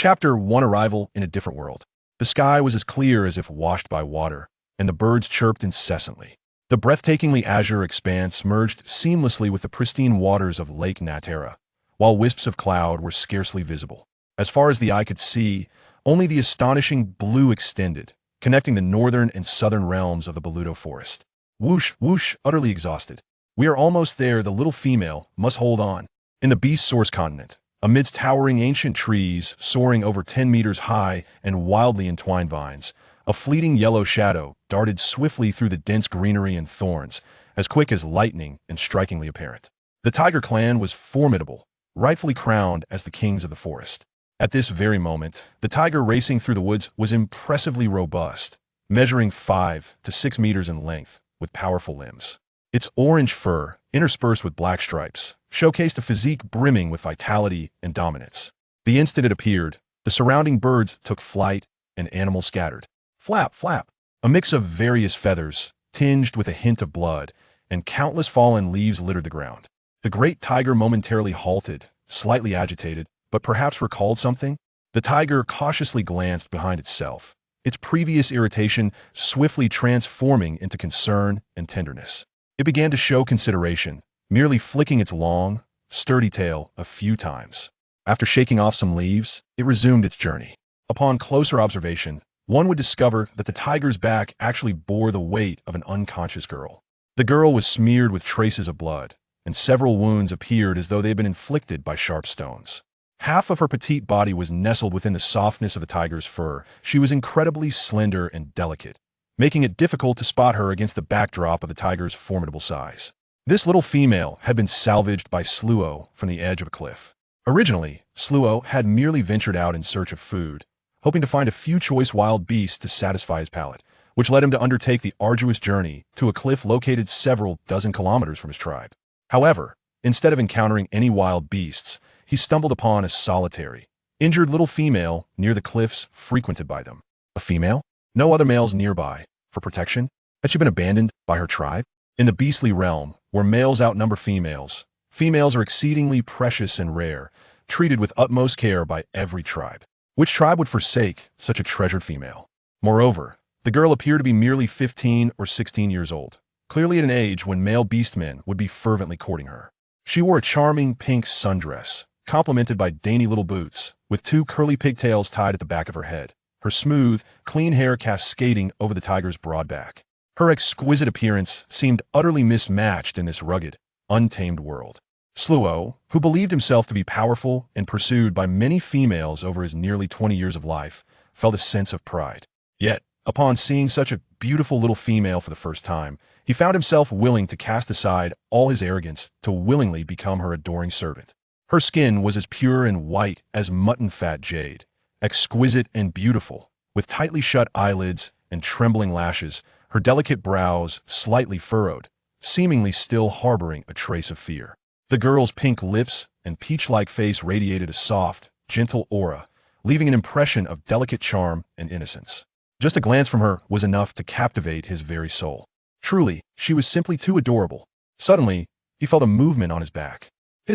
Chapter 1: Arrival in a Different World. The sky was as clear as if washed by water, and the birds chirped incessantly. The breathtakingly azure expanse merged seamlessly with the pristine waters of Lake Natera, while wisps of cloud were scarcely visible. As far as the eye could see, only the astonishing blue extended, connecting the northern and southern realms of the Boludo forest. Whoosh, whoosh, utterly exhausted. We are almost there, the little female must hold on. In the beast source continent, amidst towering ancient trees soaring over 10 meters high and wildly entwined vines, a fleeting yellow shadow darted swiftly through the dense greenery and thorns, as quick as lightning and strikingly apparent. The tiger clan was formidable, rightfully crowned as the kings of the forest. At this very moment, the tiger racing through the woods was impressively robust, measuring 5 to 6 meters in length, with powerful limbs. Its orange fur, interspersed with black stripes, showcased a physique brimming with vitality and dominance. The instant it appeared, the surrounding birds took flight and animals scattered. Flap, flap. A mix of various feathers, tinged with a hint of blood, and countless fallen leaves littered the ground. The great tiger momentarily halted, slightly agitated, but perhaps recalled something. The tiger cautiously glanced behind itself, its previous irritation swiftly transforming into concern and tenderness. It began to show consideration, merely flicking its long, sturdy tail a few times. After shaking off some leaves, it resumed its journey. Upon closer observation, one would discover that the tiger's back actually bore the weight of an unconscious girl. The girl was smeared with traces of blood, and several wounds appeared as though they had been inflicted by sharp stones. Half of her petite body was nestled within the softness of the tiger's fur. She was incredibly slender and delicate, making it difficult to spot her against the backdrop of the tiger's formidable size. This little female had been salvaged by Sluo from the edge of a cliff. Originally, Sluo had merely ventured out in search of food, hoping to find a few choice wild beasts to satisfy his palate, which led him to undertake the arduous journey to a cliff located several dozen kilometers from his tribe. However, instead of encountering any wild beasts, he stumbled upon a solitary, injured little female near the cliffs frequented by them. A female? No other males nearby. For protection? Had she been abandoned by her tribe? In the beastly realm, where males outnumber females, females are exceedingly precious and rare, treated with utmost care by every tribe. Which tribe would forsake such a treasured female? Moreover, the girl appeared to be merely 15 or 16 years old, clearly at an age when male beastmen would be fervently courting her. She wore a charming pink sundress, complemented by dainty little boots, with 2 curly pigtails tied at the back of her head, her smooth, clean hair cascading over the tiger's broad back. Her exquisite appearance seemed utterly mismatched in this rugged, untamed world. Sluo, who believed himself to be powerful and pursued by many females over his nearly 20 years of life, felt a sense of pride. Yet, upon seeing such a beautiful little female for the first time, he found himself willing to cast aside all his arrogance to willingly become her adoring servant. Her skin was as pure and white as mutton-fat jade, exquisite and beautiful, with tightly shut eyelids and trembling lashes, her delicate brows slightly furrowed, seemingly still harboring a trace of fear. The girl's pink lips and peach-like face radiated a soft, gentle aura, leaving an impression of delicate charm and innocence. Just a glance from her was enough to captivate his very soul. Truly, she was simply too adorable. Suddenly, he felt a movement on his back.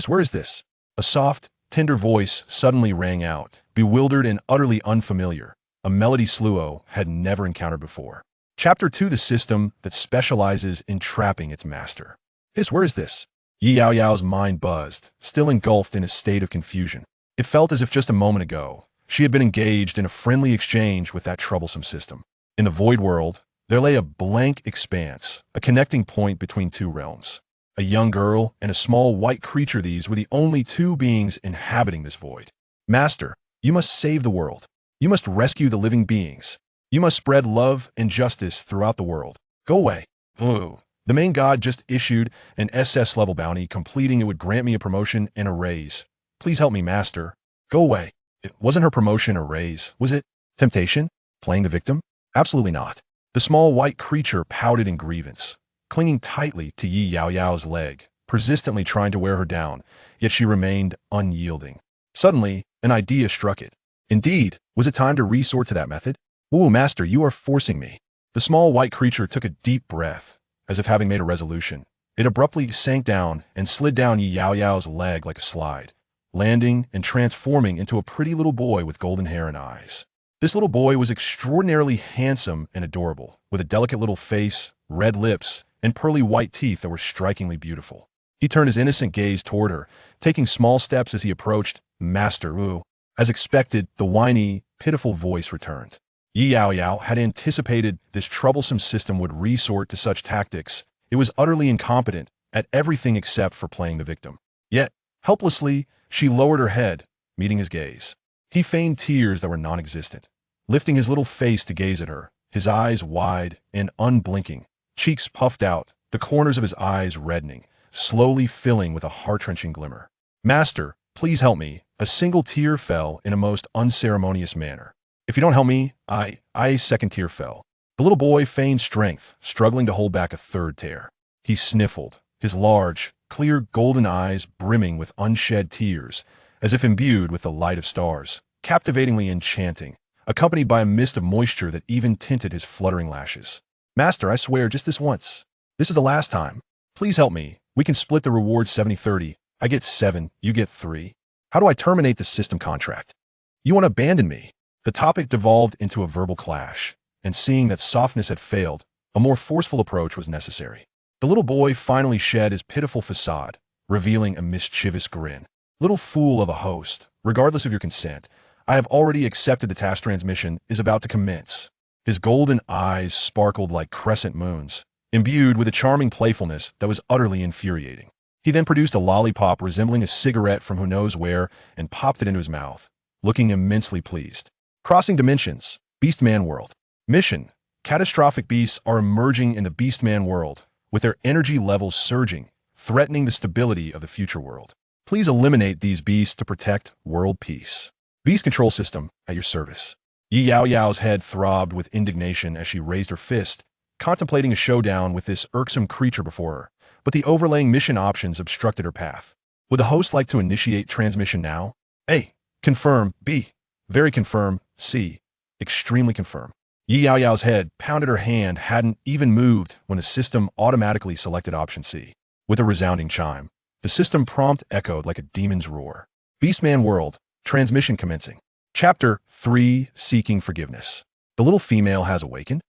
Where is this? A soft, tender voice suddenly rang out, bewildered and utterly unfamiliar, a melody Sluo had never encountered before. Chapter 2: The System that Specializes in Trapping Its Master. Where is this? Yaoyao's mind buzzed, still engulfed in a state of confusion. It felt as if just a moment ago, she had been engaged in a friendly exchange with that troublesome system. In the void world, there lay a blank expanse, a connecting point between 2 realms. A young girl and a small white creature, these were the only 2 beings inhabiting this void. Master, you must save the world. You must rescue the living beings. You must spread love and justice throughout the world. Go away. Ooh. The main god just issued an SS-level bounty. Completing it would grant me a promotion and a raise. Please help me, Master. Go away. It wasn't her promotion or raise, was it? Temptation? Playing the victim? Absolutely not. The small white creature pouted in grievance, clinging tightly to Yaoyao's leg, persistently trying to wear her down, yet she remained unyielding. Suddenly, an idea struck it. Indeed, was it time to resort to that method? Ooh, Master, you are forcing me. The small white creature took a deep breath, as if having made a resolution. It abruptly sank down and slid down Yaoyao's leg like a slide, landing and transforming into a pretty little boy with golden hair and eyes. This little boy was extraordinarily handsome and adorable, with a delicate little face, red lips, and pearly white teeth that were strikingly beautiful. He turned his innocent gaze toward her, taking small steps as he approached. Master Wu. As expected, the whiny, pitiful voice returned. Yaoyao had anticipated this troublesome system would resort to such tactics. It was utterly incompetent at everything except for playing the victim. Yet, helplessly, she lowered her head, meeting his gaze. He feigned tears that were non-existent, lifting his little face to gaze at her, his eyes wide and unblinking, cheeks puffed out, the corners of his eyes reddening, slowly filling with a heart-wrenching glimmer. Master, please help me. A single tear fell in a most unceremonious manner. If you don't help me, a second tear fell. The little boy feigned strength, struggling to hold back a third tear. He sniffled, his large, clear golden eyes brimming with unshed tears, as if imbued with the light of stars, captivatingly enchanting, accompanied by a mist of moisture that even tinted his fluttering lashes. Master, I swear, just this once. This is the last time. Please help me. We can split the reward 70-30. I get 7, you get 3. How do I terminate the system contract? You want to abandon me? The topic devolved into a verbal clash, and seeing that softness had failed, a more forceful approach was necessary. The little boy finally shed his pitiful facade, revealing a mischievous grin. Little fool of a host, regardless of your consent, I have already accepted the task. Transmission is about to commence. His golden eyes sparkled like crescent moons, imbued with a charming playfulness that was utterly infuriating. He then produced a lollipop resembling a cigarette from who knows where and popped it into his mouth, looking immensely pleased. Crossing dimensions, Beastman world. Mission: catastrophic beasts are emerging in the Beastman world, with their energy levels surging, threatening the stability of the future world. Please eliminate these beasts to protect world peace. Beast control system at your service. Yaoyao's head throbbed with indignation as she raised her fist, contemplating a showdown with this irksome creature before her, but the overlaying mission options obstructed her path. Would the host like to initiate transmission now? A. Confirm. B. Very confirm. C. Extremely confirm. Yaoyao's head pounded, her hand hadn't even moved when the system automatically selected option C. With a resounding chime, the system prompt echoed like a demon's roar. Beastman world, transmission commencing. Chapter 3, Seeking Forgiveness. The little female has awakened?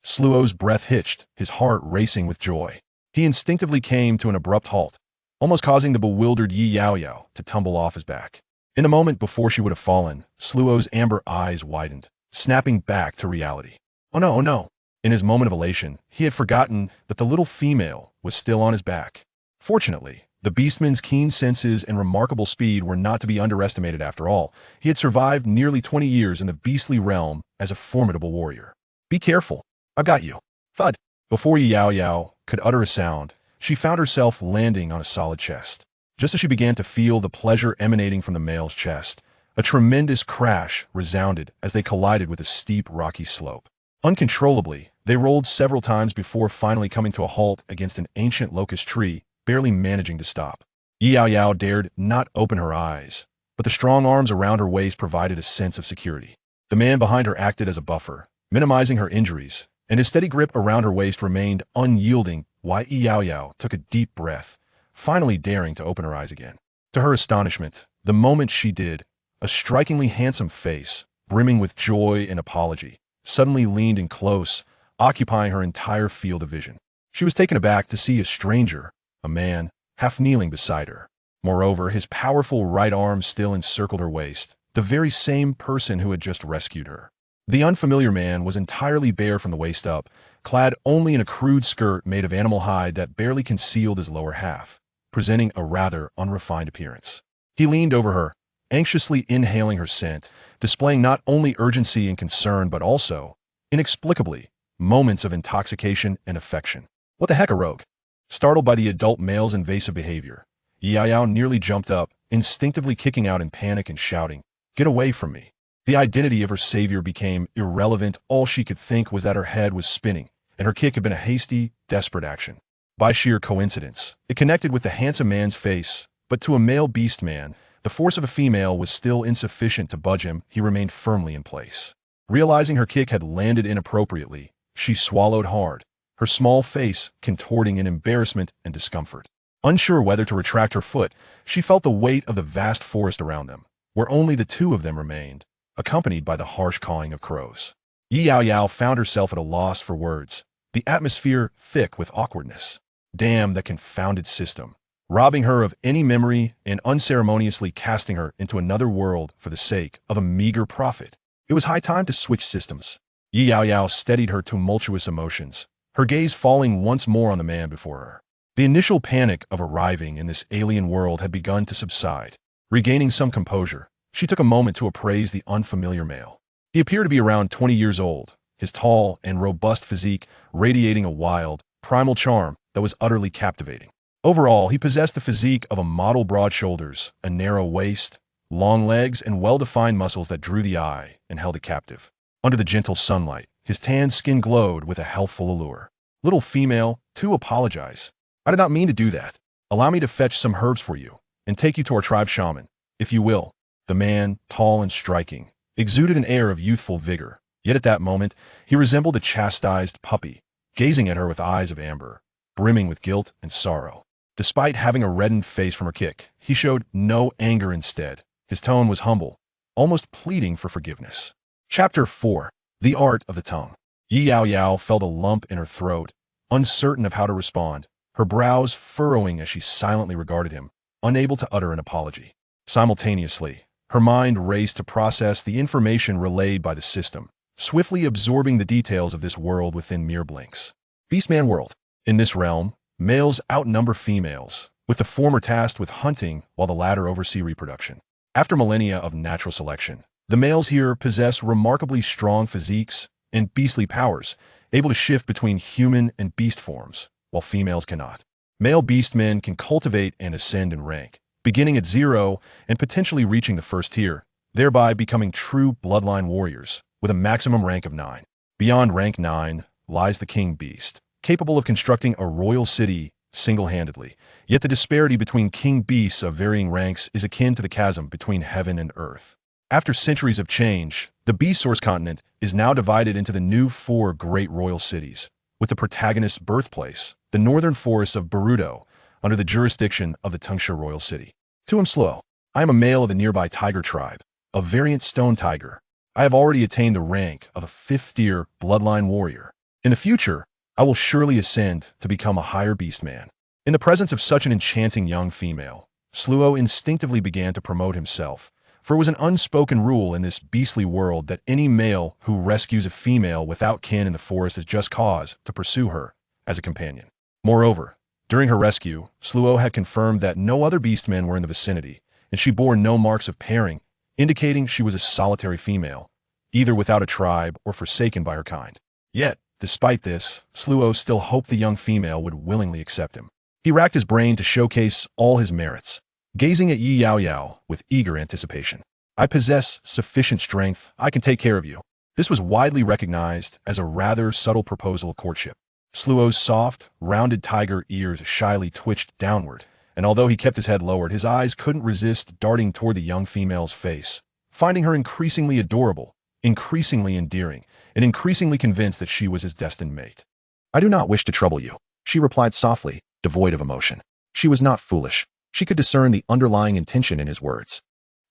Sluo's breath hitched, his heart racing with joy. He instinctively came to an abrupt halt, almost causing the bewildered Yaoyao to tumble off his back. In a moment before she would have fallen, Sluo's amber eyes widened, snapping back to reality. Oh no, oh no. In his moment of elation, he had forgotten that the little female was still on his back. Fortunately, the beastman's keen senses and remarkable speed were not to be underestimated after all. He had survived nearly 20 years in the beastly realm as a formidable warrior. Be careful. I've got you. Thud. Before Yaoyao could utter a sound, she found herself landing on a solid chest. Just as she began to feel the pleasure emanating from the male's chest, a tremendous crash resounded as they collided with a steep, rocky slope. Uncontrollably, they rolled several times before finally coming to a halt against an ancient locust tree, barely managing to stop. Yaoyao dared not open her eyes, but the strong arms around her waist provided a sense of security. The man behind her acted as a buffer, minimizing her injuries, and his steady grip around her waist remained unyielding while Yaoyao took a deep breath, finally daring to open her eyes again. To her astonishment, the moment she did, a strikingly handsome face, brimming with joy and apology, suddenly leaned in close, occupying her entire field of vision. She was taken aback to see a stranger, a man, half kneeling beside her. Moreover, his powerful right arm still encircled her waist, the very same person who had just rescued her. The unfamiliar man was entirely bare from the waist up, clad only in a crude skirt made of animal hide that barely concealed his lower half, presenting a rather unrefined appearance. He leaned over her, anxiously inhaling her scent, displaying not only urgency and concern but also, inexplicably, moments of intoxication and affection. What the heck, a rogue? Startled by the adult male's invasive behavior, Yaoyao nearly jumped up, instinctively kicking out in panic and shouting, "Get away from me." The identity of her savior became irrelevant. All she could think was that her head was spinning, and her kick had been a hasty, desperate action. By sheer coincidence, it connected with the handsome man's face, but to a male beast man, the force of a female was still insufficient to budge him. He remained firmly in place. Realizing her kick had landed inappropriately, she swallowed hard, her small face contorting in embarrassment and discomfort. Unsure whether to retract her foot, she felt the weight of the vast forest around them, where only the two of them remained, accompanied by the harsh cawing of crows. Yaoyao found herself at a loss for words, the atmosphere thick with awkwardness. Damn the confounded system, robbing her of any memory and unceremoniously casting her into another world for the sake of a meager profit. It was high time to switch systems. Yaoyao steadied her tumultuous emotions, her gaze falling once more on the man before her. The initial panic of arriving in this alien world had begun to subside. Regaining some composure, she took a moment to appraise the unfamiliar male. He appeared to be around 20 years old, his tall and robust physique radiating a wild, primal charm that was utterly captivating. Overall, he possessed the physique of a model: broad shoulders, a narrow waist, long legs, and well-defined muscles that drew the eye and held it captive. Under the gentle sunlight, his tanned skin glowed with a healthful allure. Little female, to apologize. I did not mean to do that. Allow me to fetch some herbs for you, and take you to our tribe shaman, if you will. The man, tall and striking, exuded an air of youthful vigor, yet at that moment, he resembled a chastised puppy, gazing at her with eyes of amber, brimming with guilt and sorrow. Despite having a reddened face from her kick, he showed no anger. Instead, his tone was humble, almost pleading for forgiveness. Chapter 4. The Art of the Tongue. Yaoyao felt a lump in her throat, uncertain of how to respond, her brows furrowing as she silently regarded him, unable to utter an apology. Simultaneously, her mind raced to process the information relayed by the system, swiftly absorbing the details of this world within mere blinks. Beastman world. In this realm, males outnumber females, with the former tasked with hunting while the latter oversee reproduction. After millennia of natural selection, the males here possess remarkably strong physiques and beastly powers, able to shift between human and beast forms, while females cannot. Male beastmen can cultivate and ascend in rank, beginning at 0 and potentially reaching the first tier, thereby becoming true bloodline warriors, with a maximum rank of 9. Beyond rank 9 lies the king beast, capable of constructing a royal city single-handedly. Yet the disparity between king beasts of varying ranks is akin to the chasm between heaven and earth. After centuries of change, the beast source continent is now divided into the new 4 great royal cities, with the protagonist's birthplace, the northern forests of Barudo, under the jurisdiction of the Tungsha royal city. To him Sluo, I am a male of the nearby tiger tribe, a variant stone tiger. I have already attained the rank of a 5th-tier bloodline warrior. In the future, I will surely ascend to become a higher beastman. In the presence of such an enchanting young female, Sluo instinctively began to promote himself, for it was an unspoken rule in this beastly world that any male who rescues a female without kin in the forest is just cause to pursue her as a companion. Moreover, during her rescue, Sluo had confirmed that no other beastmen were in the vicinity, and she bore no marks of pairing, indicating she was a solitary female, either without a tribe or forsaken by her kind. Yet, despite this, Sluo still hoped the young female would willingly accept him. He racked his brain to showcase all his merits, gazing at Yaoyao with eager anticipation. I possess sufficient strength, I can take care of you. This was widely recognized as a rather subtle proposal of courtship. Sluo's soft, rounded tiger ears shyly twitched downward, and although he kept his head lowered, his eyes couldn't resist darting toward the young female's face, finding her increasingly adorable, increasingly endearing, and increasingly convinced that she was his destined mate. I do not wish to trouble you, she replied softly, devoid of emotion. She was not foolish. She could discern the underlying intention in his words.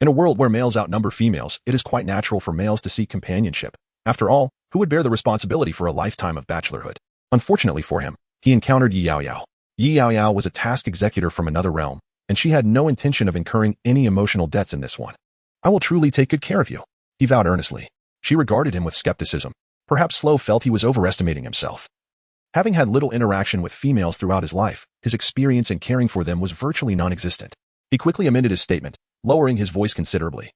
In a world where males outnumber females, it is quite natural for males to seek companionship. After all, who would bear the responsibility for a lifetime of bachelorhood? Unfortunately for him, he encountered Yaoyao. Yaoyao was a task executor from another realm, and she had no intention of incurring any emotional debts in this one. I will truly take good care of you, he vowed earnestly. She regarded him with skepticism. Perhaps Sluo felt he was overestimating himself. Having had little interaction with females throughout his life, his experience in caring for them was virtually non-existent. He quickly amended his statement, lowering his voice considerably.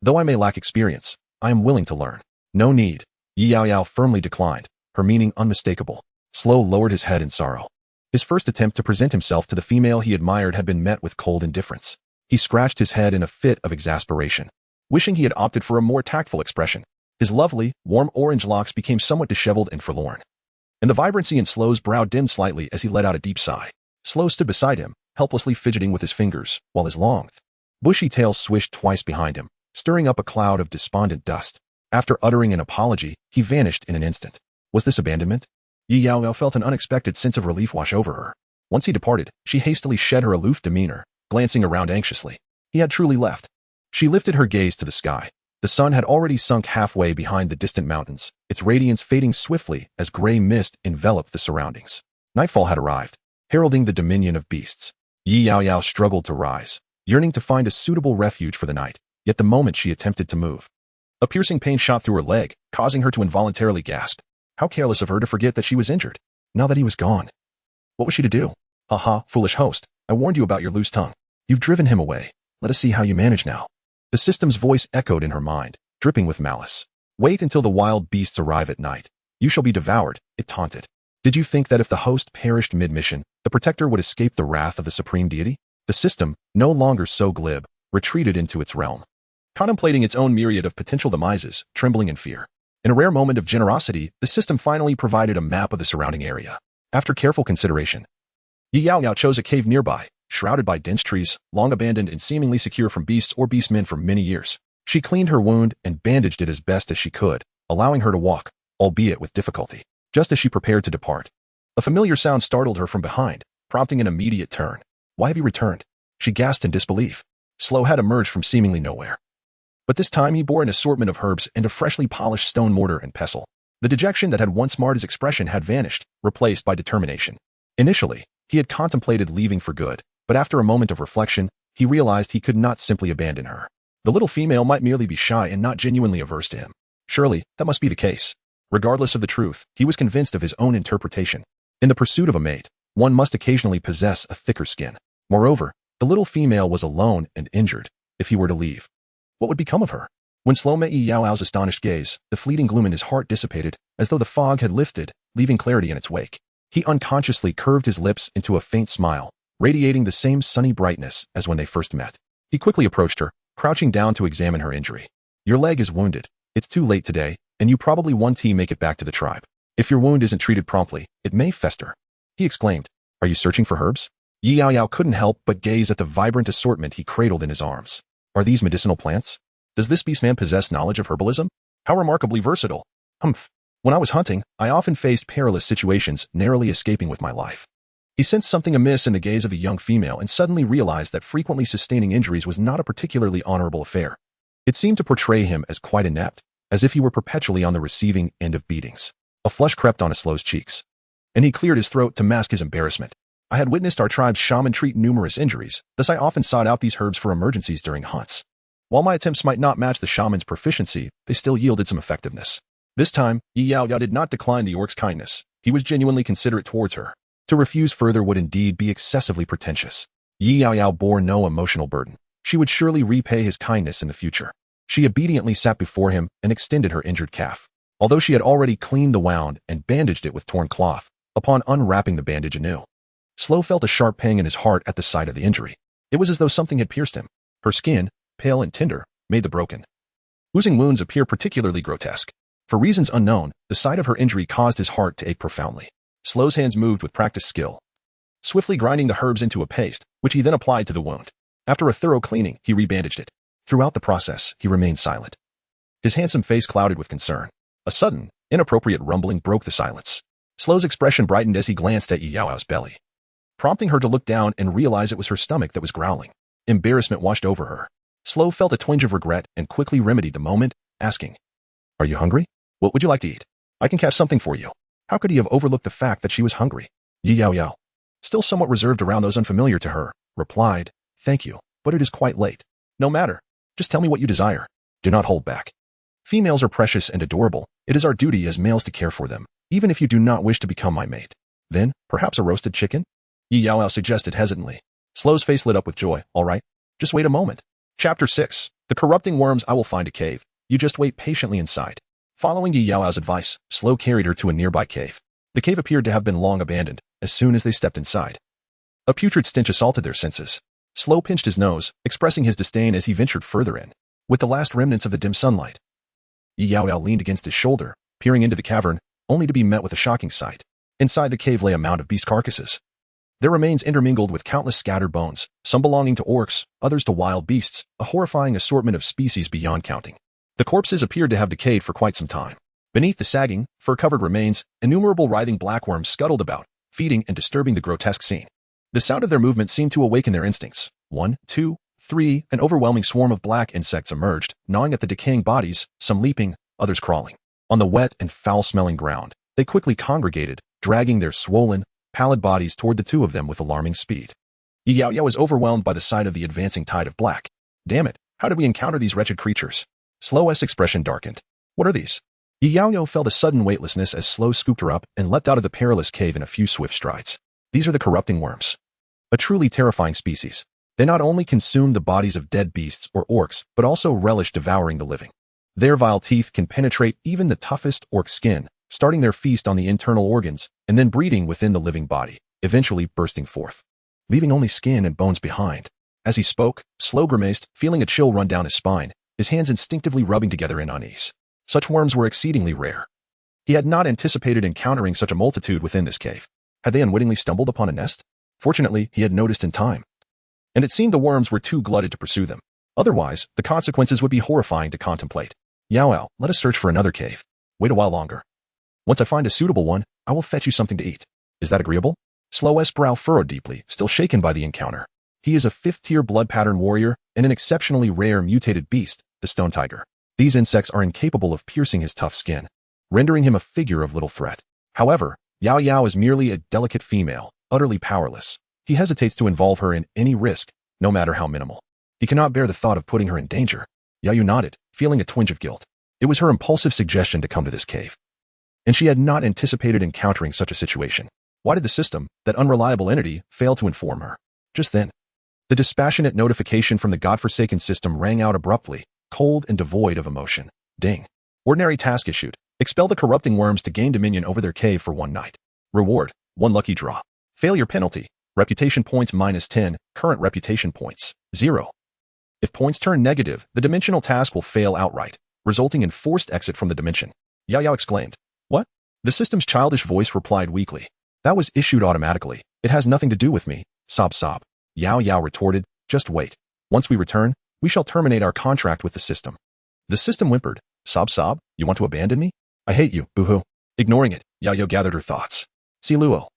Though I may lack experience, I am willing to learn. No need. Yaoyao firmly declined, her meaning unmistakable. Sluo lowered his head in sorrow. His first attempt to present himself to the female he admired had been met with cold indifference. He scratched his head in a fit of exasperation, wishing he had opted for a more tactful expression. His lovely, warm orange locks became somewhat disheveled and forlorn, and the vibrancy in Sluo's brow dimmed slightly as he let out a deep sigh. Sluo stood beside him, helplessly fidgeting with his fingers, while his long, bushy tail swished twice behind him, stirring up a cloud of despondent dust. After uttering an apology, he vanished in an instant. Was this abandonment? Yaoyao felt an unexpected sense of relief wash over her. Once he departed, she hastily shed her aloof demeanor, glancing around anxiously. He had truly left. She lifted her gaze to the sky. The sun had already sunk halfway behind the distant mountains, its radiance fading swiftly as gray mist enveloped the surroundings. Nightfall had arrived, heralding the dominion of beasts. Yaoyao struggled to rise, yearning to find a suitable refuge for the night, yet the moment she attempted to move, a piercing pain shot through her leg, causing her to involuntarily gasp. How careless of her to forget that she was injured, now that he was gone. What was she to do? Ha, foolish host, I warned you about your loose tongue. You've driven him away. Let us see how you manage now. The system's voice echoed in her mind, dripping with malice. Wait until the wild beasts arrive at night. You shall be devoured, it taunted. Did you think that if the host perished mid-mission, the protector would escape the wrath of the supreme deity? The system, no longer so glib, retreated into its realm, contemplating its own myriad of potential demises, trembling in fear. In a rare moment of generosity, the system finally provided a map of the surrounding area. After careful consideration, Yaoyao chose a cave nearby, shrouded by dense trees, long abandoned and seemingly secure from beasts or beastmen for many years. She cleaned her wound and bandaged it as best as she could, allowing her to walk, albeit with difficulty. Just as she prepared to depart, a familiar sound startled her from behind, prompting an immediate turn. Why have you returned? She gasped in disbelief. Sluo had emerged from seemingly nowhere. But this time he bore an assortment of herbs and a freshly polished stone mortar and pestle. The dejection that had once marred his expression had vanished, replaced by determination. Initially, he had contemplated leaving for good, but after a moment of reflection, he realized he could not simply abandon her. The little female might merely be shy and not genuinely averse to him. Surely, that must be the case. Regardless of the truth, he was convinced of his own interpretation. In the pursuit of a mate, one must occasionally possess a thicker skin. Moreover, the little female was alone and injured. If he were to leave, what would become of her? When Sluo met Yaoyao's astonished gaze, the fleeting gloom in his heart dissipated, as though the fog had lifted, leaving clarity in its wake. He unconsciously curved his lips into a faint smile, radiating the same sunny brightness as when they first met. He quickly approached her, crouching down to examine her injury. Your leg is wounded. It's too late today, and you probably won't make it back to the tribe. If your wound isn't treated promptly, it may fester. He exclaimed. Are you searching for herbs? Yaoyao couldn't help but gaze at the vibrant assortment he cradled in his arms. Are these medicinal plants? Does this beastman possess knowledge of herbalism? How remarkably versatile. Humph. When I was hunting, I often faced perilous situations, narrowly escaping with my life. He sensed something amiss in the gaze of the young female and suddenly realized that frequently sustaining injuries was not a particularly honorable affair. It seemed to portray him as quite inept, as if he were perpetually on the receiving end of beatings. A flush crept on Sluo's cheeks, and he cleared his throat to mask his embarrassment. I had witnessed our tribe's shaman treat numerous injuries, thus I often sought out these herbs for emergencies during hunts. While my attempts might not match the shaman's proficiency, they still yielded some effectiveness. This time, Yaoyao did not decline the orc's kindness. He was genuinely considerate towards her. To refuse further would indeed be excessively pretentious. Yaoyao bore no emotional burden. She would surely repay his kindness in the future. She obediently sat before him and extended her injured calf. Although she had already cleaned the wound and bandaged it with torn cloth, upon unwrapping the bandage anew, Sluo felt a sharp pang in his heart at the sight of the injury. It was as though something had pierced him. Her skin, pale and tender, made the broken, oozing wounds appear particularly grotesque. For reasons unknown, the sight of her injury caused his heart to ache profoundly. Sluo's hands moved with practiced skill, swiftly grinding the herbs into a paste, which he then applied to the wound. After a thorough cleaning, he rebandaged it. Throughout the process, he remained silent, his handsome face clouded with concern. A sudden, inappropriate rumbling broke the silence. Sluo's expression brightened as he glanced at Yaoyao's belly, prompting her to look down and realize it was her stomach that was growling. Embarrassment washed over her. Sluo felt a twinge of regret and quickly remedied the moment, asking, Are you hungry? What would you like to eat? I can catch something for you. How could he have overlooked the fact that she was hungry? Yaoyao, still somewhat reserved around those unfamiliar to her, replied, Thank you, but it is quite late. No matter. Just tell me what you desire. Do not hold back. Females are precious and adorable. It is our duty as males to care for them, even if you do not wish to become my mate. Then, perhaps a roasted chicken? Yaoyao suggested hesitantly. Sluo's face lit up with joy. All right. Just wait a moment. Chapter 6. The corrupting worms. I will find a cave. You just wait patiently inside. Following Yaoyao's advice, Sluo carried her to a nearby cave. The cave appeared to have been long abandoned, as soon as they stepped inside. A putrid stench assaulted their senses. Sluo pinched his nose, expressing his disdain as he ventured further in. With the last remnants of the dim sunlight, Yaoyao leaned against his shoulder, peering into the cavern, only to be met with a shocking sight. Inside the cave lay a mound of beast carcasses. Their remains intermingled with countless scattered bones, some belonging to orcs, others to wild beasts, a horrifying assortment of species beyond counting. The corpses appeared to have decayed for quite some time. Beneath the sagging, fur-covered remains, innumerable writhing blackworms scuttled about, feeding and disturbing the grotesque scene. The sound of their movement seemed to awaken their instincts. 1, 2, 3, an overwhelming swarm of black insects emerged, gnawing at the decaying bodies, some leaping, others crawling. On the wet and foul-smelling ground, they quickly congregated, dragging their swollen, pallid bodies toward the two of them with alarming speed. Yaoyao was overwhelmed by the sight of the advancing tide of black. Damn it, how did we encounter these wretched creatures? Sluo's expression darkened. What are these? Yaoyao felt a sudden weightlessness as Sluo scooped her up and leapt out of the perilous cave in a few swift strides. These are the corrupting worms. A truly terrifying species. They not only consume the bodies of dead beasts or orcs, but also relish devouring the living. Their vile teeth can penetrate even the toughest orc skin, starting their feast on the internal organs, and then breeding within the living body, eventually bursting forth, leaving only skin and bones behind. As he spoke, Sluo grimaced, feeling a chill run down his spine, his hands instinctively rubbing together in unease. Such worms were exceedingly rare. He had not anticipated encountering such a multitude within this cave. Had they unwittingly stumbled upon a nest? Fortunately, he had noticed in time. And it seemed the worms were too glutted to pursue them. Otherwise, the consequences would be horrifying to contemplate. Yaoyao, let us search for another cave. Wait a while longer. Once I find a suitable one, I will fetch you something to eat. Is that agreeable? Sluo's brow furrowed deeply, still shaken by the encounter. He is a 5th-tier blood pattern warrior and an exceptionally rare mutated beast, the stone tiger. These insects are incapable of piercing his tough skin, rendering him a figure of little threat. However, Yaoyao is merely a delicate female, utterly powerless. He hesitates to involve her in any risk, no matter how minimal. He cannot bear the thought of putting her in danger. Yaoyao nodded, feeling a twinge of guilt. It was her impulsive suggestion to come to this cave, and she had not anticipated encountering such a situation. Why did the system, that unreliable entity, fail to inform her? Just then, the dispassionate notification from the godforsaken system rang out abruptly, cold and devoid of emotion. Ding. Ordinary task issued. Expel the corrupting worms to gain dominion over their cave for 1 night. Reward, 1 lucky draw. Failure penalty. Reputation points -10, current reputation points, 0. If points turn negative, the dimensional task will fail outright, resulting in forced exit from the dimension. Yaoyao exclaimed. What? The system's childish voice replied weakly. That was issued automatically. It has nothing to do with me. Sob sob. Yaoyao retorted. Just wait. Once we return, we shall terminate our contract with the system. The system whimpered. Sob sob? You want to abandon me? I hate you, boo-hoo. Ignoring it, Yaoyao gathered her thoughts. Sluo.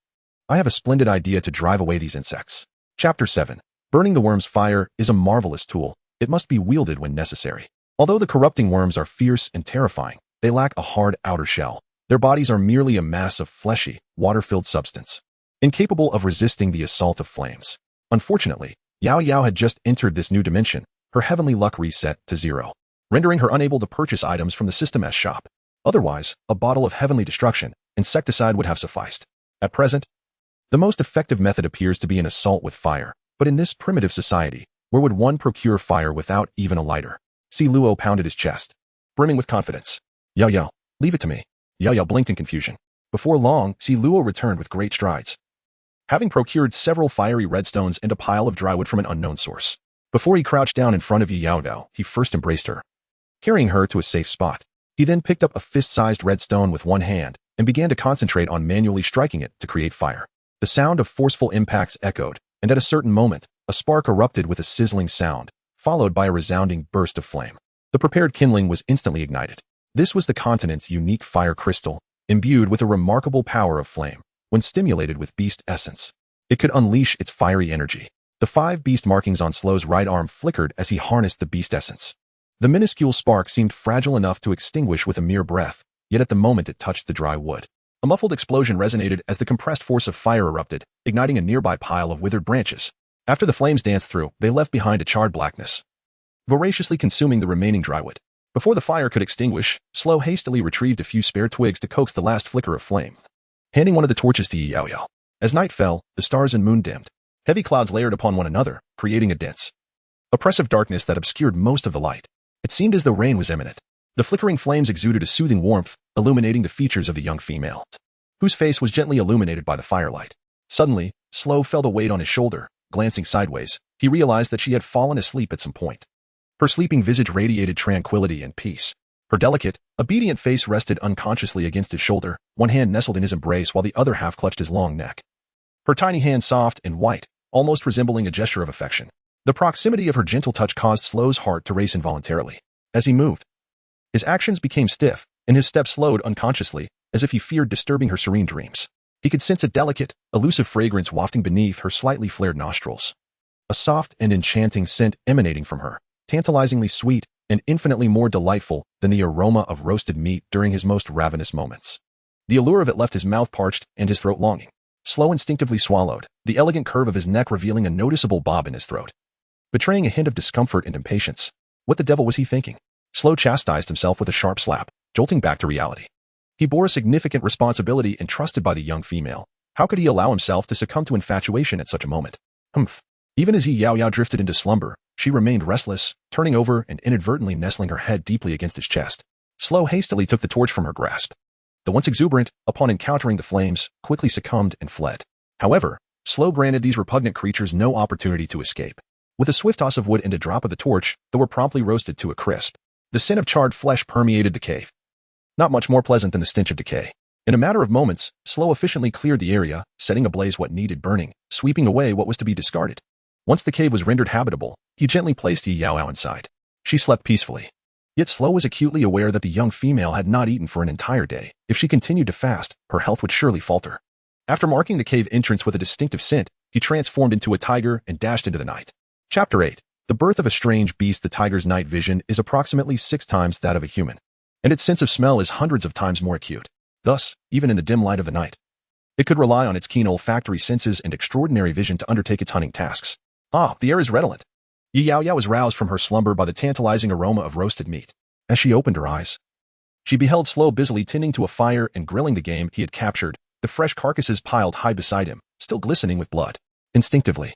I have a splendid idea to drive away these insects. Chapter 7. Burning the worm's fire is a marvelous tool. It must be wielded when necessary. Although the corrupting worms are fierce and terrifying, they lack a hard outer shell. Their bodies are merely a mass of fleshy, water-filled substance, incapable of resisting the assault of flames. Unfortunately, Yaoyao had just entered this new dimension, her heavenly luck reset to 0, rendering her unable to purchase items from the system's shop. Otherwise, a bottle of heavenly destruction, insecticide would have sufficed. At present, the most effective method appears to be an assault with fire, but in this primitive society, where would one procure fire without even a lighter? Sluo pounded his chest, brimming with confidence. Yaoyao, leave it to me. Yaoyao blinked in confusion. Before long, Sluo returned with great strides, having procured several fiery redstones and a pile of drywood from an unknown source. Before he crouched down in front of Yaoyao, he first embraced her, carrying her to a safe spot. He then picked up a fist-sized redstone with one hand and began to concentrate on manually striking it to create fire. The sound of forceful impacts echoed, and at a certain moment, a spark erupted with a sizzling sound, followed by a resounding burst of flame. The prepared kindling was instantly ignited. This was the continent's unique fire crystal, imbued with a remarkable power of flame. When stimulated with beast essence, it could unleash its fiery energy. The 5 beast markings on Sluo's right arm flickered as he harnessed the beast essence. The minuscule spark seemed fragile enough to extinguish with a mere breath, yet at the moment it touched the dry wood, a muffled explosion resonated as the compressed force of fire erupted, igniting a nearby pile of withered branches. After the flames danced through, they left behind a charred blackness, voraciously consuming the remaining drywood. Before the fire could extinguish, Sluo hastily retrieved a few spare twigs to coax the last flicker of flame, handing one of the torches to Yaoyao. As night fell, the stars and moon dimmed. Heavy clouds layered upon one another, creating a dense, oppressive darkness that obscured most of the light. It seemed as though rain was imminent. The flickering flames exuded a soothing warmth, illuminating the features of the young female, whose face was gently illuminated by the firelight. Suddenly, Sluo felt a weight on his shoulder. Glancing sideways, he realized that she had fallen asleep at some point. Her sleeping visage radiated tranquility and peace. Her delicate, obedient face rested unconsciously against his shoulder, one hand nestled in his embrace while the other half clutched his long neck. Her tiny hand soft and white, almost resembling a gesture of affection. The proximity of her gentle touch caused Sluo's heart to race involuntarily. As he moved, his actions became stiff, and his steps slowed unconsciously, as if he feared disturbing her serene dreams. He could sense a delicate, elusive fragrance wafting beneath her slightly flared nostrils. A soft and enchanting scent emanating from her, tantalizingly sweet and infinitely more delightful than the aroma of roasted meat during his most ravenous moments. The allure of it left his mouth parched and his throat longing. Sluo instinctively swallowed, the elegant curve of his neck revealing a noticeable bob in his throat, betraying a hint of discomfort and impatience. What the devil was he thinking? Sluo chastised himself with a sharp slap, jolting back to reality. He bore a significant responsibility entrusted by the young female. How could he allow himself to succumb to infatuation at such a moment? Humph. Even as Yaoyao drifted into slumber, she remained restless, turning over and inadvertently nestling her head deeply against his chest. Sluo hastily took the torch from her grasp. The once exuberant, upon encountering the flames, quickly succumbed and fled. However, Sluo granted these repugnant creatures no opportunity to escape. With a swift toss of wood and a drop of the torch, they were promptly roasted to a crisp. The scent of charred flesh permeated the cave. Not much more pleasant than the stench of decay. In a matter of moments, Sluo efficiently cleared the area, setting ablaze what needed burning, sweeping away what was to be discarded. Once the cave was rendered habitable, he gently placed Yaoyao inside. She slept peacefully. Yet Sluo was acutely aware that the young female had not eaten for an entire day. If she continued to fast, her health would surely falter. After marking the cave entrance with a distinctive scent, he transformed into a tiger and dashed into the night. Chapter 8. The birth of a strange beast. The tiger's night vision is approximately 6 times that of a human, and its sense of smell is hundreds of times more acute. Thus, even in the dim light of the night, it could rely on its keen olfactory senses and extraordinary vision to undertake its hunting tasks. Ah, the air is redolent. Yaoyao was roused from her slumber by the tantalizing aroma of roasted meat. As she opened her eyes, she beheld Sluo busily tending to a fire and grilling the game he had captured, the fresh carcasses piled high beside him, still glistening with blood. Instinctively,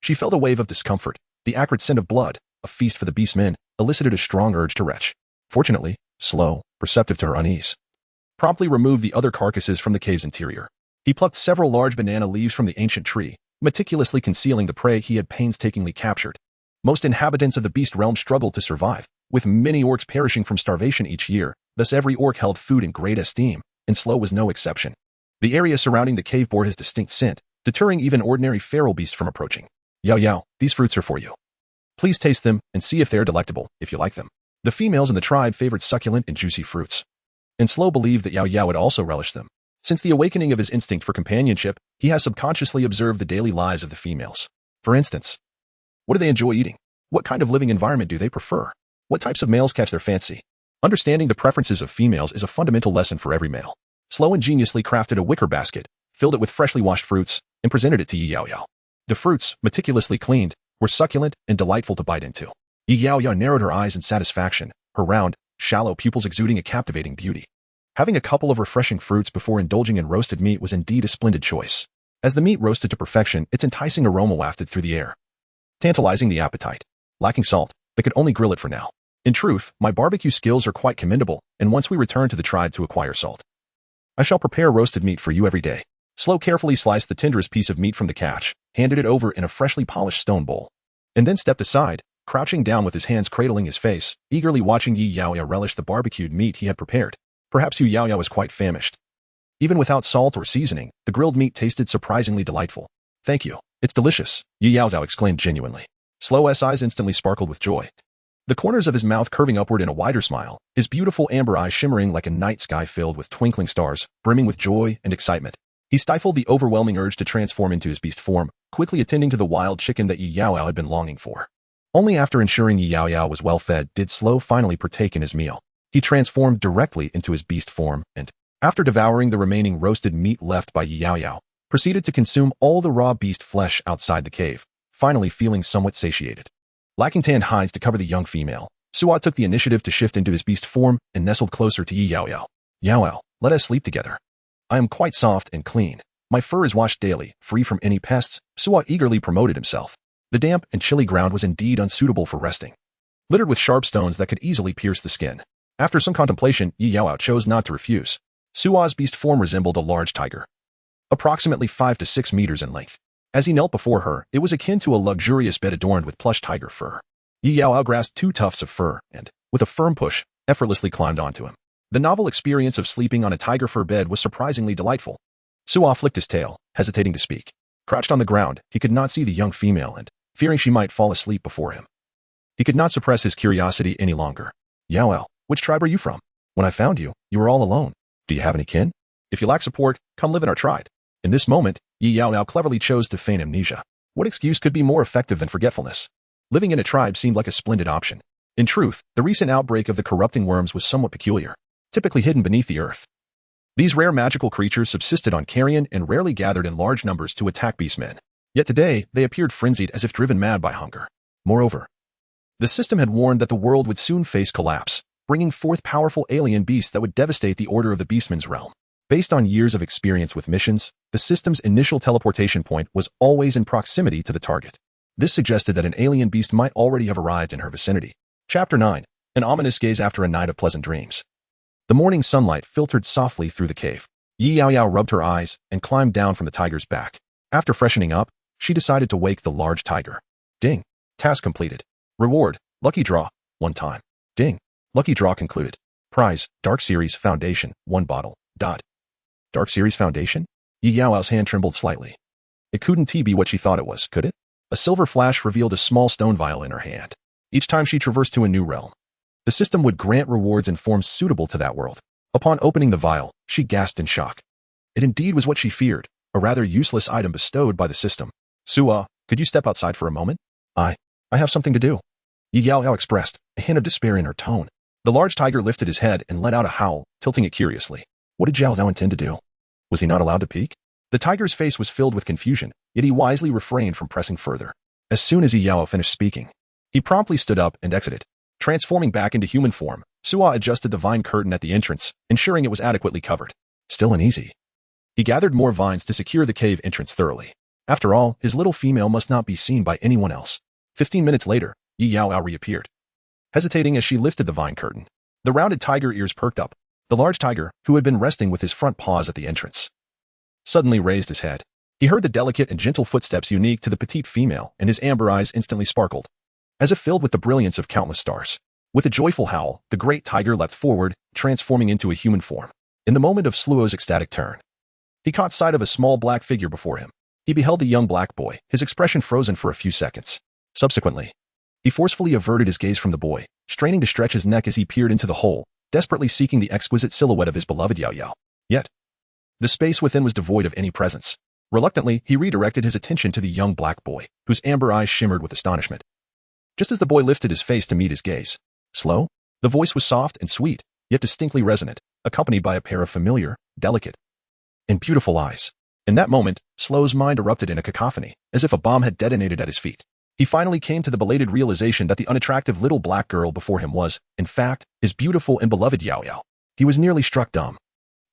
she felt a wave of discomfort. The acrid scent of blood, a feast for the beast's men, elicited a strong urge to retch. Fortunately, Sluo, perceptive to her unease, promptly removed the other carcasses from the cave's interior. He plucked several large banana leaves from the ancient tree, meticulously concealing the prey he had painstakingly captured. Most inhabitants of the beast realm struggled to survive, with many orcs perishing from starvation each year. Thus every orc held food in great esteem, and Sluo was no exception. The area surrounding the cave bore his distinct scent, deterring even ordinary feral beasts from approaching. Yaoyao, these fruits are for you. Please taste them and see if they are delectable, if you like them. The females in the tribe favored succulent and juicy fruits, and Sluo believed that Yaoyao would also relish them. Since the awakening of his instinct for companionship, he has subconsciously observed the daily lives of the females. For instance, what do they enjoy eating? What kind of living environment do they prefer? What types of males catch their fancy? Understanding the preferences of females is a fundamental lesson for every male. Sluo ingeniously crafted a wicker basket, filled it with freshly washed fruits, and presented it to Yaoyao. The fruits, meticulously cleaned, were succulent and delightful to bite into. Yaoyao narrowed her eyes in satisfaction, her round, shallow pupils exuding a captivating beauty. Having a couple of refreshing fruits before indulging in roasted meat was indeed a splendid choice. As the meat roasted to perfection, its enticing aroma wafted through the air, tantalizing the appetite. Lacking salt, they could only grill it for now. In truth, my barbecue skills are quite commendable, and once we return to the tribe to acquire salt, I shall prepare roasted meat for you every day. Sluo carefully sliced the tenderest piece of meat from the catch, handed it over in a freshly polished stone bowl, and then stepped aside, crouching down with his hands cradling his face, eagerly watching Yaoyao relish the barbecued meat he had prepared. Perhaps Yaoyao was quite famished. Even without salt or seasoning, the grilled meat tasted surprisingly delightful. Thank you. It's delicious, Yaoyao exclaimed genuinely. Sluo's eyes instantly sparkled with joy, the corners of his mouth curving upward in a wider smile, his beautiful amber eyes shimmering like a night sky filled with twinkling stars, brimming with joy and excitement. He stifled the overwhelming urge to transform into his beast form, quickly attending to the wild chicken that Yaoyao had been longing for. Only after ensuring Yaoyao was well fed did Sluo finally partake in his meal. He transformed directly into his beast form and, after devouring the remaining roasted meat left by Yaoyao, proceeded to consume all the raw beast flesh outside the cave, finally feeling somewhat satiated. Lacking tanned hides to cover the young female, Sluo took the initiative to shift into his beast form and nestled closer to Yaoyao. Yaoyao, let us sleep together. I am quite soft and clean. My fur is washed daily, free from any pests. Sluo eagerly promoted himself. The damp and chilly ground was indeed unsuitable for resting, littered with sharp stones that could easily pierce the skin. After some contemplation, Yaoyao chose not to refuse. Sluo's beast form resembled a large tiger, approximately 5 to 6 meters in length. As he knelt before her, it was akin to a luxurious bed adorned with plush tiger fur. Yaoyao grasped 2 tufts of fur and, with a firm push, effortlessly climbed onto him. The novel experience of sleeping on a tiger fur bed was surprisingly delightful. Sluo flicked his tail, hesitating to speak. Crouched on the ground, he could not see the young female and, fearing she might fall asleep before him, he could not suppress his curiosity any longer. Yaoyao, which tribe are you from? When I found you, you were all alone. Do you have any kin? If you lack support, come live in our tribe. In this moment, Yaoyao cleverly chose to feign amnesia. What excuse could be more effective than forgetfulness? Living in a tribe seemed like a splendid option. In truth, the recent outbreak of the corrupting worms was somewhat peculiar, typically hidden beneath the earth. These rare magical creatures subsisted on carrion and rarely gathered in large numbers to attack beastmen. Yet today, they appeared frenzied as if driven mad by hunger. Moreover, the system had warned that the world would soon face collapse, bringing forth powerful alien beasts that would devastate the order of the beastman's realm. Based on years of experience with missions, the system's initial teleportation point was always in proximity to the target. This suggested that an alien beast might already have arrived in her vicinity. Chapter 9. An ominous gaze after a night of pleasant dreams. The morning sunlight filtered softly through the cave. Yaoyao rubbed her eyes and climbed down from the tiger's back. After freshening up, she decided to wake the large tiger. Ding. Task completed. Reward, lucky draw, 1 time. Ding. Lucky draw concluded. Prize, Dark Series Foundation, 1 bottle. Dark Series Foundation? Yaoyao's hand trembled slightly. It couldn't be what she thought it was, could it? A silver flash revealed a small stone vial in her hand. Each time she traversed to a new realm, the system would grant rewards in forms suitable to that world. Upon opening the vial, she gasped in shock. It indeed was what she feared, a rather useless item bestowed by the system. Sluo, could you step outside for a moment? I have something to do. Yaoyao expressed, a hint of despair in her tone. The large tiger lifted his head and let out a howl, tilting it curiously. What did Yaoyao intend to do? Was he not allowed to peek? The tiger's face was filled with confusion, yet he wisely refrained from pressing further. As soon as Yaoyao finished speaking, he promptly stood up and exited. Transforming back into human form, Sluo adjusted the vine curtain at the entrance, ensuring it was adequately covered. Still uneasy. He gathered more vines to secure the cave entrance thoroughly. After all, his little female must not be seen by anyone else. 15 minutes later, Yaoyao reappeared. Hesitating as she lifted the vine curtain, the rounded tiger ears perked up. The large tiger, who had been resting with his front paws at the entrance, suddenly raised his head. He heard the delicate and gentle footsteps unique to the petite female, and his amber eyes instantly sparkled, as if filled with the brilliance of countless stars. With a joyful howl, the great tiger leapt forward, transforming into a human form. In the moment of Sluo's ecstatic turn, he caught sight of a small black figure before him. He beheld the young black boy, his expression frozen for a few seconds. Subsequently, he forcefully averted his gaze from the boy, straining to stretch his neck as he peered into the hole, desperately seeking the exquisite silhouette of his beloved Yaoyao. Yet, the space within was devoid of any presence. Reluctantly, he redirected his attention to the young black boy, whose amber eyes shimmered with astonishment. Just as the boy lifted his face to meet his gaze, Sluo, the voice was soft and sweet, yet distinctly resonant, accompanied by a pair of familiar, delicate, and beautiful eyes. In that moment, Sluo's mind erupted in a cacophony, as if a bomb had detonated at his feet. He finally came to the belated realization that the unattractive little black girl before him was, in fact, his beautiful and beloved Yaoyao. He was nearly struck dumb,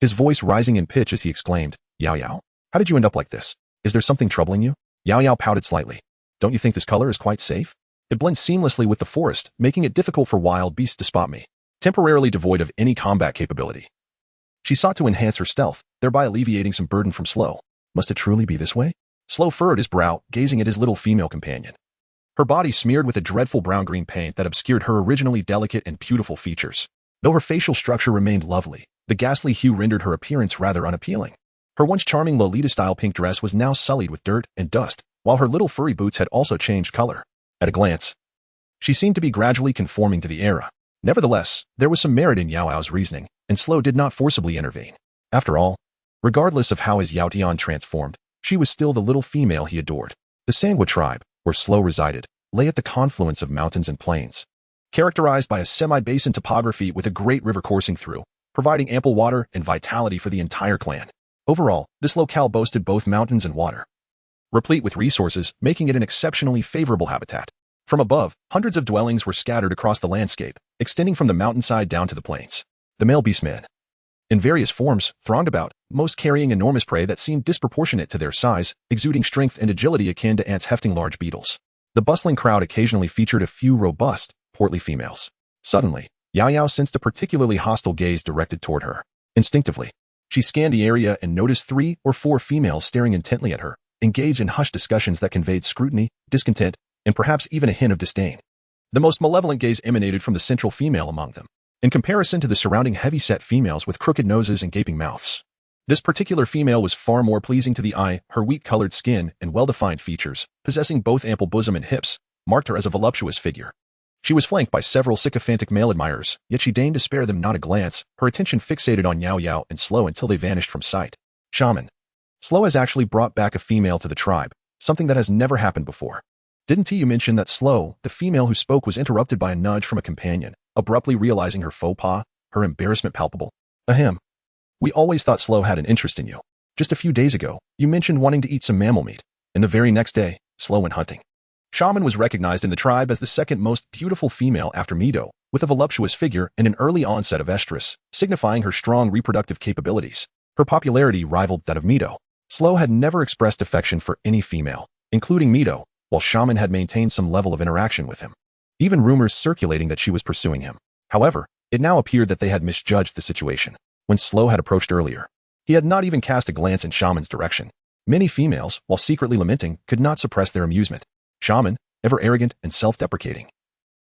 his voice rising in pitch as he exclaimed, Yaoyao, how did you end up like this? Is there something troubling you? Yaoyao pouted slightly. Don't you think this color is quite safe? It blends seamlessly with the forest, making it difficult for wild beasts to spot me, temporarily devoid of any combat capability. She sought to enhance her stealth, thereby alleviating some burden from Sluo. Must it truly be this way? Sluo furrowed his brow, gazing at his little female companion. Her body smeared with a dreadful brown-green paint that obscured her originally delicate and beautiful features. Though her facial structure remained lovely, the ghastly hue rendered her appearance rather unappealing. Her once charming Lolita-style pink dress was now sullied with dirt and dust, while her little furry boots had also changed color. At a glance, she seemed to be gradually conforming to the era. Nevertheless, there was some merit in Yaoyao's reasoning, and Sluo did not forcibly intervene. After all, regardless of how his Yaotian transformed, she was still the little female he adored. The Sangwa tribe, where Sluo resided, lay at the confluence of mountains and plains, characterized by a semi-basin topography with a great river coursing through, providing ample water and vitality for the entire clan. Overall, this locale boasted both mountains and water, replete with resources, making it an exceptionally favorable habitat. From above, hundreds of dwellings were scattered across the landscape, extending from the mountainside down to the plains. The male beastmen, in various forms, thronged about, most carrying enormous prey that seemed disproportionate to their size, exuding strength and agility akin to ants hefting large beetles. The bustling crowd occasionally featured a few robust, portly females. Suddenly, Yaoyao sensed a particularly hostile gaze directed toward her. Instinctively, she scanned the area and noticed 3 or 4 females staring intently at her, engaged in hushed discussions that conveyed scrutiny, discontent, and perhaps even a hint of disdain. The most malevolent gaze emanated from the central female among them, in comparison to the surrounding heavy-set females with crooked noses and gaping mouths. This particular female was far more pleasing to the eye. Her wheat-colored skin and well-defined features, possessing both ample bosom and hips, marked her as a voluptuous figure. She was flanked by several sycophantic male admirers, yet she deigned to spare them not a glance, her attention fixated on Yaoyao and Sluo until they vanished from sight. Shaman, Sluo has actually brought back a female to the tribe, something that has never happened before. Didn't you mention that Sluo, the female who spoke, was interrupted by a nudge from a companion, abruptly realizing her faux pas, her embarrassment palpable? Ahem. We always thought Sluo had an interest in you. Just a few days ago, you mentioned wanting to eat some mammal meat, and the very next day, Sluo went hunting. Shaman was recognized in the tribe as the second most beautiful female after Mido, with a voluptuous figure and an early onset of estrus, signifying her strong reproductive capabilities. Her popularity rivaled that of Mido. Sluo had never expressed affection for any female, including Mido, while Shaman had maintained some level of interaction with him. Even rumors circulating that she was pursuing him. However, it now appeared that they had misjudged the situation. When Sluo had approached earlier, he had not even cast a glance in Shaman's direction. Many females, while secretly lamenting, could not suppress their amusement. Shaman, ever arrogant and self-deprecating,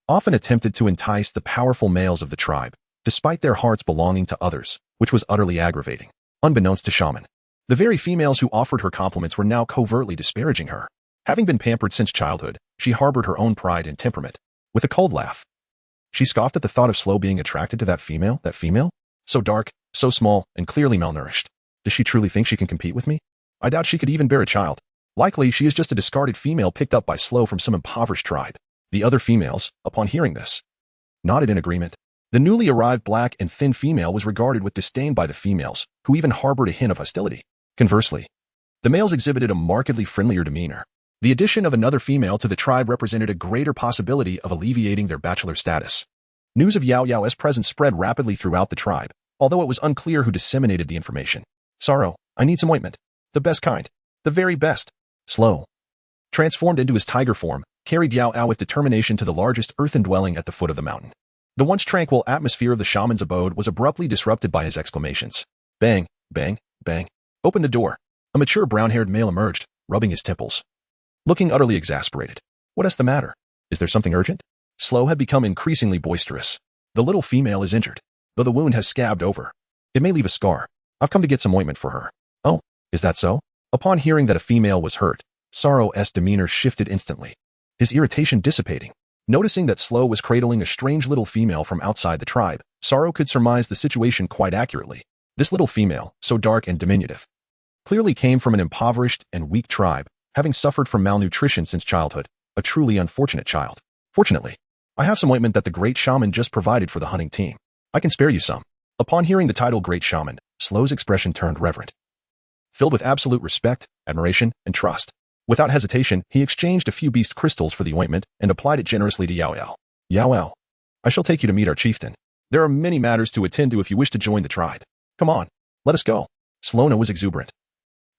often attempted to entice the powerful males of the tribe, despite their hearts belonging to others, which was utterly aggravating. Unbeknownst to Shaman, the very females who offered her compliments were now covertly disparaging her. Having been pampered since childhood, she harbored her own pride and temperament. With a cold laugh, she scoffed at the thought of Sluo being attracted to that female? So dark, so small, and clearly malnourished. Does she truly think she can compete with me? I doubt she could even bear a child. Likely, she is just a discarded female picked up by Sluo from some impoverished tribe. The other females, upon hearing this, nodded in agreement. The newly arrived black and thin female was regarded with disdain by the females, who even harbored a hint of hostility. Conversely, the males exhibited a markedly friendlier demeanor. The addition of another female to the tribe represented a greater possibility of alleviating their bachelor status. News of Yaoyao's presence spread rapidly throughout the tribe, although it was unclear who disseminated the information. Sorrow, I need some ointment. The best kind. The very best. Sluo, transformed into his tiger form, carried Yaoyao with determination to the largest earthen dwelling at the foot of the mountain. The once tranquil atmosphere of the shaman's abode was abruptly disrupted by his exclamations. Bang, bang, bang. Open the door. A mature brown-haired male emerged, rubbing his temples, looking utterly exasperated. What is the matter? Is there something urgent? Sluo had become increasingly boisterous. The little female is injured, though the wound has scabbed over. It may leave a scar. I've come to get some ointment for her. Oh, is that so? Upon hearing that a female was hurt, Sorrow's demeanor shifted instantly, his irritation dissipating. Noticing that Sluo was cradling a strange little female from outside the tribe, Sorrow could surmise the situation quite accurately. This little female, so dark and diminutive, clearly came from an impoverished and weak tribe, having suffered from malnutrition since childhood, a truly unfortunate child. Fortunately, I have some ointment that the great shaman just provided for the hunting team. I can spare you some. Upon hearing the title Great Shaman, Sluo's expression turned reverent, filled with absolute respect, admiration, and trust. Without hesitation, he exchanged a few beast crystals for the ointment and applied it generously to Yaoyao. Yaoyao, I shall take you to meet our chieftain. There are many matters to attend to if you wish to join the tribe. Come on, let us go. Sluo was exuberant,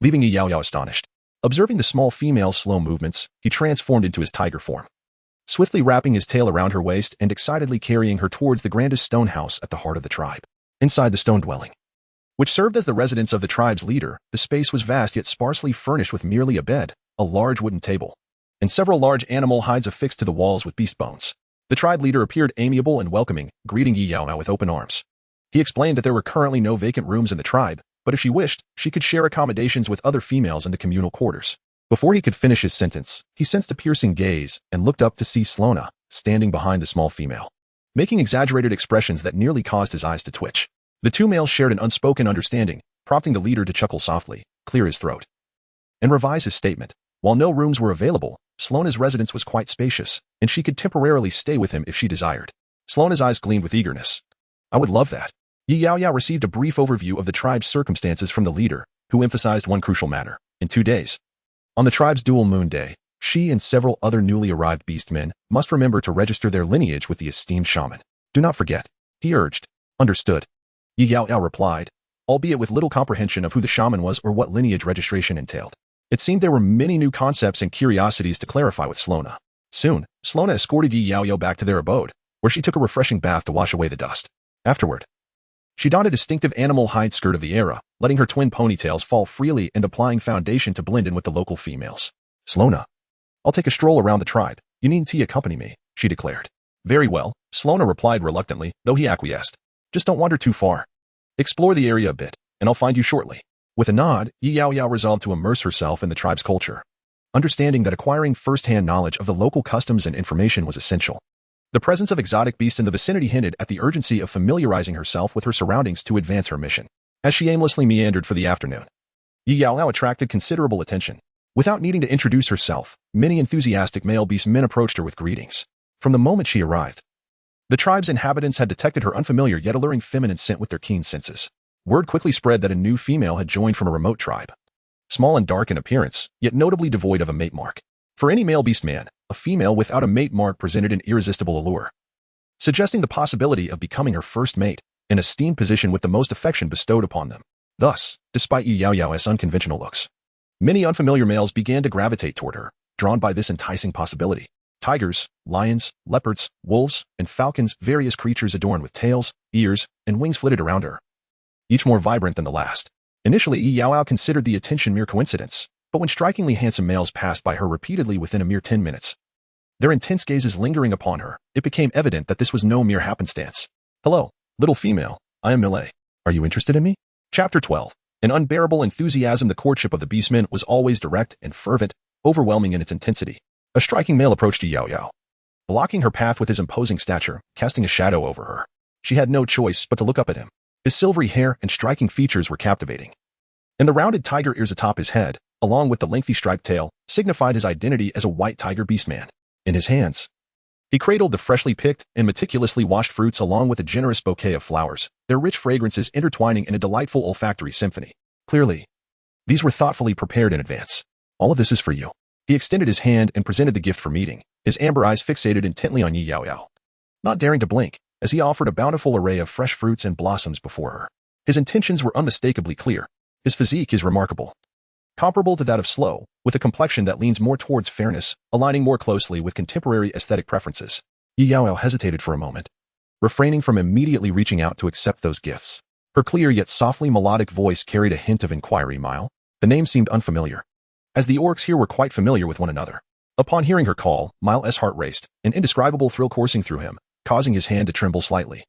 leaving Yaoyao astonished. Observing the small female's slow movements, he transformed into his tiger form, swiftly wrapping his tail around her waist and excitedly carrying her towards the grandest stone house at the heart of the tribe. Inside the stone dwelling, which served as the residence of the tribe's leader, the space was vast yet sparsely furnished with merely a bed, a large wooden table, and several large animal hides affixed to the walls with beast bones. The tribe leader appeared amiable and welcoming, greeting Yaoyao with open arms. He explained that there were currently no vacant rooms in the tribe, but if she wished, she could share accommodations with other females in the communal quarters. Before he could finish his sentence, he sensed a piercing gaze and looked up to see Sluo standing behind the small female, making exaggerated expressions that nearly caused his eyes to twitch. The two males shared an unspoken understanding, prompting the leader to chuckle softly, clear his throat, and revise his statement. While no rooms were available, Sluo's residence was quite spacious, and she could temporarily stay with him if she desired. Sluo's eyes gleamed with eagerness. I would love that. Yaoyao received a brief overview of the tribe's circumstances from the leader, who emphasized one crucial matter. In 2 days, on the tribe's dual moon day, she and several other newly arrived beastmen must remember to register their lineage with the esteemed shaman. Do not forget, he urged. Understood. Yaoyao replied, albeit with little comprehension of who the shaman was or what lineage registration entailed. It seemed there were many new concepts and curiosities to clarify with Sluo. Soon, Sluo escorted Yaoyao back to their abode, where she took a refreshing bath to wash away the dust. Afterward, she donned a distinctive animal hide skirt of the era, letting her twin ponytails fall freely and applying foundation to blend in with the local females. Sluo, I'll take a stroll around the tribe. You needn't accompany me, she declared. Very well, Sluo replied reluctantly, though he acquiesced. Just don't wander too far. Explore the area a bit, and I'll find you shortly. With a nod, Yaoyao resolved to immerse herself in the tribe's culture, understanding that acquiring first-hand knowledge of the local customs and information was essential. The presence of exotic beasts in the vicinity hinted at the urgency of familiarizing herself with her surroundings to advance her mission. As she aimlessly meandered for the afternoon, Yaoyao attracted considerable attention. Without needing to introduce herself, many enthusiastic male beast men approached her with greetings. From the moment she arrived, the tribe's inhabitants had detected her unfamiliar yet alluring feminine scent with their keen senses. Word quickly spread that a new female had joined from a remote tribe. Small and dark in appearance, yet notably devoid of a mate mark. For any male beast man, a female without a mate mark presented an irresistible allure, suggesting the possibility of becoming her first mate, an esteemed position with the most affection bestowed upon them. Thus, despite Yaoyao's unconventional looks, many unfamiliar males began to gravitate toward her, drawn by this enticing possibility. Tigers, lions, leopards, wolves, and falcons, various creatures adorned with tails, ears, and wings flitted around her, each more vibrant than the last. Initially, Yaoyao considered the attention mere coincidence, but when strikingly handsome males passed by her repeatedly within a mere 10 minutes, their intense gazes lingering upon her, it became evident that this was no mere happenstance. Hello, little female, I am Millet. Are you interested in me? Chapter 12. An unbearable enthusiasm. The courtship of the beastmen was always direct and fervent, overwhelming in its intensity. A striking male approached Yaoyao, blocking her path with his imposing stature, casting a shadow over her. She had no choice but to look up at him. His silvery hair and striking features were captivating, and the rounded tiger ears atop his head, along with the lengthy striped tail, signified his identity as a white tiger beastman. In his hands, he cradled the freshly picked and meticulously washed fruits along with a generous bouquet of flowers, their rich fragrances intertwining in a delightful olfactory symphony. Clearly, these were thoughtfully prepared in advance. All of this is for you. He extended his hand and presented the gift for meeting, his amber eyes fixated intently on Yaoyao, not daring to blink, as he offered a bountiful array of fresh fruits and blossoms before her. His intentions were unmistakably clear. His physique is remarkable, comparable to that of Sluo, with a complexion that leans more towards fairness, aligning more closely with contemporary aesthetic preferences. Yaoyao hesitated for a moment, refraining from immediately reaching out to accept those gifts. Her clear yet softly melodic voice carried a hint of inquiry. Mile. The name seemed unfamiliar, as the orcs here were quite familiar with one another. Upon hearing her call, Mile's heart raced, an indescribable thrill coursing through him, causing his hand to tremble slightly,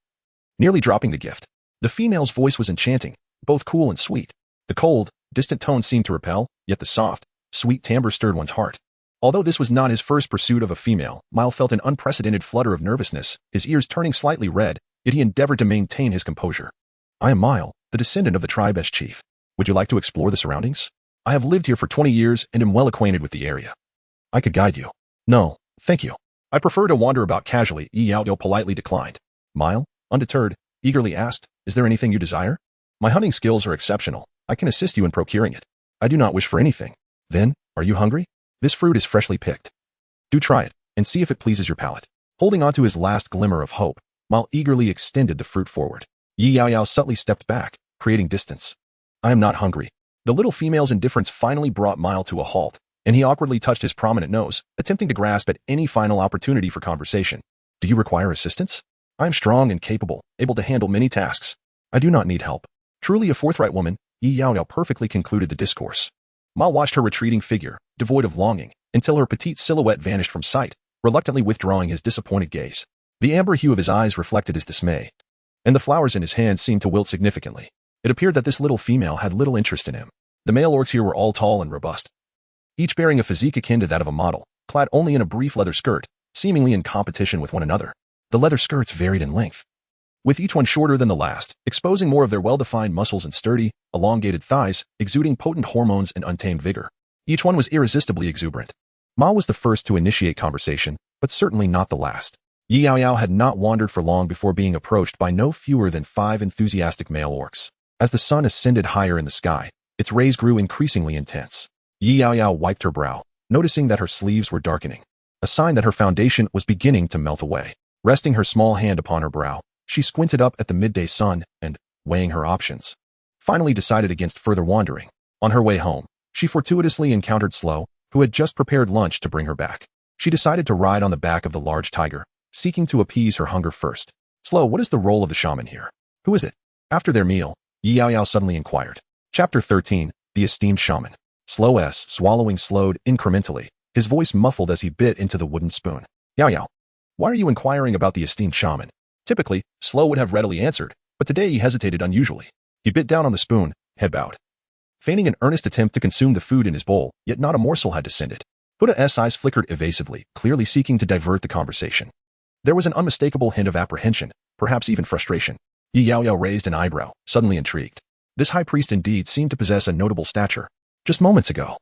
nearly dropping the gift. The female's voice was enchanting, both cool and sweet. The cold, distant tones seemed to repel, yet the soft, sweet timbre stirred one's heart. Although this was not his first pursuit of a female, Mile felt an unprecedented flutter of nervousness, his ears turning slightly red, yet he endeavored to maintain his composure. I am Mile, the descendant of the tribe's chief. Would you like to explore the surroundings? I have lived here for 20 years and am well acquainted with the area. I could guide you. No, thank you. I prefer to wander about casually. Yaoyao politely declined. Mile, undeterred, eagerly asked, is there anything you desire? My hunting skills are exceptional. I can assist you in procuring it. I do not wish for anything. Then, are you hungry? This fruit is freshly picked. Do try it, and see if it pleases your palate. Holding on to his last glimmer of hope, Mile eagerly extended the fruit forward. Yaoyao subtly stepped back, creating distance. I am not hungry. The little female's indifference finally brought Mile to a halt, and he awkwardly touched his prominent nose, attempting to grasp at any final opportunity for conversation. Do you require assistance? I am strong and capable, able to handle many tasks. I do not need help. Truly a forthright woman, Yaoyao perfectly concluded the discourse. Mile watched her retreating figure, devoid of longing, until her petite silhouette vanished from sight, reluctantly withdrawing his disappointed gaze. The amber hue of his eyes reflected his dismay, and the flowers in his hands seemed to wilt significantly. It appeared that this little female had little interest in him. The male orcs here were all tall and robust, each bearing a physique akin to that of a model, clad only in a brief leather skirt, seemingly in competition with one another. The leather skirts varied in length, with each one shorter than the last, exposing more of their well-defined muscles and sturdy, elongated thighs, exuding potent hormones and untamed vigor. Each one was irresistibly exuberant. Mile was the first to initiate conversation, but certainly not the last. Yaoyao had not wandered for long before being approached by no fewer than 5 enthusiastic male orcs. As the sun ascended higher in the sky, its rays grew increasingly intense. Yaoyao wiped her brow, noticing that her sleeves were darkening, a sign that her foundation was beginning to melt away. Resting her small hand upon her brow, she squinted up at the midday sun and, weighing her options, finally decided against further wandering. On her way home, she fortuitously encountered Sluo, who had just prepared lunch to bring her back. She decided to ride on the back of the large tiger, seeking to appease her hunger first. Sluo, what is the role of the shaman here? Who is it? After their meal, Yaoyao suddenly inquired. Chapter 13, The Esteemed Shaman. Sluo's swallowing slowed incrementally, his voice muffled as he bit into the wooden spoon. Yaoyao, why are you inquiring about the esteemed shaman? Typically, Sluo would have readily answered, but today he hesitated unusually. He bit down on the spoon, head bowed, feigning an earnest attempt to consume the food in his bowl, yet not a morsel had descended. Huda's eyes flickered evasively, clearly seeking to divert the conversation. There was an unmistakable hint of apprehension, perhaps even frustration. Yaoyao raised an eyebrow, suddenly intrigued. This high priest indeed seemed to possess a notable stature. Just moments ago,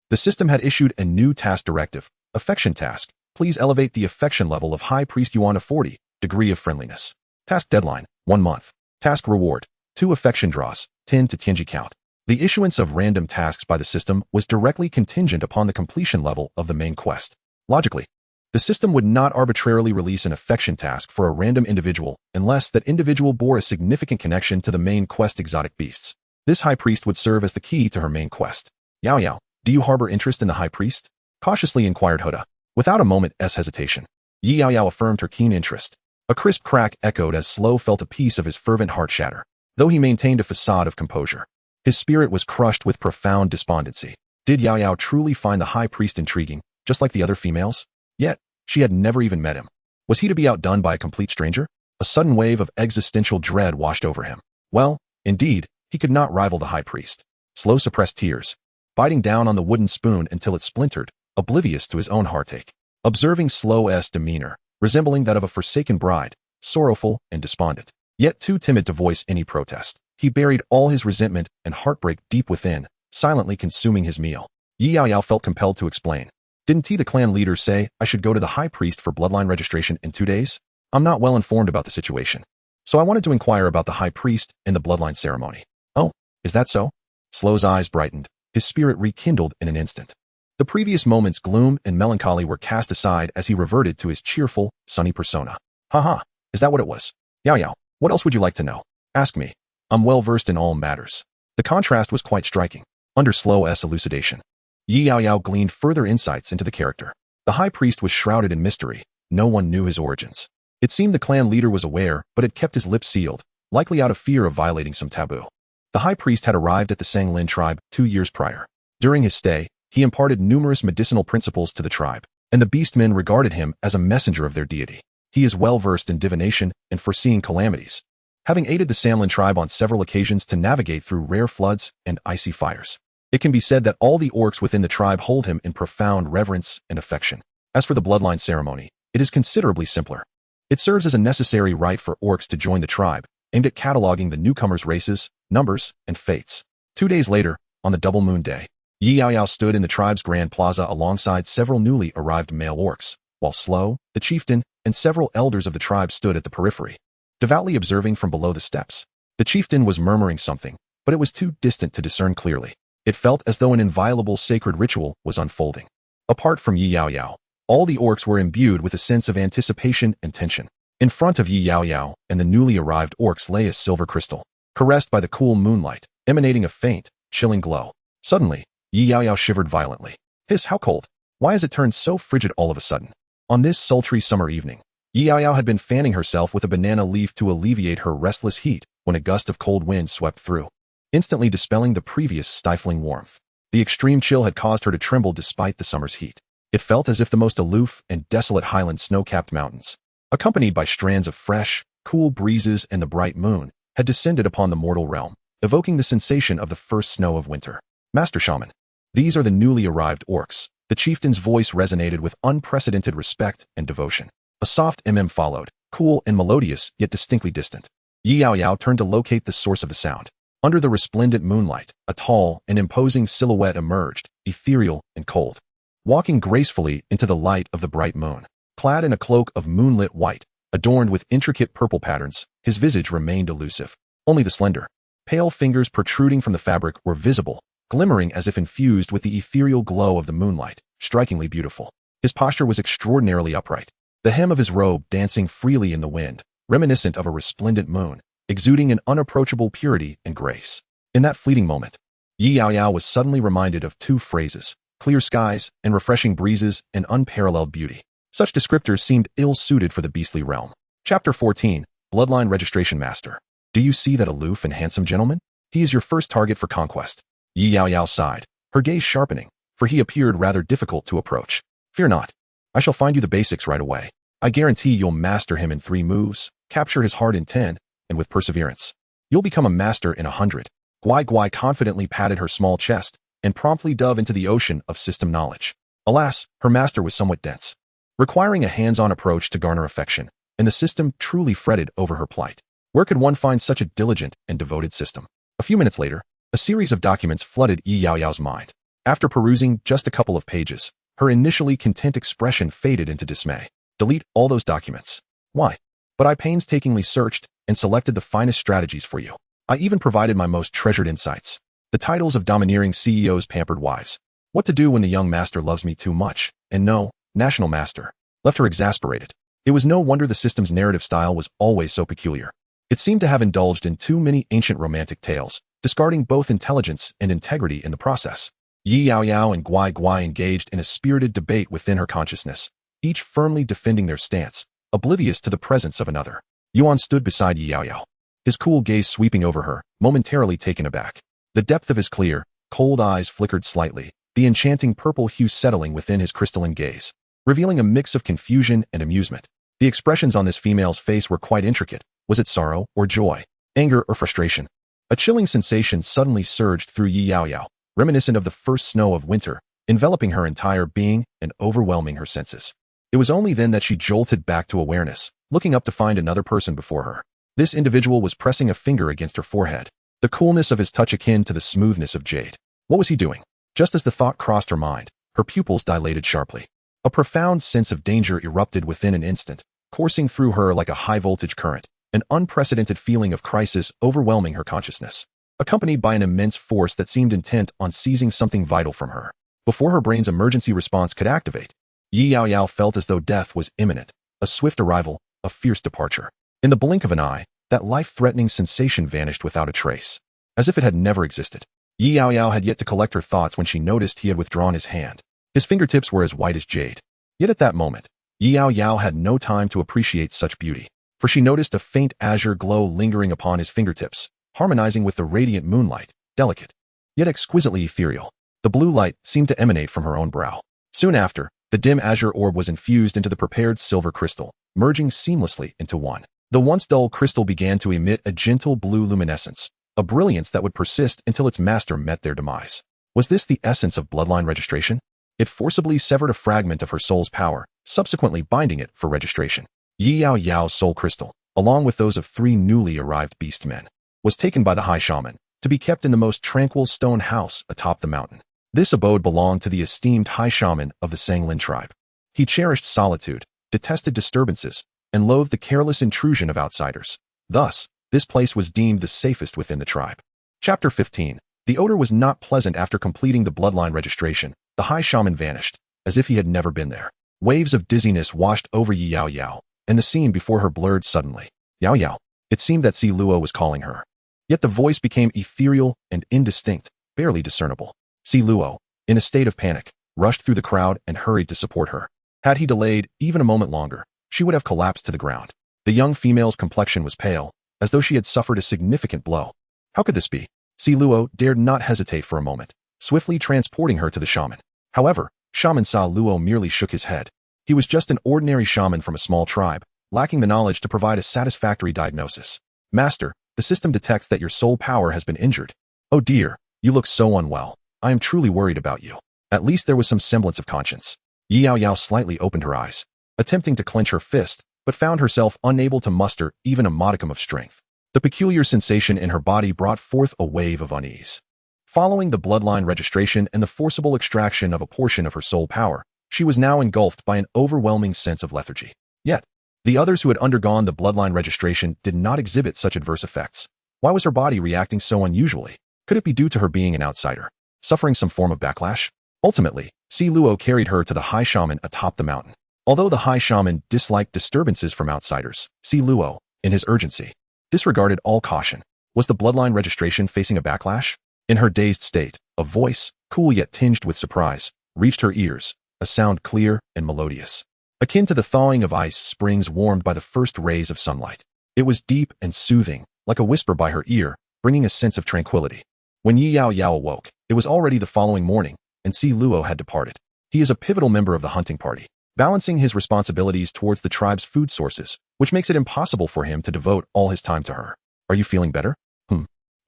the system had issued a new task directive, affection task. Please elevate the affection level of High Priest Yuan to 40, degree of friendliness. Task deadline, 1 month. Task reward, 2 affection draws, 10 to Tianji count. The issuance of random tasks by the system was directly contingent upon the completion level of the main quest. Logically, the system would not arbitrarily release an affection task for a random individual unless that individual bore a significant connection to the main quest exotic beasts. This high priest would serve as the key to her main quest. Yaoyao, do you harbor interest in the high priest? Cautiously inquired Huda. Without a moment's hesitation, Yaoyao affirmed her keen interest. A crisp crack echoed as Sluo felt a piece of his fervent heart shatter. Though he maintained a facade of composure, his spirit was crushed with profound despondency. Did Yaoyao truly find the high priest intriguing, just like the other females? Yet, she had never even met him. Was he to be outdone by a complete stranger? A sudden wave of existential dread washed over him. Well, indeed, he could not rival the high priest. Sluo suppressed tears, biting down on the wooden spoon until it splintered, oblivious to his own heartache. Observing Sluo's demeanor, resembling that of a forsaken bride, sorrowful and despondent, yet too timid to voice any protest, he buried all his resentment and heartbreak deep within, silently consuming his meal. Yaoyao felt compelled to explain. Didn't the clan leader say I should go to the high priest for bloodline registration in 2 days? I'm not well informed about the situation, so I wanted to inquire about the high priest and the bloodline ceremony. Oh, is that so? Sluo's eyes brightened, his spirit rekindled in an instant. The previous moment's gloom and melancholy were cast aside as he reverted to his cheerful, sunny persona. Haha, is that what it was? Yaoyao, what else would you like to know? Ask me. I'm well versed in all matters. The contrast was quite striking. Under Sluo's elucidation, Yaoyao gleaned further insights into the character. The high priest was shrouded in mystery. No one knew his origins. It seemed the clan leader was aware, but had kept his lips sealed, likely out of fear of violating some taboo. The high priest had arrived at the Sanglin tribe 2 years prior. During his stay, he imparted numerous medicinal principles to the tribe, and the beastmen regarded him as a messenger of their deity. He is well versed in divination and foreseeing calamities, having aided the Sanglin tribe on several occasions to navigate through rare floods and icy fires. It can be said that all the orcs within the tribe hold him in profound reverence and affection. As for the bloodline ceremony, it is considerably simpler. It serves as a necessary rite for orcs to join the tribe, aimed at cataloging the newcomers' races, numbers, and fates. 2 days later, on the double moon day, Yaoyao stood in the tribe's grand plaza alongside several newly arrived male orcs, while Sluo, the chieftain, and several elders of the tribe stood at the periphery, devoutly observing from below the steps. The chieftain was murmuring something, but it was too distant to discern clearly. It felt as though an inviolable sacred ritual was unfolding. Apart from Yaoyao, all the orcs were imbued with a sense of anticipation and tension. In front of Yaoyao and the newly arrived orcs lay a silver crystal, caressed by the cool moonlight, emanating a faint, chilling glow. Suddenly, Yaoyao shivered violently. Hiss, how cold! Why has it turned so frigid all of a sudden? On this sultry summer evening, Yaoyao had been fanning herself with a banana leaf to alleviate her restless heat when a gust of cold wind swept through, instantly dispelling the previous stifling warmth. The extreme chill had caused her to tremble despite the summer's heat. It felt as if the most aloof and desolate highland snow-capped mountains, accompanied by strands of fresh, cool breezes and the bright moon, had descended upon the mortal realm, evoking the sensation of the first snow of winter. Master Shaman, these are the newly arrived orcs. The chieftain's voice resonated with unprecedented respect and devotion. A soft followed, cool and melodious, yet distinctly distant. Yaoyao turned to locate the source of the sound. Under the resplendent moonlight, a tall and imposing silhouette emerged, ethereal and cold. Walking gracefully into the light of the bright moon, clad in a cloak of moonlit white, adorned with intricate purple patterns, his visage remained elusive. Only the slender, pale fingers protruding from the fabric were visible, glimmering as if infused with the ethereal glow of the moonlight, strikingly beautiful. His posture was extraordinarily upright, the hem of his robe dancing freely in the wind, reminiscent of a resplendent moon, exuding an unapproachable purity and grace. In that fleeting moment, Yaoyao was suddenly reminded of 2 phrases: clear skies and refreshing breezes and unparalleled beauty. Such descriptors seemed ill-suited for the beastly realm. Chapter 14, Bloodline Registration Master. Do you see that aloof and handsome gentleman? He is your first target for conquest. Yaoyao sighed, her gaze sharpening, for he appeared rather difficult to approach. Fear not. I shall find you the basics right away. I guarantee you'll master him in 3 moves, capture his heart in 10, and with perseverance, you'll become a master in 100. Guai confidently patted her small chest and promptly dove into the ocean of system knowledge. Alas, her master was somewhat dense, requiring a hands-on approach to garner affection, and the system truly fretted over her plight. Where could one find such a diligent and devoted system? A few minutes later, a series of documents flooded Yaoyao's mind. After perusing just a couple of pages, her initially content expression faded into dismay. Delete all those documents. Why? But I painstakingly searched and selected the finest strategies for you. I even provided my most treasured insights. The titles of domineering CEOs' pampered wives. What to do when the young master loves me too much, and no, national master, left her exasperated. It was no wonder the system's narrative style was always so peculiar. It seemed to have indulged in too many ancient romantic tales, discarding both intelligence and integrity in the process. Yaoyao and Guai engaged in a spirited debate within her consciousness, each firmly defending their stance, oblivious to the presence of another. Yuan stood beside Yaoyao, his cool gaze sweeping over her, momentarily taken aback. The depth of his clear, cold eyes flickered slightly, the enchanting purple hue settling within his crystalline gaze, revealing a mix of confusion and amusement. The expressions on this female's face were quite intricate. Was it sorrow or joy, anger or frustration? A chilling sensation suddenly surged through Yaoyao, reminiscent of the first snow of winter, enveloping her entire being and overwhelming her senses. It was only then that she jolted back to awareness, looking up to find another person before her. This individual was pressing a finger against her forehead, the coolness of his touch akin to the smoothness of jade. What was he doing? Just as the thought crossed her mind, her pupils dilated sharply. A profound sense of danger erupted within an instant, coursing through her like a high-voltage current, an unprecedented feeling of crisis overwhelming her consciousness, accompanied by an immense force that seemed intent on seizing something vital from her. Before her brain's emergency response could activate, Yaoyao felt as though death was imminent, a swift arrival, a fierce departure. In the blink of an eye, that life-threatening sensation vanished without a trace, as if it had never existed. Yaoyao had yet to collect her thoughts when she noticed he had withdrawn his hand. His fingertips were as white as jade. Yet at that moment, Yaoyao had no time to appreciate such beauty, for she noticed a faint azure glow lingering upon his fingertips, harmonizing with the radiant moonlight, delicate, yet exquisitely ethereal. The blue light seemed to emanate from her own brow. Soon after, the dim azure orb was infused into the prepared silver crystal, merging seamlessly into one. The once dull crystal began to emit a gentle blue luminescence, a brilliance that would persist until its master met their demise. Was this the essence of bloodline registration? It forcibly severed a fragment of her soul's power, subsequently binding it for registration. Yaoyao's soul crystal, along with those of 3 newly arrived beastmen, was taken by the high shaman, to be kept in the most tranquil stone house atop the mountain. This abode belonged to the esteemed high shaman of the Sanglin tribe. He cherished solitude, detested disturbances, and loathed the careless intrusion of outsiders. Thus, this place was deemed the safest within the tribe. Chapter 15. The odor was not pleasant after completing the bloodline registration. The high shaman vanished, as if he had never been there. Waves of dizziness washed over Yaoyao, and the scene before her blurred suddenly. Yaoyao. It seemed that Sluo was calling her. Yet the voice became ethereal and indistinct, barely discernible. Sluo, in a state of panic, rushed through the crowd and hurried to support her. Had he delayed even a moment longer, she would have collapsed to the ground. The young female's complexion was pale, as though she had suffered a significant blow. How could this be? Sluo dared not hesitate for a moment, swiftly transporting her to the shaman. However, Shaman Luo merely shook his head. He was just an ordinary shaman from a small tribe, lacking the knowledge to provide a satisfactory diagnosis. Master, the system detects that your soul power has been injured. Oh dear, you look so unwell. I am truly worried about you. At least there was some semblance of conscience. Yaoyao slightly opened her eyes, attempting to clench her fist, but found herself unable to muster even a modicum of strength. The peculiar sensation in her body brought forth a wave of unease. Following the bloodline registration and the forcible extraction of a portion of her soul power, she was now engulfed by an overwhelming sense of lethargy. Yet, the others who had undergone the bloodline registration did not exhibit such adverse effects. Why was her body reacting so unusually? Could it be due to her being an outsider, suffering some form of backlash? Ultimately, Sluo carried her to the high shaman atop the mountain. Although the high shaman disliked disturbances from outsiders, Sluo, in his urgency, disregarded all caution. Was the bloodline registration facing a backlash? In her dazed state, a voice, cool yet tinged with surprise, reached her ears, a sound clear and melodious, akin to the thawing of ice springs warmed by the first rays of sunlight. It was deep and soothing, like a whisper by her ear, bringing a sense of tranquility. When Yaoyao awoke, it was already the following morning, and Sluo had departed. He is a pivotal member of the hunting party, balancing his responsibilities towards the tribe's food sources, which makes it impossible for him to devote all his time to her. Are you feeling better?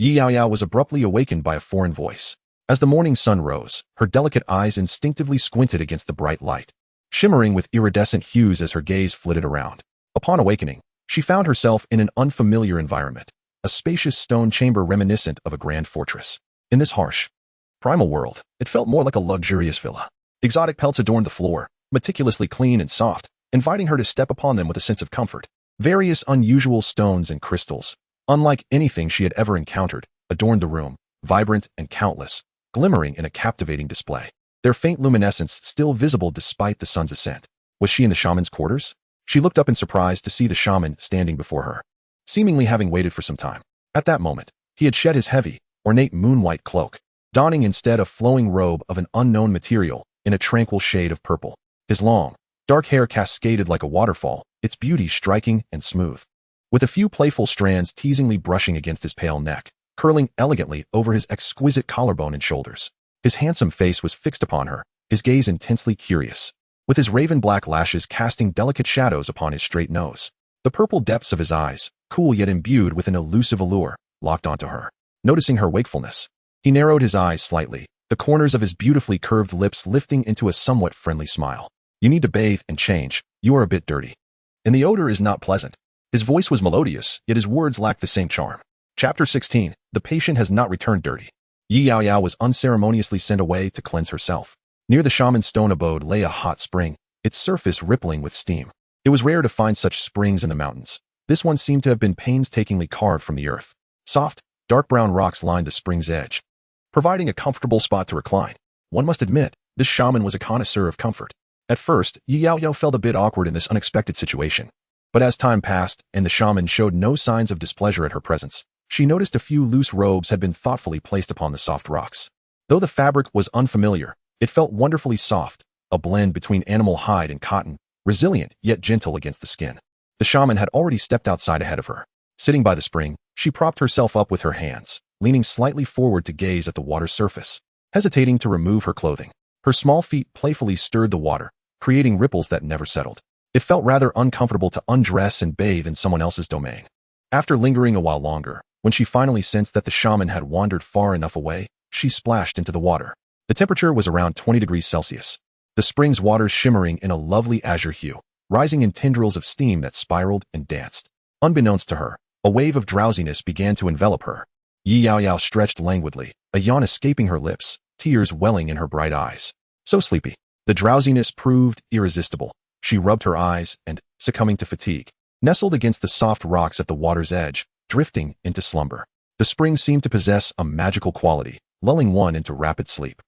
Yaoyao was abruptly awakened by a foreign voice. As the morning sun rose, her delicate eyes instinctively squinted against the bright light, shimmering with iridescent hues as her gaze flitted around. Upon awakening, she found herself in an unfamiliar environment. a spacious stone chamber reminiscent of a grand fortress. In this harsh, primal world, it felt more like a luxurious villa. Exotic pelts adorned the floor, meticulously clean and soft, inviting her to step upon them with a sense of comfort. Various unusual stones and crystals, unlike anything she had ever encountered, adorned the room, vibrant and countless, glimmering in a captivating display. Their faint luminescence still visible despite the sun's ascent. Was she in the shaman's quarters? She looked up in surprise to see the shaman standing before her, seemingly having waited for some time. At that moment, he had shed his heavy, ornate moon-white cloak, donning instead a flowing robe of an unknown material in a tranquil shade of purple. His long, dark hair cascaded like a waterfall, its beauty striking and smooth, with a few playful strands teasingly brushing against his pale neck, curling elegantly over his exquisite collarbone and shoulders. His handsome face was fixed upon her, his gaze intensely curious, with his raven-black lashes casting delicate shadows upon his straight nose. The purple depths of his eyes, cool yet imbued with an elusive allure, locked onto her. Noticing her wakefulness, he narrowed his eyes slightly, the corners of his beautifully curved lips lifting into a somewhat friendly smile. "You need to bathe and change. You are a bit dirty. And the odor is not pleasant." His voice was melodious, yet his words lacked the same charm. Chapter 16. The patient has not returned dirty. Yaoyao was unceremoniously sent away to cleanse herself. Near the shaman's stone abode lay a hot spring, its surface rippling with steam. It was rare to find such springs in the mountains. This one seemed to have been painstakingly carved from the earth. Soft, dark brown rocks lined the spring's edge, providing a comfortable spot to recline. One must admit, this shaman was a connoisseur of comfort. At first, Yaoyao felt a bit awkward in this unexpected situation. But as time passed, and the shaman showed no signs of displeasure at her presence, she noticed a few loose robes had been thoughtfully placed upon the soft rocks. Though the fabric was unfamiliar, it felt wonderfully soft, a blend between animal hide and cotton, resilient yet gentle against the skin. The shaman had already stepped outside ahead of her. Sitting by the spring, she propped herself up with her hands, leaning slightly forward to gaze at the water's surface, hesitating to remove her clothing. Her small feet playfully stirred the water, creating ripples that never settled. It felt rather uncomfortable to undress and bathe in someone else's domain. After lingering a while longer, when she finally sensed that the shaman had wandered far enough away, she splashed into the water. The temperature was around 20 degrees Celsius. The spring's waters shimmering in a lovely azure hue, rising in tendrils of steam that spiraled and danced. Unbeknownst to her, a wave of drowsiness began to envelop her. Yaoyao stretched languidly, a yawn escaping her lips, tears welling in her bright eyes. So sleepy. The drowsiness proved irresistible. She rubbed her eyes and, succumbing to fatigue, nestled against the soft rocks at the water's edge, drifting into slumber. The spring seemed to possess a magical quality, lulling one into rapid sleep.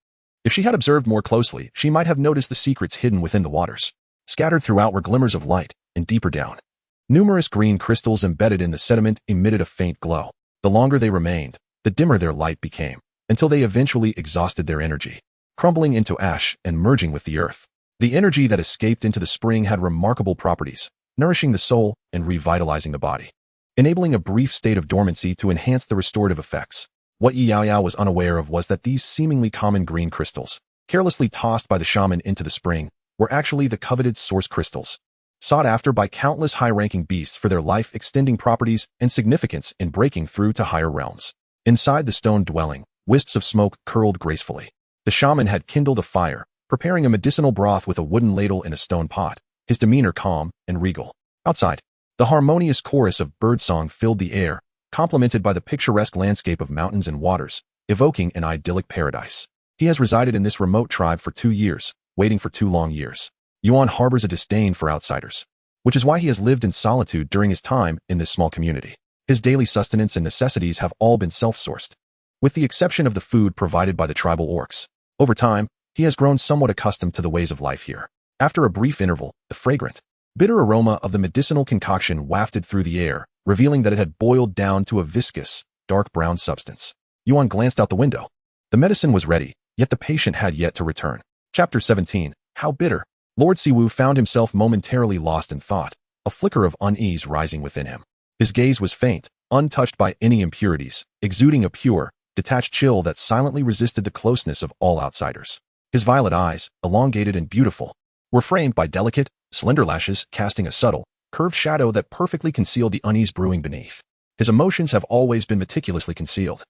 If she had observed more closely, she might have noticed the secrets hidden within the waters. Scattered throughout were glimmers of light, and deeper down, numerous green crystals embedded in the sediment emitted a faint glow. The longer they remained, the dimmer their light became, until they eventually exhausted their energy, crumbling into ash and merging with the earth. The energy that escaped into the spring had remarkable properties, nourishing the soul and revitalizing the body, enabling a brief state of dormancy to enhance the restorative effects. What Yaoyao was unaware of was that these seemingly common green crystals, carelessly tossed by the shaman into the spring, were actually the coveted source crystals, sought after by countless high-ranking beasts for their life-extending properties and significance in breaking through to higher realms. Inside the stone dwelling, wisps of smoke curled gracefully. The shaman had kindled a fire, preparing a medicinal broth with a wooden ladle in a stone pot, his demeanor calm and regal. Outside, the harmonious chorus of birdsong filled the air, complemented by the picturesque landscape of mountains and waters, evoking an idyllic paradise. He has resided in this remote tribe for 2 years, waiting for 2 long years. Yuan harbors a disdain for outsiders, which is why he has lived in solitude during his time in this small community. His daily sustenance and necessities have all been self-sourced, with the exception of the food provided by the tribal orcs. Over time, he has grown somewhat accustomed to the ways of life here. After a brief interval, the fragrant, bitter aroma of the medicinal concoction wafted through the air, revealing that it had boiled down to a viscous, dark brown substance. Yuan glanced out the window. The medicine was ready, yet the patient had yet to return. Chapter 17. How bitter. Lord Siwu found himself momentarily lost in thought, a flicker of unease rising within him. His gaze was faint, untouched by any impurities, exuding a pure, detached chill that silently resisted the closeness of all outsiders. His violet eyes, elongated and beautiful, were framed by delicate, slender lashes casting a subtle, curved shadow that perfectly concealed the unease brewing beneath. His emotions have always been meticulously concealed,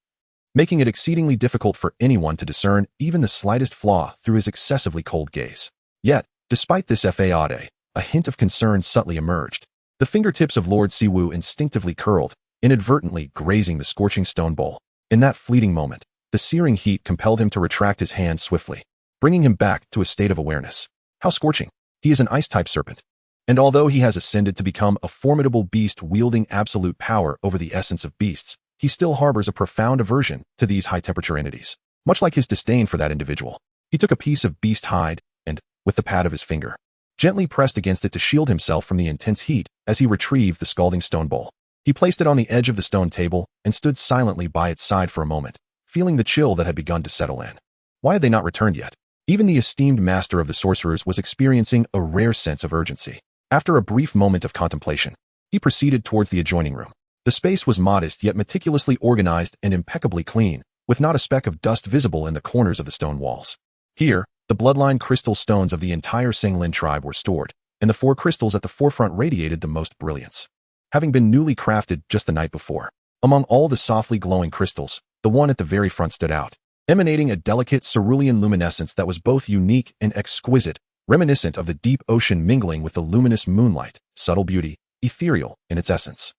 making it exceedingly difficult for anyone to discern even the slightest flaw through his excessively cold gaze. Yet, despite this fade, a hint of concern subtly emerged. The fingertips of Lord Siwu instinctively curled, inadvertently grazing the scorching stone bowl. In that fleeting moment, the searing heat compelled him to retract his hand swiftly, bringing him back to a state of awareness. How scorching! He is an ice-type serpent. And although he has ascended to become a formidable beast wielding absolute power over the essence of beasts, he still harbors a profound aversion to these high-temperature entities. Much like his disdain for that individual, he took a piece of beast hide and, with the pad of his finger, gently pressed against it to shield himself from the intense heat as he retrieved the scalding stone bowl. He placed it on the edge of the stone table and stood silently by its side for a moment, feeling the chill that had begun to settle in. Why had they not returned yet? Even the esteemed master of the sorcerers was experiencing a rare sense of urgency. After a brief moment of contemplation, he proceeded towards the adjoining room. The space was modest yet meticulously organized and impeccably clean, with not a speck of dust visible in the corners of the stone walls. Here, the bloodline crystal stones of the entire Senglin tribe were stored, and the 4 crystals at the forefront radiated the most brilliance, having been newly crafted just the night before. Among all the softly glowing crystals, the one at the very front stood out, emanating a delicate cerulean luminescence that was both unique and exquisite, reminiscent of the deep ocean mingling with the luminous moonlight, subtle beauty, ethereal in its essence.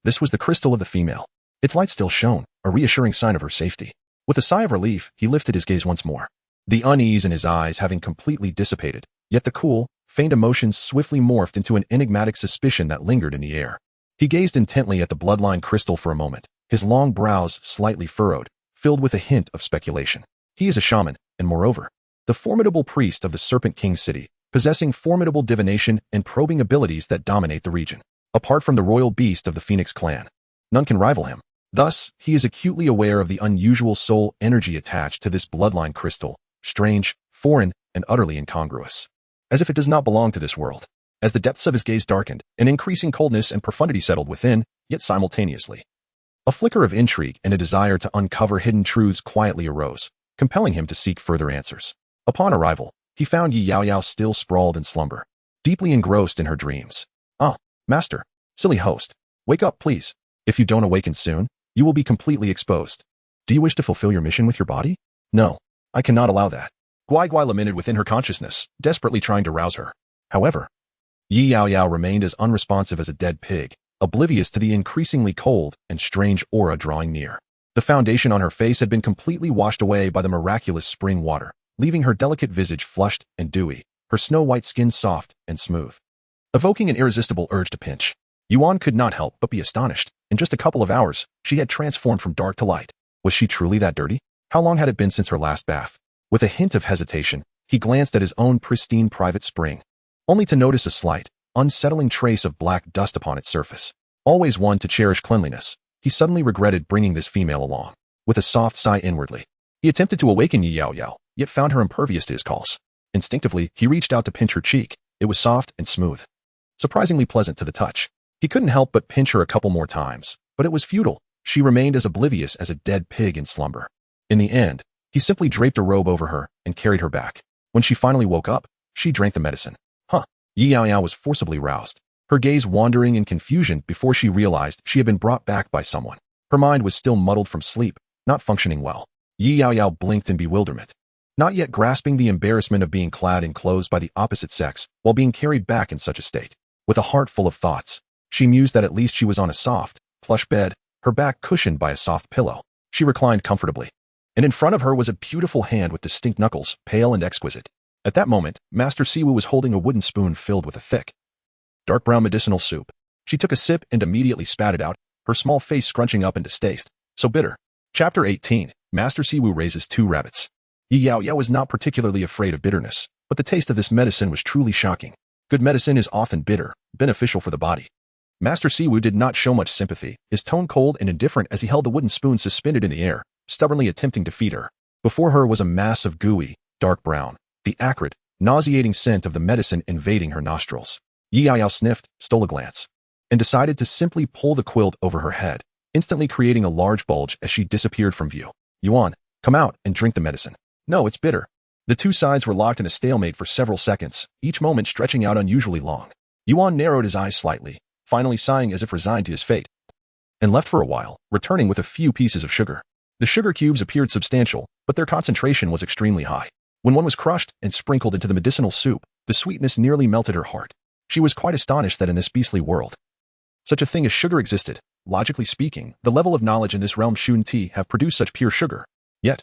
This was the crystal of the female. Its light still shone, a reassuring sign of her safety. With a sigh of relief, he lifted his gaze once more, the unease in his eyes having completely dissipated, yet the cool, faint emotions swiftly morphed into an enigmatic suspicion that lingered in the air. He gazed intently at the bloodline crystal for a moment, his long brows slightly furrowed, filled with a hint of speculation. He is a shaman, and moreover, the formidable priest of the Serpent King city, possessing formidable divination and probing abilities that dominate the region. Apart from the royal beast of the Phoenix clan, none can rival him. Thus, he is acutely aware of the unusual soul energy attached to this bloodline crystal, strange, foreign, and utterly incongruous. As if it does not belong to this world. As the depths of his gaze darkened, an increasing coldness and profundity settled within, yet simultaneously. A flicker of intrigue and a desire to uncover hidden truths quietly arose, compelling him to seek further answers. Upon arrival, he found Yaoyao still sprawled in slumber, deeply engrossed in her dreams. "Ah, master, silly host, wake up please. If you don't awaken soon, you will be completely exposed. Do you wish to fulfill your mission with your body?" "No, I cannot allow that," Guai Guai lamented within her consciousness, desperately trying to rouse her. However, Yaoyao remained as unresponsive as a dead pig, oblivious to the increasingly cold and strange aura drawing near. The foundation on her face had been completely washed away by the miraculous spring water, leaving her delicate visage flushed and dewy, her snow-white skin soft and smooth, evoking an irresistible urge to pinch. Yuan could not help but be astonished. In just a couple of hours, she had transformed from dark to light. Was she truly that dirty? How long had it been since her last bath? With a hint of hesitation, he glanced at his own pristine private spring, only to notice a slight, unsettling trace of black dust upon its surface. Always one to cherish cleanliness, he suddenly regretted bringing this female along. With a soft sigh inwardly, he attempted to awaken Yaoyao, yet found her impervious to his calls. Instinctively, he reached out to pinch her cheek. It was soft and smooth, surprisingly pleasant to the touch. He couldn't help but pinch her a couple more times, but it was futile. She remained as oblivious as a dead pig in slumber. In the end, he simply draped a robe over her and carried her back. When she finally woke up, she drank the medicine. Yaoyao was forcibly roused, her gaze wandering in confusion before she realized she had been brought back by someone. Her mind was still muddled from sleep, not functioning well. Yaoyao blinked in bewilderment, not yet grasping the embarrassment of being clad in clothes by the opposite sex while being carried back in such a state. With a heart full of thoughts, she mused that at least she was on a soft, plush bed, her back cushioned by a soft pillow. She reclined comfortably, and in front of her was a beautiful hand with distinct knuckles, pale and exquisite. At that moment, Master Siwu was holding a wooden spoon filled with a thick, dark brown medicinal soup. She took a sip and immediately spat it out, her small face scrunching up in distaste. So bitter. Chapter 18. Master Siwu raises 2 rabbits. Yaoyao was not particularly afraid of bitterness, but the taste of this medicine was truly shocking. Good medicine is often bitter, beneficial for the body. Master Siwu did not show much sympathy, his tone cold and indifferent as he held the wooden spoon suspended in the air, stubbornly attempting to feed her. Before her was a mass of gooey, dark brown, the acrid, nauseating scent of the medicine invading her nostrils. Yaoyao sniffed, stole a glance, and decided to simply pull the quilt over her head, instantly creating a large bulge as she disappeared from view. "Yuan, come out and drink the medicine." "No, it's bitter." The 2 sides were locked in a stalemate for several seconds, each moment stretching out unusually long. Yuan narrowed his eyes slightly, finally sighing as if resigned to his fate, and left for a while, returning with a few pieces of sugar. The sugar cubes appeared substantial, but their concentration was extremely high. When one was crushed and sprinkled into the medicinal soup, the sweetness nearly melted her heart. She was quite astonished that in this beastly world, such a thing as sugar existed. Logically speaking, the level of knowledge in this realm shouldn't have produced such pure sugar. Yet,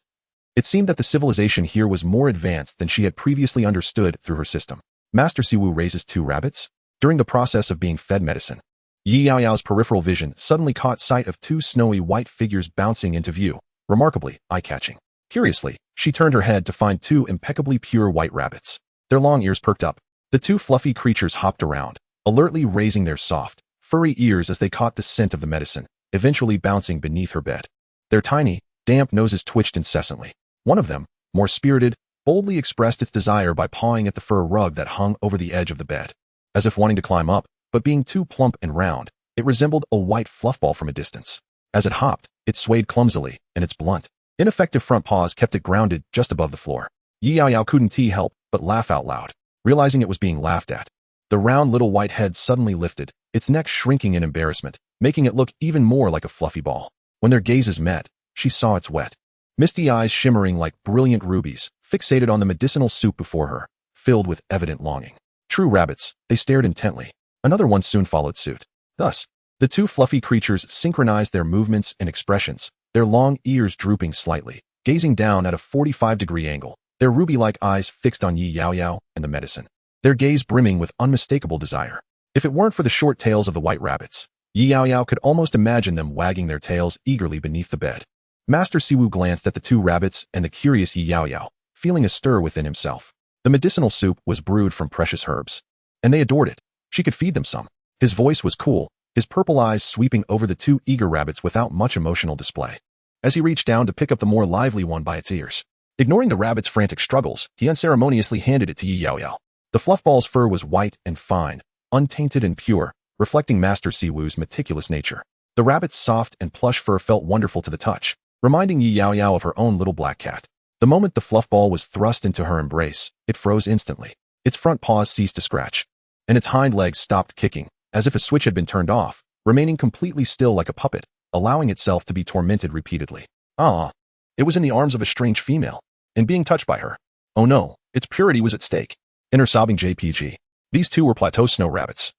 it seemed that the civilization here was more advanced than she had previously understood through her system. Master Siwu raises 2 rabbits. During the process of being fed medicine, Yaoyao's peripheral vision suddenly caught sight of 2 snowy white figures bouncing into view, remarkably eye-catching. Curiously, she turned her head to find 2 impeccably pure white rabbits. Their long ears perked up. The 2 fluffy creatures hopped around, alertly raising their soft, furry ears as they caught the scent of the medicine, eventually bouncing beneath her bed. Their tiny, damp noses twitched incessantly. One of them, more spirited, boldly expressed its desire by pawing at the fur rug that hung over the edge of the bed. As if wanting to climb up, but being too plump and round, it resembled a white fluffball from a distance. As it hopped, it swayed clumsily, and its blunt, ineffective front paws kept it grounded just above the floor. Yaoyao couldn't help but laugh out loud, realizing it was being laughed at. The round little white head suddenly lifted, its neck shrinking in embarrassment, making it look even more like a fluffy ball. When their gazes met, she saw its wet, misty eyes shimmering like brilliant rubies, fixated on the medicinal soup before her, filled with evident longing. True rabbits, they stared intently. Another one soon followed suit. Thus, the 2 fluffy creatures synchronized their movements and expressions, their long ears drooping slightly, gazing down at a 45-degree angle, their ruby-like eyes fixed on Yaoyao and the medicine, their gaze brimming with unmistakable desire. If it weren't for the short tails of the white rabbits, Yaoyao could almost imagine them wagging their tails eagerly beneath the bed. Master Siwu glanced at the 2 rabbits and the curious Yaoyao, feeling a stir within himself. The medicinal soup was brewed from precious herbs, and they adored it. She could feed them some. His voice was cool, his purple eyes sweeping over the 2 eager rabbits without much emotional display. As he reached down to pick up the more lively one by its ears, ignoring the rabbit's frantic struggles, he unceremoniously handed it to Yaoyao. The fluffball's fur was white and fine, untainted and pure, reflecting Master Siwu's meticulous nature. The rabbit's soft and plush fur felt wonderful to the touch, reminding Yaoyao of her own little black cat. The moment the fluffball was thrust into her embrace, it froze instantly. Its front paws ceased to scratch, and its hind legs stopped kicking, as if a switch had been turned off, remaining completely still like a puppet, allowing itself to be tormented repeatedly. It was in the arms of a strange female, and being touched by her. Oh no, its purity was at stake. Inner sobbing JPG. These 2 were plateau snow rabbits,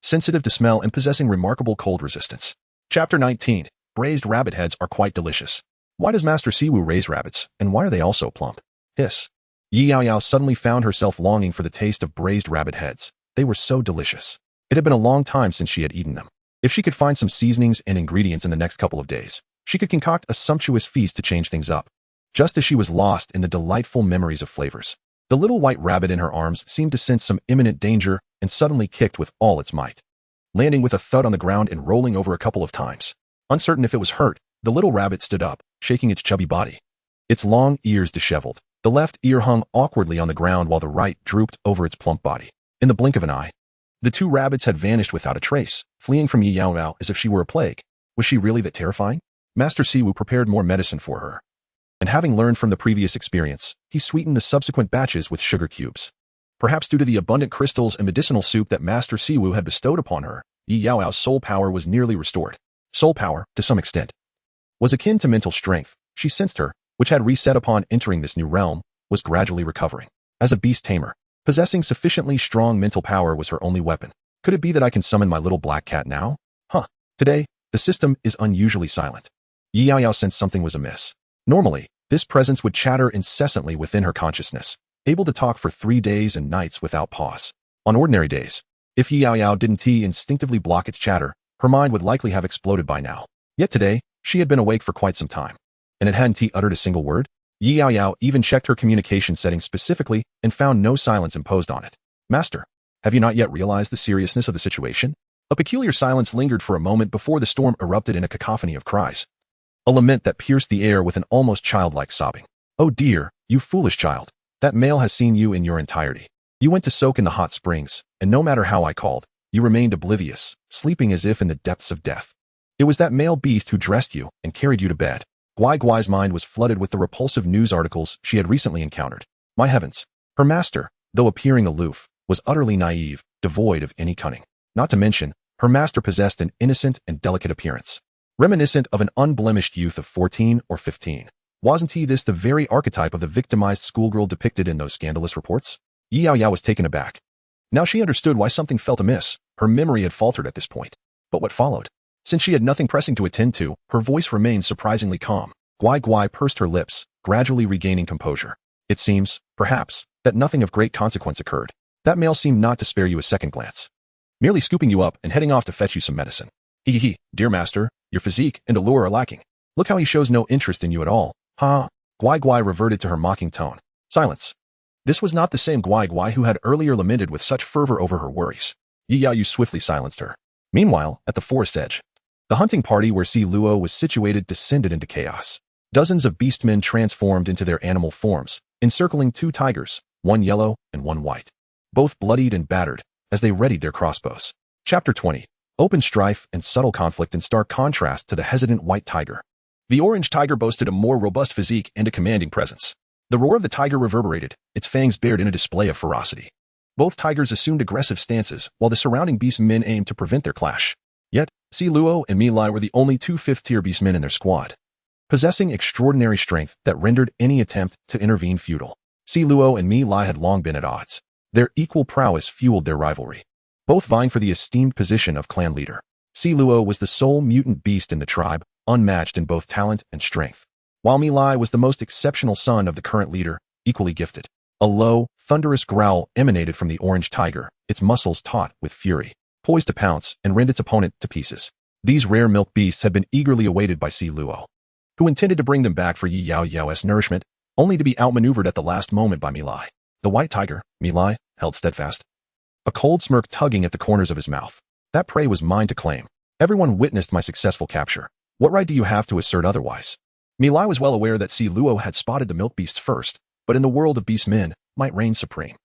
sensitive to smell and possessing remarkable cold resistance. Chapter 19. Braised rabbit heads are quite delicious. Why does Master Siwu raise rabbits, and why are they also plump? Hiss. Yaoyao suddenly found herself longing for the taste of braised rabbit heads. They were so delicious. It had been a long time since she had eaten them. If she could find some seasonings and ingredients in the next couple of days, she could concoct a sumptuous feast to change things up. Just as she was lost in the delightful memories of flavors, the little white rabbit in her arms seemed to sense some imminent danger and suddenly kicked with all its might, landing with a thud on the ground and rolling over a couple of times. Uncertain if it was hurt, the little rabbit stood up, shaking its chubby body. Its long ears disheveled. The left ear hung awkwardly on the ground while the right drooped over its plump body. In the blink of an eye, the 2 rabbits had vanished without a trace, fleeing from Yaoyao as if she were a plague. Was she really that terrifying? Master Siwu prepared more medicine for her, and having learned from the previous experience, he sweetened the subsequent batches with sugar cubes. Perhaps due to the abundant crystals and medicinal soup that Master Siwu had bestowed upon her, Yaoyao's soul power was nearly restored. Soul power, to some extent, was akin to mental strength. She sensed her, which had reset upon entering this new realm, was gradually recovering. As a beast tamer, possessing sufficiently strong mental power was her only weapon. Could it be that I can summon my little black cat now? Today, the system is unusually silent. Yaoyao sensed something was amiss. Normally, this presence would chatter incessantly within her consciousness, able to talk for 3 days and nights without pause. On ordinary days, if Yaoyao didn't instinctively block its chatter, her mind would likely have exploded by now. Yet today, she had been awake for quite some time, and it hadn't uttered a single word. Yaoyao even checked her communication settings specifically and found no silence imposed on it. Master, have you not yet realized the seriousness of the situation? A peculiar silence lingered for a moment before the storm erupted in a cacophony of cries. A lament that pierced the air with an almost childlike sobbing. Oh dear, you foolish child. That male has seen you in your entirety. You went to soak in the hot springs, and no matter how I called, you remained oblivious, sleeping as if in the depths of death. It was that male beast who dressed you and carried you to bed. Guai Guai's mind was flooded with the repulsive news articles she had recently encountered. My heavens, her master, though appearing aloof, was utterly naive, devoid of any cunning. Not to mention, her master possessed an innocent and delicate appearance, reminiscent of an unblemished youth of 14 or 15. Wasn't this the very archetype of the victimized schoolgirl depicted in those scandalous reports? Yaoyao was taken aback. Now she understood why something felt amiss. Her memory had faltered at this point. But what followed? Since she had nothing pressing to attend to, her voice remained surprisingly calm. Guai Guai pursed her lips, gradually regaining composure. It seems, perhaps, that nothing of great consequence occurred. That male seemed not to spare you a second glance. Merely scooping you up and heading off to fetch you some medicine. Hee, dear master, your physique and allure are lacking. Look how he shows no interest in you at all. Ha! Guai Guai reverted to her mocking tone. Silence. This was not the same Guai Guai who had earlier lamented with such fervor over her worries. Yaoyao swiftly silenced her. Meanwhile, at the forest edge, the hunting party where Sluo was situated descended into chaos. Dozens of beastmen transformed into their animal forms, encircling 2 tigers, one yellow and one white. Both bloodied and battered, as they readied their crossbows. Chapter 20. Open strife and subtle conflict in stark contrast to the hesitant white tiger. The orange tiger boasted a more robust physique and a commanding presence. The roar of the tiger reverberated, its fangs bared in a display of ferocity. Both tigers assumed aggressive stances, while the surrounding beastmen aimed to prevent their clash. Yet, Sluo and Milai were the only 2 fifth-tier beastmen in their squad, possessing extraordinary strength that rendered any attempt to intervene futile. Sluo and Milai had long been at odds. Their equal prowess fueled their rivalry, both vying for the esteemed position of clan leader. Sluo was the sole mutant beast in the tribe, unmatched in both talent and strength, while Milai was the most exceptional son of the current leader, equally gifted. A low, thunderous growl emanated from the orange tiger, its muscles taut with fury, poised to pounce and rend its opponent to pieces. These rare milk beasts had been eagerly awaited by Sluo, who intended to bring them back for Yaoyao's nourishment, only to be outmaneuvered at the last moment by Milai. The white tiger, Milai, held steadfast, a cold smirk tugging at the corners of his mouth. That prey was mine to claim. Everyone witnessed my successful capture. What right do you have to assert otherwise? Milai was well aware that Sluo had spotted the milk beasts first, but in the world of beastmen, might reign supreme.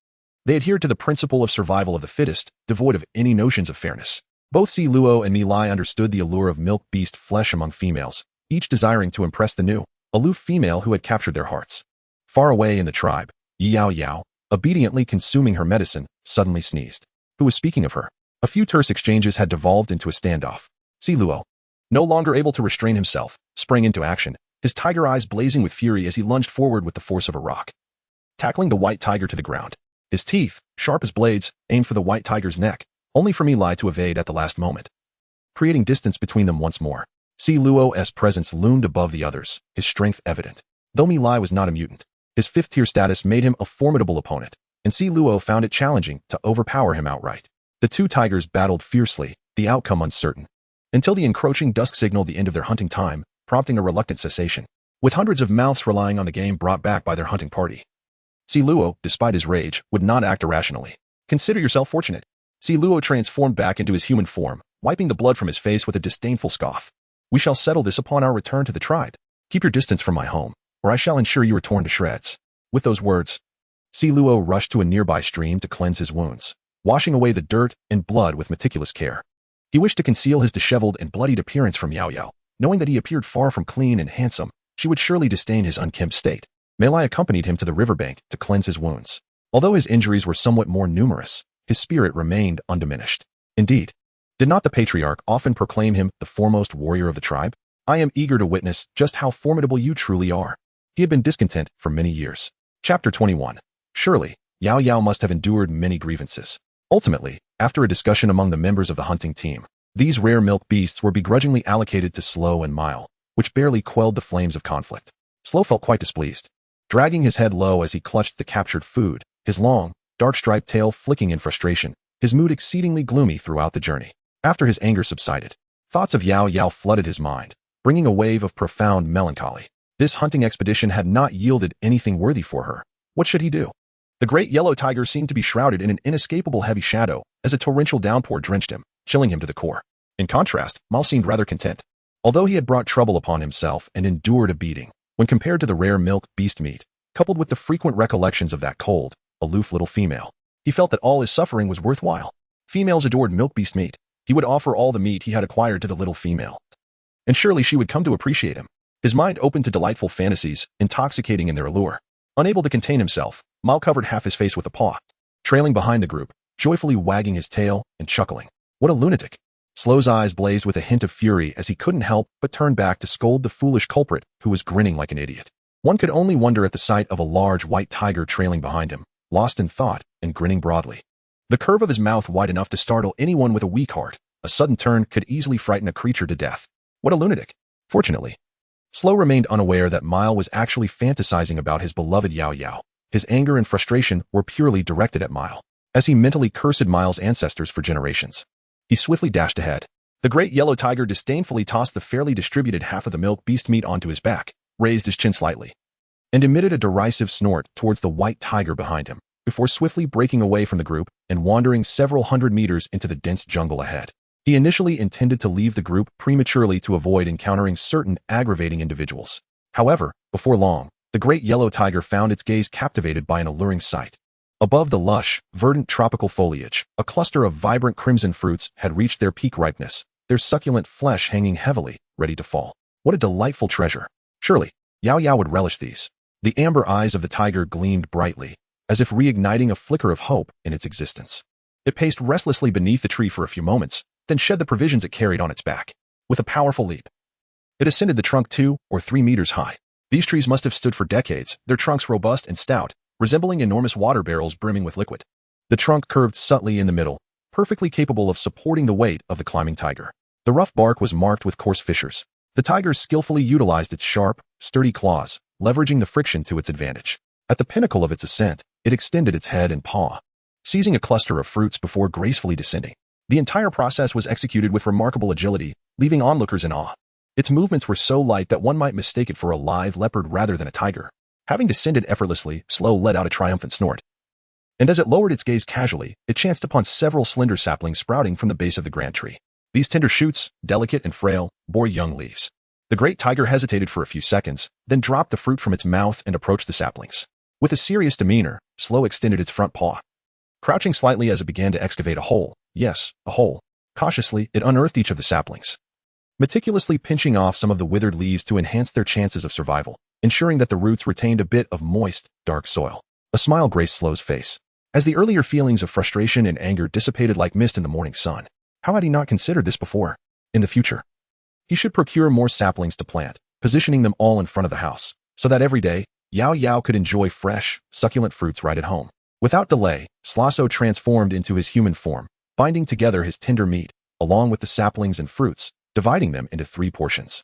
They adhered to the principle of survival of the fittest, devoid of any notions of fairness. Both Sluo and Milai understood the allure of milk beast flesh among females, each desiring to impress the new, aloof female who had captured their hearts. Far away in the tribe, Yaoyao, obediently consuming her medicine, suddenly sneezed. Who was speaking of her? A few terse exchanges had devolved into a standoff. Sluo, no longer able to restrain himself, sprang into action, his tiger eyes blazing with fury as he lunged forward with the force of a rock, tackling the white tiger to the ground. His teeth, sharp as blades, aimed for the white tiger's neck, only for Milai to evade at the last moment, creating distance between them once more. Sluo's presence loomed above the others, his strength evident. Though Milai was not a mutant, his 5th-tier status made him a formidable opponent, and Sluo found it challenging to overpower him outright. The 2 tigers battled fiercely, the outcome uncertain, until the encroaching dusk signaled the end of their hunting time, prompting a reluctant cessation, with hundreds of mouths relying on the game brought back by their hunting party. Sluo, despite his rage, would not act irrationally. Consider yourself fortunate. Sluo transformed back into his human form, wiping the blood from his face with a disdainful scoff. We shall settle this upon our return to the tribe. Keep your distance from my home, or I shall ensure you are torn to shreds. With those words, Sluo rushed to a nearby stream to cleanse his wounds, washing away the dirt and blood with meticulous care. He wished to conceal his disheveled and bloodied appearance from Yaoyao, knowing that he appeared far from clean and handsome. She would surely disdain his unkempt state. Milai accompanied him to the riverbank to cleanse his wounds. Although his injuries were somewhat more numerous, his spirit remained undiminished. Indeed, did not the patriarch often proclaim him the foremost warrior of the tribe? I am eager to witness just how formidable you truly are. He had been discontent for many years. Chapter 21. Surely, Yaoyao must have endured many grievances. Ultimately, after a discussion among the members of the hunting team, these rare milk beasts were begrudgingly allocated to Sluo and Mile, which barely quelled the flames of conflict. Sluo felt quite displeased, dragging his head low as he clutched the captured food, his long, dark-striped tail flicking in frustration, his mood exceedingly gloomy throughout the journey. After his anger subsided, thoughts of Yaoyao flooded his mind, bringing a wave of profound melancholy. This hunting expedition had not yielded anything worthy for her. What should he do? The great yellow tiger seemed to be shrouded in an inescapable heavy shadow as a torrential downpour drenched him, chilling him to the core. In contrast, Mal seemed rather content. Although he had brought trouble upon himself and endured a beating, when compared to the rare milk beast meat, coupled with the frequent recollections of that cold, aloof little female, he felt that all his suffering was worthwhile. Females adored milk beast meat. He would offer all the meat he had acquired to the little female, and surely she would come to appreciate him. His mind opened to delightful fantasies, intoxicating in their allure. Unable to contain himself, Mal covered half his face with a paw, trailing behind the group, joyfully wagging his tail and chuckling. What a lunatic! Sluo's eyes blazed with a hint of fury as he couldn't help but turn back to scold the foolish culprit who was grinning like an idiot. One could only wonder at the sight of a large white tiger trailing behind him, lost in thought and grinning broadly, the curve of his mouth wide enough to startle anyone with a weak heart. A sudden turn could easily frighten a creature to death. What a lunatic. Fortunately, Sluo remained unaware that Mile was actually fantasizing about his beloved Yaoyao. His anger and frustration were purely directed at Mile, as he mentally cursed Mile's ancestors for generations. He swiftly dashed ahead. The great yellow tiger disdainfully tossed the fairly distributed half of the milk beast meat onto his back, raised his chin slightly, and emitted a derisive snort towards the white tiger behind him, before swiftly breaking away from the group and wandering several hundred meters into the dense jungle ahead. He initially intended to leave the group prematurely to avoid encountering certain aggravating individuals. However, before long, the great yellow tiger found its gaze captivated by an alluring sight. Above the lush, verdant tropical foliage, a cluster of vibrant crimson fruits had reached their peak ripeness, their succulent flesh hanging heavily, ready to fall. What a delightful treasure. Surely, Yaoyao would relish these. The amber eyes of the tiger gleamed brightly, as if reigniting a flicker of hope in its existence. It paced restlessly beneath the tree for a few moments, then shed the provisions it carried on its back. With a powerful leap, it ascended the trunk 2 or 3 meters high. These trees must have stood for decades, their trunks robust and stout, resembling enormous water barrels brimming with liquid. The trunk curved subtly in the middle, perfectly capable of supporting the weight of the climbing tiger. The rough bark was marked with coarse fissures. The tiger skillfully utilized its sharp, sturdy claws, leveraging the friction to its advantage. At the pinnacle of its ascent, it extended its head and paw, seizing a cluster of fruits before gracefully descending. The entire process was executed with remarkable agility, leaving onlookers in awe. Its movements were so light that one might mistake it for a lithe leopard rather than a tiger. Having descended effortlessly, Sluo let out a triumphant snort. And as it lowered its gaze casually, it chanced upon several slender saplings sprouting from the base of the grand tree. These tender shoots, delicate and frail, bore young leaves. The great tiger hesitated for a few seconds, then dropped the fruit from its mouth and approached the saplings. With a serious demeanor, Sluo extended its front paw. Crouching slightly as it began to excavate a hole, yes, a hole. Cautiously, it unearthed each of the saplings, meticulously pinching off some of the withered leaves to enhance their chances of survival, ensuring that the roots retained a bit of moist, dark soil. A smile graced Sluo's face, as the earlier feelings of frustration and anger dissipated like mist in the morning sun. How had he not considered this before? In the future, he should procure more saplings to plant, positioning them all in front of the house, so that every day, Yaoyao could enjoy fresh, succulent fruits right at home. Without delay, Sluo transformed into his human form, binding together his tender meat, along with the saplings and fruits, dividing them into 3 portions.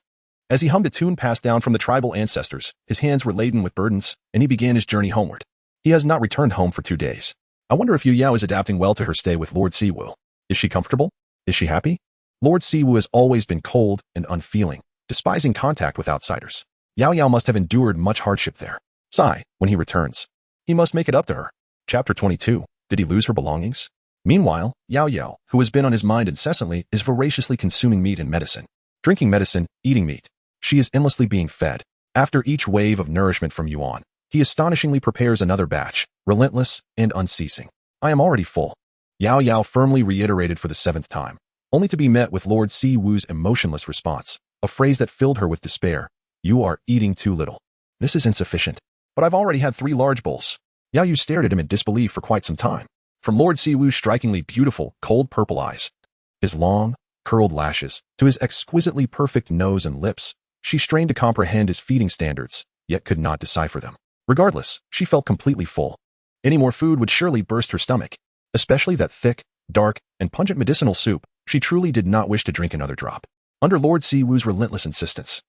As he hummed a tune passed down from the tribal ancestors, his hands were laden with burdens, and he began his journey homeward. He has not returned home for 2 days. I wonder if Yaoyao is adapting well to her stay with Lord Siwu. Is she comfortable? Is she happy? Lord Siwu has always been cold and unfeeling, despising contact with outsiders. Yaoyao must have endured much hardship there. Sigh, when he returns, he must make it up to her. Chapter 22. Did he lose her belongings? Meanwhile, Yaoyao, who has been on his mind incessantly, is voraciously consuming meat and medicine. Drinking medicine, eating meat. She is endlessly being fed. After each wave of nourishment from Yuan, he astonishingly prepares another batch, relentless and unceasing. I am already full. Yaoyao firmly reiterated for the 7th time, only to be met with Lord Siwu's emotionless response, a phrase that filled her with despair. You are eating too little. This is insufficient. But I've already had 3 large bowls. Yaoyao stared at him in disbelief for quite some time. From Lord Siwu's strikingly beautiful, cold purple eyes, his long, curled lashes, to his exquisitely perfect nose and lips, she strained to comprehend his feeding standards, yet could not decipher them. Regardless, she felt completely full. Any more food would surely burst her stomach, especially that thick, dark, and pungent medicinal soup. She truly did not wish to drink another drop. Under Lord Siwu's relentless insistence,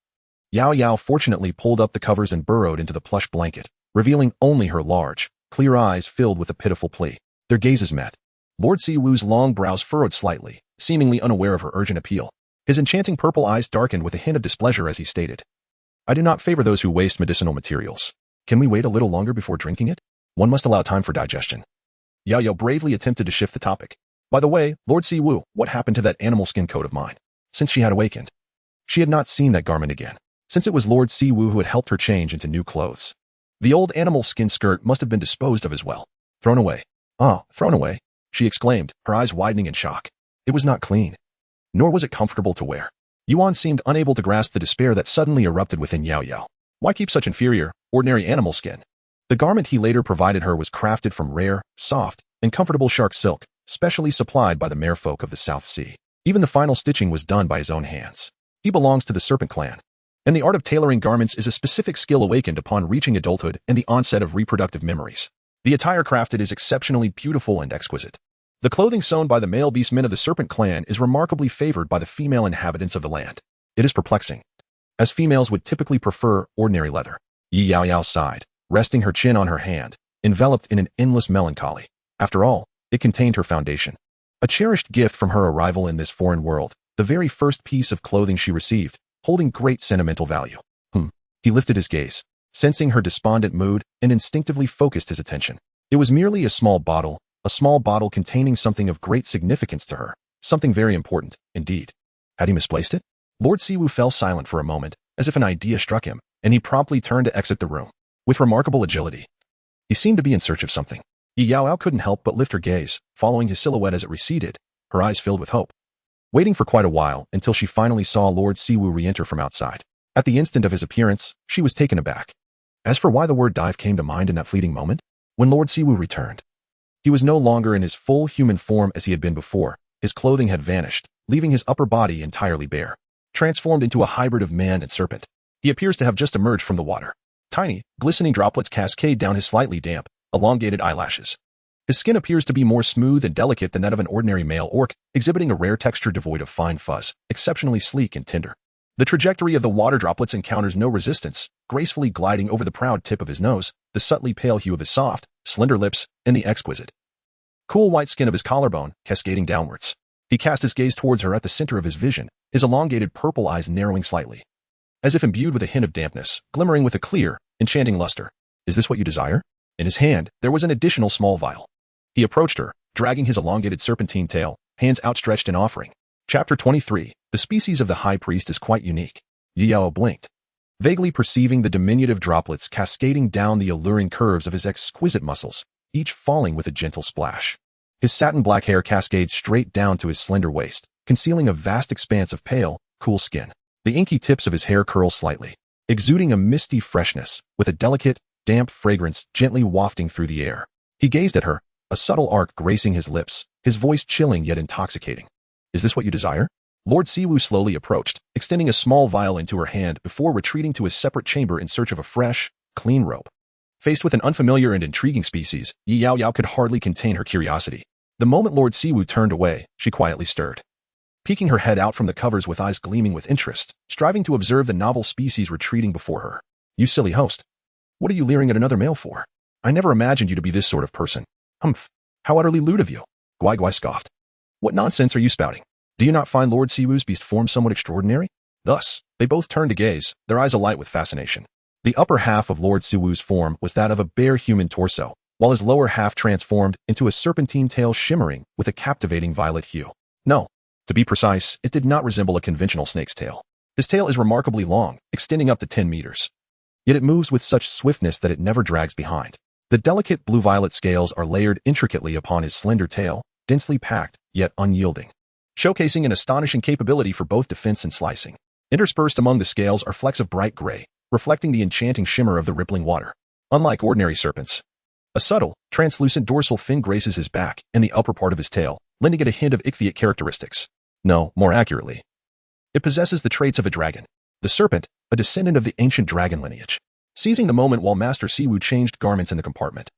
Yaoyao fortunately pulled up the covers and burrowed into the plush blanket, revealing only her large, clear eyes filled with a pitiful plea. Their gazes met. Lord Siwu's long brows furrowed slightly, seemingly unaware of her urgent appeal. His enchanting purple eyes darkened with a hint of displeasure as he stated, I do not favor those who waste medicinal materials. Can we wait a little longer before drinking it? One must allow time for digestion. Yaoyao bravely attempted to shift the topic. By the way, Lord Siwu, what happened to that animal skin coat of mine? Since she had awakened, she had not seen that garment again, since it was Lord Siwu who had helped her change into new clothes. The old animal skin skirt must have been disposed of as well. Thrown away. Ah, thrown away, she exclaimed, her eyes widening in shock. It was not clean, nor was it comfortable to wear. Yuan seemed unable to grasp the despair that suddenly erupted within Yaoyao. Why keep such inferior, ordinary animal skin? The garment he later provided her was crafted from rare, soft, and comfortable shark silk, specially supplied by the merfolk of the South Sea. Even the final stitching was done by his own hands. He belongs to the Serpent clan, and the art of tailoring garments is a specific skill awakened upon reaching adulthood and the onset of reproductive memories. The attire crafted is exceptionally beautiful and exquisite. The clothing sewn by the male beastmen of the serpent clan is remarkably favored by the female inhabitants of the land. It is perplexing, as females would typically prefer ordinary leather. Yaoyao sighed, resting her chin on her hand, enveloped in an endless melancholy. After all, it contained her foundation. A cherished gift from her arrival in this foreign world, the very first piece of clothing she received, holding great sentimental value. He lifted his gaze, sensing her despondent mood, and instinctively focused his attention. It was merely a small bottle containing something of great significance to her, something very important, indeed. Had he misplaced it? Lord Siwu fell silent for a moment, as if an idea struck him, and he promptly turned to exit the room. With remarkable agility, he seemed to be in search of something. Yaoyao couldn't help but lift her gaze, following his silhouette as it receded, her eyes filled with hope. Waiting for quite a while until she finally saw Lord Siwu re-enter from outside. At the instant of his appearance, she was taken aback. As for why the word dive came to mind in that fleeting moment, when Lord Siwu returned, he was no longer in his full human form as he had been before. His clothing had vanished, leaving his upper body entirely bare. Transformed into a hybrid of man and serpent, he appears to have just emerged from the water. Tiny, glistening droplets cascade down his slightly damp, elongated eyelashes. His skin appears to be more smooth and delicate than that of an ordinary male orc, exhibiting a rare texture devoid of fine fuzz, exceptionally sleek and tender. The trajectory of the water droplets encounters no resistance, gracefully gliding over the proud tip of his nose, the subtly pale hue of his soft, slender lips, and the exquisite, cool white skin of his collarbone cascading downwards. He cast his gaze towards her at the center of his vision, his elongated purple eyes narrowing slightly, as if imbued with a hint of dampness, glimmering with a clear, enchanting luster. Is this what you desire? In his hand, there was an additional small vial. He approached her, dragging his elongated serpentine tail, hands outstretched in offering. Chapter 23. The species of the high priest is quite unique. Yaoyao blinked, vaguely perceiving the diminutive droplets cascading down the alluring curves of his exquisite muscles, each falling with a gentle splash. His satin black hair cascades straight down to his slender waist, concealing a vast expanse of pale, cool skin. The inky tips of his hair curl slightly, exuding a misty freshness, with a delicate, damp fragrance gently wafting through the air. He gazed at her, a subtle arc gracing his lips, his voice chilling yet intoxicating. Is this what you desire? Lord Siwu slowly approached, extending a small vial into her hand before retreating to a separate chamber in search of a fresh, clean rope. Faced with an unfamiliar and intriguing species, Yaoyao could hardly contain her curiosity. The moment Lord Siwu turned away, she quietly stirred, peeking her head out from the covers with eyes gleaming with interest, striving to observe the novel species retreating before her. You silly host. What are you leering at another male for? I never imagined you to be this sort of person. Humph. How utterly lewd of you. Guai scoffed. What nonsense are you spouting? Do you not find Lord Siwu's beast form somewhat extraordinary? Thus, they both turned to gaze, their eyes alight with fascination. The upper half of Lord Siwu's form was that of a bare human torso, while his lower half transformed into a serpentine tail shimmering with a captivating violet hue. No, to be precise, it did not resemble a conventional snake's tail. His tail is remarkably long, extending up to 10 meters. Yet it moves with such swiftness that it never drags behind. The delicate blue-violet scales are layered intricately upon his slender tail, densely packed, yet unyielding, showcasing an astonishing capability for both defense and slicing. Interspersed among the scales are flecks of bright gray, reflecting the enchanting shimmer of the rippling water. Unlike ordinary serpents, a subtle, translucent dorsal fin graces his back and the upper part of his tail, lending it a hint of ichthyate characteristics. No, more accurately, it possesses the traits of a dragon. The serpent, a descendant of the ancient dragon lineage. Seizing the moment while Master Siwu changed garments in the compartment,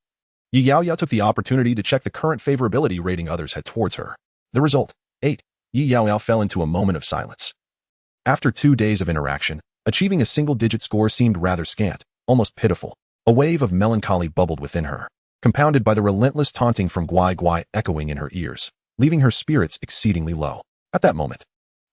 Yaoyao took the opportunity to check the current favorability rating others had towards her. The result, 8. Yaoyao fell into a moment of silence. After 2 days of interaction, achieving a single-digit score seemed rather scant, almost pitiful. A wave of melancholy bubbled within her, compounded by the relentless taunting from Guai echoing in her ears, leaving her spirits exceedingly low. At that moment,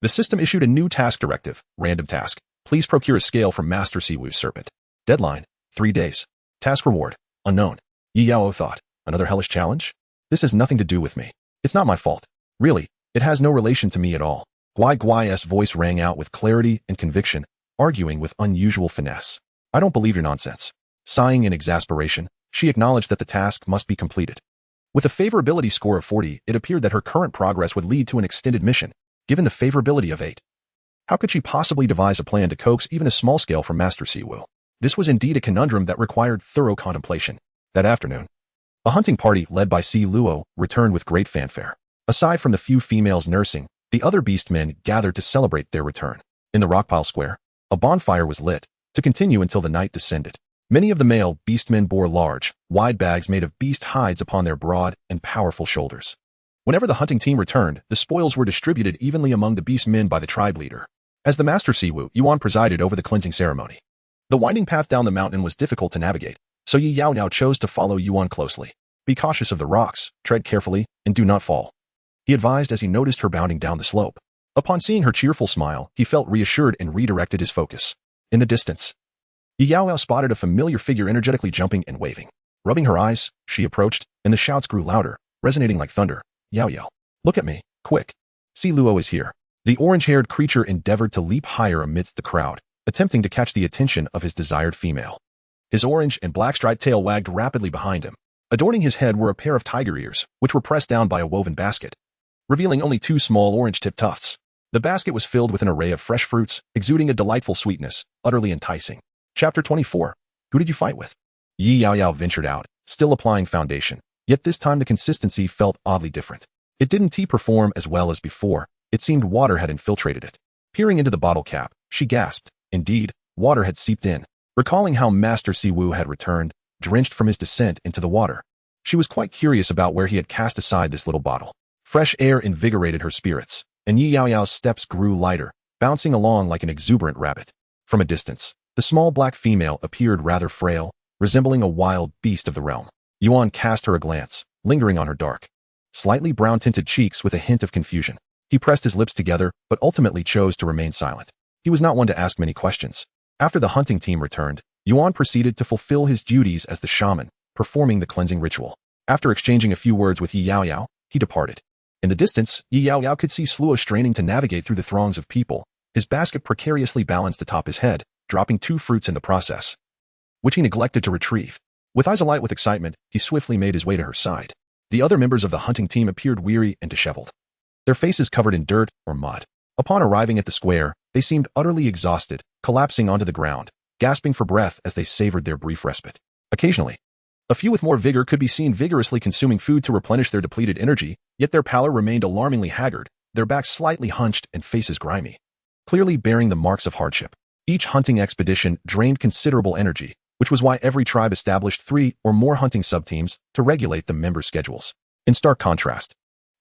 the system issued a new task directive. Random task. Please procure a scale from Master Siwu's serpent. Deadline, 3 days. Task reward, unknown. Yaoyao thought, another hellish challenge? This has nothing to do with me. It's not my fault. Really, it has no relation to me at all. Guai's voice rang out with clarity and conviction, arguing with unusual finesse. I don't believe your nonsense. Sighing in exasperation, she acknowledged that the task must be completed. With a favorability score of 40, it appeared that her current progress would lead to an extended mission, given the favorability of 8. How could she possibly devise a plan to coax even a small scale from Master Siwu? This was indeed a conundrum that required thorough contemplation. That afternoon, a hunting party led by Sluo returned with great fanfare. Aside from the few females nursing, the other beastmen gathered to celebrate their return. In the rockpile square, a bonfire was lit, to continue until the night descended. Many of the male beastmen bore large, wide bags made of beast hides upon their broad and powerful shoulders. Whenever the hunting team returned, the spoils were distributed evenly among the beast men by the tribe leader. As the master Siwu, Yuan presided over the cleansing ceremony. The winding path down the mountain was difficult to navigate, so Yaoyao chose to follow Yuan closely. Be cautious of the rocks, tread carefully, and do not fall, he advised as he noticed her bounding down the slope. Upon seeing her cheerful smile, he felt reassured and redirected his focus. In the distance, Yaoyao spotted a familiar figure energetically jumping and waving. Rubbing her eyes, she approached, and the shouts grew louder, resonating like thunder. Yaoyao, look at me, quick. See, Luo is here. The orange-haired creature endeavored to leap higher amidst the crowd, attempting to catch the attention of his desired female. His orange and black-striped tail wagged rapidly behind him. Adorning his head were a pair of tiger ears, which were pressed down by a woven basket, revealing only 2 small orange-tipped tufts. The basket was filled with an array of fresh fruits, exuding a delightful sweetness, utterly enticing. Chapter 24. Who did you fight with? Yaoyao ventured out, still applying foundation, yet this time the consistency felt oddly different. It didn't perform as well as before. It seemed water had infiltrated it. Peering into the bottle cap, she gasped. Indeed, water had seeped in. Recalling how Master Siwu had returned, drenched from his descent into the water, she was quite curious about where he had cast aside this little bottle. Fresh air invigorated her spirits, and Yaoyao's steps grew lighter, bouncing along like an exuberant rabbit. From a distance, the small black female appeared rather frail, resembling a wild beast of the realm. Yuan cast her a glance, lingering on her dark, slightly brown-tinted cheeks with a hint of confusion. He pressed his lips together, but ultimately chose to remain silent. He was not one to ask many questions. After the hunting team returned, Yuan proceeded to fulfill his duties as the shaman, performing the cleansing ritual. After exchanging a few words with Yaoyao, he departed. In the distance, Yaoyao could see Sluo straining to navigate through the throngs of people, his basket precariously balanced atop his head, dropping 2 fruits in the process, which he neglected to retrieve. With eyes alight with excitement, he swiftly made his way to her side. The other members of the hunting team appeared weary and disheveled, their faces covered in dirt or mud. Upon arriving at the square, they seemed utterly exhausted, collapsing onto the ground, gasping for breath as they savored their brief respite. Occasionally, a few with more vigor could be seen vigorously consuming food to replenish their depleted energy, yet their pallor remained alarmingly haggard, their backs slightly hunched and faces grimy, clearly bearing the marks of hardship. Each hunting expedition drained considerable energy, which was why every tribe established 3 or more hunting subteams to regulate the member schedules. In stark contrast,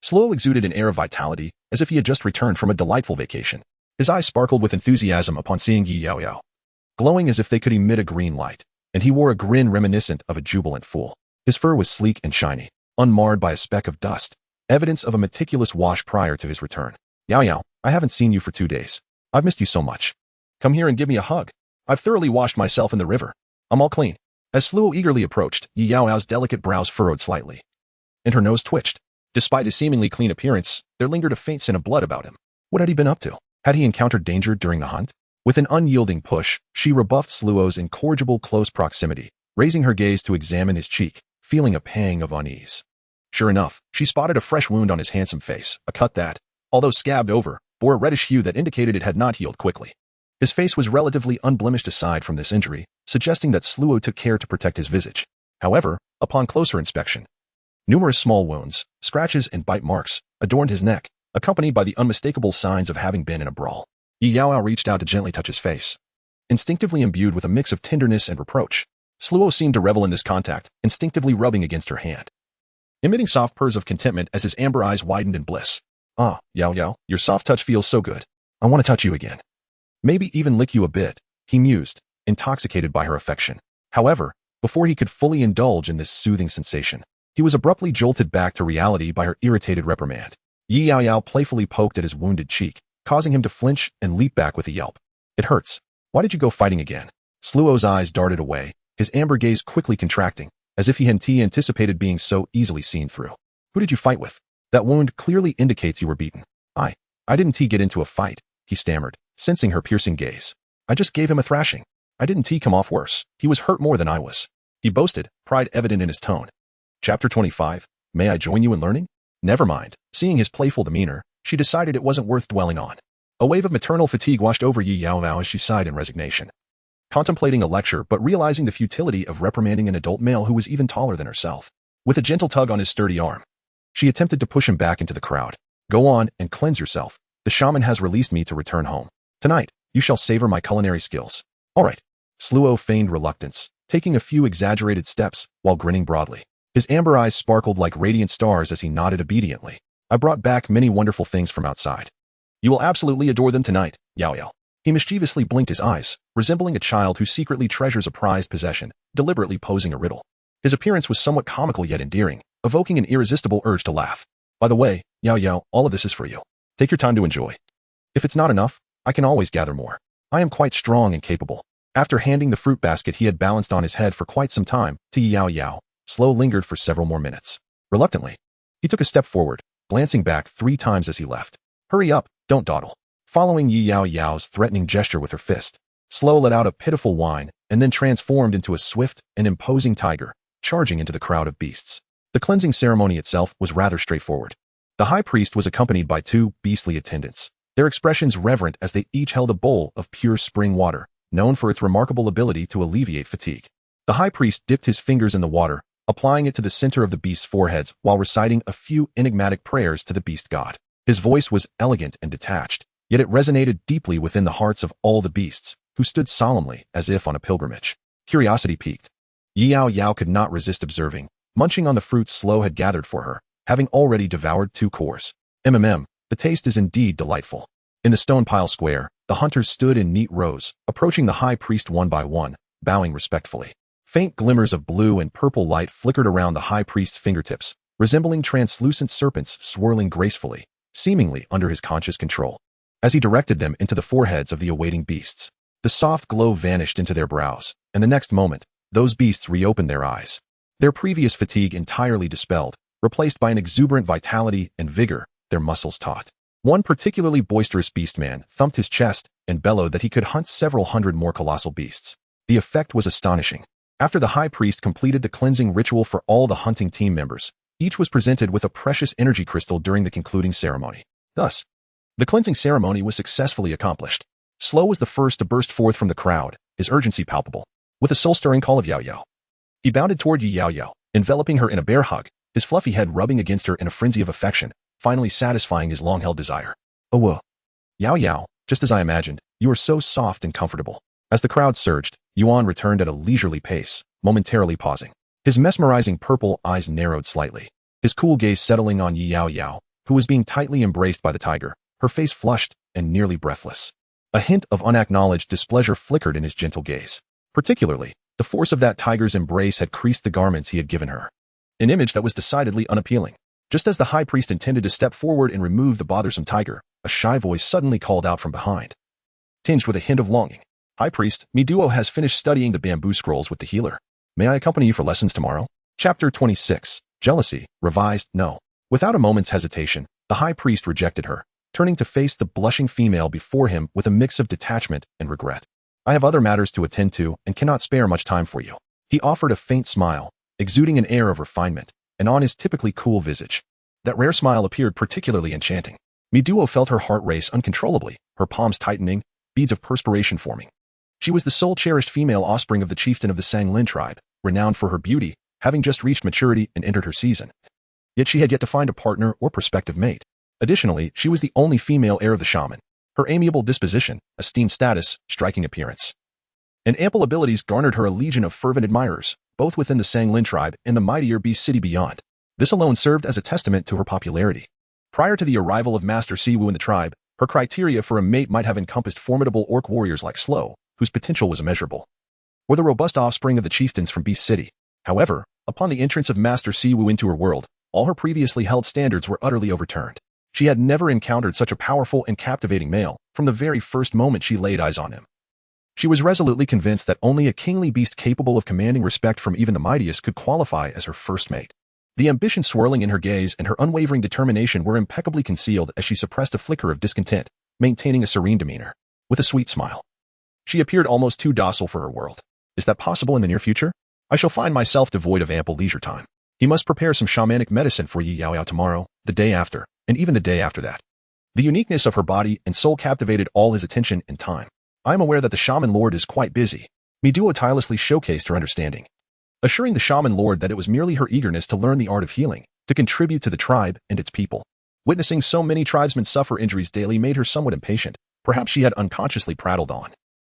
Sluo exuded an air of vitality, as if he had just returned from a delightful vacation. His eyes sparkled with enthusiasm upon seeing Yaoyao, glowing as if they could emit a green light, and he wore a grin reminiscent of a jubilant fool. His fur was sleek and shiny, unmarred by a speck of dust, evidence of a meticulous wash prior to his return. Yaoyao, I haven't seen you for 2 days. I've missed you so much. Come here and give me a hug. I've thoroughly washed myself in the river. I'm all clean. As Sluo eagerly approached, Yaoyao's delicate brows furrowed slightly, and her nose twitched. Despite his seemingly clean appearance, there lingered a faint scent of blood about him. What had he been up to? Had he encountered danger during the hunt? With an unyielding push, she rebuffed Sluo's incorrigible close proximity, raising her gaze to examine his cheek, feeling a pang of unease. Sure enough, she spotted a fresh wound on his handsome face, a cut that, although scabbed over, bore a reddish hue that indicated it had not healed quickly. His face was relatively unblemished aside from this injury, suggesting that Sluo took care to protect his visage. However, upon closer inspection, numerous small wounds, scratches, and bite marks adorned his neck, accompanied by the unmistakable signs of having been in a brawl. Yaoyao reached out to gently touch his face. Instinctively imbued with a mix of tenderness and reproach, Sluo seemed to revel in this contact, instinctively rubbing against her hand, emitting soft purrs of contentment as his amber eyes widened in bliss. Ah, Yaoyao, your soft touch feels so good. I want to touch you again. Maybe even lick you a bit, he mused, intoxicated by her affection. However, before he could fully indulge in this soothing sensation, he was abruptly jolted back to reality by her irritated reprimand. Yaoyao playfully poked at his wounded cheek, causing him to flinch and leap back with a yelp. It hurts. Why did you go fighting again? Sluo's eyes darted away, his amber gaze quickly contracting, as if he hadn't anticipated being so easily seen through. Who did you fight with? That wound clearly indicates you were beaten. I didn't get into a fight, he stammered, sensing her piercing gaze. I just gave him a thrashing. I didn't come off worse. He was hurt more than I was. He boasted, pride evident in his tone. Chapter 25. May I join you in learning? Never mind. Seeing his playful demeanor, she decided it wasn't worth dwelling on. A wave of maternal fatigue washed over Yaoyao as she sighed in resignation, contemplating a lecture but realizing the futility of reprimanding an adult male who was even taller than herself. With a gentle tug on his sturdy arm, she attempted to push him back into the crowd. Go on and cleanse yourself. The shaman has released me to return home. Tonight, you shall savor my culinary skills. All right. Sluo feigned reluctance, taking a few exaggerated steps while grinning broadly. His amber eyes sparkled like radiant stars as he nodded obediently. I brought back many wonderful things from outside. You will absolutely adore them tonight, Yaoyao. He mischievously blinked his eyes, resembling a child who secretly treasures a prized possession, deliberately posing a riddle. His appearance was somewhat comical yet endearing, evoking an irresistible urge to laugh. By the way, Yaoyao, all of this is for you. Take your time to enjoy. If it's not enough, I can always gather more. I am quite strong and capable. After handing the fruit basket he had balanced on his head for quite some time to Yaoyao, Sluo lingered for several more minutes. Reluctantly, he took a step forward, glancing back 3 times as he left. Hurry up, don't dawdle. Following Yaoyao's threatening gesture with her fist, Sluo let out a pitiful whine and then transformed into a swift and imposing tiger, charging into the crowd of beasts. The cleansing ceremony itself was rather straightforward. The high priest was accompanied by 2 beastly attendants, their expressions reverent as they each held a bowl of pure spring water, known for its remarkable ability to alleviate fatigue. The high priest dipped his fingers in the water, applying it to the center of the beast's foreheads while reciting a few enigmatic prayers to the beast god. His voice was elegant and detached, yet it resonated deeply within the hearts of all the beasts, who stood solemnly as if on a pilgrimage. Curiosity piqued. Yaoyao could not resist observing, munching on the fruits Sluo had gathered for her, having already devoured 2 cores. The taste is indeed delightful. In the stone pile square, the hunters stood in neat rows, approaching the high priest one by one, bowing respectfully. Faint glimmers of blue and purple light flickered around the high priest's fingertips, resembling translucent serpents swirling gracefully, seemingly under his conscious control. As he directed them into the foreheads of the awaiting beasts, the soft glow vanished into their brows, and the next moment, those beasts reopened their eyes. Their previous fatigue entirely dispelled, replaced by an exuberant vitality and vigor, their muscles taut. One particularly boisterous beastman thumped his chest and bellowed that he could hunt several hundred more colossal beasts. The effect was astonishing. After the high priest completed the cleansing ritual for all the hunting team members, each was presented with a precious energy crystal during the concluding ceremony. Thus, the cleansing ceremony was successfully accomplished. Sluo was the first to burst forth from the crowd, his urgency palpable. With a soul-stirring call of Yaoyao, he bounded toward Yaoyao, enveloping her in a bear hug, his fluffy head rubbing against her in a frenzy of affection, finally satisfying his long-held desire. Oh, Yaoyao, just as I imagined, you are so soft and comfortable. As the crowd surged, Yuan returned at a leisurely pace, momentarily pausing. His mesmerizing purple eyes narrowed slightly, his cool gaze settling on Yaoyao, who was being tightly embraced by the tiger, her face flushed and nearly breathless. A hint of unacknowledged displeasure flickered in his gentle gaze. Particularly, the force of that tiger's embrace had creased the garments he had given her. An image that was decidedly unappealing. Just as the high priest intended to step forward and remove the bothersome tiger, a shy voice suddenly called out from behind, tinged with a hint of longing. High priest, mi duo has finished studying the bamboo scrolls with the healer. May I accompany you for lessons tomorrow? Chapter 26. Jealousy, revised, no. Without a moment's hesitation, the high priest rejected her, turning to face the blushing female before him with a mix of detachment and regret. I have other matters to attend to and cannot spare much time for you. He offered a faint smile, exuding an air of refinement, and on his typically cool visage, that rare smile appeared particularly enchanting. Mi duo felt her heart race uncontrollably, her palms tightening, beads of perspiration forming. She was the sole cherished female offspring of the chieftain of the Sanglin tribe, renowned for her beauty, having just reached maturity and entered her season. Yet she had yet to find a partner or prospective mate. Additionally, she was the only female heir of the shaman. Her amiable disposition, esteemed status, striking appearance, and ample abilities garnered her a legion of fervent admirers, both within the Sanglin tribe and the mightier Beast City beyond. This alone served as a testament to her popularity. Prior to the arrival of Master Siwu in the tribe, her criteria for a mate might have encompassed formidable orc warriors like Sluo, whose potential was immeasurable, or the robust offspring of the chieftains from Beast City. However, upon the entrance of Master Siwu into her world, all her previously held standards were utterly overturned. She had never encountered such a powerful and captivating male from the very first moment she laid eyes on him. She was resolutely convinced that only a kingly beast capable of commanding respect from even the mightiest could qualify as her first mate. The ambition swirling in her gaze and her unwavering determination were impeccably concealed as she suppressed a flicker of discontent, maintaining a serene demeanor. With a sweet smile, she appeared almost too docile for her world. Is that possible in the near future? I shall find myself devoid of ample leisure time. He must prepare some shamanic medicine for Yaoyao tomorrow, the day after, and even the day after that. The uniqueness of her body and soul captivated all his attention and time. I am aware that the shaman lord is quite busy. Mi duo tirelessly showcased her understanding, assuring the shaman lord that it was merely her eagerness to learn the art of healing, to contribute to the tribe and its people. Witnessing so many tribesmen suffer injuries daily made her somewhat impatient. Perhaps she had unconsciously prattled on.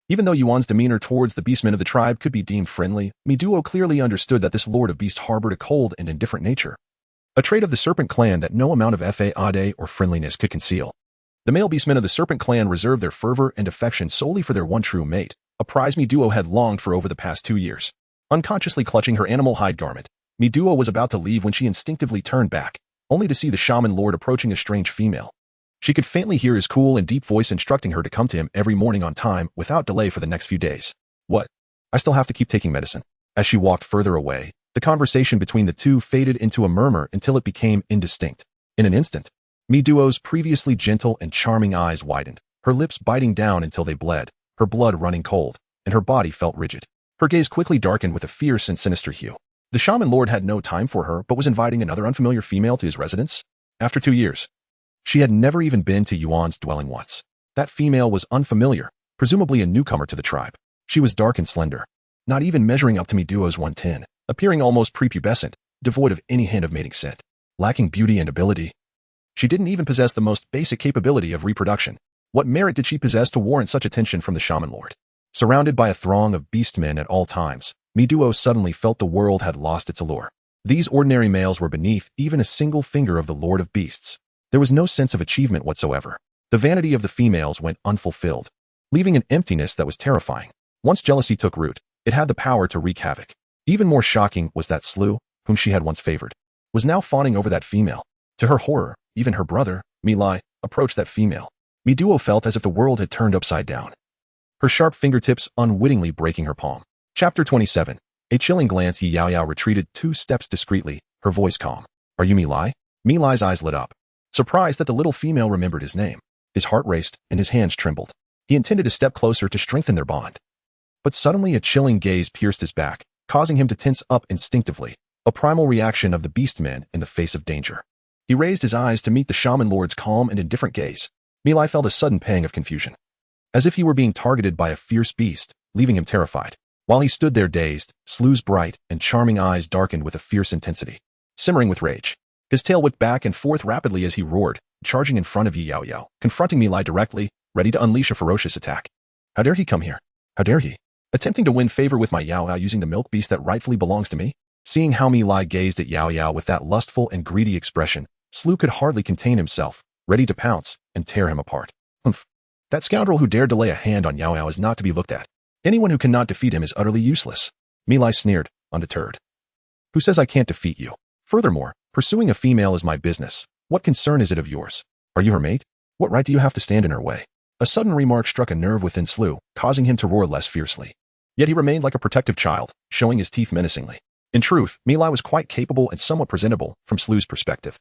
Even though Yuan's demeanor towards the beastmen of the tribe could be deemed friendly, Mi duo clearly understood that this lord of beast harbored a cold and indifferent nature. a trait of the serpent clan that no amount of faade or friendliness could conceal. The male beastmen of the serpent clan reserved their fervor and affection solely for their one true mate, a prize Miduo had longed for over the past 2 years. Unconsciously clutching her animal hide garment, Miduo was about to leave when she instinctively turned back, only to see the shaman lord approaching a strange female. She could faintly hear his cool and deep voice instructing her to come to him every morning on time without delay for the next few days. What? I still have to keep taking medicine. As she walked further away, the conversation between the two faded into a murmur until it became indistinct. In an instant, Miduo's previously gentle and charming eyes widened, her lips biting down until they bled, her blood running cold, and her body felt rigid. Her gaze quickly darkened with a fierce and sinister hue. The shaman lord had no time for her but was inviting another unfamiliar female to his residence. After 2 years, she had never even been to Yuan's dwelling once. That female was unfamiliar, presumably a newcomer to the tribe. She was dark and slender, not even measuring up to Miduo's 110, appearing almost prepubescent, devoid of any hint of mating scent. Lacking beauty and ability, she didn't even possess the most basic capability of reproduction. What merit did she possess to warrant such attention from the shaman lord? Surrounded by a throng of beastmen at all times, Miduo suddenly felt the world had lost its allure. These ordinary males were beneath even a single finger of the lord of beasts. There was no sense of achievement whatsoever. The vanity of the females went unfulfilled, leaving an emptiness that was terrifying. Once jealousy took root, it had the power to wreak havoc. Even more shocking was that Sluo, whom she had once favored, was now fawning over that female. To her horror, even her brother, Milai, approached that female. Miduo felt as if the world had turned upside down, her sharp fingertips unwittingly breaking her palm. Chapter 27. A chilling glance. Yaoyao retreated 2 steps discreetly, her voice calm. Are you Milai? Milai's eyes lit up, surprised that the little female remembered his name. His heart raced and his hands trembled. He intended to step closer to strengthen their bond. But suddenly a chilling gaze pierced his back, causing him to tense up instinctively, a primal reaction of the beastmen in the face of danger. He raised his eyes to meet the shaman lord's calm and indifferent gaze. Milai felt a sudden pang of confusion, as if he were being targeted by a fierce beast, leaving him terrified. While he stood there dazed, Sluo's bright and charming eyes darkened with a fierce intensity. Simmering with rage, his tail whipped back and forth rapidly as he roared, charging in front of Yaoyao, confronting Milai directly, ready to unleash a ferocious attack. How dare he come here? How dare he? Attempting to win favor with my Yaoyao using the milk beast that rightfully belongs to me? Seeing how Milai gazed at Yaoyao with that lustful and greedy expression, Sluo could hardly contain himself, ready to pounce and tear him apart. Humph. That scoundrel who dared to lay a hand on Yaoyao is not to be looked at. Anyone who cannot defeat him is utterly useless. Milai sneered, undeterred. Who says I can't defeat you? Furthermore, pursuing a female is my business. What concern is it of yours? Are you her mate? What right do you have to stand in her way? A sudden remark struck a nerve within Sluo, causing him to roar less fiercely. Yet he remained like a protective child, showing his teeth menacingly. In truth, Milai was quite capable and somewhat presentable from Sluo's perspective.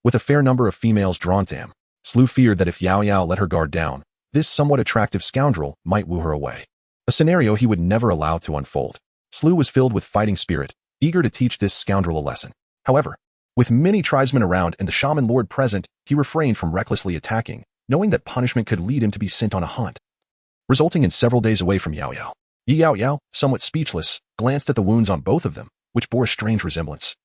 With a fair number of females drawn to him, Sluo feared that if Yaoyao let her guard down, this somewhat attractive scoundrel might woo her away. A scenario he would never allow to unfold. Sluo was filled with fighting spirit, eager to teach this scoundrel a lesson. However, with many tribesmen around and the shaman lord present, he refrained from recklessly attacking, knowing that punishment could lead him to be sent on a hunt, resulting in several days away from Yaoyao. Yaoyao, somewhat speechless, glanced at the wounds on both of them, which bore a strange resemblance.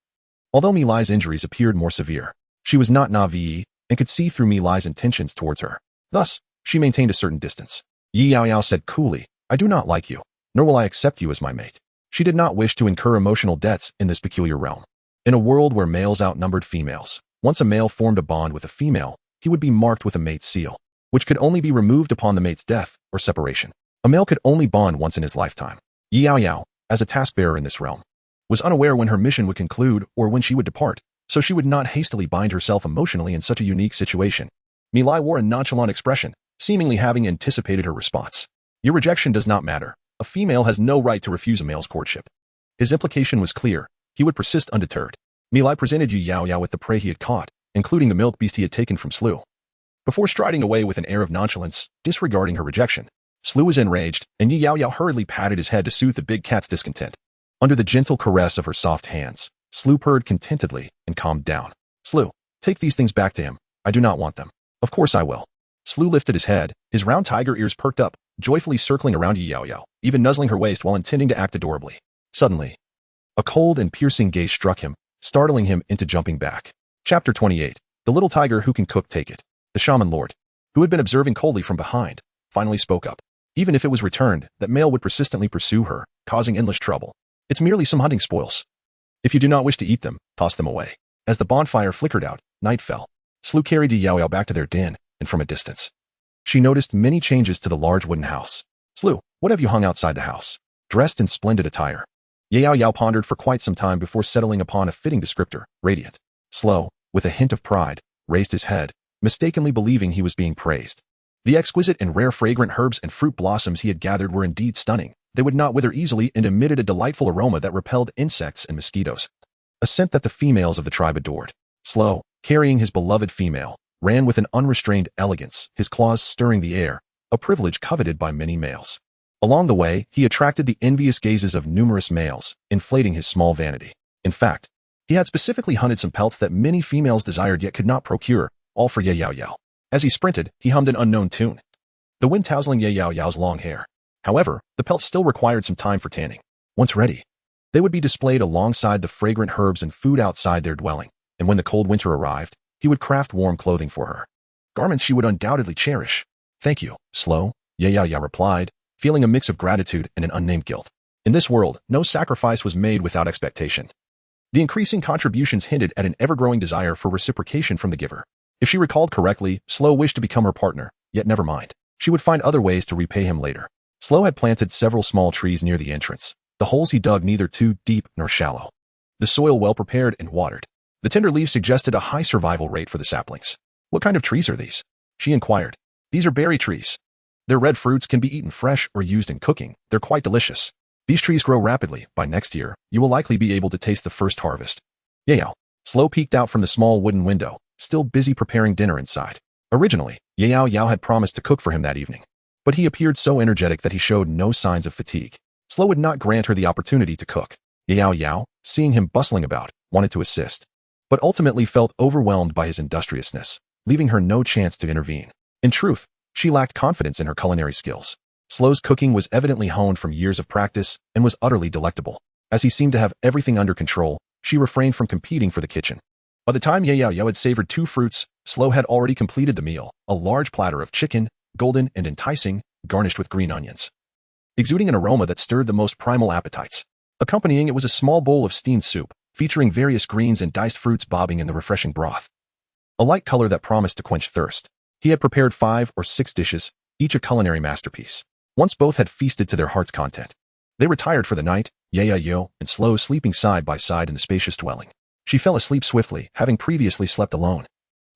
Although Milai's injuries appeared more severe, she was not Na'vi and could see through Milai's intentions towards her. Thus, she maintained a certain distance. Yaoyao said coolly, I do not like you, nor will I accept you as my mate. She did not wish to incur emotional debts in this peculiar realm. In a world where males outnumbered females, once a male formed a bond with a female, he would be marked with a mate's seal, which could only be removed upon the mate's death or separation. A male could only bond once in his lifetime. Yaoyao, as a taskbearer in this realm, was unaware when her mission would conclude or when she would depart, so she would not hastily bind herself emotionally in such a unique situation. Milai wore a nonchalant expression, seemingly having anticipated her response. Your rejection does not matter. A female has no right to refuse a male's courtship. His implication was clear. He would persist undeterred. Milai presented Yaoyao with the prey he had caught, including the milk beast he had taken from Sluo. Before striding away with an air of nonchalance, disregarding her rejection, Sluo was enraged, and Yaoyao hurriedly patted his head to soothe the big cat's discontent. Under the gentle caress of her soft hands, Sluo purred contentedly and calmed down. Sluo, take these things back to him. I do not want them. Of course I will. Sluo lifted his head, his round tiger ears perked up, joyfully circling around Yaoyao, even nuzzling her waist while intending to act adorably. Suddenly, a cold and piercing gaze struck him, startling him into jumping back. Chapter 28. The little tiger who can cook take it. The shaman lord, who had been observing coldly from behind, finally spoke up. Even if it was returned, that male would persistently pursue her, causing endless trouble. It's merely some hunting spoils. If you do not wish to eat them, toss them away. As the bonfire flickered out, night fell. Sluo carried Yaoyao back to their den, and from a distance, she noticed many changes to the large wooden house. Sluo, what have you hung outside the house? Dressed in splendid attire. Yaoyao pondered for quite some time before settling upon a fitting descriptor, radiant. Sluo, with a hint of pride, raised his head, mistakenly believing he was being praised. The exquisite and rare fragrant herbs and fruit blossoms he had gathered were indeed stunning. They would not wither easily and emitted a delightful aroma that repelled insects and mosquitoes, a scent that the females of the tribe adored. Sluo, carrying his beloved female, ran with an unrestrained elegance, his claws stirring the air, a privilege coveted by many males. Along the way, he attracted the envious gazes of numerous males, inflating his small vanity. In fact, he had specifically hunted some pelts that many females desired yet could not procure, all for Yaoyao. As he sprinted, he hummed an unknown tune, the wind tousling Yaoyao's long hair. However, the pelts still required some time for tanning. Once ready, they would be displayed alongside the fragrant herbs and food outside their dwelling, and when the cold winter arrived, he would craft warm clothing for her. Garments she would undoubtedly cherish. Thank you, Sluo, Yaoyao replied, feeling a mix of gratitude and an unnamed guilt. In this world, no sacrifice was made without expectation. The increasing contributions hinted at an ever-growing desire for reciprocation from the giver. If she recalled correctly, Sluo wished to become her partner, yet never mind. She would find other ways to repay him later. Sluo had planted several small trees near the entrance, the holes he dug neither too deep nor shallow. The soil well prepared and watered. The tender leaves suggested a high survival rate for the saplings. What kind of trees are these? She inquired. These are berry trees. Their red fruits can be eaten fresh or used in cooking. They're quite delicious. These trees grow rapidly. By next year, you will likely be able to taste the first harvest. Yaoyao. Sluo peeked out from the small wooden window, still busy preparing dinner inside. Originally, Yaoyao had promised to cook for him that evening, but he appeared so energetic that he showed no signs of fatigue. Sluo would not grant her the opportunity to cook. Yaoyao, seeing him bustling about, wanted to assist, but ultimately felt overwhelmed by his industriousness, leaving her no chance to intervene. In truth, she lacked confidence in her culinary skills. Sluo's cooking was evidently honed from years of practice and was utterly delectable. As he seemed to have everything under control, she refrained from competing for the kitchen. By the time Yaoyao had savored 2 fruits, Sluo had already completed the meal, a large platter of chicken, golden and enticing, garnished with green onions, exuding an aroma that stirred the most primal appetites. Accompanying it was a small bowl of steamed soup, featuring various greens and diced fruits bobbing in the refreshing broth, a light color that promised to quench thirst. He had prepared 5 or 6 dishes, each a culinary masterpiece. Once both had feasted to their heart's content, they retired for the night, Yaoyao and Sluo sleeping side by side in the spacious dwelling. She fell asleep swiftly, having previously slept alone,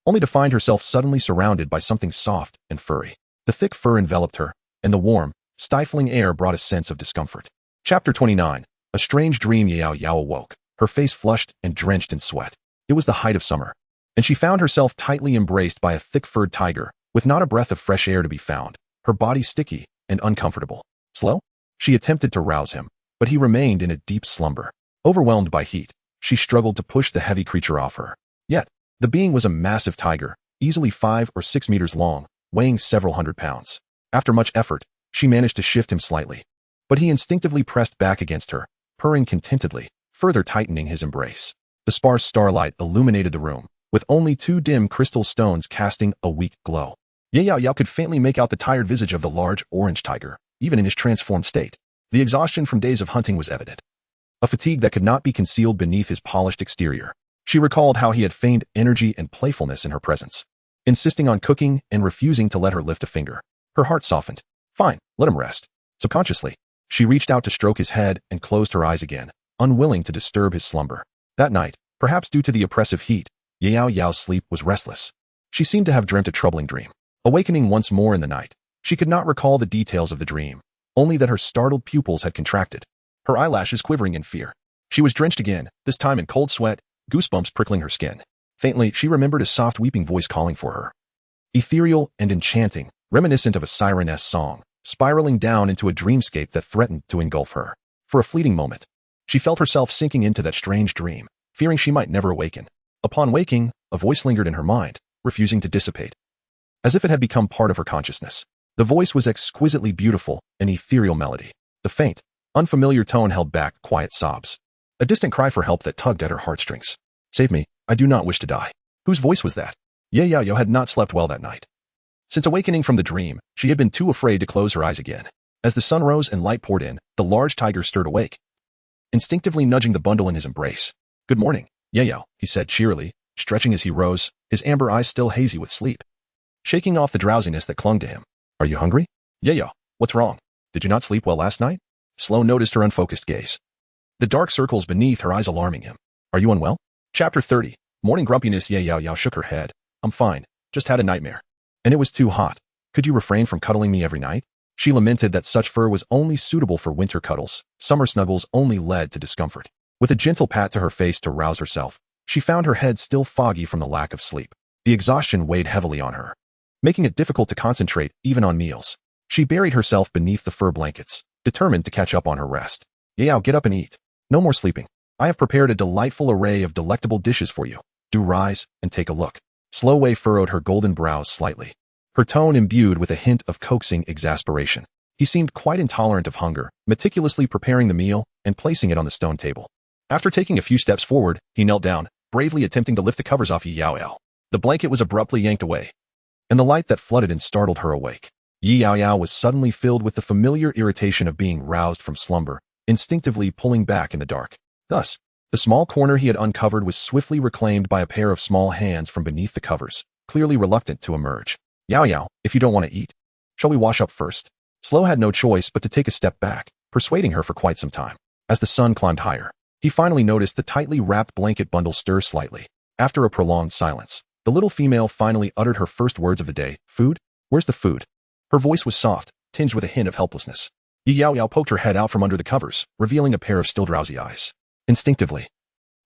only to find herself suddenly surrounded by something soft and furry. The thick fur enveloped her, and the warm, stifling air brought a sense of discomfort. Chapter 29. A strange dream. Yaoyao awoke, her face flushed and drenched in sweat. It was the height of summer, and she found herself tightly embraced by a thick-furred tiger, with not a breath of fresh air to be found, her body sticky and uncomfortable. Sluo? She attempted to rouse him, but he remained in a deep slumber. Overwhelmed by heat, she struggled to push the heavy creature off her. Yet, the being was a massive tiger, easily 5 or 6 meters long, weighing several hundred pounds. After much effort, she managed to shift him slightly, but he instinctively pressed back against her, purring contentedly, further tightening his embrace. The sparse starlight illuminated the room, with only 2 dim crystal stones casting a weak glow. Yaoyao could faintly make out the tired visage of the large orange tiger, even in his transformed state. The exhaustion from days of hunting was evident, a fatigue that could not be concealed beneath his polished exterior. She recalled how he had feigned energy and playfulness in her presence, insisting on cooking and refusing to let her lift a finger. Her heart softened. Fine, let him rest. Subconsciously, she reached out to stroke his head and closed her eyes again, unwilling to disturb his slumber. That night, perhaps due to the oppressive heat, Yaoyao's sleep was restless. She seemed to have dreamt a troubling dream. Awakening once more in the night, she could not recall the details of the dream, only that her startled pupils had contracted, her eyelashes quivering in fear. She was drenched again, this time in cold sweat, goosebumps prickling her skin. Faintly, she remembered a soft weeping voice calling for her. Ethereal and enchanting, reminiscent of a sireness song, spiraling down into a dreamscape that threatened to engulf her. For a fleeting moment, she felt herself sinking into that strange dream, fearing she might never awaken. Upon waking, a voice lingered in her mind, refusing to dissipate, as if it had become part of her consciousness. The voice was exquisitely beautiful, an ethereal melody. The faint, unfamiliar tone held back quiet sobs, a distant cry for help that tugged at her heartstrings. Save me, I do not wish to die. Whose voice was that? Yaoyao had not slept well that night. Since awakening from the dream, she had been too afraid to close her eyes again. As the sun rose and light poured in, the large tiger stirred awake, instinctively nudging the bundle in his embrace. Good morning, Yaoyao, he said cheerily, stretching as he rose, his amber eyes still hazy with sleep, shaking off the drowsiness that clung to him. Are you hungry? Yaoyao, what's wrong? Did you not sleep well last night? Sluo noticed her unfocused gaze, the dark circles beneath her eyes alarming him. Are you unwell? Chapter 30. Morning grumpiness. Yaoyao shook her head. I'm fine. Just had a nightmare. And it was too hot. Could you refrain from cuddling me every night? She lamented that such fur was only suitable for winter cuddles. Summer snuggles only led to discomfort. With a gentle pat to her face to rouse herself, she found her head still foggy from the lack of sleep. The exhaustion weighed heavily on her, making it difficult to concentrate even on meals. She buried herself beneath the fur blankets, determined to catch up on her rest. Yaoyao, get up and eat. No more sleeping. I have prepared a delightful array of delectable dishes for you. Do rise and take a look. Sluo furrowed her golden brows slightly, her tone imbued with a hint of coaxing exasperation. He seemed quite intolerant of hunger, meticulously preparing the meal and placing it on the stone table. After taking a few steps forward, he knelt down, bravely attempting to lift the covers off Yaoyao. The blanket was abruptly yanked away, and the light that flooded in startled her awake. Yaoyao was suddenly filled with the familiar irritation of being roused from slumber, instinctively pulling back in the dark. Thus, the small corner he had uncovered was swiftly reclaimed by a pair of small hands from beneath the covers, clearly reluctant to emerge. Yaoyao, if you don't want to eat, shall we wash up first? Sluo had no choice but to take a step back, persuading her for quite some time. As the sun climbed higher, he finally noticed the tightly wrapped blanket bundle stir slightly. After a prolonged silence, the little female finally uttered her first words of the day. Food? Where's the food? Her voice was soft, tinged with a hint of helplessness. Yaoyao poked her head out from under the covers, revealing a pair of still drowsy eyes. Instinctively,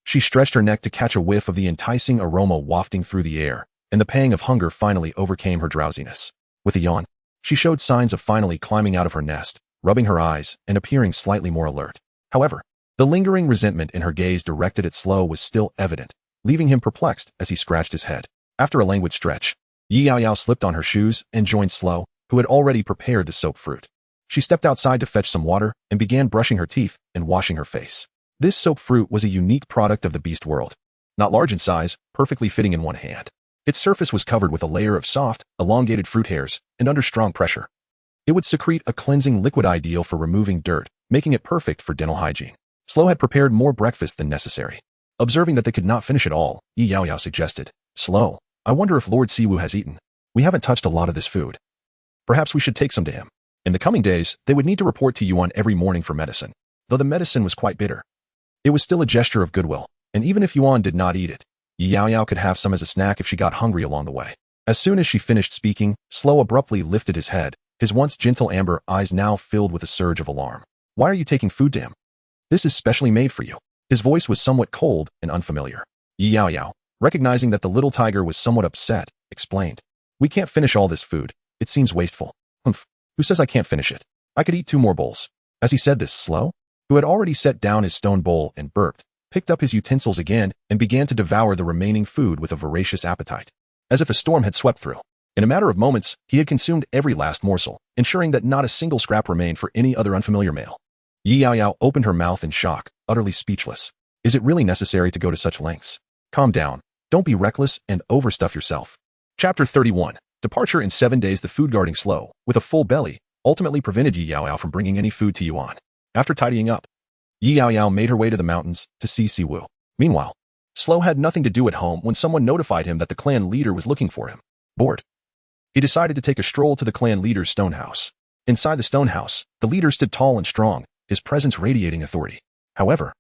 she stretched her neck to catch a whiff of the enticing aroma wafting through the air, and the pang of hunger finally overcame her drowsiness. With a yawn, she showed signs of finally climbing out of her nest, rubbing her eyes and appearing slightly more alert. However, the lingering resentment in her gaze directed at Sluo was still evident, leaving him perplexed as he scratched his head. After a languid stretch, Yaoyao slipped on her shoes and joined Sluo, who had already prepared the soaked fruit. She stepped outside to fetch some water and began brushing her teeth and washing her face. This soaked fruit was a unique product of the beast world. Not large in size, perfectly fitting in one hand. Its surface was covered with a layer of soft, elongated fruit hairs, and under strong pressure, it would secrete a cleansing liquid ideal for removing dirt, making it perfect for dental hygiene. Sluo had prepared more breakfast than necessary. Observing that they could not finish it all, Yaoyao suggested, Sluo, I wonder if Lord Siwu has eaten. We haven't touched a lot of this food. Perhaps we should take some to him. In the coming days, they would need to report to Yuan every morning for medicine. Though the medicine was quite bitter, it was still a gesture of goodwill, and even if Yuan did not eat it, Yaoyao could have some as a snack if she got hungry along the way. As soon as she finished speaking, Sluo abruptly lifted his head, his once gentle amber eyes now filled with a surge of alarm. Why are you taking food to him? This is specially made for you. His voice was somewhat cold and unfamiliar. Yaoyao, recognizing that the little tiger was somewhat upset, explained. We can't finish all this food. It seems wasteful. Humph. Who says I can't finish it? I could eat 2 more bowls. As he said this, Sluo, who had already set down his stone bowl and burped, picked up his utensils again and began to devour the remaining food with a voracious appetite. As if a storm had swept through. In a matter of moments, he had consumed every last morsel, ensuring that not a single scrap remained for any other unfamiliar male. Yaoyao opened her mouth in shock, utterly speechless. Is it really necessary to go to such lengths? Calm down. Don't be reckless and overstuff yourself. Chapter 31. Departure in 7 days. The food-guarding Sluo, with a full belly, ultimately prevented Yaoyao from bringing any food to Yuan. After tidying up, Yaoyao made her way to the mountains to see Siwu. Meanwhile, Sluo had nothing to do at home when someone notified him that the clan leader was looking for him. Bored, he decided to take a stroll to the clan leader's stone house. Inside the stone house, the leader stood tall and strong, his presence radiating authority. However,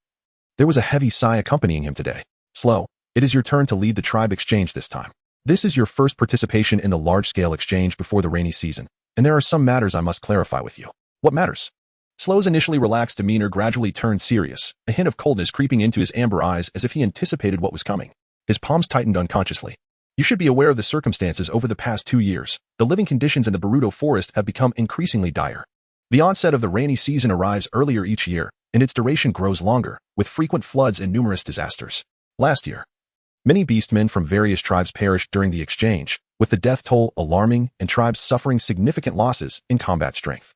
there was a heavy sigh accompanying him today. Sluo, it is your turn to lead the tribe exchange this time. This is your first participation in the large-scale exchange before the rainy season, and there are some matters I must clarify with you. What matters? Sluo's initially relaxed demeanor gradually turned serious, a hint of coldness creeping into his amber eyes as if he anticipated what was coming. His palms tightened unconsciously. You should be aware of the circumstances over the past 2 years. The living conditions in the Baruto forest have become increasingly dire. The onset of the rainy season arrives earlier each year, and its duration grows longer, with frequent floods and numerous disasters. Last year, many beastmen from various tribes perished during the exchange, with the death toll alarming and tribes suffering significant losses in combat strength.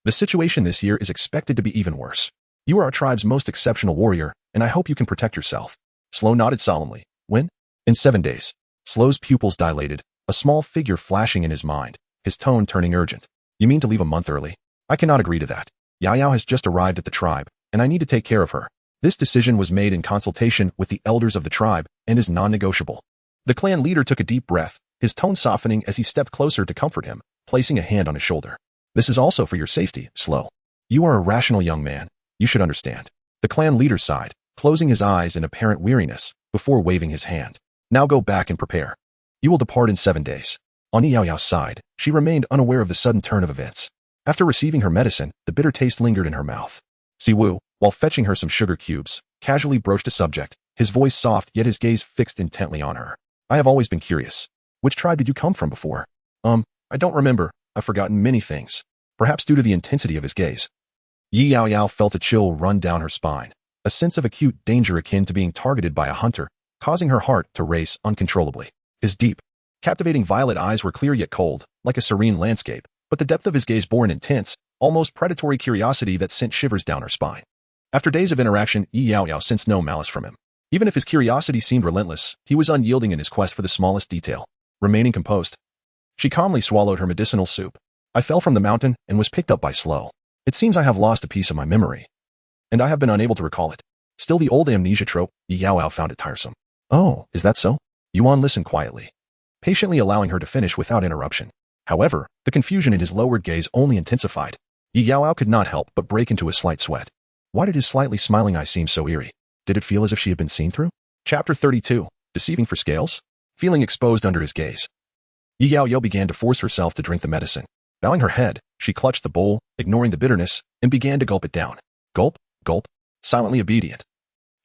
The situation this year is expected to be even worse. You are our tribe's most exceptional warrior, and I hope you can protect yourself. Sluo nodded solemnly. When? In 7 days. Sluo's pupils dilated, a small figure flashing in his mind, his tone turning urgent. You mean to leave a month early? I cannot agree to that. Yaoyao has just arrived at the tribe, and I need to take care of her. This decision was made in consultation with the elders of the tribe and is non-negotiable. The clan leader took a deep breath, his tone softening as he stepped closer to comfort him, placing a hand on his shoulder. This is also for your safety, Sluo. You are a rational young man. You should understand. The clan leader sighed, closing his eyes in apparent weariness before waving his hand. Now go back and prepare. You will depart in 7 days. On Yaoyao's side, she remained unaware of the sudden turn of events. After receiving her medicine, the bitter taste lingered in her mouth. Siwu, while fetching her some sugar cubes, casually broached a subject, his voice soft yet his gaze fixed intently on her. I have always been curious. Which tribe did you come from before? I don't remember. I've forgotten many things. Perhaps due to the intensity of his gaze. Yaoyao felt a chill run down her spine, a sense of acute danger akin to being targeted by a hunter, causing her heart to race uncontrollably. His deep, captivating violet eyes were clear yet cold, like a serene landscape, but the depth of his gaze bore an intense, almost predatory curiosity that sent shivers down her spine. After days of interaction, Yaoyao sensed no malice from him. Even if his curiosity seemed relentless, he was unyielding in his quest for the smallest detail. Remaining composed, she calmly swallowed her medicinal soup. I fell from the mountain and was picked up by Sluo. It seems I have lost a piece of my memory, and I have been unable to recall it. Still the old amnesia trope, Yaoyao found it tiresome. Oh, is that so? Yuan listened quietly, patiently allowing her to finish without interruption. However, the confusion in his lowered gaze only intensified. Yaoyao could not help but break into a slight sweat. Why did his slightly smiling eyes seem so eerie? Did it feel as if she had been seen through? Chapter 32. Deceiving for scales? Feeling exposed under his gaze, Yaoyao began to force herself to drink the medicine. Bowing her head, she clutched the bowl, ignoring the bitterness, and began to gulp it down. Gulp, gulp, silently obedient.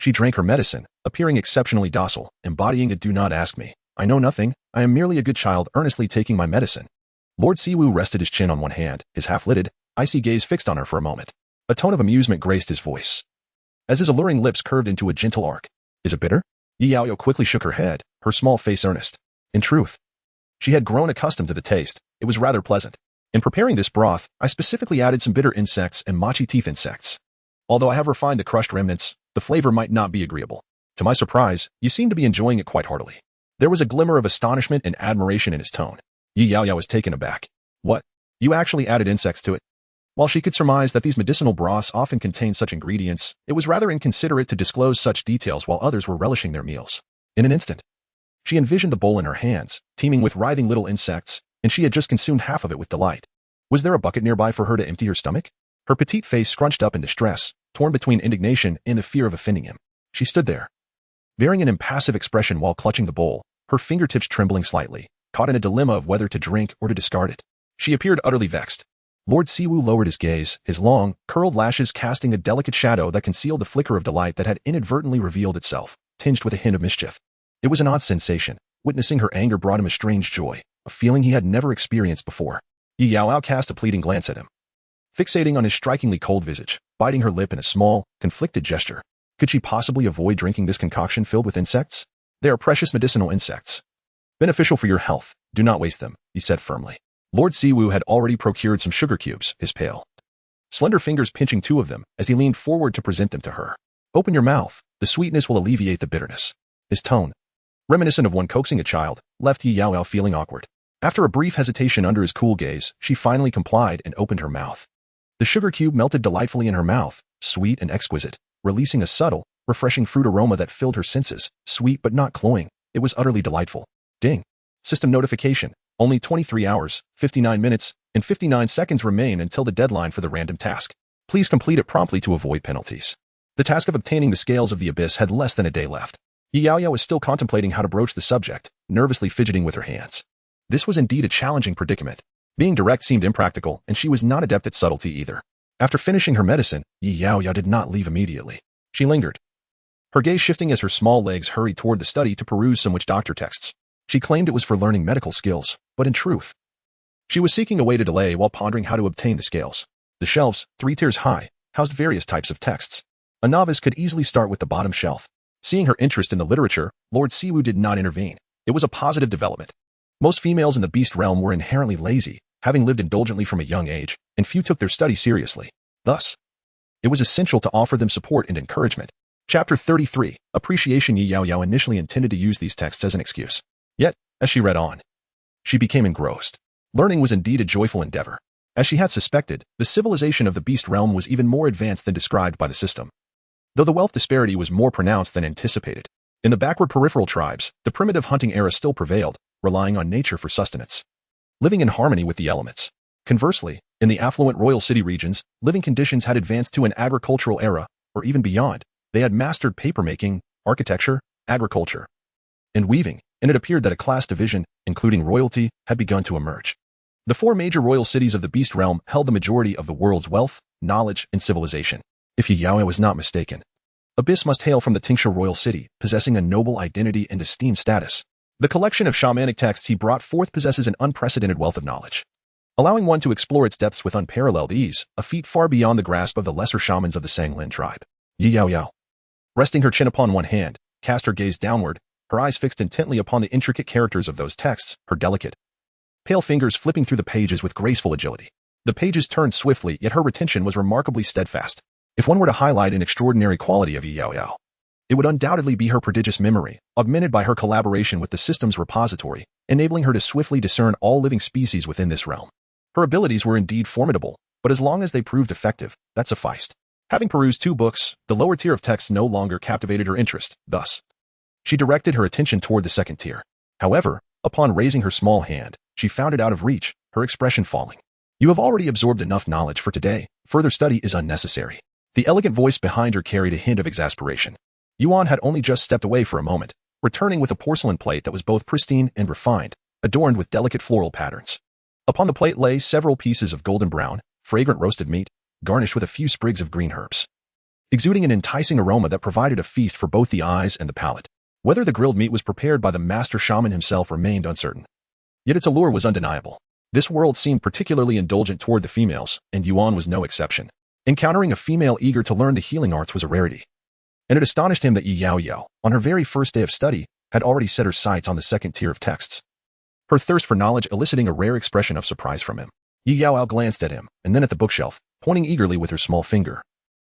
She drank her medicine, appearing exceptionally docile, embodying a do not ask me. I know nothing, I am merely a good child earnestly taking my medicine. Lord Siwu rested his chin on one hand, his half-lidded, icy gaze fixed on her for a moment. A tone of amusement graced his voice, as his alluring lips curved into a gentle arc. Is it bitter? Yaoyao quickly shook her head, her small face earnest. In truth, she had grown accustomed to the taste. It was rather pleasant. In preparing this broth, I specifically added some bitter insects and mochi teeth insects. Although I have refined the crushed remnants, the flavor might not be agreeable. To my surprise, you seem to be enjoying it quite heartily. There was a glimmer of astonishment and admiration in his tone. Yaoyao was taken aback. What? You actually added insects to it? While she could surmise that these medicinal broths often contain such ingredients, it was rather inconsiderate to disclose such details while others were relishing their meals. In an instant, she envisioned the bowl in her hands, teeming with writhing little insects, and she had just consumed half of it with delight. Was there a bucket nearby for her to empty her stomach? Her petite face scrunched up in distress, torn between indignation and the fear of offending him. She stood there, bearing an impassive expression while clutching the bowl, her fingertips trembling slightly, caught in a dilemma of whether to drink or to discard it. She appeared utterly vexed. Lord Siwu lowered his gaze, his long, curled lashes casting a delicate shadow that concealed the flicker of delight that had inadvertently revealed itself, tinged with a hint of mischief. It was an odd sensation. Witnessing her anger brought him a strange joy, a feeling he had never experienced before. Yaoyao cast a pleading glance at him, fixating on his strikingly cold visage, biting her lip in a small, conflicted gesture. Could she possibly avoid drinking this concoction filled with insects? They are precious medicinal insects, beneficial for your health. Do not waste them, he said firmly. Lord Siwu had already procured some sugar cubes, his pale, slender fingers pinching 2 of them as he leaned forward to present them to her. Open your mouth, the sweetness will alleviate the bitterness. His tone, reminiscent of one coaxing a child, left Yaoyao feeling awkward. After a brief hesitation under his cool gaze, she finally complied and opened her mouth. The sugar cube melted delightfully in her mouth, sweet and exquisite, releasing a subtle, refreshing fruit aroma that filled her senses, sweet but not cloying. It was utterly delightful. Ding. System notification. Only 23 hours, 59 minutes, and 59 seconds remain until the deadline for the random task. Please complete it promptly to avoid penalties. The task of obtaining the scales of the abyss had less than a day left. Yaoyao was still contemplating how to broach the subject, nervously fidgeting with her hands. This was indeed a challenging predicament. Being direct seemed impractical, and she was not adept at subtlety either. After finishing her medicine, Yaoyao did not leave immediately. She lingered, her gaze shifting as her small legs hurried toward the study to peruse some witch doctor texts. She claimed it was for learning medical skills, but in truth, she was seeking a way to delay while pondering how to obtain the scales. The shelves, 3 tiers high, housed various types of texts. A novice could easily start with the bottom shelf. Seeing her interest in the literature, Lord Siwu did not intervene. It was a positive development. Most females in the beast realm were inherently lazy, having lived indulgently from a young age, and few took their study seriously. Thus, it was essential to offer them support and encouragement. Chapter 33. Appreciation. Yaoyao initially intended to use these texts as an excuse. Yet, as she read on, she became engrossed. Learning was indeed a joyful endeavor. As she had suspected, the civilization of the beast realm was even more advanced than described by the system. though the wealth disparity was more pronounced than anticipated. In the backward peripheral tribes, the primitive hunting era still prevailed, relying on nature for sustenance, living in harmony with the elements. Conversely, in the affluent royal city regions, living conditions had advanced to an agricultural era, or even beyond. They had mastered papermaking, architecture, agriculture, and weaving, and it appeared that a class division, including royalty, had begun to emerge. The four major royal cities of the beast realm held the majority of the world's wealth, knowledge, and civilization. If Yaoyao was not mistaken, Abyss must hail from the Tingsha royal city, possessing a noble identity and esteemed status. The collection of shamanic texts he brought forth possesses an unprecedented wealth of knowledge, allowing one to explore its depths with unparalleled ease, a feat far beyond the grasp of the lesser shamans of the Sanglin tribe. Yaoyao, resting her chin upon one hand, cast her gaze downward, her eyes fixed intently upon the intricate characters of those texts, her delicate, pale fingers flipping through the pages with graceful agility. The pages turned swiftly, yet her retention was remarkably steadfast. If one were to highlight an extraordinary quality of Yaoyao, it would undoubtedly be her prodigious memory, augmented by her collaboration with the system's repository, enabling her to swiftly discern all living species within this realm. Her abilities were indeed formidable, but as long as they proved effective, that sufficed. Having perused 2 books, the lower tier of texts no longer captivated her interest, thus, she directed her attention toward the second tier. However, upon raising her small hand, she found it out of reach, her expression falling. You have already absorbed enough knowledge for today. Further study is unnecessary. The elegant voice behind her carried a hint of exasperation. Yuan had only just stepped away for a moment, returning with a porcelain plate that was both pristine and refined, adorned with delicate floral patterns. Upon the plate lay several pieces of golden brown, fragrant roasted meat, garnished with a few sprigs of green herbs, exuding an enticing aroma that provided a feast for both the eyes and the palate. Whether the grilled meat was prepared by the master shaman himself remained uncertain. Yet its allure was undeniable. This world seemed particularly indulgent toward the females, and Yuan was no exception. Encountering a female eager to learn the healing arts was a rarity, and it astonished him that Yaoyao, on her very first day of study, had already set her sights on the second tier of texts, her thirst for knowledge eliciting a rare expression of surprise from him. Yaoyao glanced at him, and then at the bookshelf, pointing eagerly with her small finger,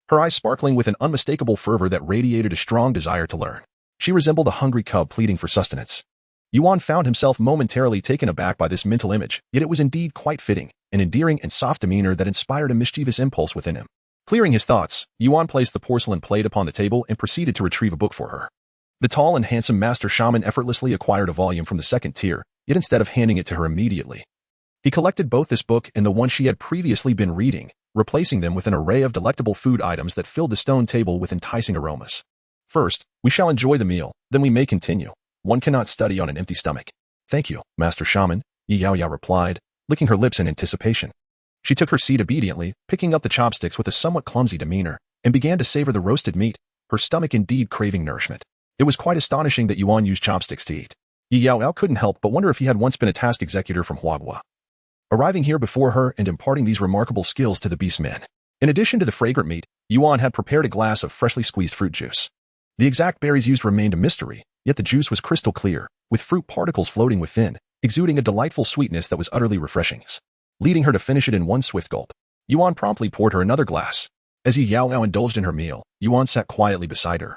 her eyes sparkling with an unmistakable fervor that radiated a strong desire to learn. She resembled a hungry cub pleading for sustenance. Yuan found himself momentarily taken aback by this mental image, yet it was indeed quite fitting, an endearing and soft demeanor that inspired a mischievous impulse within him. Clearing his thoughts, Yuan placed the porcelain plate upon the table and proceeded to retrieve a book for her. The tall and handsome master shaman effortlessly acquired a volume from the second tier, yet instead of handing it to her immediately, he collected both this book and the one she had previously been reading, replacing them with an array of delectable food items that filled the stone table with enticing aromas. First, we shall enjoy the meal, then we may continue. One cannot study on an empty stomach. Thank you, Master Shaman, Yaoyao replied, licking her lips in anticipation. She took her seat obediently, picking up the chopsticks with a somewhat clumsy demeanor, and began to savor the roasted meat, her stomach indeed craving nourishment. It was quite astonishing that Yuan used chopsticks to eat. Yaoyao couldn't help but wonder if he had once been a task executor from Huagua, arriving here before her and imparting these remarkable skills to the beast men. In addition to the fragrant meat, Yuan had prepared a glass of freshly squeezed fruit juice. The exact berries used remained a mystery, yet the juice was crystal clear, with fruit particles floating within, exuding a delightful sweetness that was utterly refreshing. Leading her to finish it in one swift gulp, Yuan promptly poured her another glass. As Yaoyao indulged in her meal, Yuan sat quietly beside her,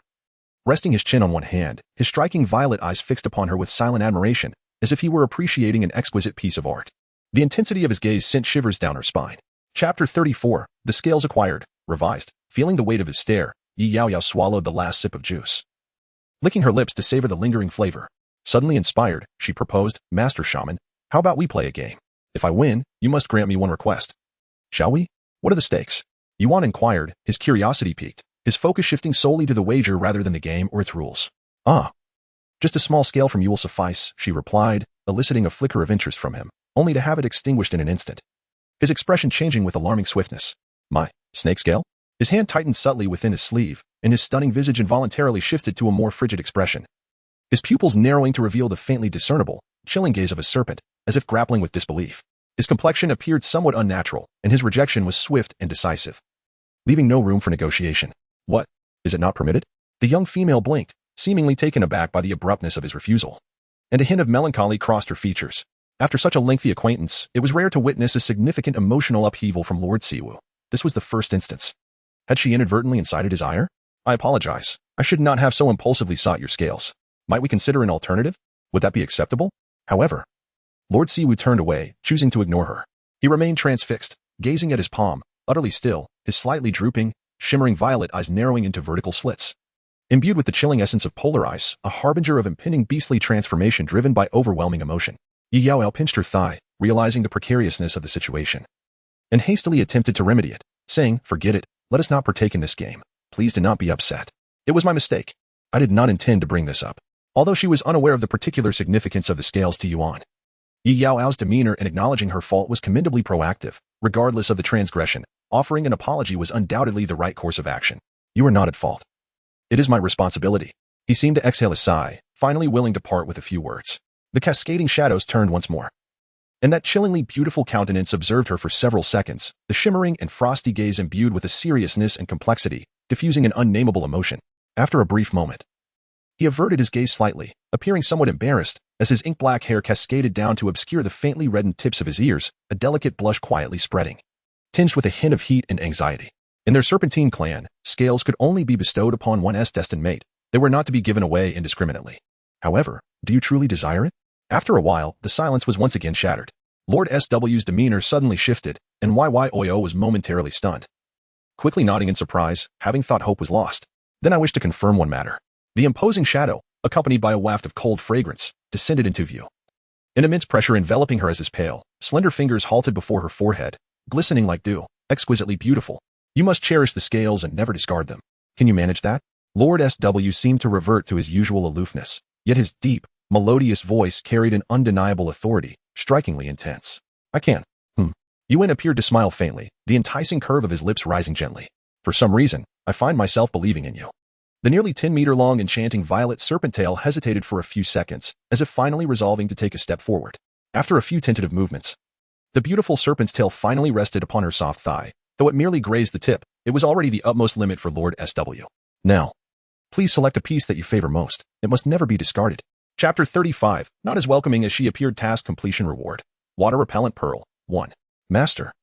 resting his chin on one hand, his striking violet eyes fixed upon her with silent admiration, as if he were appreciating an exquisite piece of art. The intensity of his gaze sent shivers down her spine. Chapter 34, The Scales Acquired, Revised. Feeling the weight of his stare, Yaoyao swallowed the last sip of juice, licking her lips to savor the lingering flavor. Suddenly inspired, she proposed, Master Shaman, how about we play a game? If I win, you must grant me one request. Shall we? What are the stakes? Yuan inquired, his curiosity piqued, his focus shifting solely to the wager rather than the game or its rules. Ah. Just a small scale from you will suffice, she replied, eliciting a flicker of interest from him, only to have it extinguished in an instant. His expression changing with alarming swiftness. My, snake scale? His hand tightened subtly within his sleeve, and his stunning visage involuntarily shifted to a more frigid expression, his pupils narrowing to reveal the faintly discernible, chilling gaze of a serpent, as if grappling with disbelief. His complexion appeared somewhat unnatural, and his rejection was swift and decisive, leaving no room for negotiation. What? Is it not permitted? The young female blinked, seemingly taken aback by the abruptness of his refusal, and a hint of melancholy crossed her features. After such a lengthy acquaintance, it was rare to witness a significant emotional upheaval from Lord Siwu. This was the first instance. Had she inadvertently incited his ire? I apologize. I should not have so impulsively sought your scales. Might we consider an alternative? Would that be acceptable? However, Lord Siwu turned away, choosing to ignore her. He remained transfixed, gazing at his palm, utterly still, his slightly drooping, shimmering violet eyes narrowing into vertical slits. Imbued with the chilling essence of polar ice, a harbinger of impending beastly transformation driven by overwhelming emotion, Yaoyao pinched her thigh, realizing the precariousness of the situation, and hastily attempted to remedy it, saying, "Forget it, let us not partake in this game. Please do not be upset. It was my mistake. I did not intend to bring this up." Although she was unaware of the particular significance of the scales to Yuan, Yaoyao's demeanor in acknowledging her fault was commendably proactive. Regardless of the transgression, offering an apology was undoubtedly the right course of action. "You are not at fault. It is my responsibility." He seemed to exhale a sigh, finally willing to part with a few words. The cascading shadows turned once more, and that chillingly beautiful countenance observed her for several seconds, the shimmering and frosty gaze imbued with a seriousness and complexity, diffusing an unnameable emotion. After a brief moment, he averted his gaze slightly, appearing somewhat embarrassed, as his ink-black hair cascaded down to obscure the faintly reddened tips of his ears, a delicate blush quietly spreading, tinged with a hint of heat and anxiety. In their serpentine clan, scales could only be bestowed upon one's destined mate. They were not to be given away indiscriminately. However, do you truly desire it? After a while, the silence was once again shattered. Lord SW's demeanor suddenly shifted, and Yaoyao was momentarily stunned, quickly nodding in surprise, having thought hope was lost. "Then I wish to confirm one matter." The imposing shadow, accompanied by a waft of cold fragrance, descended into view. An immense pressure enveloping her as his pale, slender fingers halted before her forehead, glistening like dew, exquisitely beautiful. "You must cherish the scales and never discard them. Can you manage that?" Lord SW seemed to revert to his usual aloofness, yet his deep, melodious voice carried an undeniable authority, strikingly intense. "I can." Yuan appeared to smile faintly, the enticing curve of his lips rising gently. "For some reason, I find myself believing in you." The nearly 10-meter-long enchanting violet serpent-tail hesitated for a few seconds, as if finally resolving to take a step forward. After a few tentative movements, the beautiful serpent's tail finally rested upon her soft thigh. Though it merely grazed the tip, it was already the utmost limit for Lord SW. "Now, please select a piece that you favor most. It must never be discarded." Chapter 35, not as welcoming as she appeared. Task completion reward. Water repellent pearl. 1. Master.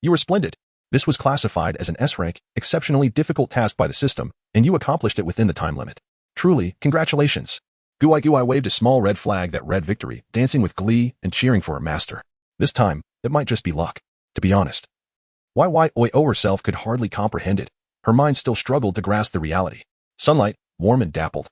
You were splendid. This was classified as an S-rank, exceptionally difficult task by the system, and you accomplished it within the time limit. Truly, congratulations. Guai waved a small red flag that read victory, dancing with glee and cheering for her master. This time, it might just be luck. To be honest, Yaoyao herself could hardly comprehend it. Her mind still struggled to grasp the reality. Sunlight, warm and dappled,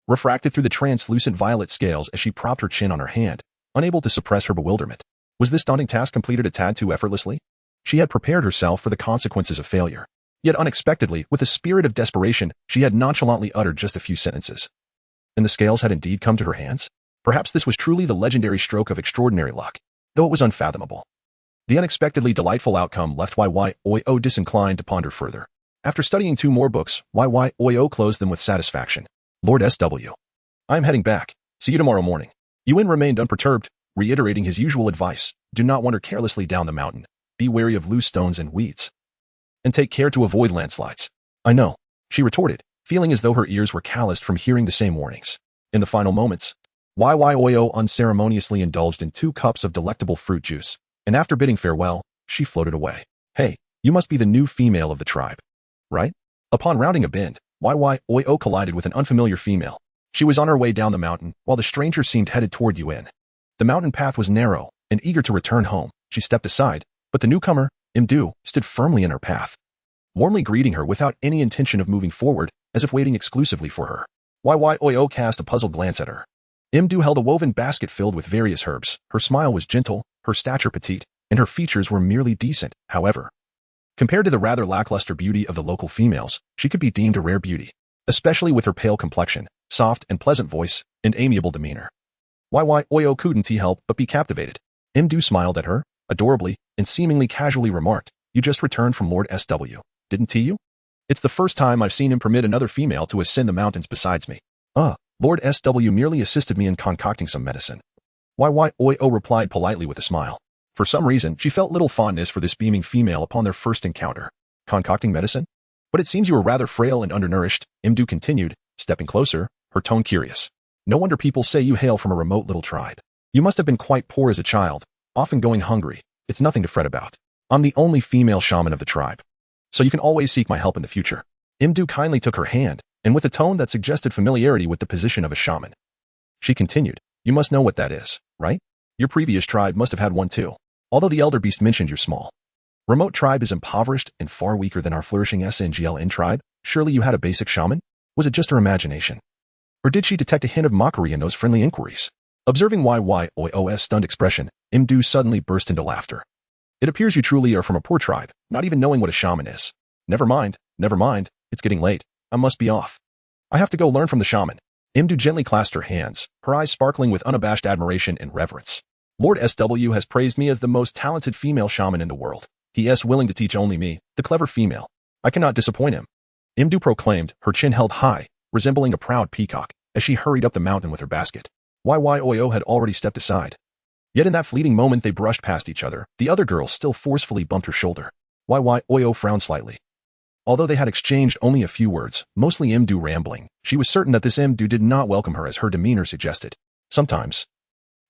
refracted through the translucent violet scales as she propped her chin on her hand, unable to suppress her bewilderment. Was this daunting task completed a tad too effortlessly? She had prepared herself for the consequences of failure. Yet unexpectedly, with a spirit of desperation, she had nonchalantly uttered just a few sentences. And the scales had indeed come to her hands? Perhaps this was truly the legendary stroke of extraordinary luck, though it was unfathomable. The unexpectedly delightful outcome left Yaoyao disinclined to ponder further. After studying 2 more books, Yaoyao closed them with satisfaction. Lord SW. I am heading back. See you tomorrow morning. Yuan remained unperturbed, reiterating his usual advice. Do not wander carelessly down the mountain. Be wary of loose stones and weeds. And take care to avoid landslides. I know, she retorted, feeling as though her ears were calloused from hearing the same warnings. In the final moments, Yaoyao unceremoniously indulged in 2 cups of delectable fruit juice, and after bidding farewell, she floated away. Hey, you must be the new female of the tribe, right? Upon rounding a bend, Yaoyao collided with an unfamiliar female. She was on her way down the mountain, while the stranger seemed headed toward Yuan. The mountain path was narrow, and eager to return home, she stepped aside, but the newcomer, Imdu, stood firmly in her path, warmly greeting her without any intention of moving forward, as if waiting exclusively for her. Yaoyao cast a puzzled glance at her. Imdu held a woven basket filled with various herbs. Her smile was gentle, her stature petite, and her features were merely decent. However, compared to the rather lackluster beauty of the local females, she could be deemed a rare beauty, especially with her pale complexion, soft and pleasant voice, and amiable demeanor. Yaoyao couldn't help but be captivated. Imdu smiled at her, adorably, and seemingly casually remarked, "You just returned from Lord SW, didn't you? It's the first time I've seen him permit another female to ascend the mountains besides me." Lord SW merely assisted me in concocting some medicine." Yaoyao replied politely with a smile. For some reason, she felt little fondness for this beaming female upon their first encounter. "Concocting medicine? But it seems you were rather frail and undernourished," Imdu continued, stepping closer, her tone curious. "No wonder people say you hail from a remote little tribe. You must have been quite poor as a child, often going hungry. It's nothing to fret about. I'm the only female shaman of the tribe, so you can always seek my help in the future." Imdu kindly took her hand, and with a tone that suggested familiarity with the position of a shaman, she continued, "You must know what that is, right? Your previous tribe must have had one too, although the elder beast mentioned you're small." Remote tribe is impoverished and far weaker than our flourishing SNGLN tribe. Surely you had a basic shaman? Was it just her imagination? Or did she detect a hint of mockery in those friendly inquiries? Observing Yaoyao's stunned expression, Imdu suddenly burst into laughter. It appears you truly are from a poor tribe, not even knowing what a shaman is. Never mind, it's getting late. I must be off. I have to go learn from the shaman. Imdu gently clasped her hands, her eyes sparkling with unabashed admiration and reverence. Lord SW has praised me as the most talented female shaman in the world. He is willing to teach only me, the clever female. I cannot disappoint him. Imdu proclaimed, her chin held high, resembling a proud peacock, as she hurried up the mountain with her basket. Yaoyao had already stepped aside. Yet in that fleeting moment they brushed past each other, the other girl still forcefully bumped her shoulder. Yaoyao frowned slightly. Although they had exchanged only a few words, mostly Imdu rambling, she was certain that this Imdu did not welcome her as her demeanor suggested. Sometimes,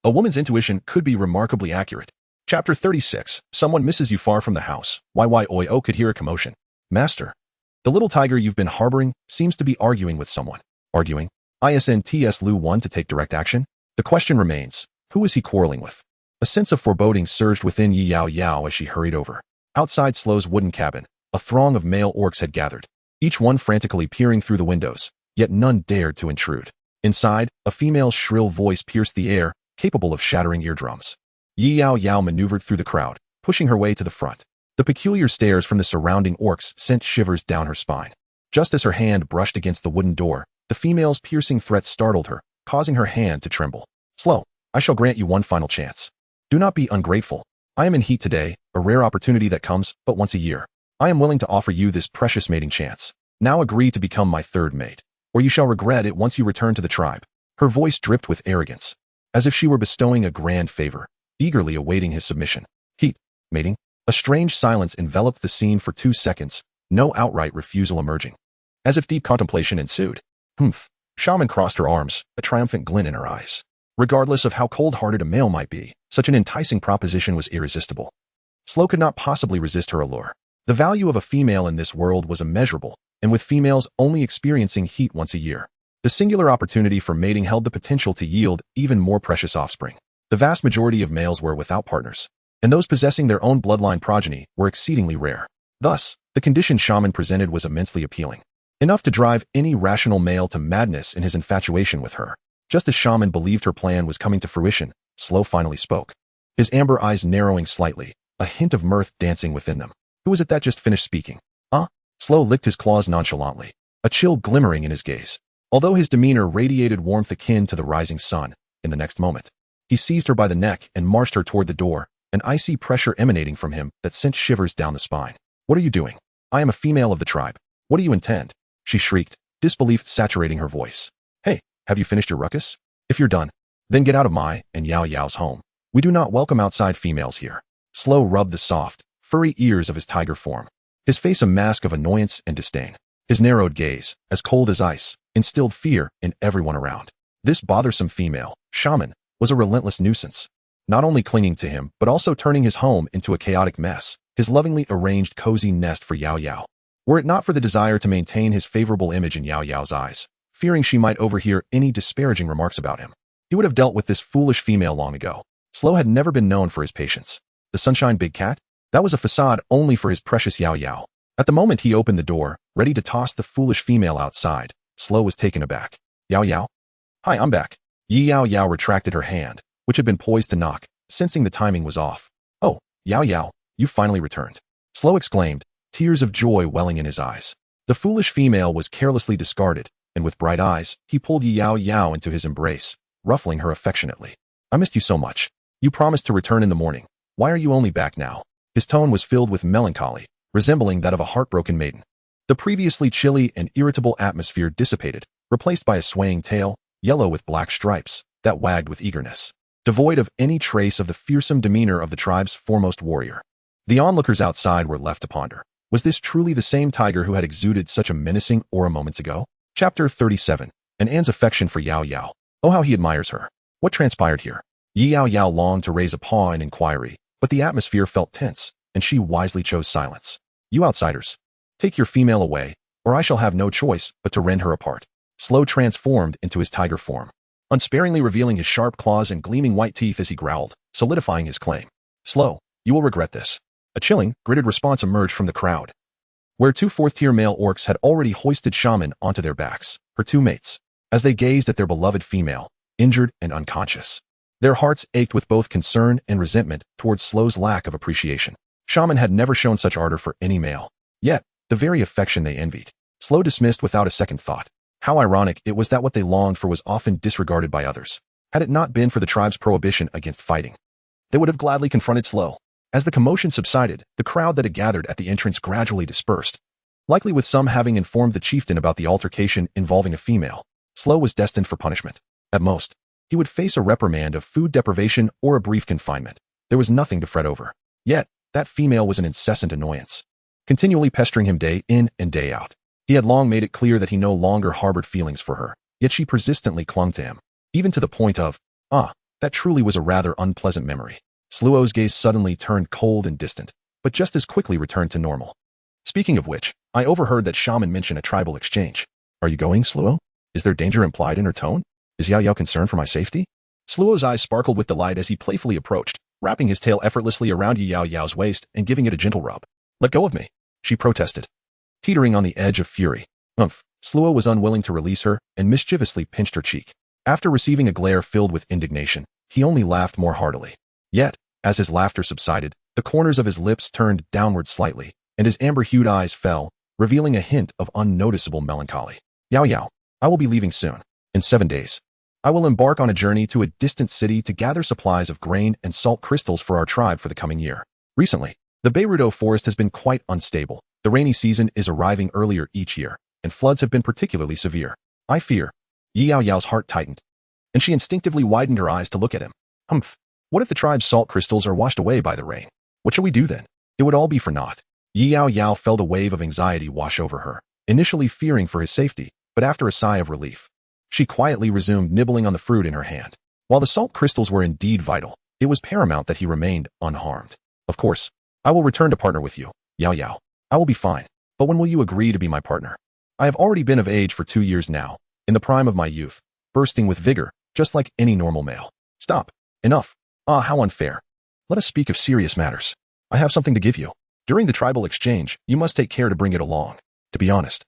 a woman's intuition could be remarkably accurate. Chapter 36. Someone misses you far from the house. Yaoyao could hear a commotion. Master. The little tiger you've been harboring seems to be arguing with someone. Arguing? ISNTS Lu 1 to take direct action? The question remains, who is he quarreling with? A sense of foreboding surged within Yaoyao as she hurried over. Outside Sluo's wooden cabin, a throng of male orcs had gathered, each one frantically peering through the windows, yet none dared to intrude. Inside, a female's shrill voice pierced the air, capable of shattering eardrums. Yaoyao maneuvered through the crowd, pushing her way to the front. The peculiar stares from the surrounding orcs sent shivers down her spine. Just as her hand brushed against the wooden door, the female's piercing threat startled her, causing her hand to tremble. Sluo, I shall grant you one final chance. Do not be ungrateful. I am in heat today, a rare opportunity that comes but once a year. I am willing to offer you this precious mating chance. Now agree to become my third mate, or you shall regret it once you return to the tribe. Her voice dripped with arrogance, as if she were bestowing a grand favor, eagerly awaiting his submission. Heat, mating. A strange silence enveloped the scene for 2 seconds, no outright refusal emerging. As if deep contemplation ensued. Shaman crossed her arms, a triumphant glint in her eyes. Regardless of how cold-hearted a male might be, such an enticing proposition was irresistible. Sluo could not possibly resist her allure. The value of a female in this world was immeasurable, and with females only experiencing heat once a year, the singular opportunity for mating held the potential to yield even more precious offspring. The vast majority of males were without partners, and those possessing their own bloodline progeny were exceedingly rare. Thus, the condition shaman presented was immensely appealing, enough to drive any rational male to madness in his infatuation with her. Just as shaman believed her plan was coming to fruition, Sluo finally spoke, his amber eyes narrowing slightly, a hint of mirth dancing within them. Who was it that just finished speaking? Sluo licked his claws nonchalantly, a chill glimmering in his gaze. Although his demeanor radiated warmth akin to the rising sun, in the next moment, he seized her by the neck and marched her toward the door, an icy pressure emanating from him that sent shivers down the spine. What are you doing? I am a female of the tribe. What do you intend? She shrieked, disbelief saturating her voice. Hey, have you finished your ruckus? If you're done, then get out of my and Yaoyao's home. We do not welcome outside females here. Sluo rubbed the soft, furry ears of his tiger form, his face a mask of annoyance and disdain. His narrowed gaze, as cold as ice, instilled fear in everyone around. This bothersome female, shaman, was a relentless nuisance, not only clinging to him but also turning his home into a chaotic mess, his lovingly arranged cozy nest for Yaoyao. Were it not for the desire to maintain his favorable image in Yaoyao's eyes, fearing she might overhear any disparaging remarks about him, he would have dealt with this foolish female long ago. Sluo had never been known for his patience. The sunshine big cat? That was a facade only for his precious Yaoyao. At the moment he opened the door, ready to toss the foolish female outside, Sluo was taken aback. Yaoyao? Hi, I'm back. Yaoyao retracted her hand, which had been poised to knock, sensing the timing was off. Oh, Yaoyao, you finally returned. Sluo exclaimed, tears of joy welling in his eyes. The foolish female was carelessly discarded, and with bright eyes, he pulled Yaoyao into his embrace, ruffling her affectionately. I missed you so much. You promised to return in the morning. Why are you only back now? His tone was filled with melancholy, resembling that of a heartbroken maiden. The previously chilly and irritable atmosphere dissipated, replaced by a swaying tail, yellow with black stripes, that wagged with eagerness, devoid of any trace of the fearsome demeanor of the tribe's foremost warrior. The onlookers outside were left to ponder. Was this truly the same tiger who had exuded such a menacing aura moments ago? Chapter 37. An An's affection for Yaoyao. Oh, how he admires her. What transpired here? Yaoyao longed to raise a paw in inquiry, but the atmosphere felt tense, and she wisely chose silence. You outsiders, take your female away, or I shall have no choice but to rend her apart. Sluo transformed into his tiger form, unsparingly revealing his sharp claws and gleaming white teeth as he growled, solidifying his claim. Sluo, you will regret this. A chilling, gritted response emerged from the crowd, where two fourth-tier male orcs had already hoisted Shaman onto their backs, her two mates, as they gazed at their beloved female, injured and unconscious. Their hearts ached with both concern and resentment towards Sluo's lack of appreciation. Shaman had never shown such ardor for any male, yet the very affection they envied. Sluo dismissed without a second thought. How ironic it was that what they longed for was often disregarded by others. Had it not been for the tribe's prohibition against fighting, they would have gladly confronted Sluo. As the commotion subsided, the crowd that had gathered at the entrance gradually dispersed, likely with some having informed the chieftain about the altercation involving a female. Sluo was destined for punishment. At most, he would face a reprimand of food deprivation or a brief confinement. There was nothing to fret over. Yet, that female was an incessant annoyance, continually pestering him day in and day out. He had long made it clear that he no longer harbored feelings for her, yet she persistently clung to him, even to the point of, that truly was a rather unpleasant memory. Sluo's gaze suddenly turned cold and distant, but just as quickly returned to normal. Speaking of which, I overheard that Shaman mention a tribal exchange. Are you going, Sluo? Is there danger implied in her tone? Is Yaoyao concerned for my safety? Sluo's eyes sparkled with delight as he playfully approached, wrapping his tail effortlessly around Yaoyao's waist and giving it a gentle rub. Let go of me, she protested, teetering on the edge of fury. Sluo was unwilling to release her and mischievously pinched her cheek. After receiving a glare filled with indignation, he only laughed more heartily. Yet, as his laughter subsided, the corners of his lips turned downward slightly, and his amber-hued eyes fell, revealing a hint of unnoticeable melancholy. Yaoyao, I will be leaving soon. In 7 days, I will embark on a journey to a distant city to gather supplies of grain and salt crystals for our tribe for the coming year. Recently, the Beirudo forest has been quite unstable. The rainy season is arriving earlier each year, and floods have been particularly severe. I fear. Yaoyao's heart tightened, and she instinctively widened her eyes to look at him. What if the tribe's salt crystals are washed away by the rain? What shall we do then? It would all be for naught. Yaoyao felt a wave of anxiety wash over her, initially fearing for his safety, but after a sigh of relief, she quietly resumed nibbling on the fruit in her hand. While the salt crystals were indeed vital, it was paramount that he remained unharmed. Of course, I will return to partner with you, Yaoyao. I will be fine, but when will you agree to be my partner? I have already been of age for 2 years now, in the prime of my youth, bursting with vigor, just like any normal male. Stop. Enough. How unfair. Let us speak of serious matters. I have something to give you. During the tribal exchange, you must take care to bring it along. To be honest,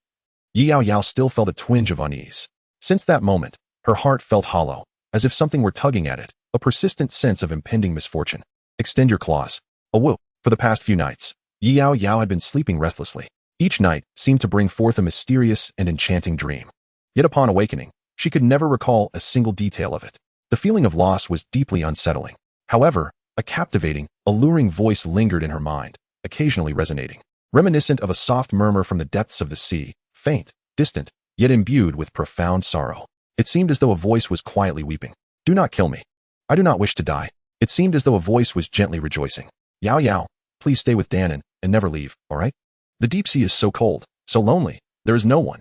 Yaoyao still felt a twinge of unease. Since that moment, her heart felt hollow, as if something were tugging at it, a persistent sense of impending misfortune. Extend your claws. Whoop. For the past few nights, Yaoyao had been sleeping restlessly. Each night seemed to bring forth a mysterious and enchanting dream. Yet upon awakening, she could never recall a single detail of it. The feeling of loss was deeply unsettling. However, a captivating, alluring voice lingered in her mind, occasionally resonating, reminiscent of a soft murmur from the depths of the sea, faint, distant, yet imbued with profound sorrow. It seemed as though a voice was quietly weeping. Do not kill me. I do not wish to die. It seemed as though a voice was gently rejoicing. Yaoyao, please stay with Danon and never leave, all right? The deep sea is so cold, so lonely. There is no one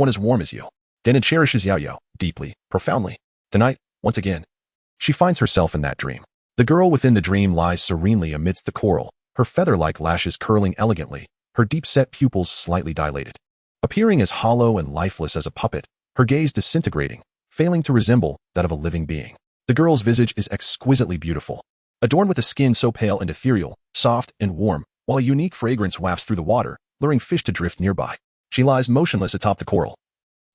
as warm as you. Danon cherishes Yaoyao, deeply, profoundly. Tonight, once again, she finds herself in that dream. The girl within the dream lies serenely amidst the coral, her feather-like lashes curling elegantly, her deep-set pupils slightly dilated. Appearing as hollow and lifeless as a puppet, her gaze disintegrating, failing to resemble that of a living being. The girl's visage is exquisitely beautiful, adorned with a skin so pale and ethereal, soft and warm, while a unique fragrance wafts through the water, luring fish to drift nearby. She lies motionless atop the coral,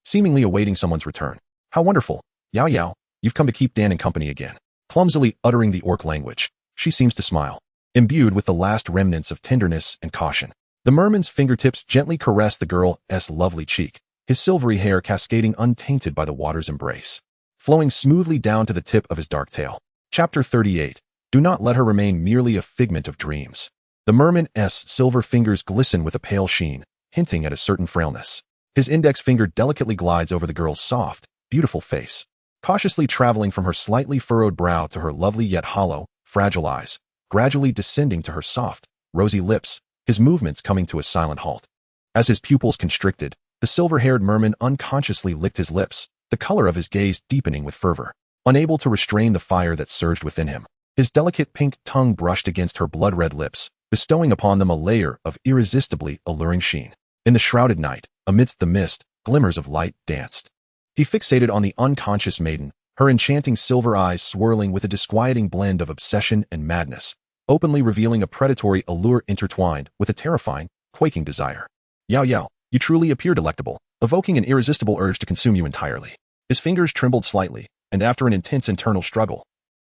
seemingly awaiting someone's return. How wonderful. Yaoyao, you've come to keep Danon company again. Clumsily uttering the orc language, she seems to smile, imbued with the last remnants of tenderness and caution. The merman's fingertips gently caress the girl's lovely cheek, his silvery hair cascading untainted by the water's embrace, flowing smoothly down to the tip of his dark tail. Chapter 38. Do not let her remain merely a figment of dreams. The merman's silver fingers glisten with a pale sheen, hinting at a certain frailness. His index finger delicately glides over the girl's soft, beautiful face, cautiously traveling from her slightly furrowed brow to her lovely yet hollow, fragile eyes, gradually descending to her soft, rosy lips, his movements coming to a silent halt. As his pupils constricted, the silver-haired merman unconsciously licked his lips, the color of his gaze deepening with fervor. Unable to restrain the fire that surged within him, his delicate pink tongue brushed against her blood-red lips, bestowing upon them a layer of irresistibly alluring sheen. In the shrouded night, amidst the mist, glimmers of light danced. He fixated on the unconscious maiden, her enchanting silver eyes swirling with a disquieting blend of obsession and madness, openly revealing a predatory allure intertwined with a terrifying, quaking desire. Yaoyao, you truly appear delectable, evoking an irresistible urge to consume you entirely. His fingers trembled slightly, and after an intense internal struggle,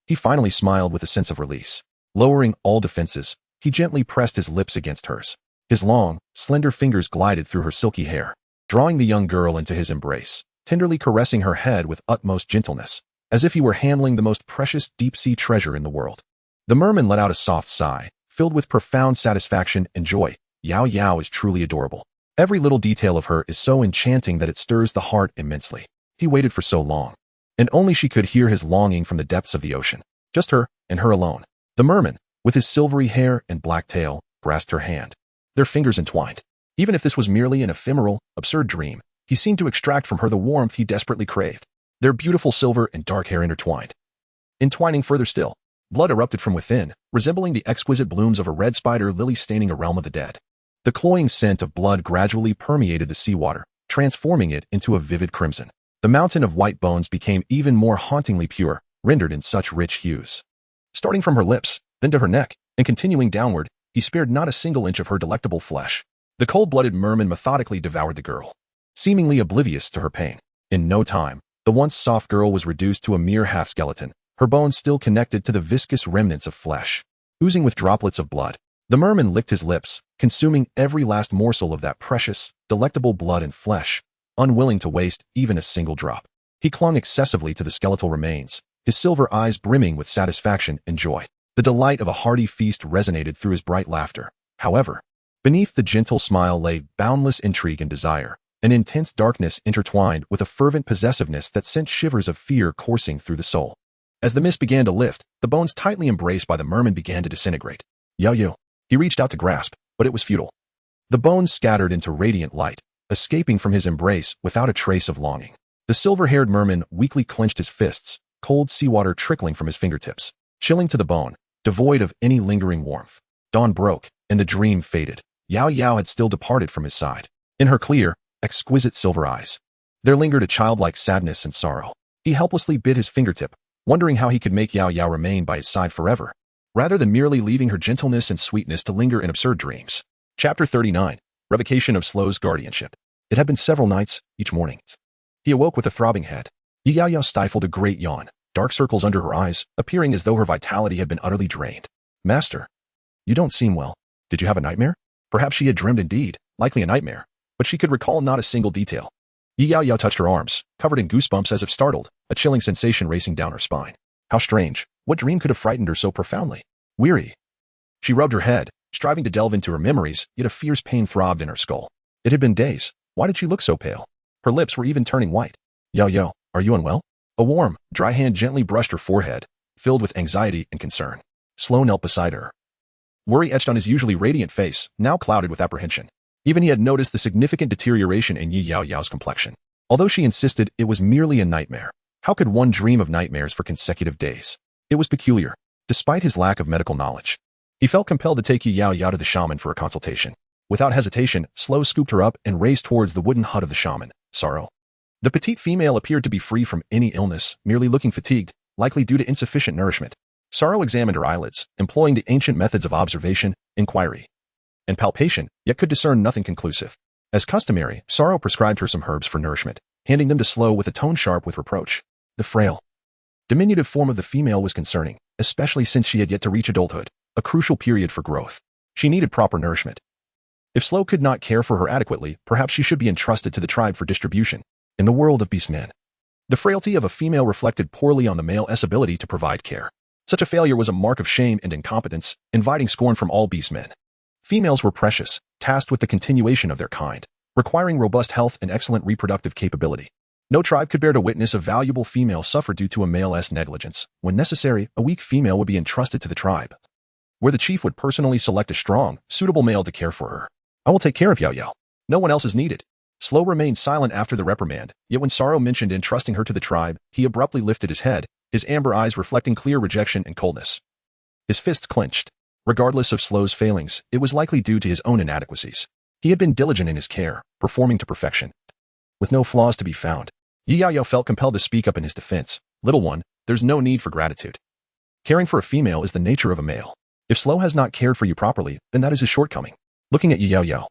he finally smiled with a sense of release. Lowering all defenses, he gently pressed his lips against hers. His long, slender fingers glided through her silky hair, drawing the young girl into his embrace, tenderly caressing her head with utmost gentleness, as if he were handling the most precious deep-sea treasure in the world. The merman let out a soft sigh, filled with profound satisfaction and joy. Yaoyao is truly adorable. Every little detail of her is so enchanting that it stirs the heart immensely. He waited for so long, and only she could hear his longing from the depths of the ocean. Just her, and her alone. The merman, with his silvery hair and black tail, grasped her hand. Their fingers entwined. Even if this was merely an ephemeral, absurd dream, he seemed to extract from her the warmth he desperately craved. Their beautiful silver and dark hair intertwined. Entwining further still, blood erupted from within, resembling the exquisite blooms of a red spider lily staining a realm of the dead. The cloying scent of blood gradually permeated the seawater, transforming it into a vivid crimson. The mountain of white bones became even more hauntingly pure, rendered in such rich hues. Starting from her lips, then to her neck, and continuing downward, he spared not a single inch of her delectable flesh. The cold-blooded merman methodically devoured the girl, seemingly oblivious to her pain. In no time, the once soft girl was reduced to a mere half-skeleton, her bones still connected to the viscous remnants of flesh, oozing with droplets of blood. The merman licked his lips, consuming every last morsel of that precious, delectable blood and flesh, unwilling to waste even a single drop. He clung excessively to the skeletal remains, his silver eyes brimming with satisfaction and joy. The delight of a hearty feast resonated through his bright laughter. However, beneath the gentle smile lay boundless intrigue and desire, an intense darkness intertwined with a fervent possessiveness that sent shivers of fear coursing through the soul. As the mist began to lift, the bones tightly embraced by the merman began to disintegrate. Yaoyao. He reached out to grasp, but it was futile. The bones scattered into radiant light, escaping from his embrace without a trace of longing. The silver-haired merman weakly clenched his fists, cold seawater trickling from his fingertips, chilling to the bone, devoid of any lingering warmth. Dawn broke, and the dream faded. Yaoyao had still departed from his side. In her clear, exquisite silver eyes, there lingered a childlike sadness and sorrow. He helplessly bit his fingertip, wondering how he could make Yaoyao remain by his side forever, rather than merely leaving her gentleness and sweetness to linger in absurd dreams. Chapter 39. Revocation of Sluo's guardianship. It had been several nights, each morning. He awoke with a throbbing head. Yaoyao stifled a great yawn, dark circles under her eyes, appearing as though her vitality had been utterly drained. Master, you don't seem well. Did you have a nightmare? Perhaps she had dreamed indeed, likely a nightmare, but she could recall not a single detail. Yaoyao touched her arms, covered in goosebumps as if startled, a chilling sensation racing down her spine. How strange. What dream could have frightened her so profoundly? Weary. She rubbed her head, striving to delve into her memories, yet a fierce pain throbbed in her skull. It had been days. Why did she look so pale? Her lips were even turning white. Yaoyao, are you unwell? A warm, dry hand gently brushed her forehead, filled with anxiety and concern. Sluo knelt beside her. Worry etched on his usually radiant face, now clouded with apprehension. Even he had noticed the significant deterioration in Yaoyao's complexion. Although she insisted it was merely a nightmare, how could one dream of nightmares for consecutive days? It was peculiar, despite his lack of medical knowledge. He felt compelled to take Yaoyao to the shaman for a consultation. Without hesitation, Sluo scooped her up and raced towards the wooden hut of the shaman. Sorrow. The petite female appeared to be free from any illness, merely looking fatigued, likely due to insufficient nourishment. Sorrow examined her eyelids, employing the ancient methods of observation, inquiry, and palpation, yet could discern nothing conclusive. As customary, Sorrow prescribed her some herbs for nourishment, handing them to Sluo with a tone sharp with reproach. The frail, diminutive form of the female was concerning, especially since she had yet to reach adulthood, a crucial period for growth. She needed proper nourishment. If Sluo could not care for her adequately, perhaps she should be entrusted to the tribe for distribution. In the world of beastmen, the frailty of a female reflected poorly on the male's ability to provide care. Such a failure was a mark of shame and incompetence, inviting scorn from all beastmen. Females were precious, tasked with the continuation of their kind, requiring robust health and excellent reproductive capability. No tribe could bear to witness a valuable female suffer due to a male's negligence. When necessary, a weak female would be entrusted to the tribe, where the chief would personally select a strong, suitable male to care for her. I will take care of Yaoyao. No one else is needed. Sluo remained silent after the reprimand, yet when Sorrow mentioned entrusting her to the tribe, he abruptly lifted his head, his amber eyes reflecting clear rejection and coldness. His fists clenched. Regardless of Sluo's failings, it was likely due to his own inadequacies. He had been diligent in his care, performing to perfection, with no flaws to be found. Yaoyao felt compelled to speak up in his defense. Little one, there's no need for gratitude. Caring for a female is the nature of a male. If Sluo has not cared for you properly, then that is his shortcoming. Looking at Yaoyao,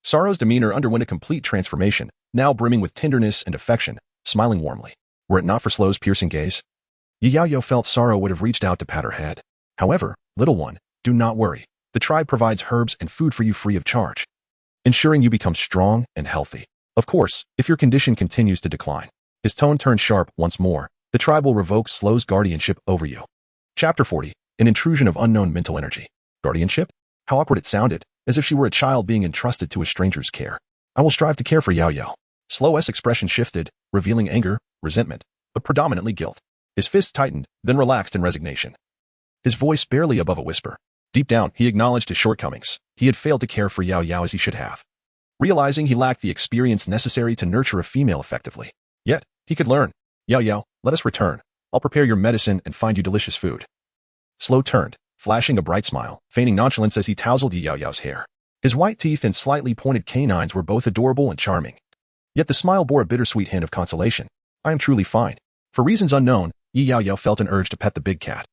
Sorrow's demeanor underwent a complete transformation, now brimming with tenderness and affection, smiling warmly. Were it not for Sluo's piercing gaze, Yaoyao felt Sorrow would have reached out to pat her head. However, little one, do not worry. The tribe provides herbs and food for you free of charge, ensuring you become strong and healthy. Of course, if your condition continues to decline. His tone turned sharp once more. The tribe will revoke Sluo's guardianship over you. Chapter 40. An intrusion of unknown mental energy. Guardianship? How awkward it sounded, as if she were a child being entrusted to a stranger's care. I will strive to care for Yaoyao. Sluo's expression shifted, revealing anger, resentment, but predominantly guilt. His fists tightened, then relaxed in resignation. His voice barely above a whisper. Deep down, he acknowledged his shortcomings. He had failed to care for Yaoyao as he should have, realizing he lacked the experience necessary to nurture a female effectively. Yet, he could learn. Yaoyao, let us return. I'll prepare your medicine and find you delicious food. Sluo turned, flashing a bright smile, feigning nonchalance as he tousled Yaoyao's hair. His white teeth and slightly pointed canines were both adorable and charming. Yet the smile bore a bittersweet hint of consolation. I am truly fine. For reasons unknown, Yaoyao felt an urge to pet the big cat,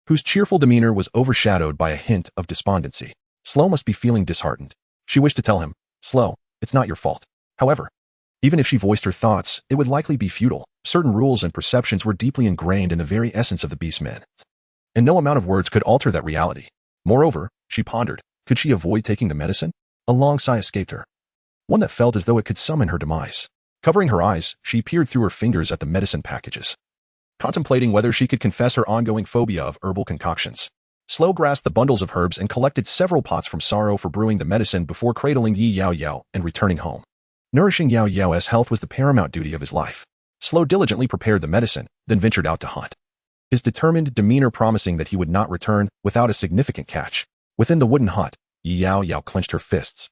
whose cheerful demeanor was overshadowed by a hint of despondency. Sluo must be feeling disheartened. She wished to tell him, Sluo, it's not your fault. However, even if she voiced her thoughts, it would likely be futile. Certain rules and perceptions were deeply ingrained in the very essence of the beastmen, and no amount of words could alter that reality. Moreover, she pondered, could she avoid taking the medicine? A long sigh escaped her, one that felt as though it could summon her demise. Covering her eyes, she peered through her fingers at the medicine packages, contemplating whether she could confess her ongoing phobia of herbal concoctions. Sluo grasped the bundles of herbs and collected several pots from Sorrow for brewing the medicine before cradling Yaoyao and returning home. Nourishing Yaoyao's health was the paramount duty of his life. Sluo diligently prepared the medicine, then ventured out to hunt, his determined demeanor promising that he would not return without a significant catch. Within the wooden hut, Yaoyao clenched her fists,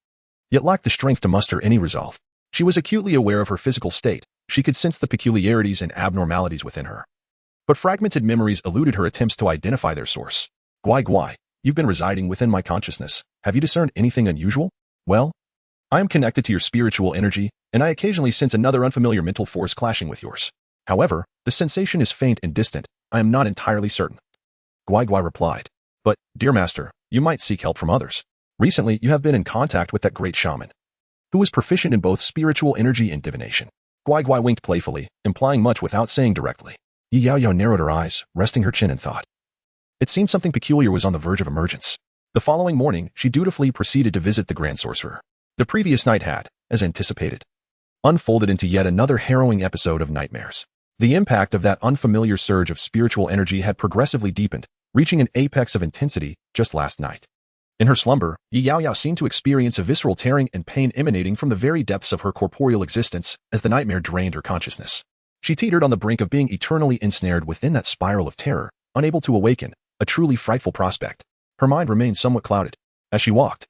yet lacked the strength to muster any resolve. She was acutely aware of her physical state. She could sense the peculiarities and abnormalities within her, but fragmented memories eluded her attempts to identify their source. Guai, you've been residing within my consciousness. Have you discerned anything unusual? Well, I am connected to your spiritual energy, and I occasionally sense another unfamiliar mental force clashing with yours. However, the sensation is faint and distant. I am not entirely certain. Guai replied. But, dear master, you might seek help from others. Recently, you have been in contact with that great shaman, who was proficient in both spiritual energy and divination. Guai winked playfully, implying much without saying directly. Yaoyao narrowed her eyes, resting her chin in thought. It seemed something peculiar was on the verge of emergence. The following morning, she dutifully proceeded to visit the Grand Sorcerer. The previous night had, as anticipated, unfolded into yet another harrowing episode of nightmares. The impact of that unfamiliar surge of spiritual energy had progressively deepened, reaching an apex of intensity just last night. In her slumber, Yaoyao seemed to experience a visceral tearing and pain emanating from the very depths of her corporeal existence as the nightmare drained her consciousness. She teetered on the brink of being eternally ensnared within that spiral of terror, unable to awaken, a truly frightful prospect. Her mind remained somewhat clouded. As she walked,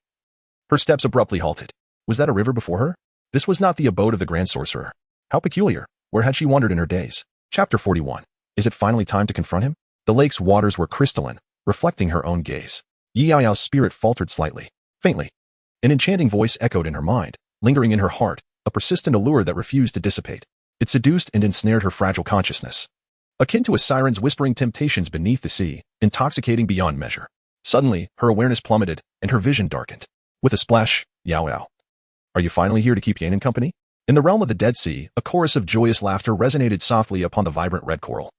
her steps abruptly halted. Was that a river before her? This was not the abode of the Grand Sorcerer. How peculiar. Where had she wandered in her days? Chapter 41. Is it finally time to confront him? The lake's waters were crystalline, reflecting her own gaze. Yaoyao's spirit faltered slightly. Faintly, an enchanting voice echoed in her mind, lingering in her heart, a persistent allure that refused to dissipate. It seduced and ensnared her fragile consciousness, akin to a siren's whispering temptations beneath the sea, intoxicating beyond measure. Suddenly, her awareness plummeted, and her vision darkened. With a splash, Yaoyao, are you finally here to keep Yanin company? In the realm of the Dead Sea, a chorus of joyous laughter resonated softly upon the vibrant red coral,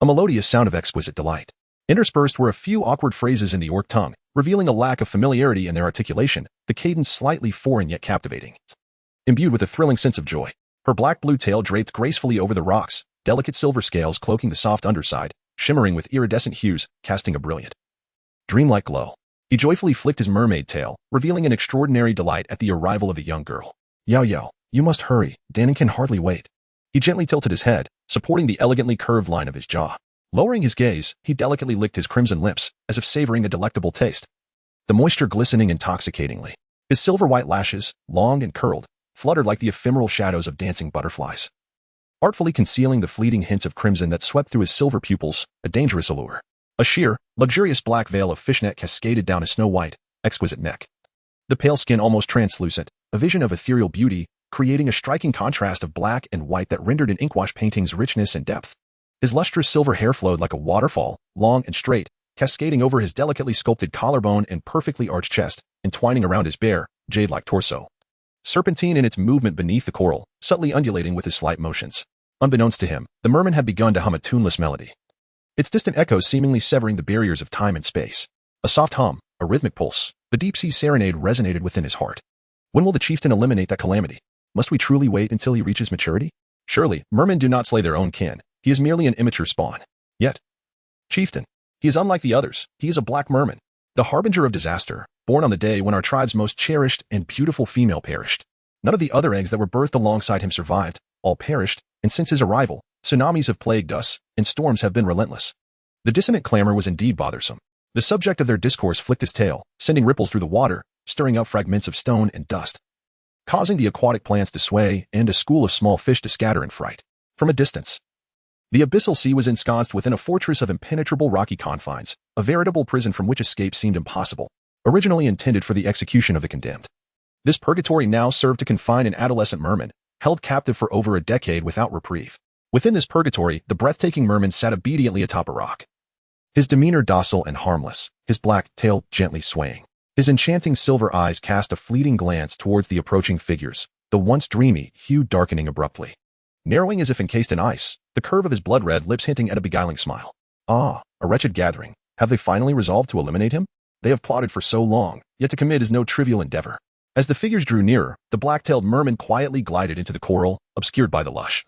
a melodious sound of exquisite delight. Interspersed were a few awkward phrases in the orc tongue, revealing a lack of familiarity in their articulation, the cadence slightly foreign yet captivating. Imbued with a thrilling sense of joy, her black-blue tail draped gracefully over the rocks, delicate silver scales cloaking the soft underside, shimmering with iridescent hues, casting a brilliant, dreamlike glow. He joyfully flicked his mermaid tail, revealing an extraordinary delight at the arrival of the young girl. Yaoyao, you must hurry. Danon can hardly wait. He gently tilted his head, supporting the elegantly curved line of his jaw. Lowering his gaze, he delicately licked his crimson lips, as if savoring a delectable taste, the moisture glistening intoxicatingly. His silver-white lashes, long and curled, fluttered like the ephemeral shadows of dancing butterflies, artfully concealing the fleeting hints of crimson that swept through his silver pupils, a dangerous allure. A sheer, luxurious black veil of fishnet cascaded down his snow-white, exquisite neck. The pale skin almost translucent, a vision of ethereal beauty, creating a striking contrast of black and white that rendered an inkwash painting's richness and depth. His lustrous silver hair flowed like a waterfall, long and straight, cascading over his delicately sculpted collarbone and perfectly arched chest, entwining around his bare, jade-like torso. Serpentine in its movement beneath the coral, subtly undulating with his slight motions. Unbeknownst to him, the merman had begun to hum a tuneless melody. Its distant echoes seemingly severing the barriers of time and space. A soft hum, a rhythmic pulse, the deep-sea serenade resonated within his heart. When will the chieftain eliminate that calamity? Must we truly wait until he reaches maturity? Surely, mermen do not slay their own kin. He is merely an immature spawn. Yet, chieftain, he is unlike the others. He is a black merman, the harbinger of disaster, born on the day when our tribe's most cherished and beautiful female perished. None of the other eggs that were birthed alongside him survived. All perished, and since his arrival, tsunamis have plagued us, and storms have been relentless. The dissonant clamor was indeed bothersome. The subject of their discourse flicked his tail, sending ripples through the water, stirring up fragments of stone and dust, causing the aquatic plants to sway and a school of small fish to scatter in fright. From a distance, the abyssal sea was ensconced within a fortress of impenetrable rocky confines, a veritable prison from which escape seemed impossible, originally intended for the execution of the condemned. This purgatory now served to confine an adolescent merman, held captive for over a decade without reprieve. Within this purgatory, the breathtaking merman sat obediently atop a rock, his demeanor docile and harmless, his black tail gently swaying. His enchanting silver eyes cast a fleeting glance towards the approaching figures, the once dreamy hue darkening abruptly, narrowing as if encased in ice, the curve of his blood-red lips hinting at a beguiling smile. Ah, a wretched gathering. Have they finally resolved to eliminate him? They have plotted for so long, yet to commit is no trivial endeavor. As the figures drew nearer, the black-tailed merman quietly glided into the coral, obscured by the lush,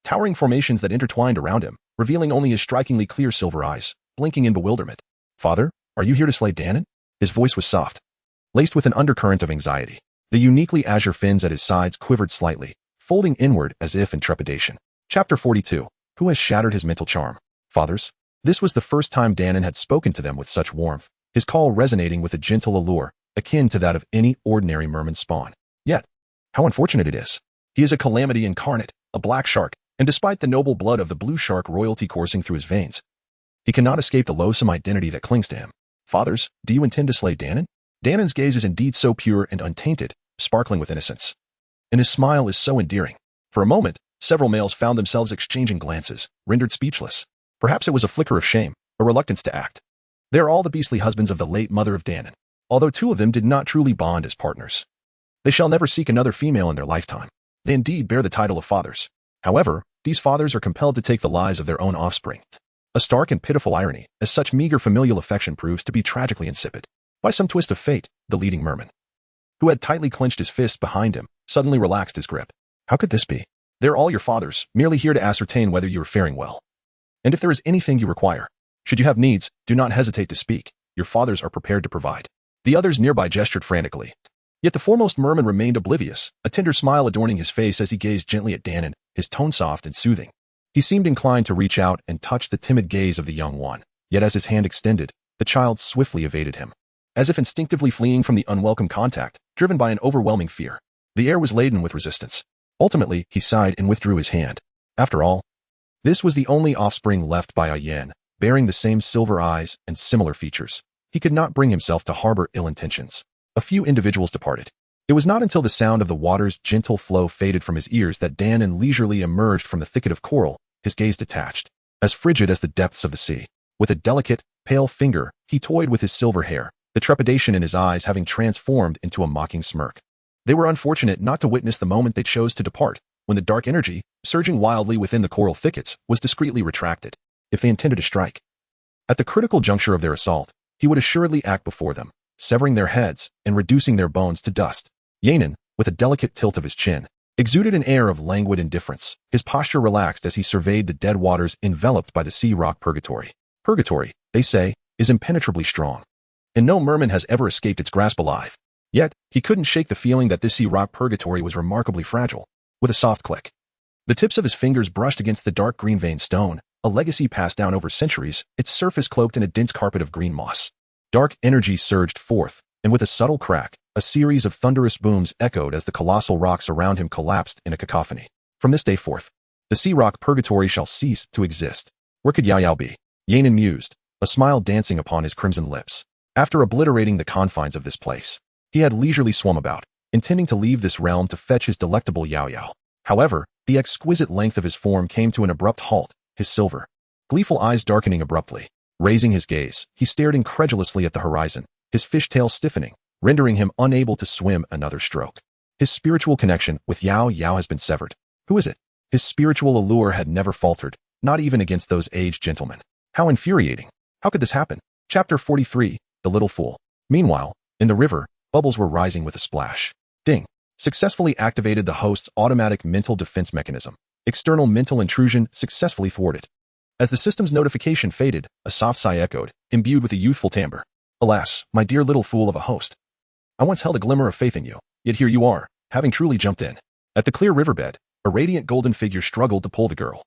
towering formations that intertwined around him, revealing only his strikingly clear silver eyes, blinking in bewilderment. Father, are you here to slay Danon? His voice was soft, laced with an undercurrent of anxiety. The uniquely azure fins at his sides quivered slightly, folding inward as if in trepidation. Chapter 42. Who has shattered his mental charm? Fathers? This was the first time Danon had spoken to them with such warmth, his call resonating with a gentle allure, akin to that of any ordinary merman spawn. Yet, how unfortunate it is. He is a calamity incarnate, a black shark, and despite the noble blood of the blue shark royalty coursing through his veins, he cannot escape the loathsome identity that clings to him. Fathers, do you intend to slay Danon? Danon's gaze is indeed so pure and untainted, sparkling with innocence. And his smile is so endearing. For a moment, several males found themselves exchanging glances, rendered speechless. Perhaps it was a flicker of shame, a reluctance to act. They are all the beastly husbands of the late mother of Danon, although two of them did not truly bond as partners. They shall never seek another female in their lifetime. They indeed bear the title of fathers. However, these fathers are compelled to take the lives of their own offspring. A stark and pitiful irony, as such meager familial affection proves to be tragically insipid. By some twist of fate, the leading merman, who had tightly clenched his fist behind him, suddenly relaxed his grip. How could this be? They're all your fathers, merely here to ascertain whether you are faring well. And if there is anything you require, should you have needs, do not hesitate to speak. Your fathers are prepared to provide. The others nearby gestured frantically. Yet the foremost merman remained oblivious, a tender smile adorning his face as he gazed gently at Danon, his tone soft and soothing. He seemed inclined to reach out and touch the timid gaze of the young one, yet as his hand extended, the child swiftly evaded him. As if instinctively fleeing from the unwelcome contact, driven by an overwhelming fear. The air was laden with resistance. Ultimately, he sighed and withdrew his hand. After all, this was the only offspring left by a yen, bearing the same silver eyes and similar features. He could not bring himself to harbor ill intentions. A few individuals departed. It was not until the sound of the water's gentle flow faded from his ears that Danon leisurely emerged from the thicket of coral, his gaze detached, as frigid as the depths of the sea. With a delicate, pale finger, he toyed with his silver hair, the trepidation in his eyes having transformed into a mocking smirk. They were unfortunate not to witness the moment they chose to depart, when the dark energy, surging wildly within the coral thickets, was discreetly retracted. If they intended to strike at the critical juncture of their assault, he would assuredly act before them, severing their heads and reducing their bones to dust. Yaoyao, with a delicate tilt of his chin, exuded an air of languid indifference. His posture relaxed as he surveyed the dead waters enveloped by the sea rock purgatory. Purgatory, they say, is impenetrably strong, and no merman has ever escaped its grasp alive. Yet, he couldn't shake the feeling that this sea rock purgatory was remarkably fragile. With a soft click, the tips of his fingers brushed against the dark green-veined stone, a legacy passed down over centuries, its surface cloaked in a dense carpet of green moss. Dark energy surged forth, and with a subtle crack, a series of thunderous booms echoed as the colossal rocks around him collapsed in a cacophony. From this day forth, the sea rock purgatory shall cease to exist. Where could Yaoyao be? Yaoyao mused, a smile dancing upon his crimson lips. After obliterating the confines of this place, he had leisurely swum about, intending to leave this realm to fetch his delectable Yaoyao. However, the exquisite length of his form came to an abrupt halt, his silver, gleeful eyes darkening abruptly. Raising his gaze, he stared incredulously at the horizon, his fishtail stiffening, rendering him unable to swim another stroke. His spiritual connection with Yaoyao has been severed. Who is it? His spiritual allure had never faltered, not even against those aged gentlemen. How infuriating. How could this happen? Chapter 43, The Little Fool. Meanwhile, in the river, bubbles were rising with a splash. Ding. Successfully activated the host's automatic mental defense mechanism. External mental intrusion successfully thwarted. As the system's notification faded, a soft sigh echoed, imbued with a youthful timbre. Alas, my dear little fool of a host. I once held a glimmer of faith in you, yet here you are, having truly jumped in. At the clear riverbed, a radiant golden figure struggled to pull the girl.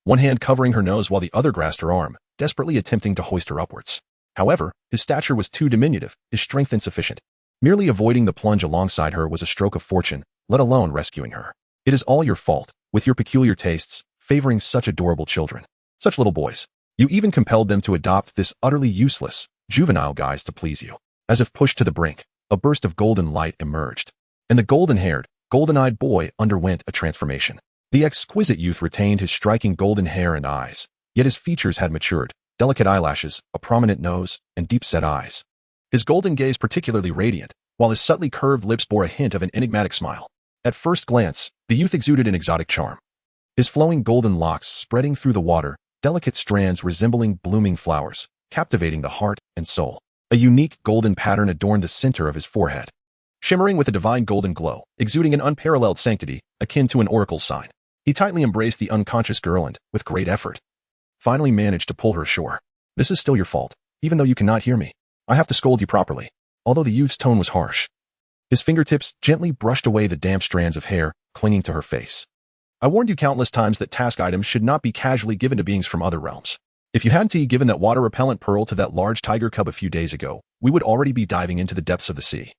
One hand covering her nose while the other grasped her arm, desperately attempting to hoist her upwards. However, his stature was too diminutive, his strength insufficient. Merely avoiding the plunge alongside her was a stroke of fortune, let alone rescuing her. It is all your fault, with your peculiar tastes, favoring such adorable children. Such little boys. You even compelled them to adopt this utterly useless, juvenile guise to please you. As if pushed to the brink, a burst of golden light emerged. And the golden-haired, golden-eyed boy underwent a transformation. The exquisite youth retained his striking golden hair and eyes, yet his features had matured, delicate eyelashes, a prominent nose, and deep-set eyes. His golden gaze particularly radiant, while his subtly curved lips bore a hint of an enigmatic smile. At first glance, the youth exuded an exotic charm. His flowing golden locks spreading through the water, delicate strands resembling blooming flowers, captivating the heart and soul. A unique golden pattern adorned the center of his forehead, shimmering with a divine golden glow, exuding an unparalleled sanctity, akin to an oracle's sign. He tightly embraced the unconscious girl and, with great effort, finally managed to pull her ashore. This is still your fault, even though you cannot hear me. I have to scold you properly. Although the youth's tone was harsh, his fingertips gently brushed away the damp strands of hair clinging to her face. I warned you countless times that task items should not be casually given to beings from other realms. If you hadn't given that water-repellent pearl to that large tiger cub a few days ago, we would already be diving into the depths of the sea,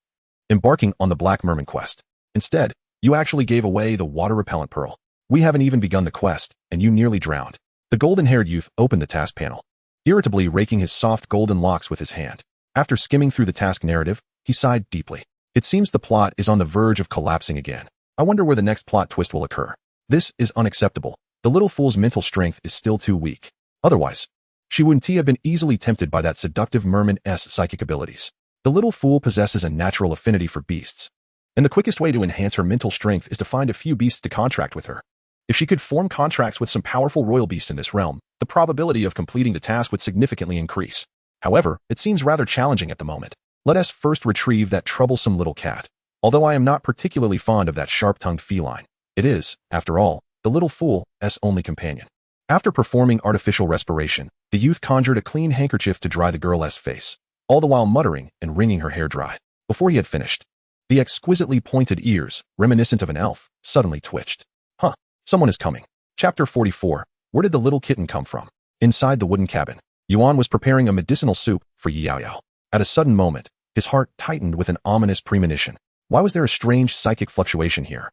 embarking on the Black Merman quest. Instead, you actually gave away the water-repellent pearl. We haven't even begun the quest, and you nearly drowned. The golden-haired youth opened the task panel, irritably raking his soft golden locks with his hand. After skimming through the task narrative, he sighed deeply. It seems the plot is on the verge of collapsing again. I wonder where the next plot twist will occur. This is unacceptable. The little fool's mental strength is still too weak. Otherwise, she wouldn't have been easily tempted by that seductive merman's psychic abilities. The little fool possesses a natural affinity for beasts, and the quickest way to enhance her mental strength is to find a few beasts to contract with her. If she could form contracts with some powerful royal beasts in this realm, the probability of completing the task would significantly increase. However, it seems rather challenging at the moment. Let us first retrieve that troublesome little cat. Although I am not particularly fond of that sharp-tongued feline, it is, after all, the little fool's only companion. After performing artificial respiration, the youth conjured a clean handkerchief to dry the girl's face, all the while muttering and wringing her hair dry. Before he had finished, the exquisitely pointed ears, reminiscent of an elf, suddenly twitched. Huh, someone is coming. Chapter 44, Where did the little kitten come from? Inside the wooden cabin, Yuan was preparing a medicinal soup for Yaoyao. At a sudden moment, his heart tightened with an ominous premonition. Why was there a strange psychic fluctuation here?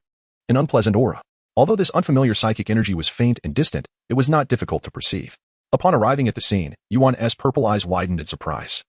An unpleasant aura. Although this unfamiliar psychic energy was faint and distant, it was not difficult to perceive. Upon arriving at the scene, Yuan's purple eyes widened in surprise.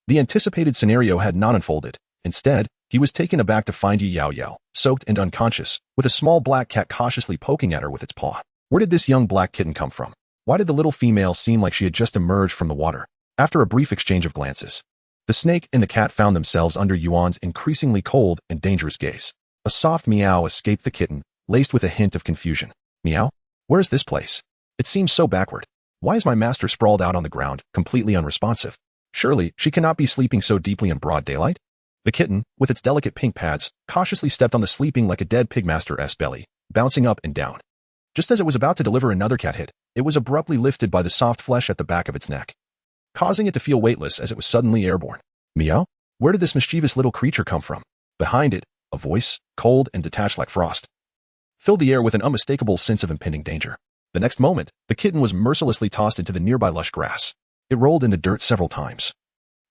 The anticipated scenario had not unfolded. Instead, he was taken aback to find Yaoyao, soaked and unconscious, with a small black cat cautiously poking at her with its paw. Where did this young black kitten come from? Why did the little female seem like she had just emerged from the water? After a brief exchange of glances, the snake and the cat found themselves under Yuan's increasingly cold and dangerous gaze. A soft meow escaped the kitten, laced with a hint of confusion. Meow? Where is this place? It seems so backward. Why is my master sprawled out on the ground, completely unresponsive? Surely, she cannot be sleeping so deeply in broad daylight? The kitten, with its delicate pink pads, cautiously stepped on the sleeping like a dead pigmaster's belly, bouncing up and down. Just as it was about to deliver another cat hit, it was abruptly lifted by the soft flesh at the back of its neck, causing it to feel weightless as it was suddenly airborne. Meow? Where did this mischievous little creature come from? Behind it, a voice, cold and detached like frost, filled the air with an unmistakable sense of impending danger. The next moment, the kitten was mercilessly tossed into the nearby lush grass. It rolled in the dirt several times,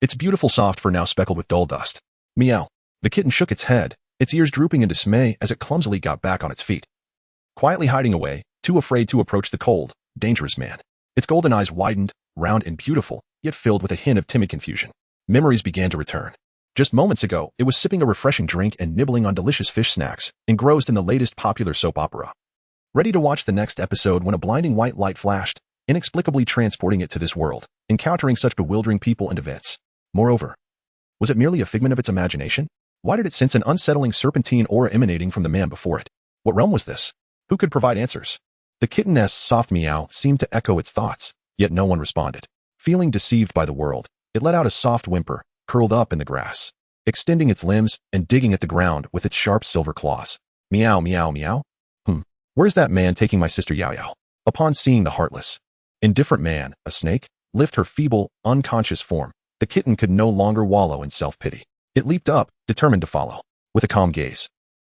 its beautiful soft fur now speckled with dull dust. Meow. The kitten shook its head, its ears drooping in dismay as it clumsily got back on its feet, quietly hiding away, too afraid to approach the cold, dangerous man. Its golden eyes widened, round and beautiful, yet filled with a hint of timid confusion. Memories began to return. Just moments ago, it was sipping a refreshing drink and nibbling on delicious fish snacks, engrossed in the latest popular soap opera. Ready to watch the next episode when a blinding white light flashed, inexplicably transporting it to this world, encountering such bewildering people and events. Moreover, was it merely a figment of its imagination? Why did it sense an unsettling serpentine aura emanating from the man before it? What realm was this? Who could provide answers? The kitten's soft meow seemed to echo its thoughts, yet no one responded. Feeling deceived by the world, it let out a soft whimper, curled up in the grass, extending its limbs and digging at the ground with its sharp silver claws. Meow, meow, meow. Where's that man taking my sister Yaoyao? Upon seeing the heartless, indifferent man, a snake, lift her feeble, unconscious form, the kitten could no longer wallow in self-pity. It leaped up, determined to follow. With a calm gaze,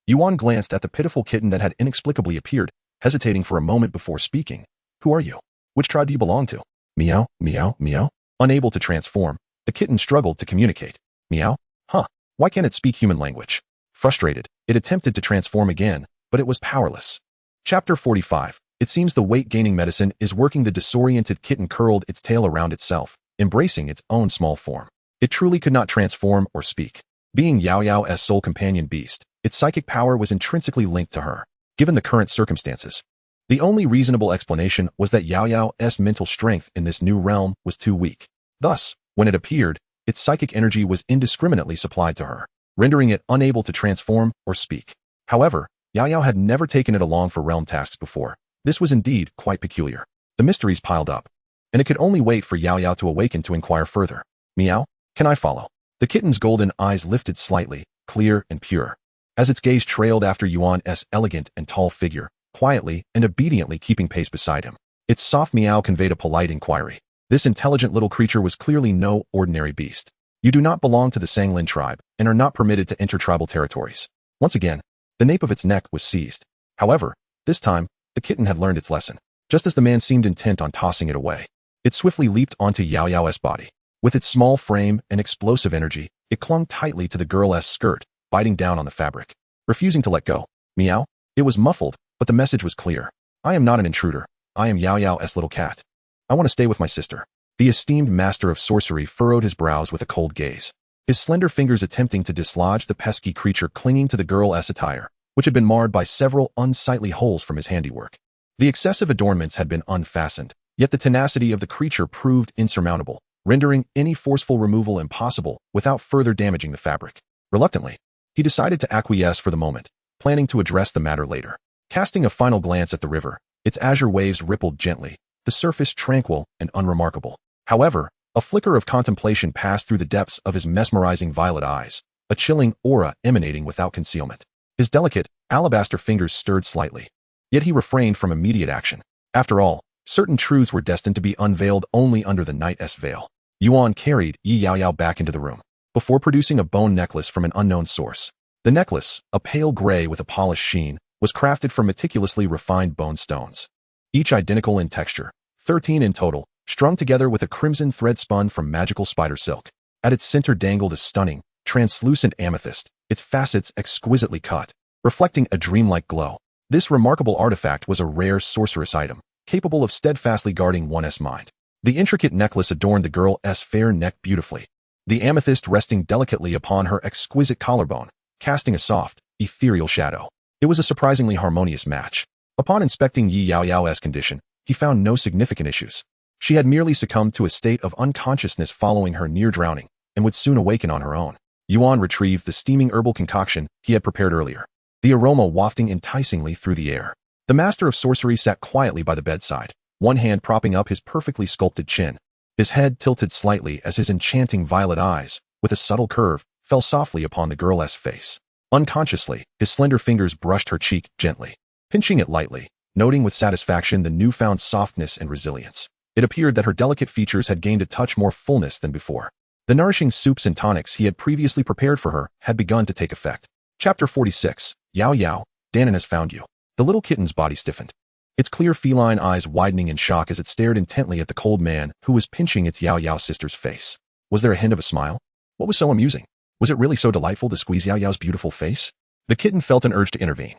Yuan glanced at the pitiful kitten that had inexplicably appeared, hesitating for a moment before speaking. Who are you? Which tribe do you belong to? Meow, meow, meow. Unable to transform, the kitten struggled to communicate. Meow? Huh. Why can't it speak human language? Frustrated, it attempted to transform again, but it was powerless. Chapter 45. It seems the weight-gaining medicine is working. The disoriented kitten curled its tail around itself, embracing its own small form. It truly could not transform or speak. Being Yaoyao's sole companion beast, its psychic power was intrinsically linked to her, given the current circumstances. The only reasonable explanation was that Yaoyao's mental strength in this new realm was too weak. Thus, when it appeared, its psychic energy was indiscriminately supplied to her, rendering it unable to transform or speak. However, Yaoyao had never taken it along for realm tasks before. This was indeed quite peculiar. The mysteries piled up, and it could only wait for Yaoyao to awaken to inquire further. Meow, can I follow? The kitten's golden eyes lifted slightly, clear and pure, as its gaze trailed after Yuan's elegant and tall figure, quietly and obediently keeping pace beside him. Its soft meow conveyed a polite inquiry. This intelligent little creature was clearly no ordinary beast. You do not belong to the Sanglin tribe and are not permitted to enter tribal territories. Once again, the nape of its neck was seized. However, this time, the kitten had learned its lesson. Just as the man seemed intent on tossing it away, it swiftly leaped onto Yaoyao's body. With its small frame and explosive energy, it clung tightly to the girl's skirt, biting down on the fabric, refusing to let go. Meow? It was muffled, but the message was clear. I am not an intruder. I am Yaoyao's little cat. I want to stay with my sister. The esteemed master of sorcery furrowed his brows with a cold gaze, his slender fingers attempting to dislodge the pesky creature clinging to the girl's attire, which had been marred by several unsightly holes from his handiwork. The excessive adornments had been unfastened, yet the tenacity of the creature proved insurmountable, rendering any forceful removal impossible without further damaging the fabric. Reluctantly, he decided to acquiesce for the moment, planning to address the matter later. Casting a final glance at the river, its azure waves rippled gently, the surface tranquil and unremarkable. However, a flicker of contemplation passed through the depths of his mesmerizing violet eyes, a chilling aura emanating without concealment. His delicate, alabaster fingers stirred slightly, yet he refrained from immediate action. After all, certain truths were destined to be unveiled only under the night's veil. Yuan carried Yaoyao back into the room, before producing a bone necklace from an unknown source. The necklace, a pale gray with a polished sheen, was crafted from meticulously refined bone stones, each identical in texture, 13 in total, strung together with a crimson thread spun from magical spider silk. At its center dangled a stunning, translucent amethyst, its facets exquisitely cut, reflecting a dreamlike glow. This remarkable artifact was a rare sorceress item, capable of steadfastly guarding one's mind. The intricate necklace adorned the girl's fair neck beautifully, the amethyst resting delicately upon her exquisite collarbone, casting a soft, ethereal shadow. It was a surprisingly harmonious match. Upon inspecting Yaoyao's condition, he found no significant issues. She had merely succumbed to a state of unconsciousness following her near drowning, and would soon awaken on her own. Yuan retrieved the steaming herbal concoction he had prepared earlier, the aroma wafting enticingly through the air. The master of sorcery sat quietly by the bedside, one hand propping up his perfectly sculpted chin. His head tilted slightly as his enchanting violet eyes, with a subtle curve, fell softly upon the girl's face. Unconsciously, his slender fingers brushed her cheek gently, pinching it lightly, noting with satisfaction the newfound softness and resilience. It appeared that her delicate features had gained a touch more fullness than before. The nourishing soups and tonics he had previously prepared for her had begun to take effect. Chapter 46. Yaoyao, Danon has found you. The little kitten's body stiffened, its clear feline eyes widening in shock as it stared intently at the cold man who was pinching its Yaoyao sister's face. Was there a hint of a smile? What was so amusing? Was it really so delightful to squeeze Yaoyao's beautiful face? The kitten felt an urge to intervene,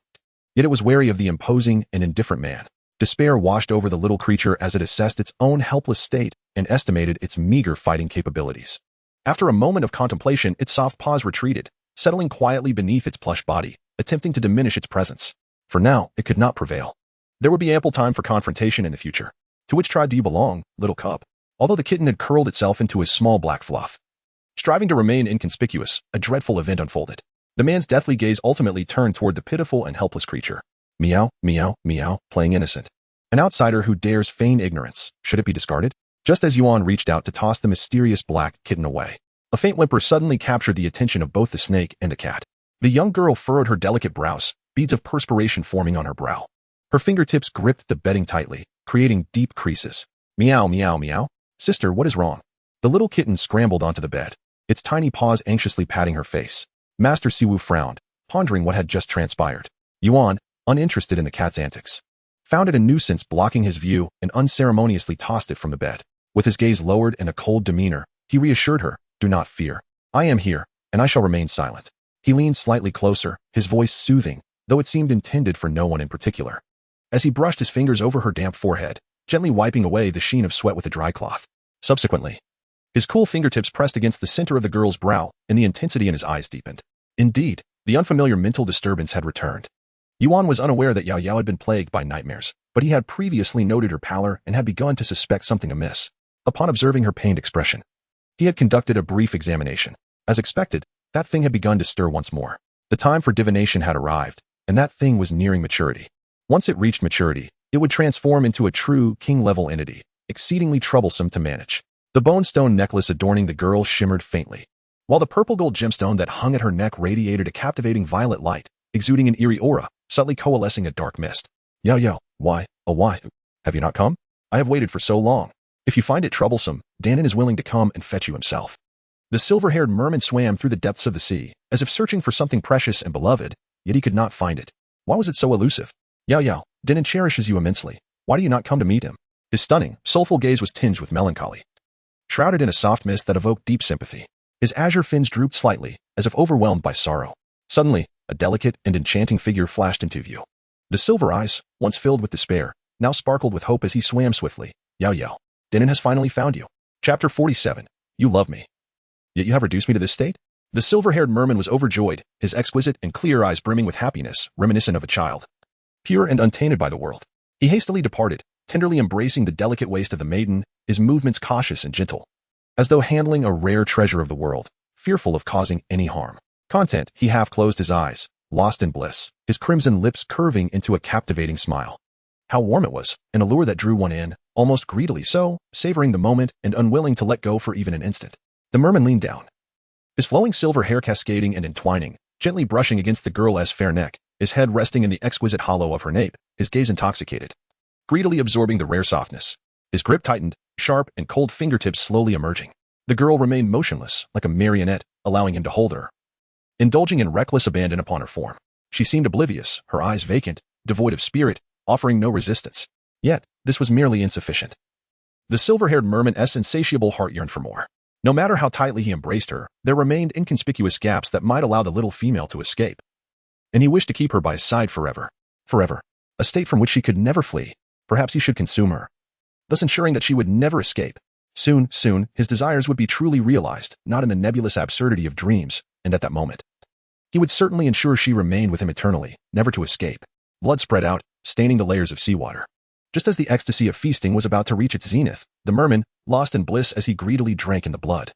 yet it was wary of the imposing and indifferent man. Despair washed over the little creature as it assessed its own helpless state and estimated its meager fighting capabilities. After a moment of contemplation, its soft paws retreated, settling quietly beneath its plush body, attempting to diminish its presence. For now, it could not prevail. There would be ample time for confrontation in the future. To which tribe do you belong, little cub? Although the kitten had curled itself into a small black fluff. Striving to remain inconspicuous, a dreadful event unfolded. The man's deathly gaze ultimately turned toward the pitiful and helpless creature. Meow, meow, meow, playing innocent. An outsider who dares feign ignorance, should it be discarded? Just as Yuan reached out to toss the mysterious black kitten away, a faint whimper suddenly captured the attention of both the snake and the cat. The young girl furrowed her delicate brows, beads of perspiration forming on her brow. Her fingertips gripped the bedding tightly, creating deep creases. Meow, meow, meow. Sister, what is wrong? The little kitten scrambled onto the bed, its tiny paws anxiously patting her face. Master Siwu frowned, pondering what had just transpired. Yuan, uninterested in the cat's antics, found it a nuisance blocking his view and unceremoniously tossed it from the bed. With his gaze lowered and a cold demeanor, he reassured her, do not fear. I am here, and I shall remain silent. He leaned slightly closer, his voice soothing, though it seemed intended for no one in particular. As he brushed his fingers over her damp forehead, gently wiping away the sheen of sweat with a dry cloth. Subsequently, his cool fingertips pressed against the center of the girl's brow, and the intensity in his eyes deepened. Indeed, the unfamiliar mental disturbance had returned. Yuan was unaware that Yaoyao had been plagued by nightmares, but he had previously noted her pallor and had begun to suspect something amiss. Upon observing her pained expression, he had conducted a brief examination. As expected, that thing had begun to stir once more. The time for divination had arrived, and that thing was nearing maturity. Once it reached maturity, it would transform into a true king-level entity, exceedingly troublesome to manage. The bone stone necklace adorning the girl shimmered faintly, while the purple gold gemstone that hung at her neck radiated a captivating violet light, exuding an eerie aura, subtly coalescing a dark mist. Yaoyao, why, oh why, have you not come? I have waited for so long. If you find it troublesome, Danon is willing to come and fetch you himself. The silver-haired merman swam through the depths of the sea, as if searching for something precious and beloved, yet he could not find it. Why was it so elusive? Yaoyao, Danon cherishes you immensely. Why do you not come to meet him? His stunning, soulful gaze was tinged with melancholy, shrouded in a soft mist that evoked deep sympathy. His azure fins drooped slightly, as if overwhelmed by sorrow. Suddenly, a delicate and enchanting figure flashed into view. The silver eyes, once filled with despair, now sparkled with hope as he swam swiftly. Yaoyao, Danon has finally found you. Chapter 47. You love me. Yet you have reduced me to this state? The silver-haired merman was overjoyed, his exquisite and clear eyes brimming with happiness, reminiscent of a child, pure and untainted by the world. He hastily departed, tenderly embracing the delicate waist of the maiden, his movements cautious and gentle, as though handling a rare treasure of the world, fearful of causing any harm. Content, he half closed his eyes, lost in bliss, his crimson lips curving into a captivating smile. How warm it was, an allure that drew one in, almost greedily so, savoring the moment and unwilling to let go for even an instant. The merman leaned down, his flowing silver hair cascading and entwining, gently brushing against the girl's fair neck, his head resting in the exquisite hollow of her nape, his gaze intoxicated, greedily absorbing the rare softness. His grip tightened, sharp and cold fingertips slowly emerging. The girl remained motionless, like a marionette, allowing him to hold her, indulging in reckless abandon upon her form. She seemed oblivious, her eyes vacant, devoid of spirit, offering no resistance. Yet, this was merely insufficient. The silver-haired merman's insatiable heart yearned for more. No matter how tightly he embraced her, there remained inconspicuous gaps that might allow the little female to escape. And he wished to keep her by his side forever. Forever. A state from which she could never flee. Perhaps he should consume her, thus ensuring that she would never escape. Soon, his desires would be truly realized, not in the nebulous absurdity of dreams, and at that moment, he would certainly ensure she remained with him eternally, never to escape. Blood spread out, staining the layers of seawater. Just as the ecstasy of feasting was about to reach its zenith, the merman, lost in bliss as he greedily drank in the blood,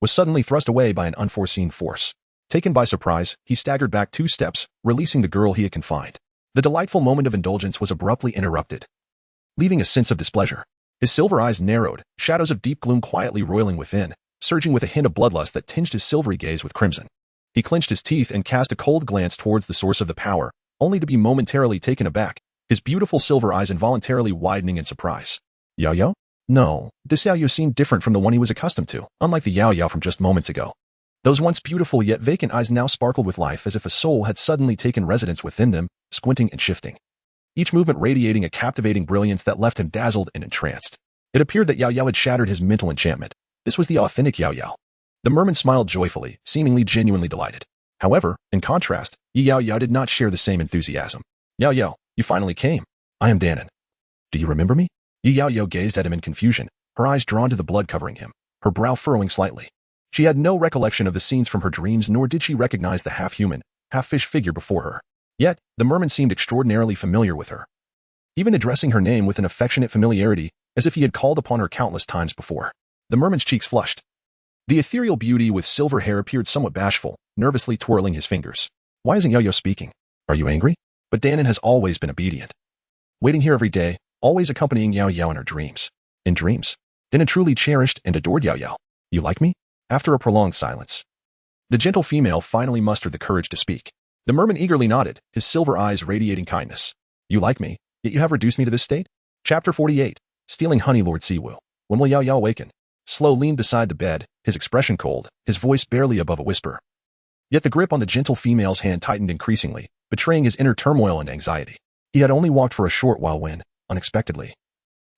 was suddenly thrust away by an unforeseen force. Taken by surprise, he staggered back 2 steps, releasing the girl he had confined. The delightful moment of indulgence was abruptly interrupted, leaving a sense of displeasure. His silver eyes narrowed, shadows of deep gloom quietly roiling within, surging with a hint of bloodlust that tinged his silvery gaze with crimson. He clenched his teeth and cast a cold glance towards the source of the power, only to be momentarily taken aback, his beautiful silver eyes involuntarily widening in surprise. Yaoyao? No, this Yaoyao seemed different from the one he was accustomed to, unlike the Yaoyao from just moments ago. Those once beautiful yet vacant eyes now sparkled with life as if a soul had suddenly taken residence within them, squinting and shifting, each movement radiating a captivating brilliance that left him dazzled and entranced. It appeared that Yaoyao had shattered his mental enchantment. This was the authentic Yaoyao. The merman smiled joyfully, seemingly genuinely delighted. However, in contrast, Yaoyao did not share the same enthusiasm. Yaoyao, you finally came. I am Danon. Do you remember me? Yaoyao gazed at him in confusion, her eyes drawn to the blood covering him, her brow furrowing slightly. She had no recollection of the scenes from her dreams, nor did she recognize the half-human, half-fish figure before her. Yet, the merman seemed extraordinarily familiar with her. even addressing her name with an affectionate familiarity as if he had called upon her countless times before. The merman's cheeks flushed. The ethereal beauty with silver hair appeared somewhat bashful, nervously twirling his fingers. Why isn't Yaoyao speaking? Are you angry? But Danon has always been obedient. Waiting here every day, always accompanying Yaoyao in her dreams. In dreams, Danon truly cherished and adored Yaoyao. You like me? After a prolonged silence, the gentle female finally mustered the courage to speak. The merman eagerly nodded, his silver eyes radiating kindness. You like me, yet you have reduced me to this state? Chapter 48. Stealing honey, Lord Siwu. When will Yaoyao awaken? Sluo leaned beside the bed, his expression cold, his voice barely above a whisper. Yet the grip on the gentle female's hand tightened increasingly, betraying his inner turmoil and anxiety. He had only walked for a short while when, unexpectedly,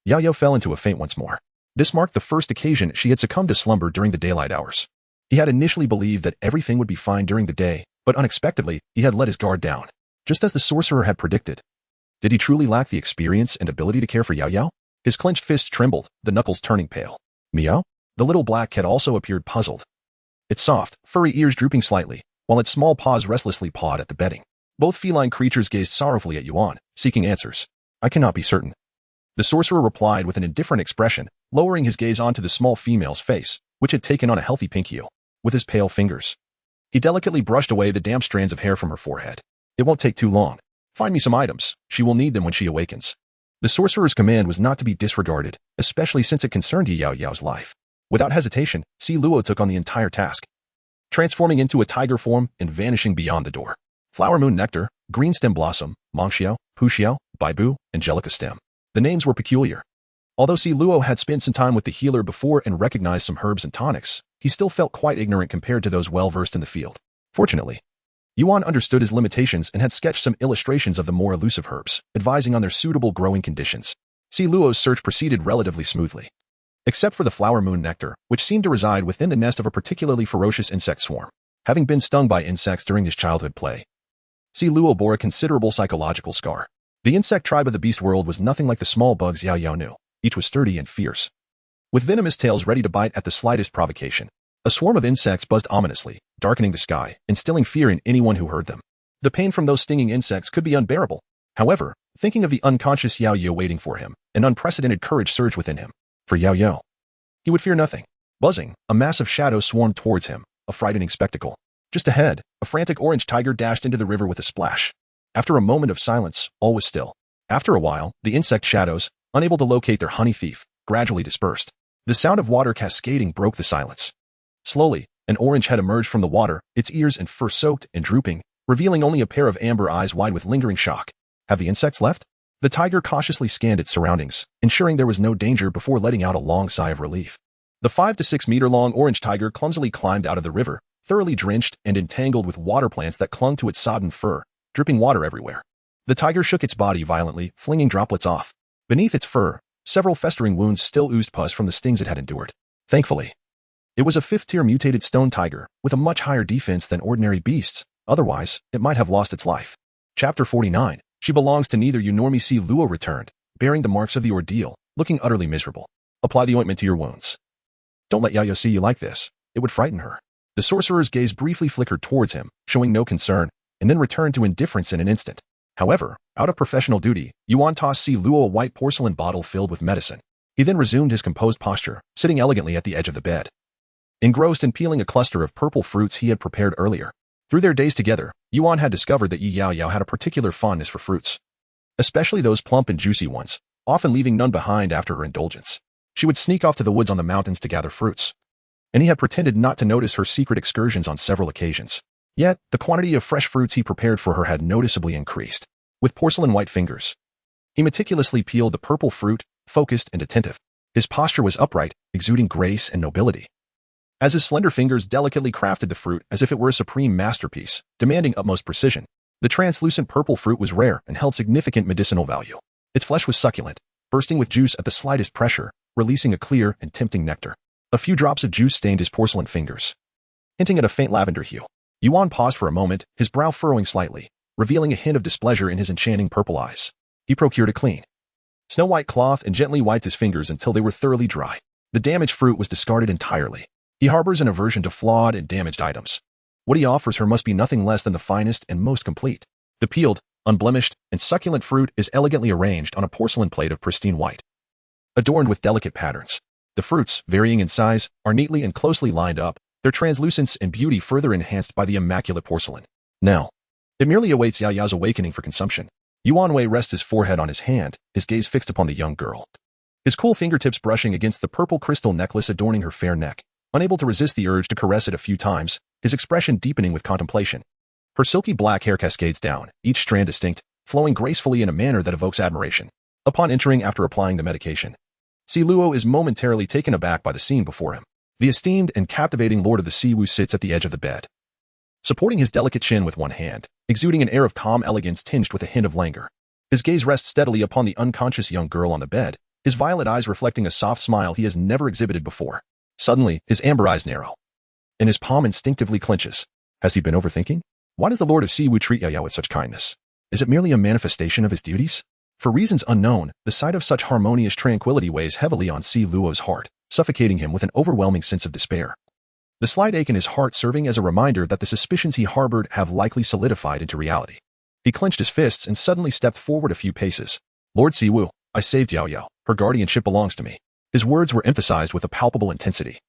Yaoyao fell into a faint once more. This marked the first occasion she had succumbed to slumber during the daylight hours. He had initially believed that everything would be fine during the day, but unexpectedly, he had let his guard down, just as the sorcerer had predicted. Did he truly lack the experience and ability to care for Yaoyao? His clenched fists trembled, the knuckles turning pale. Meow? The little black cat also appeared puzzled. Its soft, furry ears drooping slightly, while its small paws restlessly pawed at the bedding. Both feline creatures gazed sorrowfully at Yuan, seeking answers. I cannot be certain. The sorcerer replied with an indifferent expression, lowering his gaze onto the small female's face, which had taken on a healthy pink hue. With his pale fingers, he delicately brushed away the damp strands of hair from her forehead. It won't take too long. Find me some items. She will need them when she awakens. The sorcerer's command was not to be disregarded, especially since it concerned Yaoyao's life. Without hesitation, Luo took on the entire task, transforming into a tiger form and vanishing beyond the door. Flower moon nectar, green stem blossom, mongxiao, puxiao, baibu, angelica stem. The names were peculiar. Although Luo had spent some time with the healer before and recognized some herbs and tonics, he still felt quite ignorant compared to those well-versed in the field. Fortunately, Yuan understood his limitations and had sketched some illustrations of the more elusive herbs, advising on their suitable growing conditions. Luo's search proceeded relatively smoothly, except for the flower moon nectar, which seemed to reside within the nest of a particularly ferocious insect swarm. Having been stung by insects during his childhood play, Luo bore a considerable psychological scar. The insect tribe of the beast world was nothing like the small bugs Yaoyao knew. Each was sturdy and fierce, with venomous tails ready to bite at the slightest provocation. A swarm of insects buzzed ominously, darkening the sky, instilling fear in anyone who heard them. The pain from those stinging insects could be unbearable. However, thinking of the unconscious Yaoyao waiting for him, an unprecedented courage surged within him. For Yaoyao, he would fear nothing. Buzzing, a massive shadow swarmed towards him, a frightening spectacle. Just ahead, a frantic orange tiger dashed into the river with a splash. After a moment of silence, all was still. After a while, the insect shadows, unable to locate their honey thief, gradually dispersed. The sound of water cascading broke the silence. Slowly, an orange head emerged from the water, its ears and fur soaked and drooping, revealing only a pair of amber eyes wide with lingering shock. Have the insects left? The tiger cautiously scanned its surroundings, ensuring there was no danger before letting out a long sigh of relief. The 5 to 6 meter long orange tiger clumsily climbed out of the river, thoroughly drenched and entangled with water plants that clung to its sodden fur, dripping water everywhere. The tiger shook its body violently, flinging droplets off. Beneath its fur, several festering wounds still oozed pus from the stings it had endured. Thankfully, it was a 5th-tier mutated stone tiger, with a much higher defense than ordinary beasts. Otherwise, it might have lost its life. Chapter 49. She belongs to neither you nor me. Luo returned, bearing the marks of the ordeal, looking utterly miserable. Apply the ointment to your wounds. Don't let Yaoyao see you like this. It would frighten her. The sorcerer's gaze briefly flickered towards him, showing no concern, and then returned to indifference in an instant. However, out of professional duty, Yuan tossed Luo a white porcelain bottle filled with medicine. He then resumed his composed posture, sitting elegantly at the edge of the bed, engrossed in peeling a cluster of purple fruits he had prepared earlier. Through their days together, Yuan had discovered that Yaoyao had a particular fondness for fruits, especially those plump and juicy ones, often leaving none behind after her indulgence. She would sneak off to the woods on the mountains to gather fruits, and he had pretended not to notice her secret excursions on several occasions. Yet, the quantity of fresh fruits he prepared for her had noticeably increased. With porcelain white fingers, he meticulously peeled the purple fruit, focused and attentive. His posture was upright, exuding grace and nobility, as his slender fingers delicately crafted the fruit as if it were a supreme masterpiece, demanding utmost precision. The translucent purple fruit was rare and held significant medicinal value. Its flesh was succulent, bursting with juice at the slightest pressure, releasing a clear and tempting nectar. A few drops of juice stained his porcelain fingers, hinting at a faint lavender hue. Yuan paused for a moment, his brow furrowing slightly, revealing a hint of displeasure in his enchanting purple eyes. He procured a clean, snow-white cloth and gently wiped his fingers until they were thoroughly dry. The damaged fruit was discarded entirely. He harbors an aversion to flawed and damaged items. What he offers her must be nothing less than the finest and most complete. The peeled, unblemished, and succulent fruit is elegantly arranged on a porcelain plate of pristine white, adorned with delicate patterns. The fruits, varying in size, are neatly and closely lined up, their translucence and beauty further enhanced by the immaculate porcelain. Now, it merely awaits Yaoyao's awakening for consumption. Yuanwei rests his forehead on his hand, his gaze fixed upon the young girl. His cool fingertips brushing against the purple crystal necklace adorning her fair neck. Unable to resist the urge to caress it a few times, his expression deepening with contemplation. Her silky black hair cascades down, each strand distinct, flowing gracefully in a manner that evokes admiration. Upon entering after applying the medication, Sluo is momentarily taken aback by the scene before him. The esteemed and captivating lord of the Siwu sits at the edge of the bed, supporting his delicate chin with one hand, exuding an air of calm elegance tinged with a hint of languor. His gaze rests steadily upon the unconscious young girl on the bed, his violet eyes reflecting a soft smile he has never exhibited before. Suddenly, his amber eyes narrow, and his palm instinctively clenches. Has he been overthinking? Why does the Lord of Siwu treat Yaoyao with such kindness? Is it merely a manifestation of his duties? For reasons unknown, the sight of such harmonious tranquility weighs heavily on Luo's heart, suffocating him with an overwhelming sense of despair. The slight ache in his heart serving as a reminder that the suspicions he harbored have likely solidified into reality. He clenched his fists and suddenly stepped forward a few paces. Lord Siwu, I saved Yaoyao. Her guardianship belongs to me. His words were emphasized with a palpable intensity,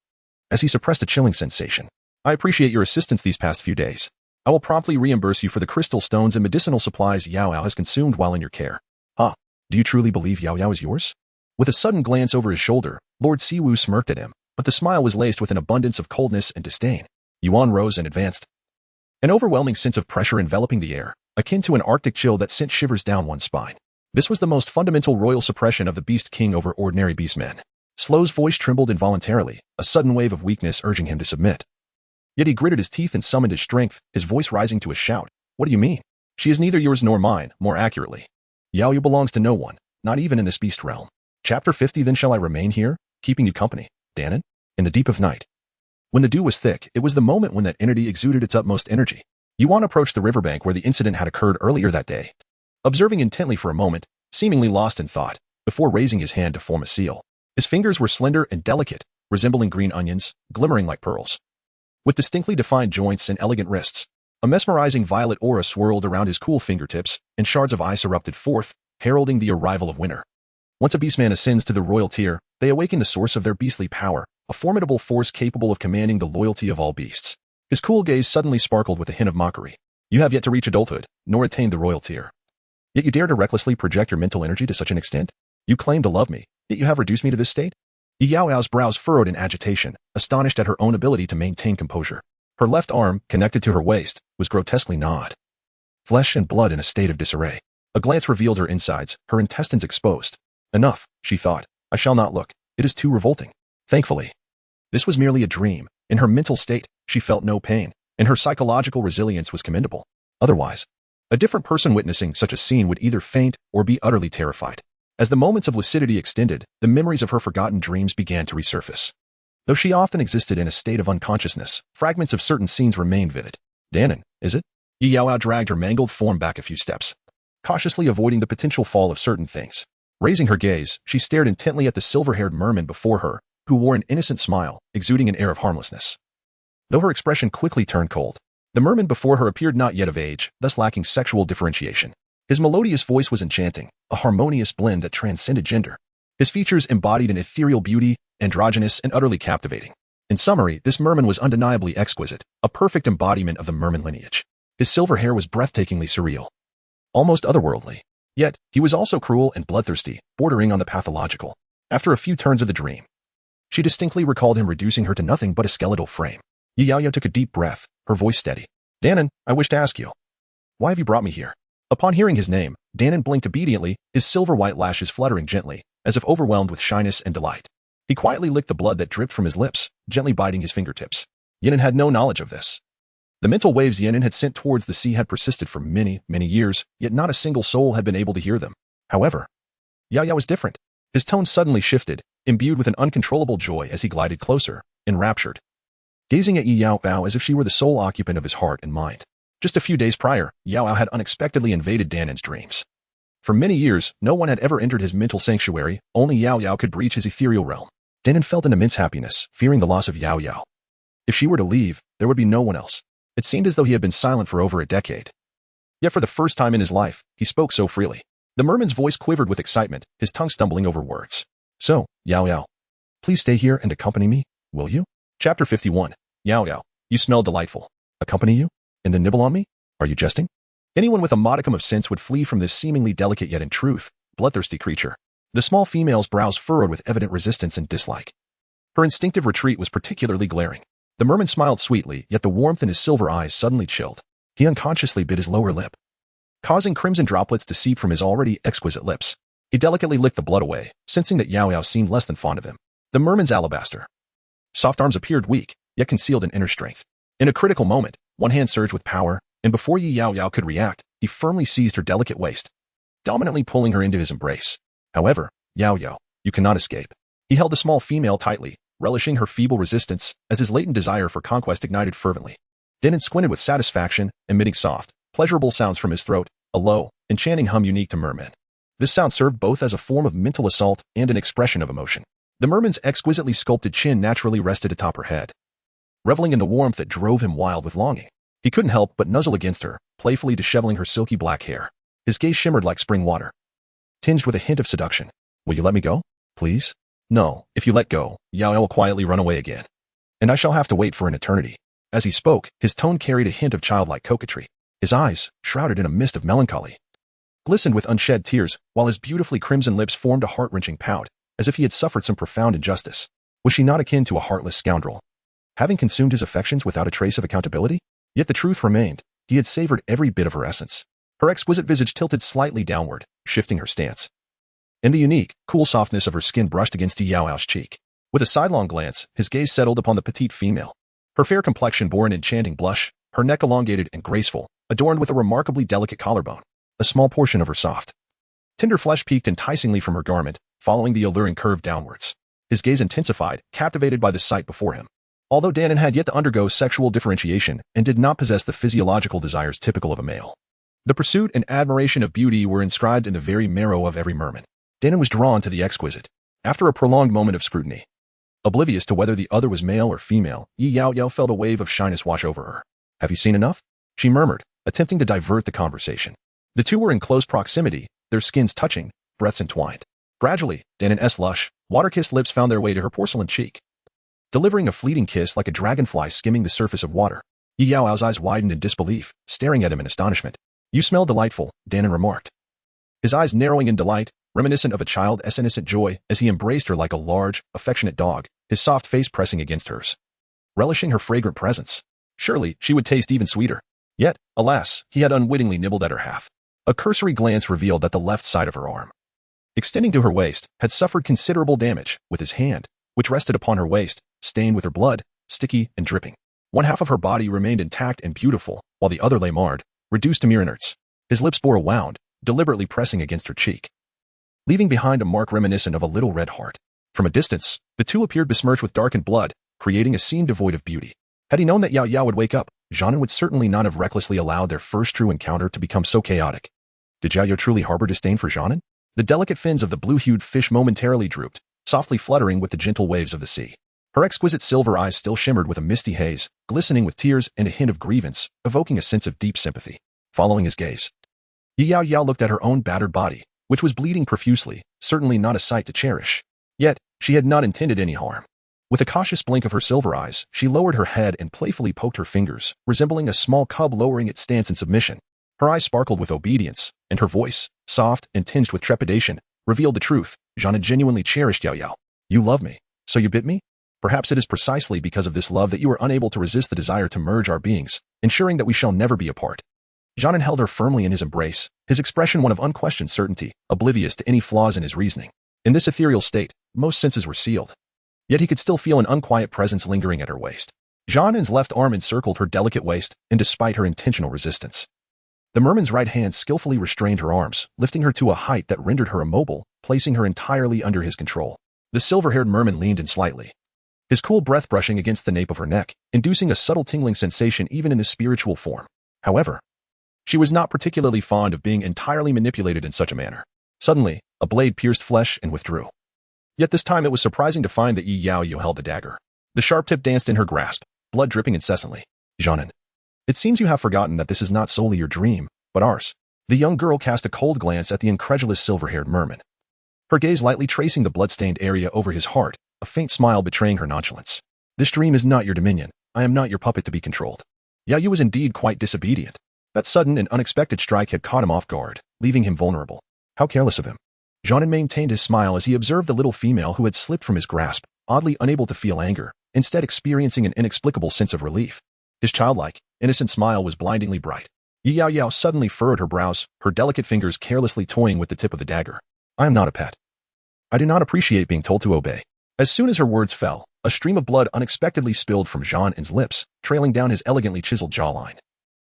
as he suppressed a chilling sensation. I appreciate your assistance these past few days. I will promptly reimburse you for the crystal stones and medicinal supplies Yaoyao has consumed while in your care. Do you truly believe Yaoyao is yours? With a sudden glance over his shoulder, Lord Siwu smirked at him, but the smile was laced with an abundance of coldness and disdain. Yuan rose and advanced, an overwhelming sense of pressure enveloping the air, akin to an arctic chill that sent shivers down one's spine. This was the most fundamental royal suppression of the Beast King over ordinary beastmen. Sluo's voice trembled involuntarily, a sudden wave of weakness urging him to submit. Yet he gritted his teeth and summoned his strength, his voice rising to a shout. What do you mean? She is neither yours nor mine, more accurately. Yaoyao belongs to no one, not even in this beast realm. Chapter 50. Then shall I remain here, keeping you company, Danon? In the deep of night, when the dew was thick, it was the moment when that entity exuded its utmost energy. Yuan approached the riverbank where the incident had occurred earlier that day, observing intently for a moment, seemingly lost in thought, before raising his hand to form a seal. His fingers were slender and delicate, resembling green onions, glimmering like pearls. With distinctly defined joints and elegant wrists, a mesmerizing violet aura swirled around his cool fingertips, and shards of ice erupted forth, heralding the arrival of winter. Once a beastman ascends to the royal tier, they awaken the source of their beastly power, a formidable force capable of commanding the loyalty of all beasts. His cool gaze suddenly sparkled with a hint of mockery. You have yet to reach adulthood, nor attain the royal tier. Yet you dare to recklessly project your mental energy to such an extent? You claim to love me, yet you have reduced me to this state? Yaoyao's brows furrowed in agitation, astonished at her own ability to maintain composure. Her left arm, connected to her waist, was grotesquely gnawed, flesh and blood in a state of disarray. A glance revealed her insides, her intestines exposed. Enough, she thought. I shall not look. It is too revolting. Thankfully, this was merely a dream. In her mental state, she felt no pain, and her psychological resilience was commendable. Otherwise, a different person witnessing such a scene would either faint or be utterly terrified. As the moments of lucidity extended, the memories of her forgotten dreams began to resurface. Though she often existed in a state of unconsciousness, fragments of certain scenes remained vivid. Danon, is it? Yaoyao dragged her mangled form back a few steps, cautiously avoiding the potential fall of certain things. Raising her gaze, she stared intently at the silver-haired merman before her, who wore an innocent smile, exuding an air of harmlessness. Though her expression quickly turned cold, the merman before her appeared not yet of age, thus lacking sexual differentiation. His melodious voice was enchanting, a harmonious blend that transcended gender. His features embodied an ethereal beauty, androgynous and utterly captivating. In summary, this merman was undeniably exquisite, a perfect embodiment of the merman lineage. His silver hair was breathtakingly surreal, almost otherworldly. Yet, he was also cruel and bloodthirsty, bordering on the pathological. After a few turns of the dream, she distinctly recalled him reducing her to nothing but a skeletal frame. Yaoyao took a deep breath, her voice steady. Danon, I wish to ask you, why have you brought me here? Upon hearing his name, Danon blinked obediently, his silver-white lashes fluttering gently, as if overwhelmed with shyness and delight. He quietly licked the blood that dripped from his lips, gently biting his fingertips. Yaoyao had no knowledge of this. The mental waves Yaoyao had sent towards the sea had persisted for many, many years, yet not a single soul had been able to hear them. However, Yaoyao was different. His tone suddenly shifted, imbued with an uncontrollable joy as he glided closer, enraptured, gazing at Yaoyao as if she were the sole occupant of his heart and mind. Just a few days prior, Yaoyao had unexpectedly invaded Danon's dreams. For many years, no one had ever entered his mental sanctuary, only Yaoyao could breach his ethereal realm. Danon felt an immense happiness, fearing the loss of Yaoyao. If she were to leave, there would be no one else. It seemed as though he had been silent for over a decade. Yet for the first time in his life, he spoke so freely. The merman's voice quivered with excitement, his tongue stumbling over words. So, Yaoyao, please stay here and accompany me, will you? Chapter 51. Yaoyao, you smell delightful. Accompany you? And then nibble on me? Are you jesting? Anyone with a modicum of sense would flee from this seemingly delicate yet in truth, bloodthirsty creature. The small female's brows furrowed with evident resistance and dislike. Her instinctive retreat was particularly glaring. The merman smiled sweetly, yet the warmth in his silver eyes suddenly chilled. He unconsciously bit his lower lip, causing crimson droplets to seep from his already exquisite lips. He delicately licked the blood away, sensing that Yaoyao seemed less than fond of him. The merman's alabaster soft arms appeared weak, yet concealed an inner strength. In a critical moment, one hand surged with power, and before Yaoyao could react, he firmly seized her delicate waist, dominantly pulling her into his embrace. However, Yaoyao, you cannot escape. He held the small female tightly, relishing her feeble resistance as his latent desire for conquest ignited fervently. Denon squinted with satisfaction, emitting soft, pleasurable sounds from his throat, a low, enchanting hum unique to mermen. This sound served both as a form of mental assault and an expression of emotion. The merman's exquisitely sculpted chin naturally rested atop her head, reveling in the warmth that drove him wild with longing. He couldn't help but nuzzle against her, playfully disheveling her silky black hair. His gaze shimmered like spring water, tinged with a hint of seduction. Will you let me go, please? No, if you let go, Yaoyao will quietly run away again, and I shall have to wait for an eternity. As he spoke, his tone carried a hint of childlike coquetry. His eyes, shrouded in a mist of melancholy, glistened with unshed tears, while his beautifully crimson lips formed a heart-wrenching pout, as if he had suffered some profound injustice. Was she not akin to a heartless scoundrel, having consumed his affections without a trace of accountability? Yet the truth remained. He had savored every bit of her essence. Her exquisite visage tilted slightly downward, shifting her stance, and the unique, cool softness of her skin brushed against Yaoyao's cheek. With a sidelong glance, his gaze settled upon the petite female. Her fair complexion bore an enchanting blush, her neck elongated and graceful, adorned with a remarkably delicate collarbone. A small portion of her soft, tender flesh peeked enticingly from her garment, following the alluring curve downwards. His gaze intensified, captivated by the sight before him. Although Danon had yet to undergo sexual differentiation and did not possess the physiological desires typical of a male, the pursuit and admiration of beauty were inscribed in the very marrow of every merman. Danon was drawn to the exquisite. After a prolonged moment of scrutiny, oblivious to whether the other was male or female, Yaoyao felt a wave of shyness wash over her. Have you seen enough? She murmured, attempting to divert the conversation. The two were in close proximity, their skins touching, breaths entwined. Gradually, Danon's lush, water-kissed lips found their way to her porcelain cheek, delivering a fleeting kiss like a dragonfly skimming the surface of water. Yaoyao's eyes widened in disbelief, staring at him in astonishment. You smell delightful, Danon remarked, his eyes narrowing in delight, reminiscent of a child's innocent joy as he embraced her like a large, affectionate dog, his soft face pressing against hers, relishing her fragrant presence. Surely, she would taste even sweeter. Yet, alas, he had unwittingly nibbled at her half. A cursory glance revealed that the left side of her arm, extending to her waist, had suffered considerable damage, with his hand, which rested upon her waist, stained with her blood, sticky and dripping. One half of her body remained intact and beautiful, while the other lay marred, reduced to mere inerts. His lips bore a wound, deliberately pressing against her cheek, leaving behind a mark reminiscent of a little red heart. From a distance, the two appeared besmirched with darkened blood, creating a scene devoid of beauty. Had he known that Yaoyao would wake up, Jeannin would certainly not have recklessly allowed their first true encounter to become so chaotic. Did Yaoyao truly harbor disdain for Jeannin? The delicate fins of the blue-hued fish momentarily drooped, softly fluttering with the gentle waves of the sea. Her exquisite silver eyes still shimmered with a misty haze, glistening with tears and a hint of grievance, evoking a sense of deep sympathy. Following his gaze, Yaoyao looked at her own battered body, which was bleeding profusely, certainly not a sight to cherish. Yet, she had not intended any harm. With a cautious blink of her silver eyes, she lowered her head and playfully poked her fingers, resembling a small cub lowering its stance in submission. Her eyes sparkled with obedience, and her voice, soft and tinged with trepidation, revealed the truth. Jeannin genuinely cherished Yaoyao. You love me, so you bit me? Perhaps it is precisely because of this love that you are unable to resist the desire to merge our beings, ensuring that we shall never be apart. Jeannin held her firmly in his embrace, his expression one of unquestioned certainty, oblivious to any flaws in his reasoning. In this ethereal state, most senses were sealed. Yet he could still feel an unquiet presence lingering at her waist. Jeannin's left arm encircled her delicate waist, and despite her intentional resistance, the merman's right hand skillfully restrained her arms, lifting her to a height that rendered her immobile, placing her entirely under his control. The silver-haired merman leaned in slightly, his cool breath brushing against the nape of her neck, inducing a subtle tingling sensation even in the spiritual form. However, she was not particularly fond of being entirely manipulated in such a manner. Suddenly, a blade pierced flesh and withdrew. Yet this time it was surprising to find that Yaoyao held the dagger. The sharp tip danced in her grasp, blood dripping incessantly. Jeannin, it seems you have forgotten that this is not solely your dream, but ours. The young girl cast a cold glance at the incredulous silver-haired merman, her gaze lightly tracing the blood-stained area over his heart, a faint smile betraying her nonchalance. This dream is not your dominion. I am not your puppet to be controlled. Yaoyao was indeed quite disobedient. That sudden and unexpected strike had caught him off guard, leaving him vulnerable. How careless of him. Jeanin maintained his smile as he observed the little female who had slipped from his grasp, oddly unable to feel anger, instead experiencing an inexplicable sense of relief. His childlike, innocent smile was blindingly bright. Yaoyao suddenly furrowed her brows, her delicate fingers carelessly toying with the tip of the dagger. I am not a pet. I do not appreciate being told to obey. As soon as her words fell, a stream of blood unexpectedly spilled from Jeanin's lips, trailing down his elegantly chiseled jawline.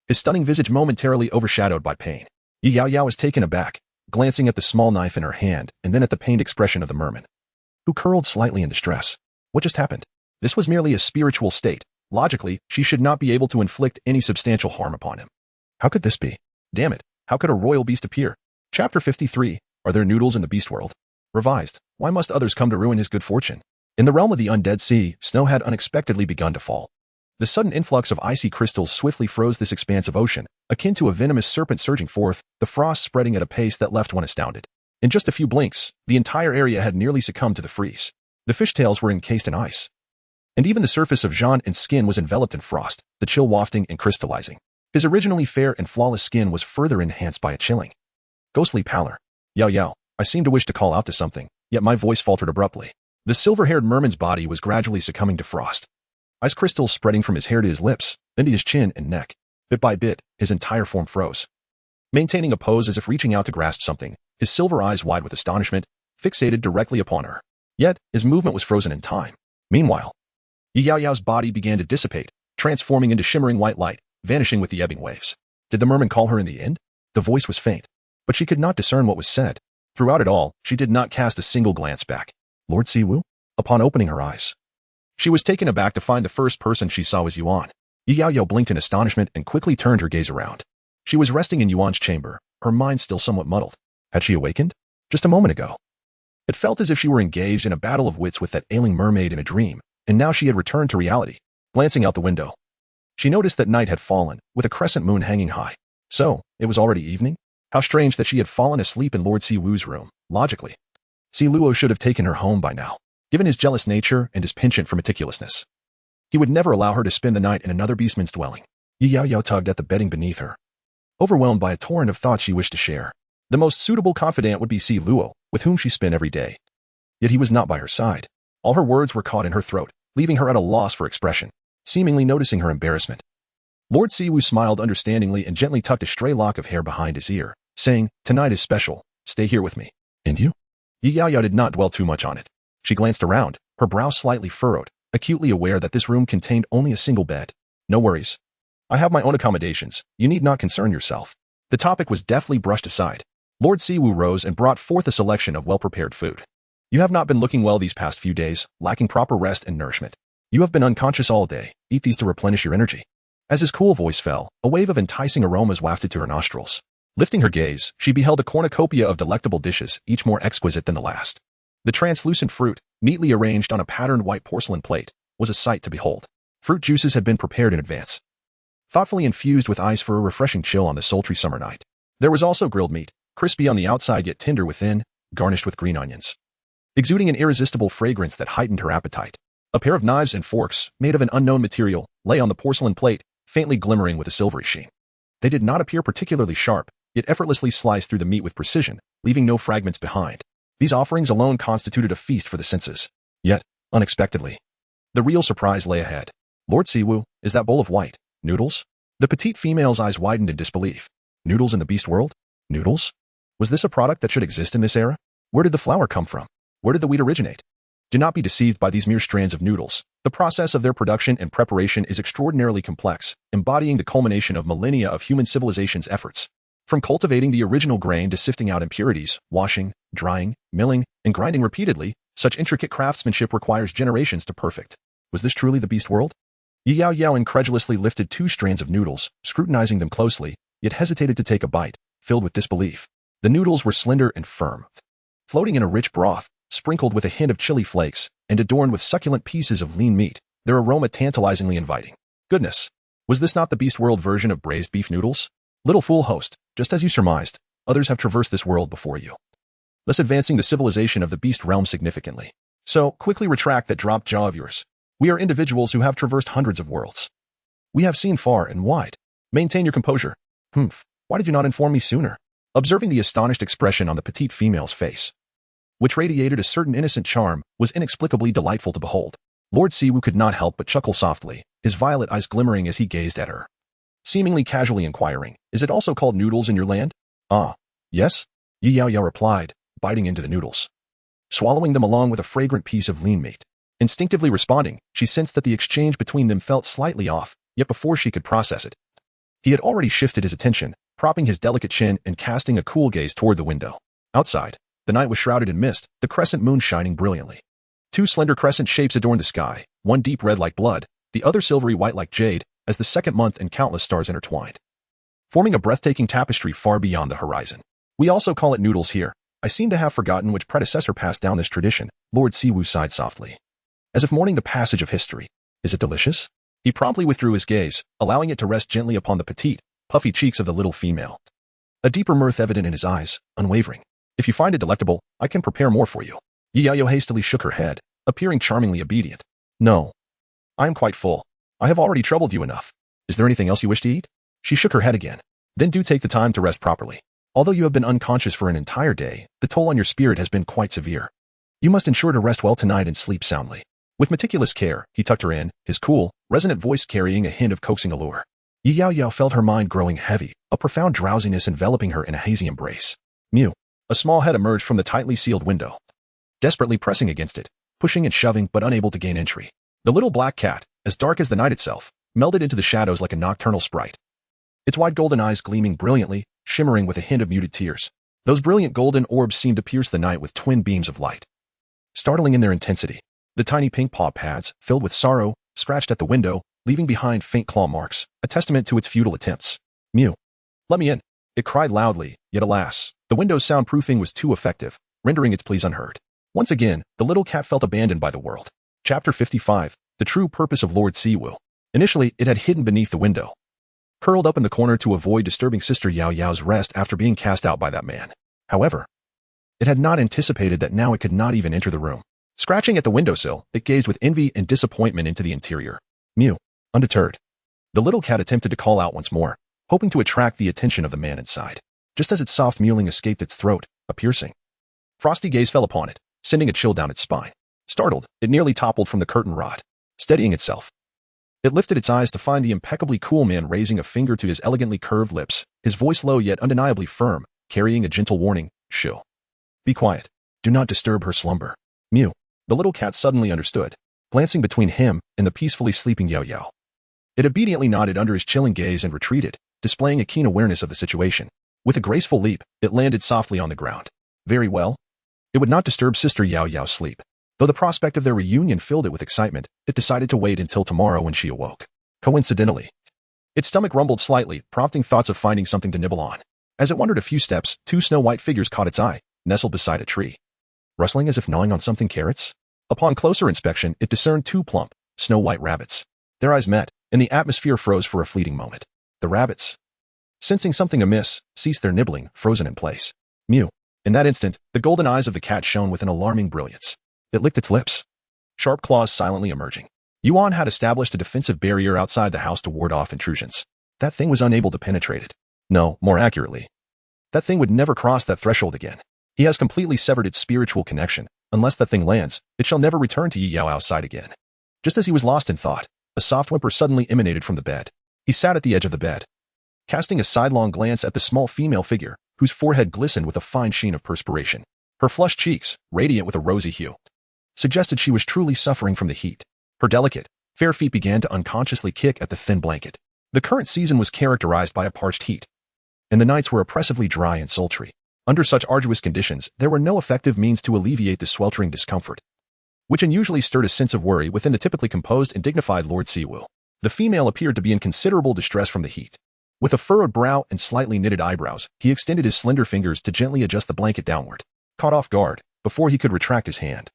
His stunning visage momentarily overshadowed by pain. Yaoyao was taken aback, glancing at the small knife in her hand and then at the pained expression of the merman, who curled slightly in distress. What just happened? This was merely a spiritual state. Logically, she should not be able to inflict any substantial harm upon him. How could this be? Damn it, how could a royal beast appear? Chapter 53, Are there noodles in the beast world? Revised, why must others come to ruin his good fortune? In the realm of the undead sea, snow had unexpectedly begun to fall. The sudden influx of icy crystals swiftly froze this expanse of ocean, akin to a venomous serpent surging forth, the frost spreading at a pace that left one astounded. In just a few blinks, the entire area had nearly succumbed to the freeze. The fishtails were encased in ice, and even the surface of Jeanin's skin was enveloped in frost, the chill wafting and crystallizing. His originally fair and flawless skin was further enhanced by a chilling, ghostly pallor. Yaoyao, I seemed to wish to call out to something, yet my voice faltered abruptly. The silver-haired merman's body was gradually succumbing to frost. Ice crystals spreading from his hair to his lips, then to his chin and neck. Bit by bit, his entire form froze. Maintaining a pose as if reaching out to grasp something, his silver eyes wide with astonishment, fixated directly upon her. Yet, his movement was frozen in time. Meanwhile, Yaoyao's body began to dissipate, transforming into shimmering white light, vanishing with the ebbing waves. Did the merman call her in the end? The voice was faint, but she could not discern what was said. Throughout it all, she did not cast a single glance back. Lord Siwu? Upon opening her eyes, she was taken aback to find the first person she saw was Yuan. Yaoyao blinked in astonishment and quickly turned her gaze around. She was resting in Yuan's chamber, her mind still somewhat muddled. Had she awakened? Just a moment ago. It felt as if she were engaged in a battle of wits with that ailing mermaid in a dream, and now she had returned to reality. Glancing out the window, she noticed that night had fallen, with a crescent moon hanging high. So, it was already evening? How strange that she had fallen asleep in Lord Siwu's room, logically. Sluo should have taken her home by now. Given his jealous nature and his penchant for meticulousness, he would never allow her to spend the night in another beastman's dwelling. Yaoyao tugged at the bedding beneath her, overwhelmed by a torrent of thoughts she wished to share. The most suitable confidant would be Sluo, with whom she spent every day. Yet he was not by her side. All her words were caught in her throat, leaving her at a loss for expression, seemingly noticing her embarrassment. Lord Siwu smiled understandingly and gently tucked a stray lock of hair behind his ear, saying, Tonight is special. Stay here with me. And you? Yaoyao did not dwell too much on it. She glanced around, her brow slightly furrowed, acutely aware that this room contained only a single bed. No worries. I have my own accommodations. You need not concern yourself. The topic was deftly brushed aside. Lord Siwu rose and brought forth a selection of well-prepared food. You have not been looking well these past few days, lacking proper rest and nourishment. You have been unconscious all day. Eat these to replenish your energy. As his cool voice fell, a wave of enticing aromas wafted to her nostrils. Lifting her gaze, she beheld a cornucopia of delectable dishes, each more exquisite than the last. The translucent fruit, neatly arranged on a patterned white porcelain plate, was a sight to behold. Fruit juices had been prepared in advance, thoughtfully infused with ice for a refreshing chill on the sultry summer night. There was also grilled meat, crispy on the outside yet tender within, garnished with green onions, exuding an irresistible fragrance that heightened her appetite. A pair of knives and forks, made of an unknown material, lay on the porcelain plate, faintly glimmering with a silvery sheen. They did not appear particularly sharp, yet effortlessly sliced through the meat with precision, leaving no fragments behind. These offerings alone constituted a feast for the senses. Yet, unexpectedly, the real surprise lay ahead. Lord Siwu, is that bowl of white noodles? The petite female's eyes widened in disbelief. Noodles in the beast world? Noodles? Was this a product that should exist in this era? Where did the flour come from? Where did the wheat originate? Do not be deceived by these mere strands of noodles. The process of their production and preparation is extraordinarily complex, embodying the culmination of millennia of human civilization's efforts. From cultivating the original grain to sifting out impurities, washing, drying, milling, and grinding repeatedly, such intricate craftsmanship requires generations to perfect. Was this truly the beast world? Yaoyao incredulously lifted 2 strands of noodles, scrutinizing them closely, yet hesitated to take a bite, filled with disbelief. The noodles were slender and firm, floating in a rich broth, sprinkled with a hint of chili flakes, and adorned with succulent pieces of lean meat, their aroma tantalizingly inviting. Goodness! Was this not the beast world version of braised beef noodles? Little fool host, Just as you surmised, others have traversed this world before you, thus advancing the civilization of the beast realm significantly. So, quickly retract that dropped jaw of yours. We are individuals who have traversed hundreds of worlds. We have seen far and wide. Maintain your composure. Why did you not inform me sooner? Observing the astonished expression on the petite female's face, which radiated a certain innocent charm, was inexplicably delightful to behold. Lord Siwu could not help but chuckle softly, his violet eyes glimmering as he gazed at her, seemingly casually inquiring, "Is it also called noodles in your land?" "Ah, yes," Yaoyao replied, biting into the noodles, swallowing them along with a fragrant piece of lean meat. Instinctively responding, she sensed that the exchange between them felt slightly off, yet before she could process it, he had already shifted his attention, propping his delicate chin and casting a cool gaze toward the window. Outside, the night was shrouded in mist, the crescent moon shining brilliantly. Two slender crescent shapes adorned the sky, one deep red like blood, the other silvery white like jade, as the second month and countless stars intertwined, forming a breathtaking tapestry far beyond the horizon. "We also call it noodles here. I seem to have forgotten which predecessor passed down this tradition," Lord Siwu sighed softly, as if mourning the passage of history. "Is it delicious?" He promptly withdrew his gaze, allowing it to rest gently upon the petite, puffy cheeks of the little female, a deeper mirth evident in his eyes, unwavering. "If you find it delectable, I can prepare more for you." Yaoyao hastily shook her head, appearing charmingly obedient. "No. I am quite full. I have already troubled you enough. Is there anything else you wish to eat?" She shook her head again. "Then do take the time to rest properly. Although you have been unconscious for an entire day, the toll on your spirit has been quite severe. You must ensure to rest well tonight and sleep soundly." With meticulous care, he tucked her in, his cool, resonant voice carrying a hint of coaxing allure. Yaoyao felt her mind growing heavy, a profound drowsiness enveloping her in a hazy embrace. Mew. A small head emerged from the tightly sealed window, desperately pressing against it, pushing and shoving but unable to gain entry. The little black cat, as dark as the night itself, melded into the shadows like a nocturnal sprite, its wide golden eyes gleaming brilliantly, shimmering with a hint of muted tears. Those brilliant golden orbs seemed to pierce the night with twin beams of light, startling in their intensity. The tiny pink paw pads, filled with sorrow, scratched at the window, leaving behind faint claw marks, a testament to its futile attempts. "Mew. Let me in." It cried loudly, yet alas, the window's soundproofing was too effective, rendering its pleas unheard. Once again, the little cat felt abandoned by the world. Chapter 55. The True Purpose of Lord Siwu. Initially, it had hidden beneath the window, curled up in the corner to avoid disturbing Sister Yaoyao's rest after being cast out by that man. However, it had not anticipated that now it could not even enter the room. Scratching at the windowsill, it gazed with envy and disappointment into the interior. Mew. Undeterred, the little cat attempted to call out once more, hoping to attract the attention of the man inside. Just as its soft mewling escaped its throat, a piercing, frosty gaze fell upon it, sending a chill down its spine. Startled, it nearly toppled from the curtain rod. Steadying itself, it lifted its eyes to find the impeccably cool man raising a finger to his elegantly curved lips, his voice low yet undeniably firm, carrying a gentle warning. "Shh. Be quiet. Do not disturb her slumber." Mew. The little cat suddenly understood, glancing between him and the peacefully sleeping Yaoyao. It obediently nodded under his chilling gaze and retreated, displaying a keen awareness of the situation. With a graceful leap, it landed softly on the ground. Very well. It would not disturb Sister Yaoyao's sleep. Though the prospect of their reunion filled it with excitement, it decided to wait until tomorrow when she awoke. Coincidentally, its stomach rumbled slightly, prompting thoughts of finding something to nibble on. As it wandered a few steps, two snow-white figures caught its eye, nestled beside a tree, rustling as if gnawing on something. Carrots? Upon closer inspection, it discerned two plump, snow-white rabbits. Their eyes met, and the atmosphere froze for a fleeting moment. The rabbits, sensing something amiss, ceased their nibbling, frozen in place. Mew. In that instant, the golden eyes of the cat shone with an alarming brilliance. It licked its lips, sharp claws silently emerging. Yuan had established a defensive barrier outside the house to ward off intrusions. That thing was unable to penetrate it. No, more accurately, that thing would never cross that threshold again. He has completely severed its spiritual connection. Unless that thing lands, it shall never return to Yaoyao's side again. Just as he was lost in thought, a soft whimper suddenly emanated from the bed. He sat at the edge of the bed, casting a sidelong glance at the small female figure, whose forehead glistened with a fine sheen of perspiration. Her flushed cheeks, radiant with a rosy hue, suggested she was truly suffering from the heat. Her delicate, fair feet began to unconsciously kick at the thin blanket. The current season was characterized by a parched heat, and the nights were oppressively dry and sultry. Under such arduous conditions, there were no effective means to alleviate the sweltering discomfort, which unusually stirred a sense of worry within the typically composed and dignified Lord Siwu. The female appeared to be in considerable distress from the heat. With a furrowed brow and slightly knitted eyebrows, he extended his slender fingers to gently adjust the blanket downward. Caught off guard, before he could retract his hand,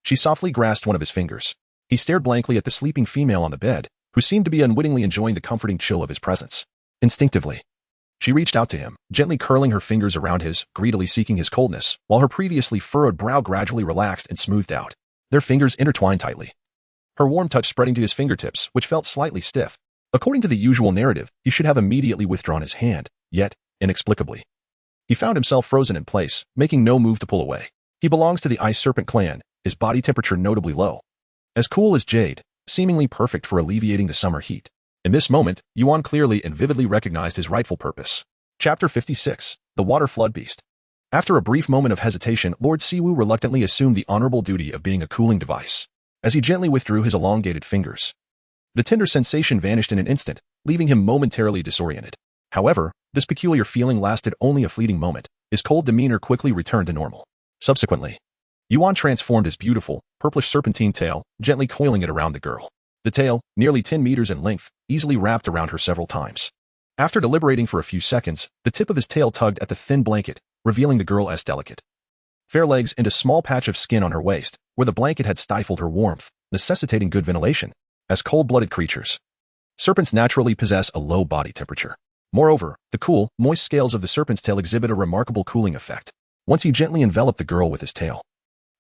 she softly grasped one of his fingers. He stared blankly at the sleeping female on the bed, who seemed to be unwittingly enjoying the comforting chill of his presence. Instinctively, She reached out to him, gently curling her fingers around his, greedily seeking his coldness, while her previously furrowed brow gradually relaxed and smoothed out. Their fingers intertwined tightly, her warm touch spreading to his fingertips, which felt slightly stiff. According to the usual narrative, he should have immediately withdrawn his hand, yet, inexplicably, he found himself frozen in place, making no move to pull away. He belongs to the Ice Serpent clan, his body temperature notably low. As cool as jade, seemingly perfect for alleviating the summer heat. In this moment, Yuan clearly and vividly recognized his rightful purpose. Chapter 56. The Water Flood Beast. After a brief moment of hesitation, Lord Siwu reluctantly assumed the honorable duty of being a cooling device. As he gently withdrew his elongated fingers, the tender sensation vanished in an instant, leaving him momentarily disoriented. However, this peculiar feeling lasted only a fleeting moment. His cold demeanor quickly returned to normal. Subsequently, Yuan transformed his beautiful, purplish serpentine tail, gently coiling it around the girl. The tail, nearly 10 meters in length, easily wrapped around her several times. After deliberating for a few seconds, the tip of his tail tugged at the thin blanket, revealing the girl as delicate. Fair legs and a small patch of skin on her waist, where the blanket had stifled her warmth, necessitating good ventilation. As cold-blooded creatures, serpents naturally possess a low body temperature. Moreover, the cool, moist scales of the serpent's tail exhibit a remarkable cooling effect. Once he gently enveloped the girl with his tail,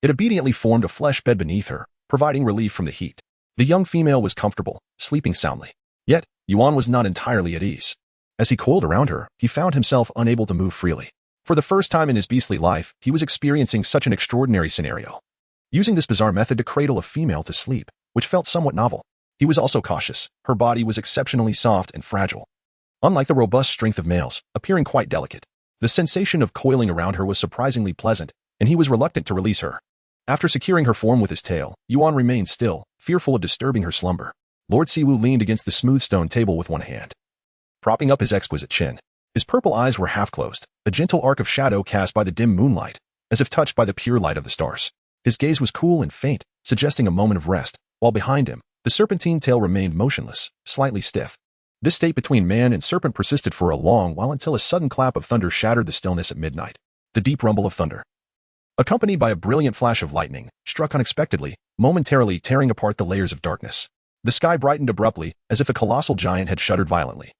it obediently formed a flesh bed beneath her, providing relief from the heat. The young female was comfortable, sleeping soundly. Yet, Yuan was not entirely at ease. As he coiled around her, he found himself unable to move freely. For the first time in his beastly life, he was experiencing such an extraordinary scenario. Using this bizarre method to cradle a female to sleep, which felt somewhat novel. He was also cautious. Her body was exceptionally soft and fragile, unlike the robust strength of males, appearing quite delicate. The sensation of coiling around her was surprisingly pleasant, and he was reluctant to release her. After securing her form with his tail, Yuan remained still, fearful of disturbing her slumber. Lord Siwu leaned against the smooth stone table with one hand, propping up his exquisite chin. His purple eyes were half closed, a gentle arc of shadow cast by the dim moonlight, as if touched by the pure light of the stars. His gaze was cool and faint, suggesting a moment of rest, while behind him, the serpentine tail remained motionless, slightly stiff. This state between man and serpent persisted for a long while until a sudden clap of thunder shattered the stillness at midnight. The deep rumble of thunder, accompanied by a brilliant flash of lightning, struck unexpectedly, momentarily tearing apart the layers of darkness. The sky brightened abruptly, as if a colossal giant had shuddered violently,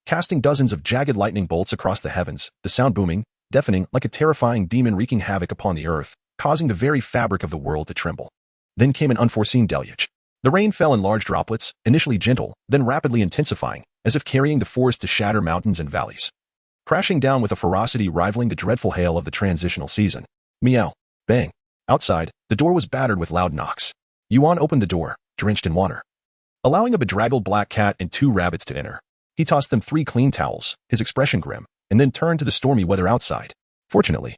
casting dozens of jagged lightning bolts across the heavens, the sound booming, deafening like a terrifying demon wreaking havoc upon the earth, causing the very fabric of the world to tremble. Then came an unforeseen deluge. The rain fell in large droplets, initially gentle, then rapidly intensifying, as if carrying the force to shatter mountains and valleys. Crashing down with a ferocity rivaling the dreadful hail of the transitional season. Meow. Bang. Outside, the door was battered with loud knocks. Yuan opened the door, drenched in water, allowing a bedraggled black cat and 2 rabbits to enter. He tossed them 3 clean towels, his expression grim, and then turned to the stormy weather outside. Fortunately,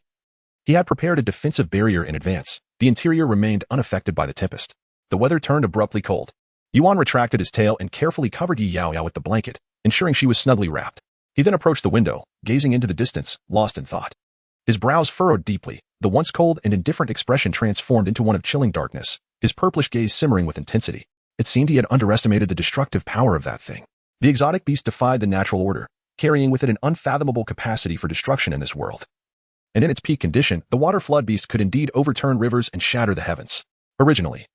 he had prepared a defensive barrier in advance. The interior remained unaffected by the tempest. The weather turned abruptly cold. Yuan retracted his tail and carefully covered Yaoyao with the blanket, ensuring she was snugly wrapped. He then approached the window, gazing into the distance, lost in thought. His brows furrowed deeply, the once cold and indifferent expression transformed into one of chilling darkness, his purplish gaze simmering with intensity. It seemed he had underestimated the destructive power of that thing. The exotic beast defied the natural order, carrying with it an unfathomable capacity for destruction in this world. And in its peak condition, the water flood beast could indeed overturn rivers and shatter the heavens. Originally,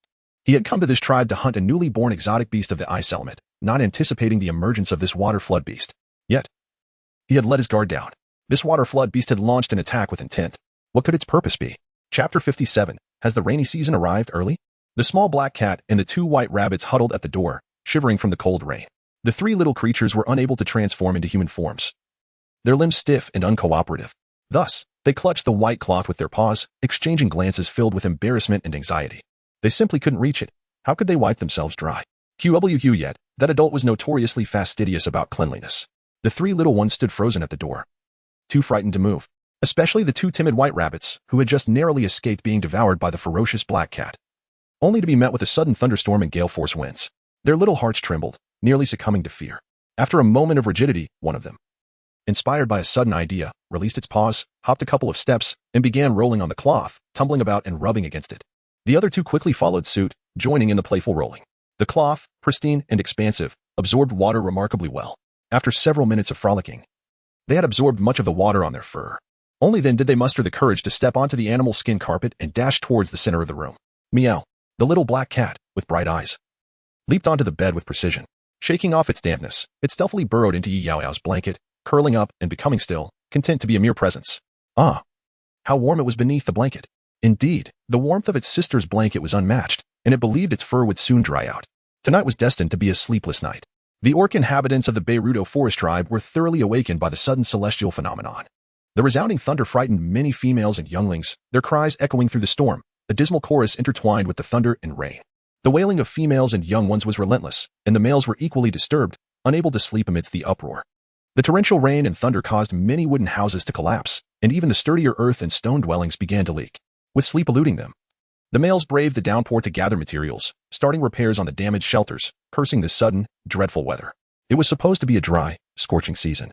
he had come to this tribe to hunt a newly born exotic beast of the ice element, not anticipating the emergence of this water flood beast. Yet, he had let his guard down. This water flood beast had launched an attack with intent. What could its purpose be? Chapter 57. Has the rainy season arrived early? The small black cat and the 2 white rabbits huddled at the door, shivering from the cold rain. The 3 little creatures were unable to transform into human forms, their limbs stiff and uncooperative. Thus, they clutched the white cloth with their paws, exchanging glances filled with embarrassment and anxiety. They simply couldn't reach it. How could they wipe themselves dry? QWQ yet, that adult was notoriously fastidious about cleanliness. The 3 little ones stood frozen at the door, too frightened to move. Especially the 2 timid white rabbits, who had just narrowly escaped being devoured by the ferocious black cat, only to be met with a sudden thunderstorm and gale-force winds. Their little hearts trembled, nearly succumbing to fear. After a moment of rigidity, one of them, inspired by a sudden idea, released its paws, hopped a couple of steps, and began rolling on the cloth, tumbling about and rubbing against it. The other 2 quickly followed suit, joining in the playful rolling. The cloth, pristine and expansive, absorbed water remarkably well. After several minutes of frolicking, they had absorbed much of the water on their fur. Only then did they muster the courage to step onto the animal skin carpet and dash towards the center of the room. Meow. The little black cat, with bright eyes, leaped onto the bed with precision. Shaking off its dampness, it stealthily burrowed into Yaoyao's blanket, curling up and becoming still, content to be a mere presence. Ah, how warm it was beneath the blanket. Indeed, the warmth of its sister's blanket was unmatched, and it believed its fur would soon dry out. Tonight was destined to be a sleepless night. The orc inhabitants of the Beiruto forest tribe were thoroughly awakened by the sudden celestial phenomenon. The resounding thunder frightened many females and younglings, their cries echoing through the storm, a dismal chorus intertwined with the thunder and rain. The wailing of females and young ones was relentless, and the males were equally disturbed, unable to sleep amidst the uproar. The torrential rain and thunder caused many wooden houses to collapse, and even the sturdier earth and stone dwellings began to leak, with sleep eluding them. The males braved the downpour to gather materials, starting repairs on the damaged shelters, cursing this sudden, dreadful weather. It was supposed to be a dry, scorching season,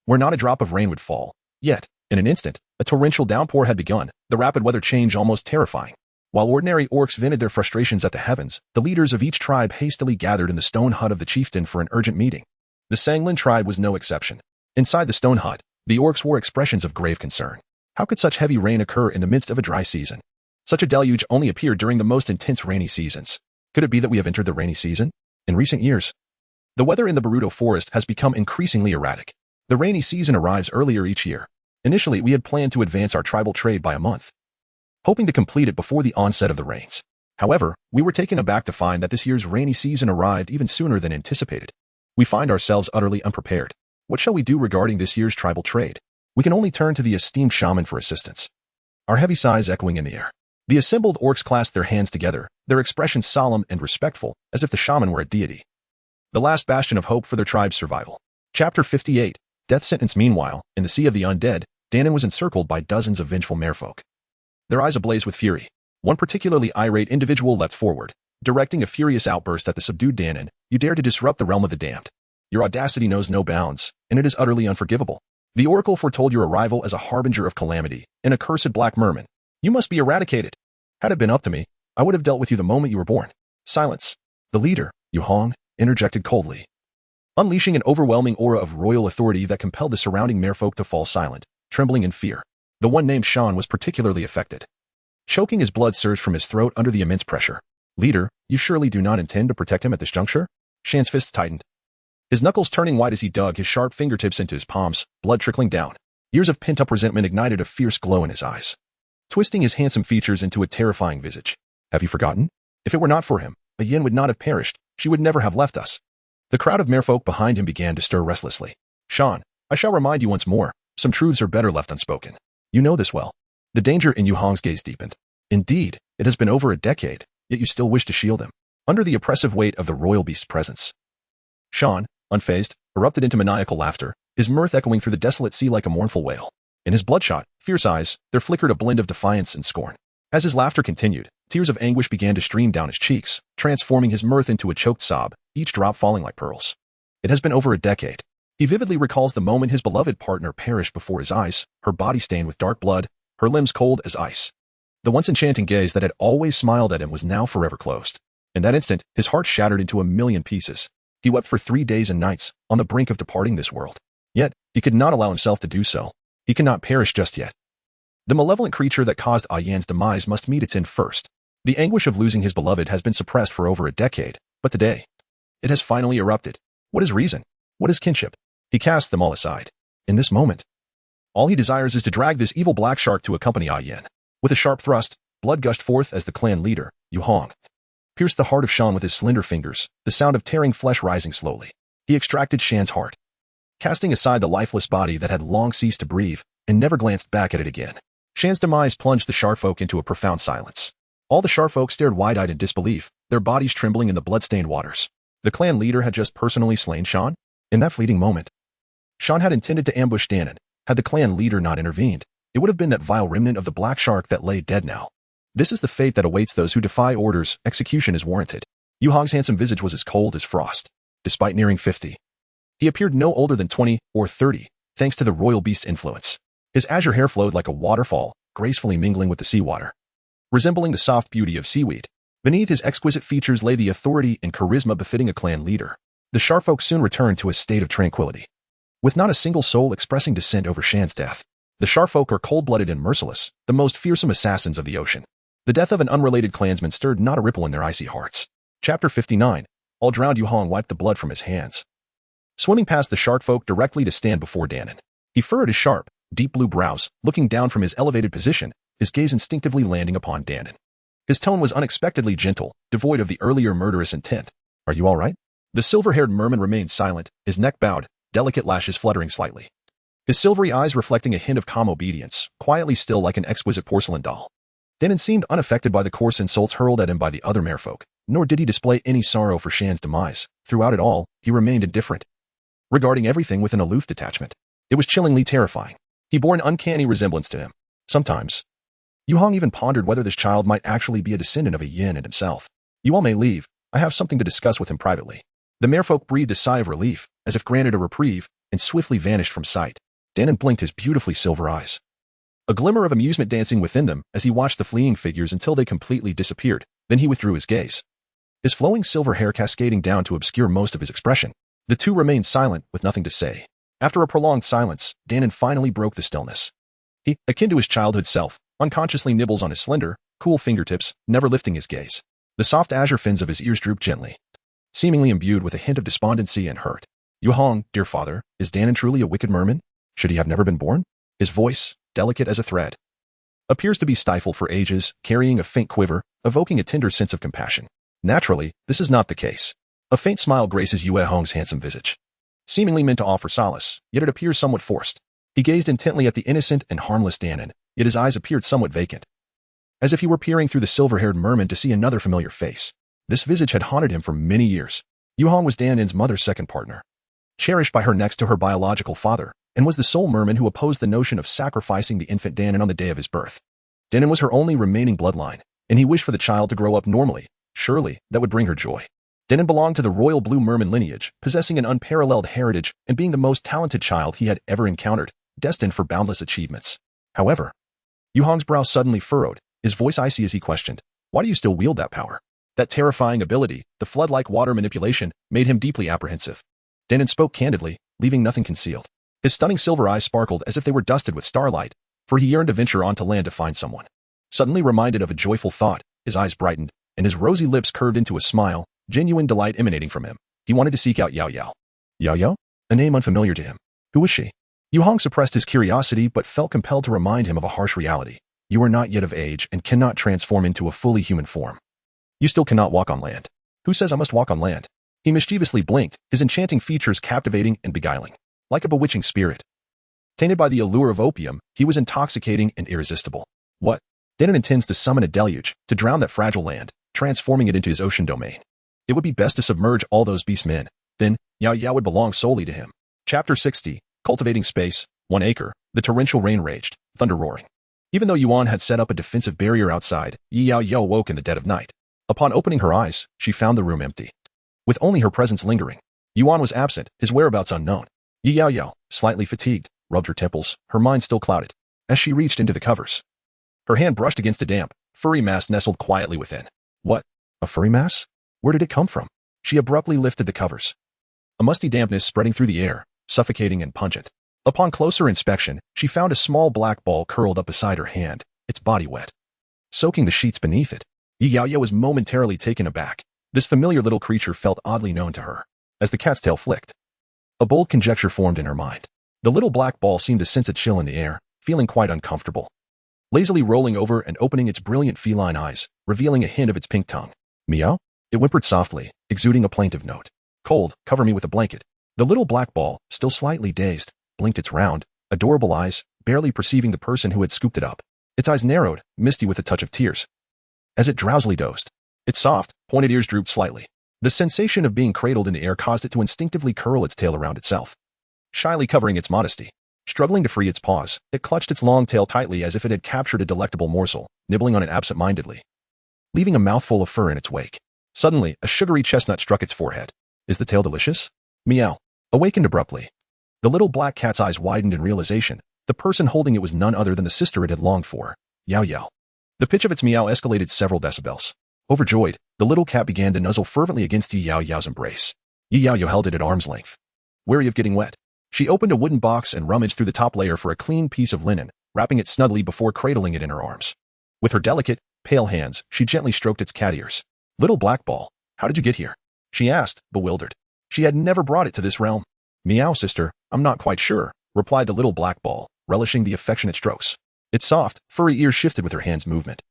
where not a drop of rain would fall. Yet, in an instant, a torrential downpour had begun, the rapid weather change almost terrifying. While ordinary orcs vented their frustrations at the heavens, the leaders of each tribe hastily gathered in the stone hut of the chieftain for an urgent meeting. The Sanglin tribe was no exception. Inside the stone hut, the orcs wore expressions of grave concern. How could such heavy rain occur in the midst of a dry season? Such a deluge only appeared during the most intense rainy seasons. Could it be that we have entered the rainy season? In recent years, the weather in the Beiruto forest has become increasingly erratic. The rainy season arrives earlier each year. Initially, we had planned to advance our tribal trade by a month, hoping to complete it before the onset of the rains. However, we were taken aback to find that this year's rainy season arrived even sooner than anticipated. We find ourselves utterly unprepared. What shall we do regarding this year's tribal trade? We can only turn to the esteemed shaman for assistance. Our heavy sighs echoing in the air. The assembled orcs clasped their hands together, their expressions solemn and respectful, as if the shaman were a deity. The last bastion of hope for their tribe's survival. Chapter 58. Death Sentence. Meanwhile, in the Sea of the Undead, Danon was encircled by dozens of vengeful merfolk. Their eyes ablaze with fury. One particularly irate individual leapt forward, directing a furious outburst at the subdued Danon. You dare to disrupt the realm of the damned. Your audacity knows no bounds, and it is utterly unforgivable. The oracle foretold your arrival as a harbinger of calamity, an accursed black merman. You must be eradicated. Had it been up to me, I would have dealt with you the moment you were born. Silence. The leader, Yuhong, interjected coldly, unleashing an overwhelming aura of royal authority that compelled the surrounding merfolk to fall silent, trembling in fear. The one named Shan was particularly affected. Choking, his blood surged from his throat under the immense pressure. Leader, you surely do not intend to protect him at this juncture? Shan's fists tightened, his knuckles turning white as he dug his sharp fingertips into his palms, blood trickling down. Years of pent-up resentment ignited a fierce glow in his eyes, twisting his handsome features into a terrifying visage. Have you forgotten? If it were not for him, a yin would not have perished. She would never have left us. The crowd of merfolk behind him began to stir restlessly. Shan, I shall remind you once more, some truths are better left unspoken. You know this well. The danger in Yuhong's gaze deepened. Indeed, it has been over a decade, yet you still wish to shield him, under the oppressive weight of the royal beast's presence. Shan, unfazed, erupted into maniacal laughter, his mirth echoing through the desolate sea like a mournful wail. In his bloodshot, fierce eyes, there flickered a blend of defiance and scorn. As his laughter continued, tears of anguish began to stream down his cheeks, transforming his mirth into a choked sob, each drop falling like pearls. It has been over a decade. He vividly recalls the moment his beloved partner perished before his eyes, her body stained with dark blood, her limbs cold as ice. The once enchanting gaze that had always smiled at him was now forever closed. In that instant, his heart shattered into a million pieces. He wept for 3 days and nights, on the brink of departing this world. Yet, he could not allow himself to do so. He cannot perish just yet. The malevolent creature that caused Ayan's demise must meet its end first. The anguish of losing his beloved has been suppressed for over a decade, but today, it has finally erupted. What is reason? What is kinship? He casts them all aside. In this moment, all he desires is to drag this evil black shark to accompany Ayan. With a sharp thrust, blood gushed forth as the clan leader, Yuhong, pierced the heart of Shan with his slender fingers, the sound of tearing flesh rising slowly. He extracted Shan's heart, casting aside the lifeless body that had long ceased to breathe, and never glanced back at it again. Shan's demise plunged the Sharfolk into a profound silence. All the Sharfolk stared wide-eyed in disbelief, their bodies trembling in the blood-stained waters. The clan leader had just personally slain Shan? In that fleeting moment, Shan had intended to ambush Danon. Had the clan leader not intervened, it would have been that vile remnant of the black shark that lay dead now. This is the fate that awaits those who defy orders. Execution is warranted. Yuhong's handsome visage was as cold as frost. Despite nearing 50, he appeared no older than 20 or 30, thanks to the royal beast's influence. His azure hair flowed like a waterfall, gracefully mingling with the seawater, resembling the soft beauty of seaweed. Beneath his exquisite features lay the authority and charisma befitting a clan leader. The Sharfolk soon returned to a state of tranquility, with not a single soul expressing dissent over Shan's death. The Sharfolk are cold-blooded and merciless, the most fearsome assassins of the ocean. The death of an unrelated clansman stirred not a ripple in their icy hearts. Chapter 59. All drowned. Yuhong wiped the blood from his hands, swimming past the shark folk directly to stand before Danon. He furrowed his sharp, deep blue brows, looking down from his elevated position, his gaze instinctively landing upon Danon. His tone was unexpectedly gentle, devoid of the earlier murderous intent. "Are you all right?" The silver-haired merman remained silent, his neck bowed, delicate lashes fluttering slightly. His silvery eyes reflecting a hint of calm obedience, quietly still like an exquisite porcelain doll. Danon seemed unaffected by the coarse insults hurled at him by the other merfolk, nor did he display any sorrow for Shan's demise. Throughout it all, he remained indifferent, regarding everything with an aloof detachment. It was chillingly terrifying. He bore an uncanny resemblance to him. Sometimes, Yuhong even pondered whether this child might actually be a descendant of a yin and himself. "You all may leave. I have something to discuss with him privately." The merfolk breathed a sigh of relief, as if granted a reprieve, and swiftly vanished from sight. Danon blinked his beautifully silver eyes, a glimmer of amusement dancing within them as he watched the fleeing figures until they completely disappeared. Then he withdrew his gaze, his flowing silver hair cascading down to obscure most of his expression. The two remained silent, with nothing to say. After a prolonged silence, Danon finally broke the stillness. He, akin to his childhood self, unconsciously nibbles on his slender, cool fingertips, never lifting his gaze. The soft azure fins of his ears drooped gently, seemingly imbued with a hint of despondency and hurt. "Yuhong, dear father, is Danon truly a wicked merman? Should he have never been born?" His voice, delicate as a thread, appears to be stifled for ages, carrying a faint quiver, evoking a tender sense of compassion. Naturally, this is not the case. A faint smile graces Yuehong's handsome visage, seemingly meant to offer solace, yet it appears somewhat forced. He gazed intently at the innocent and harmless Danon, yet his eyes appeared somewhat vacant, as if he were peering through the silver-haired merman to see another familiar face. This visage had haunted him for many years. Yuhong was Danon's mother's second partner, cherished by her next to her biological father, and was the sole merman who opposed the notion of sacrificing the infant Danon on the day of his birth. Danon was her only remaining bloodline, and he wished for the child to grow up normally. Surely, that would bring her joy. Danon belonged to the royal blue merman lineage, possessing an unparalleled heritage and being the most talented child he had ever encountered, destined for boundless achievements. However, Yuhong's brow suddenly furrowed, his voice icy as he questioned, "Why do you still wield that power?" That terrifying ability, the flood-like water manipulation, made him deeply apprehensive. Danon spoke candidly, leaving nothing concealed. His stunning silver eyes sparkled as if they were dusted with starlight, for he yearned to venture onto land to find someone. Suddenly reminded of a joyful thought, his eyes brightened, and his rosy lips curved into a smile, genuine delight emanating from him. He wanted to seek out Yaoyao. Yaoyao? A name unfamiliar to him. Who was she? Yuhong suppressed his curiosity but felt compelled to remind him of a harsh reality. "You are not yet of age and cannot transform into a fully human form. You still cannot walk on land." "Who says I must walk on land?" He mischievously blinked, his enchanting features captivating and beguiling. Like a bewitching spirit, tainted by the allure of opium, he was intoxicating and irresistible. "What? Danon intends to summon a deluge, to drown that fragile land, transforming it into his ocean domain. It would be best to submerge all those beast men. Then, Yaoyao would belong solely to him." Chapter 60, Cultivating Space, 1 acre. The torrential rain raged, thunder roaring. Even though Yuan had set up a defensive barrier outside, Yaoyao woke in the dead of night. Upon opening her eyes, she found the room empty, with only her presence lingering. Yuan was absent, his whereabouts unknown. Yaoyao, slightly fatigued, rubbed her temples, her mind still clouded, as she reached into the covers. Her hand brushed against a damp, furry mass nestled quietly within. What? A furry mass? Where did it come from? She abruptly lifted the covers, a musty dampness spreading through the air, suffocating and pungent. Upon closer inspection, she found a small black ball curled up beside her hand, its body wet, soaking the sheets beneath it. Yaoyao was momentarily taken aback. This familiar little creature felt oddly known to her. As the cat's tail flicked, a bold conjecture formed in her mind. The little black ball seemed to sense a chill in the air, feeling quite uncomfortable, lazily rolling over and opening its brilliant feline eyes, revealing a hint of its pink tongue. "Meow?" It whimpered softly, exuding a plaintive note. "Cold, cover me with a blanket." The little black ball, still slightly dazed, blinked its round, adorable eyes, barely perceiving the person who had scooped it up. Its eyes narrowed, misty with a touch of tears, as it drowsily dozed. Its soft, pointed ears drooped slightly. The sensation of being cradled in the air caused it to instinctively curl its tail around itself, shyly covering its modesty. Struggling to free its paws, it clutched its long tail tightly as if it had captured a delectable morsel, nibbling on it absent-mindedly, leaving a mouthful of fur in its wake. Suddenly, a sugary chestnut struck its forehead. "Is the tail delicious?" Meow. Awakened abruptly, the little black cat's eyes widened in realization. The person holding it was none other than the sister it had longed for, Yaoyao. The pitch of its meow escalated several decibels. Overjoyed, the little cat began to nuzzle fervently against Yaoyao's embrace. Yaoyao held it at arm's length, wary of getting wet. She opened a wooden box and rummaged through the top layer for a clean piece of linen, wrapping it snugly before cradling it in her arms. With her delicate, pale hands, she gently stroked its cat ears. "Little black ball, how did you get here?" she asked, bewildered. She had never brought it to this realm. Meow, sister, I'm not quite sure, replied the little black ball, relishing the affectionate strokes. Its soft, furry ears shifted with her hand's movement,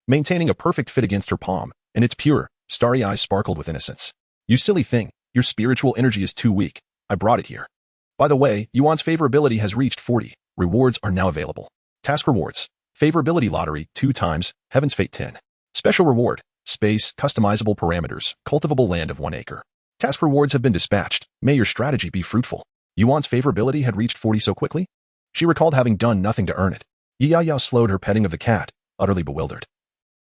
maintaining a perfect fit against her palm, and its pure, starry eyes sparkled with innocence. You silly thing, your spiritual energy is too weak. I brought it here. By the way, Yuan's favorability has reached 40. Rewards are now available. Task rewards. Favorability lottery, 2 times, Heaven's Fate 10. Special reward, space, customizable parameters, cultivable land of 1 acre. Task rewards have been dispatched. May your strategy be fruitful. Yuan's favorability had reached 40 so quickly? She recalled having done nothing to earn it. Yaoyao slowed her petting of the cat, utterly bewildered.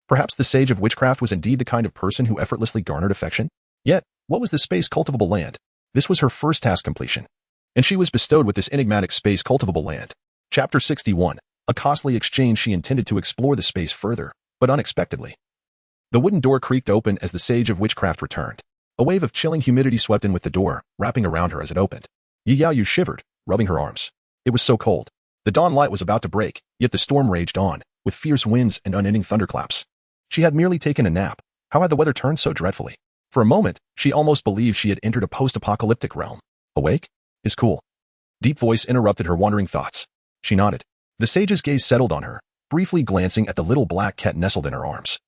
Perhaps the sage of witchcraft was indeed the kind of person who effortlessly garnered affection? Yet, what was the space cultivable land? This was her first task completion, and she was bestowed with this enigmatic space cultivable land. Chapter 61. A costly exchange. She intended to explore the space further, but unexpectedly. The wooden door creaked open as the sage of witchcraft returned. A wave of chilling humidity swept in with the door, wrapping around her as it opened. Yaoyao shivered, rubbing her arms. It was so cold. The dawn light was about to break, yet the storm raged on, with fierce winds and unending thunderclaps. She had merely taken a nap. How had the weather turned so dreadfully? For a moment, she almost believed she had entered a post-apocalyptic realm. Awake? Is cool. Deep voice interrupted her wandering thoughts. She nodded. The sage's gaze settled on her, briefly glancing at the little black cat nestled in her arms.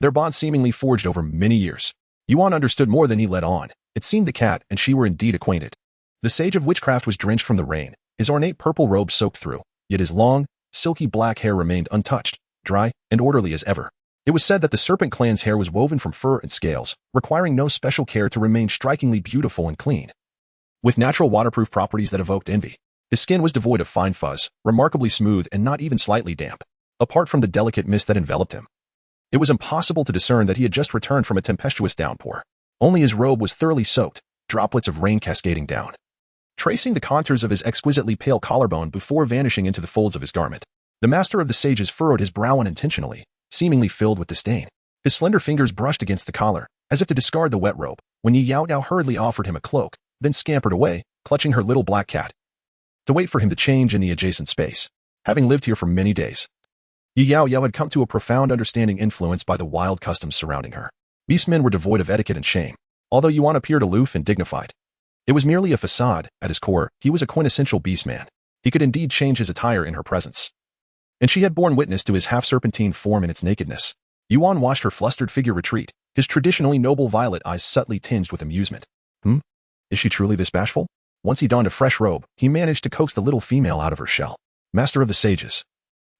Their bond seemingly forged over many years. Yuan understood more than he let on. It seemed the cat and she were indeed acquainted. The sage of witchcraft was drenched from the rain, his ornate purple robe soaked through, yet his long, silky black hair remained untouched, dry, and orderly as ever. It was said that the serpent clan's hair was woven from fur and scales, requiring no special care to remain strikingly beautiful and clean. With natural waterproof properties that evoked envy, his skin was devoid of fine fuzz, remarkably smooth and not even slightly damp, apart from the delicate mist that enveloped him. It was impossible to discern that he had just returned from a tempestuous downpour. Only his robe was thoroughly soaked, droplets of rain cascading down, tracing the contours of his exquisitely pale collarbone before vanishing into the folds of his garment. The master of the sages furrowed his brow unintentionally, seemingly filled with disdain. His slender fingers brushed against the collar, as if to discard the wet robe, when Yaoyao hurriedly offered him a cloak, then scampered away, clutching her little black cat, to wait for him to change in the adjacent space. Having lived here for many days, Yaoyao had come to a profound understanding influenced by the wild customs surrounding her. Beastmen were devoid of etiquette and shame, although Yuan appeared aloof and dignified. It was merely a facade. At his core, he was a quintessential beastman. He could indeed change his attire in her presence, and she had borne witness to his half-serpentine form and its nakedness. Yuan watched her flustered figure retreat, his traditionally noble violet eyes subtly tinged with amusement. Is she truly this bashful? Once he donned a fresh robe, he managed to coax the little female out of her shell. Master of the sages,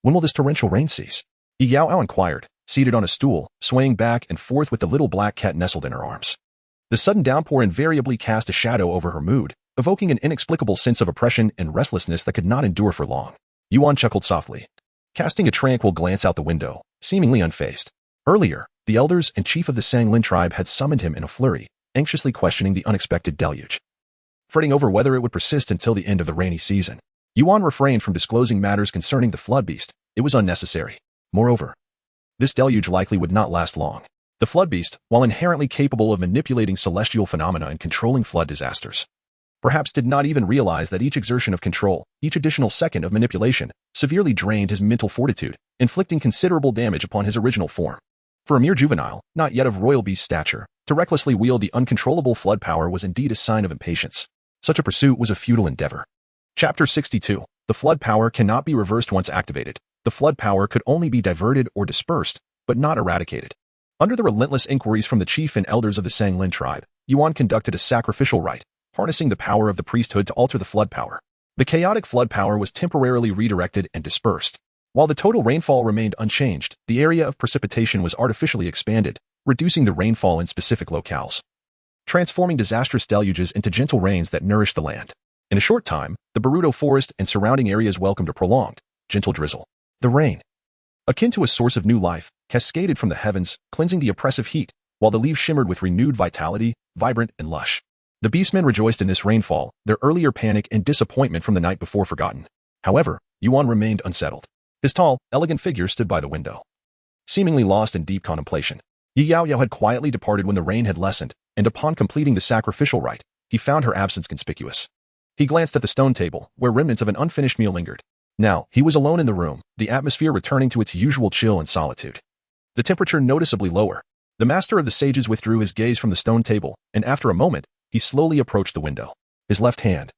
when will this torrential rain cease? Yaoyao inquired, seated on a stool, swaying back and forth with the little black cat nestled in her arms. The sudden downpour invariably cast a shadow over her mood, evoking an inexplicable sense of oppression and restlessness that could not endure for long. Yuan chuckled softly, casting a tranquil glance out the window, seemingly unfazed. Earlier, the elders and chief of the Sanglin tribe had summoned him in a flurry, anxiously questioning the unexpected deluge, fretting over whether it would persist until the end of the rainy season. Yuan refrained from disclosing matters concerning the flood beast. It was unnecessary. Moreover, this deluge likely would not last long. The flood beast, while inherently capable of manipulating celestial phenomena and controlling flood disasters, perhaps did not even realize that each exertion of control, each additional second of manipulation, severely drained his mental fortitude, inflicting considerable damage upon his original form. For a mere juvenile, not yet of royal beast stature, to recklessly wield the uncontrollable flood power was indeed a sign of impatience. Such a pursuit was a futile endeavor. Chapter 62. The flood power cannot be reversed once activated. The flood power could only be diverted or dispersed, but not eradicated. Under the relentless inquiries from the chief and elders of the Sanglin tribe, Yuan conducted a sacrificial rite, harnessing the power of the priesthood to alter the flood power. The chaotic flood power was temporarily redirected and dispersed. While the total rainfall remained unchanged, the area of precipitation was artificially expanded, reducing the rainfall in specific locales, transforming disastrous deluges into gentle rains that nourished the land. In a short time, the Baruto forest and surrounding areas welcomed a prolonged, gentle drizzle. The rain, akin to a source of new life, cascaded from the heavens, cleansing the oppressive heat, while the leaves shimmered with renewed vitality, vibrant and lush. The beastmen rejoiced in this rainfall, their earlier panic and disappointment from the night before forgotten. However, Yuan remained unsettled. His tall, elegant figure stood by the window, seemingly lost in deep contemplation. Yaoyao had quietly departed when the rain had lessened, and upon completing the sacrificial rite, he found her absence conspicuous. He glanced at the stone table, where remnants of an unfinished meal lingered. Now, he was alone in the room, the atmosphere returning to its usual chill and solitude, the temperature noticeably lower. The master of the sages withdrew his gaze from the stone table, and after a moment, he slowly approached the window. His left hand,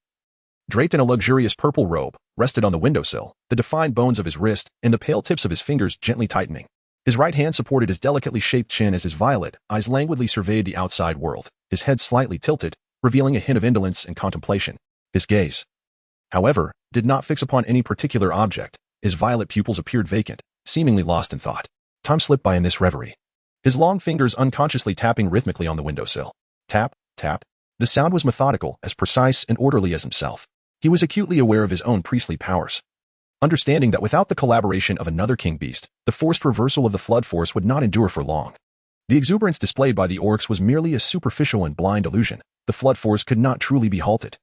draped in a luxurious purple robe, rested on the windowsill, the defined bones of his wrist and the pale tips of his fingers gently tightening. His right hand supported his delicately shaped chin as his violet eyes languidly surveyed the outside world, his head slightly tilted, revealing a hint of indolence and contemplation. His gaze, however, did not fix upon any particular object. His violet pupils appeared vacant, seemingly lost in thought. Time slipped by in this reverie, his long fingers unconsciously tapping rhythmically on the windowsill. Tap, tap. The sound was methodical, as precise and orderly as himself. He was acutely aware of his own priestly powers, understanding that without the collaboration of another king beast, the forced reversal of the flood force would not endure for long. The exuberance displayed by the orcs was merely a superficial and blind illusion. The flood force could not truly be halted,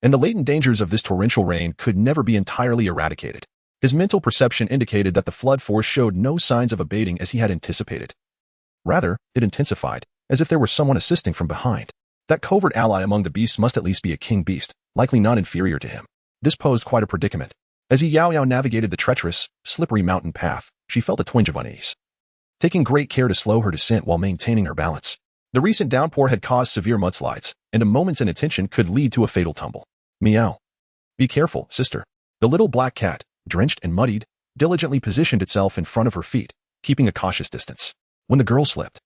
and the latent dangers of this torrential rain could never be entirely eradicated. His mental perception indicated that the flood force showed no signs of abating as he had anticipated. Rather, it intensified, as if there were someone assisting from behind. That covert ally among the beasts must at least be a king beast, likely not inferior to him. This posed quite a predicament. As Yaoyao navigated the treacherous, slippery mountain path, she felt a twinge of unease, taking great care to slow her descent while maintaining her balance. The recent downpour had caused severe mudslides, and a moment's inattention could lead to a fatal tumble. Meow. Be careful, sister. The little black cat, drenched and muddied, diligently positioned itself in front of her feet, keeping a cautious distance. When the girl slipped,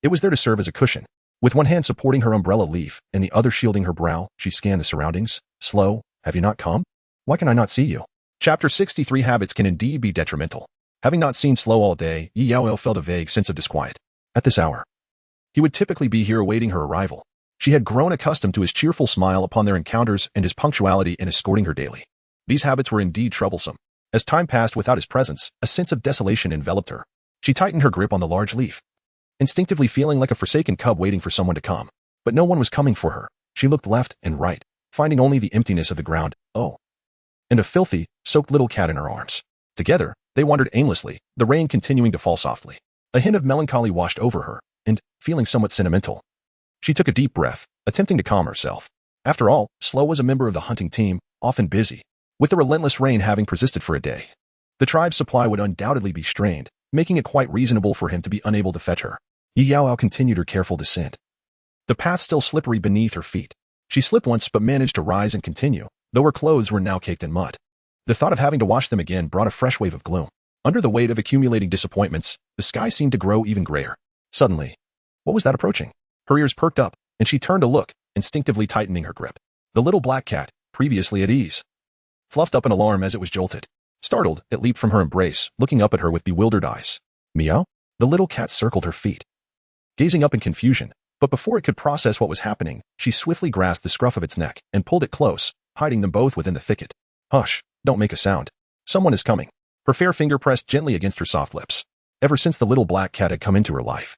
it was there to serve as a cushion. With one hand supporting her umbrella leaf and the other shielding her brow, she scanned the surroundings. Slow, have you not come? Why can I not see you? Chapter 63 Habits can indeed be detrimental. Having not seen Sluo all day, Yaoyao felt a vague sense of disquiet. At this hour, he would typically be here awaiting her arrival. She had grown accustomed to his cheerful smile upon their encounters and his punctuality in escorting her daily. These habits were indeed troublesome. As time passed without his presence, a sense of desolation enveloped her. She tightened her grip on the large leaf, instinctively feeling like a forsaken cub waiting for someone to come. But no one was coming for her. She looked left and right, finding only the emptiness of the ground, and a filthy, soaked little cat in her arms. Together, they wandered aimlessly, the rain continuing to fall softly. A hint of melancholy washed over her, and, feeling somewhat sentimental, she took a deep breath, attempting to calm herself. After all, Sluo was a member of the hunting team, often busy, with the relentless rain having persisted for a day. The tribe's supply would undoubtedly be strained, making it quite reasonable for him to be unable to fetch her. Yaoyao continued her careful descent, the path still slippery beneath her feet. She slipped once but managed to rise and continue, though her clothes were now caked in mud. The thought of having to wash them again brought a fresh wave of gloom. Under the weight of accumulating disappointments, the sky seemed to grow even grayer. Suddenly, what was that approaching? Her ears perked up, and she turned to look, instinctively tightening her grip. The little black cat, previously at ease, fluffed up in alarm as it was jolted. Startled, it leaped from her embrace, looking up at her with bewildered eyes. Meow? The little cat circled her feet, gazing up in confusion, but before it could process what was happening, she swiftly grasped the scruff of its neck and pulled it close, hiding them both within the thicket. Hush, don't make a sound. Someone is coming. Her fair finger pressed gently against her soft lips. Ever since the little black cat had come into her life,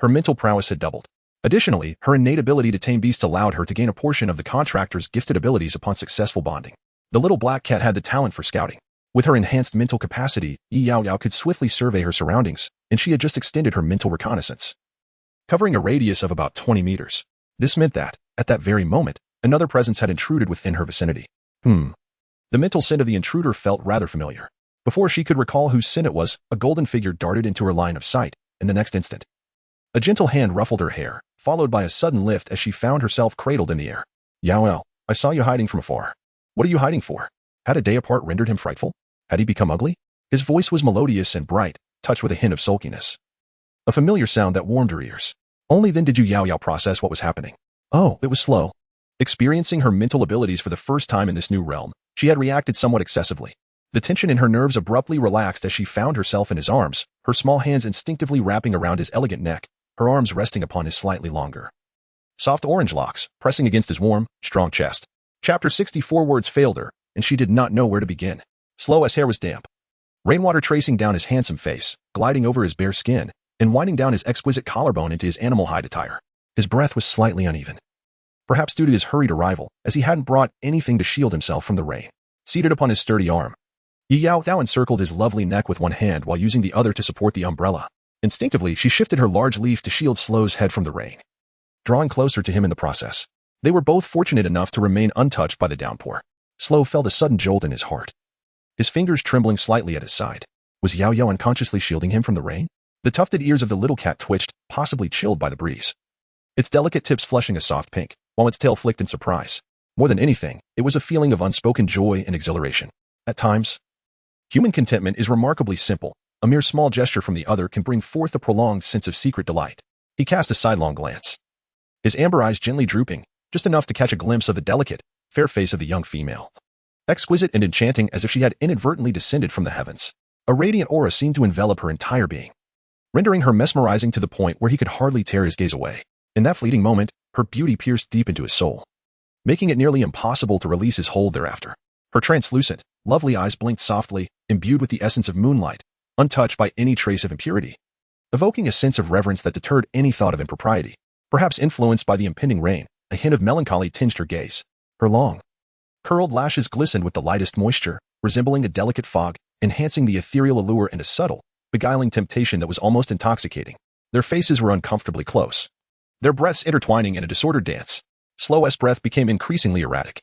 her mental prowess had doubled. Additionally, her innate ability to tame beasts allowed her to gain a portion of the contractor's gifted abilities upon successful bonding. The little black cat had the talent for scouting. With her enhanced mental capacity, Yaoyao could swiftly survey her surroundings, and she had just extended her mental reconnaissance, covering a radius of about 20 meters. This meant that, at that very moment, another presence had intruded within her vicinity. The mental scent of the intruder felt rather familiar. Before she could recall whose scent it was, a golden figure darted into her line of sight. In the next instant, a gentle hand ruffled her hair, followed by a sudden lift as she found herself cradled in the air. Yaoyao, I saw you hiding from afar. What are you hiding for? Had a day apart rendered him frightful? Had he become ugly? His voice was melodious and bright, touched with a hint of sulkiness. A familiar sound that warmed her ears. Only then did Yaoyao process what was happening. Oh, it was Sluo. Experiencing her mental abilities for the first time in this new realm, she had reacted somewhat excessively. The tension in her nerves abruptly relaxed as she found herself in his arms, her small hands instinctively wrapping around his elegant neck, her arms resting upon his slightly longer, soft orange locks, pressing against his warm, strong chest. Chapter 64 words failed her, and she did not know where to begin. Sluo's hair was damp, rainwater tracing down his handsome face, gliding over his bare skin, and winding down his exquisite collarbone into his animal hide attire. His breath was slightly uneven, perhaps due to his hurried arrival, as he hadn't brought anything to shield himself from the rain. Seated upon his sturdy arm, Yaoyao encircled his lovely neck with one hand while using the other to support the umbrella. Instinctively, she shifted her large leaf to shield Sluo's head from the rain, drawing closer to him in the process. They were both fortunate enough to remain untouched by the downpour. Sluo felt a sudden jolt in his heart, his fingers trembling slightly at his side. Was Yaoyao unconsciously shielding him from the rain? The tufted ears of the little cat twitched, possibly chilled by the breeze, its delicate tips flushing a soft pink. while its tail flicked in surprise. More than anything, it was a feeling of unspoken joy and exhilaration. At times, human contentment is remarkably simple. A mere small gesture from the other can bring forth a prolonged sense of secret delight. He cast a sidelong glance, his amber eyes gently drooping, just enough to catch a glimpse of the delicate, fair face of the young female. Exquisite and enchanting as if she had inadvertently descended from the heavens. A radiant aura seemed to envelop her entire being, rendering her mesmerizing to the point where he could hardly tear his gaze away. In that fleeting moment, her beauty pierced deep into his soul, making it nearly impossible to release his hold thereafter. Her translucent, lovely eyes blinked softly, imbued with the essence of moonlight, untouched by any trace of impurity, evoking a sense of reverence that deterred any thought of impropriety. Perhaps influenced by the impending rain, a hint of melancholy tinged her gaze. Her long, curled lashes glistened with the lightest moisture, resembling a delicate fog, enhancing the ethereal allure and a subtle, beguiling temptation that was almost intoxicating. Their faces were uncomfortably close, their breaths intertwining in a disordered dance. Sluo's breath became increasingly erratic.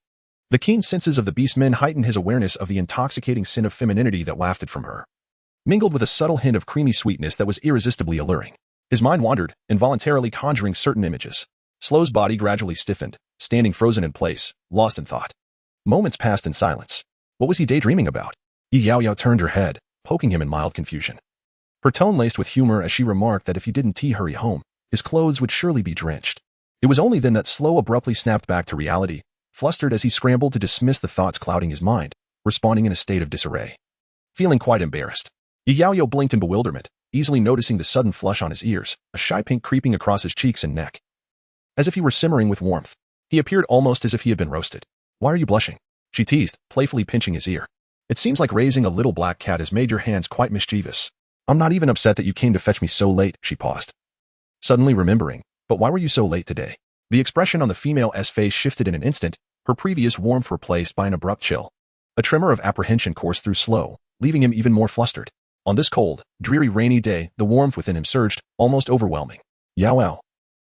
The keen senses of the beastmen heightened his awareness of the intoxicating scent of femininity that wafted from her, mingled with a subtle hint of creamy sweetness that was irresistibly alluring. His mind wandered, involuntarily conjuring certain images. Sluo's body gradually stiffened, standing frozen in place, lost in thought. Moments passed in silence. What was he daydreaming about? Yaoyao turned her head, poking him in mild confusion. Her tone laced with humor as she remarked that if he didn't hurry home, his clothes would surely be drenched. It was only then that Sluo abruptly snapped back to reality, flustered as he scrambled to dismiss the thoughts clouding his mind, responding in a state of disarray. Feeling quite embarrassed, Yaoyao blinked in bewilderment, easily noticing the sudden flush on his ears, a shy pink creeping across his cheeks and neck. As if he were simmering with warmth, he appeared almost as if he had been roasted. Why are you blushing? She teased, playfully pinching his ear. It seems like raising a little black cat has made your hands quite mischievous. I'm not even upset that you came to fetch me so late, she paused, suddenly remembering. But why were you so late today? The expression on the female's face shifted in an instant, her previous warmth replaced by an abrupt chill. A tremor of apprehension coursed through Sluo, leaving him even more flustered. On this cold, dreary rainy day, the warmth within him surged, almost overwhelming. Yaoyao.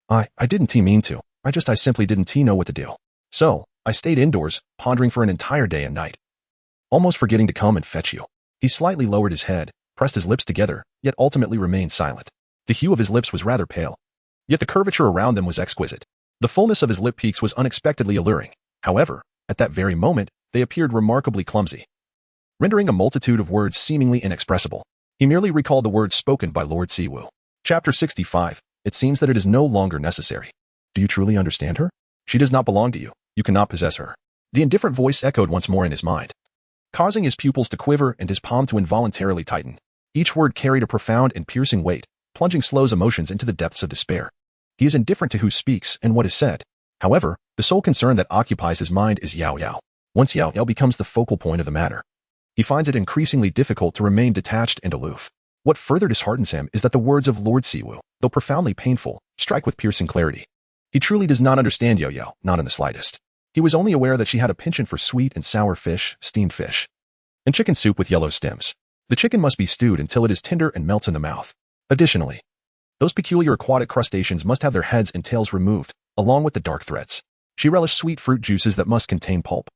I didn't mean to. I simply didn't know what to do. So, I stayed indoors, pondering for an entire day and night, almost forgetting to come and fetch you. He slightly lowered his head, pressed his lips together, yet ultimately remained silent. The hue of his lips was rather pale, yet the curvature around them was exquisite. The fullness of his lip peaks was unexpectedly alluring. However, at that very moment, they appeared remarkably clumsy, rendering a multitude of words seemingly inexpressible. He merely recalled the words spoken by Lord Siwu. Chapter 65. It seems that it is no longer necessary. Do you truly understand her? She does not belong to you. You cannot possess her. The indifferent voice echoed once more in his mind, causing his pupils to quiver and his palm to involuntarily tighten. Each word carried a profound and piercing weight, plunging Sluo's emotions into the depths of despair. He is indifferent to who speaks and what is said. However, the sole concern that occupies his mind is Yaoyao. Once Yaoyao becomes the focal point of the matter, he finds it increasingly difficult to remain detached and aloof. What further disheartens him is that the words of Lord Siwu, though profoundly painful, strike with piercing clarity. He truly does not understand Yaoyao, not in the slightest. He was only aware that she had a penchant for sweet and sour fish, steamed fish, and chicken soup with yellow stems. The chicken must be stewed until it is tender and melts in the mouth. Additionally, those peculiar aquatic crustaceans must have their heads and tails removed, along with the dark threads. She relished sweet fruit juices that must contain pulp.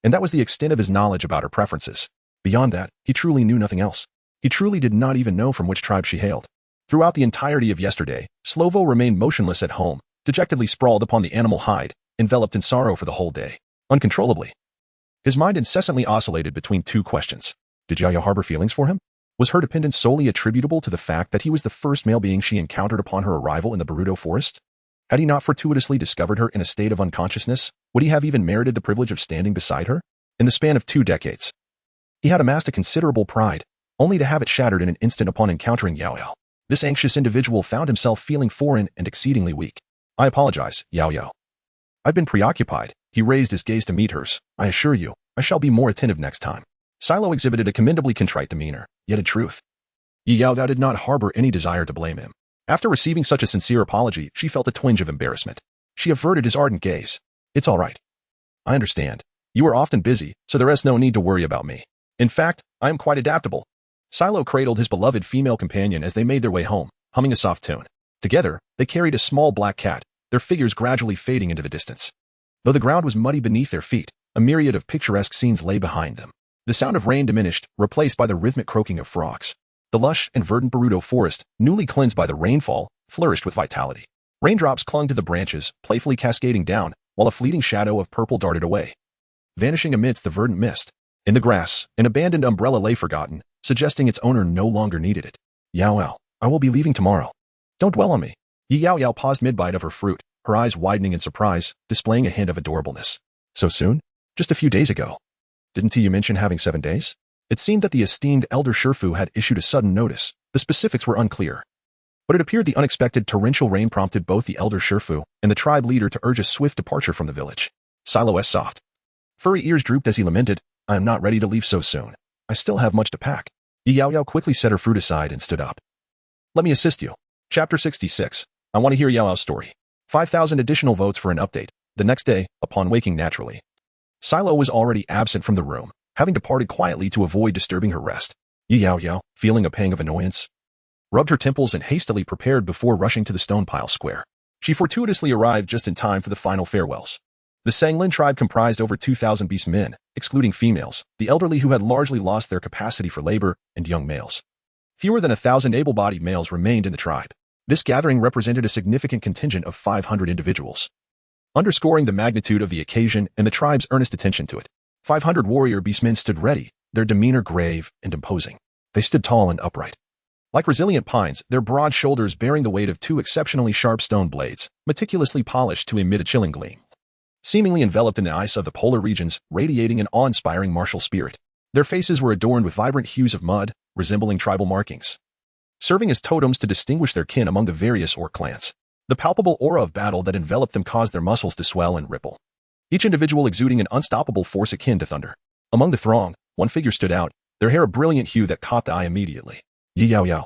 And that was the extent of his knowledge about her preferences. Beyond that, he truly knew nothing else. He truly did not even know from which tribe she hailed. Throughout the entirety of yesterday, Sluo remained motionless at home, dejectedly sprawled upon the animal hide, enveloped in sorrow for the whole day. Uncontrollably, his mind incessantly oscillated between two questions. Did Yaoyao harbor feelings for him? Was her dependence solely attributable to the fact that he was the first male being she encountered upon her arrival in the Baruto forest? Had he not fortuitously discovered her in a state of unconsciousness, would he have even merited the privilege of standing beside her? In the span of 2 decades, he had amassed a considerable pride, only to have it shattered in an instant upon encountering Yaoyao. This anxious individual found himself feeling foreign and exceedingly weak. I apologize, Yaoyao. I've been preoccupied. He raised his gaze to meet hers. I assure you, I shall be more attentive next time. Silo exhibited a commendably contrite demeanor, yet in truth, Yaoyao did not harbor any desire to blame him. After receiving such a sincere apology, she felt a twinge of embarrassment. She averted his ardent gaze. It's all right. I understand. You are often busy, so there is no need to worry about me. In fact, I am quite adaptable. Silo cradled his beloved female companion as they made their way home, humming a soft tune. Together, they carried a small black cat, their figures gradually fading into the distance. Though the ground was muddy beneath their feet, a myriad of picturesque scenes lay behind them. The sound of rain diminished, replaced by the rhythmic croaking of frogs. The lush and verdant Baruto forest, newly cleansed by the rainfall, flourished with vitality. Raindrops clung to the branches, playfully cascading down, while a fleeting shadow of purple darted away, vanishing amidst the verdant mist. In the grass, an abandoned umbrella lay forgotten, suggesting its owner no longer needed it. Yaoyao, I will be leaving tomorrow. Don't dwell on me. Yaoyao paused mid-bite of her fruit, her eyes widening in surprise, displaying a hint of adorableness. So soon? Just a few days ago. Didn't you mention having 7 days? It seemed that the esteemed elder Shifu had issued a sudden notice. The specifics were unclear, but it appeared the unexpected torrential rain prompted both the elder Shifu and the tribe leader to urge a swift departure from the village. Silo's soft, furry ears drooped as he lamented, I am not ready to leave so soon. I still have much to pack. Yaoyao quickly set her fruit aside and stood up. Let me assist you. Chapter 66. I want to hear Yaoyao's story. 5,000 additional votes for an update. The next day, upon waking naturally, Silo was already absent from the room, having departed quietly to avoid disturbing her rest. Yaoyao, feeling a pang of annoyance, rubbed her temples and hastily prepared before rushing to the stone pile square. She fortuitously arrived just in time for the final farewells. The Sanglin tribe comprised over 2,000 beast men, excluding females, the elderly who had largely lost their capacity for labor, and young males. Fewer than 1,000 able-bodied males remained in the tribe. This gathering represented a significant contingent of 500 individuals, underscoring the magnitude of the occasion and the tribe's earnest attention to it. 500 warrior beastmen stood ready, their demeanor grave and imposing. They stood tall and upright, like resilient pines, their broad shoulders bearing the weight of 2 exceptionally sharp stone blades, meticulously polished to emit a chilling gleam. Seemingly enveloped in the ice of the polar regions, radiating an awe-inspiring martial spirit. Their faces were adorned with vibrant hues of mud, resembling tribal markings, serving as totems to distinguish their kin among the various orc clans. The palpable aura of battle that enveloped them caused their muscles to swell and ripple, each individual exuding an unstoppable force akin to thunder. Among the throng, one figure stood out, their hair a brilliant hue that caught the eye immediately. Yaoyao,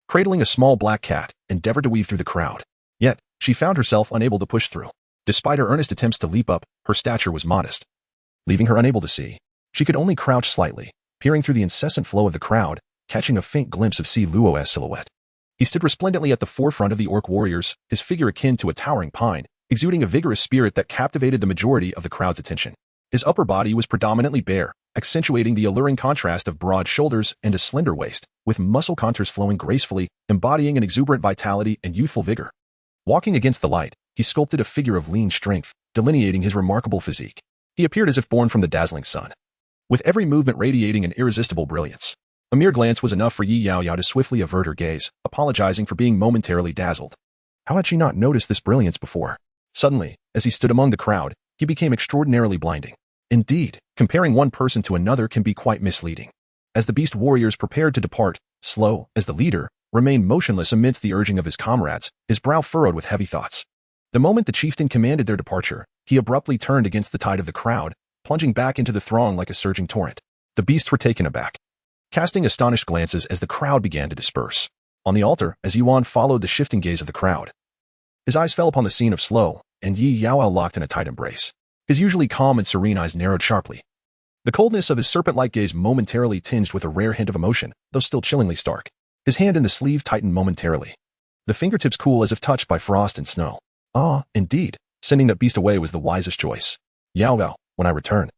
cradling a small black cat, endeavored to weave through the crowd. Yet, she found herself unable to push through. Despite her earnest attempts to leap up, her stature was modest, leaving her unable to see. She could only crouch slightly, peering through the incessant flow of the crowd, catching a faint glimpse of Sluo's silhouette. He stood resplendently at the forefront of the orc warriors, his figure akin to a towering pine, exuding a vigorous spirit that captivated the majority of the crowd's attention. His upper body was predominantly bare, accentuating the alluring contrast of broad shoulders and a slender waist, with muscle contours flowing gracefully, embodying an exuberant vitality and youthful vigor. Walking against the light, he sculpted a figure of lean strength, delineating his remarkable physique. He appeared as if born from the dazzling sun, with every movement radiating an irresistible brilliance. A mere glance was enough for Yaoyao to swiftly avert her gaze, apologizing for being momentarily dazzled. How had she not noticed this brilliance before? Suddenly, as he stood among the crowd, he became extraordinarily blinding. Indeed, comparing one person to another can be quite misleading. As the beast warriors prepared to depart, Sluo, as the leader, remained motionless amidst the urging of his comrades, his brow furrowed with heavy thoughts. The moment the chieftain commanded their departure, he abruptly turned against the tide of the crowd, plunging back into the throng like a surging torrent. The beasts were taken aback, casting astonished glances as the crowd began to disperse. On the altar, as Yuan followed the shifting gaze of the crowd, his eyes fell upon the scene of Sluo, and Yaoyao locked in a tight embrace. His usually calm and serene eyes narrowed sharply, the coldness of his serpent-like gaze momentarily tinged with a rare hint of emotion, though still chillingly stark. His hand in the sleeve tightened momentarily, the fingertips cool as if touched by frost and snow. Ah, indeed, sending that beast away was the wisest choice. Yaoyao, when I return,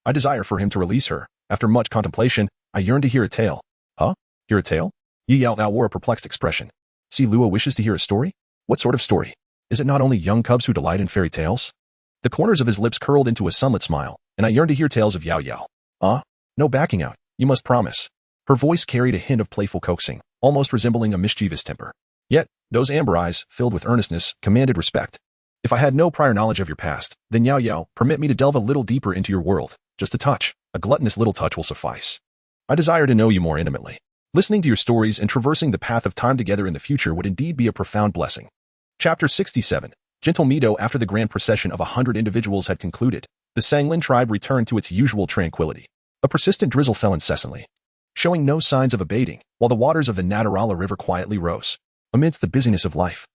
I desire for him to release her. After much contemplation, I yearn to hear a tale. Huh? Hear a tale? Yaoyao wore a perplexed expression. Sluo wishes to hear a story? What sort of story? Is it not only young cubs who delight in fairy tales? The corners of his lips curled into a sunlit smile, and I yearn to hear tales of Yaoyao. Ah, no backing out, you must promise. Her voice carried a hint of playful coaxing, almost resembling a mischievous temper. Yet, those amber eyes, filled with earnestness, commanded respect. If I had no prior knowledge of your past, then Yaoyao, permit me to delve a little deeper into your world. Just a touch, a gluttonous little touch will suffice. I desire to know you more intimately. Listening to your stories and traversing the path of time together in the future would indeed be a profound blessing. Chapter 67. Gentle Meadow. After the grand procession of 100 individuals had concluded, the Sanglin tribe returned to its usual tranquility. A persistent drizzle fell incessantly, showing no signs of abating, while the waters of the Natarala River quietly rose. Amidst the busyness of life,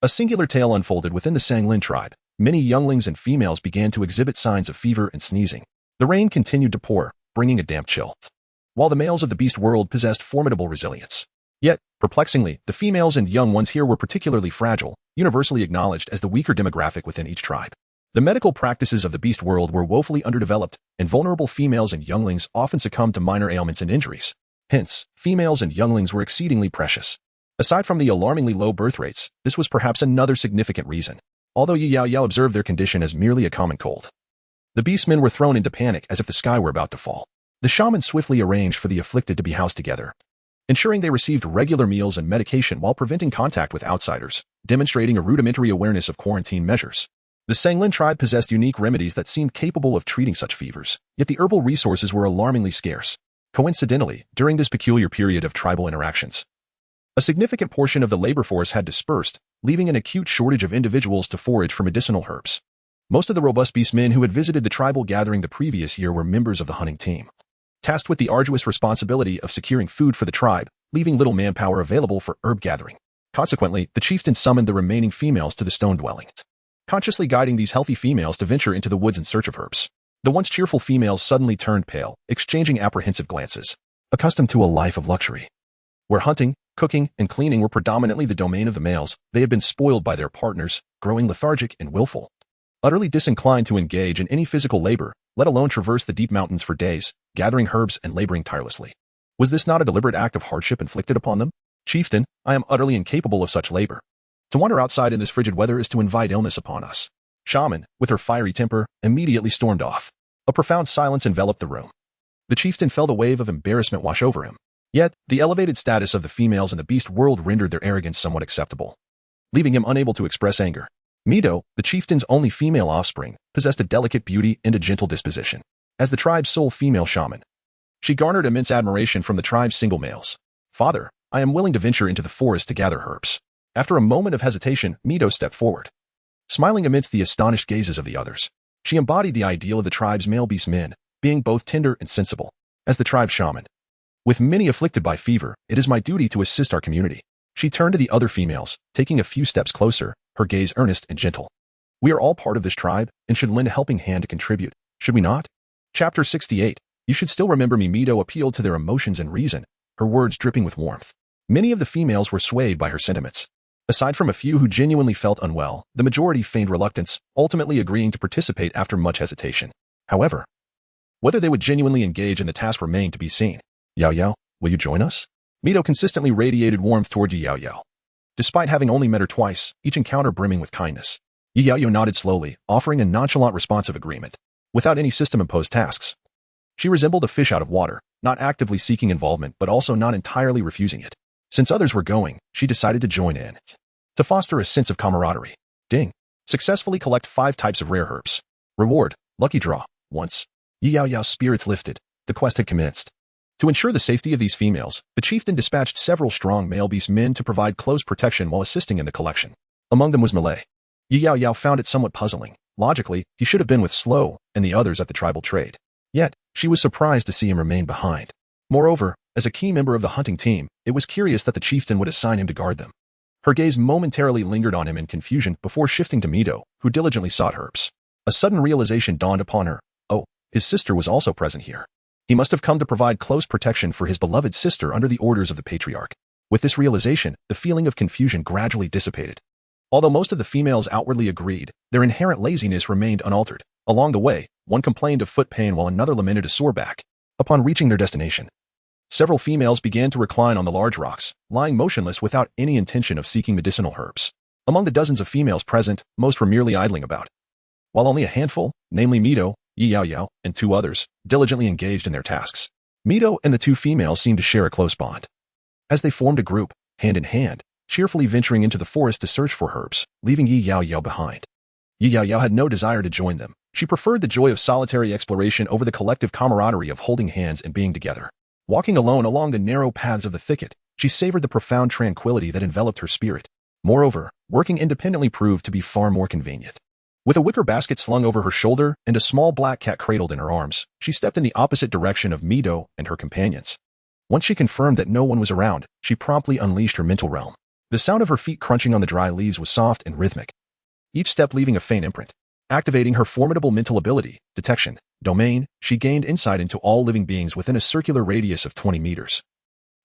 a singular tale unfolded within the Sanglin tribe. Many younglings and females began to exhibit signs of fever and sneezing. The rain continued to pour, bringing a damp chill, while the males of the beast world possessed formidable resilience. Yet, perplexingly, the females and young ones here were particularly fragile, universally acknowledged as the weaker demographic within each tribe. The medical practices of the beast world were woefully underdeveloped, and vulnerable females and younglings often succumbed to minor ailments and injuries. Hence, females and younglings were exceedingly precious. Aside from the alarmingly low birth rates, this was perhaps another significant reason. although Yaoyao observed their condition as merely a common cold. The beastmen were thrown into panic as if the sky were about to fall. The shaman swiftly arranged for the afflicted to be housed together, ensuring they received regular meals and medication while preventing contact with outsiders, demonstrating a rudimentary awareness of quarantine measures. The Sanglin tribe possessed unique remedies that seemed capable of treating such fevers, yet the herbal resources were alarmingly scarce. Coincidentally, during this peculiar period of tribal interactions, a significant portion of the labor force had dispersed, leaving an acute shortage of individuals to forage for medicinal herbs. Most of the robust beastmen who had visited the tribal gathering the previous year were members of the hunting team, tasked with the arduous responsibility of securing food for the tribe, leaving little manpower available for herb gathering. Consequently, the chieftain summoned the remaining females to the stone dwelling, consciously guiding these healthy females to venture into the woods in search of herbs. The once cheerful females suddenly turned pale, exchanging apprehensive glances. Accustomed to a life of luxury, where hunting, cooking, and cleaning were predominantly the domain of the males, they had been spoiled by their partners, growing lethargic and willful. Utterly disinclined to engage in any physical labor, let alone traverse the deep mountains for days, gathering herbs and laboring tirelessly. Was this not a deliberate act of hardship inflicted upon them? Chieftain, I am utterly incapable of such labor. To wander outside in this frigid weather is to invite illness upon us. Shaman, with her fiery temper, immediately stormed off. A profound silence enveloped the room. The chieftain felt a wave of embarrassment wash over him. Yet, the elevated status of the females in the beast world rendered their arrogance somewhat acceptable, leaving him unable to express anger. Mido, the chieftain's only female offspring, possessed a delicate beauty and a gentle disposition. As the tribe's sole female shaman, she garnered immense admiration from the tribe's single males. Father, I am willing to venture into the forest to gather herbs. After a moment of hesitation, Mido stepped forward, smiling amidst the astonished gazes of the others. She embodied the ideal of the tribe's male beastmen, being both tender and sensible. As the tribe's shaman, with many afflicted by fever, it is my duty to assist our community. She turned to the other females, taking a few steps closer, her gaze earnest and gentle. We are all part of this tribe, and should lend a helping hand to contribute, should we not? Chapter 68. You should still remember me. Mido appealed to their emotions and reason, her words dripping with warmth. Many of the females were swayed by her sentiments. Aside from a few who genuinely felt unwell, the majority feigned reluctance, ultimately agreeing to participate after much hesitation. However, whether they would genuinely engage in the task remained to be seen. Yaoyao, will you join us? Mido consistently radiated warmth toward Yaoyao, despite having only met her twice, each encounter brimming with kindness. Yaoyao nodded slowly, offering a nonchalant response of agreement, without any system-imposed tasks. She resembled a fish out of water, not actively seeking involvement but also not entirely refusing it. Since others were going, she decided to join in, to foster a sense of camaraderie. Ding. Successfully collect 5 types of rare herbs. Reward, lucky draw. Once Yaoyao's spirits lifted, the quest had commenced. To ensure the safety of these females, the chieftain dispatched several strong male beast men to provide close protection while assisting in the collection. Among them was Malay. Yaoyao found it somewhat puzzling. Logically, he should have been with Sluo and the others at the tribal trade. Yet, she was surprised to see him remain behind. Moreover, as a key member of the hunting team, it was curious that the chieftain would assign him to guard them. Her gaze momentarily lingered on him in confusion before shifting to Mido, who diligently sought herbs. A sudden realization dawned upon her. Oh, his sister was also present here. He must have come to provide close protection for his beloved sister under the orders of the patriarch. With this realization, the feeling of confusion gradually dissipated. Although most of the females outwardly agreed, their inherent laziness remained unaltered. Along the way, one complained of foot pain while another lamented a sore back. Upon reaching their destination, several females began to recline on the large rocks, lying motionless without any intention of seeking medicinal herbs. Among the dozens of females present, most were merely idling about, while only a handful, namely Mido, Yaoyao, and 2 others, diligently engaged in their tasks. Mido and the 2 females seemed to share a close bond, as they formed a group, hand in hand, cheerfully venturing into the forest to search for herbs, leaving Yaoyao behind. Yaoyao had no desire to join them. She preferred the joy of solitary exploration over the collective camaraderie of holding hands and being together. Walking alone along the narrow paths of the thicket, she savored the profound tranquility that enveloped her spirit. Moreover, working independently proved to be far more convenient. With a wicker basket slung over her shoulder and a small black cat cradled in her arms, she stepped in the opposite direction of Mido and her companions. Once she confirmed that no one was around, she promptly unleashed her mental realm. The sound of her feet crunching on the dry leaves was soft and rhythmic, each step leaving a faint imprint. Activating her formidable mental ability, detection, domain, she gained insight into all living beings within a circular radius of 20 meters,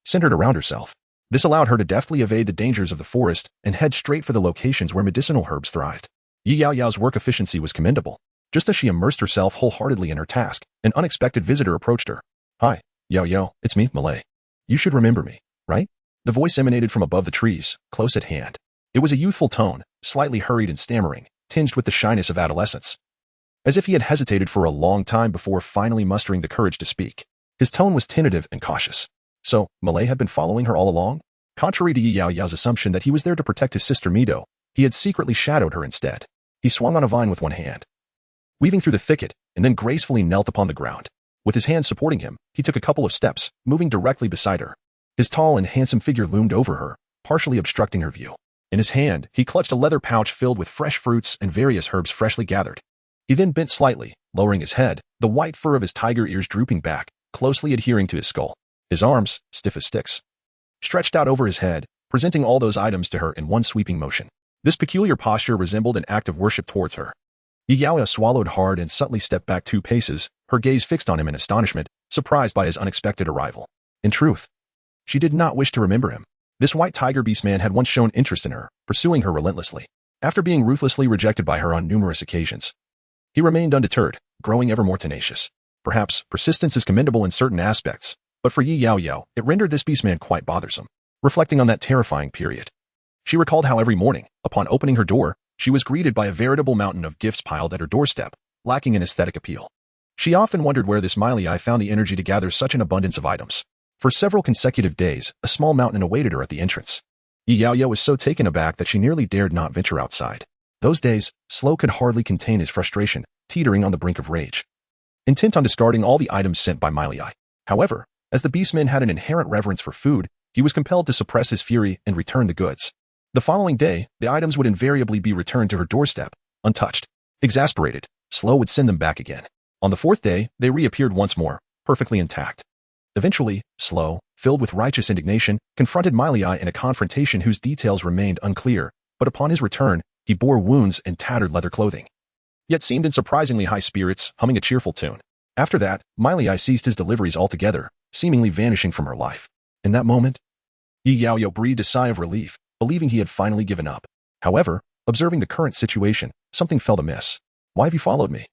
centered around herself. This allowed her to deftly evade the dangers of the forest and head straight for the locations where medicinal herbs thrived. Yaoyao's work efficiency was commendable. Just as she immersed herself wholeheartedly in her task, an unexpected visitor approached her. Hi, Yaoyao, it's me, Malay. You should remember me, right? The voice emanated from above the trees, close at hand. It was a youthful tone, slightly hurried and stammering, tinged with the shyness of adolescence. As if he had hesitated for a long time before finally mustering the courage to speak. His tone was tentative and cautious. So, Malay had been following her all along? Contrary to Yaoyao's assumption that he was there to protect his sister Mido, he had secretly shadowed her instead. He swung on a vine with one hand, weaving through the thicket, and then gracefully knelt upon the ground. With his hands supporting him, he took a couple of steps, moving directly beside her. His tall and handsome figure loomed over her, partially obstructing her view. In his hand, he clutched a leather pouch filled with fresh fruits and various herbs freshly gathered. He then bent slightly, lowering his head, the white fur of his tiger ears drooping back, closely adhering to his skull. His arms, stiff as sticks, stretched out over his head, presenting all those items to her in one sweeping motion. This peculiar posture resembled an act of worship towards her. Yaoyao swallowed hard and subtly stepped back 2 paces, her gaze fixed on him in astonishment, surprised by his unexpected arrival. In truth, she did not wish to remember him. This white tiger beast man had once shown interest in her, pursuing her relentlessly. After being ruthlessly rejected by her on numerous occasions, he remained undeterred, growing ever more tenacious. Perhaps persistence is commendable in certain aspects, but for Yaoyao, it rendered this beast man quite bothersome. Reflecting on that terrifying period, she recalled how every morning, upon opening her door, she was greeted by a veritable mountain of gifts piled at her doorstep, lacking in aesthetic appeal. She often wondered where this Miley found the energy to gather such an abundance of items. For several consecutive days, a small mountain awaited her at the entrance. Yaoyao was so taken aback that she nearly dared not venture outside. Those days, Sluo could hardly contain his frustration, teetering on the brink of rage, intent on discarding all the items sent by Miley. However, as the beastman had an inherent reverence for food, he was compelled to suppress his fury and return the goods. The following day, the items would invariably be returned to her doorstep, untouched. Exasperated, Sluo would send them back again. On the 4th day, they reappeared once more, perfectly intact. Eventually, Sluo, filled with righteous indignation, confronted Miley in a confrontation whose details remained unclear, but upon his return, he bore wounds and tattered leather clothing, yet seemed in surprisingly high spirits, humming a cheerful tune. After that, Miley ceased his deliveries altogether, seemingly vanishing from her life. In that moment, Yaoyao breathed a sigh of relief, believing he had finally given up. However, observing the current situation, something felt amiss. Why have you followed me?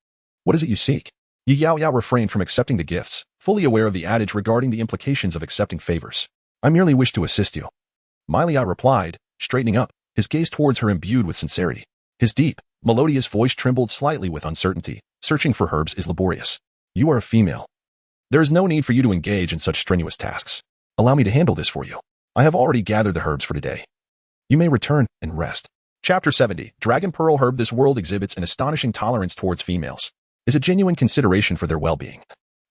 What is it you seek? Yaoyao refrained from accepting the gifts, fully aware of the adage regarding the implications of accepting favors. I merely wish to assist you. Miley replied, straightening up, his gaze towards her imbued with sincerity. His deep, melodious voice trembled slightly with uncertainty. Searching for herbs is laborious. You are a female. There is no need for you to engage in such strenuous tasks. Allow me to handle this for you. I have already gathered the herbs for today. You may return and rest. Chapter 70. Dragon Pearl Herb. This world exhibits an astonishing tolerance towards females. Is it genuine consideration for their well-being?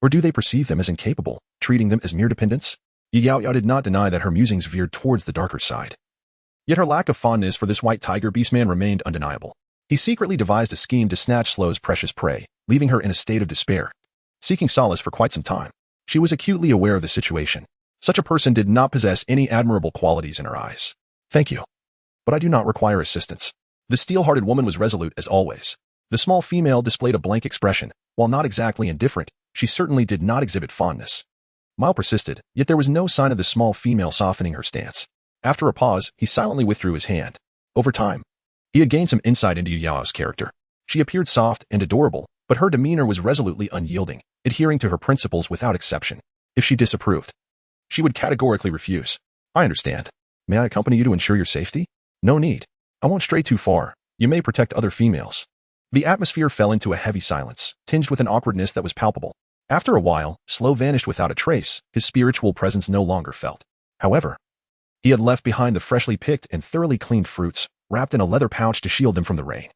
Or do they perceive them as incapable, treating them as mere dependents? Yaoyao did not deny that her musings veered towards the darker side. Yet her lack of fondness for this white tiger beastman remained undeniable. He secretly devised a scheme to snatch Sluo's precious prey, leaving her in a state of despair. Seeking solace for quite some time, she was acutely aware of the situation. Such a person did not possess any admirable qualities in her eyes. Thank you, but I do not require assistance. The steel-hearted woman was resolute as always. The small female displayed a blank expression. While not exactly indifferent, she certainly did not exhibit fondness. Mile persisted, yet there was no sign of the small female softening her stance. After a pause, he silently withdrew his hand. Over time, he had gained some insight into Yaoyao's character. She appeared soft and adorable, but her demeanor was resolutely unyielding, adhering to her principles without exception. If she disapproved, she would categorically refuse. I understand. May I accompany you to ensure your safety? No need. I won't stray too far. You may protect other females. The atmosphere fell into a heavy silence, tinged with an awkwardness that was palpable. After a while, Sluo vanished without a trace, his spiritual presence no longer felt. However, he had left behind the freshly picked and thoroughly cleaned fruits, wrapped in a leather pouch to shield them from the rain,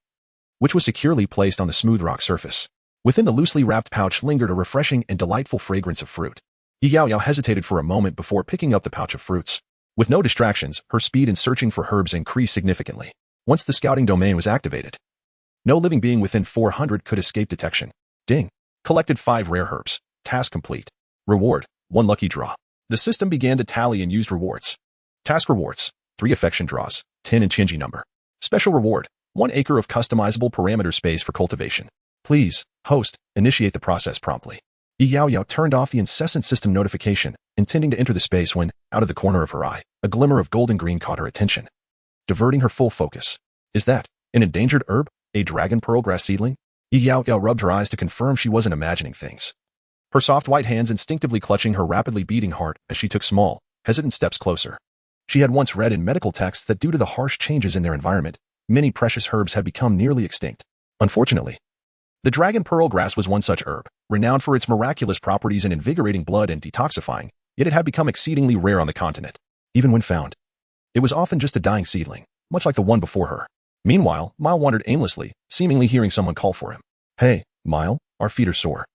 which was securely placed on the smooth rock surface. Within the loosely wrapped pouch lingered a refreshing and delightful fragrance of fruit. Yaoyao hesitated for a moment before picking up the pouch of fruits. With no distractions, her speed in searching for herbs increased significantly. Once the scouting domain was activated, no living being within 400 could escape detection. Ding. Collected 5 rare herbs. Task complete. Reward, 1 lucky draw. The system began to tally and used rewards. Task rewards, 3 affection draws, 10 in Chinji number. Special reward, 1 acre of customizable parameter space for cultivation. Please, host, initiate the process promptly. Yaoyao turned off the incessant system notification, intending to enter the space when, out of the corner of her eye, a glimmer of golden green caught her attention, diverting her full focus. Is that an endangered herb? A dragon pearl grass seedling? Yaoyao rubbed her eyes to confirm she wasn't imagining things. Her soft white hands instinctively clutching her rapidly beating heart as she took small, hesitant steps closer. She had once read in medical texts that due to the harsh changes in their environment, many precious herbs had become nearly extinct. Unfortunately, the dragon pearl grass was one such herb, renowned for its miraculous properties in invigorating blood and detoxifying, yet it had become exceedingly rare on the continent. Even when found, it was often just a dying seedling, much like the one before her. Meanwhile, Mile wandered aimlessly, seemingly hearing someone call for him. "Hey, Mile, our feet are sore.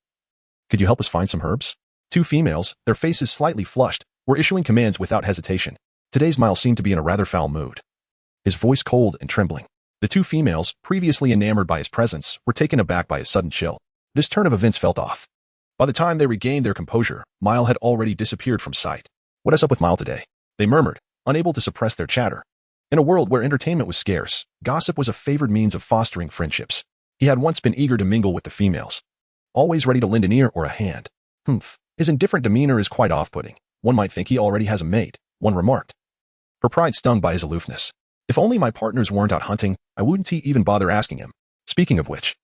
Could you help us find some herbs?" Two females, their faces slightly flushed, were issuing commands without hesitation. Today's Mile seemed to be in a rather foul mood, his voice cold and trembling. The two females, previously enamored by his presence, were taken aback by his sudden chill. This turn of events felt off. By the time they regained their composure, Mile had already disappeared from sight. "What is up with Mile today?" they murmured, unable to suppress their chatter. In a world where entertainment was scarce, gossip was a favored means of fostering friendships. He had once been eager to mingle with the females, always ready to lend an ear or a hand. His indifferent demeanor is quite off-putting. One might think he already has a mate, one remarked, her pride stung by his aloofness. "If only my partners weren't out hunting, I wouldn't even bother asking him." Speaking of which,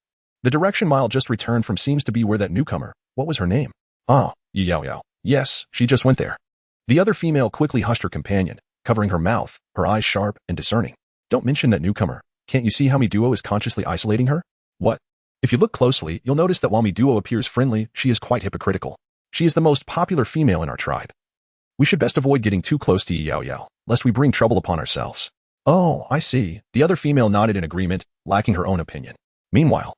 the direction Mile just returned from seems to be where that newcomer, what was her name? "Ah, Yaoyao. Yes, she just went there." The other female quickly hushed her companion, covering her mouth, her eyes sharp and discerning. "Don't mention that newcomer. Can't you see how Miduo is consciously isolating her?" "What?" "If you look closely, you'll notice that while Miduo appears friendly, she is quite hypocritical. She is the most popular female in our tribe. We should best avoid getting too close to Yaoyao, lest we bring trouble upon ourselves." "Oh, I see." The other female nodded in agreement, lacking her own opinion. Meanwhile,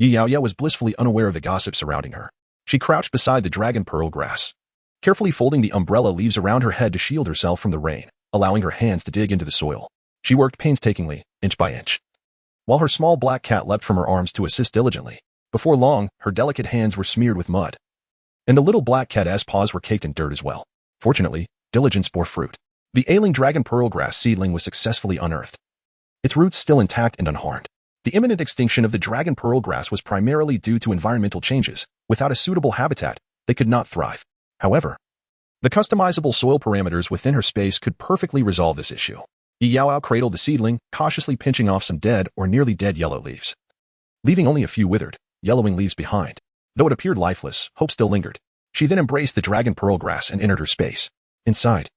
Yaoyao was blissfully unaware of the gossip surrounding her. She crouched beside the dragon pearl grass, carefully folding the umbrella leaves around her head to shield herself from the rain, allowing her hands to dig into the soil. She worked painstakingly, inch by inch, while her small black cat leapt from her arms to assist diligently. Before long, her delicate hands were smeared with mud, and the little black cat's paws were caked in dirt as well. Fortunately, diligence bore fruit. The ailing dragon pearl grass seedling was successfully unearthed, its roots still intact and unharmed. The imminent extinction of the dragon pearl grass was primarily due to environmental changes. Without a suitable habitat, they could not thrive. However, the customizable soil parameters within her space could perfectly resolve this issue. Yaoyao cradled the seedling, cautiously pinching off some dead or nearly dead yellow leaves, leaving only a few withered, yellowing leaves behind. Though it appeared lifeless, hope still lingered. She then embraced the dragon pearl grass and entered her space. Inside,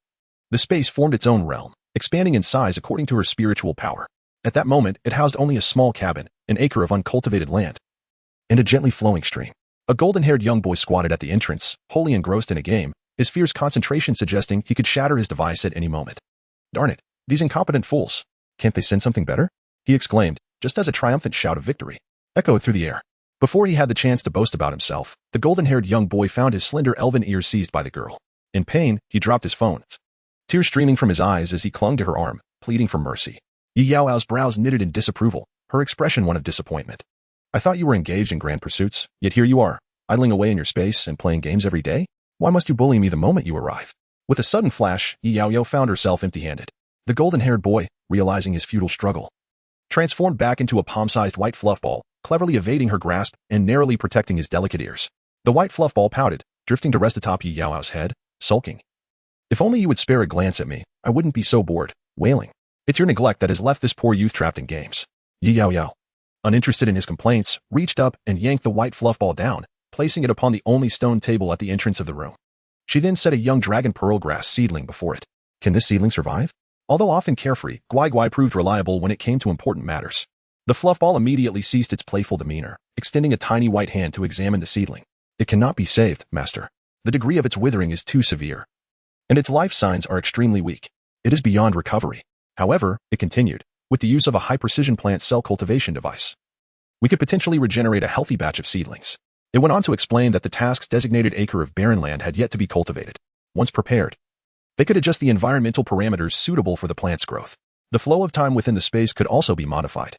the space formed its own realm, expanding in size according to her spiritual power. At that moment, it housed only a small cabin, an acre of uncultivated land, and a gently flowing stream. A golden-haired young boy squatted at the entrance, wholly engrossed in a game, his fierce concentration suggesting he could shatter his device at any moment. "Darn it, these incompetent fools. Can't they send something better?" he exclaimed, just as a triumphant shout of victory echoed through the air. Before he had the chance to boast about himself, the golden-haired young boy found his slender elven ears seized by the girl. In pain, he dropped his phone, tears streaming from his eyes as he clung to her arm, pleading for mercy. Yaoyao's brows knitted in disapproval, her expression one of disappointment. "I thought you were engaged in grand pursuits, yet here you are, idling away in your space and playing games every day? Why must you bully me the moment you arrive?" With a sudden flash, Yaoyao found herself empty-handed. The golden-haired boy, realizing his futile struggle, transformed back into a palm-sized white fluff ball, cleverly evading her grasp and narrowly protecting his delicate ears. The white fluff ball pouted, drifting to rest atop Yaoyao's head, sulking. "If only you would spare a glance at me, I wouldn't be so bored," wailing. "It's your neglect that has left this poor youth trapped in games." Yaoyao, uninterested in his complaints, reached up and yanked the white fluff ball down, placing it upon the only stone table at the entrance of the room. She then set a young dragon pearl grass seedling before it. Can this seedling survive? Although often carefree, Guai proved reliable when it came to important matters. The fluff ball immediately ceased its playful demeanor, extending a tiny white hand to examine the seedling. "It cannot be saved, master. The degree of its withering is too severe, and its life signs are extremely weak. It is beyond recovery. However," it continued, "with the use of a high-precision plant cell cultivation device, we could potentially regenerate a healthy batch of seedlings." It went on to explain that the task's designated acre of barren land had yet to be cultivated. Once prepared, they could adjust the environmental parameters suitable for the plant's growth. The flow of time within the space could also be modified,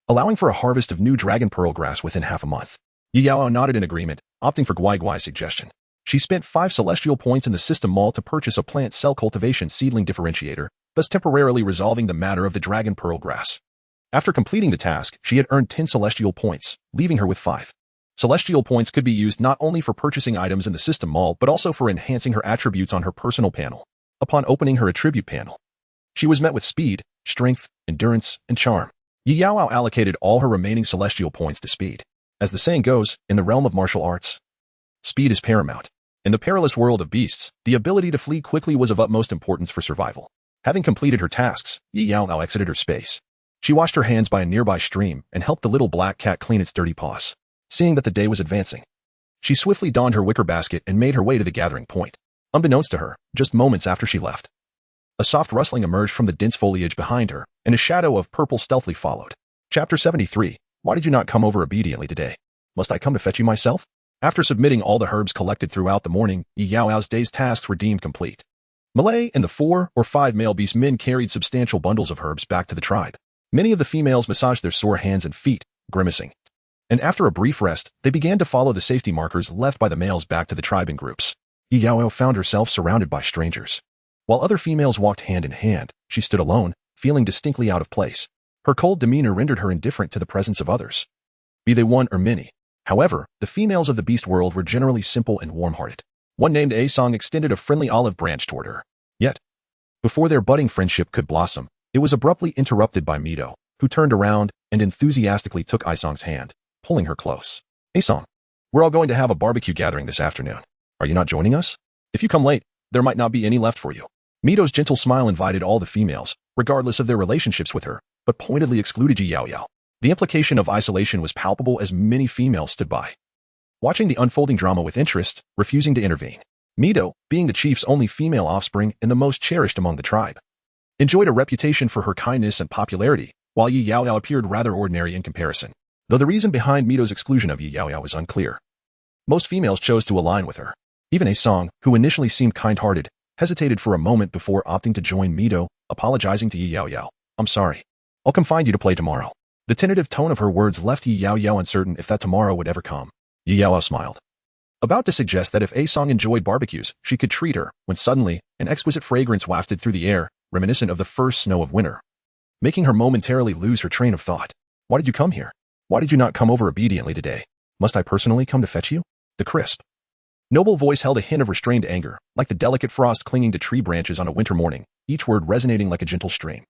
allowing for a harvest of new dragon pearl grass within half a month. Yaoyao nodded in agreement, opting for Guai's suggestion. She spent 5 celestial points in the system mall to purchase a plant cell cultivation seedling differentiator, thus temporarily resolving the matter of the dragon pearl grass. After completing the task, she had earned 10 celestial points, leaving her with 5. Celestial points could be used not only for purchasing items in the system mall but also for enhancing her attributes on her personal panel. Upon opening her attribute panel, she was met with speed, strength, endurance, and charm. Yaoyao allocated all her remaining celestial points to speed. As the saying goes, in the realm of martial arts, speed is paramount. In the perilous world of beasts, the ability to flee quickly was of utmost importance for survival. Having completed her tasks, Yaoyao exited her space. She washed her hands by a nearby stream and helped the little black cat clean its dirty paws. Seeing that the day was advancing, she swiftly donned her wicker basket and made her way to the gathering point. Unbeknownst to her, just moments after she left, a soft rustling emerged from the dense foliage behind her, and a shadow of purple stealthily followed. Chapter 73. Why did you not come over obediently today? Must I come to fetch you myself? After submitting all the herbs collected throughout the morning, Yaoyao's day's tasks were deemed complete. Malay and the 4 or 5 male beast men carried substantial bundles of herbs back to the tribe. Many of the females massaged their sore hands and feet, grimacing. And after a brief rest, they began to follow the safety markers left by the males back to the tribe in groups. Yaoyao found herself surrounded by strangers. While other females walked hand in hand, she stood alone, feeling distinctly out of place. Her cold demeanor rendered her indifferent to the presence of others, be they one or many. However, the females of the beast world were generally simple and warm-hearted. One named Asong extended a friendly olive branch toward her. Yet, before their budding friendship could blossom, it was abruptly interrupted by Mido, who turned around and enthusiastically took Asong's hand, pulling her close. Asong, we're all going to have a barbecue gathering this afternoon. Are you not joining us? If you come late, there might not be any left for you. Mido's gentle smile invited all the females, regardless of their relationships with her, but pointedly excluded Yaoyao. The implication of isolation was palpable as many females stood by, watching the unfolding drama with interest, refusing to intervene. Mido, being the chief's only female offspring and the most cherished among the tribe, enjoyed a reputation for her kindness and popularity, while Yaoyao appeared rather ordinary in comparison. Though the reason behind Mido's exclusion of Yaoyao was unclear, most females chose to align with her. Even Asong, who initially seemed kind-hearted, hesitated for a moment before opting to join Mido, apologizing to Yaoyao. I'm sorry. I'll come find you to play tomorrow. The tentative tone of her words left Yaoyao uncertain if that tomorrow would ever come. Yaoyao smiled, about to suggest that if Asong enjoyed barbecues, she could treat her, when suddenly, an exquisite fragrance wafted through the air, reminiscent of the first snow of winter, making her momentarily lose her train of thought. Why did you come here? Why did you not come over obediently today? Must I personally come to fetch you? The crisp, noble voice held a hint of restrained anger, like the delicate frost clinging to tree branches on a winter morning, each word resonating like a gentle stream.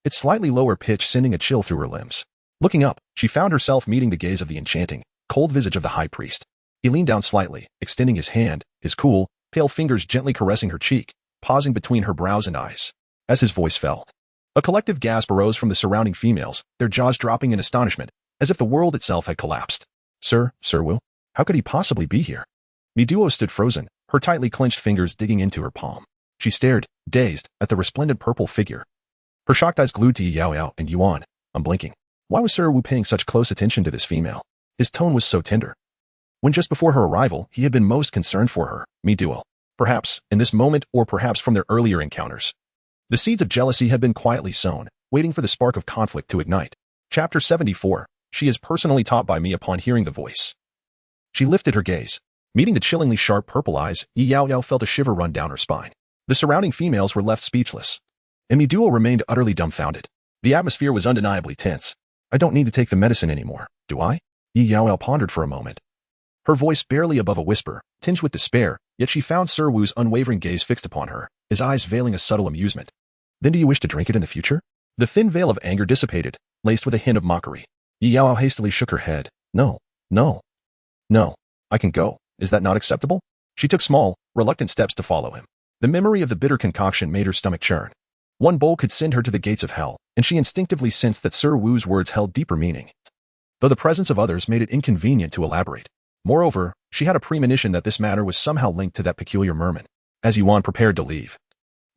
Its slightly lower pitch sending a chill through her limbs. Looking up, she found herself meeting the gaze of the enchanting, cold visage of the high priest. He leaned down slightly, extending his hand, his cool, pale fingers gently caressing her cheek, pausing between her brows and eyes. As his voice fell, a collective gasp arose from the surrounding females, their jaws dropping in astonishment, as if the world itself had collapsed. Sir Wu, how could he possibly be here? Miduo stood frozen, her tightly clenched fingers digging into her palm. She stared, dazed, at the resplendent purple figure, her shocked eyes glued to Yaoyao and Yuan, unblinking. Why was Sir Wu paying such close attention to this female? His tone was so tender, when just before her arrival, he had been most concerned for her, Miduo. Perhaps, in this moment or perhaps from their earlier encounters, the seeds of jealousy had been quietly sown, waiting for the spark of conflict to ignite. Chapter 74. She is personally taught by me upon hearing the voice. She lifted her gaze. Meeting the chillingly sharp purple eyes, Yaoyao felt a shiver run down her spine. The surrounding females were left speechless, and Miduo remained utterly dumbfounded. The atmosphere was undeniably tense. I don't need to take the medicine anymore, do I? Yaoyao pondered for a moment, her voice barely above a whisper, tinged with despair, yet she found Sir Wu's unwavering gaze fixed upon her, his eyes veiling a subtle amusement. Then do you wish to drink it in the future? The thin veil of anger dissipated, laced with a hint of mockery. Yaoyao hastily shook her head. No. I can go. Is that not acceptable? She took small, reluctant steps to follow him. The memory of the bitter concoction made her stomach churn. One bowl could send her to the gates of hell, and she instinctively sensed that Sir Wu's words held deeper meaning, though the presence of others made it inconvenient to elaborate. Moreover, she had a premonition that this matter was somehow linked to that peculiar merman. As Yuan prepared to leave,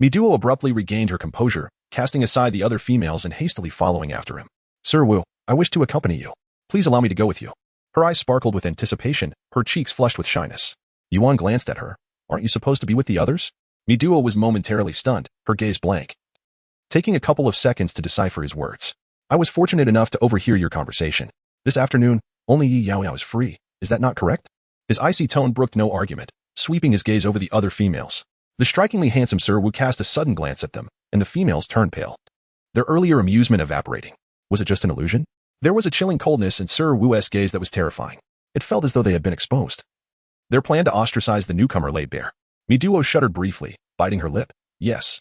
Miduo abruptly regained her composure, casting aside the other females and hastily following after him. Sir Wu, I wish to accompany you. Please allow me to go with you. Her eyes sparkled with anticipation, her cheeks flushed with shyness. Yuan glanced at her. Aren't you supposed to be with the others? Miduo was momentarily stunned, her gaze blank, taking a couple of seconds to decipher his words. I was fortunate enough to overhear your conversation. This afternoon, only Yaoyao is free. Is that not correct? His icy tone brooked no argument, sweeping his gaze over the other females. The strikingly handsome Sir Wu cast a sudden glance at them, and the females turned pale, their earlier amusement evaporating. Was it just an illusion? There was a chilling coldness in Sir Wu's gaze that was terrifying. It felt as though they had been exposed. Their plan to ostracize the newcomer laid bare. Miduo shuddered briefly, biting her lip. Yes.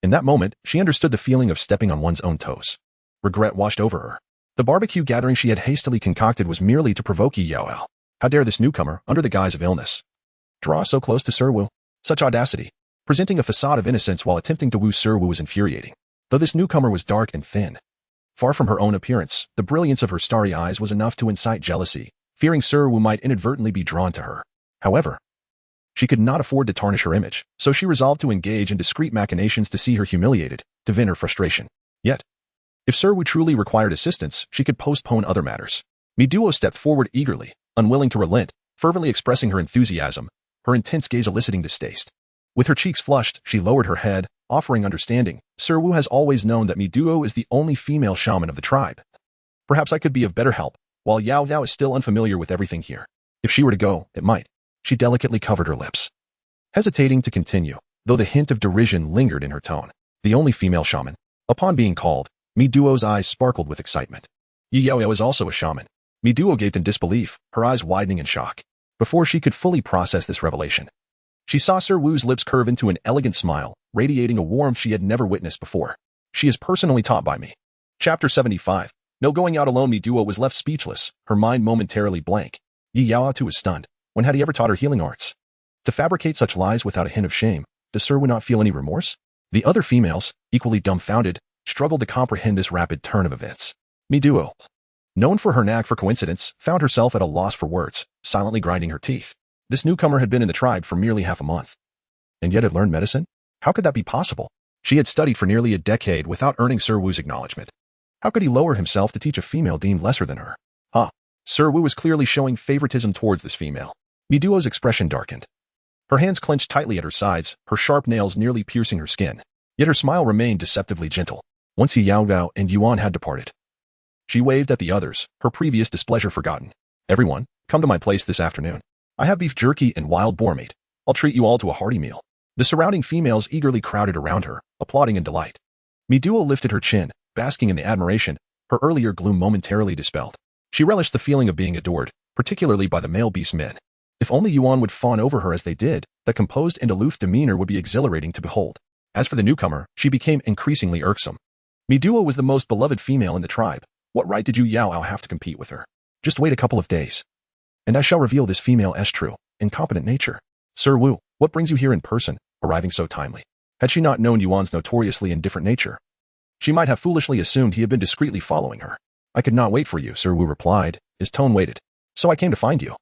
In that moment, she understood the feeling of stepping on one's own toes. Regret washed over her. The barbecue gathering she had hastily concocted was merely to provoke Yaoyao. How dare this newcomer, under the guise of illness, draw so close to Sir Wu? Such audacity. Presenting a facade of innocence while attempting to woo Sir Wu was infuriating. Though this newcomer was dark and thin, Far from her own appearance, the brilliance of her starry eyes was enough to incite jealousy, fearing Sluo might inadvertently be drawn to her. However, she could not afford to tarnish her image, so she resolved to engage in discreet machinations to see her humiliated, to vent her frustration. Yet, if Sluo truly required assistance, she could postpone other matters. Miduo stepped forward eagerly, unwilling to relent, fervently expressing her enthusiasm, her intense gaze eliciting distaste. With her cheeks flushed, she lowered her head, offering understanding. Sluo has always known that Miduo is the only female shaman of the tribe. Perhaps I could be of better help, while Yaoyao is still unfamiliar with everything here. If she were to go, it might. She delicately covered her lips, hesitating to continue, though the hint of derision lingered in her tone. The only female shaman. Upon being called, Miduo's eyes sparkled with excitement. Yaoyao is also a shaman. Miduo gaped in disbelief, her eyes widening in shock. Before she could fully process this revelation, she saw Sluo's lips curve into an elegant smile, radiating a warmth she had never witnessed before. She is personally taught by me. Chapter 75. No going out alone. Miduo was left speechless, her mind momentarily blank. Yaoyao too was stunned. When had he ever taught her healing arts? To fabricate such lies without a hint of shame, does Sluo not feel any remorse? The other females, equally dumbfounded, struggled to comprehend this rapid turn of events. Miduo, known for her knack for coincidence, found herself at a loss for words, silently grinding her teeth. This newcomer had been in the tribe for merely half a month, and yet had learned medicine? How could that be possible? She had studied for nearly a decade without earning Sluo's acknowledgement. How could he lower himself to teach a female deemed lesser than her? Sluo was clearly showing favoritism towards this female. Miduo's expression darkened. Her hands clenched tightly at her sides, her sharp nails nearly piercing her skin. Yet her smile remained deceptively gentle. Once Yaoyao and Yuan had departed, she waved at the others, her previous displeasure forgotten. Everyone, come to my place this afternoon. I have beef jerky and wild boar meat. I'll treat you all to a hearty meal. The surrounding females eagerly crowded around her, applauding in delight. Miduo lifted her chin, basking in the admiration, her earlier gloom momentarily dispelled. She relished the feeling of being adored, particularly by the male beast men. If only Yuan would fawn over her as they did, that composed and aloof demeanor would be exhilarating to behold. As for the newcomer, she became increasingly irksome. Miduo was the most beloved female in the tribe. What right did Yaoyao have to compete with her? Just wait a couple of days, and I shall reveal this female's true, incompetent nature. Sluo, what brings you here in person, arriving so timely? Had she not known Yuan's notoriously indifferent nature, she might have foolishly assumed he had been discreetly following her. I could not wait for you, Sluo replied, his tone weighted. So I came to find you.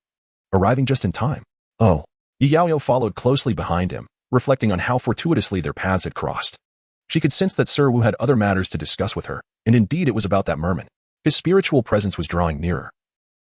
Arriving just in time. Oh. Yaoyao followed closely behind him, reflecting on how fortuitously their paths had crossed. She could sense that Sluo had other matters to discuss with her, and indeed it was about that merman. His spiritual presence was drawing nearer,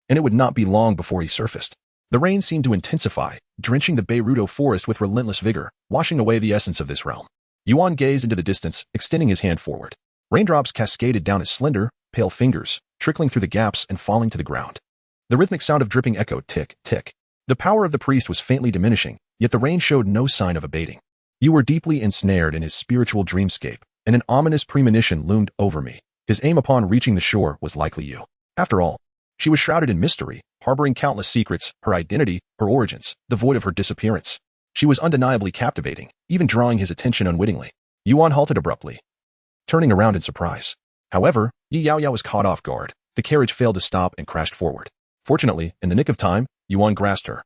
and it would not be long before he surfaced. The rain seemed to intensify, drenching the Beirudo forest with relentless vigor, washing away the essence of this realm. Yuan gazed into the distance, extending his hand forward. Raindrops cascaded down his slender, pale fingers, trickling through the gaps and falling to the ground. The rhythmic sound of dripping echoed tick, tick. The power of the priest was faintly diminishing, yet the rain showed no sign of abating. You were deeply ensnared in his spiritual dreamscape, and an ominous premonition loomed over me. His aim upon reaching the shore was likely you. After all, she was shrouded in mystery, harboring countless secrets, her identity, her origins, devoid of her disappearance. She was undeniably captivating, even drawing his attention unwittingly. Yuan halted abruptly, turning around in surprise. However, Yaoyao was caught off guard. The carriage failed to stop and crashed forward. Fortunately, in the nick of time, Yuan grasped her,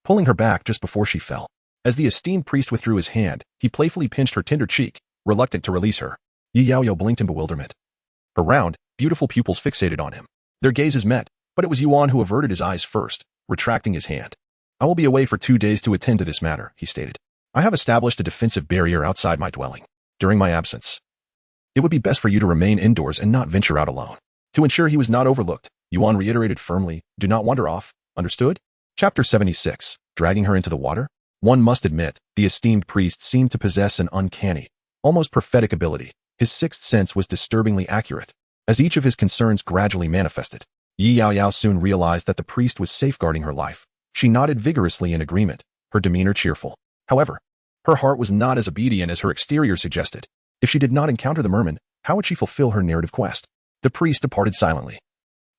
pulling her back just before she fell. As the esteemed priest withdrew his hand, he playfully pinched her tender cheek, reluctant to release her. Yaoyao blinked in bewilderment. Her round, beautiful pupils fixated on him. Their gazes met, but it was Yuan who averted his eyes first, retracting his hand. I will be away for 2 days to attend to this matter, he stated. I have established a defensive barrier outside my dwelling. During my absence, it would be best for you to remain indoors and not venture out alone. To ensure he was not overlooked, Yuan reiterated firmly, do not wander off, understood? Chapter 76. Dragging her into the water? One must admit, the esteemed priest seemed to possess an uncanny, almost prophetic ability. His sixth sense was disturbingly accurate. As each of his concerns gradually manifested, Yaoyao soon realized that the priest was safeguarding her life. She nodded vigorously in agreement, her demeanor cheerful. However, her heart was not as obedient as her exterior suggested. If she did not encounter the merman, how would she fulfill her narrative quest? The priest departed silently,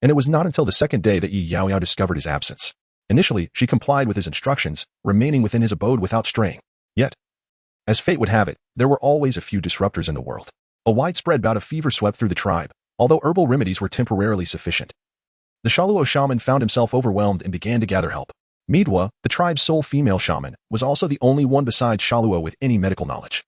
and it was not until the second day that Yaoyao discovered his absence. Initially, she complied with his instructions, remaining within his abode without straying. Yet, as fate would have it, there were always a few disruptors in the world. A widespread bout of fever swept through the tribe, although herbal remedies were temporarily sufficient. The Sluo shaman found himself overwhelmed and began to gather help. Midwa, the tribe's sole female shaman, was also the only one besides Sluo with any medical knowledge.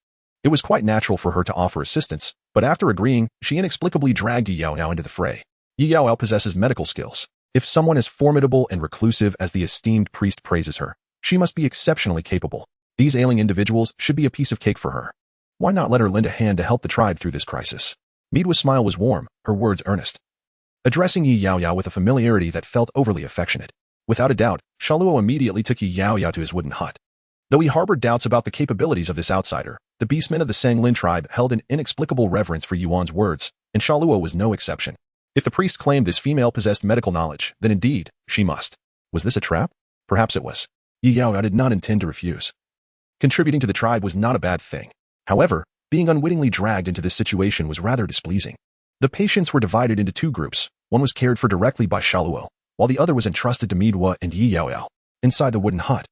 It was quite natural for her to offer assistance, but after agreeing, she inexplicably dragged Yaoyao into the fray. Yaoyao possesses medical skills. If someone as formidable and reclusive as the esteemed priest praises her, she must be exceptionally capable. These ailing individuals should be a piece of cake for her. Why not let her lend a hand to help the tribe through this crisis? Midwa's smile was warm, her words earnest, addressing Yaoyao with a familiarity that felt overly affectionate. Without a doubt, Sluo immediately took Yaoyao to his wooden hut. Though he harbored doubts about the capabilities of this outsider, the beastmen of the Sanglin tribe held an inexplicable reverence for Yuan's words, and Sluo was no exception. If the priest claimed this female possessed medical knowledge, then indeed, she must. Was this a trap? Perhaps it was. Yaoyao did not intend to refuse. Contributing to the tribe was not a bad thing. However, being unwittingly dragged into this situation was rather displeasing. The patients were divided into two groups. One was cared for directly by Sluo, while the other was entrusted to Midwa and Yaoyao, inside the wooden hut.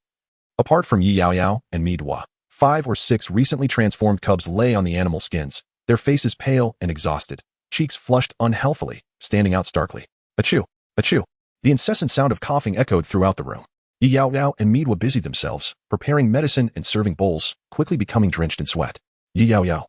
Apart from Yaoyao and Midwa, 5 or 6 recently transformed cubs lay on the animal skins, their faces pale and exhausted, cheeks flushed unhealthily, standing out starkly. Achoo! Achoo! The incessant sound of coughing echoed throughout the room. Yaoyao and Midwa busied themselves, preparing medicine and serving bowls, quickly becoming drenched in sweat. Yaoyao.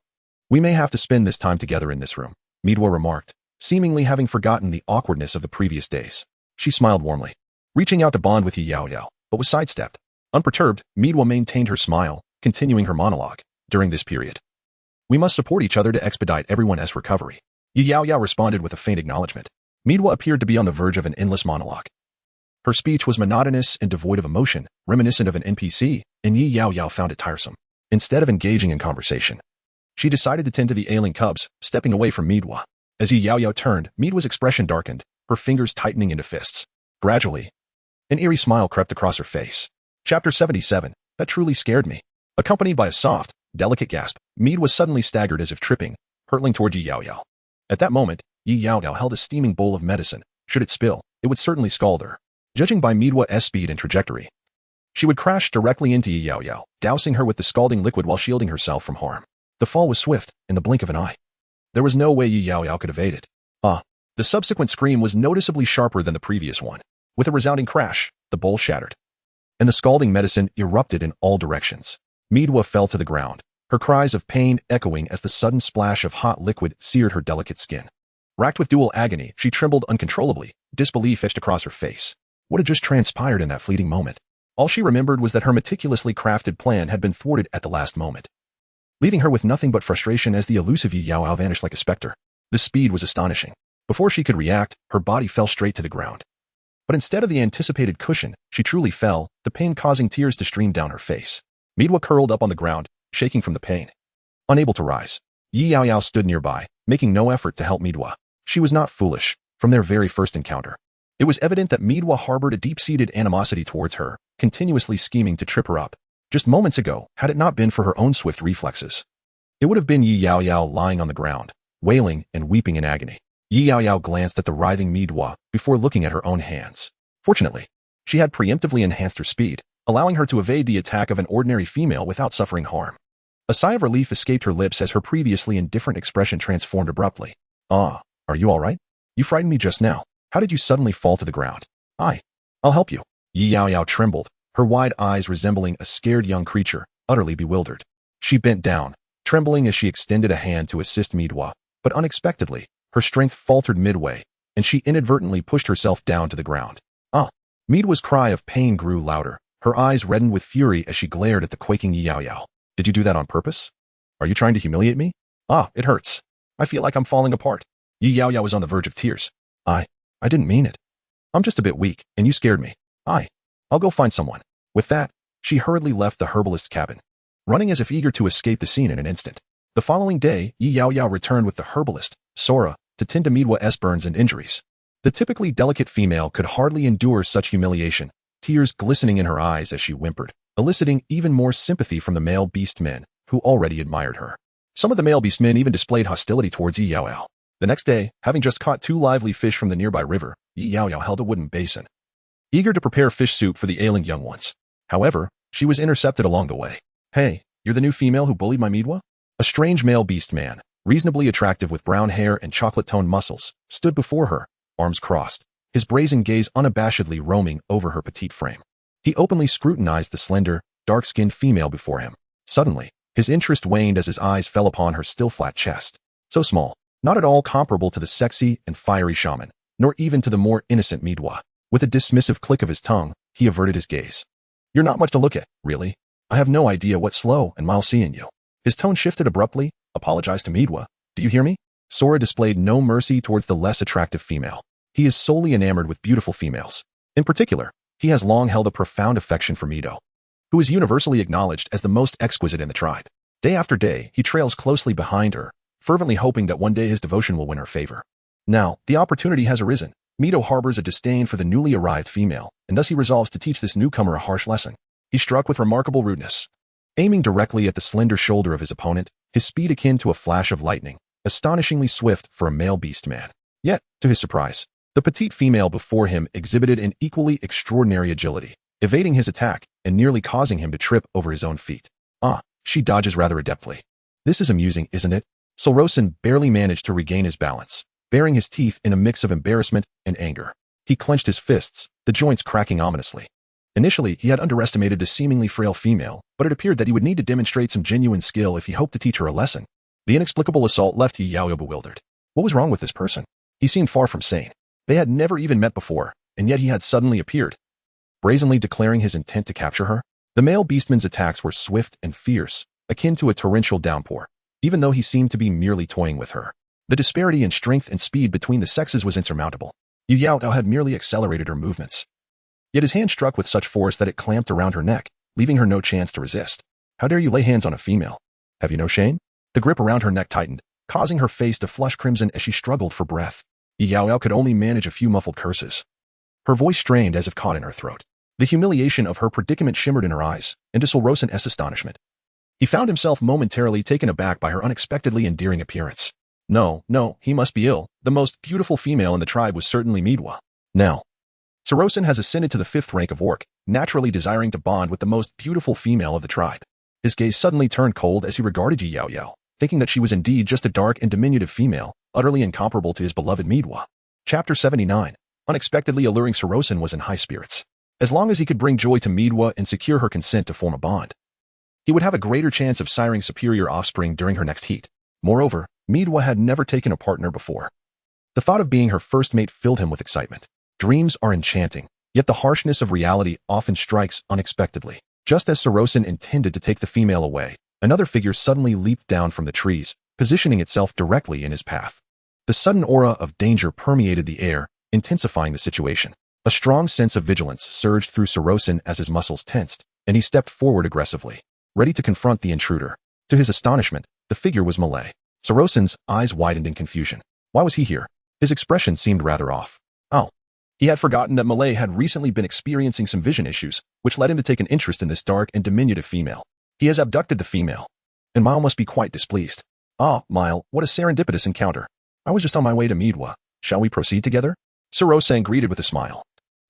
We may have to spend this time together in this room, Midwa remarked, seemingly having forgotten the awkwardness of the previous days. She smiled warmly, reaching out to bond with Yaoyao, but was sidestepped. Unperturbed, Midwa maintained her smile, continuing her monologue. During this period, we must support each other to expedite everyone's recovery. Yaoyao responded with a faint acknowledgement. Midwa appeared to be on the verge of an endless monologue. Her speech was monotonous and devoid of emotion, reminiscent of an NPC, and Yaoyao found it tiresome. Instead of engaging in conversation, she decided to tend to the ailing cubs, stepping away from Midwa. As Yaoyao turned, Midwa's expression darkened, her fingers tightening into fists. Gradually, an eerie smile crept across her face. Chapter 77. That truly scared me. Accompanied by a soft, delicate gasp, Midwa suddenly staggered as if tripping, hurtling toward Yaoyao. At that moment, Yaoyao held a steaming bowl of medicine. Should it spill, it would certainly scald her. Judging by Midwa's speed and trajectory, she would crash directly into Yaoyao, dousing her with the scalding liquid while shielding herself from harm. The fall was swift, in the blink of an eye. There was no way Yaoyao could evade it. The subsequent scream was noticeably sharper than the previous one. With a resounding crash, the bowl shattered, and the scalding medicine erupted in all directions. Midwa fell to the ground, her cries of pain echoing as the sudden splash of hot liquid seared her delicate skin. Racked with dual agony, she trembled uncontrollably, disbelief etched across her face. What had just transpired in that fleeting moment? All she remembered was that her meticulously crafted plan had been thwarted at the last moment, leaving her with nothing but frustration as the elusive Yaoyao vanished like a specter. The speed was astonishing. Before she could react, her body fell straight to the ground. But instead of the anticipated cushion, she truly fell, the pain causing tears to stream down her face. Midwa curled up on the ground, shaking from the pain. Unable to rise, Yaoyao stood nearby, making no effort to help Midwa. She was not foolish. From their very first encounter, it was evident that Midwa harbored a deep-seated animosity towards her, continuously scheming to trip her up. Just moments ago, had it not been for her own swift reflexes, it would have been Yaoyao lying on the ground, wailing and weeping in agony. Yaoyao glanced at the writhing Midwa before looking at her own hands. Fortunately, she had preemptively enhanced her speed, allowing her to evade the attack of an ordinary female without suffering harm. A sigh of relief escaped her lips as her previously indifferent expression transformed abruptly. Are you all right? You frightened me just now. How did you suddenly fall to the ground? I'll help you. Yaoyao trembled, her wide eyes resembling a scared young creature, utterly bewildered. She bent down, trembling as she extended a hand to assist Midwa, but unexpectedly, her strength faltered midway, and she inadvertently pushed herself down to the ground. Midwa's cry of pain grew louder, her eyes reddened with fury as she glared at the quaking Yaoyao. Did you do that on purpose? Are you trying to humiliate me? It hurts. I feel like I'm falling apart. Yaoyao was on the verge of tears. I didn't mean it. I'm just a bit weak, and you scared me. I'll go find someone. With that, she hurriedly left the herbalist's cabin, running as if eager to escape the scene in an instant. The following day, Yaoyao returned with the herbalist, Sora, to tend to Midwa's burns and injuries. The typically delicate female could hardly endure such humiliation, tears glistening in her eyes as she whimpered, eliciting even more sympathy from the male beastmen, who already admired her. Some of the male beastmen even displayed hostility towards Yaoyao. The next day, having just caught 2 lively fish from the nearby river, Yaoyao held a wooden basin, eager to prepare fish soup for the ailing young ones. However, she was intercepted along the way. Hey, you're the new female who bullied my Midwa? A strange male beast man, reasonably attractive with brown hair and chocolate-toned muscles, stood before her, arms crossed, his brazen gaze unabashedly roaming over her petite frame. He openly scrutinized the slender, dark-skinned female before him. Suddenly, His interest waned as his eyes fell upon her still flat chest. So small, not at all comparable to the sexy and fiery shaman, nor even to the more innocent Midwa. With a dismissive click of his tongue, he averted his gaze. You're not much to look at, really. I have no idea what Sluo and Mile see in you. His tone shifted abruptly, apologized to Midwa. Do you hear me? Sora displayed no mercy towards the less attractive female. He is solely enamored with beautiful females. In particular, he has long held a profound affection for Mido, who is universally acknowledged as the most exquisite in the tribe. Day after day, he trails closely behind her, fervently hoping that one day his devotion will win her favor. Now, the opportunity has arisen. Mido harbors a disdain for the newly arrived female, and thus he resolves to teach this newcomer a harsh lesson. He struck with remarkable rudeness, aiming directly at the slender shoulder of his opponent, his speed akin to a flash of lightning, astonishingly swift for a male beast man. Yet, to his surprise, the petite female before him exhibited an equally extraordinary agility, evading his attack and nearly causing him to trip over his own feet. She dodges rather adeptly. This is amusing, isn't it? Sorosan barely managed to regain his balance, baring his teeth in a mix of embarrassment and anger. He clenched his fists, the joints cracking ominously. Initially, he had underestimated the seemingly frail female, but it appeared that he would need to demonstrate some genuine skill if he hoped to teach her a lesson. The inexplicable assault left Yaoyao bewildered. What was wrong with this person? He seemed far from sane. They had never even met before, and yet he had suddenly appeared, brazenly declaring his intent to capture her. The male beastman's attacks were swift and fierce, akin to a torrential downpour, even though he seemed to be merely toying with her. The disparity in strength and speed between the sexes was insurmountable. Yaoyao had merely accelerated her movements. Yet his hand struck with such force that it clamped around her neck, leaving her no chance to resist. How dare you lay hands on a female? Have you no shame? The grip around her neck tightened, causing her face to flush crimson as she struggled for breath. Yaoyao could only manage a few muffled curses. Her voice strained as if caught in her throat. The humiliation of her predicament shimmered in her eyes, and to Sorosan's astonishment, he found himself momentarily taken aback by her unexpectedly endearing appearance. No, he must be ill. The most beautiful female in the tribe was certainly Midwa. Now, Sorosan has ascended to the 5th rank of orc, naturally desiring to bond with the most beautiful female of the tribe. His gaze suddenly turned cold as he regarded Yaoyao, thinking that she was indeed just a dark and diminutive female, utterly incomparable to his beloved Midwa. Chapter 79. Unexpectedly alluring, Sorosan was in high spirits. As long as he could bring joy to Midwa and secure her consent to form a bond, he would have a greater chance of siring superior offspring during her next heat. Moreover, Midwa had never taken a partner before. The thought of being her first mate filled him with excitement. Dreams are enchanting, yet the harshness of reality often strikes unexpectedly. Just as Sorosan intended to take the female away, another figure suddenly leaped down from the trees, positioning itself directly in his path. The sudden aura of danger permeated the air, intensifying the situation. A strong sense of vigilance surged through Sorosan as his muscles tensed, and he stepped forward aggressively, ready to confront the intruder. To his astonishment, the figure was Malay. Sorosan's eyes widened in confusion. Why was he here? His expression seemed rather off. He had forgotten that Malay had recently been experiencing some vision issues, which led him to take an interest in this dark and diminutive female. He has abducted the female, and Mile must be quite displeased. Mile, what a serendipitous encounter. I was just on my way to Midwa. Shall we proceed together? Sorosan greeted with a smile,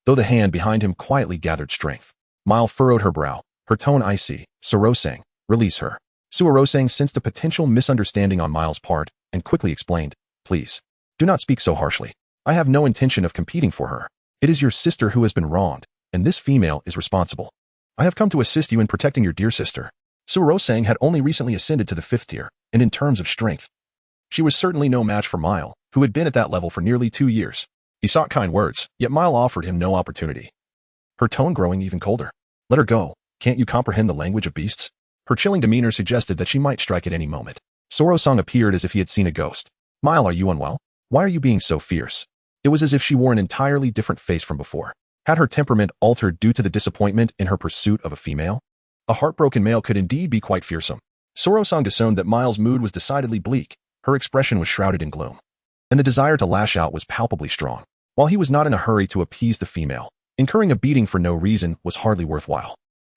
though the hand behind him quietly gathered strength. Mile furrowed her brow, her tone icy. Sorosan, release her. Sorosan sensed a potential misunderstanding on Mile's part, and quickly explained, please, do not speak so harshly. I have no intention of competing for her. It is your sister who has been wronged, and this female is responsible. I have come to assist you in protecting your dear sister. Sorosan had only recently ascended to the 5th tier, and in terms of strength, she was certainly no match for Mile, who had been at that level for nearly 2 years. He sought kind words, yet Mile offered him no opportunity. Her tone growing even colder. Let her go. Can't you comprehend the language of beasts? Her chilling demeanor suggested that she might strike at any moment. Sorosan appeared as if he had seen a ghost. Mile, are you unwell? Why are you being so fierce? It was as if she wore an entirely different face from before. Had her temperament altered due to the disappointment in her pursuit of a female? A heartbroken male could indeed be quite fearsome. Sorosan discerned that Mile's mood was decidedly bleak. Her expression was shrouded in gloom, and the desire to lash out was palpably strong. While he was not in a hurry to appease the female, incurring a beating for no reason was hardly worthwhile.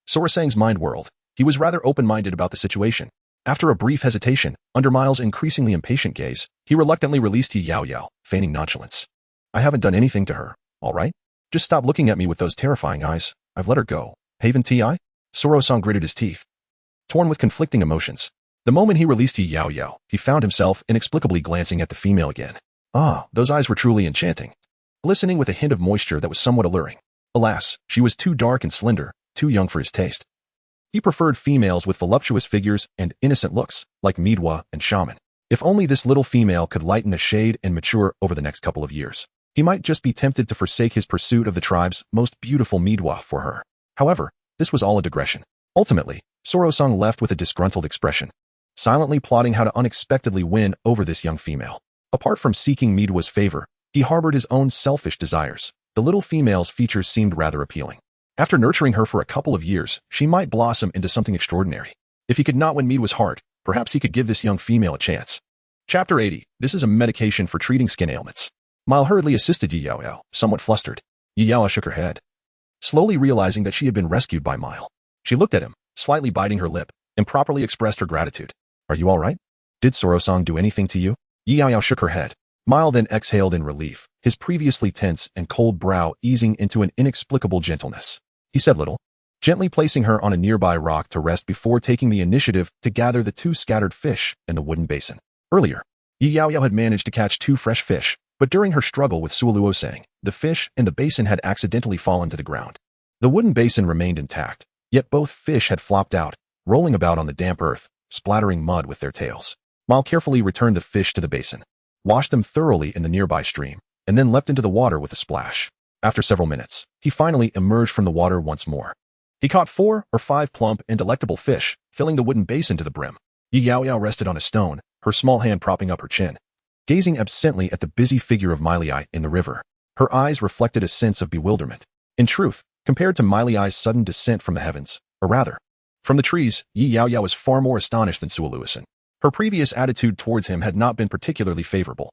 Sorosan's mind whirled. He was rather open-minded about the situation. After a brief hesitation, under Mile's increasingly impatient gaze, he reluctantly released Yaoyao, feigning nonchalance. I haven't done anything to her, all right? Just stop looking at me with those terrifying eyes. I've let her go. Haven Ti? Sorosan gritted his teeth, torn with conflicting emotions. The moment he released Yaoyao, he found himself inexplicably glancing at the female again. Those eyes were truly enchanting, glistening with a hint of moisture that was somewhat alluring. Alas, she was too dark and slender, too young for his taste. He preferred females with voluptuous figures and innocent looks, like Midwa and Shaman. If only this little female could lighten a shade and mature over the next couple of years. He might just be tempted to forsake his pursuit of the tribe's most beautiful Midwa for her. However, this was all a digression. Ultimately, Sorosung left with a disgruntled expression, silently plotting how to unexpectedly win over this young female. Apart from seeking Midwa's favor, he harbored his own selfish desires. The little female's features seemed rather appealing. After nurturing her for a couple of years, she might blossom into something extraordinary. If he could not win Midwa's heart, perhaps he could give this young female a chance. Chapter 80. This is a medication for treating skin ailments. Mile hurriedly assisted Yaoyao, somewhat flustered. Yaoyao shook her head, slowly realizing that she had been rescued by Mile. She looked at him, slightly biting her lip, and properly expressed her gratitude. Are you all right? Did Sorosung do anything to you? Yaoyao shook her head. Mile then exhaled in relief, his previously tense and cold brow easing into an inexplicable gentleness. He said little, gently placing her on a nearby rock to rest before taking the initiative to gather the 2 scattered fish in the wooden basin. Earlier, Yaoyao had managed to catch 2 fresh fish, but during her struggle with Sluo, the fish in the basin had accidentally fallen to the ground. The wooden basin remained intact, yet both fish had flopped out, rolling about on the damp earth, splattering mud with their tails. Mile carefully returned the fish to the basin, washed them thoroughly in the nearby stream, and then leapt into the water with a splash. After several minutes, he finally emerged from the water once more. He caught 4 or 5 plump and delectable fish, filling the wooden basin to the brim. Yaoyao rested on a stone, her small hand propping up her chin, gazing absently at the busy figure of Milei in the river. Her eyes reflected a sense of bewilderment. In truth, compared to Milei's sudden descent from the heavens, or rather, from the trees, Yaoyao was far more astonished than Suoluisan. Her previous attitude towards him had not been particularly favorable,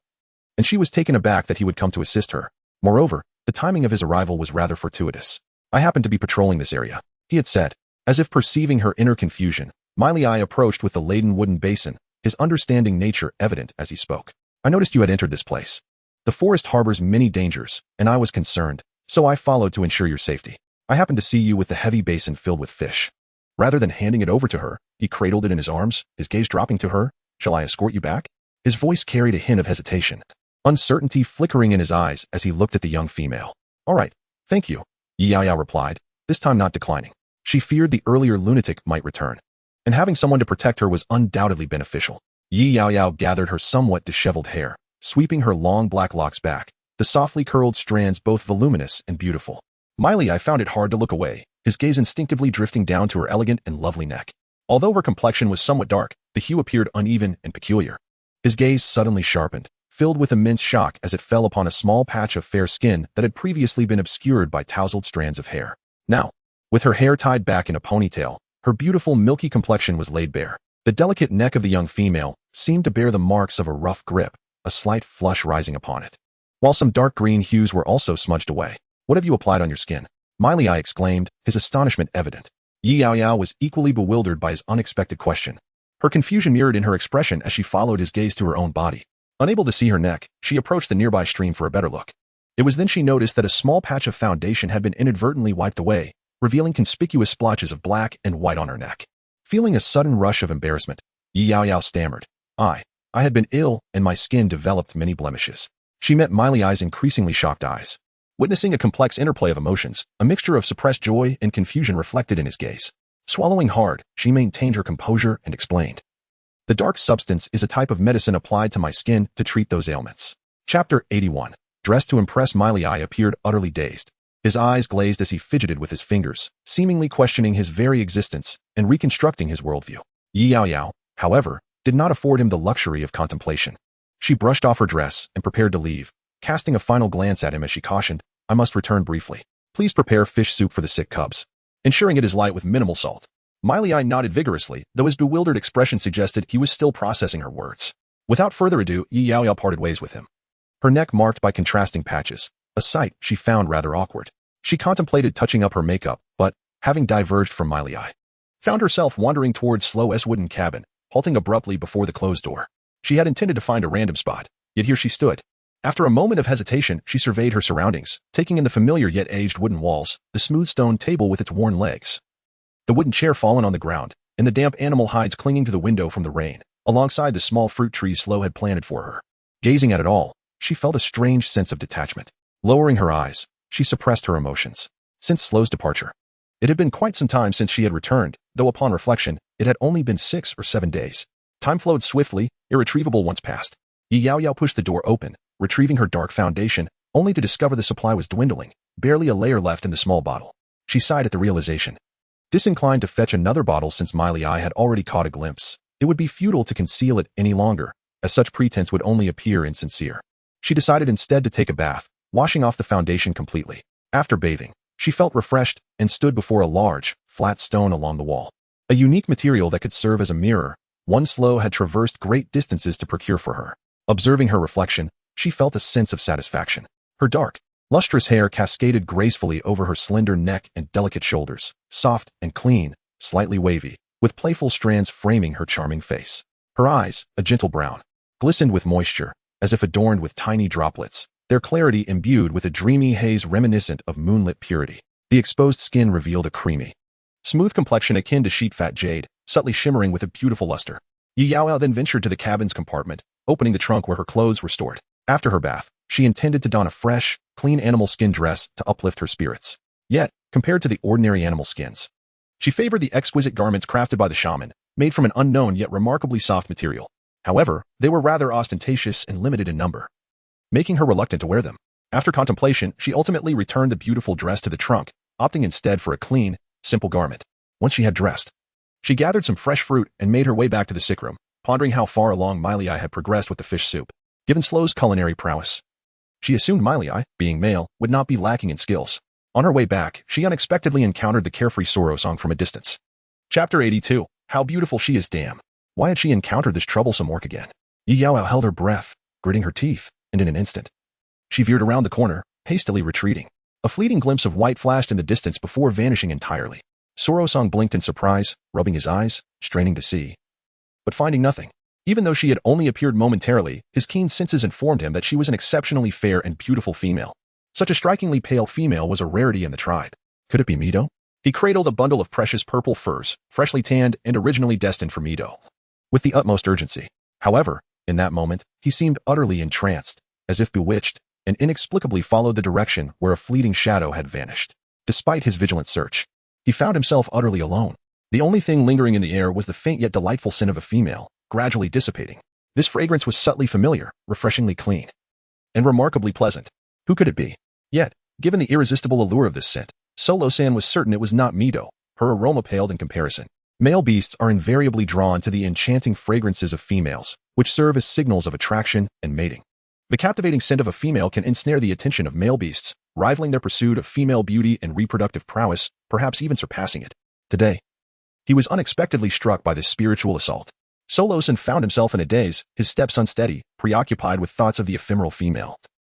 and she was taken aback that he would come to assist her. Moreover, the timing of his arrival was rather fortuitous. I happened to be patrolling this area, he had said. As if perceiving her inner confusion, Milei approached with the laden wooden basin, his understanding nature evident as he spoke. I noticed you had entered this place. The forest harbors many dangers, and I was concerned, so I followed to ensure your safety. I happened to see you with the heavy basin filled with fish. Rather than handing it over to her, he cradled it in his arms, his gaze dropping to her. Shall I escort you back? His voice carried a hint of hesitation, uncertainty flickering in his eyes as he looked at the young female. All right, thank you, Yaoyao replied, this time not declining. She feared the earlier lunatic might return, and having someone to protect her was undoubtedly beneficial. Yaoyao gathered her somewhat disheveled hair, sweeping her long black locks back, the softly curled strands both voluminous and beautiful. Milei found it hard to look away, his gaze instinctively drifting down to her elegant and lovely neck. Although her complexion was somewhat dark, the hue appeared uneven and peculiar. His gaze suddenly sharpened, filled with immense shock as it fell upon a small patch of fair skin that had previously been obscured by tousled strands of hair. Now, with her hair tied back in a ponytail, her beautiful milky complexion was laid bare. The delicate neck of the young female seemed to bear the marks of a rough grip, a slight flush rising upon it, while some dark green hues were also smudged away. What have you applied on your skin? Milei exclaimed, his astonishment evident. Yaoyao was equally bewildered by his unexpected question. Her confusion mirrored in her expression as she followed his gaze to her own body. Unable to see her neck, she approached the nearby stream for a better look. It was then she noticed that a small patch of foundation had been inadvertently wiped away, revealing conspicuous splotches of black and white on her neck. Feeling a sudden rush of embarrassment, Yaoyao stammered. I had been ill, and my skin developed many blemishes. She met Milei's increasingly shocked eyes. Witnessing a complex interplay of emotions, a mixture of suppressed joy and confusion reflected in his gaze. Swallowing hard, she maintained her composure and explained. The dark substance is a type of medicine applied to my skin to treat those ailments. Chapter 81. Dressed to impress, Milei appeared utterly dazed. His eyes glazed as he fidgeted with his fingers, seemingly questioning his very existence and reconstructing his worldview. Yaoyao, however, did not afford him the luxury of contemplation. She brushed off her dress and prepared to leave, casting a final glance at him as she cautioned, I must return briefly. Please prepare fish soup for the sick cubs, ensuring it is light with minimal salt. Milei nodded vigorously, though his bewildered expression suggested he was still processing her words. Without further ado, Yaoyao parted ways with him, her neck marked by contrasting patches, a sight she found rather awkward. She contemplated touching up her makeup, but, having diverged from Milei, found herself wandering towards Sluo's wooden cabin, halting abruptly before the closed door. She had intended to find a random spot, yet here she stood. After a moment of hesitation, she surveyed her surroundings, taking in the familiar yet aged wooden walls, the smooth stone table with its worn legs, the wooden chair fallen on the ground, and the damp animal hides clinging to the window from the rain, alongside the small fruit trees Sluo had planted for her. Gazing at it all, she felt a strange sense of detachment. Lowering her eyes, she suppressed her emotions. Since Sluo's departure, It had been quite some time since she had returned, though upon reflection, it had only been 6 or 7 days. Time flowed swiftly, irretrievable once past. Yaoyao pushed the door open, retrieving her dark foundation, only to discover the supply was dwindling, barely a layer left in the small bottle. She sighed at the realization. Disinclined to fetch another bottle since Miley had already caught a glimpse, it would be futile to conceal it any longer, as such pretense would only appear insincere. She decided instead to take a bath, washing off the foundation completely. After bathing, she felt refreshed and stood before a large, flat stone along the wall. A unique material that could serve as a mirror, one Sluo had traversed great distances to procure for her. Observing her reflection, she felt a sense of satisfaction. Her dark, lustrous hair cascaded gracefully over her slender neck and delicate shoulders, soft and clean, slightly wavy, with playful strands framing her charming face. Her eyes, a gentle brown, glistened with moisture, as if adorned with tiny droplets, their clarity imbued with a dreamy haze reminiscent of moonlit purity. The exposed skin revealed a creamy, smooth complexion akin to sheet-fat jade, subtly shimmering with a beautiful luster. Yaoyao then ventured to the cabin's compartment, opening the trunk where her clothes were stored. After her bath, she intended to don a fresh, clean animal skin dress to uplift her spirits. Yet, compared to the ordinary animal skins, she favored the exquisite garments crafted by the shaman, made from an unknown yet remarkably soft material. However, they were rather ostentatious and limited in number, making her reluctant to wear them. After contemplation, she ultimately returned the beautiful dress to the trunk, opting instead for a clean, simple garment. Once she had dressed, she gathered some fresh fruit and made her way back to the sick room, pondering how far along Miley had progressed with the fish soup. Given Sluo's culinary prowess, she assumed Miley, being male, would not be lacking in skills. On her way back, she unexpectedly encountered the carefree Sorosong from a distance. Chapter 82. How beautiful she is, damn. Why had she encountered this troublesome orc again? Yaoyao held her breath, gritting her teeth, and in an instant, she veered around the corner, hastily retreating. A fleeting glimpse of white flashed in the distance before vanishing entirely. Sorosong blinked in surprise, rubbing his eyes, straining to see, but finding nothing. Even though she had only appeared momentarily, his keen senses informed him that she was an exceptionally fair and beautiful female. Such a strikingly pale female was a rarity in the tribe. Could it be Mido? He cradled a bundle of precious purple furs, freshly tanned and originally destined for Mido, with the utmost urgency. However, in that moment, he seemed utterly entranced, as if bewitched, and inexplicably followed the direction where a fleeting shadow had vanished. Despite his vigilant search, he found himself utterly alone. The only thing lingering in the air was the faint yet delightful scent of a female, gradually dissipating. This fragrance was subtly familiar, refreshingly clean, and remarkably pleasant. Who could it be? Yet, given the irresistible allure of this scent, Solo-san was certain it was not Mido. Her aroma paled in comparison. Male beasts are invariably drawn to the enchanting fragrances of females, which serve as signals of attraction and mating. The captivating scent of a female can ensnare the attention of male beasts, rivaling their pursuit of female beauty and reproductive prowess, perhaps even surpassing it. Today, he was unexpectedly struck by this spiritual assault. Solo-san found himself in a daze, his steps unsteady, preoccupied with thoughts of the ephemeral female,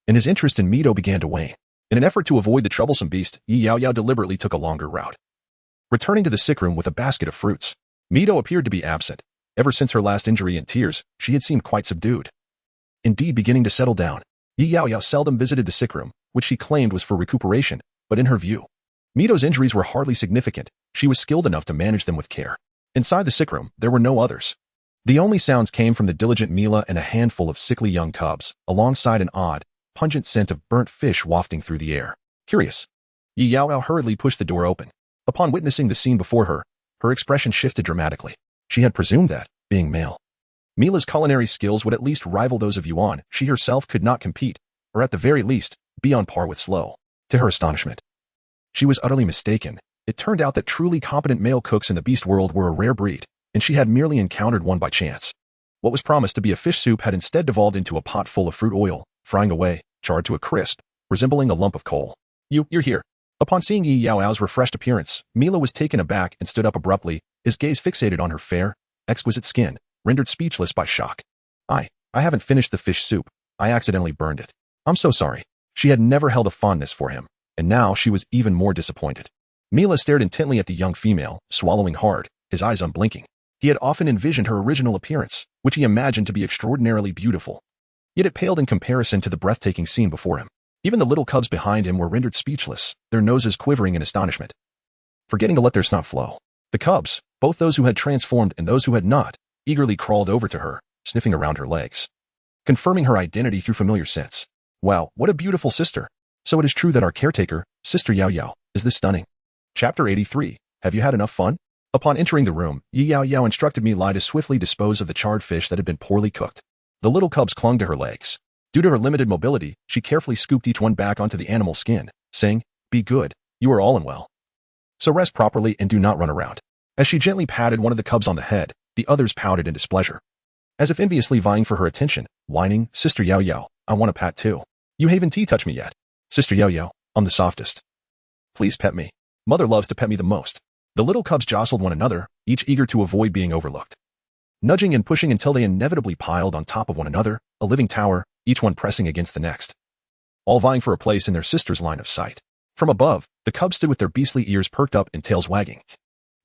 and his interest in Mido began to wane. In an effort to avoid the troublesome beast, Yaoyao deliberately took a longer route, returning to the sick room with a basket of fruits. Mido appeared to be absent. Ever since her last injury and tears, she had seemed quite subdued, indeed beginning to settle down. Yaoyao seldom visited the sick room, which she claimed was for recuperation, but in her view, Mido's injuries were hardly significant. She was skilled enough to manage them with care. Inside the sick room, there were no others. The only sounds came from the diligent Mila and a handful of sickly young cubs, alongside an odd, pungent scent of burnt fish wafting through the air. Curious, Yaoyao hurriedly pushed the door open. Upon witnessing the scene before her, her expression shifted dramatically. She had presumed that, being male, Mila's culinary skills would at least rival those of Yuan. She herself could not compete, or at the very least, be on par with Sluo. To her astonishment, she was utterly mistaken. It turned out that truly competent male cooks in the beast world were a rare breed, and she had merely encountered one by chance. What was promised to be a fish soup had instead devolved into a pot full of fruit oil, frying away, charred to a crisp, resembling a lump of coal. You're here. Upon seeing Yaoyao's refreshed appearance, Mila was taken aback and stood up abruptly, his gaze fixated on her fair, exquisite skin, rendered speechless by shock. I haven't finished the fish soup. I accidentally burned it. I'm so sorry. She had never held a fondness for him, and now she was even more disappointed. Mila stared intently at the young female, swallowing hard, his eyes unblinking. He had often envisioned her original appearance, which he imagined to be extraordinarily beautiful. Yet it paled in comparison to the breathtaking scene before him. Even the little cubs behind him were rendered speechless, their noses quivering in astonishment, forgetting to let their snot flow. The cubs, both those who had transformed and those who had not, eagerly crawled over to her, sniffing around her legs, confirming her identity through familiar scents. Wow, what a beautiful sister. So it is true that our caretaker, Sister Yaoyao, is this stunning. Chapter 83. Have you had enough fun? Upon entering the room, Yaoyao instructed me to swiftly dispose of the charred fish that had been poorly cooked. The little cubs clung to her legs. Due to her limited mobility, she carefully scooped each one back onto the animal's skin, saying, "Be good, you are all in well. So rest properly and do not run around." As she gently patted one of the cubs on the head, the others pouted in displeasure, as if enviously vying for her attention, whining, "Sister Yaoyao, I want a pat too. You haven't touched me yet. Sister Yaoyao, I'm the softest. Please pet me. Mother loves to pet me the most." The little cubs jostled one another, each eager to avoid being overlooked, nudging and pushing until they inevitably piled on top of one another, a living tower, each one pressing against the next, all vying for a place in their sister's line of sight. From above, the cubs stood with their beastly ears perked up and tails wagging,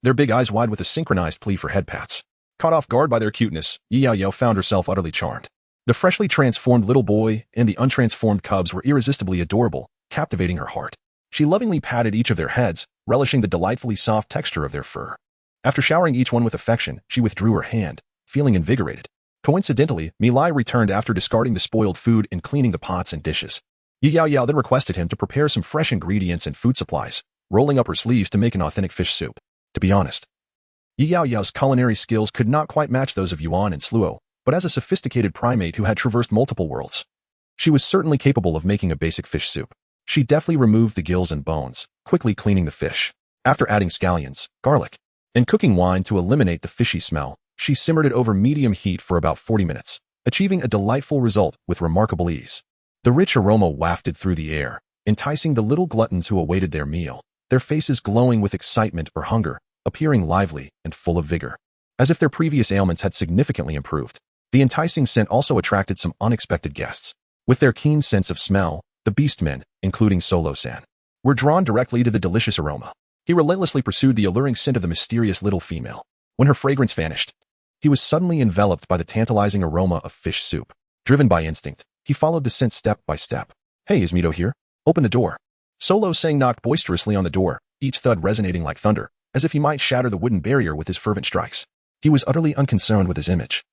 their big eyes wide with a synchronized plea for head pats. Caught off guard by their cuteness, Yaoyao found herself utterly charmed. The freshly transformed little boy and the untransformed cubs were irresistibly adorable, captivating her heart. She lovingly patted each of their heads, relishing the delightfully soft texture of their fur. After showering each one with affection, she withdrew her hand, feeling invigorated. Coincidentally, Milai returned after discarding the spoiled food and cleaning the pots and dishes. Yaoyao then requested him to prepare some fresh ingredients and food supplies, rolling up her sleeves to make an authentic fish soup. To be honest, Yaoyao's culinary skills could not quite match those of Yuan and Sluo, but as a sophisticated primate who had traversed multiple worlds, she was certainly capable of making a basic fish soup. She deftly removed the gills and bones, quickly cleaning the fish. After adding scallions, garlic, and cooking wine to eliminate the fishy smell, she simmered it over medium heat for about 40 minutes, achieving a delightful result with remarkable ease. The rich aroma wafted through the air, enticing the little gluttons who awaited their meal, their faces glowing with excitement or hunger, appearing lively and full of vigor, as if their previous ailments had significantly improved. The enticing scent also attracted some unexpected guests. With their keen sense of smell, the beastmen, including Solo-san, were drawn directly to the delicious aroma. He relentlessly pursued the alluring scent of the mysterious little female. When her fragrance vanished, he was suddenly enveloped by the tantalizing aroma of fish soup. Driven by instinct, he followed the scent step by step. "Hey, is Mito here? Open the door." Solo-san knocked boisterously on the door, each thud resonating like thunder, as if he might shatter the wooden barrier with his fervent strikes. He was utterly unconcerned with his image.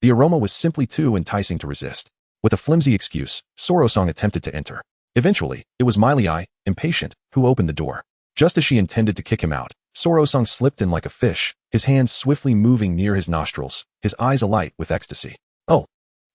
The aroma was simply too enticing to resist. With a flimsy excuse, Soro-san attempted to enter. Eventually, it was Miley, impatient, who opened the door. Just as she intended to kick him out, Soro-san slipped in like a fish, his hands swiftly moving near his nostrils, his eyes alight with ecstasy. "Oh,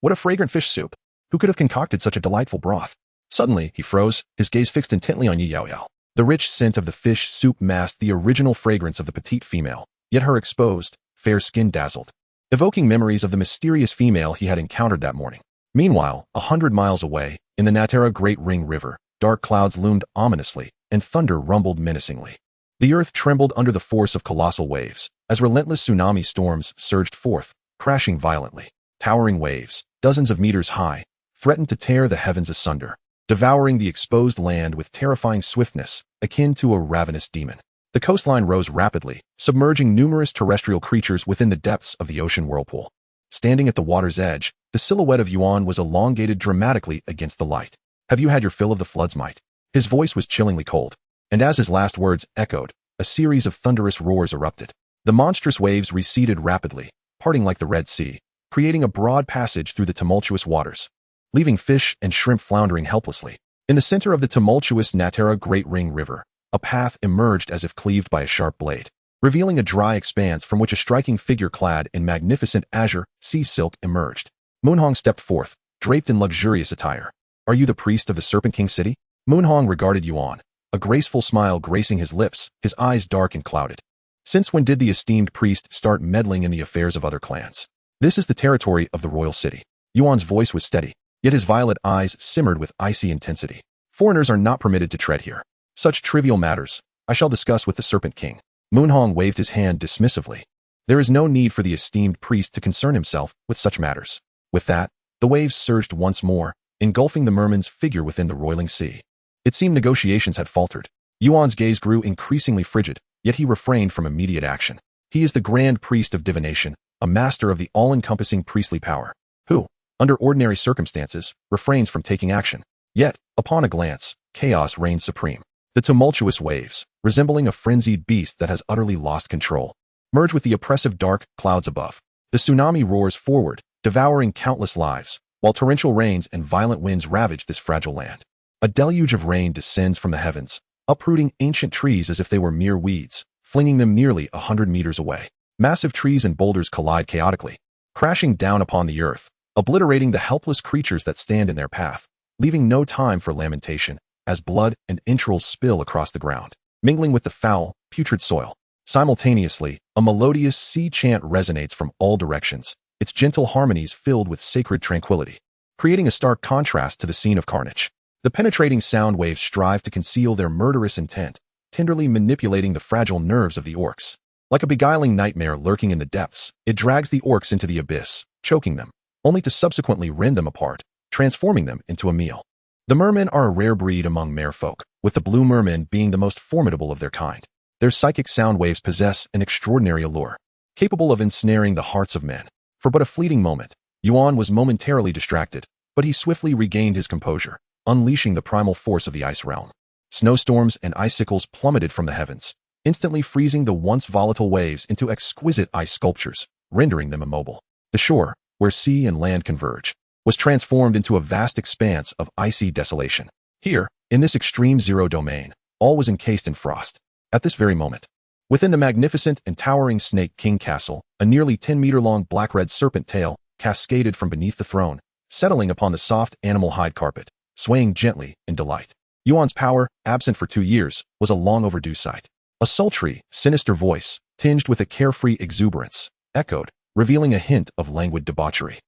what a fragrant fish soup! Who could have concocted such a delightful broth?" Suddenly, he froze, his gaze fixed intently on Yaoyao. The rich scent of the fish soup masked the original fragrance of the petite female, yet her exposed, fair skin dazzled, evoking memories of the mysterious female he had encountered that morning. Meanwhile, 100 miles away, in the Natera Great Ring River, dark clouds loomed ominously, and thunder rumbled menacingly. The earth trembled under the force of colossal waves, as relentless tsunami storms surged forth, crashing violently. Towering waves, dozens of meters high, threatened to tear the heavens asunder, devouring the exposed land with terrifying swiftness, akin to a ravenous demon. The coastline rose rapidly, submerging numerous terrestrial creatures within the depths of the ocean whirlpool. Standing at the water's edge, the silhouette of Yuan was elongated dramatically against the light. "Have you had your fill of the flood's might?" His voice was chillingly cold, and as his last words echoed, a series of thunderous roars erupted. The monstrous waves receded rapidly, parting like the Red Sea, creating a broad passage through the tumultuous waters, leaving fish and shrimp floundering helplessly. In the center of the tumultuous Natera Great Ring River, a path emerged as if cleaved by a sharp blade, revealing a dry expanse from which a striking figure clad in magnificent azure sea silk emerged. Moonhong stepped forth, draped in luxurious attire. "Are you the priest of the Serpent King city?" Moonhong regarded Yuan, a graceful smile gracing his lips, his eyes dark and clouded. "Since when did the esteemed priest start meddling in the affairs of other clans? This is the territory of the royal city." Yuan's voice was steady, yet his violet eyes simmered with icy intensity. "Foreigners are not permitted to tread here. Such trivial matters I shall discuss with the Serpent King." Moonhong waved his hand dismissively. "There is no need for the esteemed priest to concern himself with such matters." With that, the waves surged once more, engulfing the merman's figure within the roiling sea. It seemed negotiations had faltered. Yuan's gaze grew increasingly frigid, yet he refrained from immediate action. He is the grand priest of divination, a master of the all-encompassing priestly power, who, under ordinary circumstances, refrains from taking action. Yet, upon a glance, chaos reigns supreme. The tumultuous waves, resembling a frenzied beast that has utterly lost control, merge with the oppressive dark clouds above. The tsunami roars forward, devouring countless lives, while torrential rains and violent winds ravage this fragile land. A deluge of rain descends from the heavens, uprooting ancient trees as if they were mere weeds, flinging them nearly 100 meters away. Massive trees and boulders collide chaotically, crashing down upon the earth, obliterating the helpless creatures that stand in their path, leaving no time for lamentation, as blood and entrails spill across the ground, mingling with the foul, putrid soil. Simultaneously, a melodious sea chant resonates from all directions, its gentle harmonies filled with sacred tranquility, creating a stark contrast to the scene of carnage. The penetrating sound waves strive to conceal their murderous intent, tenderly manipulating the fragile nerves of the orcs. Like a beguiling nightmare lurking in the depths, it drags the orcs into the abyss, choking them, only to subsequently rend them apart, transforming them into a meal. The mermen are a rare breed among merfolk, with the blue merman being the most formidable of their kind. Their psychic sound waves possess an extraordinary allure, capable of ensnaring the hearts of men. For but a fleeting moment, Yuan was momentarily distracted, but he swiftly regained his composure, unleashing the primal force of the ice realm. Snowstorms and icicles plummeted from the heavens, instantly freezing the once volatile waves into exquisite ice sculptures, rendering them immobile. The shore, where sea and land converge, was transformed into a vast expanse of icy desolation. Here, in this extreme zero domain, all was encased in frost. At this very moment, within the magnificent and towering Snake King Castle, a nearly 10-meter-long black-red serpent tail cascaded from beneath the throne, settling upon the soft animal hide carpet, swaying gently in delight. Yuan's power, absent for 2 years, was a long-overdue sight. A sultry, sinister voice, tinged with a carefree exuberance, echoed, revealing a hint of languid debauchery.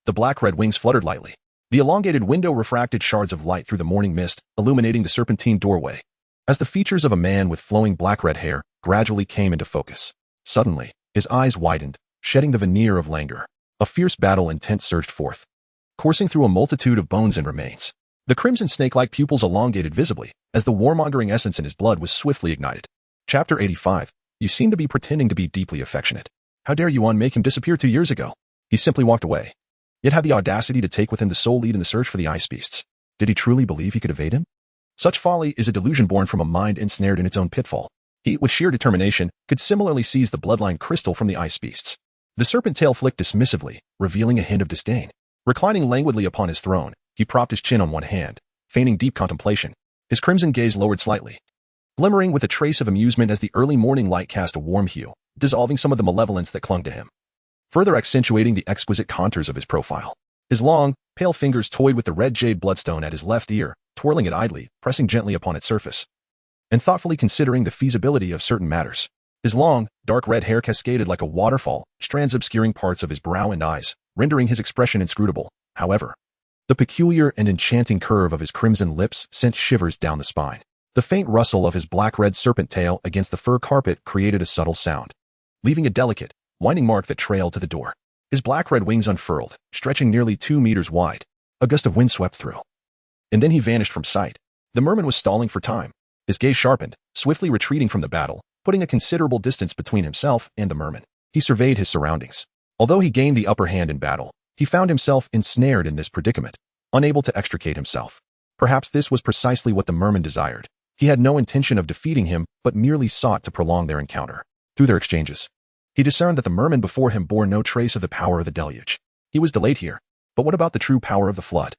The black-red wings fluttered lightly. The elongated window refracted shards of light through the morning mist, illuminating the serpentine doorway. As the features of a man with flowing black-red hair gradually came into focus, suddenly, his eyes widened, shedding the veneer of languor. A fierce battle intent surged forth, coursing through a multitude of bones and remains. The crimson snake-like pupils elongated visibly, as the warmongering essence in his blood was swiftly ignited. Chapter 85. You seem to be pretending to be deeply affectionate. How dare Yuan make him disappear 2 years ago? He simply walked away, yet had the audacity to take with him the sole lead in the search for the ice beasts. Did he truly believe he could evade him? Such folly is a delusion born from a mind ensnared in its own pitfall. He, with sheer determination, could similarly seize the bloodline crystal from the ice beasts. The serpent tail flicked dismissively, revealing a hint of disdain. Reclining languidly upon his throne, he propped his chin on one hand, feigning deep contemplation. His crimson gaze lowered slightly, glimmering with a trace of amusement as the early morning light cast a warm hue, dissolving some of the malevolence that clung to him, further accentuating the exquisite contours of his profile. His long, pale fingers toyed with the red jade bloodstone at his left ear, twirling it idly, pressing gently upon its surface, and thoughtfully considering the feasibility of certain matters. His long, dark red hair cascaded like a waterfall, strands obscuring parts of his brow and eyes, rendering his expression inscrutable. However, the peculiar and enchanting curve of his crimson lips sent shivers down the spine. The faint rustle of his black-red serpent tail against the fur carpet created a subtle sound, leaving a delicate, winding mark that trailed to the door. His black-red wings unfurled, stretching nearly 2 meters wide. A gust of wind swept through, and then he vanished from sight. The merman was stalling for time. His gaze sharpened, swiftly retreating from the battle, putting a considerable distance between himself and the merman. He surveyed his surroundings. Although he gained the upper hand in battle, he found himself ensnared in this predicament, unable to extricate himself. Perhaps this was precisely what the merman desired. He had no intention of defeating him, but merely sought to prolong their encounter. Through their exchanges, he discerned that the merman before him bore no trace of the power of the deluge. He was delayed here. But what about the true power of the flood?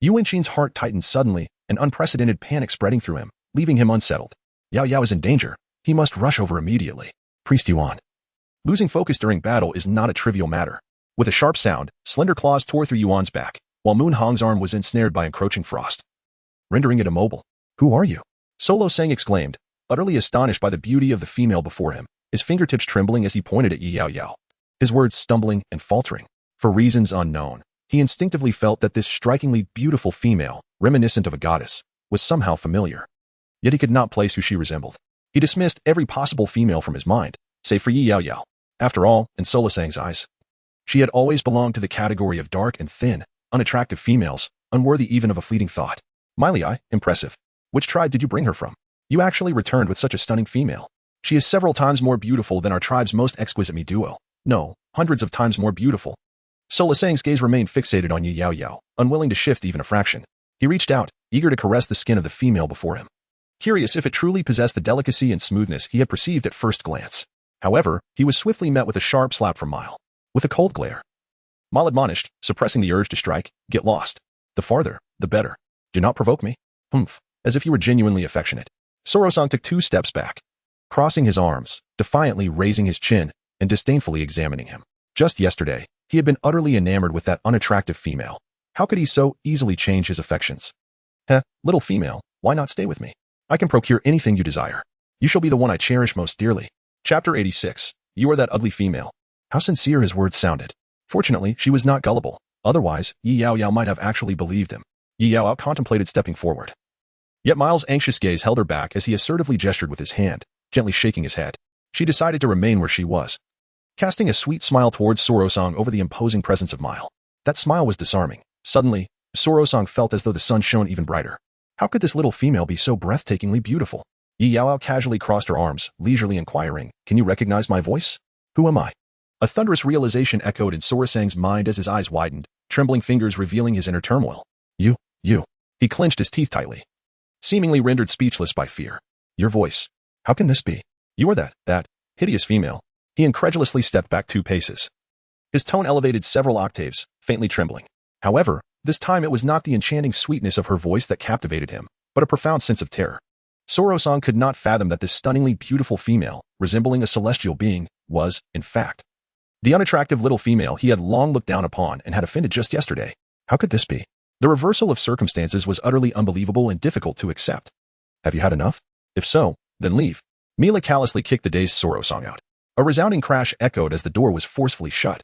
Yuanqing's heart tightened suddenly, an unprecedented panic spreading through him, leaving him unsettled. Yaoyao is in danger. He must rush over immediately. Priest Yuan. Losing focus during battle is not a trivial matter. With a sharp sound, slender claws tore through Yuan's back, while Moon Hong's arm was ensnared by encroaching frost, rendering it immobile. Who are you? Solo Sang exclaimed, utterly astonished by the beauty of the female before him, his fingertips trembling as he pointed at Yaoyao, his words stumbling and faltering. For reasons unknown, he instinctively felt that this strikingly beautiful female, reminiscent of a goddess, was somehow familiar. Yet he could not place who she resembled. He dismissed every possible female from his mind, save for Yaoyao. After all, in Solo Sang's eyes, she had always belonged to the category of dark and thin, unattractive females, unworthy even of a fleeting thought. Miley, impressive. Which tribe did you bring her from? You actually returned with such a stunning female. She is several times more beautiful than our tribe's most exquisite me duo. No, hundreds of times more beautiful. Solo Sang's gaze remained fixated on Yaoyao, unwilling to shift even a fraction. He reached out, eager to caress the skin of the female before him, curious if it truly possessed the delicacy and smoothness he had perceived at first glance. However, he was swiftly met with a sharp slap from Mile, with a cold glare. Mile admonished, suppressing the urge to strike, get lost. The farther, the better. Do not provoke me. Humph, as if you were genuinely affectionate. Soro-san took 2 steps back, crossing his arms, defiantly raising his chin, and disdainfully examining him. Just yesterday, he had been utterly enamored with that unattractive female. How could he so easily change his affections? Heh, little female, why not stay with me? I can procure anything you desire. You shall be the one I cherish most dearly. Chapter 86. You are that ugly female. How sincere his words sounded. Fortunately, she was not gullible. Otherwise, Yaoyao might have actually believed him. Yaoyao contemplated stepping forward. Yet Miles' anxious gaze held her back as he assertively gestured with his hand, gently shaking his head. She decided to remain where she was, casting a sweet smile towards Soro-san over the imposing presence of Mile. That smile was disarming. Suddenly, Soro-san felt as though the sun shone even brighter. How could this little female be so breathtakingly beautiful? Yaoyao casually crossed her arms, leisurely inquiring, "Can you recognize my voice? Who am I?" A thunderous realization echoed in Soro-san's mind as his eyes widened, trembling fingers revealing his inner turmoil. You. He clenched his teeth tightly, seemingly rendered speechless by fear. Your voice. How can this be? You are that hideous female. He incredulously stepped back 2 paces. His tone elevated several octaves, faintly trembling. However, this time it was not the enchanting sweetness of her voice that captivated him, but a profound sense of terror. Soro-san could not fathom that this stunningly beautiful female, resembling a celestial being, was, in fact, the unattractive little female he had long looked down upon and had offended just yesterday. How could this be? The reversal of circumstances was utterly unbelievable and difficult to accept. Have you had enough? If so, then leave. Mila callously kicked the dazed Soro-san out. A resounding crash echoed as the door was forcefully shut,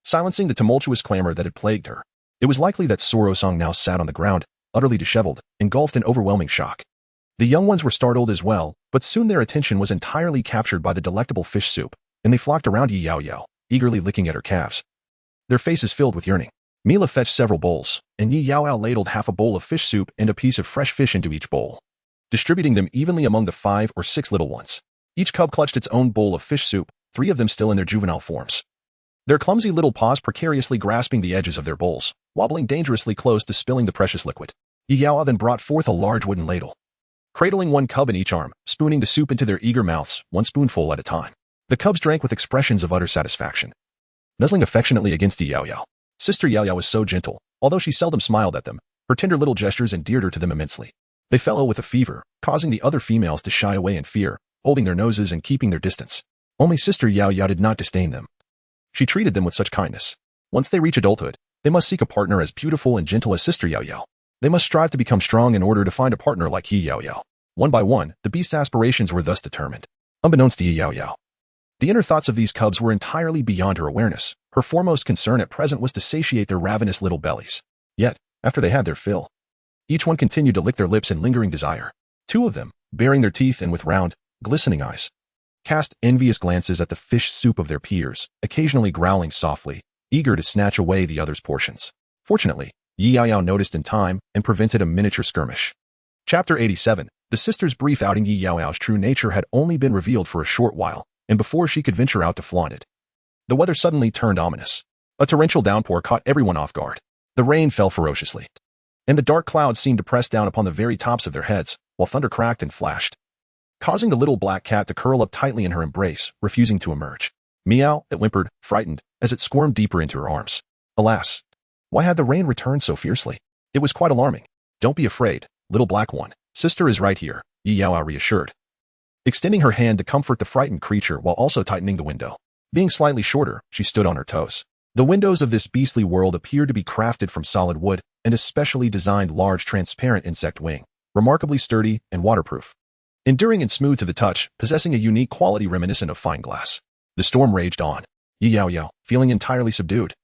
silencing the tumultuous clamor that had plagued her. It was likely that Soro-san now sat on the ground, utterly disheveled, engulfed in overwhelming shock. The young ones were startled as well, but soon their attention was entirely captured by the delectable fish soup, and they flocked around Yaoyao, eagerly licking at her calves. Their faces filled with yearning. Mila fetched several bowls, and Yaoyao ladled half a bowl of fish soup and a piece of fresh fish into each bowl, distributing them evenly among the 5 or 6 little ones. Each cub clutched its own bowl of fish soup, 3 of them still in their juvenile forms, their clumsy little paws precariously grasping the edges of their bowls, wobbling dangerously close to spilling the precious liquid. Yaoyao then brought forth a large wooden ladle, cradling 1 cub in each arm, spooning the soup into their eager mouths, 1 spoonful at a time. The cubs drank with expressions of utter satisfaction, nuzzling affectionately against Yaoyao. Sister Yaoyao was so gentle, although she seldom smiled at them, her tender little gestures endeared her to them immensely. They fell ill with a fever, causing the other females to shy away in fear, holding their noses and keeping their distance. Only Sister Yaoyao did not disdain them. She treated them with such kindness. Once they reach adulthood, they must seek a partner as beautiful and gentle as Sister Yaoyao. They must strive to become strong in order to find a partner like Yaoyao. One by one, the beast's aspirations were thus determined. Unbeknownst to Yaoyao, the inner thoughts of these cubs were entirely beyond her awareness. Her foremost concern at present was to satiate their ravenous little bellies. Yet, after they had their fill, each one continued to lick their lips in lingering desire. 2 of them, baring their teeth and with round, glistening eyes, cast envious glances at the fish soup of their peers, occasionally growling softly, eager to snatch away the others' portions. Fortunately, Yaoyao noticed in time and prevented a miniature skirmish. Chapter 87. The sisters' brief outing. Yaoyao's true nature had only been revealed for a short while, and before she could venture out to flaunt it, the weather suddenly turned ominous. A torrential downpour caught everyone off guard. The rain fell ferociously, and the dark clouds seemed to press down upon the very tops of their heads, while thunder cracked and flashed, causing the little black cat to curl up tightly in her embrace, refusing to emerge. Meow, it whimpered, frightened, as it squirmed deeper into her arms. Alas, why had the rain returned so fiercely? It was quite alarming. Don't be afraid, little black one. Sister is right here, Yaoyao reassured, extending her hand to comfort the frightened creature while also tightening the window. Being slightly shorter, she stood on her toes. The windows of this beastly world appeared to be crafted from solid wood and especially designed large transparent insect wing, remarkably sturdy and waterproof, enduring and smooth to the touch, possessing a unique quality reminiscent of fine glass. The storm raged on. Yaoyao, feeling entirely subdued,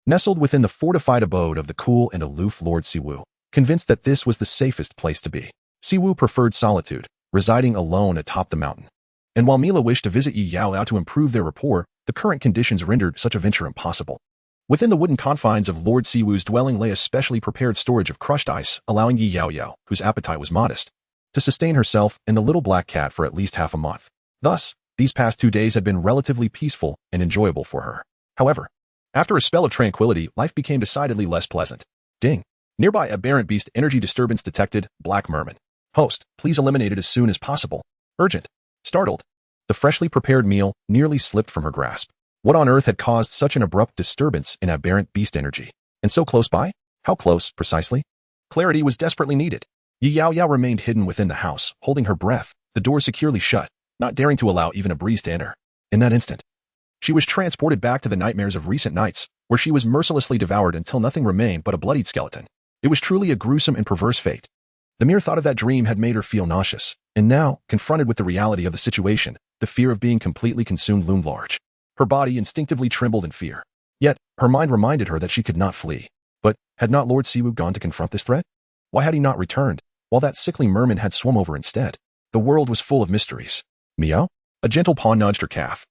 nestled within the fortified abode of the cool and aloof Lord Siwu, convinced that this was the safest place to be. Siwu preferred solitude, residing alone atop the mountain. And while Mila wished to visit Yaoyao to improve their rapport, the current conditions rendered such a venture impossible. Within the wooden confines of Lord Siwu's dwelling lay a specially prepared storage of crushed ice, allowing Yaoyao, whose appetite was modest, to sustain herself and the little black cat for at least half a month. Thus, these past 2 days had been relatively peaceful and enjoyable for her. However, after a spell of tranquility, life became decidedly less pleasant. Ding. Nearby aberrant beast energy disturbance detected. Black merman. Host, please eliminate it as soon as possible. Urgent. Startled, the freshly prepared meal nearly slipped from her grasp. What on earth had caused such an abrupt disturbance in aberrant beast energy? And so close by? How close, precisely? Clarity was desperately needed. Yaoyao remained hidden within the house, holding her breath, the door securely shut, not daring to allow even a breeze to enter. In that instant, she was transported back to the nightmares of recent nights, where she was mercilessly devoured until nothing remained but a bloodied skeleton. It was truly a gruesome and perverse fate. The mere thought of that dream had made her feel nauseous, and now, confronted with the reality of the situation, the fear of being completely consumed loomed large. Her body instinctively trembled in fear. Yet, her mind reminded her that she could not flee. But, had not Lord Siwu gone to confront this threat? Why had he not returned, while that sickly merman had swum over instead? The world was full of mysteries. Meow? A gentle paw nudged her calf.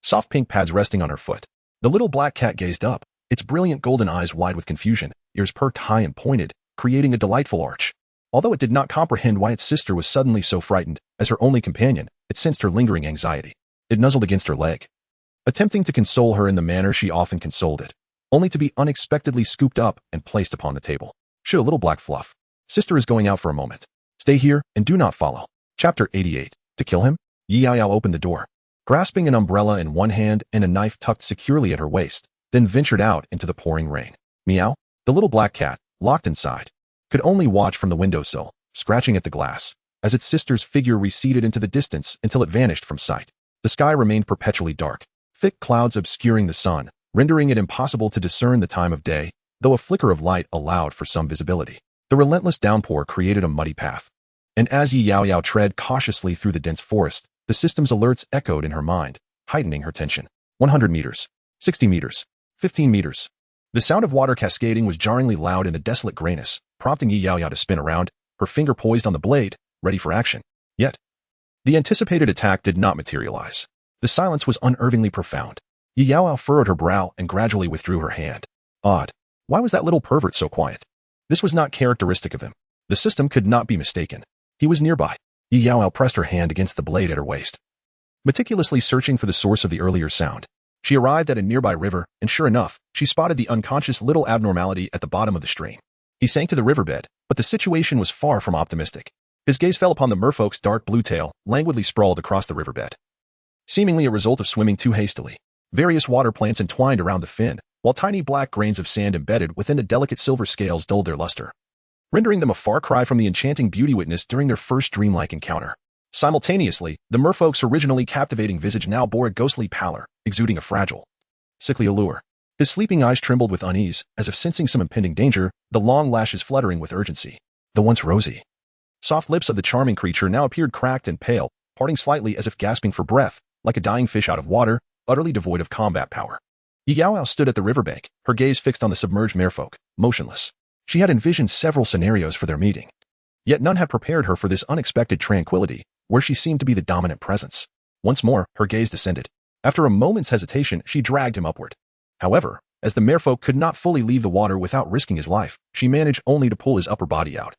Soft pink pads resting on her foot. The little black cat gazed up, its brilliant golden eyes wide with confusion, ears perked high and pointed, creating a delightful arch. Although it did not comprehend why its sister was suddenly so frightened, as her only companion, it sensed her lingering anxiety. It nuzzled against her leg, attempting to console her in the manner she often consoled it, only to be unexpectedly scooped up and placed upon the table. Shoo, a little black fluff. Sister is going out for a moment. Stay here and do not follow. Chapter 88. To kill him? Yaoyao opened the door, grasping an umbrella in one hand and a knife tucked securely at her waist, then ventured out into the pouring rain. Meow? The little black cat, locked inside, could only watch from the windowsill, scratching at the glass, as its sister's figure receded into the distance until it vanished from sight. The sky remained perpetually dark, thick clouds obscuring the sun, rendering it impossible to discern the time of day, though a flicker of light allowed for some visibility. The relentless downpour created a muddy path, and as Yaoyao tread cautiously through the dense forest, the system's alerts echoed in her mind, heightening her tension. 100 meters, 60 meters, 15 meters. The sound of water cascading was jarringly loud in the desolate grayness, prompting Yaoyao to spin around, her finger poised on the blade, ready for action. Yet, the anticipated attack did not materialize. The silence was unnervingly profound. Yaoyao furrowed her brow and gradually withdrew her hand. Odd. Why was that little pervert so quiet? This was not characteristic of him. The system could not be mistaken. He was nearby. Yaoyao pressed her hand against the blade at her waist, meticulously searching for the source of the earlier sound. She arrived at a nearby river, and sure enough, she spotted the unconscious little abnormality at the bottom of the stream. He sank to the riverbed, but the situation was far from optimistic. His gaze fell upon the merfolk's dark blue tail, languidly sprawled across the riverbed, seemingly a result of swimming too hastily. Various water plants entwined around the fin, while tiny black grains of sand embedded within the delicate silver scales dulled their luster, rendering them a far cry from the enchanting beauty witnessed during their first dreamlike encounter. Simultaneously, the merfolk's originally captivating visage now bore a ghostly pallor, exuding a fragile, sickly allure. His sleeping eyes trembled with unease, as if sensing some impending danger, the long lashes fluttering with urgency. The once rosy, soft lips of the charming creature now appeared cracked and pale, parting slightly as if gasping for breath, like a dying fish out of water, utterly devoid of combat power. Yaoyao stood at the riverbank, her gaze fixed on the submerged merfolk, motionless. She had envisioned several scenarios for their meeting, yet none had prepared her for this unexpected tranquility, where she seemed to be the dominant presence. Once more, her gaze descended. After a moment's hesitation, she dragged him upward. However, as the merfolk could not fully leave the water without risking his life, she managed only to pull his upper body out,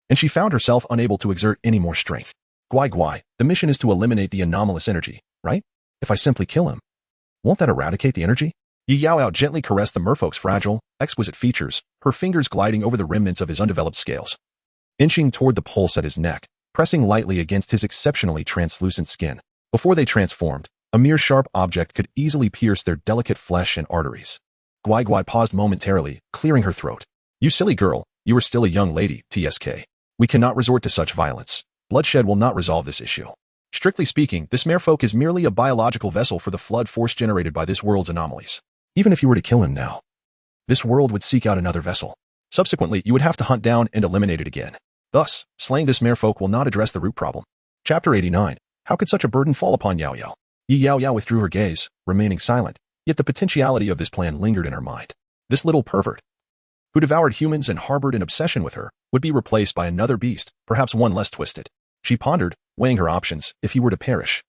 and she found herself unable to exert any more strength. Guai, the mission is to eliminate the anomalous energy, right? If I simply kill him, won't that eradicate the energy? Yaoyao gently caressed the merfolk's fragile, exquisite features, her fingers gliding over the remnants of his undeveloped scales, inching toward the pulse at his neck, pressing lightly against his exceptionally translucent skin. Before they transformed, a mere sharp object could easily pierce their delicate flesh and arteries. Guai paused momentarily, clearing her throat. You silly girl, you are still a young lady, TSK. We cannot resort to such violence. Bloodshed will not resolve this issue. Strictly speaking, this merfolk is merely a biological vessel for the flood force generated by this world's anomalies. Even if you were to kill him now, this world would seek out another vessel. Subsequently, you would have to hunt down and eliminate it again. Thus, slaying this merfolk will not address the root problem. Chapter 89. How could such a burden fall upon Yaoyao? Yaoyao withdrew her gaze, remaining silent, yet the potentiality of this plan lingered in her mind. This little pervert, who devoured humans and harbored an obsession with her, would be replaced by another beast, perhaps one less twisted. She pondered, weighing her options. If he were to perish,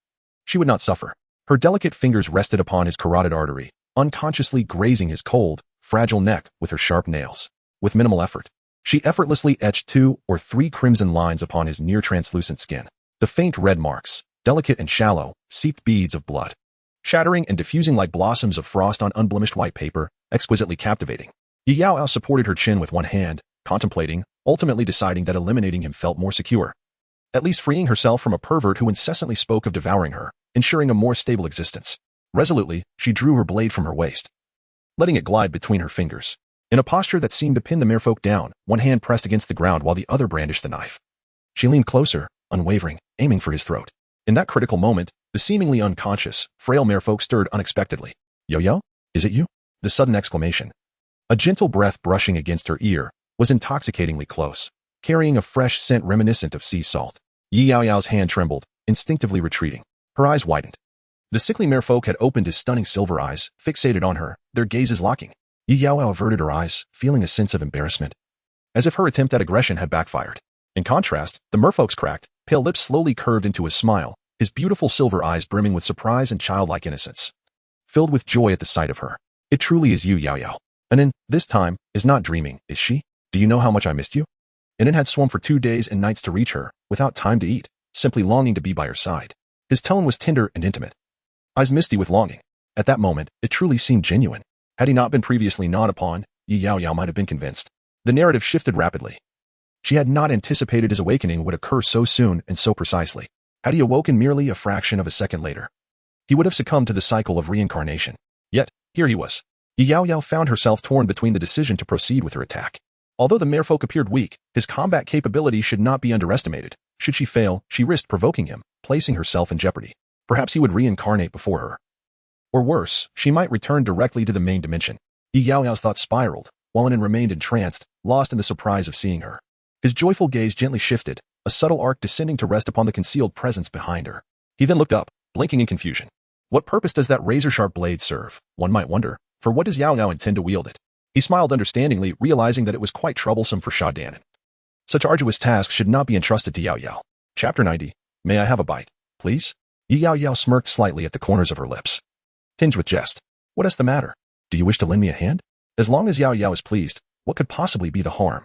she would not suffer. Her delicate fingers rested upon his carotid artery, unconsciously grazing his cold, fragile neck with her sharp nails. With minimal effort, she effortlessly etched 2 or 3 crimson lines upon his near-translucent skin. The faint red marks, delicate and shallow, seeped beads of blood, shattering and diffusing like blossoms of frost on unblemished white paper, exquisitely captivating. Yaoyao supported her chin with one hand, contemplating, ultimately deciding that eliminating him felt more secure. At least freeing herself from a pervert who incessantly spoke of devouring her, ensuring a more stable existence. Resolutely, she drew her blade from her waist, letting it glide between her fingers. in a posture that seemed to pin the merfolk down, one hand pressed against the ground while the other brandished the knife. She leaned closer, unwavering, aiming for his throat. In that critical moment, the seemingly unconscious, frail merfolk stirred unexpectedly. Yaoyao? Is it you? The sudden exclamation, a gentle breath brushing against her ear, was intoxicatingly close, carrying a fresh scent reminiscent of sea salt. Yaoyao's hand trembled, instinctively retreating. Her eyes widened. The sickly merfolk had opened his stunning silver eyes, fixated on her, their gazes locking. Yaoyao averted her eyes, feeling a sense of embarrassment, as if her attempt at aggression had backfired. In contrast, the merfolk's cracked, pale lips slowly curved into a smile, his beautiful silver eyes brimming with surprise and childlike innocence. Filled with joy at the sight of her. It truly is you, Yaoyao. Anin, this time, is not dreaming, is she? Do you know how much I missed you? Anin had swum for 2 days and nights to reach her, without time to eat, simply longing to be by her side. His tone was tender and intimate. Eyes misty with longing. At that moment, it truly seemed genuine. Had he not been previously gnawed upon, Yaoyao might have been convinced. The narrative shifted rapidly. She had not anticipated his awakening would occur so soon and so precisely. Had he awoken merely a fraction of a second later, he would have succumbed to the cycle of reincarnation. Yet, here he was. Yaoyao found herself torn between the decision to proceed with her attack. Although the merfolk appeared weak, his combat capability should not be underestimated. Should she fail, she risked provoking him, placing herself in jeopardy. Perhaps he would reincarnate before her. Or worse, she might return directly to the main dimension. Yaoyao's thoughts spiraled, while Anin remained entranced, lost in the surprise of seeing her. His joyful gaze gently shifted, a subtle arc descending to rest upon the concealed presence behind her. He then looked up, blinking in confusion. What purpose does that razor-sharp blade serve, one might wonder? For what does Yaoyao intend to wield it? He smiled understandingly, realizing that it was quite troublesome for Sha Danan. Such arduous tasks should not be entrusted to Yaoyao. Chapter 90. May I have a bite, please? Yaoyao smirked slightly at the corners of her lips, tinged with jest. What is the matter? Do you wish to lend me a hand? As long as Yaoyao is pleased, what could possibly be the harm?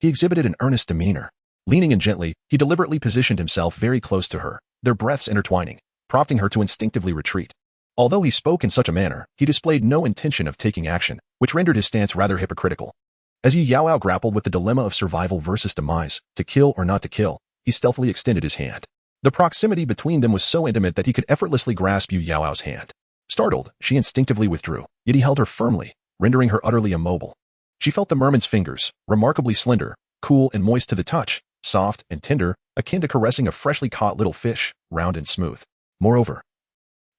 He exhibited an earnest demeanor. Leaning in gently, he deliberately positioned himself very close to her, their breaths intertwining, prompting her to instinctively retreat. Although he spoke in such a manner, he displayed no intention of taking action, which rendered his stance rather hypocritical. As Yaoyao grappled with the dilemma of survival versus demise, to kill or not to kill, he stealthily extended his hand. The proximity between them was so intimate that he could effortlessly grasp Yaoyao's hand. Startled, she instinctively withdrew, yet he held her firmly, rendering her utterly immobile. She felt the merman's fingers, remarkably slender, cool and moist to the touch, soft and tender, akin to caressing a freshly caught little fish, round and smooth. Moreover,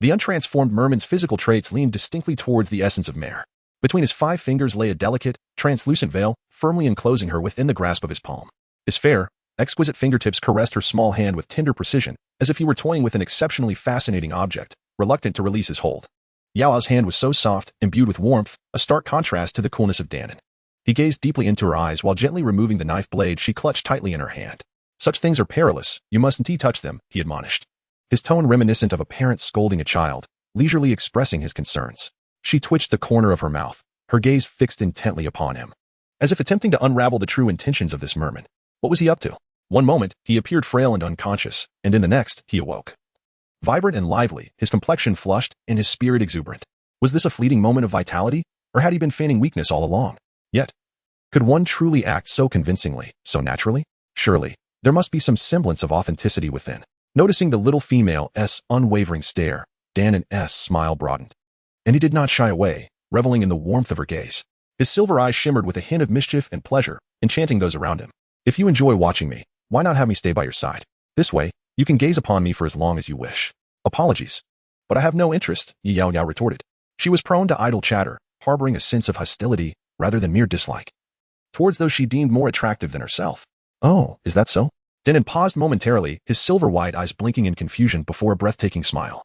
the untransformed merman's physical traits leaned distinctly towards the essence of Mare. Between his 5 fingers lay a delicate, translucent veil, firmly enclosing her within the grasp of his palm. His fair, exquisite fingertips caressed her small hand with tender precision, as if he were toying with an exceptionally fascinating object, reluctant to release his hold. Yaoyao's hand was so soft, imbued with warmth, a stark contrast to the coolness of Danan. He gazed deeply into her eyes while gently removing the knife blade she clutched tightly in her hand. Such things are perilous, you mustn't touch them, he admonished. His tone reminiscent of a parent scolding a child, leisurely expressing his concerns. She twitched the corner of her mouth, her gaze fixed intently upon him, as if attempting to unravel the true intentions of this merman. What was he up to? One moment, he appeared frail and unconscious, and in the next, he awoke. Vibrant and lively, his complexion flushed, and his spirit exuberant. Was this a fleeting moment of vitality, or had he been feigning weakness all along? Yet, could one truly act so convincingly, so naturally? Surely, there must be some semblance of authenticity within. Noticing the little female's unwavering stare, Danan's smile broadened. And he did not shy away, reveling in the warmth of her gaze. His silver eyes shimmered with a hint of mischief and pleasure, enchanting those around him. If you enjoy watching me, why not have me stay by your side? This way, you can gaze upon me for as long as you wish. Apologies. But I have no interest, Yaoyao retorted. She was prone to idle chatter, harboring a sense of hostility rather than mere dislike towards those she deemed more attractive than herself. Oh, is that so? Danan paused momentarily, his silver-white eyes blinking in confusion before a breathtaking smile,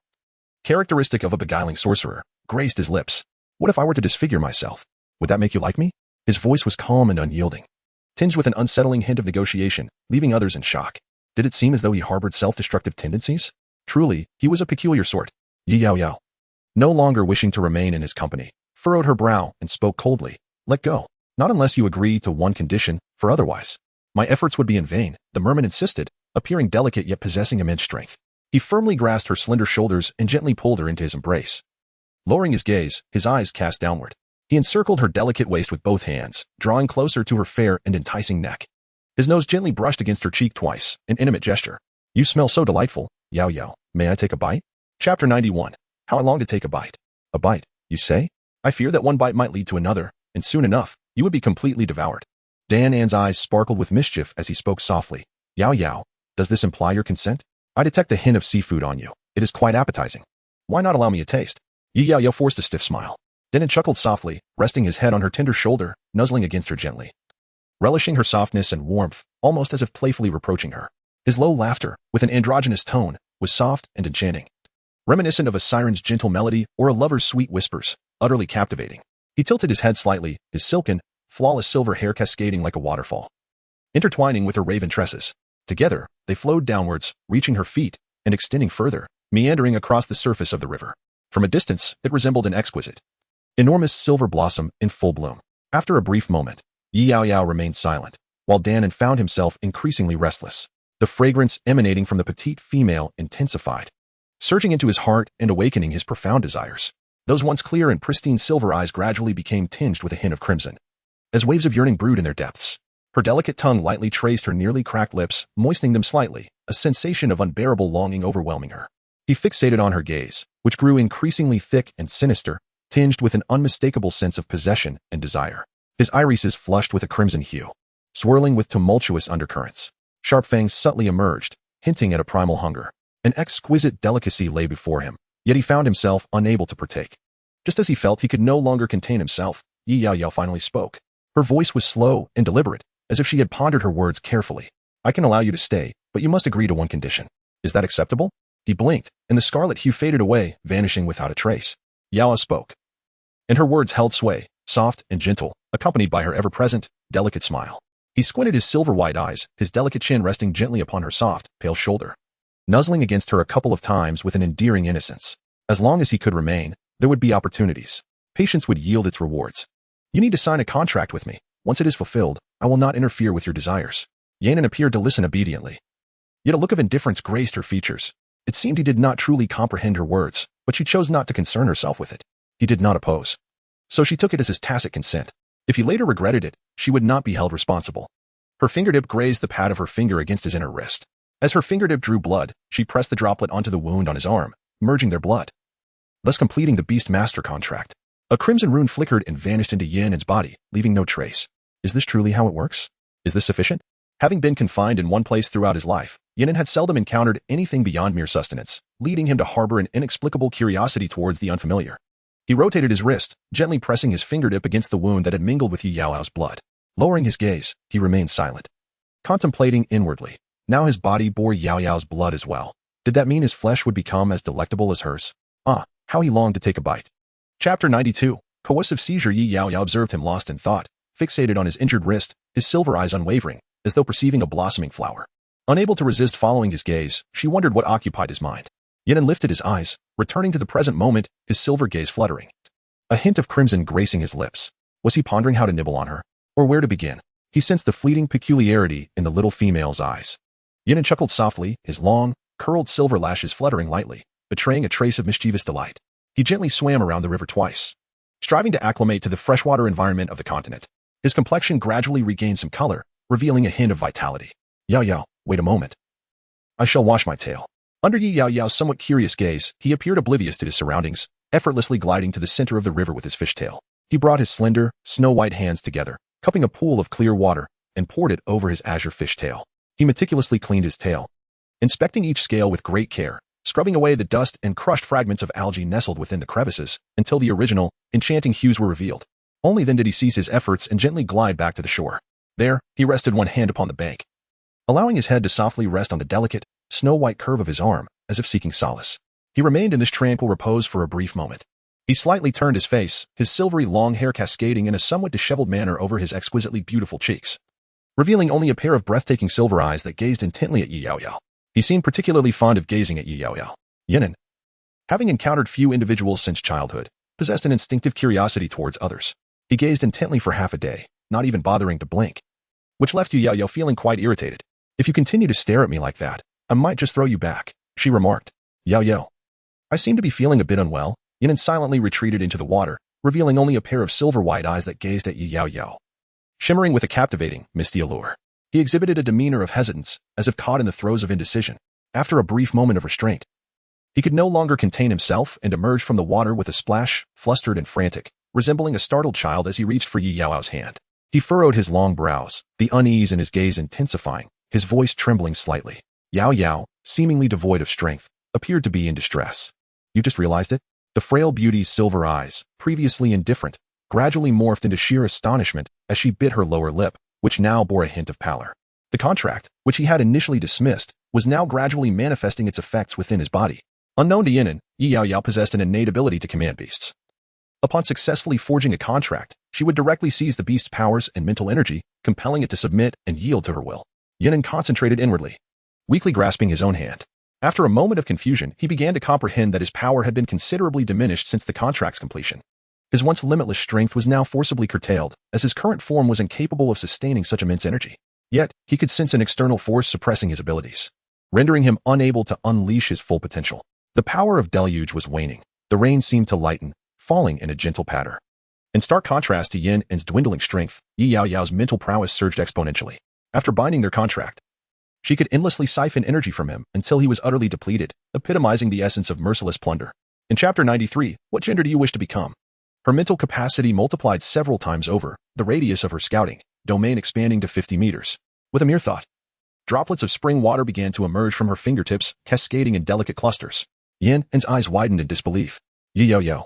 characteristic of a beguiling sorcerer, graced his lips. What if I were to disfigure myself? Would that make you like me? His voice was calm and unyielding, tinged with an unsettling hint of negotiation, leaving others in shock. Did it seem as though he harbored self-destructive tendencies? Truly, he was a peculiar sort. Yaoyao, no longer wishing to remain in his company, furrowed her brow and spoke coldly. Let go. Not unless you agree to one condition, for otherwise my efforts would be in vain, the merman insisted, appearing delicate yet possessing immense strength. He firmly grasped her slender shoulders and gently pulled her into his embrace. Lowering his gaze, his eyes cast downward, he encircled her delicate waist with both hands, drawing closer to her fair and enticing neck. His nose gently brushed against her cheek twice, an intimate gesture. You smell so delightful, Yaoyao. May I take a bite? Chapter 91. How I long to take a bite. A bite, you say? I fear that one bite might lead to another, and soon enough, you would be completely devoured. Dan's eyes sparkled with mischief as he spoke softly. Yaoyao, does this imply your consent? I detect a hint of seafood on you. It is quite appetizing. Why not allow me a taste? Yaoyao forced a stiff smile. Dan chuckled softly, resting his head on her tender shoulder, nuzzling against her gently. Relishing her softness and warmth, almost as if playfully reproaching her. His low laughter, with an androgynous tone, was soft and enchanting. Reminiscent of a siren's gentle melody or a lover's sweet whispers, utterly captivating. He tilted his head slightly, his silken, flawless silver hair cascading like a waterfall, intertwining with her raven tresses. Together, they flowed downwards, reaching her feet, and extending further, meandering across the surface of the river. From a distance, it resembled an exquisite, enormous silver blossom in full bloom. After a brief moment, Yaoyao remained silent, while Dan found himself increasingly restless. The fragrance emanating from the petite female intensified, surging into his heart and awakening his profound desires. Those once clear and pristine silver eyes gradually became tinged with a hint of crimson, as waves of yearning brewed in their depths. Her delicate tongue lightly traced her nearly cracked lips, moistening them slightly, a sensation of unbearable longing overwhelming her. He fixated on her gaze, which grew increasingly thick and sinister, tinged with an unmistakable sense of possession and desire. His irises flushed with a crimson hue, swirling with tumultuous undercurrents. Sharp fangs subtly emerged, hinting at a primal hunger. An exquisite delicacy lay before him, yet he found himself unable to partake. Just as he felt he could no longer contain himself, Yaoyao finally spoke. Her voice was slow and deliberate, as if she had pondered her words carefully. I can allow you to stay, but you must agree to one condition. Is that acceptable? He blinked, and the scarlet hue faded away, vanishing without a trace. Yaoyao spoke, and her words held sway, soft and gentle, accompanied by her ever-present, delicate smile. He squinted his silver-white eyes, his delicate chin resting gently upon her soft, pale shoulder, nuzzling against her a couple of times with an endearing innocence. As long as he could remain, there would be opportunities. Patience would yield its rewards. You need to sign a contract with me. Once it is fulfilled, I will not interfere with your desires. Yanan appeared to listen obediently. Yet a look of indifference graced her features. It seemed he did not truly comprehend her words, but she chose not to concern herself with it. He did not oppose. So she took it as his tacit consent. If he later regretted it, she would not be held responsible. Her fingertip grazed the pad of her finger against his inner wrist. As her fingertip drew blood, she pressed the droplet onto the wound on his arm, merging their blood, thus completing the beast master contract. A crimson rune flickered and vanished into Yanan's body, leaving no trace. Is this truly how it works? Is this sufficient? Having been confined in one place throughout his life, Yanan had seldom encountered anything beyond mere sustenance, leading him to harbor an inexplicable curiosity towards the unfamiliar. He rotated his wrist, gently pressing his fingertip against the wound that had mingled with Yaoyao's blood. Lowering his gaze, he remained silent, contemplating inwardly. Now his body bore Yaoyao's blood as well. Did that mean his flesh would become as delectable as hers? Ah, how he longed to take a bite. Chapter 92. Coercive seizure. Yaoyao observed him lost in thought, fixated on his injured wrist, his silver eyes unwavering, as though perceiving a blossoming flower. Unable to resist following his gaze, she wondered what occupied his mind. Yanan lifted his eyes, returning to the present moment, his silver gaze fluttering, a hint of crimson gracing his lips. Was he pondering how to nibble on her, or where to begin? He sensed the fleeting peculiarity in the little female's eyes. Yanan chuckled softly, his long, curled silver lashes fluttering lightly, betraying a trace of mischievous delight. He gently swam around the river twice, striving to acclimate to the freshwater environment of the continent. His complexion gradually regained some color, revealing a hint of vitality. Yaoyao, wait a moment. I shall wash my tail. Under Yaoyao's somewhat curious gaze, he appeared oblivious to his surroundings, effortlessly gliding to the center of the river with his fishtail. He brought his slender, snow-white hands together, cupping a pool of clear water, and poured it over his azure fishtail. He meticulously cleaned his tail, inspecting each scale with great care, scrubbing away the dust and crushed fragments of algae nestled within the crevices, until the original, enchanting hues were revealed. Only then did he cease his efforts and gently glide back to the shore. There, he rested one hand upon the bank, allowing his head to softly rest on the delicate, snow-white curve of his arm, as if seeking solace. He remained in this tranquil repose for a brief moment. He slightly turned his face, his silvery long hair cascading in a somewhat disheveled manner over his exquisitely beautiful cheeks, revealing only a pair of breathtaking silver eyes that gazed intently at Yaoyao. He seemed particularly fond of gazing at Yaoyao. Yanan, having encountered few individuals since childhood, possessed an instinctive curiosity towards others. He gazed intently for half a day, not even bothering to blink, which left Yaoyao feeling quite irritated. If you continue to stare at me like that, I might just throw you back, she remarked. Yaoyao, I seem to be feeling a bit unwell. Yanan silently retreated into the water, revealing only a pair of silver-white eyes that gazed at Yaoyao, shimmering with a captivating, misty allure. He exhibited a demeanor of hesitance, as if caught in the throes of indecision. After a brief moment of restraint, he could no longer contain himself and emerged from the water with a splash, flustered and frantic. resembling a startled child as he reached for Yaoyao's hand. He furrowed his long brows, the unease in his gaze intensifying, his voice trembling slightly. Yaoyao, seemingly devoid of strength, appeared to be in distress. You just realized it? The frail beauty's silver eyes, previously indifferent, gradually morphed into sheer astonishment as she bit her lower lip, which now bore a hint of pallor. The contract, which he had initially dismissed, was now gradually manifesting its effects within his body. Unknown to Yinan, Yaoyao possessed an innate ability to command beasts. Upon successfully forging a contract, she would directly seize the beast's powers and mental energy, compelling it to submit and yield to her will. Yinan concentrated inwardly, weakly grasping his own hand. After a moment of confusion, he began to comprehend that his power had been considerably diminished since the contract's completion. His once limitless strength was now forcibly curtailed, as his current form was incapable of sustaining such immense energy. Yet, he could sense an external force suppressing his abilities, rendering him unable to unleash his full potential. The power of deluge was waning. The rain seemed to lighten, falling in a gentle patter. In stark contrast to Yin's dwindling strength, Yaoyao's mental prowess surged exponentially. After binding their contract, she could endlessly siphon energy from him until he was utterly depleted, epitomizing the essence of merciless plunder. In Chapter 93, what gender do you wish to become? Her mental capacity multiplied several times over, the radius of her scouting domain expanding to 50 meters. With a mere thought, droplets of spring water began to emerge from her fingertips, cascading in delicate clusters. Yin's eyes widened in disbelief. Yaoyao.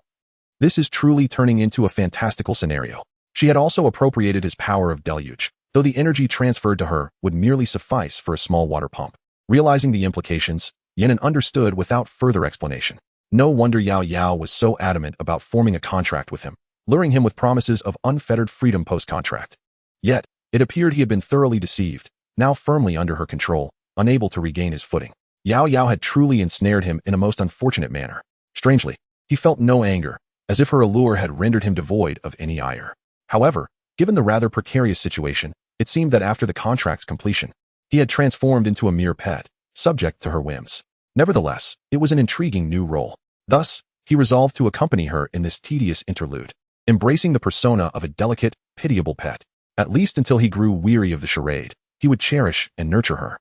This is truly turning into a fantastical scenario. She had also appropriated his power of deluge, though the energy transferred to her would merely suffice for a small water pump. Realizing the implications, Yinan understood without further explanation. No wonder Yaoyao was so adamant about forming a contract with him, luring him with promises of unfettered freedom post-contract. Yet, it appeared he had been thoroughly deceived, now firmly under her control, unable to regain his footing. Yaoyao had truly ensnared him in a most unfortunate manner. Strangely, he felt no anger, as if her allure had rendered him devoid of any ire. However, given the rather precarious situation, it seemed that after the contract's completion, he had transformed into a mere pet, subject to her whims. Nevertheless, it was an intriguing new role. Thus, he resolved to accompany her in this tedious interlude, embracing the persona of a delicate, pitiable pet. At least until he grew weary of the charade, he would cherish and nurture her,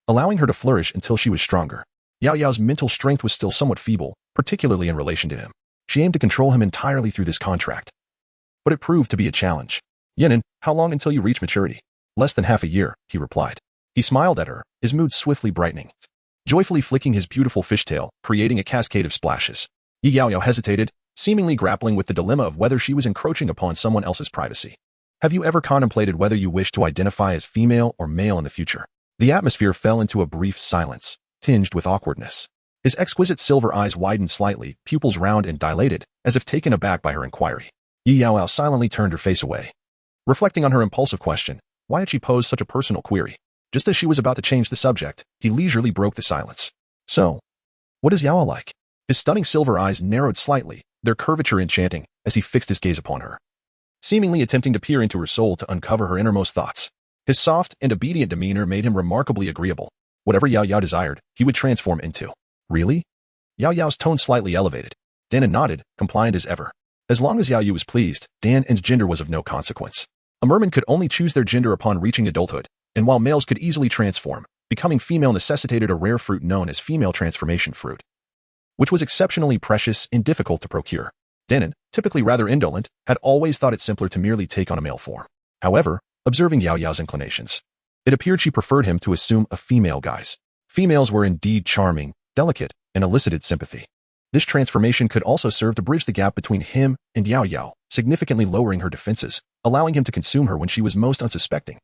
allowing her to flourish until she was stronger. Yaoyao's mental strength was still somewhat feeble, particularly in relation to him. She aimed to control him entirely through this contract. But it proved to be a challenge. Yinan, how long until you reach maturity? Less than half a year, he replied. He smiled at her, his mood swiftly brightening, joyfully flicking his beautiful fishtail, creating a cascade of splashes. Yaoyao hesitated, seemingly grappling with the dilemma of whether she was encroaching upon someone else's privacy. Have you ever contemplated whether you wish to identify as female or male in the future? The atmosphere fell into a brief silence, tinged with awkwardness. His exquisite silver eyes widened slightly, pupils round and dilated, as if taken aback by her inquiry. Yaoyao silently turned her face away. Reflecting on her impulsive question, why had she posed such a personal query? Just as she was about to change the subject, he leisurely broke the silence. So, what is Yao like? His stunning silver eyes narrowed slightly, their curvature enchanting, as he fixed his gaze upon her, seemingly attempting to peer into her soul to uncover her innermost thoughts. His soft and obedient demeanor made him remarkably agreeable. Whatever Yaoyao desired, he would transform into. Really? Yaoyao's tone slightly elevated. Dan nodded, compliant as ever. As long as Yaoyao was pleased, Dan's gender was of no consequence. A merman could only choose their gender upon reaching adulthood, and while males could easily transform, becoming female necessitated a rare fruit known as female transformation fruit, which was exceptionally precious and difficult to procure. Dan, typically rather indolent, had always thought it simpler to merely take on a male form. However, observing Yaoyao's inclinations, it appeared she preferred him to assume a female guise. Females were indeed charming, delicate, and elicited sympathy. This transformation could also serve to bridge the gap between him and Yaoyao, significantly lowering her defenses, allowing him to consume her when she was most unsuspecting.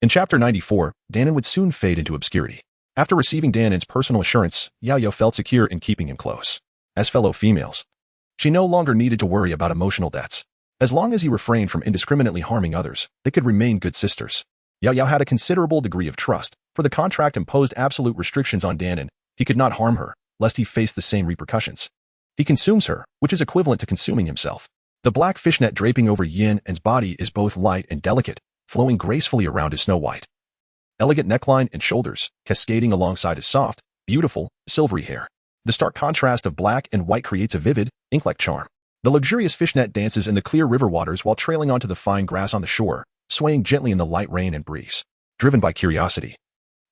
In Chapter 94, Danon would soon fade into obscurity. After receiving Danon's personal assurance, Yaoyao felt secure in keeping him close. As fellow females, she no longer needed to worry about emotional debts. As long as he refrained from indiscriminately harming others, they could remain good sisters. Yaoyao had a considerable degree of trust, for the contract imposed absolute restrictions on Danon. He could not harm her, lest he face the same repercussions. He consumes her, which is equivalent to consuming himself. The black fishnet draping over Yin's body is both light and delicate, flowing gracefully around his snow-white, elegant neckline and shoulders, cascading alongside his soft, beautiful, silvery hair. The stark contrast of black and white creates a vivid, ink-like charm. The luxurious fishnet dances in the clear river waters while trailing onto the fine grass on the shore, swaying gently in the light rain and breeze. Driven by curiosity,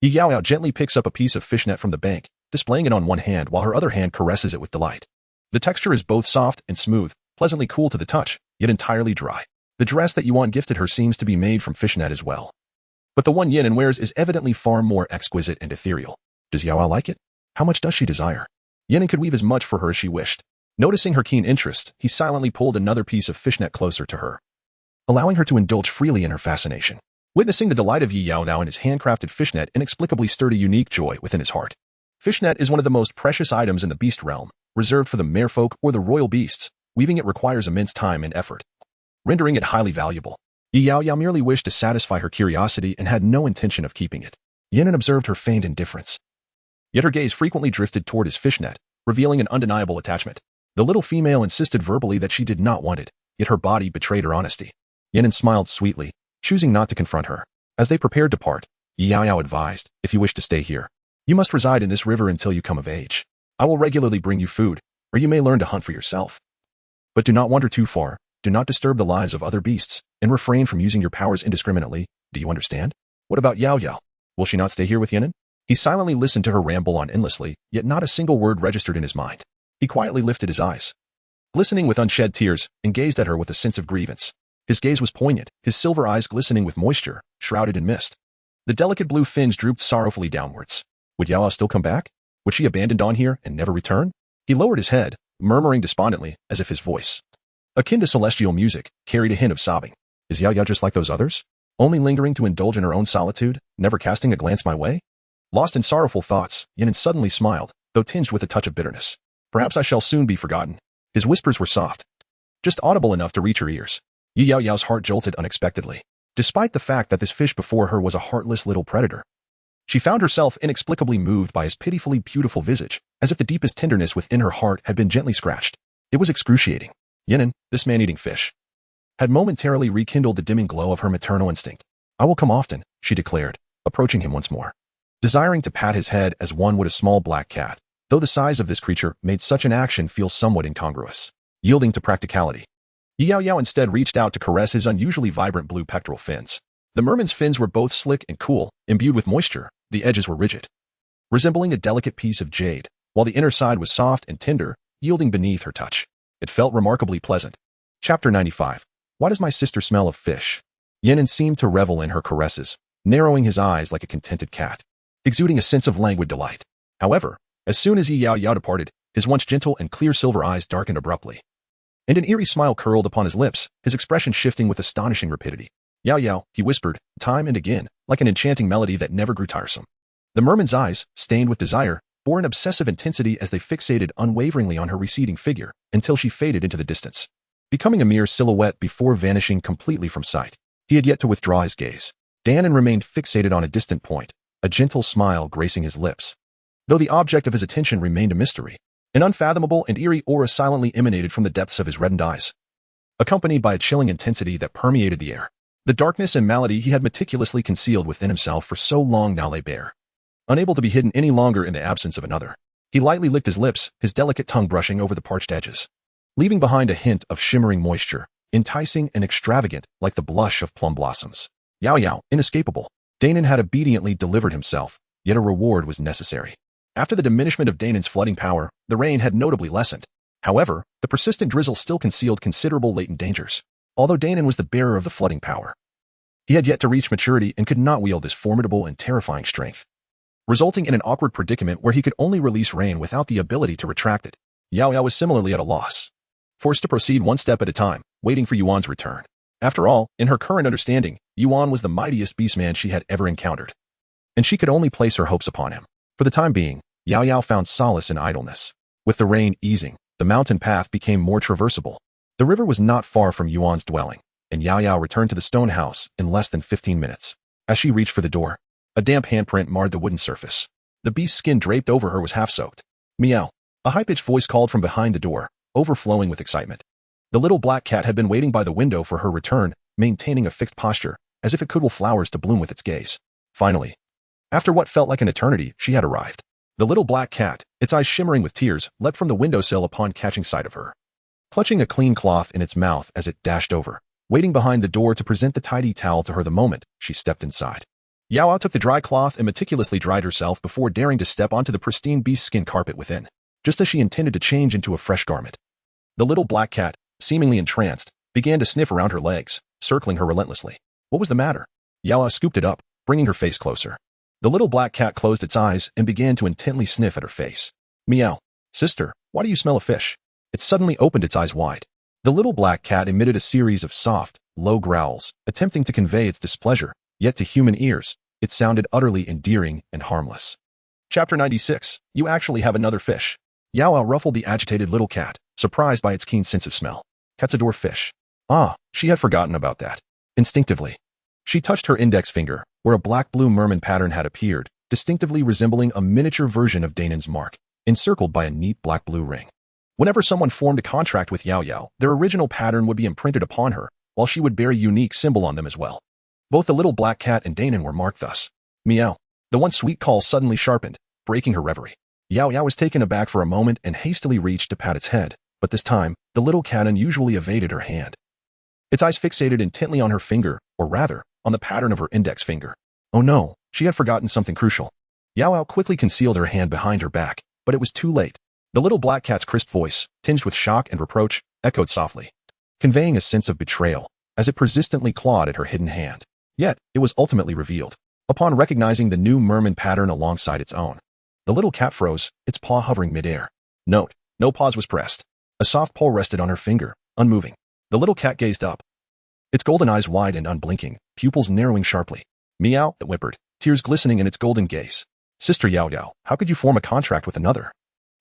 Yaoyao gently picks up a piece of fishnet from the bank, displaying it on one hand while her other hand caresses it with delight. The texture is both soft and smooth, pleasantly cool to the touch, yet entirely dry. The dress that Yuan gifted her seems to be made from fishnet as well. But the one Yanan wears is evidently far more exquisite and ethereal. Does Yaoyao like it? How much does she desire? Yanan could weave as much for her as she wished. Noticing her keen interest, he silently pulled another piece of fishnet closer to her, allowing her to indulge freely in her fascination. Witnessing the delight of Yaoyao in his handcrafted fishnet inexplicably stirred a unique joy within his heart. Fishnet is one of the most precious items in the beast realm, reserved for the merfolk or the royal beasts. Weaving it requires immense time and effort, rendering it highly valuable. Yaoyao merely wished to satisfy her curiosity and had no intention of keeping it. Yanan observed her feigned indifference, yet her gaze frequently drifted toward his fishnet, revealing an undeniable attachment. The little female insisted verbally that she did not want it, yet her body betrayed her honesty. Yanan smiled sweetly, choosing not to confront her. As they prepared to part, Yaoyao advised, if you wish to stay here, you must reside in this river until you come of age. I will regularly bring you food, or you may learn to hunt for yourself. But do not wander too far, do not disturb the lives of other beasts, and refrain from using your powers indiscriminately. Do you understand? What about Yaoyao? Will she not stay here with Yanan? He silently listened to her ramble on endlessly, yet not a single word registered in his mind. He quietly lifted his eyes, glistening with unshed tears, and gazed at her with a sense of grievance. His gaze was poignant, his silver eyes glistening with moisture, shrouded in mist. The delicate blue fins drooped sorrowfully downwards. Would Yaoyao still come back? Would she abandon Dawn here and never return? He lowered his head, murmuring despondently, as if his voice, akin to celestial music, carried a hint of sobbing. Is Yaoyao just like those others? Only lingering to indulge in her own solitude, never casting a glance my way? Lost in sorrowful thoughts, Yanan suddenly smiled, though tinged with a touch of bitterness. Perhaps I shall soon be forgotten. His whispers were soft, just audible enough to reach her ears. Yaoyao's heart jolted unexpectedly. Despite the fact that this fish before her was a heartless little predator, she found herself inexplicably moved by his pitifully beautiful visage, as if the deepest tenderness within her heart had been gently scratched. It was excruciating. Yanan, this man-eating fish, had momentarily rekindled the dimming glow of her maternal instinct. I will come often, she declared, approaching him once more, desiring to pat his head as one would a small black cat, though the size of this creature made such an action feel somewhat incongruous. Yielding to practicality, Yaoyao instead reached out to caress his unusually vibrant blue pectoral fins. The merman's fins were both slick and cool, imbued with moisture. The edges were rigid, resembling a delicate piece of jade, while the inner side was soft and tender, yielding beneath her touch. It felt remarkably pleasant. Chapter 95. Why does my sister smell of fish? Yanan seemed to revel in her caresses, narrowing his eyes like a contented cat, exuding a sense of languid delight. However, as soon as Yaoyao departed, his once gentle and clear silver eyes darkened abruptly, and an eerie smile curled upon his lips, his expression shifting with astonishing rapidity. Yaoyao, he whispered, time and again, like an enchanting melody that never grew tiresome. The merman's eyes, stained with desire, bore an obsessive intensity as they fixated unwaveringly on her receding figure, until she faded into the distance, becoming a mere silhouette before vanishing completely from sight. He had yet to withdraw his gaze. Danon remained fixated on a distant point, a gentle smile gracing his lips, though the object of his attention remained a mystery. An unfathomable and eerie aura silently emanated from the depths of his reddened eyes, accompanied by a chilling intensity that permeated the air. The darkness and malady he had meticulously concealed within himself for so long now lay bare, unable to be hidden any longer in the absence of another. He lightly licked his lips, his delicate tongue brushing over the parched edges, leaving behind a hint of shimmering moisture, enticing and extravagant like the blush of plum blossoms. Yaoyao, inescapable. Danon had obediently delivered himself, yet a reward was necessary. After the diminishment of Danon's flooding power, the rain had notably lessened. However, the persistent drizzle still concealed considerable latent dangers. Although Danon was the bearer of the flooding power, he had yet to reach maturity and could not wield this formidable and terrifying strength, resulting in an awkward predicament where he could only release rain without the ability to retract it. Yaoyao was similarly at a loss, forced to proceed one step at a time, waiting for Yuan's return. After all, in her current understanding, Yuan was the mightiest beastman she had ever encountered, and she could only place her hopes upon him. For the time being, Yaoyao found solace in idleness. With the rain easing, the mountain path became more traversable. The river was not far from Yuan's dwelling, and Yaoyao returned to the stone house in less than 15 minutes. As she reached for the door, a damp handprint marred the wooden surface. The beast's skin draped over her was half-soaked. Meow. A high-pitched voice called from behind the door, overflowing with excitement. The little black cat had been waiting by the window for her return, maintaining a fixed posture, as if it could will flowers to bloom with its gaze. Finally, after what felt like an eternity, she had arrived. The little black cat, its eyes shimmering with tears, leapt from the windowsill upon catching sight of her, clutching a clean cloth in its mouth as it dashed over, waiting behind the door to present the tidy towel to her the moment she stepped inside. Yaoyao took the dry cloth and meticulously dried herself before daring to step onto the pristine beast skin carpet within, just as she intended to change into a fresh garment. The little black cat, seemingly entranced, began to sniff around her legs, circling her relentlessly. What was the matter? Yaoyao scooped it up, bringing her face closer. The little black cat closed its eyes and began to intently sniff at her face. Meow. Sister, why do you smell a fish? It suddenly opened its eyes wide. The little black cat emitted a series of soft, low growls, attempting to convey its displeasure, yet to human ears, it sounded utterly endearing and harmless. Chapter 96. You actually have another fish. Yaoyao ruffled the agitated little cat, surprised by its keen sense of smell. Cats adore fish. Ah, she had forgotten about that. Instinctively, she touched her index finger, where a black-blue merman pattern had appeared, distinctively resembling a miniature version of Damon's mark, encircled by a neat black-blue ring. Whenever someone formed a contract with Yaoyao, their original pattern would be imprinted upon her, while she would bear a unique symbol on them as well. Both the little black cat and Danon were marked thus. Meow. The one sweet call suddenly sharpened, breaking her reverie. Yaoyao was taken aback for a moment and hastily reached to pat its head, but this time, the little cat unusually evaded her hand. Its eyes fixated intently on her finger, or rather, on the pattern of her index finger. Oh no, she had forgotten something crucial. Yaoyao quickly concealed her hand behind her back, but it was too late. The little black cat's crisp voice, tinged with shock and reproach, echoed softly, conveying a sense of betrayal, as it persistently clawed at her hidden hand. Yet, it was ultimately revealed, upon recognizing the new merman pattern alongside its own. The little cat froze, its paw hovering midair. Note, no pause was pressed. A soft pull rested on her finger, unmoving. The little cat gazed up, its golden eyes wide and unblinking, pupils narrowing sharply. Meow, it whimpered, tears glistening in its golden gaze. Sister Yaoyao, how could you form a contract with another?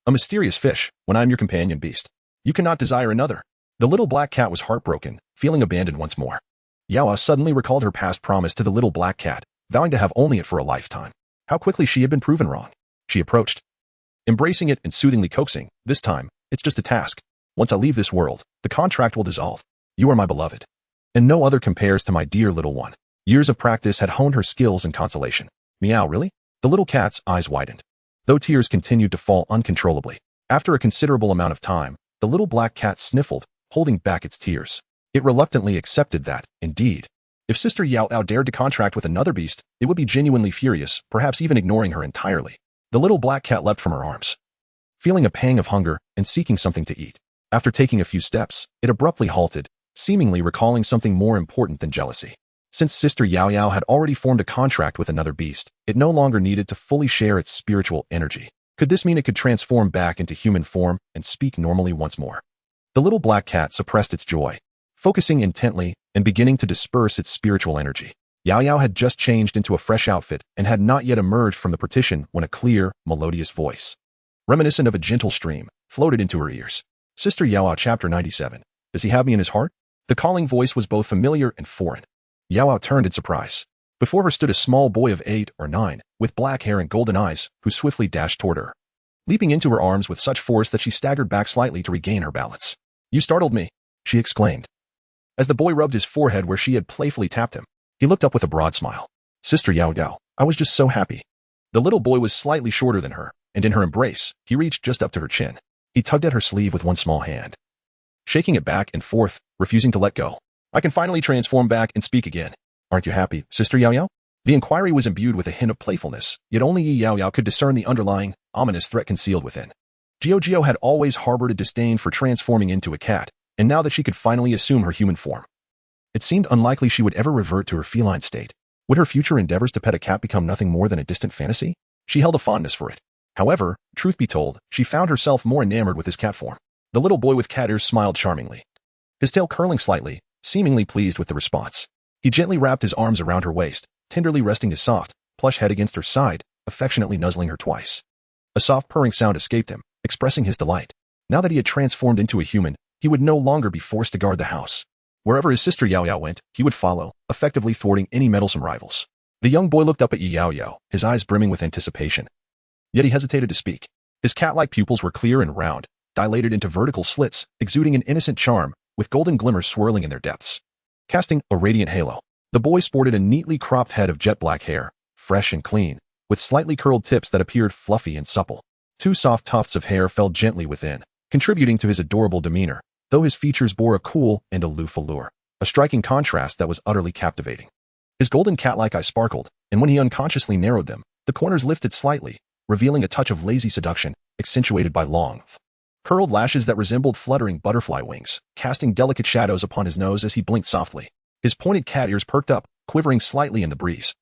A mysterious fish, when I am your companion beast. You cannot desire another. The little black cat was heartbroken, feeling abandoned once more. Yaoyao suddenly recalled her past promise to the little black cat, vowing to have only it for a lifetime. How quickly she had been proven wrong. She approached, embracing it and soothingly coaxing, this time, it's just a task. Once I leave this world, the contract will dissolve. You are my beloved. And no other compares to my dear little one. Years of practice had honed her skills and consolation. Meow, really? The little cat's eyes widened, though tears continued to fall uncontrollably. After a considerable amount of time, the little black cat sniffled, holding back its tears. It reluctantly accepted that, indeed, if Sister Yaoyao dared to contract with another beast, it would be genuinely furious, perhaps even ignoring her entirely. The little black cat leapt from her arms, feeling a pang of hunger and seeking something to eat. After taking a few steps, it abruptly halted, seemingly recalling something more important than jealousy. Since Sister Yaoyao had already formed a contract with another beast, it no longer needed to fully share its spiritual energy. Could this mean it could transform back into human form and speak normally once more? The little black cat suppressed its joy, focusing intently and beginning to disperse its spiritual energy. Yaoyao had just changed into a fresh outfit and had not yet emerged from the partition when a clear, melodious voice, reminiscent of a gentle stream, floated into her ears. Sister Yaoyao, Chapter 97. Does he have me in his heart? The calling voice was both familiar and foreign. Yaoyao turned in surprise. Before her stood a small boy of 8 or 9, with black hair and golden eyes, who swiftly dashed toward her, leaping into her arms with such force that she staggered back slightly to regain her balance. You startled me, she exclaimed, as the boy rubbed his forehead where she had playfully tapped him. He looked up with a broad smile. Sister Yaoyao, I was just so happy. The little boy was slightly shorter than her, and in her embrace, he reached just up to her chin. He tugged at her sleeve with one small hand, shaking it back and forth, refusing to let go. I can finally transform back and speak again. Aren't you happy, Sister Yaoyao? The inquiry was imbued with a hint of playfulness, yet only Yaoyao could discern the underlying, ominous threat concealed within. Jiao had always harbored a disdain for transforming into a cat, and now that she could finally assume her human form, it seemed unlikely she would ever revert to her feline state. Would her future endeavors to pet a cat become nothing more than a distant fantasy? She held a fondness for it. However, truth be told, she found herself more enamored with his cat form. The little boy with cat ears smiled charmingly, his tail curling slightly, seemingly pleased with the response. He gently wrapped his arms around her waist, tenderly resting his soft, plush head against her side, affectionately nuzzling her twice. A soft purring sound escaped him, expressing his delight. Now that he had transformed into a human, he would no longer be forced to guard the house. Wherever his sister Yaoyao went, he would follow, effectively thwarting any meddlesome rivals. The young boy looked up at Yaoyao, his eyes brimming with anticipation. Yet he hesitated to speak. His cat-like pupils were clear and round, dilated into vertical slits, exuding an innocent charm, with golden glimmers swirling in their depths, casting a radiant halo. The boy sported a neatly cropped head of jet black hair, fresh and clean, with slightly curled tips that appeared fluffy and supple. Two soft tufts of hair fell gently within, contributing to his adorable demeanor, though his features bore a cool and aloof allure, a striking contrast that was utterly captivating. His golden cat-like eyes sparkled, and when he unconsciously narrowed them, the corners lifted slightly, revealing a touch of lazy seduction, accentuated by long, curled lashes that resembled fluttering butterfly wings, casting delicate shadows upon his nose as he blinked softly. His pointed cat ears perked up, quivering slightly in the breeze,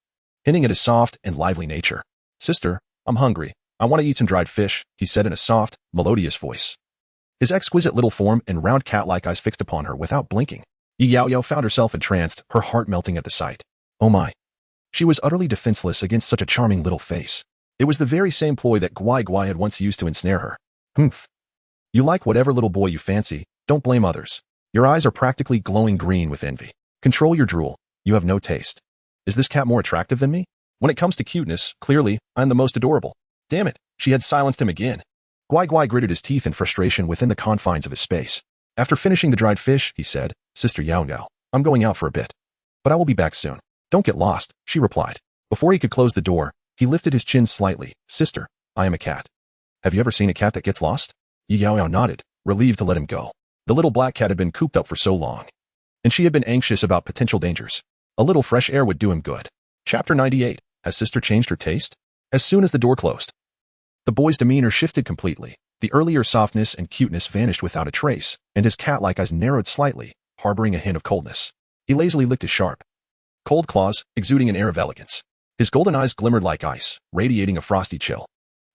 hinting at his soft and lively nature. "Sister, I'm hungry. I want to eat some dried fish," he said in a soft, melodious voice. His exquisite little form and round cat-like eyes fixed upon her without blinking. Yaoyao found herself entranced, her heart melting at the sight. Oh my. She was utterly defenseless against such a charming little face. It was the very same ploy that Guai Guai had once used to ensnare her. "Humph. You like whatever little boy you fancy, don't blame others. Your eyes are practically glowing green with envy. Control your drool, you have no taste. Is this cat more attractive than me? When it comes to cuteness, clearly, I'm the most adorable." Damn it, she had silenced him again. Guai Guai gritted his teeth in frustration within the confines of his space. After finishing the dried fish, he said, "Sister Yaoyao, I'm going out for a bit. But I will be back soon." "Don't get lost," she replied. Before he could close the door, he lifted his chin slightly. "Sister, I am a cat. Have you ever seen a cat that gets lost?" Yaoyao nodded, relieved to let him go. The little black cat had been cooped up for so long, and she had been anxious about potential dangers. A little fresh air would do him good. Chapter 98. Has sister changed her taste? As soon as the door closed, the boy's demeanor shifted completely. The earlier softness and cuteness vanished without a trace, and his cat-like eyes narrowed slightly, harboring a hint of coldness. He lazily licked his sharp, cold claws, exuding an air of elegance. His golden eyes glimmered like ice, radiating a frosty chill.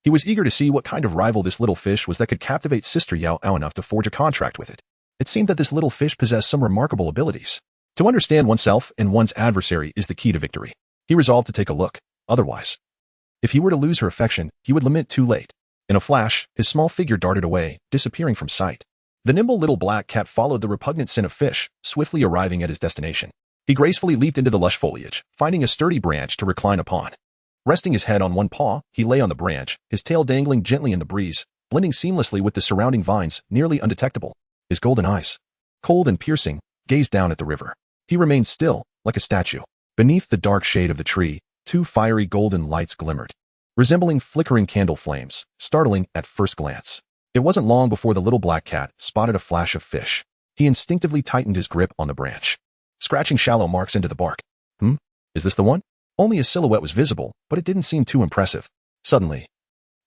He was eager to see what kind of rival this little fish was that could captivate Sister Yaoyao enough to forge a contract with it. It seemed that this little fish possessed some remarkable abilities. To understand oneself and one's adversary is the key to victory. He resolved to take a look. Otherwise, if he were to lose her affection, he would lament too late. In a flash, his small figure darted away, disappearing from sight. The nimble little black cat followed the repugnant scent of fish, swiftly arriving at his destination. He gracefully leaped into the lush foliage, finding a sturdy branch to recline upon. Resting his head on one paw, he lay on the branch, his tail dangling gently in the breeze, blending seamlessly with the surrounding vines, nearly undetectable. His golden eyes, cold and piercing, gazed down at the river. He remained still, like a statue. Beneath the dark shade of the tree, two fiery golden lights glimmered, resembling flickering candle flames, startling at first glance. It wasn't long before the little black cat spotted a flash of fish. He instinctively tightened his grip on the branch, scratching shallow marks into the bark. Is this the one? Only a silhouette was visible, but it didn't seem too impressive. Suddenly,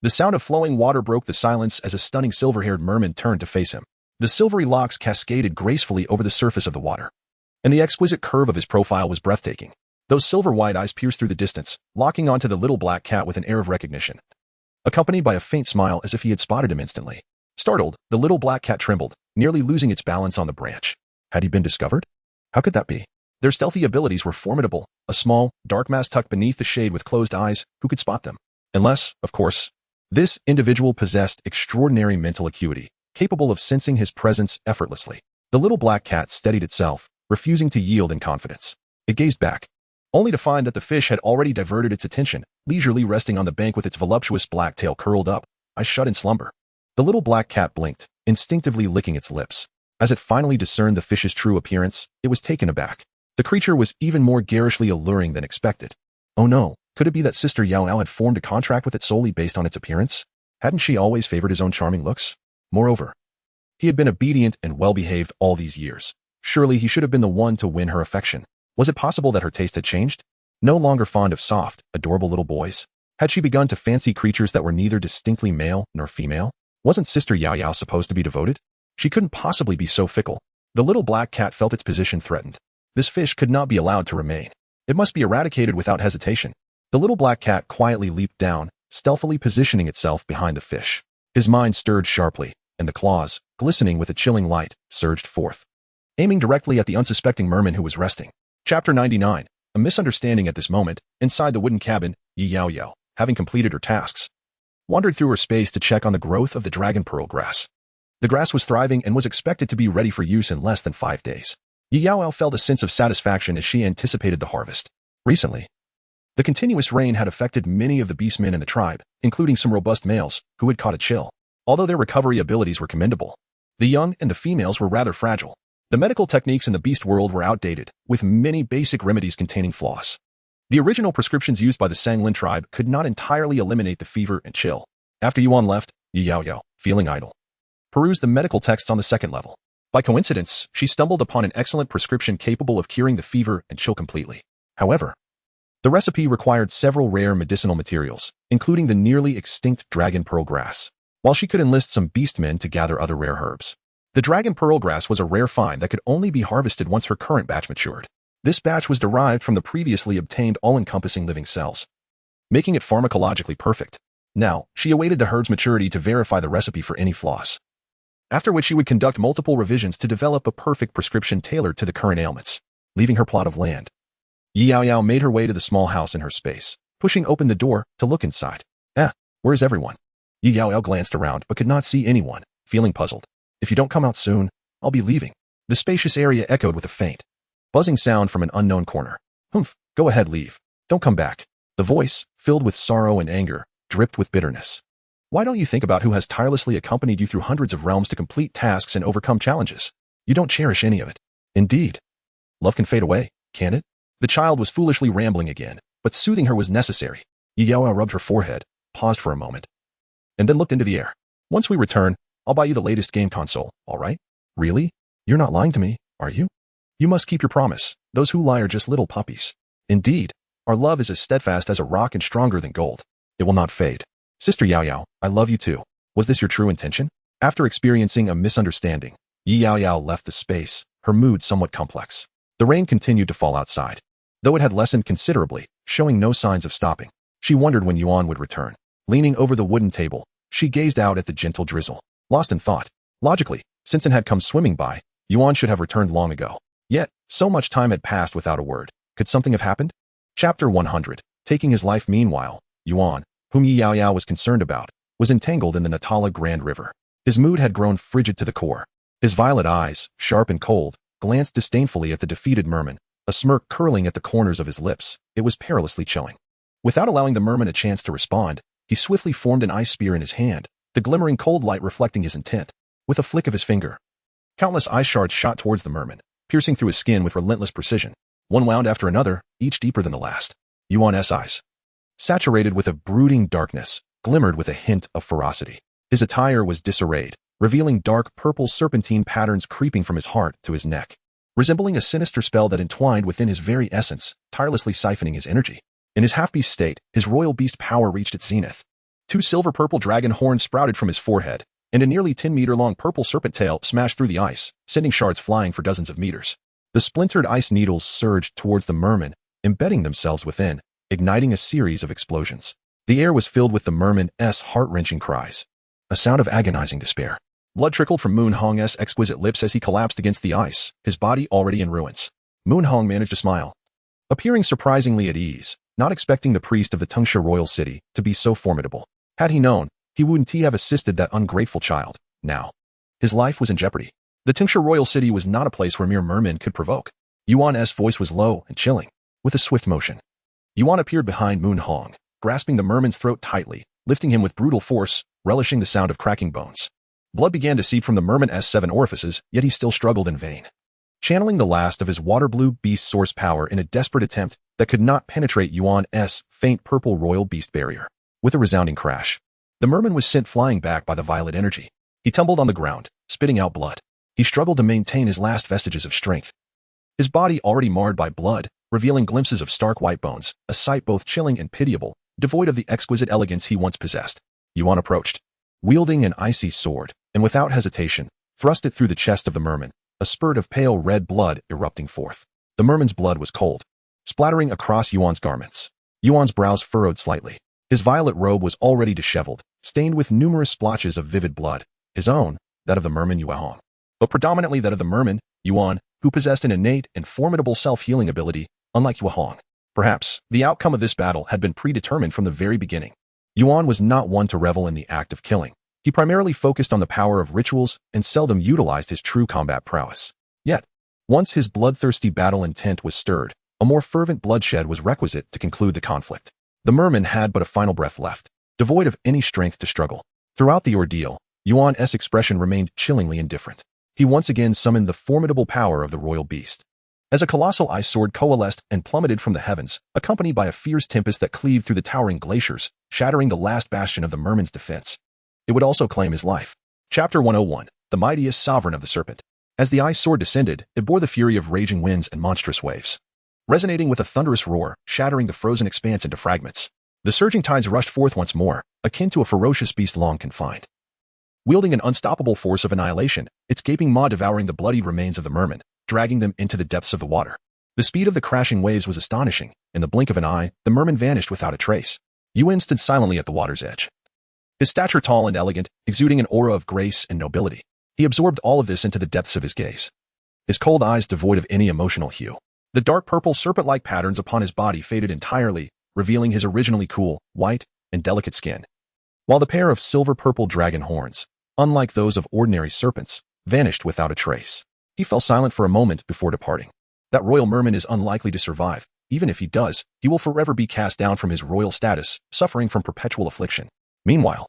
the sound of flowing water broke the silence as a stunning silver-haired merman turned to face him. The silvery locks cascaded gracefully over the surface of the water, and the exquisite curve of his profile was breathtaking. Those silver-wide eyes pierced through the distance, locking onto the little black cat with an air of recognition, accompanied by a faint smile as if he had spotted him instantly. Startled, the little black cat trembled, nearly losing its balance on the branch. Had he been discovered? How could that be? Their stealthy abilities were formidable. A small, dark mass tucked beneath the shade with closed eyes, who could spot them? Unless, of course, this individual possessed extraordinary mental acuity, capable of sensing his presence effortlessly. The little black cat steadied itself, refusing to yield in confidence. It gazed back, only to find that the fish had already diverted its attention, leisurely resting on the bank with its voluptuous black tail curled up, eyes shut in slumber. The little black cat blinked, instinctively licking its lips. As it finally discerned the fish's true appearance, it was taken aback. The creature was even more garishly alluring than expected. Oh no, could it be that Sister Yaoyao had formed a contract with it solely based on its appearance? Hadn't she always favored his own charming looks? Moreover, he had been obedient and well-behaved all these years. Surely he should have been the one to win her affection. Was it possible that her taste had changed? No longer fond of soft, adorable little boys? Had she begun to fancy creatures that were neither distinctly male nor female? Wasn't Sister Yaoyao supposed to be devoted? She couldn't possibly be so fickle. The little black cat felt its position threatened. This fish could not be allowed to remain. It must be eradicated without hesitation. The little black cat quietly leaped down, stealthily positioning itself behind the fish. His mind stirred sharply, and the claws, glistening with a chilling light, surged forth, aiming directly at the unsuspecting merman who was resting. Chapter 99. A misunderstanding at this moment. Inside the wooden cabin, Yaoyao, having completed her tasks, wandered through her space to check on the growth of the dragon pearl grass. The grass was thriving and was expected to be ready for use in less than 5 days. Yaoyao felt a sense of satisfaction as she anticipated the harvest. Recently, the continuous rain had affected many of the beastmen in the tribe, including some robust males, who had caught a chill. Although their recovery abilities were commendable, the young and the females were rather fragile. The medical techniques in the beast world were outdated, with many basic remedies containing flaws. The original prescriptions used by the Sanglin tribe could not entirely eliminate the fever and chill. After Yuan left, Yaoyao, feeling idle, perused the medical texts on the second level. By coincidence, she stumbled upon an excellent prescription capable of curing the fever and chill completely. However, the recipe required several rare medicinal materials, including the nearly extinct dragon pearl grass. while she could enlist some beastmen to gather other rare herbs. The dragon pearl grass was a rare find that could only be harvested once her current batch matured. This batch was derived from the previously obtained all-encompassing living cells, making it pharmacologically perfect. Now, she awaited the herb's maturity to verify the recipe for any flaws, after which she would conduct multiple revisions to develop a perfect prescription tailored to the current ailments. Leaving her plot of land, Yaoyao made her way to the small house in her space, pushing open the door to look inside. Where's everyone? Yaoyao glanced around but could not see anyone, feeling puzzled. If you don't come out soon, I'll be leaving. The spacious area echoed with a faint, buzzing sound from an unknown corner. Humph, go ahead, leave. Don't come back. The voice, filled with sorrow and anger, dripped with bitterness. Why don't you think about who has tirelessly accompanied you through hundreds of realms to complete tasks and overcome challenges? You don't cherish any of it. Indeed. Love can fade away, can't it? The child was foolishly rambling again, but soothing her was necessary. Yaoyao rubbed her forehead, paused for a moment, and then looked into the air. Once we return, I'll buy you the latest game console, all right? Really? You're not lying to me, are you? You must keep your promise. Those who lie are just little puppies. Indeed, our love is as steadfast as a rock and stronger than gold. It will not fade. Sister Yaoyao, I love you too. Was this your true intention? After experiencing a misunderstanding, Yaoyao left the space, her mood somewhat complex. The rain continued to fall outside, though it had lessened considerably, showing no signs of stopping. She wondered when Yuan would return. Leaning over the wooden table, she gazed out at the gentle drizzle, lost in thought. Logically, since it had come swimming by, Yuan should have returned long ago. Yet, so much time had passed without a word. Could something have happened? Chapter 100. Taking his life. Meanwhile, Yuan, whom Yaoyao was concerned about, was entangled in the Natala Grand River. His mood had grown frigid to the core. His violet eyes, sharp and cold, glanced disdainfully at the defeated merman, a smirk curling at the corners of his lips. It was perilously chilling. Without allowing the merman a chance to respond, he swiftly formed an ice spear in his hand, the glimmering cold light reflecting his intent. With a flick of his finger, countless ice shards shot towards the merman, piercing through his skin with relentless precision. One wound after another, each deeper than the last. Yuan's eyes, saturated with a brooding darkness, glimmered with a hint of ferocity. His attire was disarrayed, revealing dark purple serpentine patterns creeping from his heart to his neck, resembling a sinister spell that entwined within his very essence, tirelessly siphoning his energy. In his half-beast state, his royal beast power reached its zenith. 2 silver-purple dragon horns sprouted from his forehead, and a nearly 10-meter-long purple serpent tail smashed through the ice, sending shards flying for dozens of meters. The splintered ice needles surged towards the merman, embedding themselves within, igniting a series of explosions. The air was filled with the merman's heart-wrenching cries, a sound of agonizing despair. Blood trickled from Moon Hong's exquisite lips as he collapsed against the ice, his body already in ruins. Moon Hong managed to smile, appearing surprisingly at ease, not expecting the priest of the Tengsha royal city to be so formidable. Had he known, he wouldn't have assisted that ungrateful child. Now, his life was in jeopardy. The Tengsha royal city was not a place where mere mermen could provoke. Yuan's voice was low and chilling. With a swift motion, Yuan appeared behind Moon Hong, grasping the merman's throat tightly, lifting him with brutal force, relishing the sound of cracking bones. Blood began to seep from the merman's 7 orifices, yet he still struggled in vain, channeling the last of his water-blue beast source power in a desperate attempt that could not penetrate Yuan's faint purple royal beast barrier. With a resounding crash, the merman was sent flying back by the violet energy. He tumbled on the ground, spitting out blood. He struggled to maintain his last vestiges of strength, his body already marred by blood, revealing glimpses of stark white bones, a sight both chilling and pitiable, devoid of the exquisite elegance he once possessed. Yuan approached, wielding an icy sword, and without hesitation, thrust it through the chest of the merman, a spurt of pale red blood erupting forth. The merman's blood was cold, splattering across Yuan's garments. Yuan's brows furrowed slightly. His violet robe was already disheveled, stained with numerous splotches of vivid blood, his own, that of the merman Yuan, but predominantly that of the merman, Yuan, who possessed an innate and formidable self-healing ability, unlike Yuan. Perhaps, the outcome of this battle had been predetermined from the very beginning. Yuan was not one to revel in the act of killing. He primarily focused on the power of rituals and seldom utilized his true combat prowess. Yet, once his bloodthirsty battle intent was stirred, a more fervent bloodshed was requisite to conclude the conflict. The merman had but a final breath left, devoid of any strength to struggle. Throughout the ordeal, Yuan's expression remained chillingly indifferent. He once again summoned the formidable power of the royal beast. As a colossal ice sword coalesced and plummeted from the heavens, accompanied by a fierce tempest that cleaved through the towering glaciers, shattering the last bastion of the merman's defense, it would also claim his life. Chapter 101. The mightiest sovereign of the serpent. As the ice sword descended, it bore the fury of raging winds and monstrous waves, resonating with a thunderous roar, shattering the frozen expanse into fragments. The surging tides rushed forth once more, akin to a ferocious beast long confined. Wielding an unstoppable force of annihilation, its gaping maw devouring the bloodied remains of the merman, dragging them into the depths of the water. The speed of the crashing waves was astonishing. In the blink of an eye, the merman vanished without a trace. Yuan stood silently at the water's edge. His stature tall and elegant, exuding an aura of grace and nobility. He absorbed all of this into the depths of his gaze. His cold eyes devoid of any emotional hue. The dark purple serpent-like patterns upon his body faded entirely, revealing his originally cool, white, and delicate skin. While the pair of silver-purple dragon horns, unlike those of ordinary serpents, vanished without a trace. He fell silent for a moment before departing. That royal merman is unlikely to survive. Even if he does, he will forever be cast down from his royal status, suffering from perpetual affliction. Meanwhile,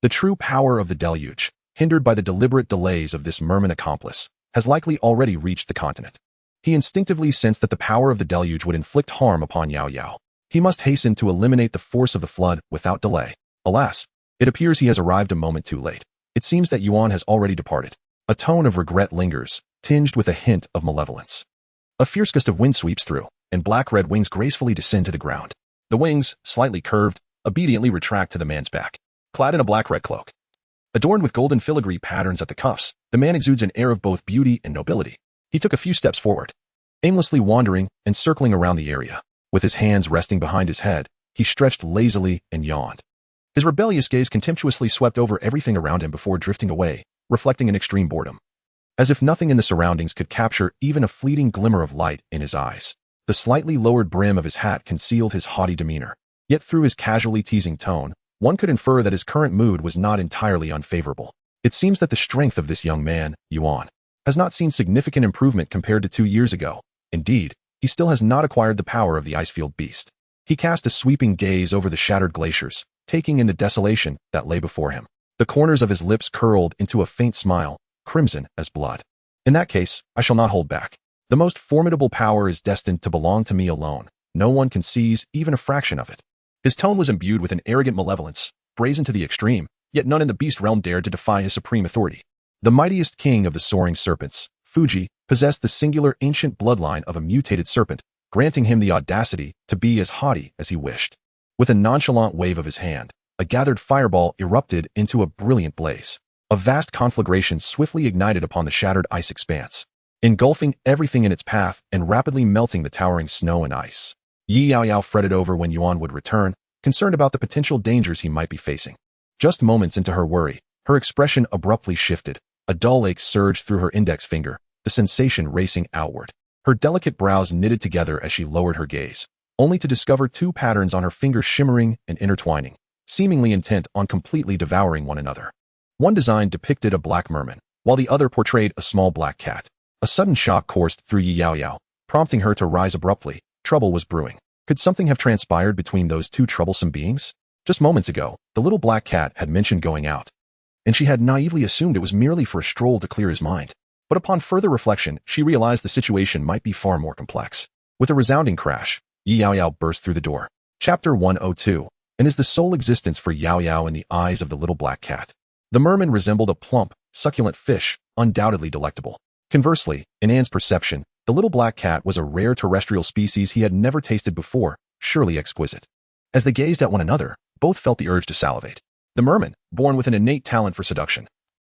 the true power of the deluge, hindered by the deliberate delays of this merman accomplice, has likely already reached the continent. He instinctively sensed that the power of the deluge would inflict harm upon Yaoyao. He must hasten to eliminate the force of the flood without delay. Alas, it appears he has arrived a moment too late. It seems that Yuan has already departed. A tone of regret lingers, tinged with a hint of malevolence. A fierce gust of wind sweeps through, and black-red wings gracefully descend to the ground. The wings, slightly curved, obediently retract to the man's back. Clad in a black-red cloak, adorned with golden filigree patterns at the cuffs, the man exudes an air of both beauty and nobility. He took a few steps forward, aimlessly wandering and circling around the area. With his hands resting behind his head, he stretched lazily and yawned. His rebellious gaze contemptuously swept over everything around him before drifting away, reflecting an extreme boredom. As if nothing in the surroundings could capture even a fleeting glimmer of light in his eyes. The slightly lowered brim of his hat concealed his haughty demeanor. Yet through his casually teasing tone, one could infer that his current mood was not entirely unfavorable. It seems that the strength of this young man, Yuan, has not seen significant improvement compared to 2 years ago. Indeed, he still has not acquired the power of the ice-field beast. He cast a sweeping gaze over the shattered glaciers, taking in the desolation that lay before him. The corners of his lips curled into a faint smile, crimson as blood. In that case, I shall not hold back. The most formidable power is destined to belong to me alone. No one can seize even a fraction of it. His tone was imbued with an arrogant malevolence, brazen to the extreme, yet none in the beast realm dared to defy his supreme authority. The mightiest king of the soaring serpents, Fuji, possessed the singular ancient bloodline of a mutated serpent, granting him the audacity to be as haughty as he wished. With a nonchalant wave of his hand, a gathered fireball erupted into a brilliant blaze. A vast conflagration swiftly ignited upon the shattered ice expanse, engulfing everything in its path and rapidly melting the towering snow and ice. Yaoyao fretted over when Yuan would return, concerned about the potential dangers he might be facing. Just moments into her worry, her expression abruptly shifted. A dull ache surged through her index finger, the sensation racing outward. Her delicate brows knitted together as she lowered her gaze, only to discover 2 patterns on her fingers shimmering and intertwining, seemingly intent on completely devouring one another. One design depicted a black merman, while the other portrayed a small black cat. A sudden shock coursed through Yaoyao, prompting her to rise abruptly. Trouble was brewing. Could something have transpired between those 2 troublesome beings? Just moments ago, the little black cat had mentioned going out, and she had naively assumed it was merely for a stroll to clear his mind. But upon further reflection, she realized the situation might be far more complex. With a resounding crash, Yaoyao burst through the door. Chapter 102, and is the sole existence for Yaoyao in the eyes of the little black cat. The merman resembled a plump, succulent fish, undoubtedly delectable. Conversely, in Anne's perception, the little black cat was a rare terrestrial species he had never tasted before, surely exquisite. As they gazed at one another, both felt the urge to salivate. The merman, born with an innate talent for seduction,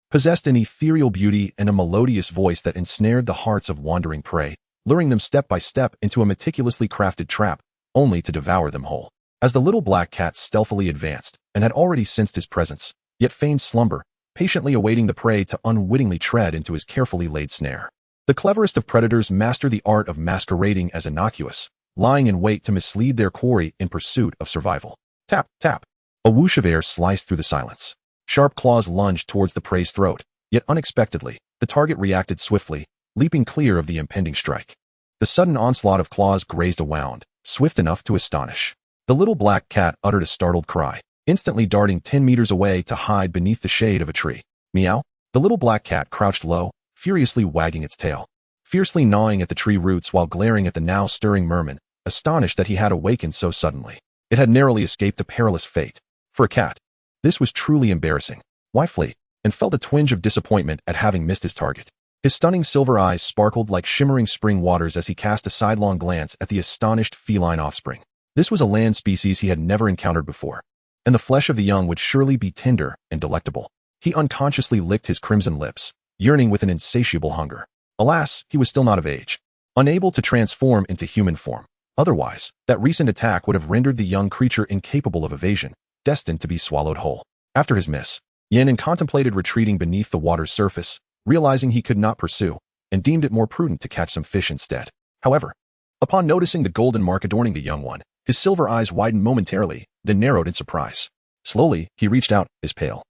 possessed an ethereal beauty and a melodious voice that ensnared the hearts of wandering prey, luring them step by step into a meticulously crafted trap, only to devour them whole. As the little black cat stealthily advanced, and had already sensed his presence, yet feigned slumber, patiently awaiting the prey to unwittingly tread into his carefully laid snare. The cleverest of predators master the art of masquerading as innocuous, lying in wait to mislead their quarry in pursuit of survival. Tap, tap. A whoosh of air sliced through the silence. Sharp claws lunged towards the prey's throat, yet unexpectedly, the target reacted swiftly, leaping clear of the impending strike. The sudden onslaught of claws grazed a wound, swift enough to astonish. The little black cat uttered a startled cry, instantly darting 10 meters away to hide beneath the shade of a tree. Meow. The little black cat crouched low, furiously wagging its tail, fiercely gnawing at the tree roots while glaring at the now stirring merman, astonished that he had awakened so suddenly. It had narrowly escaped a perilous fate. For a cat, this was truly embarrassing. Why flee? And felt a twinge of disappointment at having missed his target. His stunning silver eyes sparkled like shimmering spring waters as he cast a sidelong glance at the astonished feline offspring. This was a land species he had never encountered before, and the flesh of the young would surely be tender and delectable. He unconsciously licked his crimson lips, yearning with an insatiable hunger. Alas, he was still not of age, unable to transform into human form. Otherwise, that recent attack would have rendered the young creature incapable of evasion, destined to be swallowed whole. After his miss, Yanan contemplated retreating beneath the water's surface, realizing he could not pursue, and deemed it more prudent to catch some fish instead. However, upon noticing the golden mark adorning the young one, his silver eyes widened momentarily, then narrowed in surprise. Slowly, he reached out, his pale,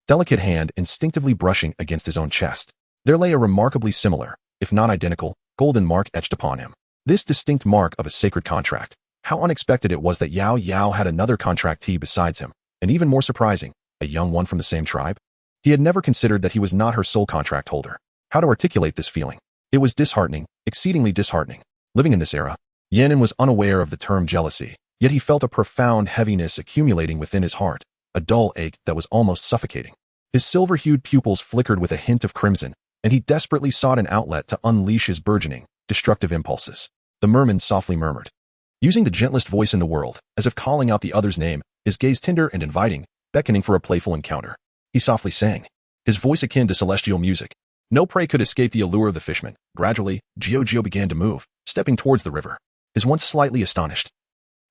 delicate hand instinctively brushing against his own chest. There lay a remarkably similar, if not identical, golden mark etched upon him. This distinct mark of a sacred contract. How unexpected it was that Yaoyao had another contractee besides him, and even more surprising, a young one from the same tribe. He had never considered that he was not her sole contract holder. How to articulate this feeling? It was disheartening, exceedingly disheartening. Living in this era, Yanan was unaware of the term jealousy, yet he felt a profound heaviness accumulating within his heart, a dull ache that was almost suffocating. His silver-hued pupils flickered with a hint of crimson, and he desperately sought an outlet to unleash his burgeoning, destructive impulses. The merman softly murmured, using the gentlest voice in the world, as if calling out the other's name, his gaze tender and inviting, beckoning for a playful encounter. He softly sang, his voice akin to celestial music. No prey could escape the allure of the fisherman. Gradually, Yaoyao began to move, stepping towards the river, his once slightly astonished,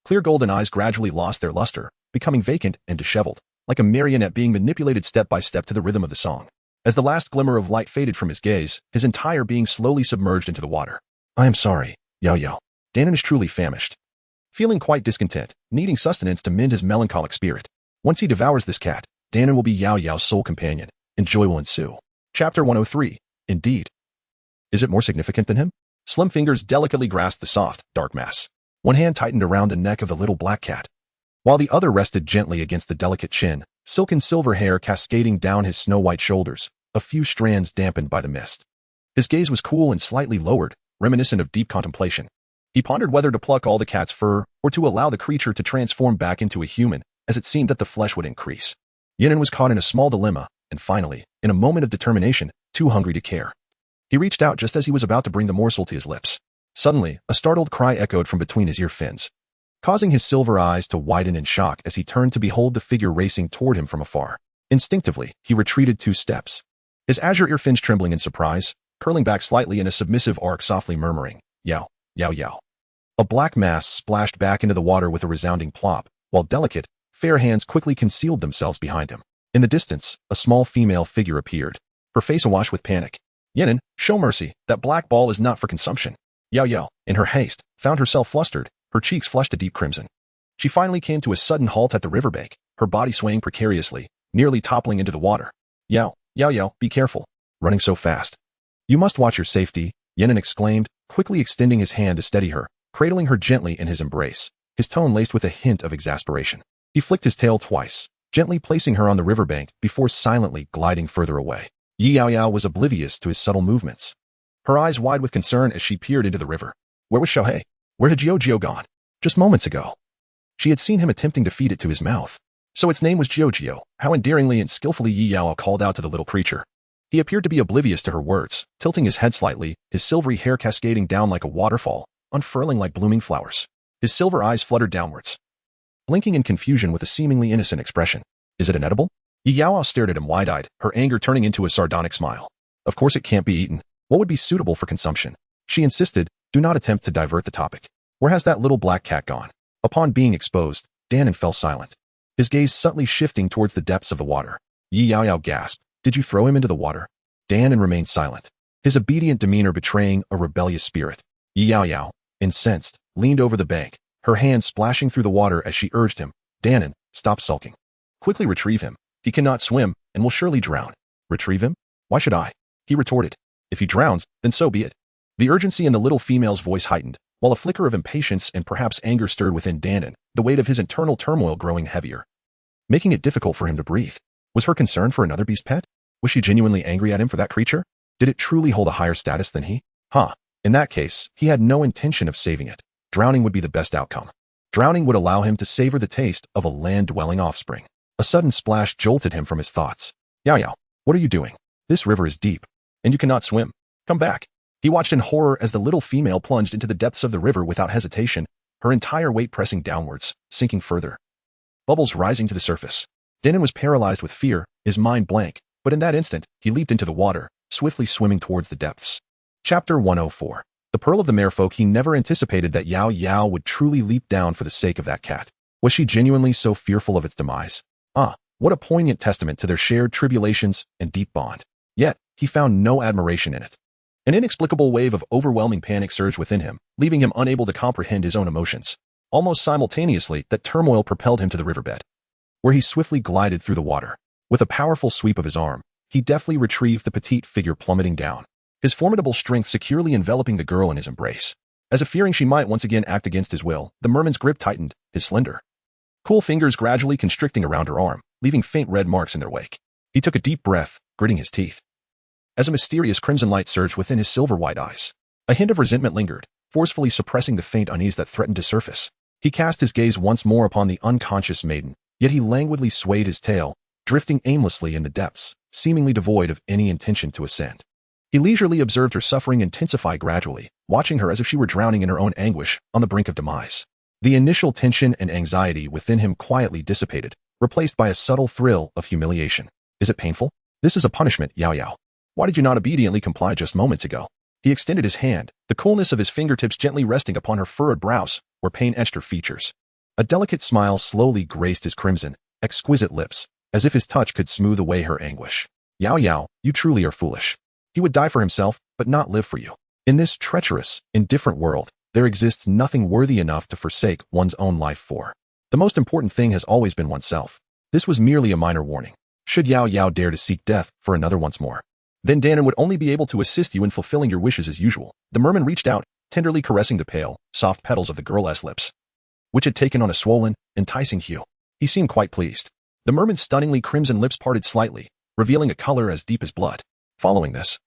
clear golden eyes gradually lost their luster, becoming vacant and disheveled, like a marionette being manipulated step by step to the rhythm of the song. As the last glimmer of light faded from his gaze, his entire being slowly submerged into the water. I am sorry, Yaoyao. Danon is truly famished. Feeling quite discontent, needing sustenance to mend his melancholic spirit. Once he devours this cat, Danon will be Yaoyao's sole companion, and joy will ensue. Chapter 103. Indeed. Is it more significant than him? Slim fingers delicately grasped the soft, dark mass. One hand tightened around the neck of the little black cat, while the other rested gently against the delicate chin, silken silver hair cascading down his snow-white shoulders, a few strands dampened by the mist. His gaze was cool and slightly lowered, reminiscent of deep contemplation. He pondered whether to pluck all the cat's fur or to allow the creature to transform back into a human, as it seemed that the flesh would increase. Yanan was caught in a small dilemma, and finally, in a moment of determination, too hungry to care. He reached out just as he was about to bring the morsel to his lips. Suddenly, a startled cry echoed from between his ear fins, causing his silver eyes to widen in shock as he turned to behold the figure racing toward him from afar. Instinctively, he retreated 2 steps, his azure ear fins trembling in surprise, curling back slightly in a submissive arc, softly murmuring, Yao, Yao Yao. A black mass splashed back into the water with a resounding plop, while delicate, fair hands quickly concealed themselves behind him. In the distance, a small female figure appeared, her face awash with panic. Yanan, show mercy, that black ball is not for consumption. Yaoyao, in her haste, found herself flustered, her cheeks flushed a deep crimson. She finally came to a sudden halt at the riverbank, her body swaying precariously, nearly toppling into the water. Yaoyao, be careful. Running so fast. You must watch your safety, Yanan exclaimed, quickly extending his hand to steady her, cradling her gently in his embrace, his tone laced with a hint of exasperation. He flicked his tail twice, gently placing her on the riverbank before silently gliding further away. Yaoyao was oblivious to his subtle movements, her eyes wide with concern as she peered into the river. Where was Shohei? Where had Yaoyao gone? Just moments ago, she had seen him attempting to feed it to his mouth. So its name was Yaoyao. How endearingly and skillfully Yaoyao called out to the little creature. He appeared to be oblivious to her words, tilting his head slightly, his silvery hair cascading down like a waterfall, unfurling like blooming flowers. His silver eyes fluttered downwards, blinking in confusion with a seemingly innocent expression. Is it inedible? Yaoyao stared at him wide-eyed, her anger turning into a sardonic smile. Of course it can't be eaten. What would be suitable for consumption? She insisted, do not attempt to divert the topic. Where has that little black cat gone? Upon being exposed, Danon fell silent, his gaze subtly shifting towards the depths of the water. Yaoyao gasped, did you throw him into the water? Danon remained silent, his obedient demeanor betraying a rebellious spirit. Yaoyao, incensed, leaned over the bank, her hand splashing through the water as she urged him, Danon, stop sulking. Quickly retrieve him. He cannot swim, and will surely drown. Retrieve him? Why should I? He retorted. If he drowns, then so be it. The urgency in the little female's voice heightened, while a flicker of impatience and perhaps anger stirred within Danon, the weight of his internal turmoil growing heavier, making it difficult for him to breathe. Was her concern for another beast pet? Was she genuinely angry at him for that creature? Did it truly hold a higher status than he? In that case, he had no intention of saving it. Drowning would be the best outcome. Drowning would allow him to savor the taste of a land-dwelling offspring. A sudden splash jolted him from his thoughts. Yaoyao, what are you doing? This river is deep, and you cannot swim. Come back. He watched in horror as the little female plunged into the depths of the river without hesitation, her entire weight pressing downwards, sinking further, bubbles rising to the surface. Danon was paralyzed with fear, his mind blank, But in that instant, he leaped into the water, swiftly swimming towards the depths. Chapter 104. The Pearl of the Merfolk. He never anticipated that Yaoyao would truly leap down for the sake of that cat. Was she genuinely so fearful of its demise? Ah, what a poignant testament to their shared tribulations and deep bond. Yet, he found no admiration in it. An inexplicable wave of overwhelming panic surged within him, leaving him unable to comprehend his own emotions. Almost simultaneously, that turmoil propelled him to the riverbed, where he swiftly glided through the water. With a powerful sweep of his arm, he deftly retrieved the petite figure plummeting down, his formidable strength securely enveloping the girl in his embrace. As if fearing she might once again act against his will, the merman's grip tightened, his slender, cool fingers gradually constricting around her arm, leaving faint red marks in their wake. He took a deep breath, gritting his teeth, as a mysterious crimson light surged within his silver-white eyes. A hint of resentment lingered, forcefully suppressing the faint unease that threatened to surface. He cast his gaze once more upon the unconscious maiden, yet he languidly swayed his tail, drifting aimlessly in the depths, seemingly devoid of any intention to ascend. He leisurely observed her suffering intensify gradually, watching her as if she were drowning in her own anguish, on the brink of demise. The initial tension and anxiety within him quietly dissipated, replaced by a subtle thrill of humiliation. Is it painful? This is a punishment, Yaoyao. Why did you not obediently comply just moments ago? He extended his hand, the coolness of his fingertips gently resting upon her furrowed brows, where pain etched her features. A delicate smile slowly graced his crimson, exquisite lips, as if his touch could smooth away her anguish. Yaoyao, you truly are foolish. He would die for himself, but not live for you. In this treacherous, indifferent world, there exists nothing worthy enough to forsake one's own life for. The most important thing has always been oneself. This was merely a minor warning. Should Yaoyao dare to seek death for another once more, then Danon would only be able to assist you in fulfilling your wishes as usual. The merman reached out, tenderly caressing the pale, soft petals of the girl's lips, which had taken on a swollen, enticing hue. He seemed quite pleased. The merman's stunningly crimson lips parted slightly, revealing a color as deep as blood. Following this,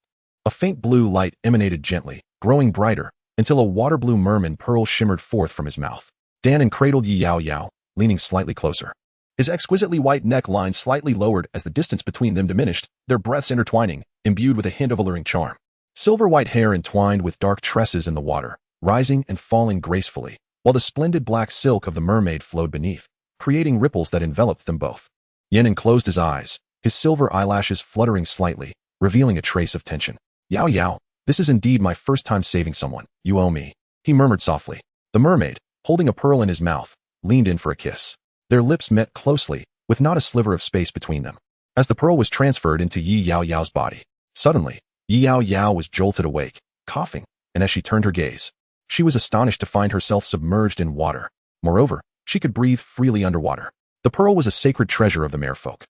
a faint blue light emanated gently, growing brighter, until a water-blue merman pearl shimmered forth from his mouth. Danon cradled Yaoyao, leaning slightly closer. His exquisitely white neckline slightly lowered as the distance between them diminished, their breaths intertwining, imbued with a hint of alluring charm. Silver-white hair entwined with dark tresses in the water, rising and falling gracefully, while the splendid black silk of the mermaid flowed beneath, creating ripples that enveloped them both. Yaoyao closed his eyes, his silver eyelashes fluttering slightly, revealing a trace of tension. Yaoyao, this is indeed my first time saving someone. You owe me, he murmured softly. The mermaid, holding a pearl in his mouth, leaned in for a kiss. Their lips met closely, with not a sliver of space between them. As the pearl was transferred into Yaoyao's body, suddenly, Yaoyao was jolted awake, coughing, and as she turned her gaze, she was astonished to find herself submerged in water. Moreover, she could breathe freely underwater. The pearl was a sacred treasure of the merfolk,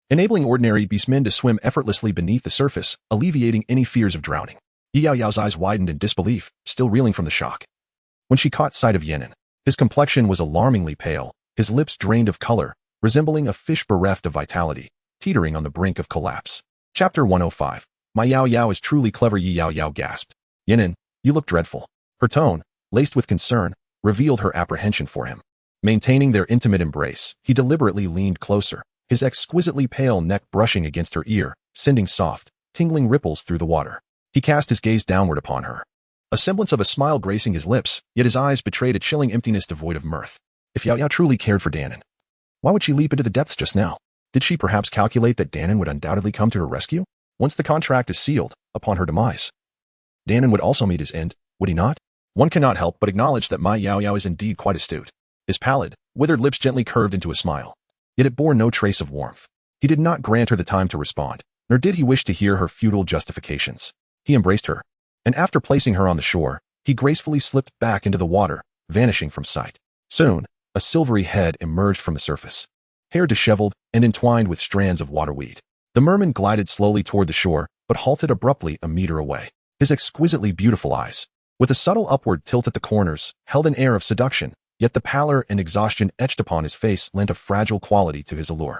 enabling ordinary beastmen to swim effortlessly beneath the surface, alleviating any fears of drowning. Yaoyao's eyes widened in disbelief, still reeling from the shock. When she caught sight of Yaoyao, his complexion was alarmingly pale, his lips drained of color, resembling a fish bereft of vitality, teetering on the brink of collapse. Chapter 105. My Yaoyao is truly clever, Yaoyao gasped. Yaoyao, you look dreadful. Her tone, laced with concern, revealed her apprehension for him. Maintaining their intimate embrace, he deliberately leaned closer, his exquisitely pale neck brushing against her ear, sending soft, tingling ripples through the water. He cast his gaze downward upon her, a semblance of a smile gracing his lips, yet his eyes betrayed a chilling emptiness devoid of mirth. If Yaoyao truly cared for Danon, why would she leap into the depths just now? Did she perhaps calculate that Danon would undoubtedly come to her rescue? Once the contract is sealed, upon her demise, Danon would also meet his end, would he not? One cannot help but acknowledge that my Yaoyao is indeed quite astute. His pallid, withered lips gently curved into a smile, yet it bore no trace of warmth. He did not grant her the time to respond, nor did he wish to hear her futile justifications. He embraced her, and after placing her on the shore, he gracefully slipped back into the water, vanishing from sight. Soon, a silvery head emerged from the surface, hair disheveled and entwined with strands of waterweed. The merman glided slowly toward the shore, but halted abruptly a meter away. His exquisitely beautiful eyes, with a subtle upward tilt at the corners, held an air of seduction, yet the pallor and exhaustion etched upon his face lent a fragile quality to his allure.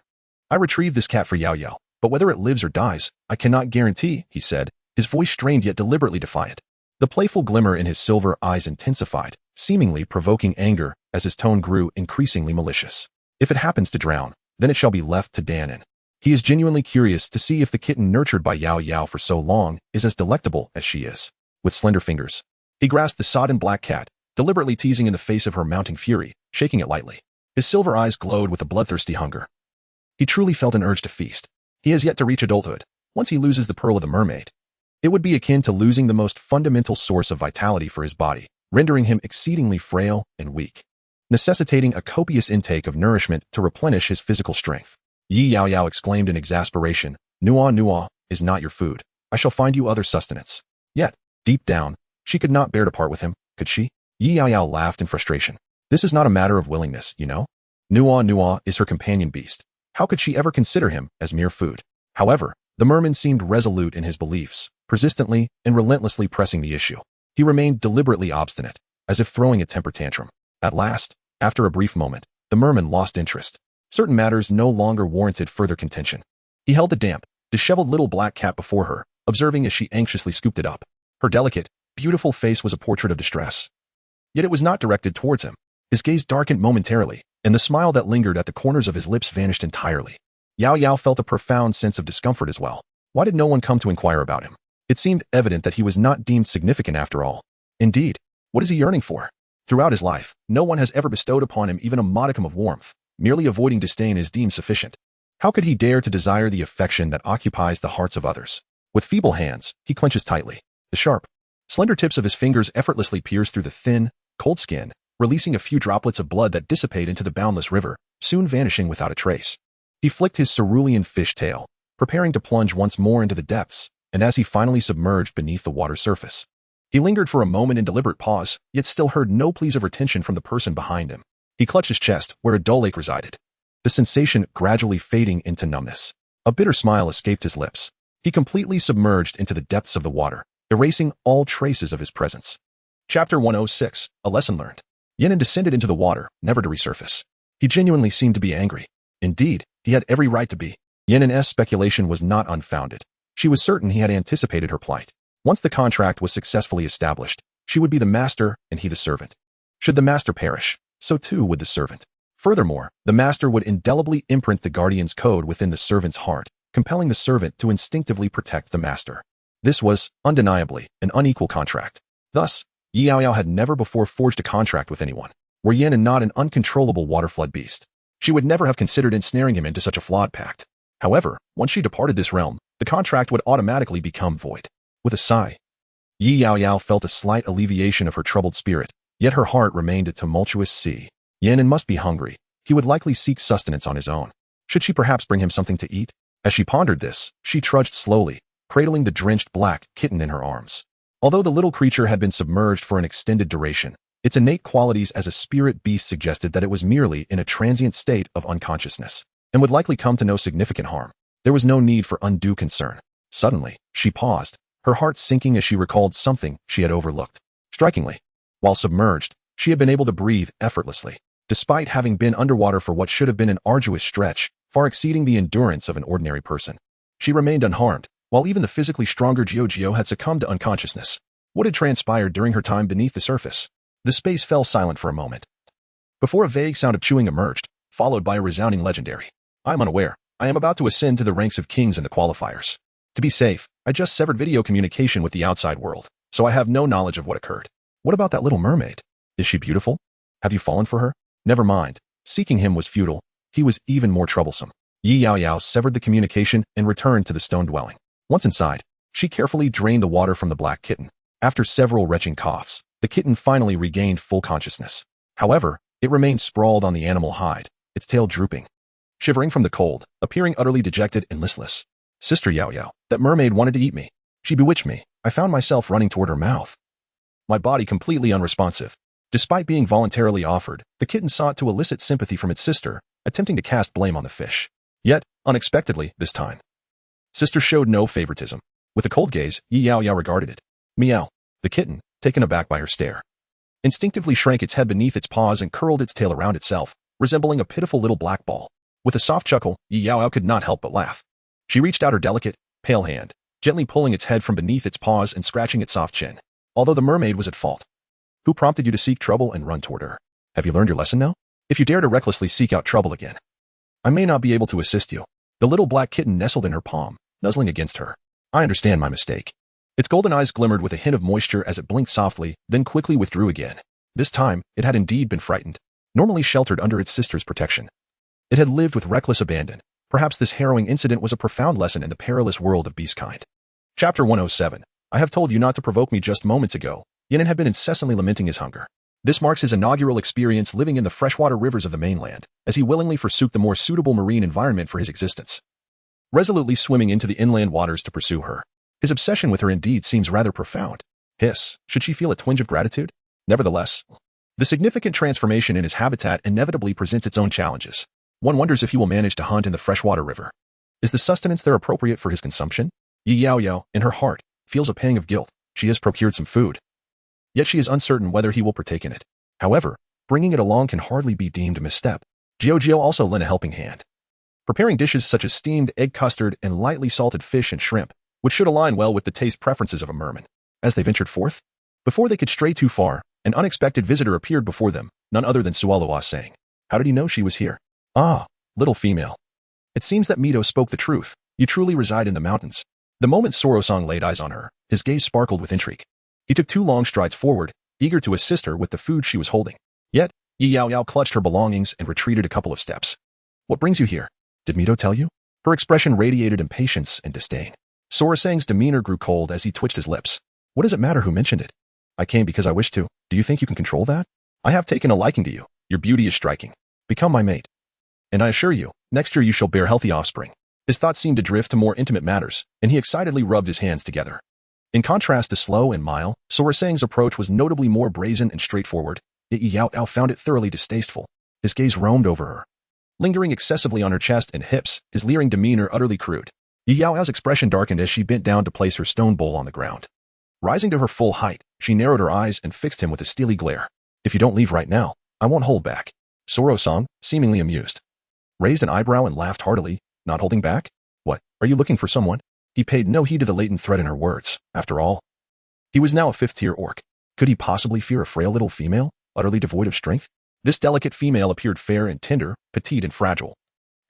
I retrieved this cat for Yaoyao, but whether it lives or dies, I cannot guarantee, he said, his voice strained yet deliberately defiant. The playful glimmer in his silver eyes intensified, seemingly provoking anger as his tone grew increasingly malicious. If it happens to drown, then it shall be left to Danon. He is genuinely curious to see if the kitten nurtured by Yaoyao for so long is as delectable as she is. With slender fingers, he grasped the sodden black cat, deliberately teasing in the face of her mounting fury, shaking it lightly. His silver eyes glowed with a bloodthirsty hunger. He truly felt an urge to feast. He has yet to reach adulthood. Once he loses the pearl of the mermaid, it would be akin to losing the most fundamental source of vitality for his body, rendering him exceedingly frail and weak, necessitating a copious intake of nourishment to replenish his physical strength. Yaoyao exclaimed in exasperation, Nua is not your food. I shall find you other sustenance. Yet, deep down, she could not bear to part with him, could she? Yaoyao laughed in frustration. This is not a matter of willingness, you know? Nua is her companion beast. How could she ever consider him as mere food? However, the merman seemed resolute in his beliefs, persistently and relentlessly pressing the issue. He remained deliberately obstinate, as if throwing a temper tantrum. At last, after a brief moment, the merman lost interest. Certain matters no longer warranted further contention. He held the damp, disheveled little black cat before her, observing as she anxiously scooped it up. Her delicate, beautiful face was a portrait of distress. Yet it was not directed towards him. His gaze darkened momentarily, and the smile that lingered at the corners of his lips vanished entirely. Yaoyao felt a profound sense of discomfort as well. Why did no one come to inquire about him? It seemed evident that he was not deemed significant after all. Indeed, what is he yearning for? Throughout his life, no one has ever bestowed upon him even a modicum of warmth. Merely avoiding disdain is deemed sufficient. How could he dare to desire the affection that occupies the hearts of others? With feeble hands, he clenches tightly. The sharp, slender tips of his fingers effortlessly pierce through the thin, cold skin, releasing a few droplets of blood that dissipate into the boundless river, soon vanishing without a trace. He flicked his cerulean fish tail, preparing to plunge once more into the depths, and as he finally submerged beneath the water's surface, he lingered for a moment in deliberate pause, yet still heard no pleas of retention from the person behind him. He clutched his chest, where a dull ache resided, the sensation gradually fading into numbness. A bitter smile escaped his lips. He completely submerged into the depths of the water, erasing all traces of his presence. Chapter 106, A Lesson Learned. Yanan descended into the water, never to resurface. He genuinely seemed to be angry. Indeed, he had every right to be. Yanan's speculation was not unfounded. She was certain he had anticipated her plight. Once the contract was successfully established, she would be the master and he the servant. Should the master perish, so too would the servant. Furthermore, the master would indelibly imprint the guardian's code within the servant's heart, compelling the servant to instinctively protect the master. This was, undeniably, an unequal contract. Thus, Yaoyao had never before forged a contract with anyone. Were Yanan not an uncontrollable waterflood beast, she would never have considered ensnaring him into such a flawed pact. However, once she departed this realm, the contract would automatically become void. With a sigh, Yaoyao felt a slight alleviation of her troubled spirit, yet her heart remained a tumultuous sea. Yanan must be hungry. He would likely seek sustenance on his own. Should she perhaps bring him something to eat? As she pondered this, she trudged slowly, cradling the drenched black kitten in her arms. Although the little creature had been submerged for an extended duration, its innate qualities as a spirit beast suggested that it was merely in a transient state of unconsciousness, and would likely come to no significant harm. There was no need for undue concern. Suddenly, she paused, her heart sinking as she recalled something she had overlooked. Strikingly, while submerged, she had been able to breathe effortlessly, despite having been underwater for what should have been an arduous stretch, far exceeding the endurance of an ordinary person. She remained unharmed, while even the physically stronger Yaoyao had succumbed to unconsciousness. What had transpired during her time beneath the surface? The space fell silent for a moment, before a vague sound of chewing emerged, followed by a resounding legendary. I am unaware. I am about to ascend to the ranks of kings in the qualifiers. To be safe, I just severed video communication with the outside world, so I have no knowledge of what occurred. What about that little mermaid? Is she beautiful? Have you fallen for her? Never mind. Seeking him was futile. He was even more troublesome. Yaoyao severed the communication and returned to the stone dwelling. Once inside, she carefully drained the water from the black kitten. After several retching coughs, the kitten finally regained full consciousness. However, it remained sprawled on the animal hide, its tail drooping, shivering from the cold, appearing utterly dejected and listless. Sister Yaoyao, that mermaid wanted to eat me. She bewitched me. I found myself running toward her mouth, my body completely unresponsive. Despite being voluntarily offered, the kitten sought to elicit sympathy from its sister, attempting to cast blame on the fish. Yet, unexpectedly, this time, sister showed no favoritism. With a cold gaze, Yaoyao regarded it. Meow. The kitten, taken aback by her stare, instinctively shrank its head beneath its paws and curled its tail around itself, resembling a pitiful little black ball. With a soft chuckle, Yaoyao could not help but laugh. She reached out her delicate, pale hand, gently pulling its head from beneath its paws and scratching its soft chin. Although the mermaid was at fault. Who prompted you to seek trouble and run toward her? Have you learned your lesson now? If you dare to recklessly seek out trouble again, I may not be able to assist you. The little black kitten nestled in her palm, nuzzling against her. I understand my mistake. Its golden eyes glimmered with a hint of moisture as it blinked softly, then quickly withdrew again. This time, it had indeed been frightened, normally sheltered under its sister's protection. It had lived with reckless abandon, Perhaps this harrowing incident was a profound lesson in the perilous world of beastkind. Chapter 107. I have told you not to provoke me just moments ago. Yanan had been incessantly lamenting his hunger. This marks his inaugural experience living in the freshwater rivers of the mainland, as he willingly forsook the more suitable marine environment for his existence, resolutely swimming into the inland waters to pursue her. His obsession with her indeed seems rather profound. Hiss, should she feel a twinge of gratitude? Nevertheless, the significant transformation in his habitat inevitably presents its own challenges. One wonders if he will manage to hunt in the freshwater river. Is the sustenance there appropriate for his consumption? Yaoyao, in her heart, feels a pang of guilt. She has procured some food, yet she is uncertain whether he will partake in it. However, bringing it along can hardly be deemed a misstep. Jiao also lent a helping hand, preparing dishes such as steamed egg custard and lightly salted fish and shrimp, which should align well with the taste preferences of a merman. As they ventured forth, before they could stray too far, an unexpected visitor appeared before them, none other than Sluo, saying, "How did you know she was here?" "Ah, little female. It seems that Mito spoke the truth. You truly reside in the mountains." The moment Sorosang laid eyes on her, his gaze sparkled with intrigue. He took 2 long strides forward, eager to assist her with the food she was holding. Yet, Yaoyao clutched her belongings and retreated a couple of steps. "What brings you here? Did Mito tell you?" Her expression radiated impatience and disdain. Sorosang's demeanor grew cold as he twitched his lips. "What does it matter who mentioned it? I came because I wish to. Do you think you can control that? I have taken a liking to you. Your beauty is striking. Become my mate. And I assure you, next year you shall bear healthy offspring." His thoughts seemed to drift to more intimate matters, and he excitedly rubbed his hands together. In contrast to Sluo and Mile, Sorosang's approach was notably more brazen and straightforward, yet Yaoyao found it thoroughly distasteful. His gaze roamed over her, lingering excessively on her chest and hips, his leering demeanor utterly crude. Yaoyao's expression darkened as she bent down to place her stone bowl on the ground. Rising to her full height, she narrowed her eyes and fixed him with a steely glare. "If you don't leave right now, I won't hold back." Sorosang, seemingly amused, raised an eyebrow and laughed heartily, not holding back. "What, are you looking for someone?" He paid no heed to the latent threat in her words. After all, he was now a 5th-tier orc. Could he possibly fear a frail little female, utterly devoid of strength? This delicate female appeared fair and tender, petite and fragile,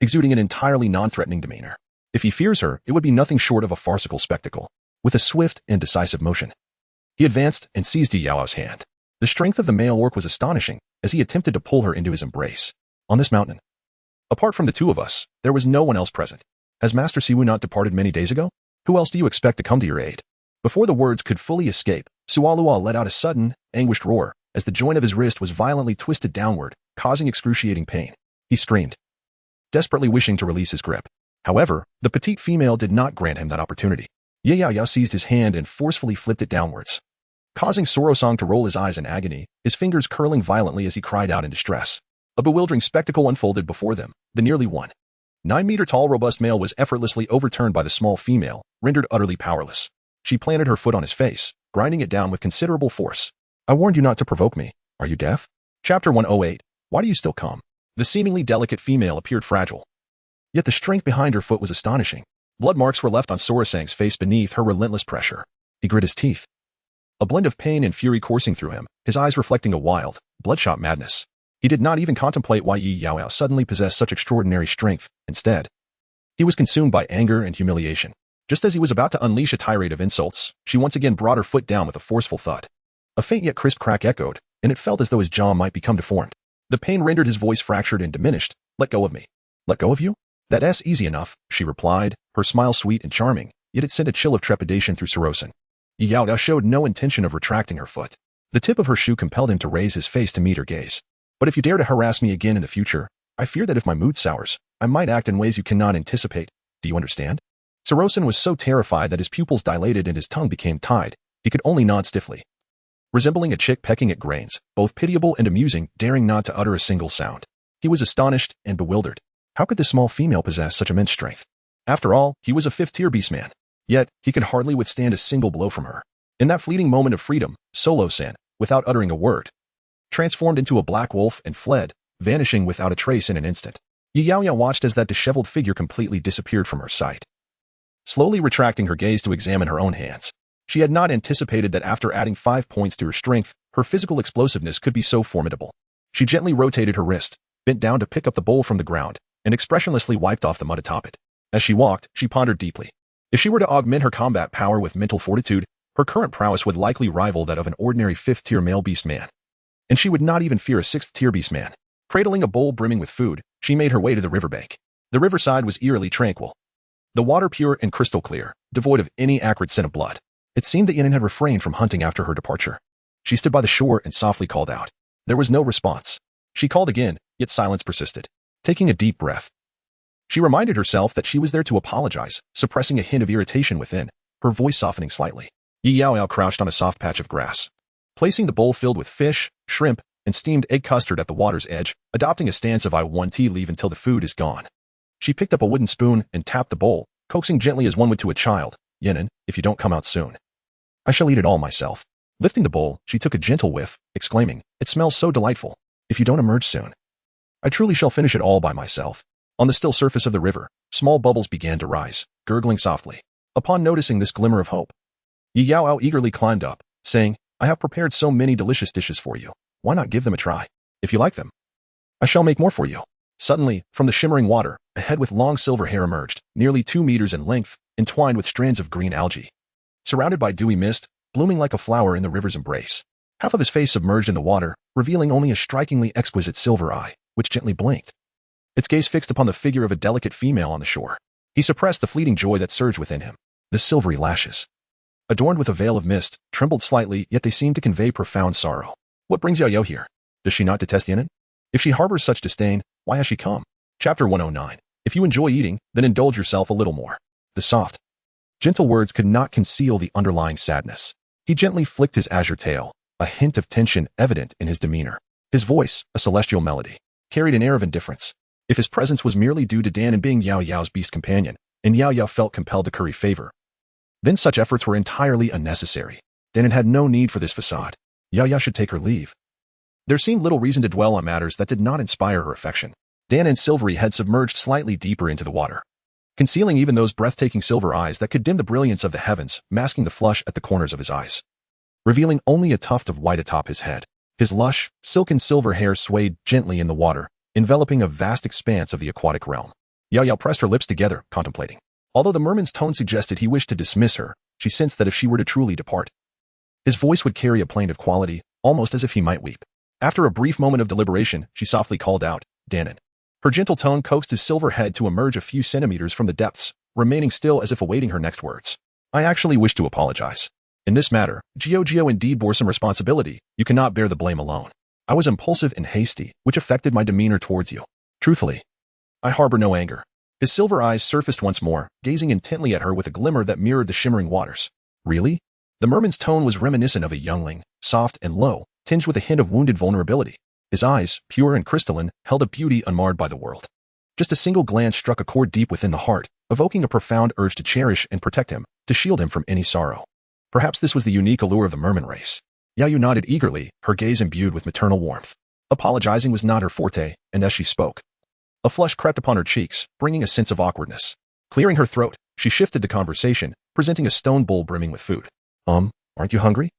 exuding an entirely non-threatening demeanor. If he fears her, it would be nothing short of a farcical spectacle. With a swift and decisive motion, he advanced and seized Yaoyao's hand. The strength of the male orc was astonishing as he attempted to pull her into his embrace. "On this mountain, apart from the 2 of us, there was no one else present. Has Master Siwu not departed many days ago? Who else do you expect to come to your aid?" Before the words could fully escape, Sualua let out a sudden, anguished roar as the joint of his wrist was violently twisted downward, causing excruciating pain. He screamed, desperately wishing to release his grip. However, the petite female did not grant him that opportunity. Yaoyao seized his hand and forcefully flipped it downwards, causing Sorosang to roll his eyes in agony, his fingers curling violently as he cried out in distress. A bewildering spectacle unfolded before them. The nearly 1.9-meter-tall robust male was effortlessly overturned by the small female, rendered utterly powerless. She planted her foot on his face, grinding it down with considerable force. "I warned you not to provoke me. Are you deaf?" Chapter 108. Why do you still come? The seemingly delicate female appeared fragile, yet the strength behind her foot was astonishing. Blood marks were left on Sorosang's face beneath her relentless pressure. He grit his teeth, a blend of pain and fury coursing through him, his eyes reflecting a wild, bloodshot madness. He did not even contemplate why Yaoyao suddenly possessed such extraordinary strength. Instead, he was consumed by anger and humiliation. Just as he was about to unleash a tirade of insults, she once again brought her foot down with a forceful thud. A faint yet crisp crack echoed, and it felt as though his jaw might become deformed. The pain rendered his voice fractured and diminished. "Let go of me." "Let go of you? That's easy enough," she replied, her smile sweet and charming, yet it sent a chill of trepidation through Sorosang. Yaoyao showed no intention of retracting her foot. The tip of her shoe compelled him to raise his face to meet her gaze. "But if you dare to harass me again in the future, I fear that if my mood sours, I might act in ways you cannot anticipate. Do you understand?" Sorosang was so terrified that his pupils dilated and his tongue became tied. He could only nod stiffly, resembling a chick pecking at grains, both pitiable and amusing, daring not to utter a single sound. He was astonished and bewildered. How could this small female possess such immense strength? After all, he was a 5th-tier beastman. Yet, he could hardly withstand a single blow from her. In that fleeting moment of freedom, Solo-san, without uttering a word, transformed into a black wolf and fled, vanishing without a trace in an instant. Yaoyao watched as that disheveled figure completely disappeared from her sight, slowly retracting her gaze to examine her own hands. She had not anticipated that after adding 5 points to her strength, her physical explosiveness could be so formidable. She gently rotated her wrist, bent down to pick up the bowl from the ground, and expressionlessly wiped off the mud atop it. As she walked, she pondered deeply. If she were to augment her combat power with mental fortitude, her current prowess would likely rival that of an ordinary 5th-tier male beastman. And she would not even fear a 6th-tier beastman. Cradling a bowl brimming with food, she made her way to the riverbank. The riverside was eerily tranquil, the water pure and crystal clear, devoid of any acrid scent of blood. It seemed that Yin had refrained from hunting after her departure. She stood by the shore and softly called out. There was no response. She called again, yet silence persisted. Taking a deep breath, she reminded herself that she was there to apologize, suppressing a hint of irritation within, her voice softening slightly. Yaoyao crouched on a soft patch of grass, placing the bowl filled with fish, shrimp, and steamed egg custard at the water's edge, adopting a stance of I want tea leave until the food is gone. She picked up a wooden spoon and tapped the bowl, coaxing gently as one would to a child. Yinan, if you don't come out soon, I shall eat it all myself. Lifting the bowl, she took a gentle whiff, exclaiming, it smells so delightful. If you don't emerge soon, I truly shall finish it all by myself. On the still surface of the river, small bubbles began to rise, gurgling softly. Upon noticing this glimmer of hope, Yaoyao eagerly climbed up, saying, I have prepared so many delicious dishes for you. Why not give them a try? If you like them, I shall make more for you. Suddenly, from the shimmering water, a head with long silver hair emerged, nearly 2 meters in length, entwined with strands of green algae. Surrounded by dewy mist, blooming like a flower in the river's embrace. Half of his face submerged in the water, revealing only a strikingly exquisite silver eye, which gently blinked. Its gaze fixed upon the figure of a delicate female on the shore. He suppressed the fleeting joy that surged within him. The silvery lashes, adorned with a veil of mist, trembled slightly, yet they seemed to convey profound sorrow. What brings Yaoyao here? Does she not detest Yinan? If she harbors such disdain, why has she come? Chapter 109. If you enjoy eating, then indulge yourself a little more. The soft, gentle words could not conceal the underlying sadness. He gently flicked his azure tail, a hint of tension evident in his demeanor. His voice, a celestial melody, carried an air of indifference. If his presence was merely due to Dan and being Yaoyao's beast companion, and Yaoyao felt compelled to curry favor, then such efforts were entirely unnecessary. Dan had no need for this facade. Yaoyao should take her leave. There seemed little reason to dwell on matters that did not inspire her affection. Dan and Silvery had submerged slightly deeper into the water, concealing even those breathtaking silver eyes that could dim the brilliance of the heavens, masking the flush at the corners of his eyes, revealing only a tuft of white atop his head. His lush, silken silver hair swayed gently in the water, enveloping a vast expanse of the aquatic realm. Yaoyao pressed her lips together, contemplating. Although the merman's tone suggested he wished to dismiss her, she sensed that if she were to truly depart, his voice would carry a plaintive quality, almost as if he might weep. After a brief moment of deliberation, she softly called out, Danon. Her gentle tone coaxed his silver head to emerge a few centimeters from the depths, remaining still as if awaiting her next words. I actually wish to apologize. In this matter, Gio indeed bore some responsibility. You cannot bear the blame alone. I was impulsive and hasty, which affected my demeanor towards you. Truthfully, I harbor no anger. His silver eyes surfaced once more, gazing intently at her with a glimmer that mirrored the shimmering waters. Really? The merman's tone was reminiscent of a youngling, soft and low, tinged with a hint of wounded vulnerability. His eyes, pure and crystalline, held a beauty unmarred by the world. Just a single glance struck a chord deep within the heart, evoking a profound urge to cherish and protect him, to shield him from any sorrow. Perhaps this was the unique allure of the merman race. Yaoyao nodded eagerly, her gaze imbued with maternal warmth. Apologizing was not her forte, and as she spoke, a flush crept upon her cheeks, bringing a sense of awkwardness. Clearing her throat, she shifted the conversation, presenting a stone bowl brimming with food. Aren't you hungry?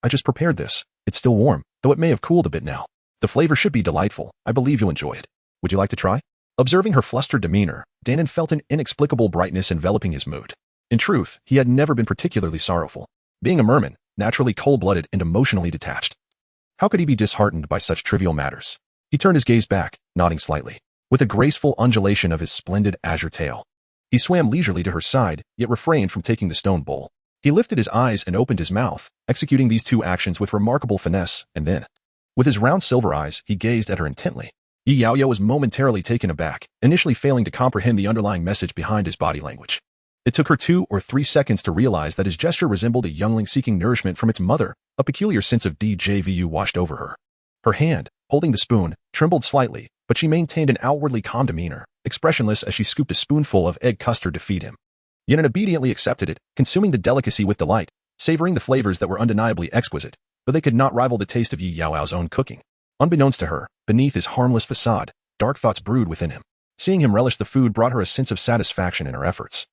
I just prepared this. It's still warm, though it may have cooled a bit now. The flavor should be delightful. I believe you'll enjoy it. Would you like to try? Observing her flustered demeanor, Danon felt an inexplicable brightness enveloping his mood. In truth, he had never been particularly sorrowful. Being a merman, naturally cold-blooded and emotionally detached, how could he be disheartened by such trivial matters? He turned his gaze back, nodding slightly. With a graceful undulation of his splendid azure tail, he swam leisurely to her side, yet refrained from taking the stone bowl. He lifted his eyes and opened his mouth, executing these two actions with remarkable finesse, and then, with his round silver eyes, he gazed at her intently. Yaoyao was momentarily taken aback, initially failing to comprehend the underlying message behind his body language. It took her 2 or 3 seconds to realize that his gesture resembled a youngling seeking nourishment from its mother. A peculiar sense of déjà vu washed over her. Her hand, holding the spoon, trembled slightly, but she maintained an outwardly calm demeanor, expressionless as she scooped a spoonful of egg custard to feed him. Yinan obediently accepted it, consuming the delicacy with delight, savoring the flavors that were undeniably exquisite, but they could not rival the taste of Yaoyao's own cooking. Unbeknownst to her, beneath his harmless facade, dark thoughts brewed within him. Seeing him relish the food brought her a sense of satisfaction in her efforts,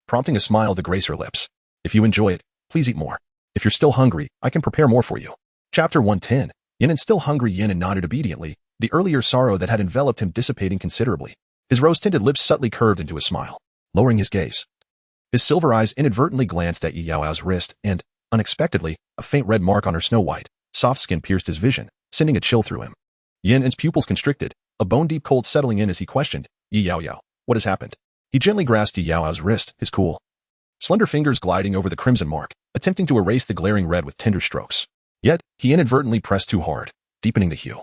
prompting a smile to grace her lips. If you enjoy it, please eat more. If you're still hungry, I can prepare more for you. Chapter 110. Yinan still hungry. Yinan nodded obediently, the earlier sorrow that had enveloped him dissipating considerably. His rose-tinted lips subtly curved into a smile. Lowering his gaze, his silver eyes inadvertently glanced at Yaoyao's wrist, and, unexpectedly, a faint red mark on her snow-white, soft skin pierced his vision, sending a chill through him. Yinan's pupils constricted, a bone-deep cold settling in as he questioned, Yaoyao, What has happened? He gently grasped Yaoyao's wrist, his cool, slender fingers gliding over the crimson mark, attempting to erase the glaring red with tender strokes. Yet, he inadvertently pressed too hard, deepening the hue.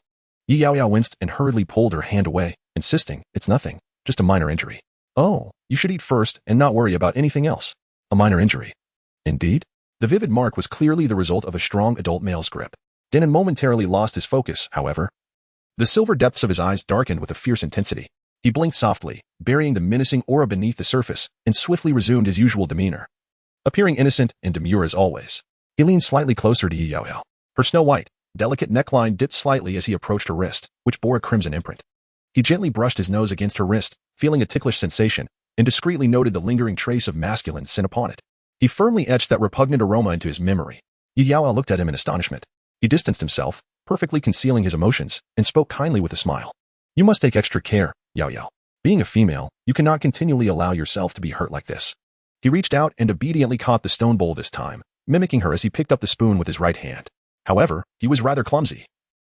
Yaoyao winced and hurriedly pulled her hand away, insisting, "It's nothing, just a minor injury." "Oh, you should eat first and not worry about anything else." "A minor injury?" "Indeed?" The vivid mark was clearly the result of a strong adult male's grip. Denon momentarily lost his focus, however. The silver depths of his eyes darkened with a fierce intensity. He blinked softly, burying the menacing aura beneath the surface, and swiftly resumed his usual demeanor. Appearing innocent and demure as always, he leaned slightly closer to Yaoyao. Her snow-white, delicate neckline dipped slightly as he approached her wrist, which bore a crimson imprint. He gently brushed his nose against her wrist, feeling a ticklish sensation, and discreetly noted the lingering trace of masculine sin upon it. He firmly etched that repugnant aroma into his memory. Yaoyao looked at him in astonishment. He distanced himself, perfectly concealing his emotions, and spoke kindly with a smile. "You must take extra care, Yaoyao. Being a female, you cannot continually allow yourself to be hurt like this." He reached out and obediently caught the stone bowl this time, mimicking her as he picked up the spoon with his right hand. However, he was rather clumsy.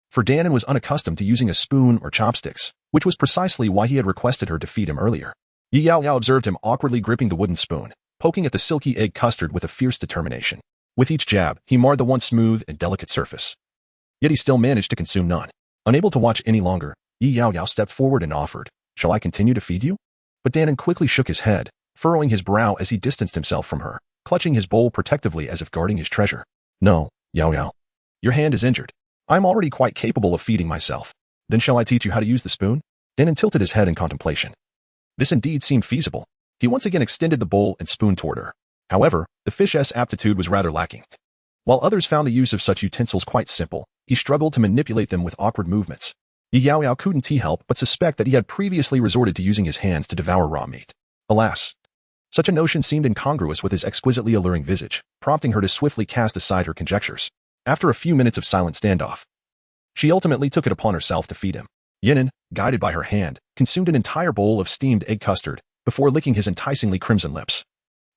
For Denon was unaccustomed to using a spoon or chopsticks, which was precisely why he had requested her to feed him earlier. Yaoyao observed him awkwardly gripping the wooden spoon, poking at the silky egg custard with a fierce determination. With each jab, he marred the once smooth and delicate surface. Yet he still managed to consume none. Unable to watch any longer, Yaoyao stepped forward and offered, "Shall I continue to feed you?" But Denon quickly shook his head, furrowing his brow as he distanced himself from her, clutching his bowl protectively as if guarding his treasure. "No, Yaoyao. Your hand is injured. I'm already quite capable of feeding myself. Then shall I teach you how to use the spoon?" Denon tilted his head in contemplation. This indeed seemed feasible. He once again extended the bowl and spoon toward her. However, the fish's aptitude was rather lacking. While others found the use of such utensils quite simple, he struggled to manipulate them with awkward movements. Yaoyao couldn't help but suspect that he had previously resorted to using his hands to devour raw meat. Alas, such a notion seemed incongruous with his exquisitely alluring visage, prompting her to swiftly cast aside her conjectures. After a few minutes of silent standoff, she ultimately took it upon herself to feed him. Yaoyao, guided by her hand, consumed an entire bowl of steamed egg custard before licking his enticingly crimson lips.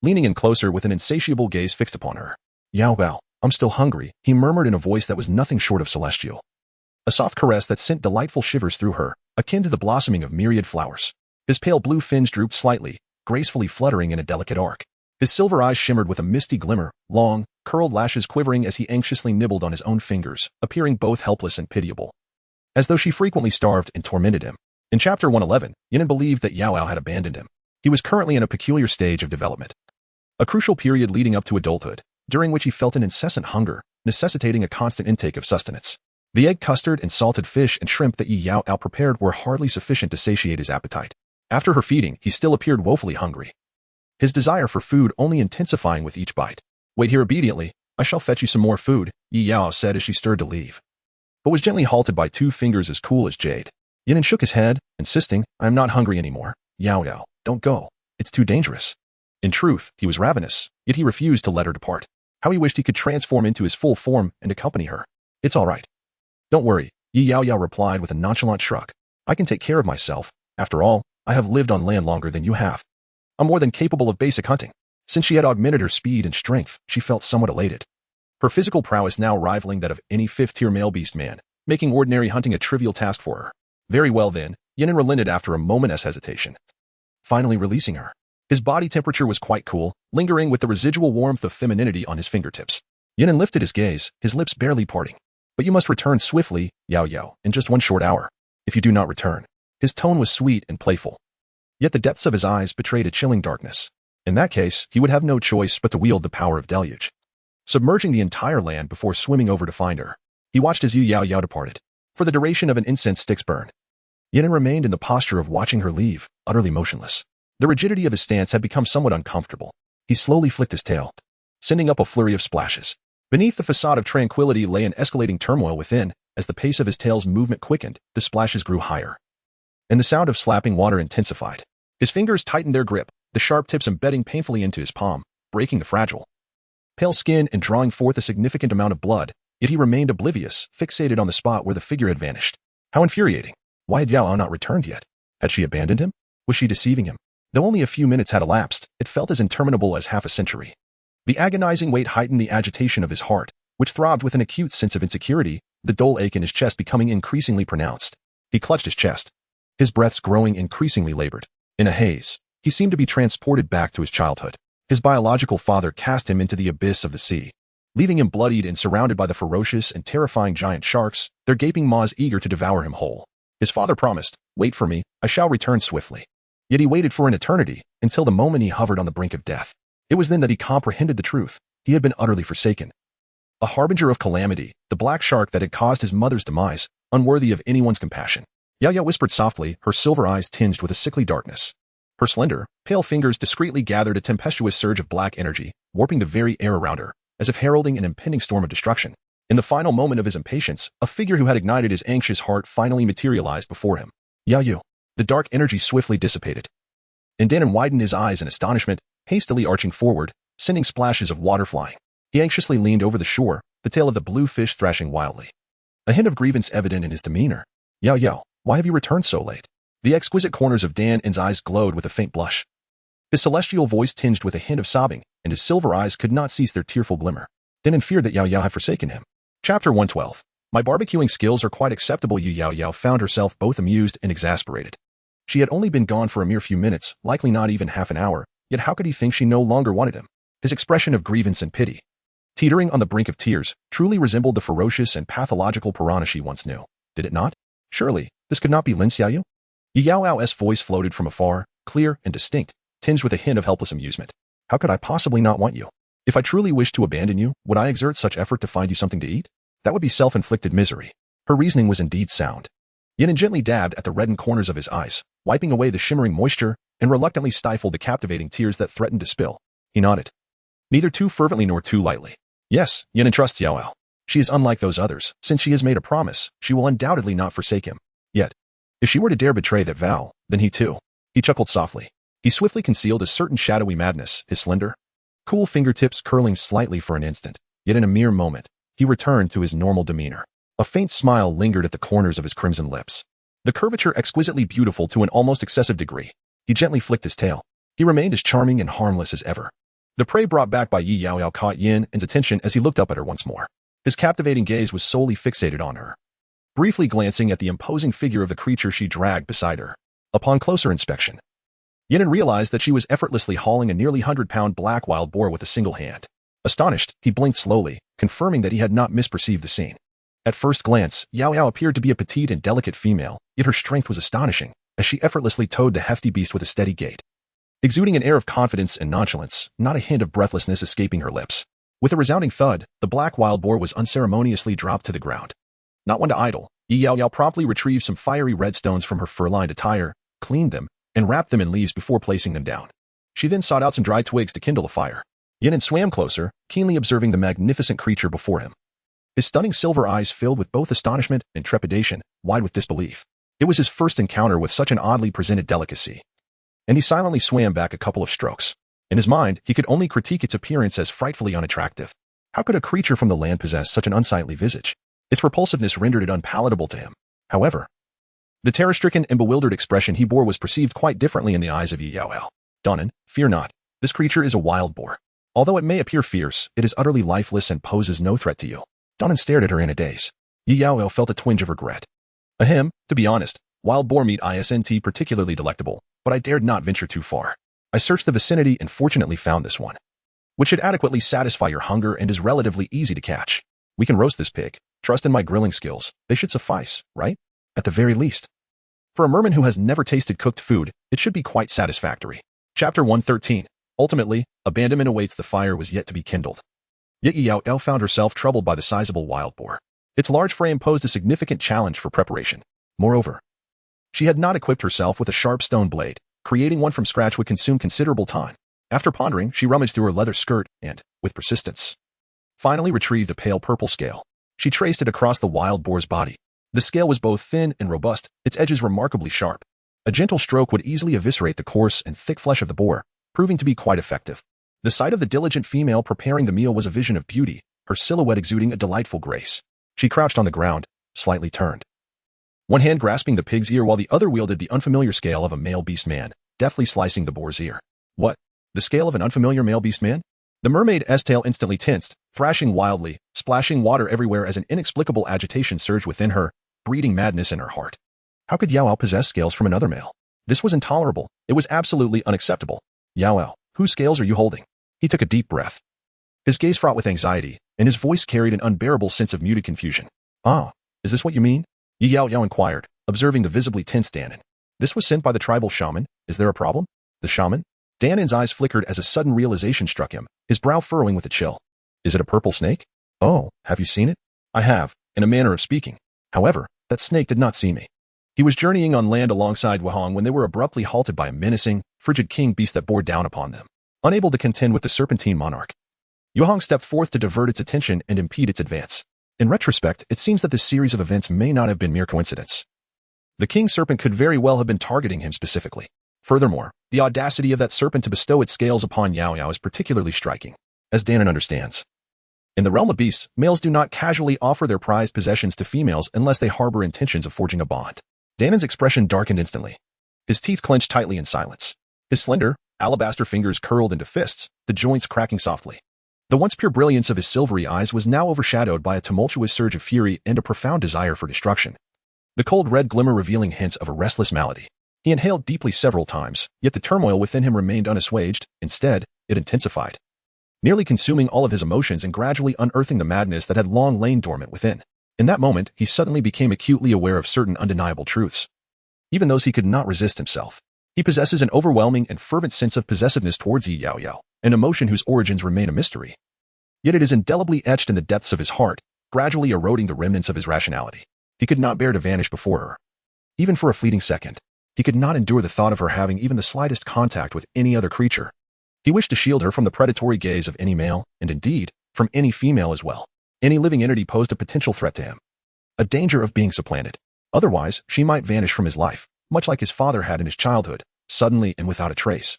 Leaning in closer with an insatiable gaze fixed upon her. "Yaoyao, I'm still hungry," he murmured in a voice that was nothing short of celestial. A soft caress that sent delightful shivers through her, akin to the blossoming of myriad flowers. His pale blue fins drooped slightly, gracefully fluttering in a delicate arc. His silver eyes shimmered with a misty glimmer, long, curled lashes quivering as he anxiously nibbled on his own fingers, appearing both helpless and pitiable, as though she frequently starved and tormented him. In Chapter 111, Yaoyao believed that Yaoyao had abandoned him. He was currently in a peculiar stage of development, a crucial period leading up to adulthood, during which he felt an incessant hunger, necessitating a constant intake of sustenance. The egg custard and salted fish and shrimp that Yaoyao prepared were hardly sufficient to satiate his appetite. After her feeding, he still appeared woefully hungry, his desire for food only intensifying with each bite. "Wait here obediently, I shall fetch you some more food," Yaoyao said as she stirred to leave, but was gently halted by two fingers as cool as jade. Yaoyao shook his head, insisting, "I am not hungry anymore. Yaoyao, don't go. It's too dangerous." In truth, he was ravenous, yet he refused to let her depart. How he wished he could transform into his full form and accompany her. "It's all right. Don't worry," Yaoyao replied with a nonchalant shrug. "I can take care of myself. After all, I have lived on land longer than you have. I'm more than capable of basic hunting." Since she had augmented her speed and strength, she felt somewhat elated. Her physical prowess now rivaling that of any fifth-tier male beast man, making ordinary hunting a trivial task for her. Very well then, Yaoyao relented after a moment's hesitation, finally releasing her. His body temperature was quite cool, lingering with the residual warmth of femininity on his fingertips. Yaoyao lifted his gaze, his lips barely parting. "But you must return swiftly, Yaoyao, in just 1 short hour. If you do not return." His tone was sweet and playful, yet the depths of his eyes betrayed a chilling darkness. In that case, he would have no choice but to wield the power of deluge, submerging the entire land before swimming over to find her. He watched as Yaoyao departed. For the duration of an incense stick's burn, Yaoyao remained in the posture of watching her leave, utterly motionless. The rigidity of his stance had become somewhat uncomfortable. He slowly flicked his tail, sending up a flurry of splashes. Beneath the facade of tranquility lay an escalating turmoil within. As the pace of his tail's movement quickened, the splashes grew higher, and the sound of slapping water intensified. His fingers tightened their grip, the sharp tips embedding painfully into his palm, breaking the fragile, pale skin and drawing forth a significant amount of blood, yet he remained oblivious, fixated on the spot where the figure had vanished. How infuriating. Why had Yaoyao not returned yet? Had she abandoned him? Was she deceiving him? Though only a few minutes had elapsed, it felt as interminable as half a century. The agonizing wait heightened the agitation of his heart, which throbbed with an acute sense of insecurity, the dull ache in his chest becoming increasingly pronounced. He clutched his chest, his breaths growing increasingly labored. In a haze, he seemed to be transported back to his childhood. His biological father cast him into the abyss of the sea, leaving him bloodied and surrounded by the ferocious and terrifying giant sharks, their gaping maws eager to devour him whole. His father promised, "Wait for me, I shall return swiftly." Yet he waited for an eternity, until the moment he hovered on the brink of death. It was then that he comprehended the truth. He had been utterly forsaken. A harbinger of calamity, the black shark that had caused his mother's demise, unworthy of anyone's compassion. Yaoyao whispered softly, her silver eyes tinged with a sickly darkness. Her slender, pale fingers discreetly gathered a tempestuous surge of black energy, warping the very air around her, as if heralding an impending storm of destruction. In the final moment of his impatience, a figure who had ignited his anxious heart finally materialized before him. Yaoyao. The dark energy swiftly dissipated. And Danon widened his eyes in astonishment, hastily arching forward, sending splashes of water flying. He anxiously leaned over the shore, the tail of the blue fish thrashing wildly. A hint of grievance evident in his demeanor. Yaoyao, why have you returned so late? The exquisite corners of Danon's eyes glowed with a faint blush. His celestial voice tinged with a hint of sobbing, and his silver eyes could not cease their tearful glimmer. Danon feared that Yaoyao had forsaken him. Chapter 112. My barbecuing skills are quite acceptable. Yaoyao found herself both amused and exasperated. She had only been gone for a mere few minutes, likely not even half an hour, yet how could he think she no longer wanted him? His expression of grievance and pity, teetering on the brink of tears, truly resembled the ferocious and pathological piranha she once knew. Did it not? Surely, this could not be Lin Xiaoyu? Yaoyao's voice floated from afar, clear and distinct, tinged with a hint of helpless amusement. How could I possibly not want you? If I truly wished to abandon you, would I exert such effort to find you something to eat? That would be self-inflicted misery. Her reasoning was indeed sound. Yaoyao gently dabbed at the reddened corners of his eyes, wiping away the shimmering moisture, and reluctantly stifled the captivating tears that threatened to spill. He nodded. Neither too fervently nor too lightly. Yes, Yaoyao trusts Yaoyao. She is unlike those others. Since she has made a promise, she will undoubtedly not forsake him. Yet, if she were to dare betray that vow, then he too. He chuckled softly. He swiftly concealed a certain shadowy madness, his slender, cool fingertips curling slightly for an instant. Yet in a mere moment, he returned to his normal demeanor. A faint smile lingered at the corners of his crimson lips. The curvature exquisitely beautiful to an almost excessive degree. He gently flicked his tail. He remained as charming and harmless as ever. The prey brought back by Yaoyao caught Yan's attention as he looked up at her once more. His captivating gaze was solely fixated on her, briefly glancing at the imposing figure of the creature she dragged beside her. Upon closer inspection, Yaoyao realized that she was effortlessly hauling a nearly 100-pound black wild boar with a single hand. Astonished, he blinked slowly, confirming that he had not misperceived the scene. At first glance, Yaoyao appeared to be a petite and delicate female, yet her strength was astonishing, as she effortlessly towed the hefty beast with a steady gait, exuding an air of confidence and nonchalance, not a hint of breathlessness escaping her lips. With a resounding thud, the black wild boar was unceremoniously dropped to the ground. Not one to idle, Yaoyao promptly retrieved some fiery red stones from her fur-lined attire, cleaned them, and wrapped them in leaves before placing them down. She then sought out some dry twigs to kindle a fire. Yaoyao swam closer, keenly observing the magnificent creature before him. His stunning silver eyes filled with both astonishment and trepidation, wide with disbelief. It was his first encounter with such an oddly presented delicacy. And he silently swam back a couple of strokes. In his mind, he could only critique its appearance as frightfully unattractive. How could a creature from the land possess such an unsightly visage? Its repulsiveness rendered it unpalatable to him. However, the terror-stricken and bewildered expression he bore was perceived quite differently in the eyes of Yaoyao. Danon, fear not. This creature is a wild boar. Although it may appear fierce, it is utterly lifeless and poses no threat to you. Danon stared at her in a daze. Yaoyao felt a twinge of regret. Ahem, to be honest, wild boar meat isn't particularly delectable, but I dared not venture too far. I searched the vicinity and fortunately found this one, which should adequately satisfy your hunger and is relatively easy to catch. We can roast this pig. Trust in my grilling skills. They should suffice, right? At the very least. For a merman who has never tasted cooked food, it should be quite satisfactory. Chapter 113. Ultimately, abandonment awaits. The fire was yet to be kindled. Yet Yaoyao found herself troubled by the sizable wild boar. Its large frame posed a significant challenge for preparation. Moreover, she had not equipped herself with a sharp stone blade. Creating one from scratch would consume considerable time. After pondering, she rummaged through her leather skirt and, with persistence, finally retrieved a pale purple scale. She traced it across the wild boar's body. The scale was both thin and robust, its edges remarkably sharp. A gentle stroke would easily eviscerate the coarse and thick flesh of the boar, proving to be quite effective. The sight of the diligent female preparing the meal was a vision of beauty, her silhouette exuding a delightful grace. She crouched on the ground, slightly turned, one hand grasping the pig's ear while the other wielded the unfamiliar scale of a male beast man, deftly slicing the boar's ear. What? The scale of an unfamiliar male beast man? The mermaid's tail instantly tensed, thrashing wildly, splashing water everywhere as an inexplicable agitation surged within her, breeding madness in her heart. How could Yaoyao possess scales from another male? This was intolerable. It was absolutely unacceptable. Yaoyao, whose scales are you holding? He took a deep breath. His gaze fraught with anxiety, and his voice carried an unbearable sense of muted confusion. Ah, is this what you mean? Yaoyao inquired, observing the visibly tense Danon. This was sent by the tribal shaman. Is there a problem? The shaman? Danon's eyes flickered as a sudden realization struck him, his brow furrowing with a chill. Is it a purple snake? Oh, have you seen it? I have, in a manner of speaking. However, that snake did not see me. He was journeying on land alongside Wahong when they were abruptly halted by a menacing, frigid king beast that bore down upon them, unable to contend with the serpentine monarch. Wahong stepped forth to divert its attention and impede its advance. In retrospect, it seems that this series of events may not have been mere coincidence. The king serpent could very well have been targeting him specifically. Furthermore, the audacity of that serpent to bestow its scales upon Yaoyao is particularly striking, as Danon understands. In the realm of beasts, males do not casually offer their prized possessions to females unless they harbor intentions of forging a bond. Danon's expression darkened instantly. His teeth clenched tightly in silence. His slender, alabaster fingers curled into fists, the joints cracking softly. The once pure brilliance of his silvery eyes was now overshadowed by a tumultuous surge of fury and a profound desire for destruction. The cold red glimmer revealing hints of a restless malady. He inhaled deeply several times, yet the turmoil within him remained unassuaged. Instead, it intensified, nearly consuming all of his emotions and gradually unearthing the madness that had long lain dormant within. In that moment, he suddenly became acutely aware of certain undeniable truths, even those he could not resist himself. He possesses an overwhelming and fervent sense of possessiveness towards Yaoyao, an emotion whose origins remain a mystery. Yet it is indelibly etched in the depths of his heart, gradually eroding the remnants of his rationality. He could not bear to vanish before her. Even for a fleeting second, he could not endure the thought of her having even the slightest contact with any other creature. He wished to shield her from the predatory gaze of any male, and indeed, from any female as well. Any living entity posed a potential threat to him. A danger of being supplanted. Otherwise, she might vanish from his life, much like his father had in his childhood, suddenly and without a trace,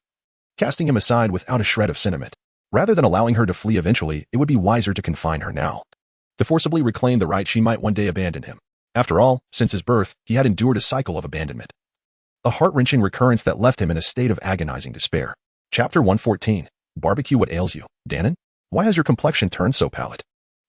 casting him aside without a shred of sentiment. Rather than allowing her to flee eventually, it would be wiser to confine her now, to forcibly reclaim the right she might one day abandon him. After all, since his birth, he had endured a cycle of abandonment. A heart-wrenching recurrence that left him in a state of agonizing despair. Chapter 114. Barbecue. What ails you, Danon? Why has your complexion turned so pallid?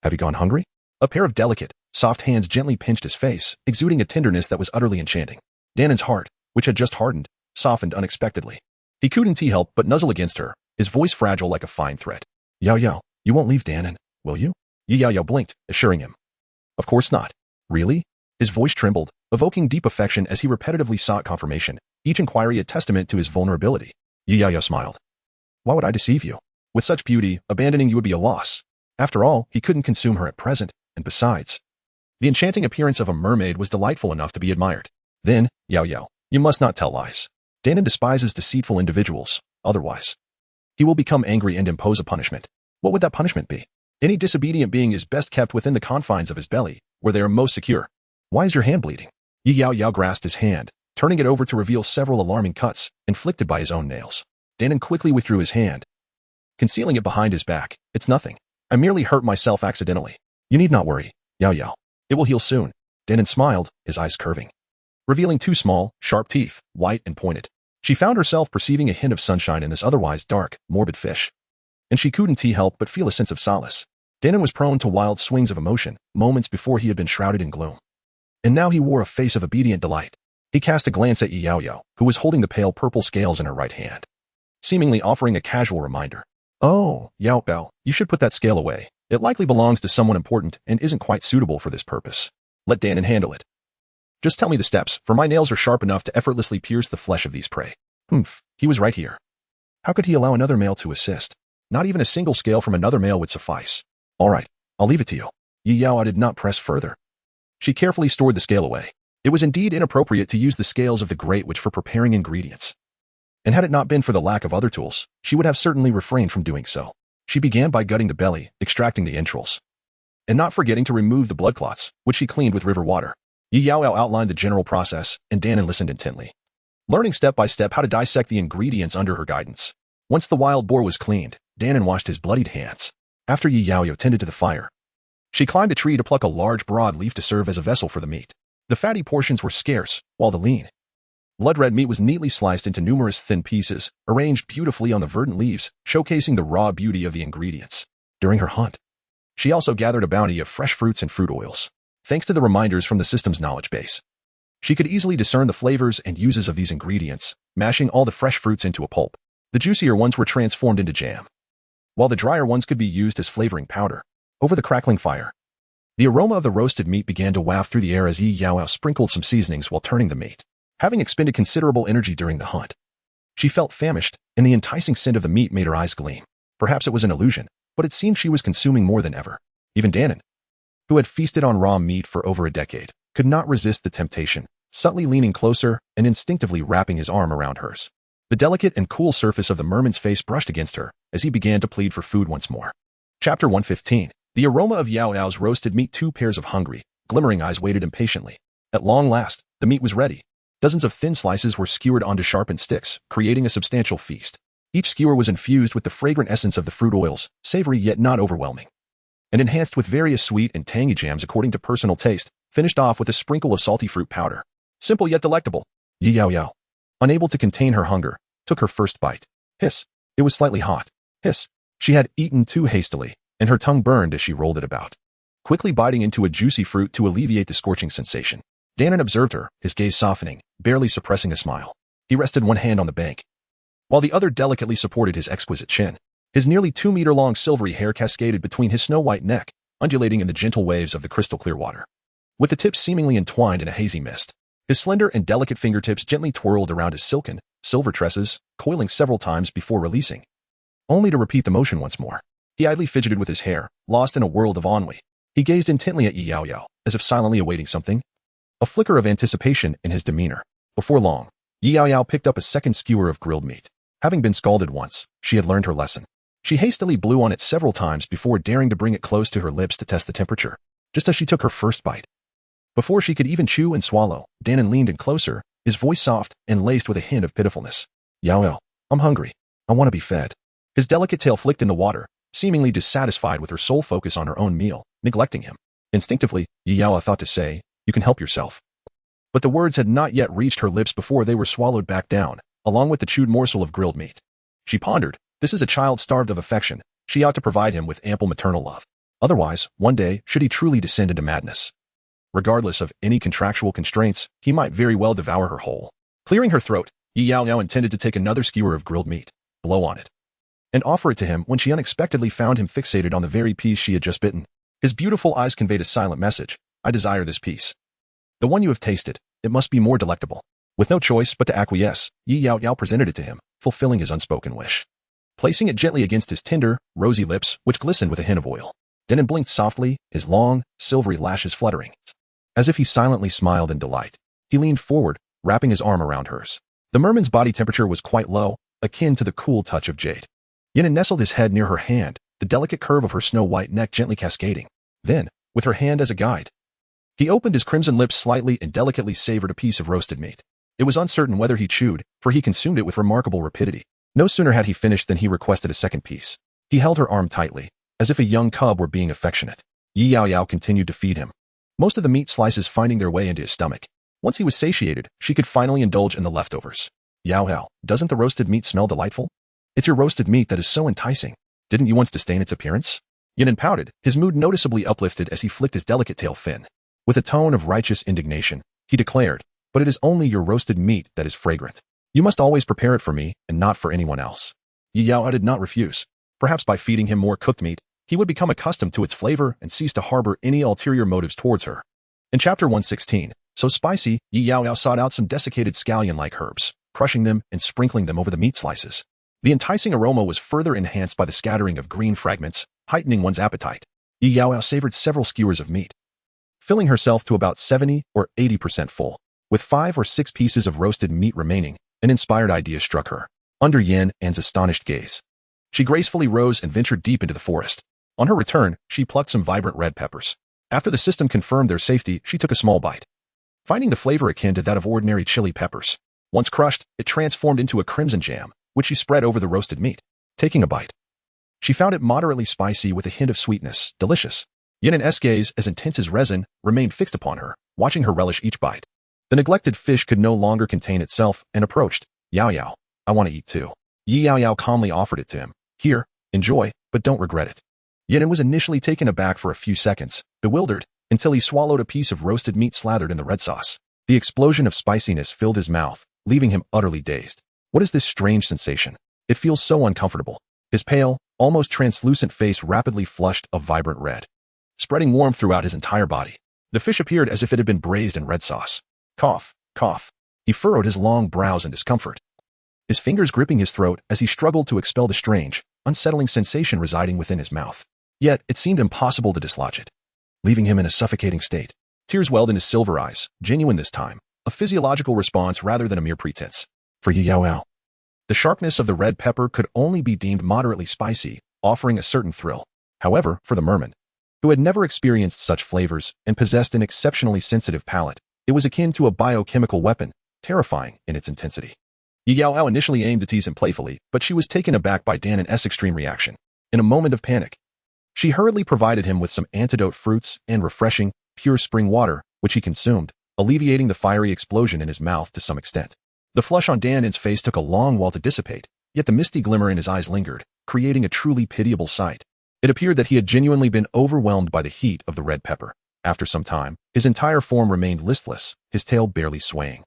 Have you gone hungry? A pair of delicate, soft hands gently pinched his face, exuding a tenderness that was utterly enchanting. Danon's heart, which had just hardened, softened unexpectedly. He couldn't help but nuzzle against her, his voice fragile like a fine thread. Yaoyao, you won't leave Danon, will you? Yaoyao blinked, assuring him. Of course not. Really? His voice trembled, evoking deep affection as he repetitively sought confirmation, each inquiry a testament to his vulnerability. Yaoyao smiled. Why would I deceive you? With such beauty, abandoning you would be a loss. After all, he couldn't consume her at present, and besides, the enchanting appearance of a mermaid was delightful enough to be admired. Then, Yaoyao, you must not tell lies. Danon despises deceitful individuals, otherwise he will become angry and impose a punishment. What would that punishment be? Any disobedient being is best kept within the confines of his belly, where they are most secure. Why is your hand bleeding? Yaoyao grasped his hand, turning it over to reveal several alarming cuts, inflicted by his own nails. Danon quickly withdrew his hand, concealing it behind his back. It's nothing. I merely hurt myself accidentally. You need not worry, Yaoyao. It will heal soon. Danon smiled, his eyes curving, revealing two small, sharp teeth, white and pointed. She found herself perceiving a hint of sunshine in this otherwise dark, morbid fish, and she couldn't help but feel a sense of solace. Danon was prone to wild swings of emotion, moments before he had been shrouded in gloom. And now he wore a face of obedient delight. He cast a glance at Yaoyao, who was holding the pale purple scales in her right hand, seemingly offering a casual reminder. Oh, Yaoyao, you should put that scale away. It likely belongs to someone important and isn't quite suitable for this purpose. Let Danon handle it. Just tell me the steps, for my nails are sharp enough to effortlessly pierce the flesh of these prey. Humph, he was right here. How could he allow another male to assist? Not even a single scale from another male would suffice. All right, I'll leave it to you. Yaoyao did not press further. She carefully stored the scale away. It was indeed inappropriate to use the scales of the Great Witch for preparing ingredients. And had it not been for the lack of other tools, she would have certainly refrained from doing so. She began by gutting the belly, extracting the entrails, and not forgetting to remove the blood clots, which she cleaned with river water. Yaoyao outlined the general process, and Danon listened intently, learning step by step how to dissect the ingredients under her guidance. Once the wild boar was cleaned, Danon washed his bloodied hands. After Yaoyao tended to the fire, she climbed a tree to pluck a large broad leaf to serve as a vessel for the meat. The fatty portions were scarce, while the lean, blood-red meat was neatly sliced into numerous thin pieces, arranged beautifully on the verdant leaves, showcasing the raw beauty of the ingredients. During her hunt, she also gathered a bounty of fresh fruits and fruit oils, thanks to the reminders from the system's knowledge base. She could easily discern the flavors and uses of these ingredients, mashing all the fresh fruits into a pulp. The juicier ones were transformed into jam, while the drier ones could be used as flavoring powder. Over the crackling fire, the aroma of the roasted meat began to waft through the air as Yaoyao sprinkled some seasonings while turning the meat. Having expended considerable energy during the hunt, she felt famished, and the enticing scent of the meat made her eyes gleam. Perhaps it was an illusion, but it seemed she was consuming more than ever. Even Danon, who had feasted on raw meat for over a decade, could not resist the temptation, subtly leaning closer and instinctively wrapping his arm around hers. The delicate and cool surface of the merman's face brushed against her as he began to plead for food once more. Chapter 115. The aroma of Yaoyao's roasted meat. Two pairs of hungry, glimmering eyes waited impatiently. At long last, the meat was ready. Dozens of thin slices were skewered onto sharpened sticks, creating a substantial feast. Each skewer was infused with the fragrant essence of the fruit oils, savory yet not overwhelming, and enhanced with various sweet and tangy jams according to personal taste, finished off with a sprinkle of salty fruit powder. Simple yet delectable. Yaoyao, unable to contain her hunger, took her first bite. Hiss. It was slightly hot. Hiss. She had eaten too hastily, and her tongue burned as she rolled it about, quickly biting into a juicy fruit to alleviate the scorching sensation. Danon observed her, his gaze softening, barely suppressing a smile. He rested one hand on the bank, while the other delicately supported his exquisite chin. His nearly 2-meter-long silvery hair cascaded between his snow-white neck, undulating in the gentle waves of the crystal-clear water, with the tips seemingly entwined in a hazy mist. His slender and delicate fingertips gently twirled around his silken, silver tresses, coiling several times before releasing, only to repeat the motion once more. He idly fidgeted with his hair, lost in a world of ennui. He gazed intently at Yaoyao, as if silently awaiting something, a flicker of anticipation in his demeanor. Before long, Yaoyao picked up a second skewer of grilled meat. Having been scalded once, she had learned her lesson. She hastily blew on it several times before daring to bring it close to her lips to test the temperature, just as she took her first bite. Before she could even chew and swallow, Danon leaned in closer, his voice soft and laced with a hint of pitifulness. Yaoyao, I'm hungry. I want to be fed. His delicate tail flicked in the water, seemingly dissatisfied with her sole focus on her own meal, neglecting him. Instinctively, Yaoyao thought to say, you can help yourself. But the words had not yet reached her lips before they were swallowed back down, along with the chewed morsel of grilled meat. She pondered, this is a child starved of affection. She ought to provide him with ample maternal love. Otherwise, one day, should he truly descend into madness, regardless of any contractual constraints, he might very well devour her whole. Clearing her throat, Yaoyao intended to take another skewer of grilled meat, blow on it, and offer it to him when she unexpectedly found him fixated on the very piece she had just bitten. His beautiful eyes conveyed a silent message. I desire this piece. The one you have tasted, it must be more delectable. With no choice but to acquiesce, Yaoyao presented it to him, fulfilling his unspoken wish, placing it gently against his tender, rosy lips, which glistened with a hint of oil. Danon blinked softly, his long, silvery lashes fluttering, as if he silently smiled in delight. He leaned forward, wrapping his arm around hers. The merman's body temperature was quite low, akin to the cool touch of jade. Yaoyao nestled his head near her hand, the delicate curve of her snow-white neck gently cascading. Then, with her hand as a guide, he opened his crimson lips slightly and delicately savored a piece of roasted meat. It was uncertain whether he chewed, for he consumed it with remarkable rapidity. No sooner had he finished than he requested a second piece. He held her arm tightly, as if a young cub were being affectionate. Yaoyao continued to feed him, most of the meat slices finding their way into his stomach. Once he was satiated, she could finally indulge in the leftovers. Yaoyao, doesn't the roasted meat smell delightful? It's your roasted meat that is so enticing. Didn't you once disdain its appearance? Yaoyao pouted, his mood noticeably uplifted as he flicked his delicate tail fin. With a tone of righteous indignation, he declared, but it is only your roasted meat that is fragrant. You must always prepare it for me and not for anyone else. Yaoyao did not refuse. Perhaps by feeding him more cooked meat, he would become accustomed to its flavor and cease to harbor any ulterior motives towards her. In Chapter 116, so spicy, Yaoyao sought out some desiccated scallion-like herbs, crushing them and sprinkling them over the meat slices. The enticing aroma was further enhanced by the scattering of green fragments, heightening one's appetite. Yaoyao savored several skewers of meat, filling herself to about 70 or 80% full. With 5 or 6 pieces of roasted meat remaining, an inspired idea struck her. Under Yan's astonished gaze, she gracefully rose and ventured deep into the forest. On her return, she plucked some vibrant red peppers. After the system confirmed their safety, she took a small bite, finding the flavor akin to that of ordinary chili peppers. Once crushed, it transformed into a crimson jam, which she spread over the roasted meat. Taking a bite, she found it moderately spicy with a hint of sweetness, delicious. Yan's gaze, as intense as resin, remained fixed upon her, watching her relish each bite. The neglected fish could no longer contain itself and approached. Yaoyao, I want to eat too. Yaoyao calmly offered it to him. Here, enjoy, but don't regret it. Yan was initially taken aback for a few seconds, bewildered, until he swallowed a piece of roasted meat slathered in the red sauce. The explosion of spiciness filled his mouth, leaving him utterly dazed. What is this strange sensation? It feels so uncomfortable. His pale, almost translucent face rapidly flushed a vibrant red, spreading warmth throughout his entire body. The fish appeared as if it had been braised in red sauce. Cough, cough. He furrowed his long brows in discomfort, his fingers gripping his throat as he struggled to expel the strange, unsettling sensation residing within his mouth. Yet, it seemed impossible to dislodge it, leaving him in a suffocating state. Tears welled in his silver eyes, genuine this time, a physiological response rather than a mere pretense. For Yaoyao, the sharpness of the red pepper could only be deemed moderately spicy, offering a certain thrill. However, for the merman, who had never experienced such flavors and possessed an exceptionally sensitive palate, it was akin to a biochemical weapon, terrifying in its intensity. Yaoyao initially aimed to tease him playfully, but she was taken aback by Dan's extreme reaction. In a moment of panic, she hurriedly provided him with some antidote fruits and refreshing, pure spring water, which he consumed, alleviating the fiery explosion in his mouth to some extent. The flush on Dan's face took a long while to dissipate, yet the misty glimmer in his eyes lingered, creating a truly pitiable sight. It appeared that he had genuinely been overwhelmed by the heat of the red pepper. After some time, his entire form remained listless, his tail barely swaying,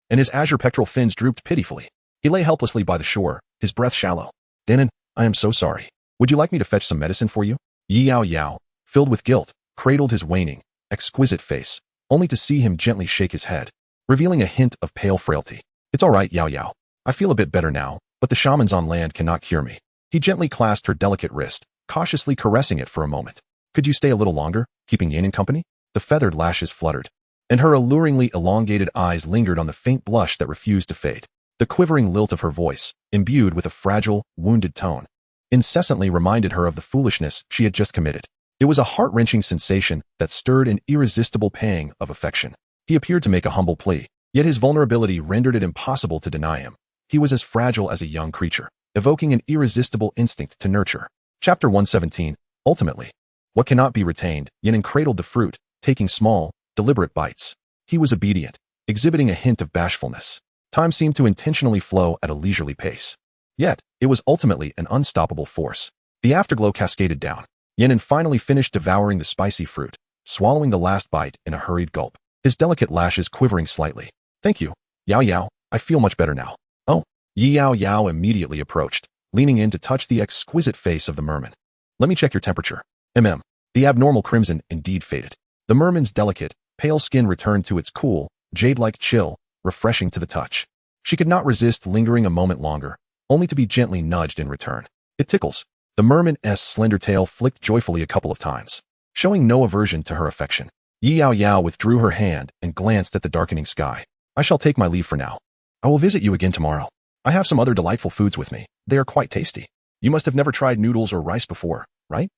and his azure pectoral fins drooped pitifully. He lay helplessly by the shore, his breath shallow. Dan, I am so sorry. Would you like me to fetch some medicine for you? Yaoyao, filled with guilt, cradled his waning, exquisite face, only to see him gently shake his head, revealing a hint of pale frailty. It's all right, Yaoyao. I feel a bit better now, but the shamans on land cannot cure me. He gently clasped her delicate wrist, cautiously caressing it for a moment. Could you stay a little longer, keeping Yan in company? The feathered lashes fluttered, and her alluringly elongated eyes lingered on the faint blush that refused to fade. The quivering lilt of her voice, imbued with a fragile, wounded tone, incessantly reminded her of the foolishness she had just committed. It was a heart-wrenching sensation that stirred an irresistible pang of affection. He appeared to make a humble plea, yet his vulnerability rendered it impossible to deny him. He was as fragile as a young creature, evoking an irresistible instinct to nurture. Chapter 117, Ultimately. What cannot be retained, Yan cradled the fruit, taking small, deliberate bites. He was obedient, exhibiting a hint of bashfulness. Time seemed to intentionally flow at a leisurely pace. Yet, it was ultimately an unstoppable force. The afterglow cascaded down. Yan finally finished devouring the spicy fruit, swallowing the last bite in a hurried gulp, his delicate lashes quivering slightly. Thank you, Yaoyao. I feel much better now. Oh, Yaoyao immediately approached, leaning in to touch the exquisite face of the merman. Let me check your temperature. The abnormal crimson indeed faded. The merman's delicate, pale skin returned to its cool, jade-like chill, refreshing to the touch. She could not resist lingering a moment longer, only to be gently nudged in return. It tickles. The merman's slender tail flicked joyfully a couple of times, showing no aversion to her affection. Yaoyao withdrew her hand and glanced at the darkening sky. I shall take my leave for now. I will visit you again tomorrow. I have some other delightful foods with me. They are quite tasty. You must have never tried noodles or rice before, right?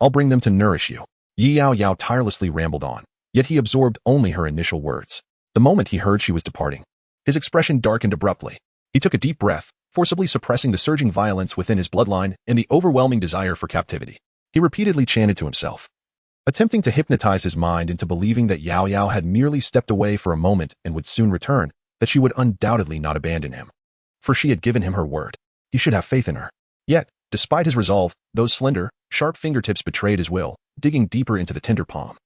I'll bring them to nourish you. Yaoyao tirelessly rambled on, yet he absorbed only her initial words. The moment he heard she was departing, his expression darkened abruptly. He took a deep breath, forcibly suppressing the surging violence within his bloodline and the overwhelming desire for captivity. He repeatedly chanted to himself, attempting to hypnotize his mind into believing that Yaoyao had merely stepped away for a moment and would soon return, that she would undoubtedly not abandon him. For she had given him her word. He should have faith in her. Yet, despite his resolve, those slender, sharp fingertips betrayed his will, digging deeper into the tender palm,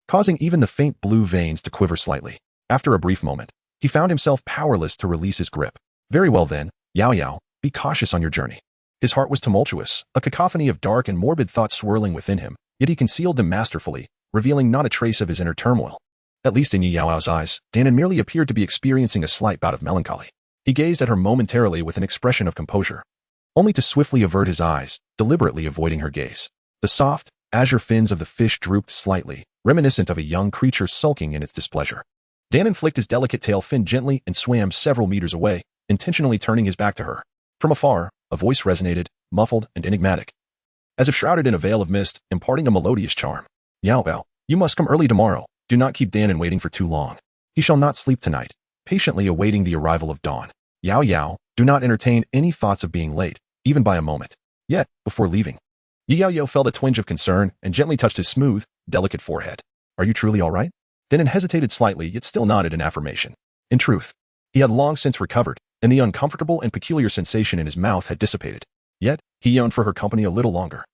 causing even the faint blue veins to quiver slightly. After a brief moment, he found himself powerless to release his grip. Very well then, Yaoyao, be cautious on your journey. His heart was tumultuous, a cacophony of dark and morbid thoughts swirling within him, yet he concealed them masterfully, revealing not a trace of his inner turmoil. At least in Yaoyao's eyes, Dan merely appeared to be experiencing a slight bout of melancholy. He gazed at her momentarily with an expression of composure, only to swiftly avert his eyes, deliberately avoiding her gaze. The soft, azure fins of the fish drooped slightly, reminiscent of a young creature sulking in its displeasure. Dan flicked his delicate tail fin gently and swam several meters away, intentionally turning his back to her. From afar, a voice resonated, muffled and enigmatic, as if shrouded in a veil of mist, imparting a melodious charm. Yaoyao, you must come early tomorrow. Do not keep Dan waiting for too long. He shall not sleep tonight, patiently awaiting the arrival of dawn. Yaoyao, do not entertain any thoughts of being late, even by a moment. Yet, before leaving, Yaoyao felt a twinge of concern and gently touched his smooth, delicate forehead. Are you truly all right? Dan hesitated slightly, yet still nodded in affirmation. In truth, he had long since recovered, and the uncomfortable and peculiar sensation in his mouth had dissipated. Yet, he yearned for her company a little longer.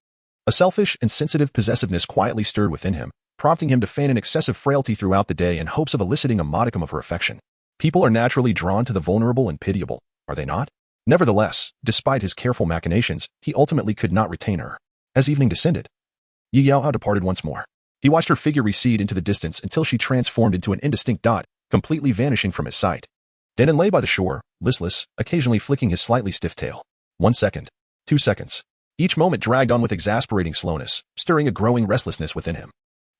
A selfish and sensitive possessiveness quietly stirred within him, prompting him to feign an excessive frailty throughout the day in hopes of eliciting a modicum of her affection. People are naturally drawn to the vulnerable and pitiable, are they not? Nevertheless, despite his careful machinations, he ultimately could not retain her. As evening descended, Yaoyao departed once more. He watched her figure recede into the distance until she transformed into an indistinct dot, completely vanishing from his sight. Danon lay by the shore, listless, occasionally flicking his slightly stiff tail. 1 second. 2 seconds. Each moment dragged on with exasperating slowness, stirring a growing restlessness within him.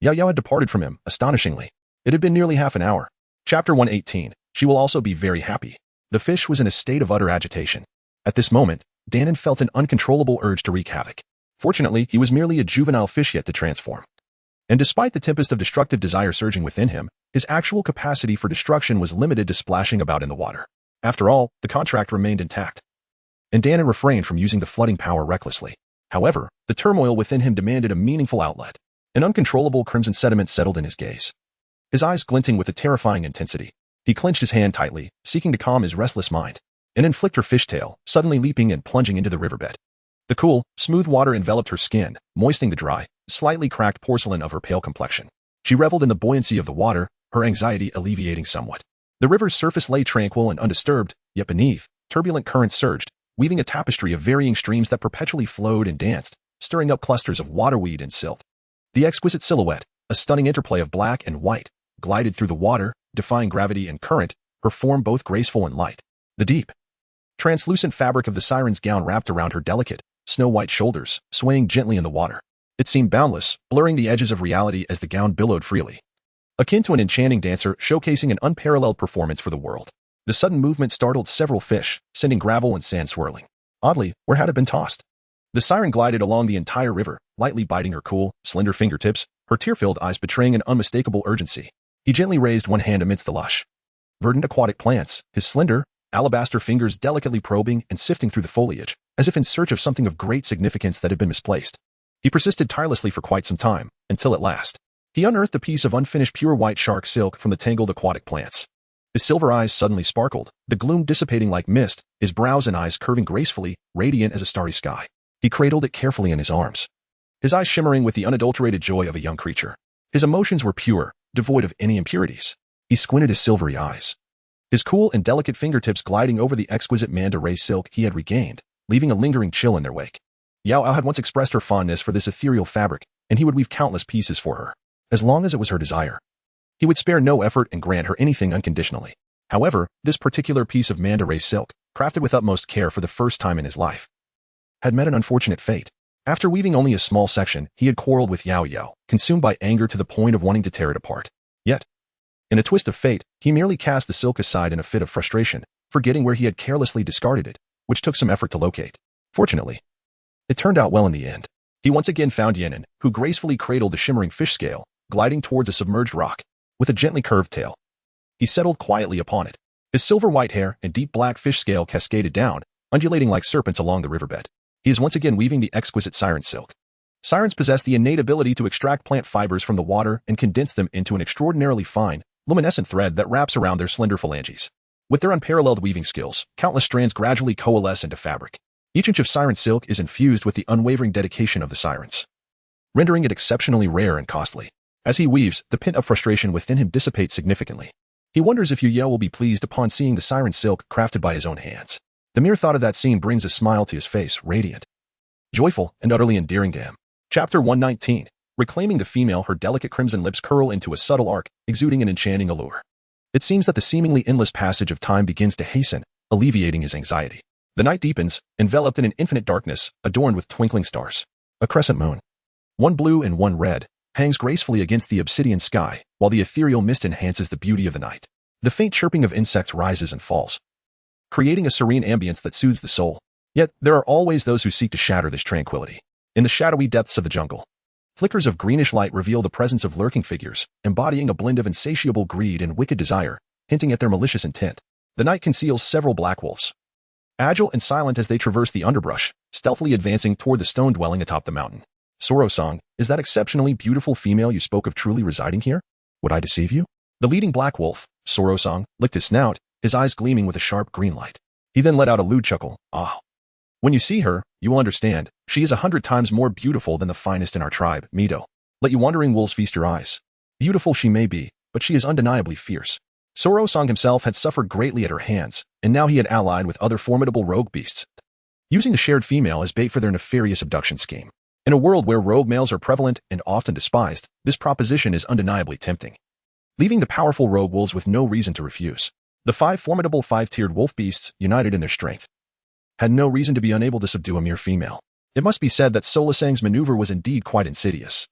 Yaoyao had departed from him, astonishingly. It had been nearly half an hour. Chapter 118. She will also be very happy. The fish was in a state of utter agitation. At this moment, Danon felt an uncontrollable urge to wreak havoc. Fortunately, he was merely a juvenile fish yet to transform. And despite the tempest of destructive desire surging within him, his actual capacity for destruction was limited to splashing about in the water. After all, the contract remained intact. And Danon refrained from using the flooding power recklessly. However, the turmoil within him demanded a meaningful outlet. An uncontrollable crimson sediment settled in his gaze. His eyes glinting with a terrifying intensity. He clenched his hand tightly, seeking to calm his restless mind. An inflictor fishtail, suddenly leaping and plunging into the riverbed. The cool, smooth water enveloped her skin, moistening the dry, slightly cracked porcelain of her pale complexion. She reveled in the buoyancy of the water, her anxiety alleviating somewhat. The river's surface lay tranquil and undisturbed, yet beneath, turbulent currents surged, weaving a tapestry of varying streams that perpetually flowed and danced, stirring up clusters of waterweed and silt. The exquisite silhouette, a stunning interplay of black and white, glided through the water, defying gravity and current, her form both graceful and light. The deep, translucent fabric of the siren's gown wrapped around her delicate, snow-white shoulders, swaying gently in the water. It seemed boundless, blurring the edges of reality as the gown billowed freely. Akin to an enchanting dancer showcasing an unparalleled performance for the world. The sudden movement startled several fish, sending gravel and sand swirling. Oddly, where had it been tossed? The siren glided along the entire river, lightly biting her cool, slender fingertips, her tear-filled eyes betraying an unmistakable urgency. He gently raised one hand amidst the lush, verdant aquatic plants, his slender, alabaster fingers delicately probing and sifting through the foliage, as if in search of something of great significance that had been misplaced. He persisted tirelessly for quite some time, until at last, he unearthed a piece of unfinished pure white shark silk from the tangled aquatic plants. His silver eyes suddenly sparkled, the gloom dissipating like mist, his brows and eyes curving gracefully, radiant as a starry sky. He cradled it carefully in his arms, his eyes shimmering with the unadulterated joy of a young creature. His emotions were pure, devoid of any impurities. He squinted his silvery eyes, his cool and delicate fingertips gliding over the exquisite yandere silk he had regained, leaving a lingering chill in their wake. Yaoyao had once expressed her fondness for this ethereal fabric, and he would weave countless pieces for her, as long as it was her desire. He would spare no effort and grant her anything unconditionally. However, this particular piece of yandere silk, crafted with utmost care for the first time in his life, had met an unfortunate fate. After weaving only a small section, he had quarreled with Yaoyao, consumed by anger to the point of wanting to tear it apart. Yet, in a twist of fate, he merely cast the silk aside in a fit of frustration, forgetting where he had carelessly discarded it, which took some effort to locate. Fortunately, it turned out well in the end. He once again found Yanon, who gracefully cradled the shimmering fish scale, gliding towards a submerged rock, with a gently curved tail. He settled quietly upon it. His silver white hair and deep black fish scale cascaded down, undulating like serpents along the riverbed. He is once again weaving the exquisite siren silk. Sirens possess the innate ability to extract plant fibers from the water and condense them into an extraordinarily fine, luminescent thread that wraps around their slender phalanges. With their unparalleled weaving skills, countless strands gradually coalesce into fabric. Each inch of siren silk is infused with the unwavering dedication of the sirens, rendering it exceptionally rare and costly. As he weaves, the pent-up frustration within him dissipates significantly. He wonders if Yaoyao will be pleased upon seeing the siren silk crafted by his own hands. The mere thought of that scene brings a smile to his face, radiant, joyful, and utterly endearing to him. Chapter 119. Reclaiming the female, her delicate crimson lips curl into a subtle arc, exuding an enchanting allure. It seems that the seemingly endless passage of time begins to hasten, alleviating his anxiety. The night deepens, enveloped in an infinite darkness, adorned with twinkling stars. A crescent moon, one blue and one red, hangs gracefully against the obsidian sky, while the ethereal mist enhances the beauty of the night. The faint chirping of insects rises and falls, creating a serene ambience that soothes the soul. Yet, there are always those who seek to shatter this tranquility. In the shadowy depths of the jungle, flickers of greenish light reveal the presence of lurking figures, embodying a blend of insatiable greed and wicked desire, hinting at their malicious intent. The night conceals several black wolves, agile and silent as they traverse the underbrush, stealthily advancing toward the stone dwelling atop the mountain. Soro-san, is that exceptionally beautiful female you spoke of truly residing here? Would I deceive you? The leading black wolf, Soro-san, licked his snout, his eyes gleaming with a sharp green light. He then let out a lewd chuckle. Ah. When you see her, you will understand. She is 100 times more beautiful than the finest in our tribe, Mido. Let you wandering wolves feast your eyes. Beautiful she may be, but she is undeniably fierce. Sorosong himself had suffered greatly at her hands, and now he had allied with other formidable rogue beasts, using the shared female as bait for their nefarious abduction scheme. In a world where rogue males are prevalent and often despised, this proposition is undeniably tempting, leaving the powerful rogue wolves with no reason to refuse. The five formidable five-tiered wolf beasts, united in their strength, had no reason to be unable to subdue a mere female. It must be said that Solasang's maneuver was indeed quite insidious.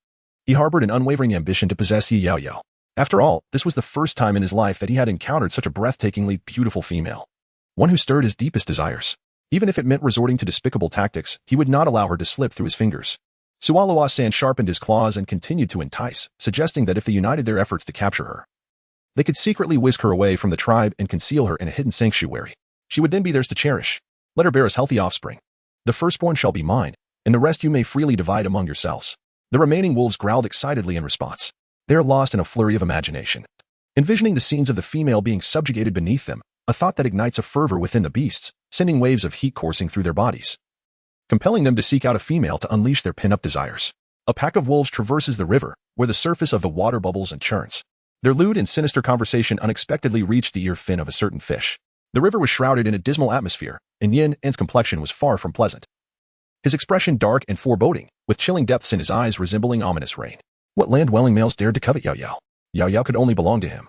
He harbored an unwavering ambition to possess Yaoyao. After all, this was the first time in his life that he had encountered such a breathtakingly beautiful female, one who stirred his deepest desires. Even if it meant resorting to despicable tactics, he would not allow her to slip through his fingers. Sualoa-san sharpened his claws and continued to entice, suggesting that if they united their efforts to capture her, they could secretly whisk her away from the tribe and conceal her in a hidden sanctuary. She would then be theirs to cherish. Let her bear us healthy offspring. The firstborn shall be mine, and the rest you may freely divide among yourselves. The remaining wolves growled excitedly in response. They are lost in a flurry of imagination, envisioning the scenes of the female being subjugated beneath them, a thought that ignites a fervor within the beasts, sending waves of heat coursing through their bodies, compelling them to seek out a female to unleash their pin-up desires. A pack of wolves traverses the river, where the surface of the water bubbles and churns. Their lewd and sinister conversation unexpectedly reached the ear fin of a certain fish. The river was shrouded in a dismal atmosphere, and Yin En's complexion was far from pleasant. His expression dark and foreboding, with chilling depths in his eyes resembling ominous rain. What land-dwelling males dared to covet Yaoyao? Yaoyao could only belong to him.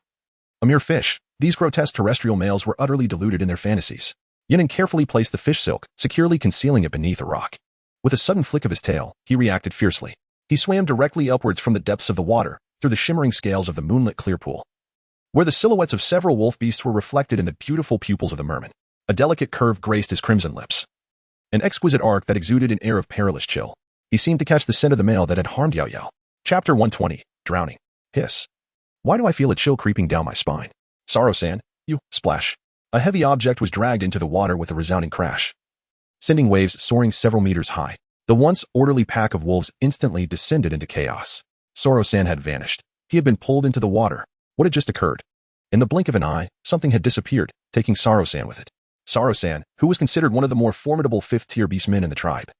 A mere fish, these grotesque terrestrial males were utterly deluded in their fantasies. Yin carefully placed the fish silk, securely concealing it beneath a rock. With a sudden flick of his tail, he reacted fiercely. He swam directly upwards from the depths of the water, through the shimmering scales of the moonlit clear pool, where the silhouettes of several wolf beasts were reflected in the beautiful pupils of the merman. A delicate curve graced his crimson lips, an exquisite arc that exuded an air of perilous chill. He seemed to catch the scent of the male that had harmed Yaoyao. Chapter 120. Drowning. Hiss. Why do I feel a chill creeping down my spine? Saro-san, you, splash. A heavy object was dragged into the water with a resounding crash, sending waves soaring several meters high. The once orderly pack of wolves instantly descended into chaos. Saro-san had vanished. He had been pulled into the water. What had just occurred? In the blink of an eye, something had disappeared, taking Saro-san with it. Saro-san, who was considered one of the more formidable fifth-tier beastmen in the tribe,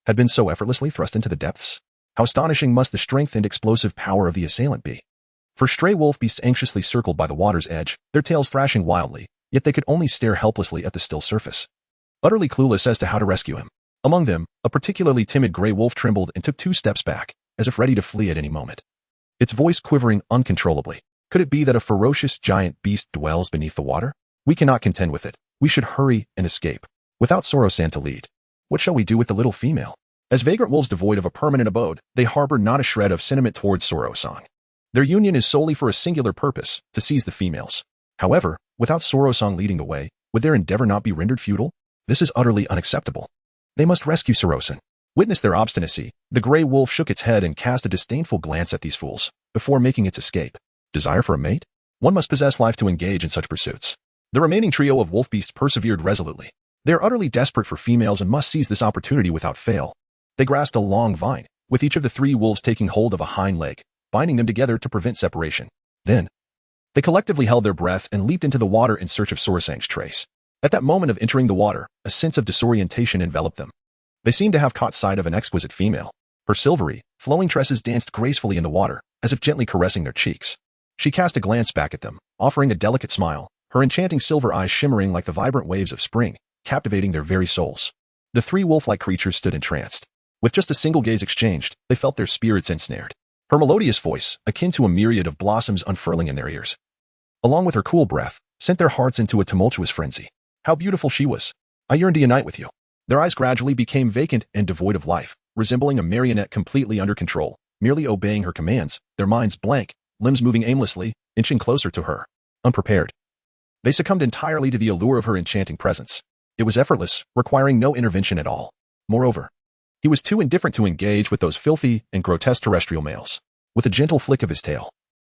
had been so effortlessly thrust into the depths. How astonishing must the strength and explosive power of the assailant be? For stray wolf beasts anxiously circled by the water's edge, their tails thrashing wildly, yet they could only stare helplessly at the still surface, utterly clueless as to how to rescue him. Among them, a particularly timid gray wolf trembled and took 2 steps back, as if ready to flee at any moment, its voice quivering uncontrollably. Could it be that a ferocious giant beast dwells beneath the water? We cannot contend with it. We should hurry and escape. Without Soro-san to lead, what shall we do with the little female? As vagrant wolves devoid of a permanent abode, they harbor not a shred of sentiment towards Soro-san. Their union is solely for a singular purpose, to seize the females. However, without Soro-san leading the way, would their endeavor not be rendered futile? This is utterly unacceptable. They must rescue Soro-san. Witness their obstinacy, the gray wolf shook its head and cast a disdainful glance at these fools, before making its escape. Desire for a mate? One must possess life to engage in such pursuits. The remaining trio of wolf beasts persevered resolutely. They are utterly desperate for females and must seize this opportunity without fail. They grasped a long vine, with each of the 3 wolves taking hold of a hind leg, binding them together to prevent separation. Then, they collectively held their breath and leaped into the water in search of Sorosang's trace. At that moment of entering the water, a sense of disorientation enveloped them. They seemed to have caught sight of an exquisite female. Her silvery, flowing tresses danced gracefully in the water, as if gently caressing their cheeks. She cast a glance back at them, offering a delicate smile, her enchanting silver eyes shimmering like the vibrant waves of spring, captivating their very souls. The 3 wolf-like creatures stood entranced. With just a single gaze exchanged, they felt their spirits ensnared. Her melodious voice, akin to a myriad of blossoms unfurling in their ears, along with her cool breath, sent their hearts into a tumultuous frenzy. How beautiful she was. I yearned to unite with you. Their eyes gradually became vacant and devoid of life, resembling a marionette completely under control, merely obeying her commands, their minds blank, limbs moving aimlessly, inching closer to her. Unprepared, they succumbed entirely to the allure of her enchanting presence. It was effortless, requiring no intervention at all. Moreover, he was too indifferent to engage with those filthy and grotesque terrestrial males. With a gentle flick of his tail,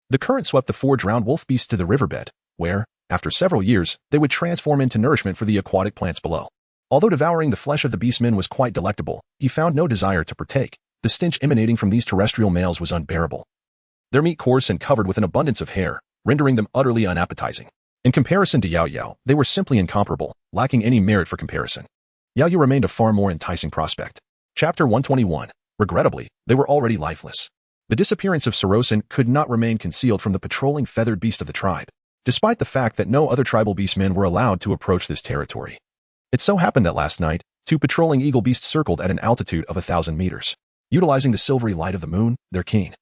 the current swept the 4 drowned wolf beasts to the riverbed, where, after several years, they would transform into nourishment for the aquatic plants below. Although devouring the flesh of the beastmen was quite delectable, he found no desire to partake. The stench emanating from these terrestrial males was unbearable. Their meat coarse and covered with an abundance of hair, rendering them utterly unappetizing. In comparison to Yaoyao, they were simply incomparable, lacking any merit for comparison. Yaoyao remained a far more enticing prospect. Chapter 121. Regrettably, they were already lifeless. The disappearance of Sorosin could not remain concealed from the patrolling feathered beast of the tribe, despite the fact that no other tribal beastmen were allowed to approach this territory. It so happened that last night, 2 patrolling eagle beasts circled at an altitude of 1,000 meters. Utilizing the silvery light of the moon, their keen,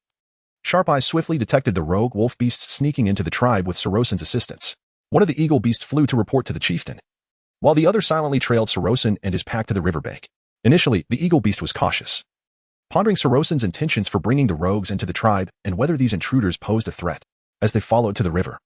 sharp eyes swiftly detected the rogue wolf beasts sneaking into the tribe with Sorosin's assistance. One of the eagle beasts flew to report to the chieftain, while the other silently trailed Sorosin and his pack to the riverbank. Initially, the eagle beast was cautious, pondering Sorosin's intentions for bringing the rogues into the tribe and whether these intruders posed a threat. As they followed to the river,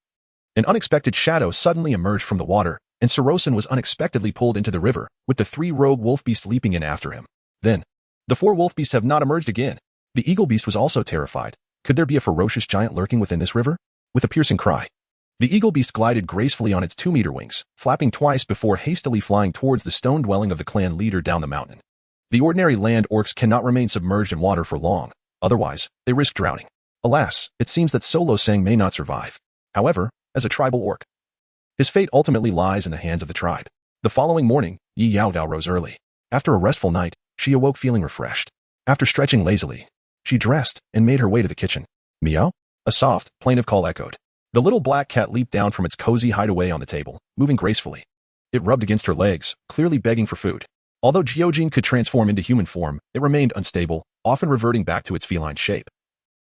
an unexpected shadow suddenly emerged from the water, and Sorosin was unexpectedly pulled into the river, with the 3 rogue wolf beasts leaping in after him. Then, the 4 wolf beasts have not emerged again. The eagle beast was also terrified. Could there be a ferocious giant lurking within this river? With a piercing cry, the eagle beast glided gracefully on its 2-meter wings, flapping twice before hastily flying towards the stone dwelling of the clan leader down the mountain. The ordinary land orcs cannot remain submerged in water for long, otherwise, they risk drowning. Alas, it seems that Solosang may not survive. However, as a tribal orc, his fate ultimately lies in the hands of the tribe. The following morning, Yaoyao rose early. After a restful night, she awoke feeling refreshed. After stretching lazily, she dressed and made her way to the kitchen. Meow? A soft, plaintive call echoed. The little black cat leaped down from its cozy hideaway on the table, moving gracefully. It rubbed against her legs, clearly begging for food. Although Gyojin could transform into human form, it remained unstable, often reverting back to its feline shape,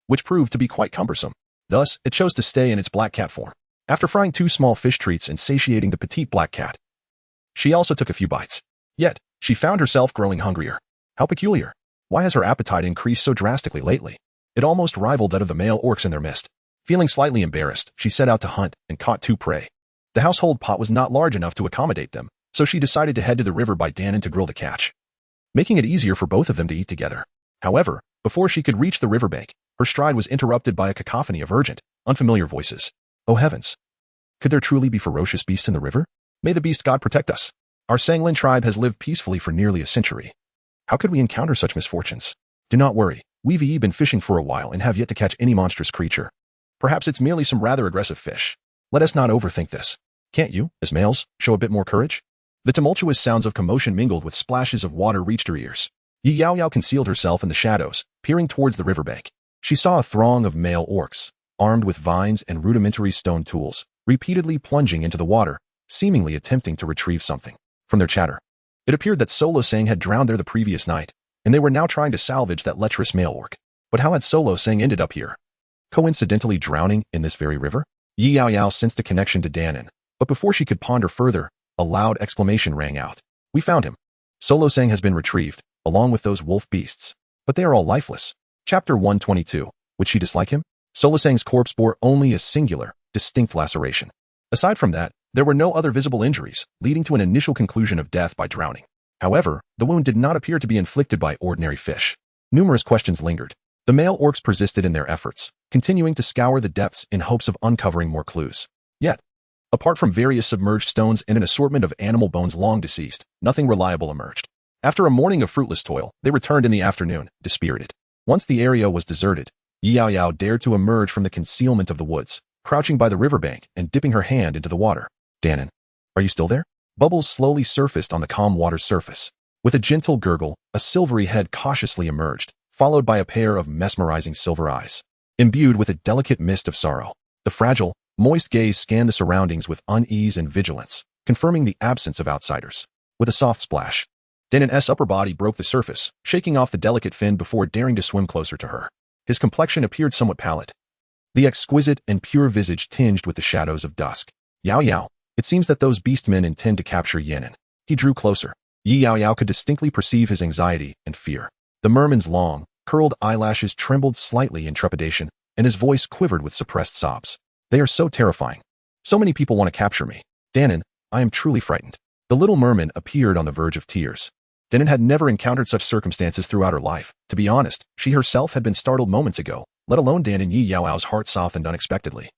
which proved to be quite cumbersome. Thus, it chose to stay in its black cat form. After frying 2 small fish treats and satiating the petite black cat, she also took a few bites. Yet, she found herself growing hungrier. How peculiar. Why has her appetite increased so drastically lately? It almost rivaled that of the male orcs in their midst. Feeling slightly embarrassed, she set out to hunt and caught 2 prey. The household pot was not large enough to accommodate them, so she decided to head to the river by Danon to grill the catch, making it easier for both of them to eat together. However, before she could reach the riverbank, her stride was interrupted by a cacophony of urgent, unfamiliar voices. Oh heavens! Could there truly be ferocious beasts in the river? May the beast god protect us. Our Sanglin tribe has lived peacefully for nearly a century. How could we encounter such misfortunes? Do not worry, we've been fishing for a while and have yet to catch any monstrous creature. Perhaps it's merely some rather aggressive fish. Let us not overthink this. Can't you, as males, show a bit more courage? The tumultuous sounds of commotion mingled with splashes of water reached her ears. Yaoyao concealed herself in the shadows, peering towards the riverbank. She saw a throng of male orcs, armed with vines and rudimentary stone tools, repeatedly plunging into the water, seemingly attempting to retrieve something. From their chatter, it appeared that Solosang had drowned there the previous night, and they were now trying to salvage that lecherous male orc. But how had Solosang ended up here? Coincidentally drowning in this very river? Yaoyao sensed a connection to Danon, but before she could ponder further, a loud exclamation rang out. We found him. Solosang has been retrieved, along with those wolf beasts. But they are all lifeless. Chapter 122. Would she dislike him? Solosang's corpse bore only a singular, distinct laceration. Aside from that, there were no other visible injuries, leading to an initial conclusion of death by drowning. However, the wound did not appear to be inflicted by ordinary fish. Numerous questions lingered. The male orcs persisted in their efforts, continuing to scour the depths in hopes of uncovering more clues. Yet, apart from various submerged stones and an assortment of animal bones long deceased, nothing reliable emerged. After a morning of fruitless toil, they returned in the afternoon, dispirited. Once the area was deserted, Yaoyao dared to emerge from the concealment of the woods, crouching by the riverbank and dipping her hand into the water. Danon, are you still there? Bubbles slowly surfaced on the calm water's surface. With a gentle gurgle, a silvery head cautiously emerged, followed by a pair of mesmerizing silver eyes, imbued with a delicate mist of sorrow. The fragile, moist gaze scanned the surroundings with unease and vigilance, confirming the absence of outsiders. With a soft splash, Danon's upper body broke the surface, shaking off the delicate fin before daring to swim closer to her. His complexion appeared somewhat pallid, the exquisite and pure visage tinged with the shadows of dusk. Yaoyao, it seems that those beastmen intend to capture Yanan. He drew closer. Yaoyao could distinctly perceive his anxiety and fear. The merman's long, curled eyelashes trembled slightly in trepidation, and his voice quivered with suppressed sobs. They are so terrifying. So many people want to capture me. Danon, I am truly frightened. The little merman appeared on the verge of tears. Danon had never encountered such circumstances throughout her life. To be honest, she herself had been startled moments ago, let alone Danon. Yaoyao's heart softened unexpectedly,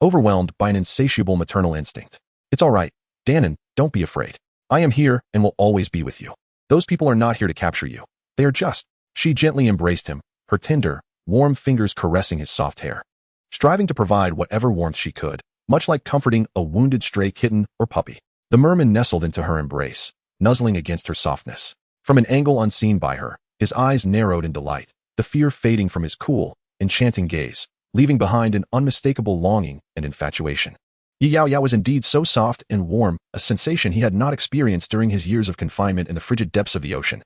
overwhelmed by an insatiable maternal instinct. It's all right, Danon, don't be afraid. I am here and will always be with you. Those people are not here to capture you. They are just. She gently embraced him, her tender, warm fingers caressing his soft hair, striving to provide whatever warmth she could, much like comforting a wounded stray kitten or puppy. The merman nestled into her embrace, nuzzling against her softness. From an angle unseen by her, his eyes narrowed in delight, the fear fading from his cool, enchanting gaze, leaving behind an unmistakable longing and infatuation. Yaoyao was indeed so soft and warm, a sensation he had not experienced during his years of confinement in the frigid depths of the ocean,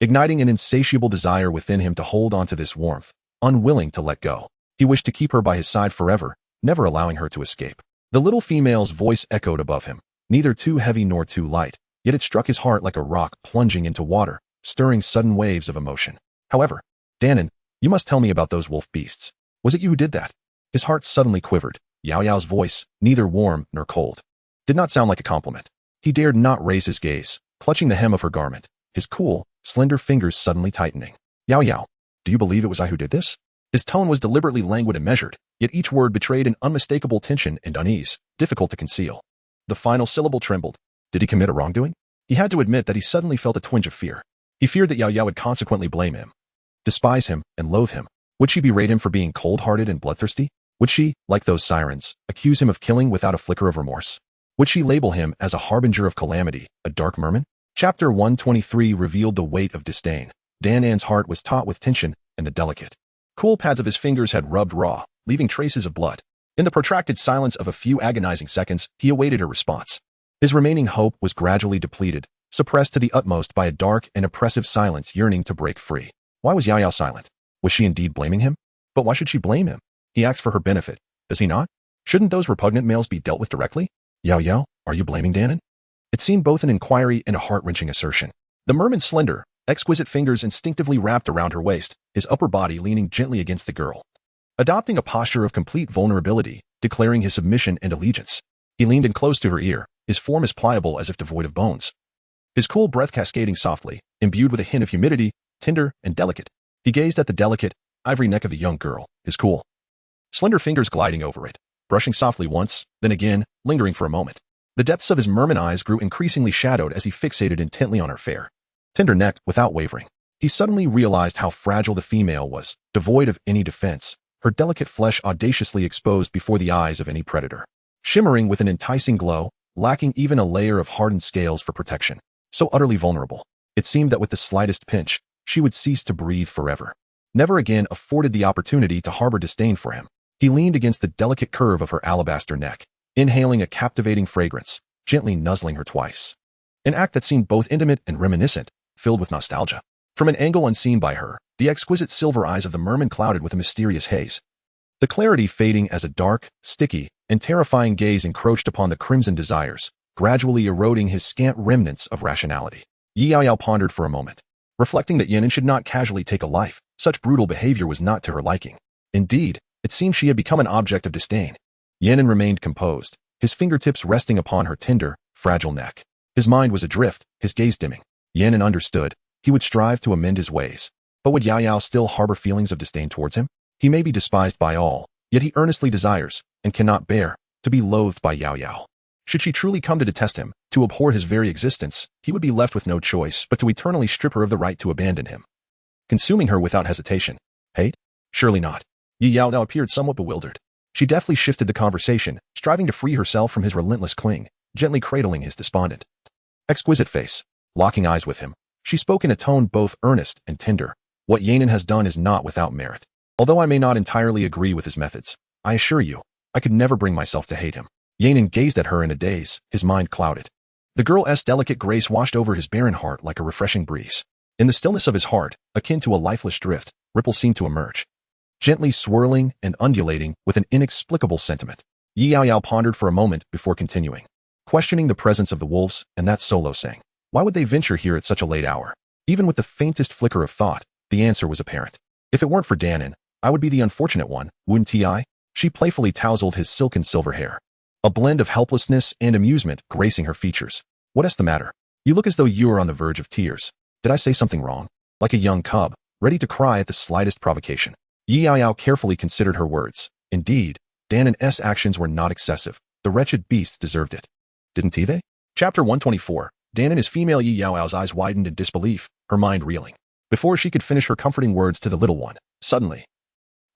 igniting an insatiable desire within him to hold on to this warmth, unwilling to let go. He wished to keep her by his side forever, never allowing her to escape. The little female's voice echoed above him, neither too heavy nor too light, yet it struck his heart like a rock plunging into water, stirring sudden waves of emotion. However, Danon, you must tell me about those wolf beasts. Was it you who did that? His heart suddenly quivered. Yaoyao's voice, neither warm nor cold, did not sound like a compliment. He dared not raise his gaze, clutching the hem of her garment, his cool, slender fingers suddenly tightening. Yaoyao, do you believe it was I who did this? His tone was deliberately languid and measured, yet each word betrayed an unmistakable tension and unease, difficult to conceal. The final syllable trembled. Did he commit a wrongdoing? He had to admit that he suddenly felt a twinge of fear. He feared that Yaoyao would consequently blame him, despise him, and loathe him. Would she berate him for being cold-hearted and bloodthirsty? Would she, like those sirens, accuse him of killing without a flicker of remorse? Would she label him as a harbinger of calamity, a dark merman? Chapter 123 revealed the weight of disdain. Danan's heart was taut with tension, and the delicate, cool pads of his fingers had rubbed raw, leaving traces of blood. In the protracted silence of a few agonizing seconds, he awaited her response. His remaining hope was gradually depleted, suppressed to the utmost by a dark and oppressive silence yearning to break free. Why was Yaoyao silent? Was she indeed blaming him? But why should she blame him? He acts for her benefit, does he not? Shouldn't those repugnant males be dealt with directly? Yaoyao, are you blaming Danon? It seemed both an inquiry and a heart-wrenching assertion. The merman's slender, exquisite fingers instinctively wrapped around her waist, his upper body leaning gently against the girl, adopting a posture of complete vulnerability, declaring his submission and allegiance. He leaned in close to her ear, his form as pliable as if devoid of bones, his cool breath cascading softly, imbued with a hint of humidity, tender and delicate. He gazed at the delicate, ivory neck of the young girl, his cool, slender fingers gliding over it, brushing softly once, then again, lingering for a moment. The depths of his merman eyes grew increasingly shadowed as he fixated intently on her fair, tender neck without wavering. He suddenly realized how fragile the female was, devoid of any defense, her delicate flesh audaciously exposed before the eyes of any predator, shimmering with an enticing glow, lacking even a layer of hardened scales for protection. So utterly vulnerable, it seemed that with the slightest pinch, she would cease to breathe forever, never again afforded the opportunity to harbor disdain for him. He leaned against the delicate curve of her alabaster neck, inhaling a captivating fragrance, gently nuzzling her twice. An act that seemed both intimate and reminiscent, filled with nostalgia. From an angle unseen by her, the exquisite silver eyes of the merman clouded with a mysterious haze, the clarity fading as a dark, sticky, and terrifying gaze encroached upon the crimson desires, gradually eroding his scant remnants of rationality. Yaoyao pondered for a moment, reflecting that Yanon should not casually take a life. Such brutal behavior was not to her liking. Indeed, it seemed she had become an object of disdain. Yanon remained composed, his fingertips resting upon her tender, fragile neck. His mind was adrift, his gaze dimming. Yanon understood. He would strive to amend his ways. But would Yaoyao still harbor feelings of disdain towards him? He may be despised by all, yet he earnestly desires, and cannot bear, to be loathed by Yaoyao. Should she truly come to detest him, to abhor his very existence, he would be left with no choice but to eternally strip her of the right to abandon him, consuming her without hesitation. Hate? Surely not. Yaoyao appeared somewhat bewildered. She deftly shifted the conversation, striving to free herself from his relentless cling, gently cradling his despondent, exquisite face. Locking eyes with him, she spoke in a tone both earnest and tender. What Yanon has done is not without merit. Although I may not entirely agree with his methods, I assure you, I could never bring myself to hate him. Yanon gazed at her in a daze, his mind clouded. The girl's delicate grace washed over his barren heart like a refreshing breeze. In the stillness of his heart, akin to a lifeless drift, ripples seemed to emerge, gently swirling and undulating with an inexplicable sentiment. Yaoyao pondered for a moment before continuing, questioning the presence of the wolves and that solo sang. Why would they venture here at such a late hour? Even with the faintest flicker of thought, the answer was apparent. If it weren't for Danon, I would be the unfortunate one, wouldn't I? She playfully tousled his silken silver hair, a blend of helplessness and amusement gracing her features. What's the matter? You look as though you are on the verge of tears. Did I say something wrong? Like a young cub, ready to cry at the slightest provocation. Yaoyao carefully considered her words. Indeed, Danon's actions were not excessive. The wretched beasts deserved it. Didn't they? Chapter 124. Danon is female. Yaoyao's eyes widened in disbelief, her mind reeling. Before she could finish her comforting words to the little one, suddenly,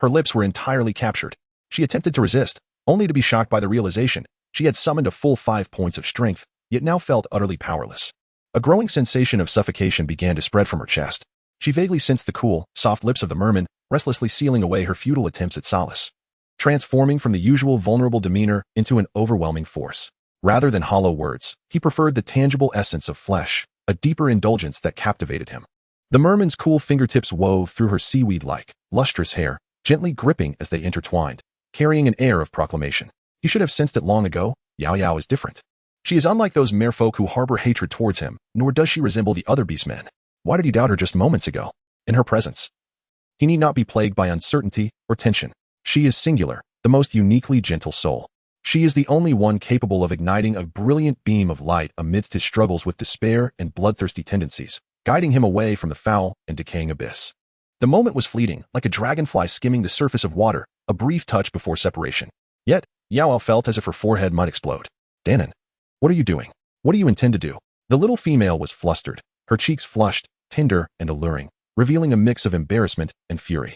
her lips were entirely captured. She attempted to resist, only to be shocked by the realization she had summoned a full 5 points of strength, yet now felt utterly powerless. A growing sensation of suffocation began to spread from her chest. She vaguely sensed the cool, soft lips of the merman, restlessly sealing away her futile attempts at solace, transforming from the usual vulnerable demeanor into an overwhelming force. Rather than hollow words, he preferred the tangible essence of flesh, a deeper indulgence that captivated him. The merman's cool fingertips wove through her seaweed-like, lustrous hair, gently gripping as they intertwined, carrying an air of proclamation. He should have sensed it long ago. Yaoyao is different. She is unlike those merfolk who harbor hatred towards him, nor does she resemble the other beastmen. Why did he doubt her just moments ago? In her presence, he need not be plagued by uncertainty or tension. She is singular, the most uniquely gentle soul. She is the only one capable of igniting a brilliant beam of light amidst his struggles with despair and bloodthirsty tendencies, guiding him away from the foul and decaying abyss. The moment was fleeting, like a dragonfly skimming the surface of water, a brief touch before separation. Yet, Yaoyao felt as if her forehead might explode. Danon, what are you doing? What do you intend to do? The little female was flustered, her cheeks flushed, tender and alluring, revealing a mix of embarrassment and fury.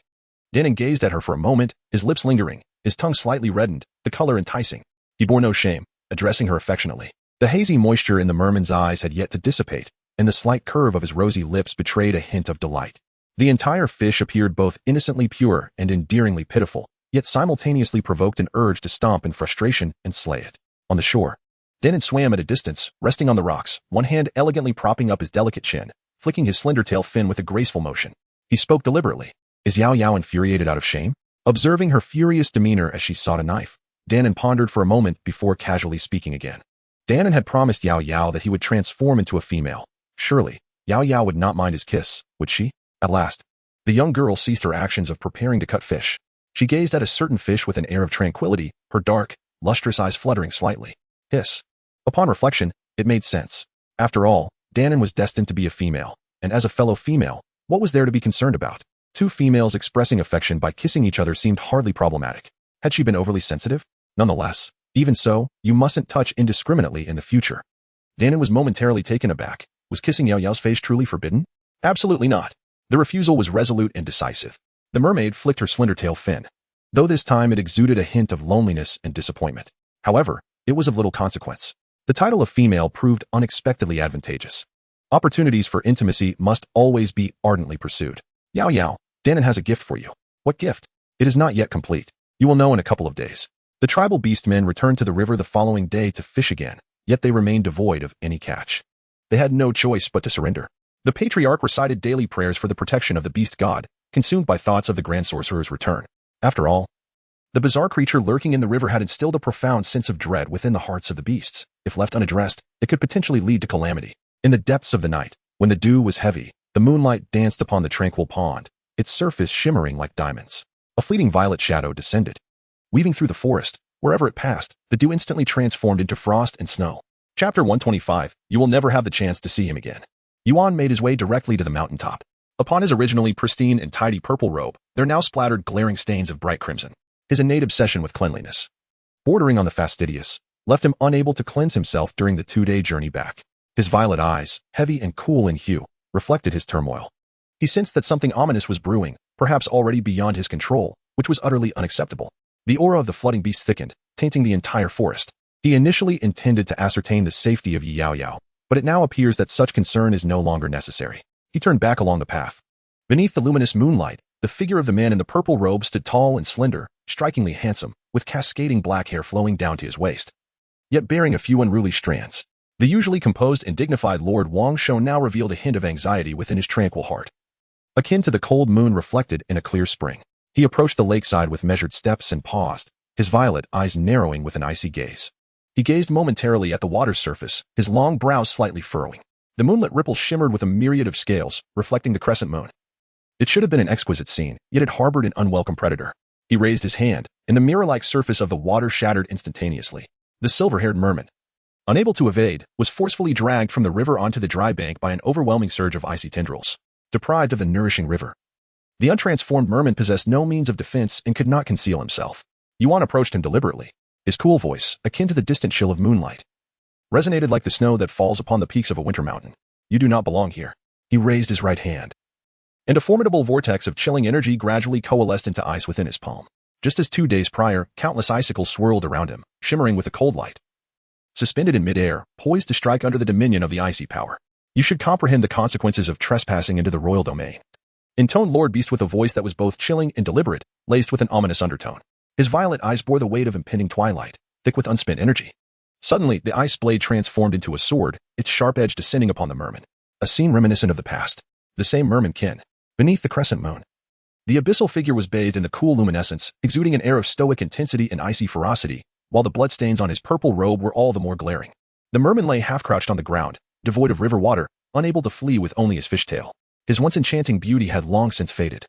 Danon gazed at her for a moment, his lips lingering, his tongue slightly reddened, the color enticing. He bore no shame, addressing her affectionately. The hazy moisture in the merman's eyes had yet to dissipate, and the slight curve of his rosy lips betrayed a hint of delight. The entire fish appeared both innocently pure and endearingly pitiful, yet simultaneously provoked an urge to stomp in frustration and slay it. On the shore, Danon swam at a distance, resting on the rocks, one hand elegantly propping up his delicate chin, flicking his slender tail fin with a graceful motion. He spoke deliberately. Is Yaoyao infuriated out of shame? Observing her furious demeanor as she sought a knife, Danon pondered for a moment before casually speaking again. Danon had promised Yaoyao that he would transform into a female. Surely, Yaoyao would not mind his kiss, would she? At last, the young girl ceased her actions of preparing to cut fish. She gazed at a certain fish with an air of tranquility, her dark, lustrous eyes fluttering slightly. Hiss. Upon reflection, it made sense. After all, Danon was destined to be a female, and as a fellow female, what was there to be concerned about? Two females expressing affection by kissing each other seemed hardly problematic. Had she been overly sensitive? Nonetheless, even so, you mustn't touch indiscriminately in the future. Danon was momentarily taken aback. Was kissing Yaoyao's face truly forbidden? Absolutely not. The refusal was resolute and decisive. The mermaid flicked her slender tail fin, though this time it exuded a hint of loneliness and disappointment. However, it was of little consequence. The title of female proved unexpectedly advantageous. Opportunities for intimacy must always be ardently pursued. Yaoyao, Danon has a gift for you. What gift? It is not yet complete. You will know in a couple of days. The tribal beastmen returned to the river the following day to fish again, yet they remained devoid of any catch. They had no choice but to surrender. The patriarch recited daily prayers for the protection of the beast god, consumed by thoughts of the grand sorcerer's return. After all, the bizarre creature lurking in the river had instilled a profound sense of dread within the hearts of the beasts. If left unaddressed, it could potentially lead to calamity. In the depths of the night, when the dew was heavy, the moonlight danced upon the tranquil pond, its surface shimmering like diamonds. A fleeting violet shadow descended. Weaving through the forest, wherever it passed, the dew instantly transformed into frost and snow. Chapter 125, you will never have the chance to see him again. Yuan made his way directly to the mountaintop. Upon his originally pristine and tidy purple robe, there now splattered glaring stains of bright crimson. His innate obsession with cleanliness, bordering on the fastidious, left him unable to cleanse himself during the 2-day journey back. His violet eyes, heavy and cool in hue, reflected his turmoil. He sensed that something ominous was brewing, perhaps already beyond his control, which was utterly unacceptable. The aura of the flooding beast thickened, tainting the entire forest. He initially intended to ascertain the safety of Yaoyao, but it now appears that such concern is no longer necessary. He turned back along the path. Beneath the luminous moonlight, the figure of the man in the purple robe stood tall and slender, strikingly handsome, with cascading black hair flowing down to his waist, yet bearing a few unruly strands. The usually composed and dignified Lord Wang Shou now revealed a hint of anxiety within his tranquil heart, akin to the cold moon reflected in a clear spring. He approached the lakeside with measured steps and paused, his violet eyes narrowing with an icy gaze. He gazed momentarily at the water's surface, his long brows slightly furrowing. The moonlit ripples shimmered with a myriad of scales, reflecting the crescent moon. It should have been an exquisite scene, yet it harbored an unwelcome predator. He raised his hand, and the mirror-like surface of the water shattered instantaneously. The silver-haired merman, unable to evade, was forcefully dragged from the river onto the dry bank by an overwhelming surge of icy tendrils. Deprived of the nourishing river, the untransformed merman possessed no means of defense and could not conceal himself. Yuan approached him deliberately. His cool voice, akin to the distant chill of moonlight, resonated like the snow that falls upon the peaks of a winter mountain. You do not belong here. He raised his right hand, and a formidable vortex of chilling energy gradually coalesced into ice within his palm. Just as 2 days prior, countless icicles swirled around him, shimmering with a cold light, suspended in midair, poised to strike under the dominion of the icy power. You should comprehend the consequences of trespassing into the royal domain. intoned Lord Beast with a voice that was both chilling and deliberate, laced with an ominous undertone. His violet eyes bore the weight of impending twilight, thick with unspent energy. Suddenly, the ice blade transformed into a sword, its sharp edge descending upon the merman. A scene reminiscent of the past. The same merman kin. Beneath the crescent moon. The abyssal figure was bathed in the cool luminescence, exuding an air of stoic intensity and icy ferocity, while the bloodstains on his purple robe were all the more glaring. The merman lay half-crouched on the ground, devoid of river water, unable to flee with only his fishtail. His once enchanting beauty had long since faded,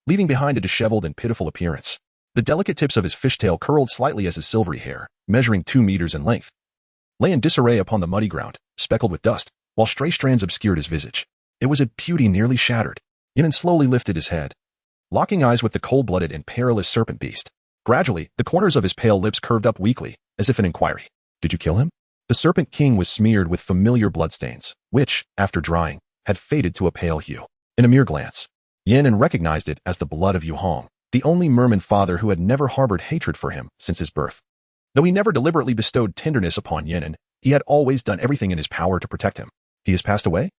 leaving behind a disheveled and pitiful appearance. The delicate tips of his fishtail curled slightly as his silvery hair, measuring 2 meters in length, lay in disarray upon the muddy ground, speckled with dust, while stray strands obscured his visage. It was a beauty nearly shattered. Yanan slowly lifted his head, locking eyes with the cold-blooded and perilous serpent beast. Gradually, the corners of his pale lips curved up weakly, as if in inquiry. Did you kill him? The serpent king was smeared with familiar bloodstains, which, after drying, had faded to a pale hue. In a mere glance, Yanan recognized it as the blood of Yu Hong, the only merman father who had never harbored hatred for him since his birth. Though he never deliberately bestowed tenderness upon Yanan, he had always done everything in his power to protect him. He has passed away?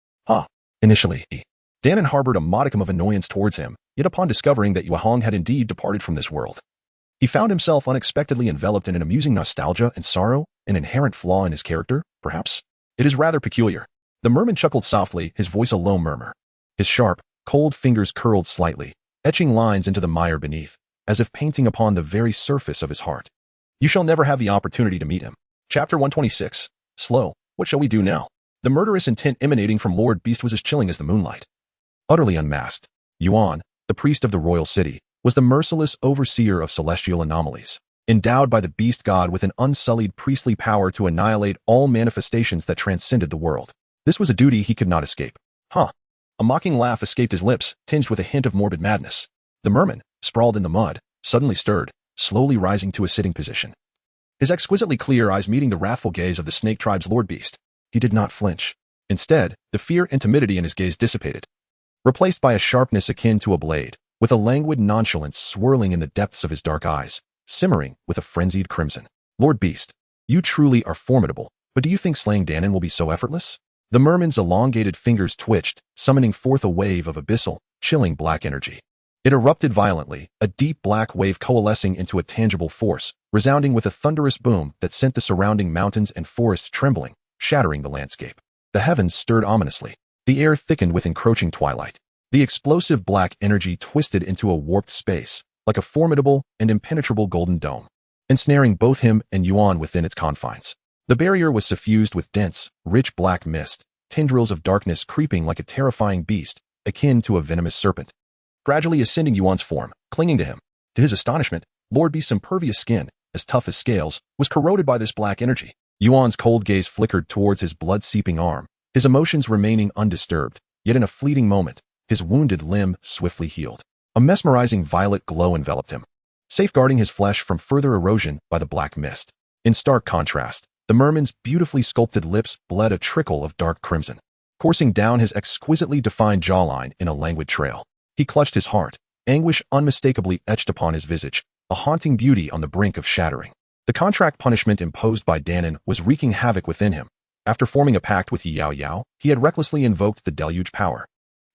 Initially, Danon harbored a modicum of annoyance towards him, yet upon discovering that Yu Hong had indeed departed from this world, he found himself unexpectedly enveloped in an amusing nostalgia and sorrow, an inherent flaw in his character, perhaps. It is rather peculiar. The merman chuckled softly, his voice a low murmur. His sharp, cold fingers curled slightly, etching lines into the mire beneath, as if painting upon the very surface of his heart. You shall never have the opportunity to meet him. Chapter 126. Sluo, what shall we do now? The murderous intent emanating from Lord Beast was as chilling as the moonlight. Utterly unmasked, Yuan, the priest of the royal city, was the merciless overseer of celestial anomalies, endowed by the beast god with an unsullied priestly power to annihilate all manifestations that transcended the world. This was a duty he could not escape. A mocking laugh escaped his lips, tinged with a hint of morbid madness. The merman, sprawled in the mud, suddenly stirred, slowly rising to a sitting position. His exquisitely clear eyes meeting the wrathful gaze of the snake tribe's lord beast. He did not flinch. Instead, the fear and timidity in his gaze dissipated, replaced by a sharpness akin to a blade, with a languid nonchalance swirling in the depths of his dark eyes, simmering with a frenzied crimson. Lord Beast, you truly are formidable, but do you think slaying Danon will be so effortless? The merman's elongated fingers twitched, summoning forth a wave of abyssal, chilling black energy. It erupted violently, a deep black wave coalescing into a tangible force, resounding with a thunderous boom that sent the surrounding mountains and forests trembling, shattering the landscape. The heavens stirred ominously. The air thickened with encroaching twilight. The explosive black energy twisted into a warped space, like a formidable and impenetrable golden dome, ensnaring both him and Yuan within its confines. The barrier was suffused with dense, rich black mist, tendrils of darkness creeping like a terrifying beast, akin to a venomous serpent, gradually ascending Yuan's form, clinging to him. To his astonishment, Lord Beast's impervious skin, as tough as scales, was corroded by this black energy. Yuan's cold gaze flickered towards his blood-seeping arm, his emotions remaining undisturbed, yet in a fleeting moment, his wounded limb swiftly healed. A mesmerizing violet glow enveloped him, safeguarding his flesh from further erosion by the black mist. In stark contrast, the merman's beautifully sculpted lips bled a trickle of dark crimson, coursing down his exquisitely defined jawline in a languid trail. He clutched his heart, anguish unmistakably etched upon his visage, a haunting beauty on the brink of shattering. The contract punishment imposed by Danon was wreaking havoc within him. After forming a pact with Yaoyao, he had recklessly invoked the deluge power,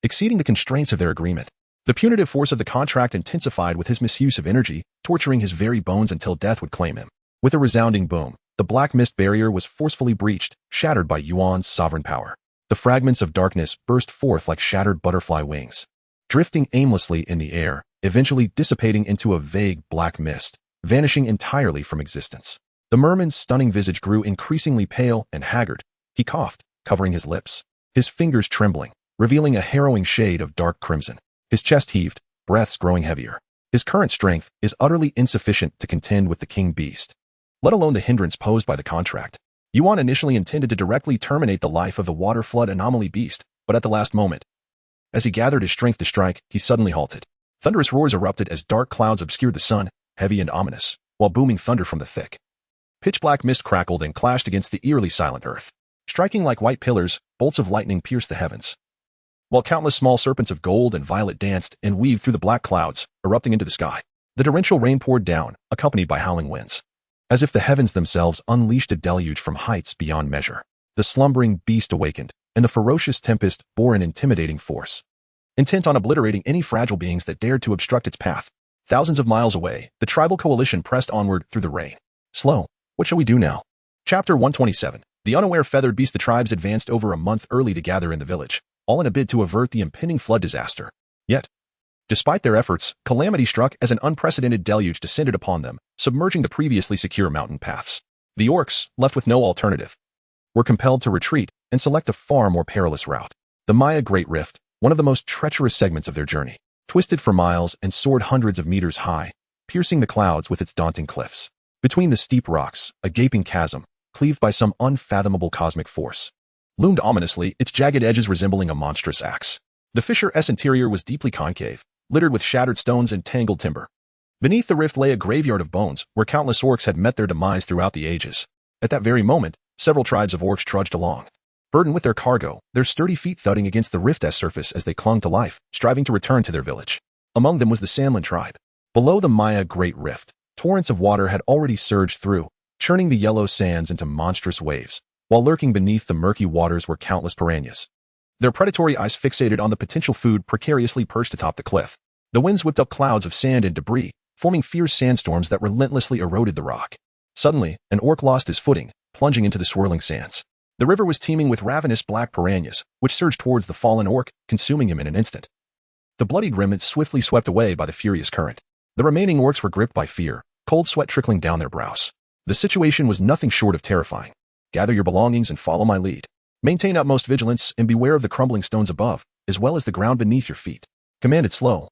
exceeding the constraints of their agreement. The punitive force of the contract intensified with his misuse of energy, torturing his very bones until death would claim him. With a resounding boom, the black mist barrier was forcefully breached, shattered by Yuan's sovereign power. The fragments of darkness burst forth like shattered butterfly wings, drifting aimlessly in the air, eventually dissipating into a vague black mist, vanishing entirely from existence. The merman's stunning visage grew increasingly pale and haggard. He coughed, covering his lips, his fingers trembling, revealing a harrowing shade of dark crimson. His chest heaved, breaths growing heavier. His current strength is utterly insufficient to contend with the king beast, let alone the hindrance posed by the contract. Yuan initially intended to directly terminate the life of the water flood anomaly beast, but at the last moment, as he gathered his strength to strike, he suddenly halted. Thunderous roars erupted as dark clouds obscured the sun, heavy and ominous, while booming thunder from the thick, pitch-black mist crackled and clashed against the eerily silent earth. Striking like white pillars, bolts of lightning pierced the heavens, while countless small serpents of gold and violet danced and weaved through the black clouds, erupting into the sky. The torrential rain poured down, accompanied by howling winds, as if the heavens themselves unleashed a deluge from heights beyond measure. The slumbering beast awakened, and the ferocious tempest bore an intimidating force, intent on obliterating any fragile beings that dared to obstruct its path. Thousands of miles away, the tribal coalition pressed onward through the rain. Sluo, what shall we do now? Chapter 127. The unaware feathered beast. The tribes advanced over a month early to gather in the village, all in a bid to avert the impending flood disaster. Yet, despite their efforts, calamity struck as an unprecedented deluge descended upon them, submerging the previously secure mountain paths. The orcs, left with no alternative, were compelled to retreat and select a far more perilous route. The Maya Great Rift, one of the most treacherous segments of their journey, twisted for miles and soared hundreds of meters high, piercing the clouds with its daunting cliffs. Between the steep rocks, a gaping chasm, cleaved by some unfathomable cosmic force, loomed ominously, its jagged edges resembling a monstrous axe. The fissure's interior was deeply concave, littered with shattered stones and tangled timber. Beneath the rift lay a graveyard of bones, where countless orcs had met their demise throughout the ages. At that very moment, several tribes of orcs trudged along, burdened with their cargo, their sturdy feet thudding against the rift's surface as they clung to life, striving to return to their village. Among them was the Sanlin tribe. Below the Maya Great Rift, torrents of water had already surged through, churning the yellow sands into monstrous waves, while lurking beneath the murky waters were countless piranhas. Their predatory eyes fixated on the potential food precariously perched atop the cliff. The winds whipped up clouds of sand and debris, forming fierce sandstorms that relentlessly eroded the rock. Suddenly, an orc lost his footing, plunging into the swirling sands. The river was teeming with ravenous black piranhas, which surged towards the fallen orc, consuming him in an instant. The bloodied remnants swiftly swept away by the furious current. The remaining orcs were gripped by fear, cold sweat trickling down their brows. The situation was nothing short of terrifying. Gather your belongings and follow my lead. Maintain utmost vigilance and beware of the crumbling stones above, as well as the ground beneath your feet, commanded Sluo,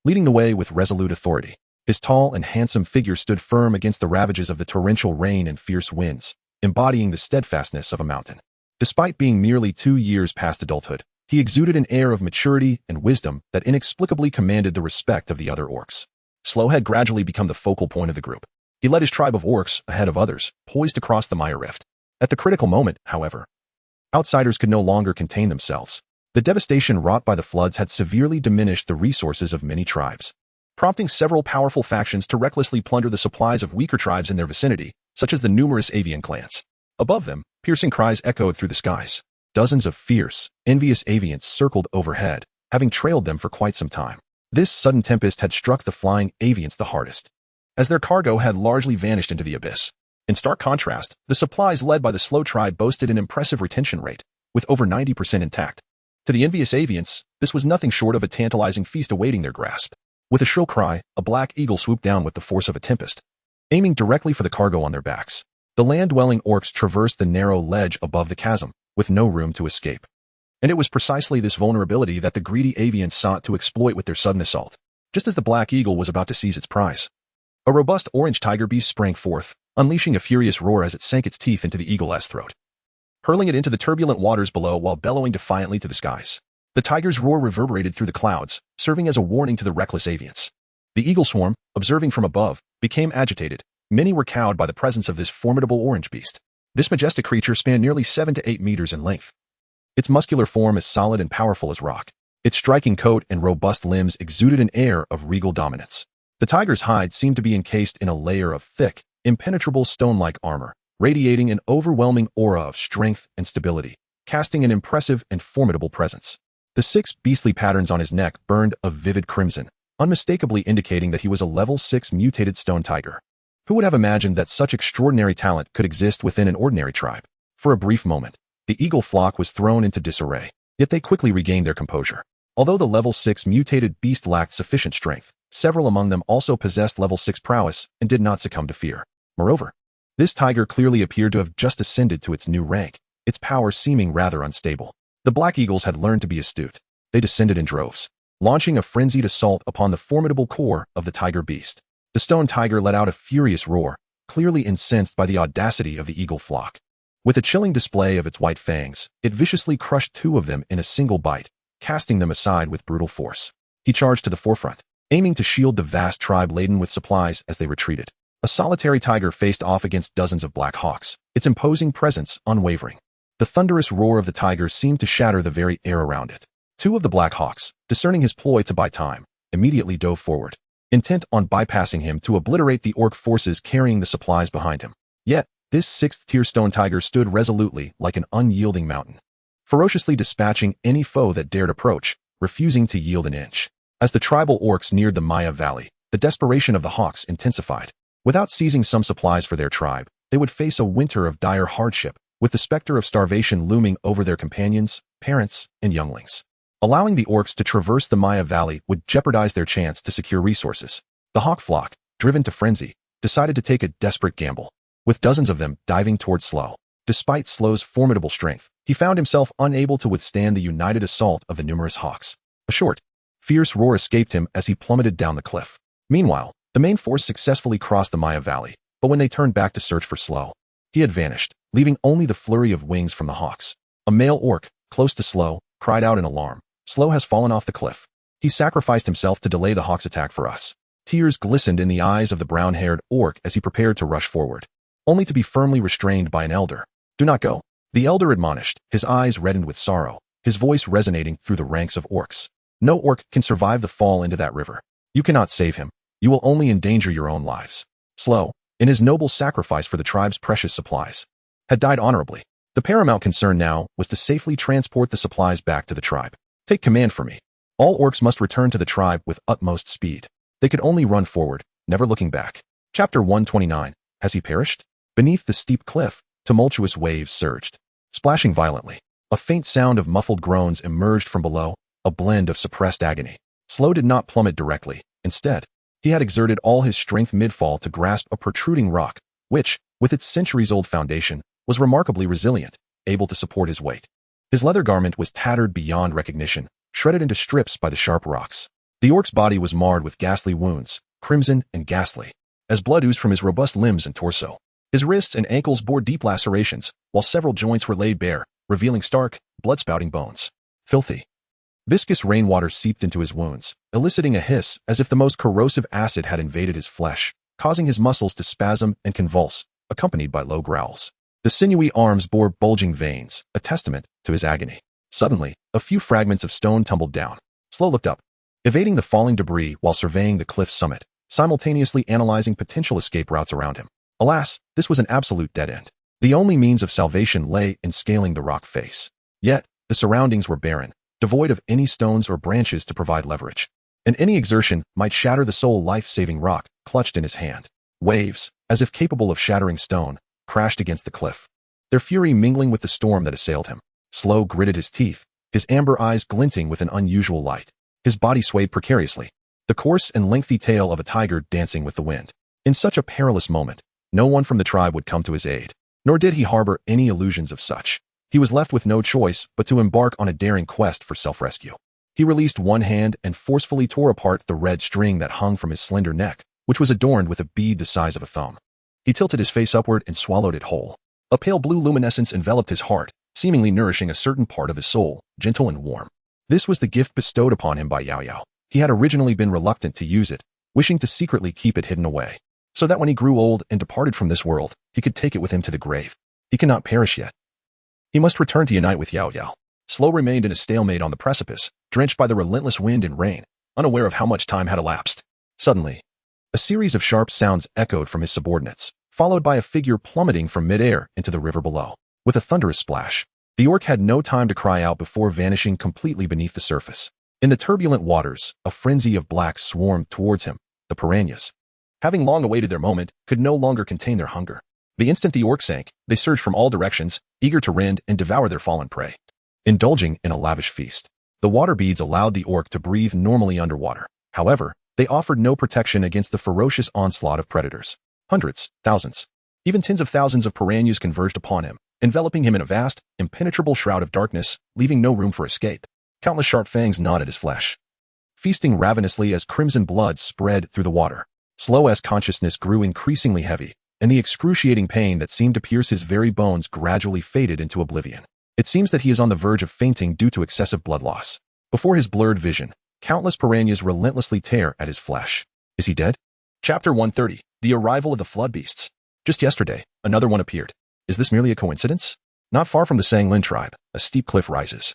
leading the way with resolute authority. His tall and handsome figure stood firm against the ravages of the torrential rain and fierce winds, embodying the steadfastness of a mountain. Despite being merely 2 years past adulthood, he exuded an air of maturity and wisdom that inexplicably commanded the respect of the other orcs. Sluo had gradually become the focal point of the group. He led his tribe of orcs ahead of others, poised to cross the Maya Rift. At the critical moment, however, outsiders could no longer contain themselves. The devastation wrought by the floods had severely diminished the resources of many tribes, prompting several powerful factions to recklessly plunder the supplies of weaker tribes in their vicinity, such as the numerous avian clans. Above them, piercing cries echoed through the skies. Dozens of fierce, envious avians circled overhead, having trailed them for quite some time. This sudden tempest had struck the flying avians the hardest, as their cargo had largely vanished into the abyss. In stark contrast, the supplies led by the Sluo tribe boasted an impressive retention rate, with over 90% intact. To the envious avians, this was nothing short of a tantalizing feast awaiting their grasp. With a shrill cry, a black eagle swooped down with the force of a tempest, aiming directly for the cargo on their backs. The land-dwelling orcs traversed the narrow ledge above the chasm, with no room to escape. And it was precisely this vulnerability that the greedy avians sought to exploit with their sudden assault. Just as the black eagle was about to seize its prize, a robust orange tiger beast sprang forth, unleashing a furious roar as it sank its teeth into the eagle's throat, hurling it into the turbulent waters below while bellowing defiantly to the skies. The tiger's roar reverberated through the clouds, serving as a warning to the reckless avians. The eagle swarm, observing from above, became agitated. Many were cowed by the presence of this formidable orange beast. This majestic creature spanned nearly 7 to 8 meters in length. Its muscular form as solid and powerful as rock. Its striking coat and robust limbs exuded an air of regal dominance. The tiger's hide seemed to be encased in a layer of thick, impenetrable stone-like armor, radiating an overwhelming aura of strength and stability, casting an impressive and formidable presence. The 6 beastly patterns on his neck burned a vivid crimson, unmistakably indicating that he was a level 6 mutated stone tiger. Who would have imagined that such extraordinary talent could exist within an ordinary tribe? For a brief moment, the eagle flock was thrown into disarray, yet they quickly regained their composure. Although the level 6 mutated beast lacked sufficient strength, several among them also possessed level 6 prowess and did not succumb to fear. Moreover, this tiger clearly appeared to have just ascended to its new rank, its power seeming rather unstable. The black eagles had learned to be astute. They descended in droves, launching a frenzied assault upon the formidable core of the tiger beast. The stone tiger let out a furious roar, clearly incensed by the audacity of the eagle flock. With a chilling display of its white fangs, it viciously crushed 2 of them in a single bite, casting them aside with brutal force. He charged to the forefront, aiming to shield the vast tribe laden with supplies as they retreated. A solitary tiger faced off against dozens of black hawks, its imposing presence unwavering. The thunderous roar of the tiger seemed to shatter the very air around it. 2 of the black hawks, discerning his ploy to buy time, immediately dove forward, intent on bypassing him to obliterate the orc forces carrying the supplies behind him. Yet, this 6th-tier stone tiger stood resolutely like an unyielding mountain, ferociously dispatching any foe that dared approach, refusing to yield an inch. As the tribal orcs neared the Maya Valley, the desperation of the hawks intensified. Without seizing some supplies for their tribe, they would face a winter of dire hardship, with the specter of starvation looming over their companions, parents, and younglings. Allowing the orcs to traverse the Maya Valley would jeopardize their chance to secure resources. The hawk flock, driven to frenzy, decided to take a desperate gamble, with dozens of them diving toward Sluo. Despite Sluo's formidable strength, he found himself unable to withstand the united assault of the numerous hawks. A short, fierce roar escaped him as he plummeted down the cliff. Meanwhile, the main force successfully crossed the Maya Valley, but when they turned back to search for Sluo, he had vanished, leaving only the flurry of wings from the hawks. A male orc, close to Sluo, cried out in alarm. Sluo has fallen off the cliff. He sacrificed himself to delay the hawks' attack for us. Tears glistened in the eyes of the brown-haired orc as he prepared to rush forward, only to be firmly restrained by an elder. Do not go, the elder admonished, his eyes reddened with sorrow, his voice resonating through the ranks of orcs. No orc can survive the fall into that river. You cannot save him. You will only endanger your own lives. Sluo, in his noble sacrifice for the tribe's precious supplies, had died honorably. The paramount concern now was to safely transport the supplies back to the tribe. Take command for me. All orcs must return to the tribe with utmost speed. They could only run forward, never looking back. Chapter 129. Has he perished? Beneath the steep cliff, tumultuous waves surged, splashing violently. A faint sound of muffled groans emerged from below, a blend of suppressed agony. Sluo did not plummet directly. Instead, he had exerted all his strength mid-fall to grasp a protruding rock, which, with its centuries-old foundation, was remarkably resilient, able to support his weight. His leather garment was tattered beyond recognition, shredded into strips by the sharp rocks. The orc's body was marred with ghastly wounds, crimson and ghastly, as blood oozed from his robust limbs and torso. His wrists and ankles bore deep lacerations, while several joints were laid bare, revealing stark, blood-spouting bones. Filthy, viscous rainwater seeped into his wounds, eliciting a hiss as if the most corrosive acid had invaded his flesh, causing his muscles to spasm and convulse, accompanied by low growls. The sinewy arms bore bulging veins, a testament to his agony. Suddenly, a few fragments of stone tumbled down. Sluo looked up, evading the falling debris while surveying the cliff's summit, simultaneously analyzing potential escape routes around him. Alas, this was an absolute dead end. The only means of salvation lay in scaling the rock face. Yet, the surroundings were barren, devoid of any stones or branches to provide leverage, and any exertion might shatter the sole life-saving rock clutched in his hand. Waves, as if capable of shattering stone, crashed against the cliff, their fury mingling with the storm that assailed him. Sluo gritted his teeth, his amber eyes glinting with an unusual light. His body swayed precariously, the coarse and lengthy tail of a tiger dancing with the wind. In such a perilous moment, no one from the tribe would come to his aid, nor did he harbor any illusions of such. He was left with no choice but to embark on a daring quest for self-rescue. He released one hand and forcefully tore apart the red string that hung from his slender neck, which was adorned with a bead the size of a thumb. He tilted his face upward and swallowed it whole. A pale blue luminescence enveloped his heart, seemingly nourishing a certain part of his soul, gentle and warm. This was the gift bestowed upon him by Yaoyao. He had originally been reluctant to use it, wishing to secretly keep it hidden away, so that when he grew old and departed from this world, he could take it with him to the grave. He cannot perish yet. He must return to unite with Yaoyao. Sluo remained in a stalemate on the precipice, drenched by the relentless wind and rain, unaware of how much time had elapsed. Suddenly, a series of sharp sounds echoed from his subordinates, followed by a figure plummeting from midair into the river below. With a thunderous splash, the orc had no time to cry out before vanishing completely beneath the surface. In the turbulent waters, a frenzy of blacks swarmed towards him. The piranhas, having long awaited their moment, could no longer contain their hunger. The instant the orc sank, they surged from all directions, eager to rend and devour their fallen prey. Indulging in a lavish feast, the water beads allowed the orc to breathe normally underwater. However, they offered no protection against the ferocious onslaught of predators. Hundreds, thousands, even tens of thousands of piranhas converged upon him, enveloping him in a vast, impenetrable shroud of darkness, leaving no room for escape. Countless sharp fangs gnawed at his flesh, feasting ravenously as crimson blood spread through the water. Sluo's consciousness grew increasingly heavy, and the excruciating pain that seemed to pierce his very bones gradually faded into oblivion. It seems that he is on the verge of fainting due to excessive blood loss. Before his blurred vision, countless piranhas relentlessly tear at his flesh. Is he dead? Chapter 130. The arrival of the flood beasts. Just yesterday, another one appeared. Is this merely a coincidence? Not far from the Sanglin tribe, a steep cliff rises,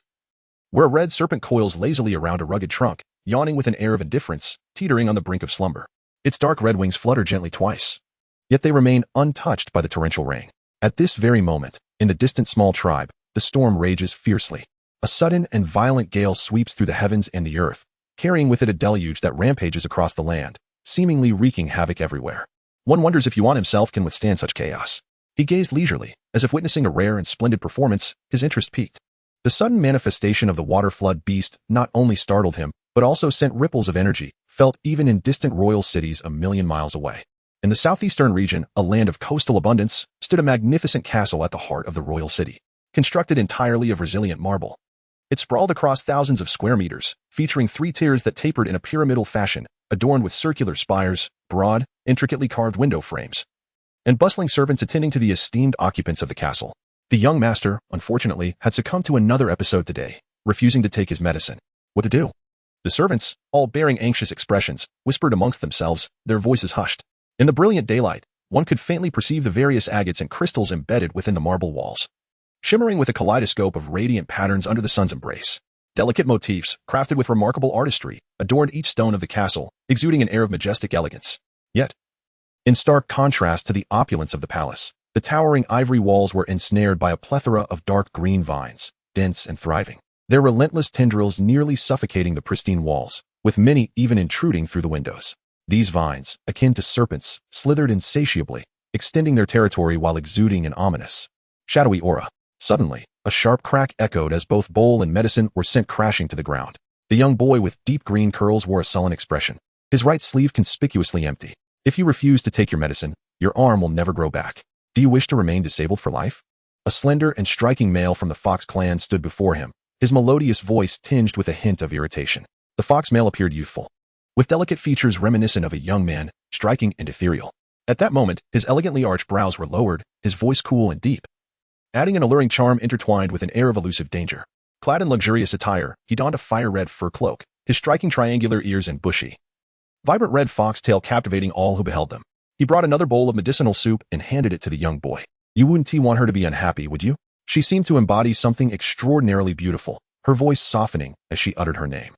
where a red serpent coils lazily around a rugged trunk, yawning with an air of indifference, teetering on the brink of slumber. Its dark red wings flutter gently twice, yet they remain untouched by the torrential rain. At this very moment, in the distant small tribe, the storm rages fiercely. A sudden and violent gale sweeps through the heavens and the earth, carrying with it a deluge that rampages across the land, seemingly wreaking havoc everywhere. One wonders if Yuan himself can withstand such chaos. He gazed leisurely, as if witnessing a rare and splendid performance. His interest piqued. The sudden manifestation of the water flood beast not only startled him, but also sent ripples of energy, felt even in distant royal cities a million miles away. In the southeastern region, a land of coastal abundance, stood a magnificent castle at the heart of the royal city, constructed entirely of resilient marble. It sprawled across thousands of square meters, featuring 3 tiers that tapered in a pyramidal fashion, adorned with circular spires, broad, intricately carved window frames, and bustling servants attending to the esteemed occupants of the castle. The young master, unfortunately, had succumbed to another episode today, refusing to take his medicine. What to do? The servants, all bearing anxious expressions, whispered amongst themselves, their voices hushed. In the brilliant daylight, one could faintly perceive the various agates and crystals embedded within the marble walls, shimmering with a kaleidoscope of radiant patterns under the sun's embrace. Delicate motifs, crafted with remarkable artistry, adorned each stone of the castle, exuding an air of majestic elegance. Yet, in stark contrast to the opulence of the palace, the towering ivory walls were ensnared by a plethora of dark green vines, dense and thriving, their relentless tendrils nearly suffocating the pristine walls, with many even intruding through the windows. These vines, akin to serpents, slithered insatiably, extending their territory while exuding an ominous, shadowy aura. Suddenly, a sharp crack echoed as both bowl and medicine were sent crashing to the ground. The young boy with deep green curls wore a sullen expression, his right sleeve conspicuously empty. If you refuse to take your medicine, your arm will never grow back. Do you wish to remain disabled for life? A slender and striking male from the Fox clan stood before him, his melodious voice tinged with a hint of irritation. The Fox male appeared youthful, with delicate features reminiscent of a young man, striking and ethereal. At that moment, his elegantly arched brows were lowered, his voice cool and deep, adding an alluring charm intertwined with an air of elusive danger. Clad in luxurious attire, he donned a fire-red fur cloak, his striking triangular ears and bushy, vibrant red foxtail captivating all who beheld them. He brought another bowl of medicinal soup and handed it to the young boy. You wouldn't want her to be unhappy, would you? She seemed to embody something extraordinarily beautiful, her voice softening as she uttered her name.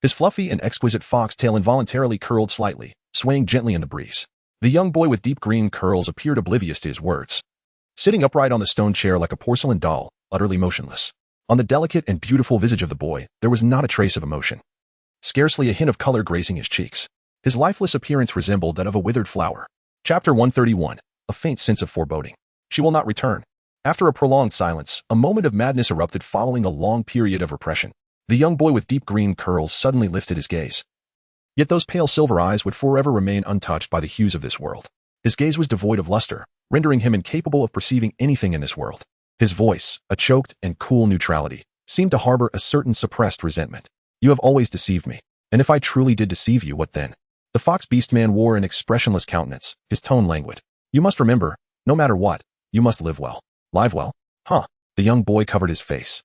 His fluffy and exquisite foxtail involuntarily curled slightly, swaying gently in the breeze. The young boy with deep green curls appeared oblivious to his words, sitting upright on the stone chair like a porcelain doll, utterly motionless. On the delicate and beautiful visage of the boy, there was not a trace of emotion, scarcely a hint of color gracing his cheeks. His lifeless appearance resembled that of a withered flower. Chapter 131. A faint sense of foreboding. She will not return. After a prolonged silence, a moment of madness erupted following a long period of repression. The young boy with deep green curls suddenly lifted his gaze. Yet those pale silver eyes would forever remain untouched by the hues of this world. His gaze was devoid of luster, rendering him incapable of perceiving anything in this world. His voice, a choked and cool neutrality, seemed to harbor a certain suppressed resentment. You have always deceived me. And if I truly did deceive you, what then? The fox beast man wore an expressionless countenance, his tone languid. You must remember, no matter what, you must live well. Live well? Huh. The young boy covered his face,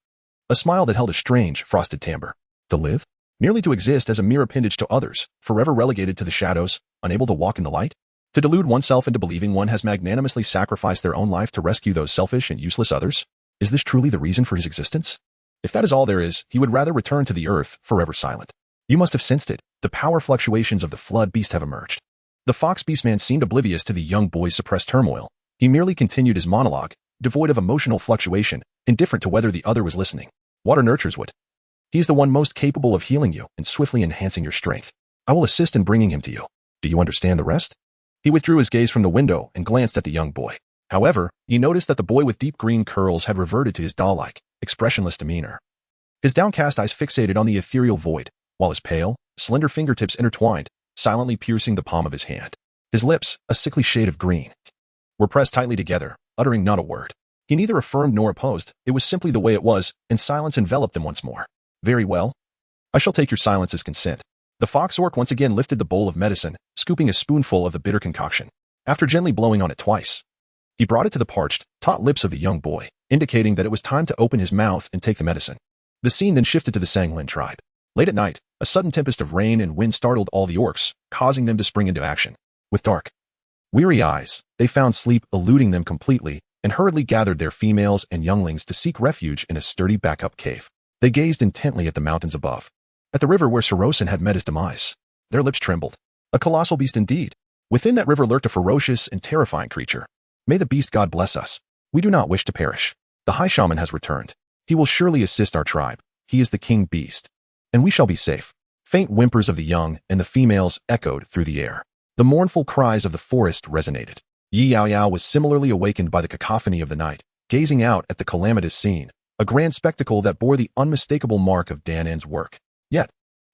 a smile that held a strange, frosted timbre. To live? Merely to exist as a mere appendage to others, forever relegated to the shadows, unable to walk in the light? To delude oneself into believing one has magnanimously sacrificed their own life to rescue those selfish and useless others? Is this truly the reason for his existence? If that is all there is, he would rather return to the earth, forever silent. You must have sensed it. The power fluctuations of the flood beast have emerged. The fox beast man seemed oblivious to the young boy's suppressed turmoil. He merely continued his monologue, devoid of emotional fluctuation, indifferent to whether the other was listening. Water nurtures wood. He is the one most capable of healing you and swiftly enhancing your strength. I will assist in bringing him to you. Do you understand the rest? He withdrew his gaze from the window and glanced at the young boy. However, he noticed that the boy with deep green curls had reverted to his doll-like, expressionless demeanor. His downcast eyes fixated on the ethereal void, while his pale, slender fingertips intertwined, silently piercing the palm of his hand. His lips, a sickly shade of green, were pressed tightly together, uttering not a word. He neither affirmed nor opposed. It was simply the way it was, and silence enveloped them once more. Very well. I shall take your silence as consent. The fox orc once again lifted the bowl of medicine, scooping a spoonful of the bitter concoction. After gently blowing on it twice, he brought it to the parched, taut lips of the young boy, indicating that it was time to open his mouth and take the medicine. The scene then shifted to the Sanglin tribe. Late at night, a sudden tempest of rain and wind startled all the orcs, causing them to spring into action. With dark, weary eyes, they found sleep eluding them completely and hurriedly gathered their females and younglings to seek refuge in a sturdy backup cave. They gazed intently at the mountains above, at the river where Sorosin had met his demise. Their lips trembled. A colossal beast indeed. Within that river lurked a ferocious and terrifying creature. May the beast god bless us. We do not wish to perish. The high shaman has returned. He will surely assist our tribe. He is the king beast. And we shall be safe. Faint whimpers of the young and the females echoed through the air. The mournful cries of the forest resonated. Yaoyao was similarly awakened by the cacophony of the night, gazing out at the calamitous scene, a grand spectacle that bore the unmistakable mark of Danan's work. Yet,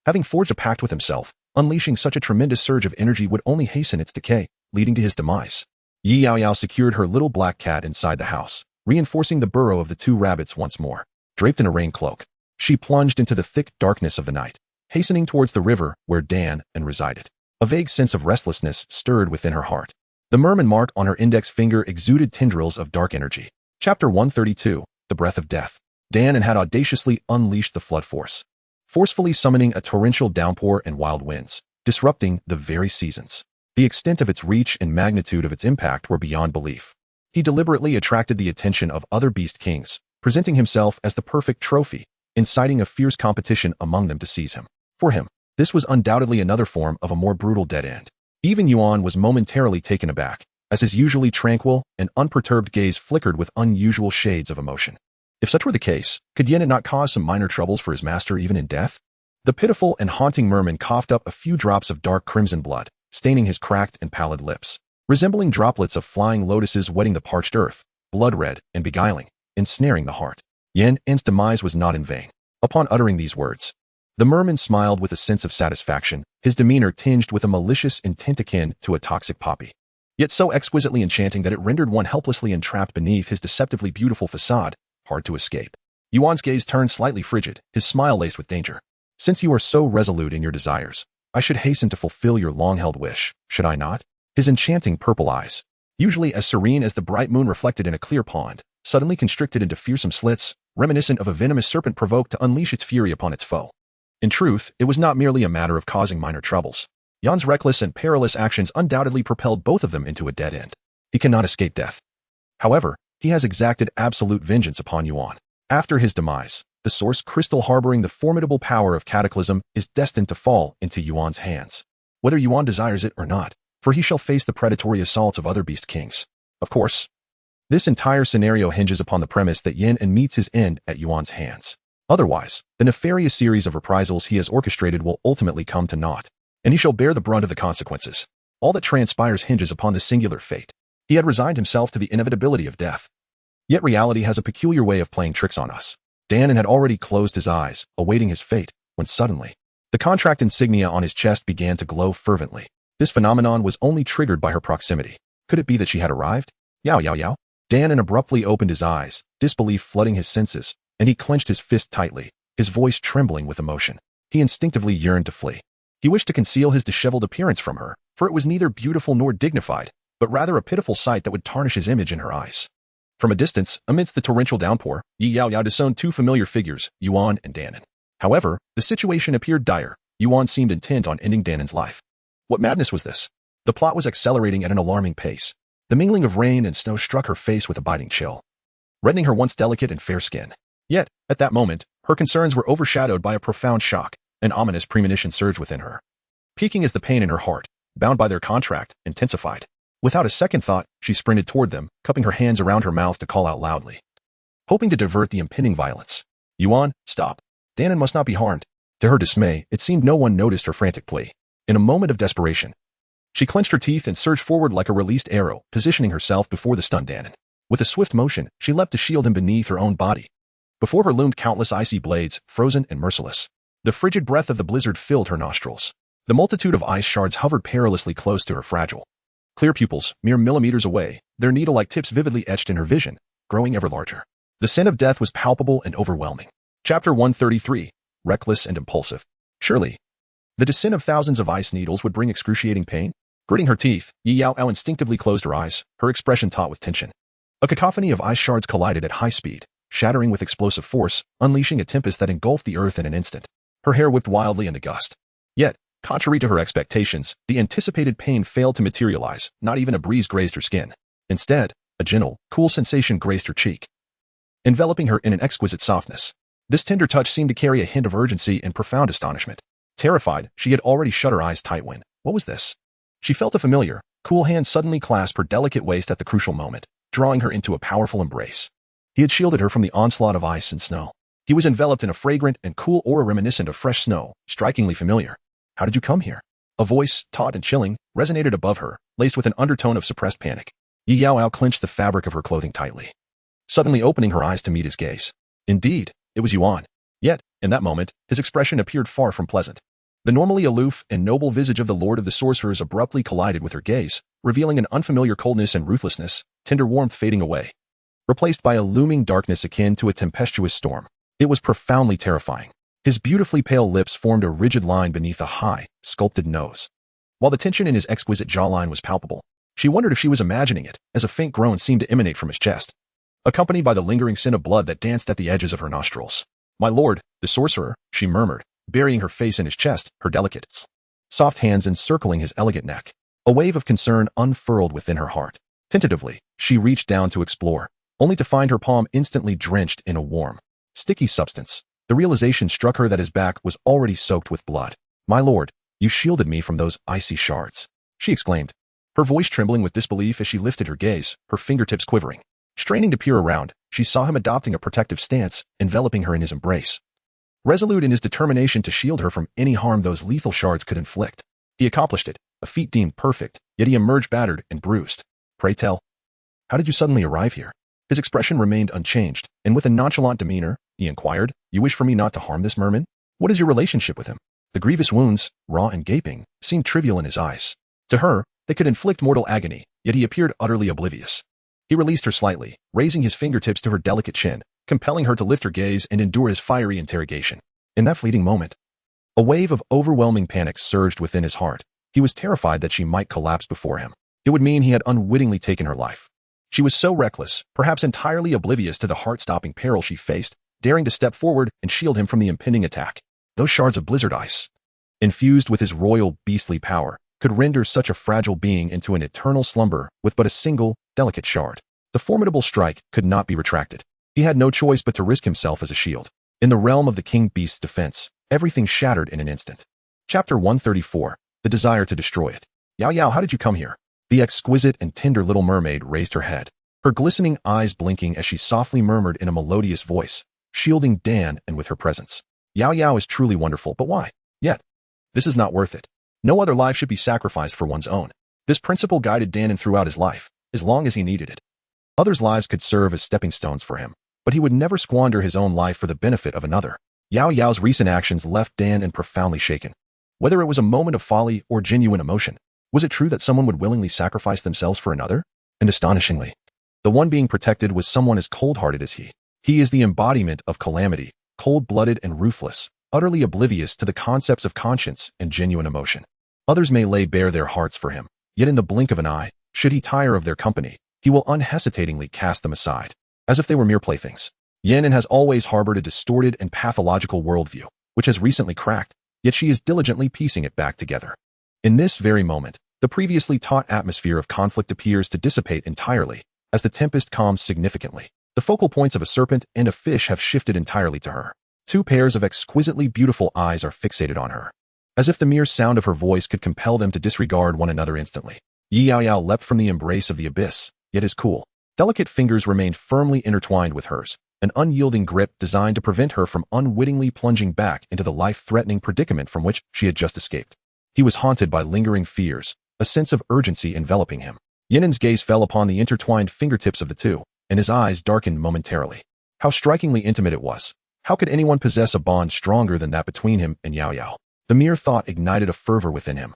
having forged a pact with himself, unleashing such a tremendous surge of energy would only hasten its decay, leading to his demise. Yaoyao secured her little black cat inside the house, reinforcing the burrow of the two rabbits once more. Draped in a rain cloak, she plunged into the thick darkness of the night, hastening towards the river where Dan and resided. A vague sense of restlessness stirred within her heart. The merman mark on her index finger exuded tendrils of dark energy. Chapter 132, The Breath of Death. Dan had audaciously unleashed the flood force, forcefully summoning a torrential downpour and wild winds, disrupting the very seasons. The extent of its reach and magnitude of its impact were beyond belief. He deliberately attracted the attention of other beast kings, presenting himself as the perfect trophy, inciting a fierce competition among them to seize him. For him, this was undoubtedly another form of a more brutal dead end. Even Yuan was momentarily taken aback, as his usually tranquil and unperturbed gaze flickered with unusual shades of emotion. If such were the case, could Yen not cause some minor troubles for his master even in death? The pitiful and haunting merman coughed up a few drops of dark crimson blood, staining his cracked and pallid lips, resembling droplets of flying lotuses wetting the parched earth, blood-red and beguiling, ensnaring the heart. Yen's demise was not in vain. Upon uttering these words, the merman smiled with a sense of satisfaction, his demeanor tinged with a malicious intent akin to a toxic poppy, yet so exquisitely enchanting that it rendered one helplessly entrapped beneath his deceptively beautiful facade hard to escape. Yuan's gaze turned slightly frigid, his smile laced with danger. Since you are so resolute in your desires, I should hasten to fulfill your long-held wish, should I not? His enchanting purple eyes, usually as serene as the bright moon reflected in a clear pond, suddenly constricted into fearsome slits, reminiscent of a venomous serpent provoked to unleash its fury upon its foe. In truth, it was not merely a matter of causing minor troubles. Yan's reckless and perilous actions undoubtedly propelled both of them into a dead end. He cannot escape death. However, he has exacted absolute vengeance upon Yuan. After his demise, the source crystal harboring the formidable power of cataclysm is destined to fall into Yuan's hands, whether Yuan desires it or not, for he shall face the predatory assaults of other beast kings. Of course, this entire scenario hinges upon the premise that Yen meets his end at Yuan's hands. Otherwise, the nefarious series of reprisals he has orchestrated will ultimately come to naught, and he shall bear the brunt of the consequences. All that transpires hinges upon this singular fate. He had resigned himself to the inevitability of death. Yet reality has a peculiar way of playing tricks on us. Dan had already closed his eyes, awaiting his fate, when suddenly, the contract insignia on his chest began to glow fervently. This phenomenon was only triggered by her proximity. Could it be that she had arrived? Yaoyao. Dan abruptly opened his eyes, disbelief flooding his senses, and he clenched his fist tightly, his voice trembling with emotion. He instinctively yearned to flee. He wished to conceal his disheveled appearance from her, for it was neither beautiful nor dignified, but rather a pitiful sight that would tarnish his image in her eyes. From a distance, amidst the torrential downpour, Yaoyao discerned two familiar figures, Yuan and Dan. However, the situation appeared dire. Yuan seemed intent on ending Dan's life. What madness was this? The plot was accelerating at an alarming pace. The mingling of rain and snow struck her face with a biting chill, reddening her once delicate and fair skin. Yet, at that moment, her concerns were overshadowed by a profound shock. An ominous premonition surged within her, peaking as the pain in her heart, bound by their contract, intensified. Without a second thought, she sprinted toward them, cupping her hands around her mouth to call out loudly, hoping to divert the impending violence. Yuan, stop. Dan must not be harmed. To her dismay, it seemed no one noticed her frantic plea. In a moment of desperation, she clenched her teeth and surged forward like a released arrow, positioning herself before the stunned Dan. With a swift motion, she leapt to shield him beneath her own body. Before her loomed countless icy blades, frozen and merciless. The frigid breath of the blizzard filled her nostrils. The multitude of ice shards hovered perilously close to her fragile, clear pupils, mere millimeters away, their needle-like tips vividly etched in her vision, growing ever larger. The scent of death was palpable and overwhelming. Chapter 133, Reckless and Impulsive. Surely, the descent of thousands of ice needles would bring excruciating pain? Gritting her teeth, Yaoyao instinctively closed her eyes, her expression taut with tension. A cacophony of ice shards collided at high speed, shattering with explosive force, unleashing a tempest that engulfed the earth in an instant. Her hair whipped wildly in the gust. Yet, contrary to her expectations, the anticipated pain failed to materialize. Not even a breeze grazed her skin. Instead, a gentle, cool sensation graced her cheek, enveloping her in an exquisite softness. This tender touch seemed to carry a hint of urgency and profound astonishment. Terrified, she had already shut her eyes tight when, what was this? She felt a familiar, cool hand suddenly clasp her delicate waist at the crucial moment, drawing her into a powerful embrace. He had shielded her from the onslaught of ice and snow. He was enveloped in a fragrant and cool aura reminiscent of fresh snow, strikingly familiar. How did you come here? A voice, taut and chilling, resonated above her, laced with an undertone of suppressed panic. Yaoyao clenched the fabric of her clothing tightly, suddenly opening her eyes to meet his gaze. Indeed, it was Yuan. Yet, in that moment, his expression appeared far from pleasant. The normally aloof and noble visage of the Lord of the Sorcerers abruptly collided with her gaze, revealing an unfamiliar coldness and ruthlessness, tender warmth fading away, replaced by a looming darkness akin to a tempestuous storm. It was profoundly terrifying. His beautifully pale lips formed a rigid line beneath a high, sculpted nose. While the tension in his exquisite jawline was palpable, she wondered if she was imagining it, as a faint groan seemed to emanate from his chest, accompanied by the lingering scent of blood that danced at the edges of her nostrils. "My lord, the sorcerer," she murmured, burying her face in his chest, her delicate, soft hands encircling his elegant neck. A wave of concern unfurled within her heart. Tentatively, she reached down to explore, only to find her palm instantly drenched in a warm, sticky substance. The realization struck her that his back was already soaked with blood. "My lord, you shielded me from those icy shards," she exclaimed, her voice trembling with disbelief as she lifted her gaze, her fingertips quivering. Straining to peer around, she saw him adopting a protective stance, enveloping her in his embrace, resolute in his determination to shield her from any harm those lethal shards could inflict. He accomplished it, a feat deemed perfect, yet he emerged battered and bruised. "Pray tell, how did you suddenly arrive here?" His expression remained unchanged, and with a nonchalant demeanor, he inquired, "You wish for me not to harm this merman? What is your relationship with him?" The grievous wounds, raw and gaping, seemed trivial in his eyes. To her, they could inflict mortal agony, yet he appeared utterly oblivious. He released her slightly, raising his fingertips to her delicate chin, compelling her to lift her gaze and endure his fiery interrogation. In that fleeting moment, a wave of overwhelming panic surged within his heart. He was terrified that she might collapse before him. It would mean he had unwittingly taken her life. She was so reckless, perhaps entirely oblivious to the heart-stopping peril she faced, daring to step forward and shield him from the impending attack. Those shards of blizzard ice, infused with his royal beastly power, could render such a fragile being into an eternal slumber with but a single, delicate shard. The formidable strike could not be retracted. He had no choice but to risk himself as a shield. In the realm of the king beast's defense, everything shattered in an instant. Chapter 134, The Desire to Destroy It. "Yaoyao, how did you come here?" The exquisite and tender little mermaid raised her head, her glistening eyes blinking as she softly murmured in a melodious voice, shielding Dan and with her presence. "Yaoyao is truly wonderful, but why? Yet, this is not worth it. No other life should be sacrificed for one's own." This principle guided Danon throughout his life, as long as he needed it. Others' lives could serve as stepping stones for him, but he would never squander his own life for the benefit of another. Yaoyao's recent actions left Danon profoundly shaken. Whether it was a moment of folly or genuine emotion, was it true that someone would willingly sacrifice themselves for another? And astonishingly, the one being protected was someone as cold-hearted as he. He is the embodiment of calamity, cold-blooded and ruthless, utterly oblivious to the concepts of conscience and genuine emotion. Others may lay bare their hearts for him, yet in the blink of an eye, should he tire of their company, he will unhesitatingly cast them aside, as if they were mere playthings. Yanan has always harbored a distorted and pathological worldview, which has recently cracked, yet she is diligently piecing it back together. In this very moment, the previously taut atmosphere of conflict appears to dissipate entirely, as the tempest calms significantly. The focal points of a serpent and a fish have shifted entirely to her. Two pairs of exquisitely beautiful eyes are fixated on her, as if the mere sound of her voice could compel them to disregard one another instantly. Yaoyao leapt from the embrace of the abyss, yet his cool, delicate fingers remained firmly intertwined with hers, an unyielding grip designed to prevent her from unwittingly plunging back into the life-threatening predicament from which she had just escaped. He was haunted by lingering fears, a sense of urgency enveloping him. Yinan's gaze fell upon the intertwined fingertips of the two, and his eyes darkened momentarily. How strikingly intimate it was. How could anyone possess a bond stronger than that between him and Yaoyao? The mere thought ignited a fervor within him,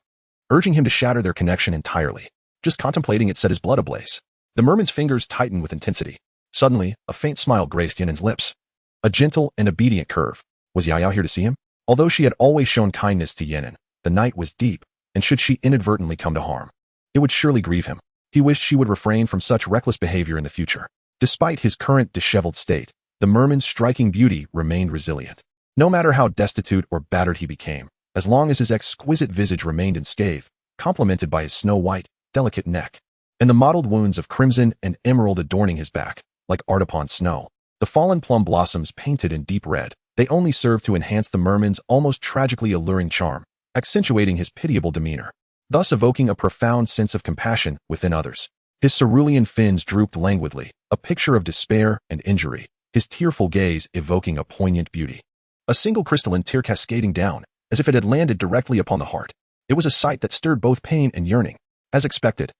urging him to shatter their connection entirely. Just contemplating it set his blood ablaze. The merman's fingers tightened with intensity. Suddenly, a faint smile graced Yinan's lips. A gentle and obedient curve. Was Yaoyao here to see him? Although she had always shown kindness to Yinan, the night was deep, and should she inadvertently come to harm, it would surely grieve him. He wished she would refrain from such reckless behavior in the future. Despite his current disheveled state, the merman's striking beauty remained resilient. No matter how destitute or battered he became, as long as his exquisite visage remained unscathed, complemented by his snow-white, delicate neck, and the mottled wounds of crimson and emerald adorning his back, like art upon snow. The fallen plum blossoms painted in deep red, they only served to enhance the merman's almost tragically alluring charm, accentuating his pitiable demeanor, thus evoking a profound sense of compassion within others. His cerulean fins drooped languidly, a picture of despair and injury, his tearful gaze evoking a poignant beauty. A single crystalline tear cascading down, as if it had landed directly upon the heart. It was a sight that stirred both pain and yearning. As expected,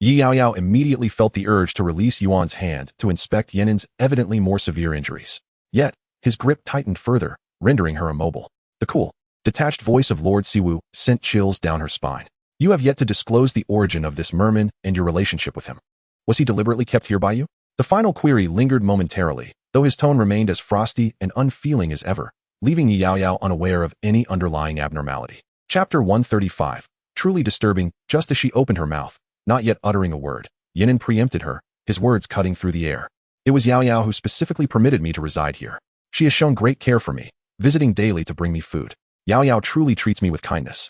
Yaoyao immediately felt the urge to release Yuan's hand to inspect Yan'an's evidently more severe injuries. Yet, his grip tightened further, rendering her immobile. The cool, detached voice of Lord Siwu sent chills down her spine. You have yet to disclose the origin of this merman and your relationship with him. Was he deliberately kept here by you? The final query lingered momentarily, though his tone remained as frosty and unfeeling as ever, leaving Yaoyao unaware of any underlying abnormality. Chapter 135. Truly disturbing. Just as she opened her mouth, not yet uttering a word, Yan'an preempted her, his words cutting through the air. It was Yaoyao who specifically permitted me to reside here. She has shown great care for me, visiting daily to bring me food. Yaoyao truly treats me with kindness.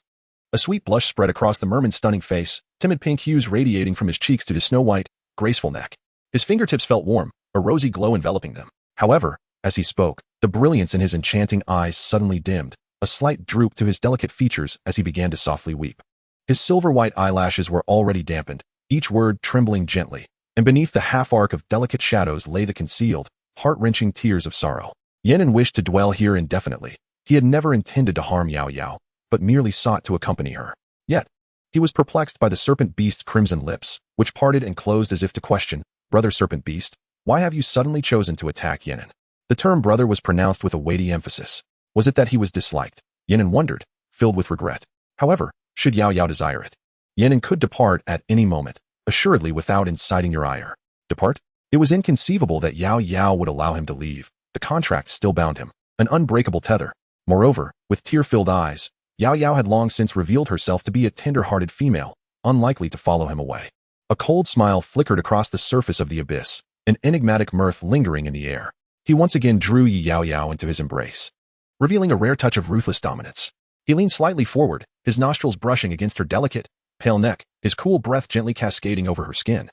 A sweet blush spread across the merman's stunning face, timid pink hues radiating from his cheeks to his snow-white, graceful neck. His fingertips felt warm, a rosy glow enveloping them. However, as he spoke, the brilliance in his enchanting eyes suddenly dimmed, a slight droop to his delicate features as he began to softly weep. His silver-white eyelashes were already dampened, each word trembling gently, and beneath the half-arc of delicate shadows lay the concealed, heart-wrenching tears of sorrow. Yan'an wished to dwell here indefinitely. He had never intended to harm Yaoyao, but merely sought to accompany her. Yet, he was perplexed by the serpent beast's crimson lips, which parted and closed as if to question, Brother Serpent Beast, why have you suddenly chosen to attack Yan'an? The term brother was pronounced with a weighty emphasis. Was it that he was disliked? Yan'an wondered, filled with regret. However, should Yaoyao desire it, Yan'an could depart at any moment, assuredly without inciting your ire. Depart? It was inconceivable that Yaoyao would allow him to leave. The contract still bound him, an unbreakable tether. Moreover, with tear-filled eyes, Yaoyao had long since revealed herself to be a tender-hearted female, unlikely to follow him away. A cold smile flickered across the surface of the abyss, an enigmatic mirth lingering in the air. He once again drew Yaoyao into his embrace, revealing a rare touch of ruthless dominance. He leaned slightly forward, his nostrils brushing against her delicate, pale neck, his cool breath gently cascading over her skin,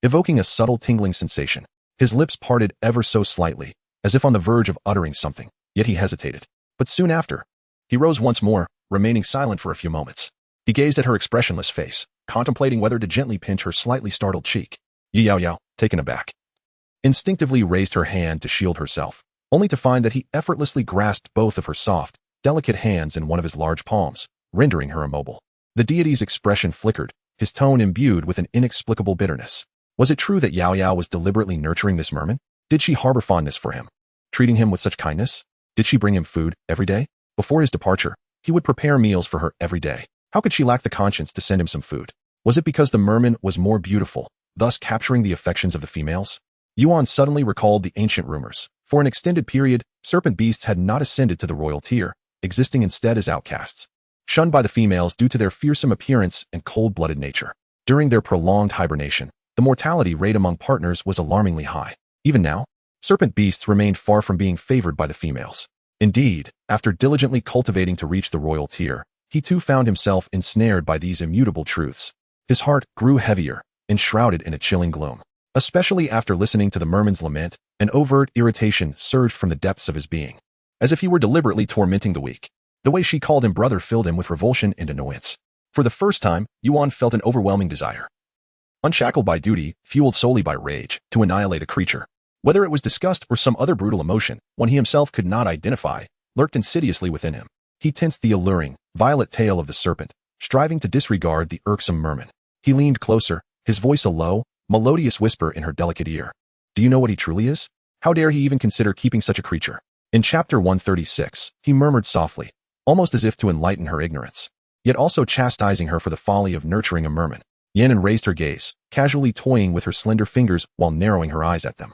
evoking a subtle tingling sensation. His lips parted ever so slightly, as if on the verge of uttering something, yet he hesitated. But soon after, he rose once more, remaining silent for a few moments. He gazed at her expressionless face, contemplating whether to gently pinch her slightly startled cheek. Yaoyao, taken aback, instinctively raised her hand to shield herself, only to find that he effortlessly grasped both of her soft, delicate hands in one of his large palms, rendering her immobile. The deity's expression flickered, his tone imbued with an inexplicable bitterness. Was it true that Yaoyao was deliberately nurturing this merman? Did she harbor fondness for him, treating him with such kindness? Did she bring him food every day? Before his departure, he would prepare meals for her every day. How could she lack the conscience to send him some food? Was it because the merman was more beautiful, thus capturing the affections of the females? Yuan suddenly recalled the ancient rumors. For an extended period, serpent beasts had not ascended to the royal tier, existing instead as outcasts, shunned by the females due to their fearsome appearance and cold-blooded nature. During their prolonged hibernation, the mortality rate among partners was alarmingly high. Even now, serpent beasts remained far from being favored by the females. Indeed, after diligently cultivating to reach the royal tier, he too found himself ensnared by these immutable truths. His heart grew heavier, enshrouded in a chilling gloom. Especially after listening to the merman's lament, an overt irritation surged from the depths of his being, as if he were deliberately tormenting the weak. The way she called him brother filled him with revulsion and annoyance. For the first time, Yuan felt an overwhelming desire, unshackled by duty, fueled solely by rage, to annihilate a creature. Whether it was disgust or some other brutal emotion, one he himself could not identify, lurked insidiously within him. He tensed the alluring, violet tail of the serpent, striving to disregard the irksome merman. He leaned closer, his voice a low, melodious whisper in her delicate ear. Do you know what he truly is? How dare he even consider keeping such a creature? In chapter 136, he murmured softly, almost as if to enlighten her ignorance, yet also chastising her for the folly of nurturing a merman. Yan'an raised her gaze, casually toying with her slender fingers while narrowing her eyes at them.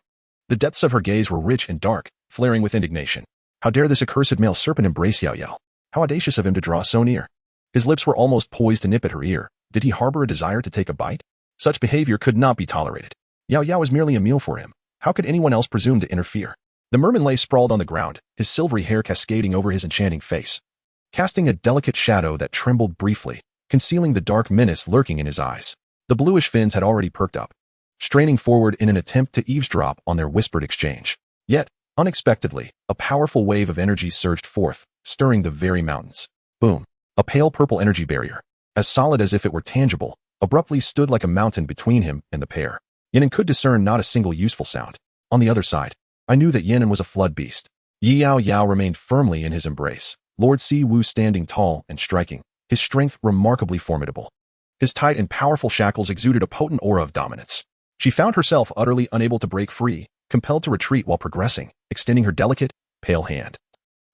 The depths of her gaze were rich and dark, flaring with indignation. How dare this accursed male serpent embrace Yaoyao? How audacious of him to draw so near. His lips were almost poised to nip at her ear. Did he harbor a desire to take a bite? Such behavior could not be tolerated. Yaoyao was merely a meal for him. How could anyone else presume to interfere? The merman lay sprawled on the ground, his silvery hair cascading over his enchanting face, casting a delicate shadow that trembled briefly, concealing the dark menace lurking in his eyes. The bluish fins had already perked up, straining forward in an attempt to eavesdrop on their whispered exchange. Yet, unexpectedly, a powerful wave of energy surged forth, stirring the very mountains. Boom! A pale purple energy barrier, as solid as if it were tangible, abruptly stood like a mountain between him and the pair. Yanan could discern not a single useful sound. On the other side, I knew that Yanan was a flood beast. Yaoyao remained firmly in his embrace, Lord Siwu standing tall and striking, his strength remarkably formidable. His tight and powerful shackles exuded a potent aura of dominance. She found herself utterly unable to break free, compelled to retreat while progressing, extending her delicate, pale hand.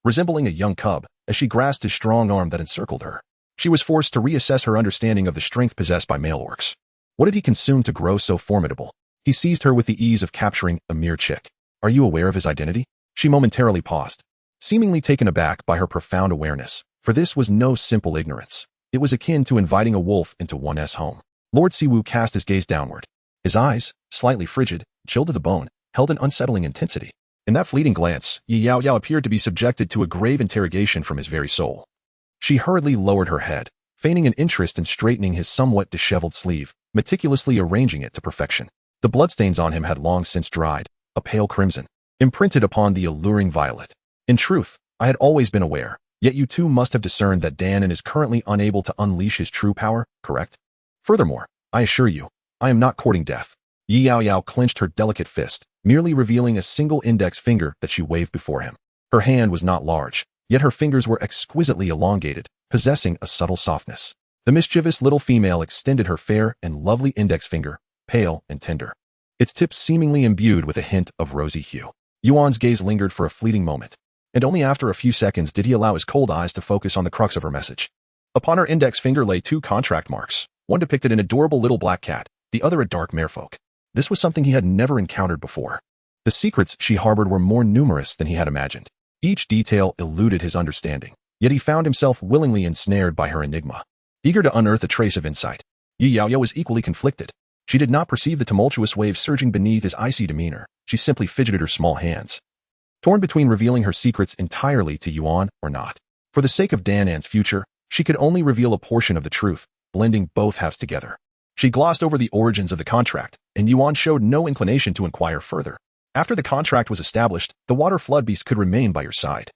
Resembling a young cub, as she grasped his strong arm that encircled her, she was forced to reassess her understanding of the strength possessed by male orcs. What had he consumed to grow so formidable? He seized her with the ease of capturing a mere chick. Are you aware of his identity? She momentarily paused, seemingly taken aback by her profound awareness, for this was no simple ignorance. It was akin to inviting a wolf into one's home. Lord Siwu cast his gaze downward. His eyes, slightly frigid, chilled to the bone, held an unsettling intensity. In that fleeting glance, Yaoyao appeared to be subjected to a grave interrogation from his very soul. She hurriedly lowered her head, feigning an interest in straightening his somewhat disheveled sleeve, meticulously arranging it to perfection. The bloodstains on him had long since dried, a pale crimson, imprinted upon the alluring violet. In truth, I had always been aware, yet you too must have discerned that Danon is currently unable to unleash his true power, correct? Furthermore, I assure you, I am not courting death. Yaoyao clenched her delicate fist, merely revealing a single index finger that she waved before him. Her hand was not large, yet her fingers were exquisitely elongated, possessing a subtle softness. The mischievous little female extended her fair and lovely index finger, pale and tender, its tips seemingly imbued with a hint of rosy hue. Yuan's gaze lingered for a fleeting moment, and only after a few seconds did he allow his cold eyes to focus on the crux of her message. Upon her index finger lay two contract marks, one depicted an adorable little black cat, the other a dark merfolk. This was something he had never encountered before. The secrets she harbored were more numerous than he had imagined. Each detail eluded his understanding, yet he found himself willingly ensnared by her enigma. Eager to unearth a trace of insight, Yaoyao was equally conflicted. She did not perceive the tumultuous waves surging beneath his icy demeanor. She simply fidgeted her small hands, torn between revealing her secrets entirely to Yuan or not. For the sake of Danan's future, she could only reveal a portion of the truth, blending both halves together. She glossed over the origins of the contract, and Yuan showed no inclination to inquire further. After the contract was established, the water flood beast could remain by your side.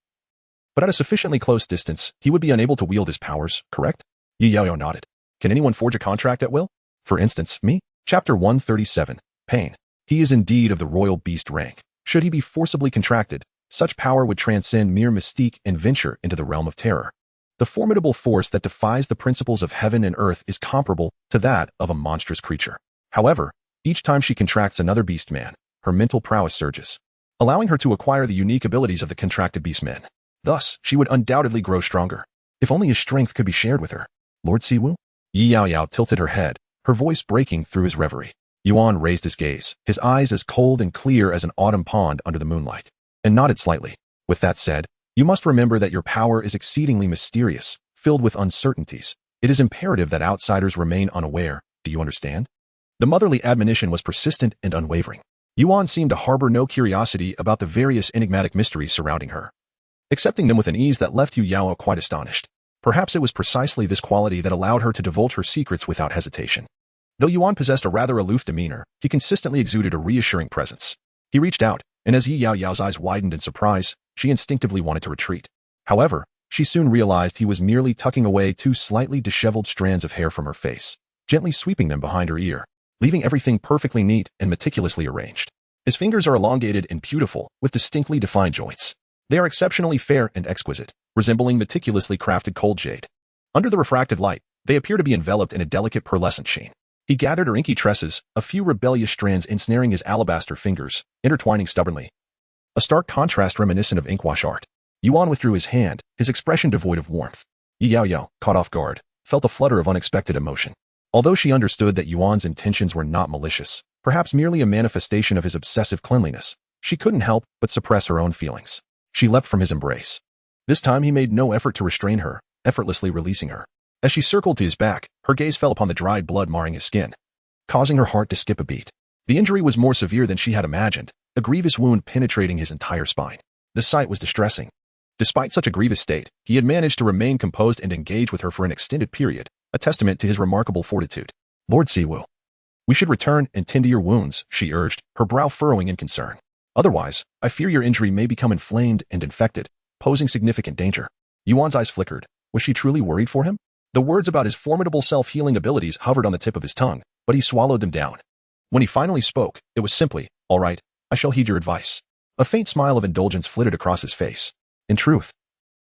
But at a sufficiently close distance, he would be unable to wield his powers, correct? Yaoyao nodded. Can anyone forge a contract at will? For instance, me? Chapter 137. Pain. He is indeed of the royal beast rank. Should he be forcibly contracted, such power would transcend mere mystique and venture into the realm of terror. The formidable force that defies the principles of heaven and earth is comparable to that of a monstrous creature. However, each time she contracts another beast man, her mental prowess surges, allowing her to acquire the unique abilities of the contracted beast men. Thus, she would undoubtedly grow stronger. If only his strength could be shared with her. Lord Siwu? Yaoyao tilted her head, her voice breaking through his reverie. Yuan raised his gaze, his eyes as cold and clear as an autumn pond under the moonlight, and nodded slightly. With that said, you must remember that your power is exceedingly mysterious, filled with uncertainties. It is imperative that outsiders remain unaware. Do you understand? The motherly admonition was persistent and unwavering. Yuan seemed to harbor no curiosity about the various enigmatic mysteries surrounding her, accepting them with an ease that left Yaoyao quite astonished. Perhaps it was precisely this quality that allowed her to divulge her secrets without hesitation. Though Yuan possessed a rather aloof demeanor, he consistently exuded a reassuring presence. He reached out, and as Yaoyao's eyes widened in surprise, she instinctively wanted to retreat. However, she soon realized he was merely tucking away two slightly disheveled strands of hair from her face, gently sweeping them behind her ear, leaving everything perfectly neat and meticulously arranged. His fingers are elongated and beautiful, with distinctly defined joints. They are exceptionally fair and exquisite, resembling meticulously crafted cold jade. Under the refracted light, they appear to be enveloped in a delicate pearlescent sheen. He gathered her inky tresses, a few rebellious strands ensnaring his alabaster fingers, intertwining stubbornly. A stark contrast reminiscent of inkwash art. Yuan withdrew his hand, his expression devoid of warmth. Yaoyao, caught off guard, felt a flutter of unexpected emotion. Although she understood that Yuan's intentions were not malicious, perhaps merely a manifestation of his obsessive cleanliness, she couldn't help but suppress her own feelings. She leapt from his embrace. This time he made no effort to restrain her, effortlessly releasing her. As she circled to his back, her gaze fell upon the dried blood marring his skin, causing her heart to skip a beat. The injury was more severe than she had imagined, a grievous wound penetrating his entire spine. The sight was distressing. Despite such a grievous state, he had managed to remain composed and engage with her for an extended period, a testament to his remarkable fortitude. Lord Siwu, we should return and tend to your wounds, she urged, her brow furrowing in concern. Otherwise, I fear your injury may become inflamed and infected, posing significant danger. Yuan's eyes flickered. Was she truly worried for him? The words about his formidable self-healing abilities hovered on the tip of his tongue, but he swallowed them down. When he finally spoke, it was simply, "All right, I shall heed your advice." A faint smile of indulgence flitted across his face. In truth,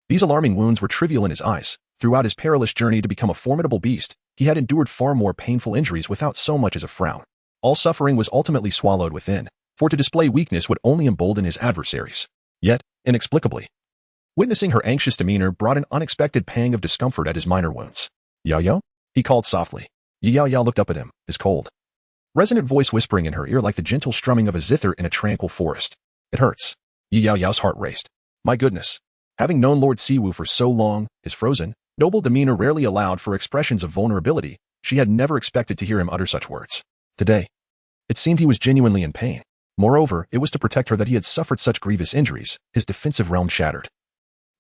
these alarming wounds were trivial in his eyes. Throughout his perilous journey to become a formidable beast, he had endured far more painful injuries without so much as a frown. All suffering was ultimately swallowed within, for to display weakness would only embolden his adversaries. Yet, inexplicably, witnessing her anxious demeanor brought an unexpected pang of discomfort at his minor wounds. "Yaoyao?" he called softly. Yaoyao looked up at him, his cold, resonant voice whispering in her ear like the gentle strumming of a zither in a tranquil forest. "It hurts." Yaoyao's heart raced. My goodness. Having known Lord Siwu for so long, his frozen, noble demeanor rarely allowed for expressions of vulnerability. She had never expected to hear him utter such words. Today, it seemed he was genuinely in pain. Moreover, it was to protect her that he had suffered such grievous injuries, his defensive realm shattered,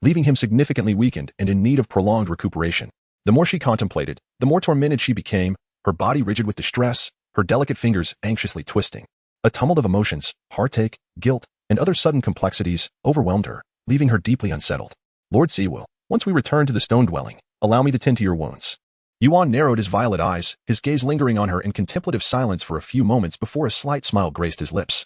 leaving him significantly weakened and in need of prolonged recuperation. The more she contemplated, the more tormented she became, her body rigid with distress, her delicate fingers anxiously twisting. A tumult of emotions, heartache, guilt, and other sudden complexities overwhelmed her, leaving her deeply unsettled. "Lord Siwu, once we return to the stone dwelling, allow me to tend to your wounds." Yuan narrowed his violet eyes, his gaze lingering on her in contemplative silence for a few moments before a slight smile graced his lips.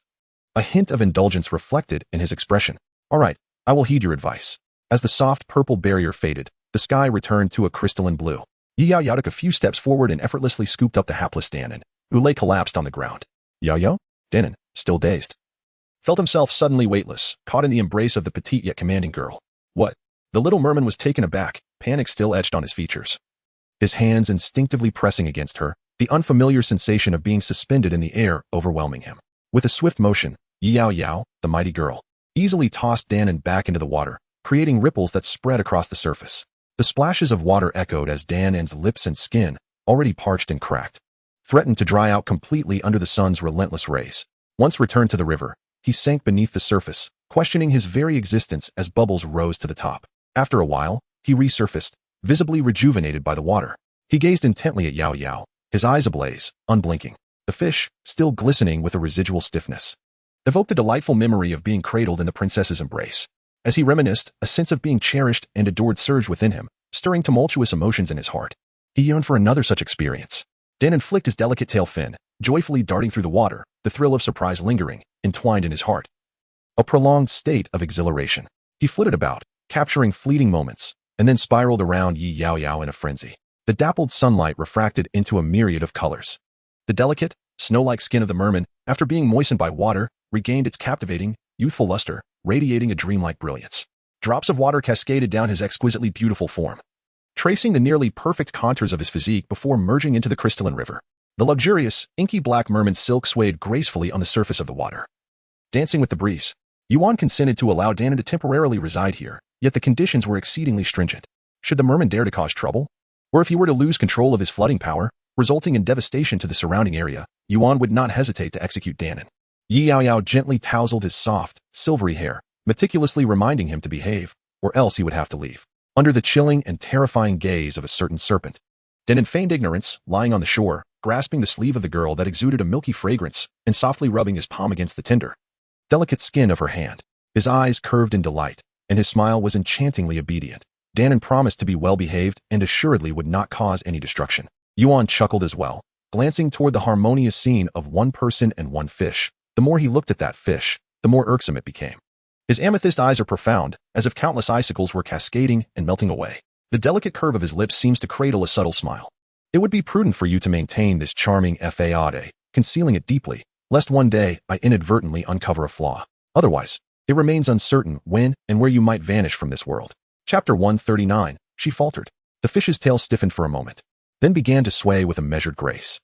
A hint of indulgence reflected in his expression. "All right, I will heed your advice." As the soft purple barrier faded, the sky returned to a crystalline blue. Yaoyao took a few steps forward and effortlessly scooped up the hapless Danon, who lay collapsed on the ground. Yaoyao? Danon, still dazed, felt himself suddenly weightless, caught in the embrace of the petite yet commanding girl. "What?" The little merman was taken aback, panic still etched on his features. His hands instinctively pressing against her, the unfamiliar sensation of being suspended in the air overwhelming him. With a swift motion, Yaoyao, the mighty girl, easily tossed Danon back into the water, creating ripples that spread across the surface. The splashes of water echoed as Danon's lips and skin, already parched and cracked, threatened to dry out completely under the sun's relentless rays. Once returned to the river, he sank beneath the surface, questioning his very existence as bubbles rose to the top. After a while, he resurfaced, visibly rejuvenated by the water. He gazed intently at Yaoyao, his eyes ablaze, unblinking. The fish, still glistening with a residual stiffness, evoked a delightful memory of being cradled in the princess's embrace. As he reminisced, a sense of being cherished and adored surged within him, stirring tumultuous emotions in his heart. He yearned for another such experience. Danon flicked his delicate tail fin, joyfully darting through the water, the thrill of surprise lingering, entwined in his heart. A prolonged state of exhilaration. He flitted about, capturing fleeting moments, and then spiraled around Yaoyao in a frenzy. The dappled sunlight refracted into a myriad of colors. The delicate, snow-like skin of the merman, after being moistened by water, regained its captivating, youthful luster, radiating a dreamlike brilliance. Drops of water cascaded down his exquisitely beautiful form, tracing the nearly perfect contours of his physique before merging into the crystalline river. The luxurious, inky black merman's silk swayed gracefully on the surface of the water, dancing with the breeze. Yuan consented to allow Danon to temporarily reside here, yet the conditions were exceedingly stringent. Should the merman dare to cause trouble? Or if he were to lose control of his flooding power, resulting in devastation to the surrounding area, Yuan would not hesitate to execute Danon. Yaoyao gently tousled his soft, silvery hair, meticulously reminding him to behave, or else he would have to leave. Under the chilling and terrifying gaze of a certain serpent, Danon feigned ignorance, lying on the shore, grasping the sleeve of the girl that exuded a milky fragrance, and softly rubbing his palm against the tender, delicate skin of her hand. His eyes curved in delight, and his smile was enchantingly obedient. Danon promised to be well-behaved and assuredly would not cause any destruction. Yuan chuckled as well, glancing toward the harmonious scene of one person and one fish. The more he looked at that fish, the more irksome it became. His amethyst eyes are profound, as if countless icicles were cascading and melting away. The delicate curve of his lips seems to cradle a subtle smile. It would be prudent for you to maintain this charming faade, concealing it deeply, lest one day I inadvertently uncover a flaw. Otherwise, it remains uncertain when and where you might vanish from this world. Chapter 139, she faltered. The fish's tail stiffened for a moment, then began to sway with a measured grace.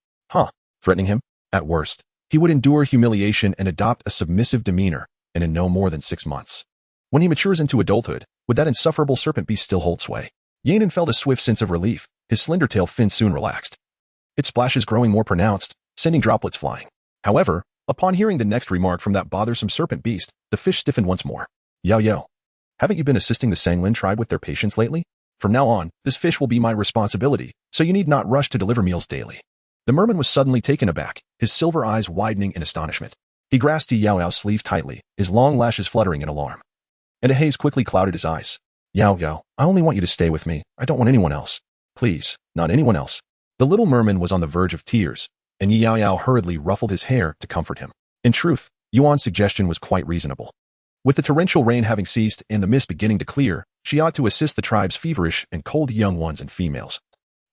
Threatening him? At worst, he would endure humiliation and adopt a submissive demeanor, and in no more than 6 months. When he matures into adulthood, would that insufferable serpent beast still hold sway? Yaoyao felt a swift sense of relief. His slender tail fin soon relaxed, its splashes growing more pronounced, sending droplets flying. However, upon hearing the next remark from that bothersome serpent beast, the fish stiffened once more. Yaoyao, haven't you been assisting the Sanglin tribe with their patients lately? From now on, this fish will be my responsibility, so you need not rush to deliver meals daily. The merman was suddenly taken aback, his silver eyes widening in astonishment. He grasped Yaoyao's sleeve tightly, his long lashes fluttering in alarm. And a haze quickly clouded his eyes. Yaoyao, I only want you to stay with me. I don't want anyone else. Please, not anyone else. The little merman was on the verge of tears, and Yaoyao hurriedly ruffled his hair to comfort him. In truth, Yuan's suggestion was quite reasonable. With the torrential rain having ceased and the mist beginning to clear, she ought to assist the tribe's feverish and cold young ones and females,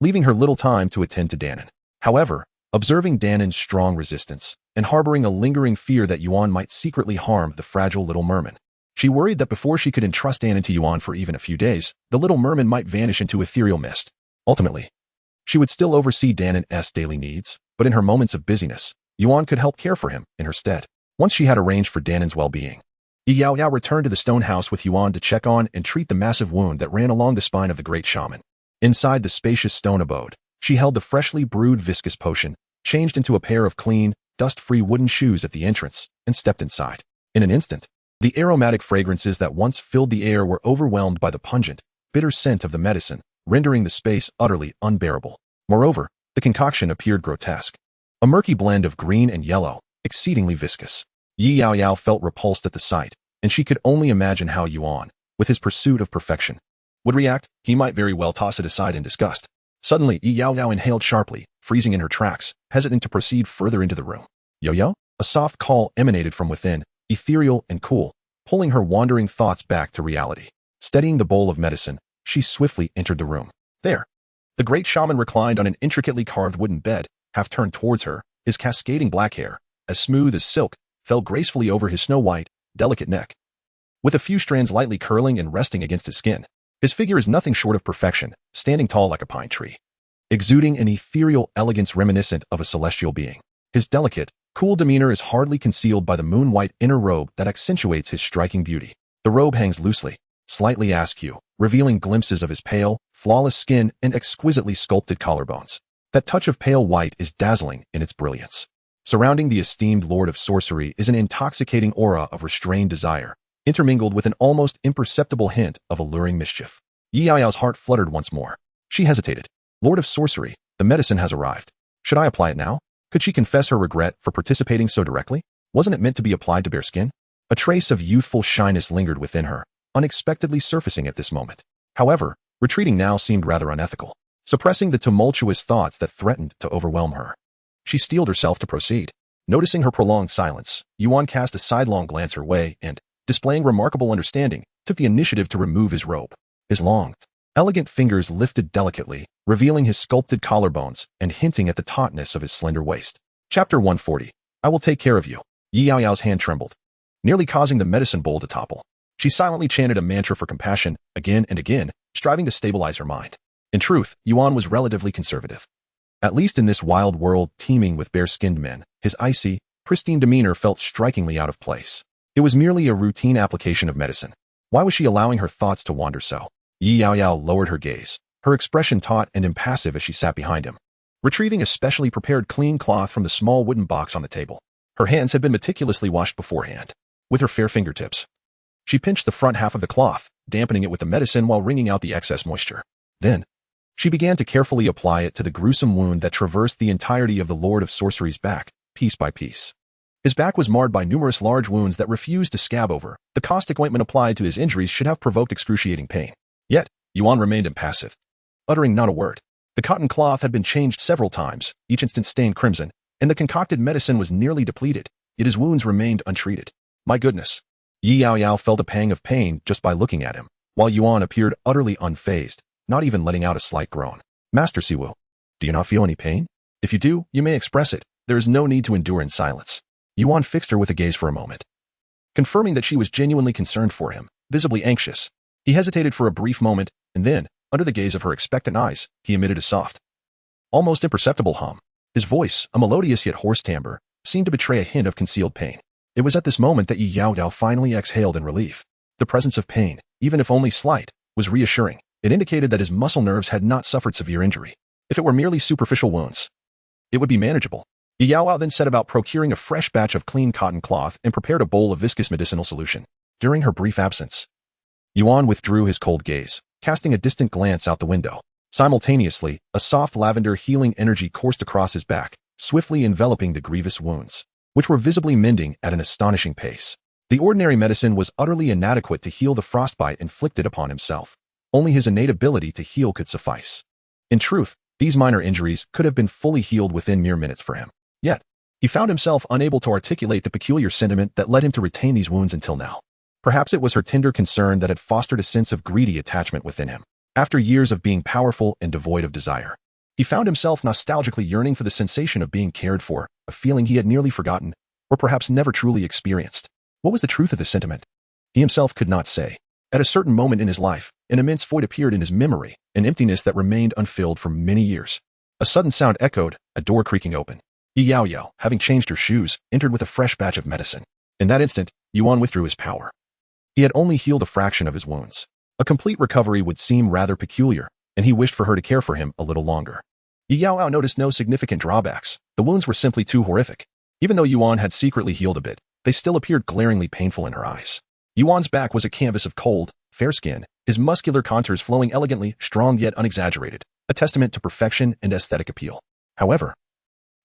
leaving her little time to attend to Danon. However, observing Danon's strong resistance, and harboring a lingering fear that Yuan might secretly harm the fragile little merman, she worried that before she could entrust Danon to Yuan for even a few days, the little merman might vanish into ethereal mist. Ultimately, she would still oversee Danon's daily needs, but in her moments of busyness, Yuan could help care for him in her stead. Once she had arranged for Danon's well-being, Yaoyao returned to the stone house with Yuan to check on and treat the massive wound that ran along the spine of the great shaman. Inside the spacious stone abode, she held the freshly brewed viscous potion, changed into a pair of clean, dust-free wooden shoes at the entrance, and stepped inside. In an instant, the aromatic fragrances that once filled the air were overwhelmed by the pungent, bitter scent of the medicine, rendering the space utterly unbearable. Moreover, the concoction appeared grotesque. A murky blend of green and yellow, exceedingly viscous. Yaoyao felt repulsed at the sight, and she could only imagine how Yuan, with his pursuit of perfection, would react. He might very well toss it aside in disgust. Suddenly, Yaoyao inhaled sharply, freezing in her tracks, hesitant to proceed further into the room. Yo-yo? A soft call emanated from within, ethereal and cool, pulling her wandering thoughts back to reality. Steadying the bowl of medicine, she swiftly entered the room. There, the great shaman reclined on an intricately carved wooden bed, half turned towards her. His cascading black hair, as smooth as silk, fell gracefully over his snow-white, delicate neck, with a few strands lightly curling and resting against his skin. His figure is nothing short of perfection, standing tall like a pine tree, exuding an ethereal elegance reminiscent of a celestial being. His delicate, cool demeanor is hardly concealed by the moon-white inner robe that accentuates his striking beauty. The robe hangs loosely, slightly askew, revealing glimpses of his pale, flawless skin and exquisitely sculpted collarbones. That touch of pale white is dazzling in its brilliance. Surrounding the esteemed Lord of Sorcery is an intoxicating aura of restrained desire, intermingled with an almost imperceptible hint of alluring mischief. Yaoyao's heart fluttered once more. She hesitated. Lord of Sorcery, the medicine has arrived. Should I apply it now? Could she confess her regret for participating so directly? Wasn't it meant to be applied to bare skin? A trace of youthful shyness lingered within her, unexpectedly surfacing at this moment. However, retreating now seemed rather unethical, suppressing the tumultuous thoughts that threatened to overwhelm her. She steeled herself to proceed. Noticing her prolonged silence, Yuan cast a sidelong glance her way and, displaying remarkable understanding, took the initiative to remove his robe. His long, elegant fingers lifted delicately, revealing his sculpted collarbones and hinting at the tautness of his slender waist. Chapter 140. I will take care of you. Yaoyao's hand trembled, nearly causing the medicine bowl to topple. She silently chanted a mantra for compassion, again and again, striving to stabilize her mind. In truth, Yuan was relatively conservative. At least in this wild world teeming with bare-skinned men, his icy, pristine demeanor felt strikingly out of place. It was merely a routine application of medicine. Why was she allowing her thoughts to wander so? Yaoyao lowered her gaze, her expression taut and impassive as she sat behind him, retrieving a specially prepared clean cloth from the small wooden box on the table. Her hands had been meticulously washed beforehand. With her fair fingertips, she pinched the front half of the cloth, dampening it with the medicine while wringing out the excess moisture. Then, she began to carefully apply it to the gruesome wound that traversed the entirety of the Lord of Sorcery's back, piece by piece. His back was marred by numerous large wounds that refused to scab over. The caustic ointment applied to his injuries should have provoked excruciating pain. Yet, Yuan remained impassive, uttering not a word. The cotton cloth had been changed several times, each instant stained crimson, and the concocted medicine was nearly depleted, yet his wounds remained untreated. My goodness. Yaoyao felt a pang of pain just by looking at him, while Yuan appeared utterly unfazed, not even letting out a slight groan. Master Siwu, do you not feel any pain? If you do, you may express it. There is no need to endure in silence. Yuan fixed her with a gaze for a moment, confirming that she was genuinely concerned for him, visibly anxious. He hesitated for a brief moment, and then, under the gaze of her expectant eyes, he emitted a soft, almost imperceptible hum. His voice, a melodious yet hoarse timbre, seemed to betray a hint of concealed pain. It was at this moment that Yaoyao finally exhaled in relief. The presence of pain, even if only slight, was reassuring. It indicated that his muscle nerves had not suffered severe injury. If it were merely superficial wounds, it would be manageable. Yaoyao then set about procuring a fresh batch of clean cotton cloth and prepared a bowl of viscous medicinal solution. During her brief absence, Yuan withdrew his cold gaze, casting a distant glance out the window. Simultaneously, a soft lavender healing energy coursed across his back, swiftly enveloping the grievous wounds, which were visibly mending at an astonishing pace. The ordinary medicine was utterly inadequate to heal the frostbite inflicted upon himself. Only his innate ability to heal could suffice. In truth, these minor injuries could have been fully healed within mere minutes for him. Yet, he found himself unable to articulate the peculiar sentiment that led him to retain these wounds until now. Perhaps it was her tender concern that had fostered a sense of greedy attachment within him. After years of being powerful and devoid of desire, he found himself nostalgically yearning for the sensation of being cared for, a feeling he had nearly forgotten, or perhaps never truly experienced. What was the truth of this sentiment? He himself could not say. At a certain moment in his life, an immense void appeared in his memory, an emptiness that remained unfilled for many years. A sudden sound echoed, a door creaking open. Yaoyao, having changed her shoes, entered with a fresh batch of medicine. In that instant, Yuan withdrew his power. He had only healed a fraction of his wounds. A complete recovery would seem rather peculiar, and he wished for her to care for him a little longer. Yaoyao noticed no significant drawbacks. The wounds were simply too horrific. Even though Yuan had secretly healed a bit, they still appeared glaringly painful in her eyes. Yuan's back was a canvas of cold, fair skin, his muscular contours flowing elegantly, strong yet unexaggerated, a testament to perfection and aesthetic appeal. However,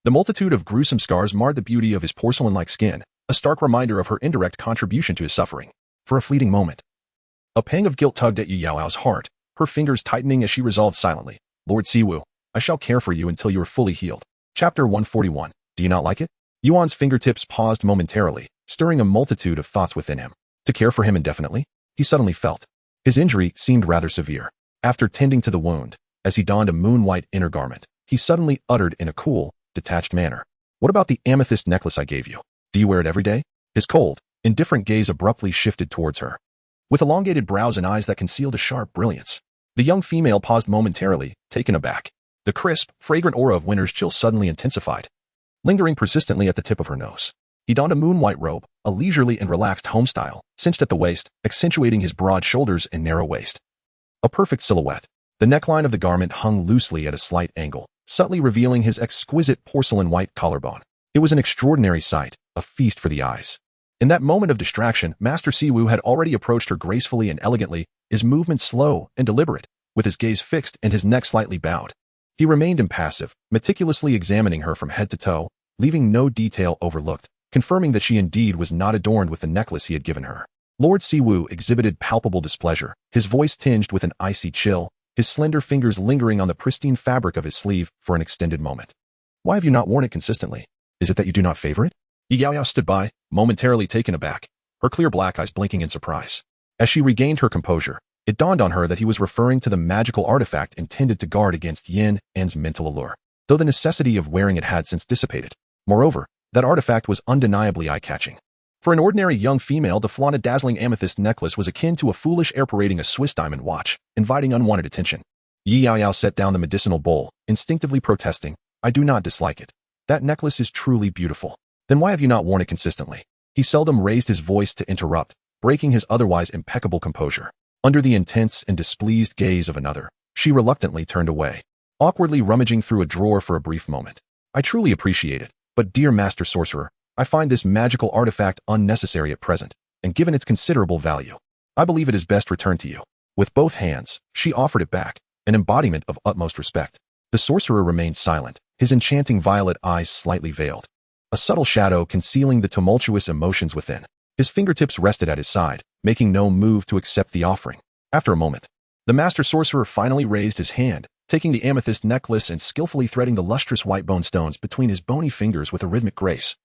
the multitude of gruesome scars marred the beauty of his porcelain-like skin, a stark reminder of her indirect contribution to his suffering. For a fleeting moment, a pang of guilt tugged at Yaoyao's heart, her fingers tightening as she resolved silently, "Lord Siwu, I shall care for you until you are fully healed." Chapter 141. Do you not like it? Yuan's fingertips paused momentarily, stirring a multitude of thoughts within him. To care for him indefinitely? He suddenly felt. His injury seemed rather severe. After tending to the wound, as he donned a moon-white inner garment, he suddenly uttered in a cool, detached manner, "What about the amethyst necklace I gave you? Do you wear it every day?" His cold, indifferent gaze abruptly shifted towards her. With elongated brows and eyes that concealed a sharp brilliance, the young female paused momentarily, taken aback. The crisp, fragrant aura of winter's chill suddenly intensified, lingering persistently at the tip of her nose. He donned a moon-white robe, a leisurely and relaxed home style, cinched at the waist, accentuating his broad shoulders and narrow waist. A perfect silhouette. The neckline of the garment hung loosely at a slight angle, subtly revealing his exquisite porcelain-white collarbone. It was an extraordinary sight, a feast for the eyes. In that moment of distraction, Master Siwu had already approached her gracefully and elegantly, his movements slow and deliberate, with his gaze fixed and his neck slightly bowed. He remained impassive, meticulously examining her from head to toe, leaving no detail overlooked, confirming that she indeed was not adorned with the necklace he had given her. Lord Siwu exhibited palpable displeasure, his voice tinged with an icy chill, his slender fingers lingering on the pristine fabric of his sleeve for an extended moment. "Why have you not worn it consistently? Is it that you do not favor it?" Yaoyao stood by, momentarily taken aback, her clear black eyes blinking in surprise. As she regained her composure, it dawned on her that he was referring to the magical artifact intended to guard against Yin An's mental allure, though the necessity of wearing it had since dissipated. Moreover, that artifact was undeniably eye-catching. For an ordinary young female, the flaunted dazzling amethyst necklace was akin to a foolish heir parading a Swiss diamond watch, inviting unwanted attention. Yaoyao set down the medicinal bowl, instinctively protesting, "I do not dislike it. That necklace is truly beautiful. Then why have you not worn it consistently?" He seldom raised his voice to interrupt, breaking his otherwise impeccable composure. Under the intense and displeased gaze of another, she reluctantly turned away, awkwardly rummaging through a drawer for a brief moment. "I truly appreciate it, but dear Master Sorcerer, I find this magical artifact unnecessary at present, and given its considerable value, I believe it is best returned to you." With both hands, she offered it back, an embodiment of utmost respect. The sorcerer remained silent, his enchanting violet eyes slightly veiled, a subtle shadow concealing the tumultuous emotions within. His fingertips rested at his side, making no move to accept the offering. After a moment, the master sorcerer finally raised his hand, taking the amethyst necklace and skillfully threading the lustrous white bone stones between his bony fingers with a rhythmic grace,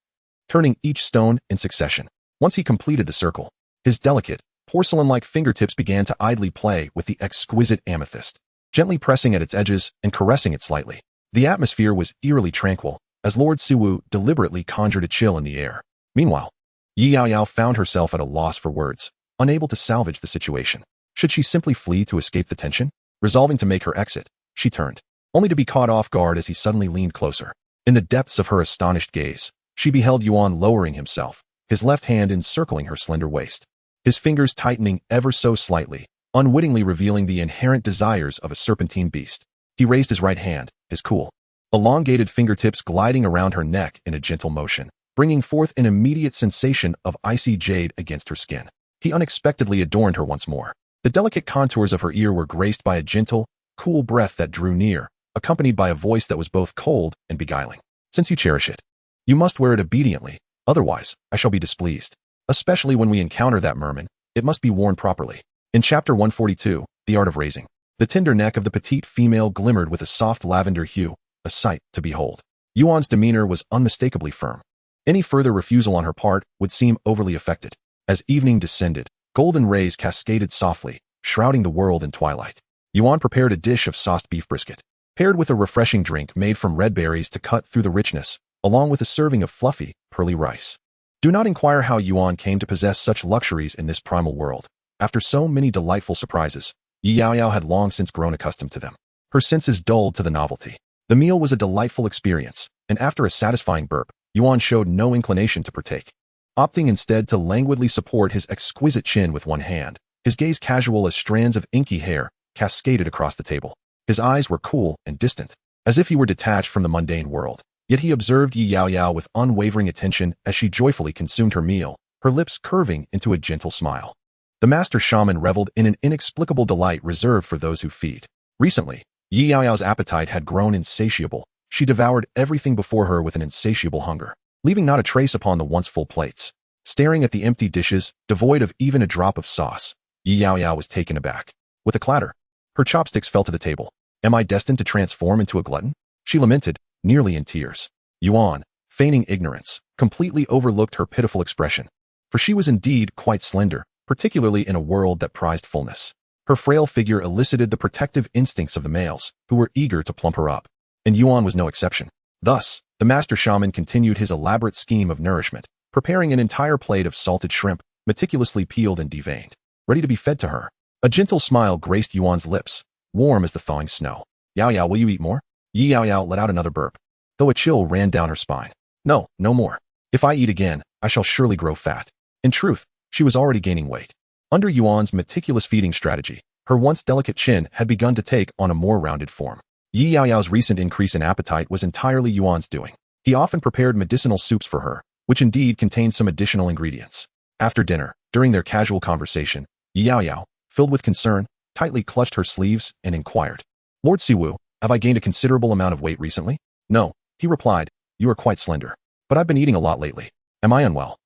turning each stone in succession. Once he completed the circle, his delicate, porcelain-like fingertips began to idly play with the exquisite amethyst, gently pressing at its edges and caressing it slightly. The atmosphere was eerily tranquil, as Lord Siwu deliberately conjured a chill in the air. Meanwhile, Yaoyao found herself at a loss for words, unable to salvage the situation. Should she simply flee to escape the tension? Resolving to make her exit, she turned, only to be caught off guard as he suddenly leaned closer. In the depths of her astonished gaze, she beheld Yuan lowering himself, his left hand encircling her slender waist, his fingers tightening ever so slightly, unwittingly revealing the inherent desires of a serpentine beast. He raised his right hand, his cool, elongated fingertips gliding around her neck in a gentle motion, bringing forth an immediate sensation of icy jade against her skin. He unexpectedly adorned her once more. The delicate contours of her ear were graced by a gentle, cool breath that drew near, accompanied by a voice that was both cold and beguiling. "Since you cherish it, you must wear it obediently, otherwise I shall be displeased. Especially when we encounter that merman, it must be worn properly." In Chapter 142, The Art of Raising, The tender neck of the petite female glimmered with a soft lavender hue, a sight to behold. Yuan's demeanor was unmistakably firm. Any further refusal on her part would seem overly affected. As evening descended, golden rays cascaded softly, shrouding the world in twilight. Yuan prepared a dish of sauced beef brisket, paired with a refreshing drink made from red berries to cut through the richness, along with a serving of fluffy, pearly rice. Do not inquire how Yuan came to possess such luxuries in this primal world. After so many delightful surprises, Yaoyao had long since grown accustomed to them. Her senses dulled to the novelty. The meal was a delightful experience, and after a satisfying burp, Yuan showed no inclination to partake. Opting instead to languidly support his exquisite chin with one hand, his gaze casual as strands of inky hair cascaded across the table. His eyes were cool and distant, as if he were detached from the mundane world. Yet he observed Yaoyao with unwavering attention as she joyfully consumed her meal, her lips curving into a gentle smile. The master shaman reveled in an inexplicable delight reserved for those who feed. Recently, Yaoyao's appetite had grown insatiable. She devoured everything before her with an insatiable hunger, leaving not a trace upon the once full plates. Staring at the empty dishes, devoid of even a drop of sauce, Yaoyao was taken aback. With a clatter, her chopsticks fell to the table. Am I destined to transform into a glutton? She lamented, nearly in tears. Yuan, feigning ignorance, completely overlooked her pitiful expression. For she was indeed quite slender, particularly in a world that prized fullness. Her frail figure elicited the protective instincts of the males, who were eager to plump her up. And Yuan was no exception. Thus, the master shaman continued his elaborate scheme of nourishment, preparing an entire plate of salted shrimp, meticulously peeled and deveined, ready to be fed to her. A gentle smile graced Yuan's lips, warm as the thawing snow. Yaoyao, will you eat more? Yaoyao let out another burp, though a chill ran down her spine. No, no more. If I eat again, I shall surely grow fat. In truth, she was already gaining weight. Under Yuan's meticulous feeding strategy, her once delicate chin had begun to take on a more rounded form. Yaoyao's recent increase in appetite was entirely Yuan's doing. He often prepared medicinal soups for her, which indeed contained some additional ingredients. After dinner, during their casual conversation, Yaoyao, filled with concern, tightly clutched her sleeves and inquired, Lord Siwu, have I gained a considerable amount of weight recently? No, he replied, you are quite slender. But I've been eating a lot lately. Am I unwell?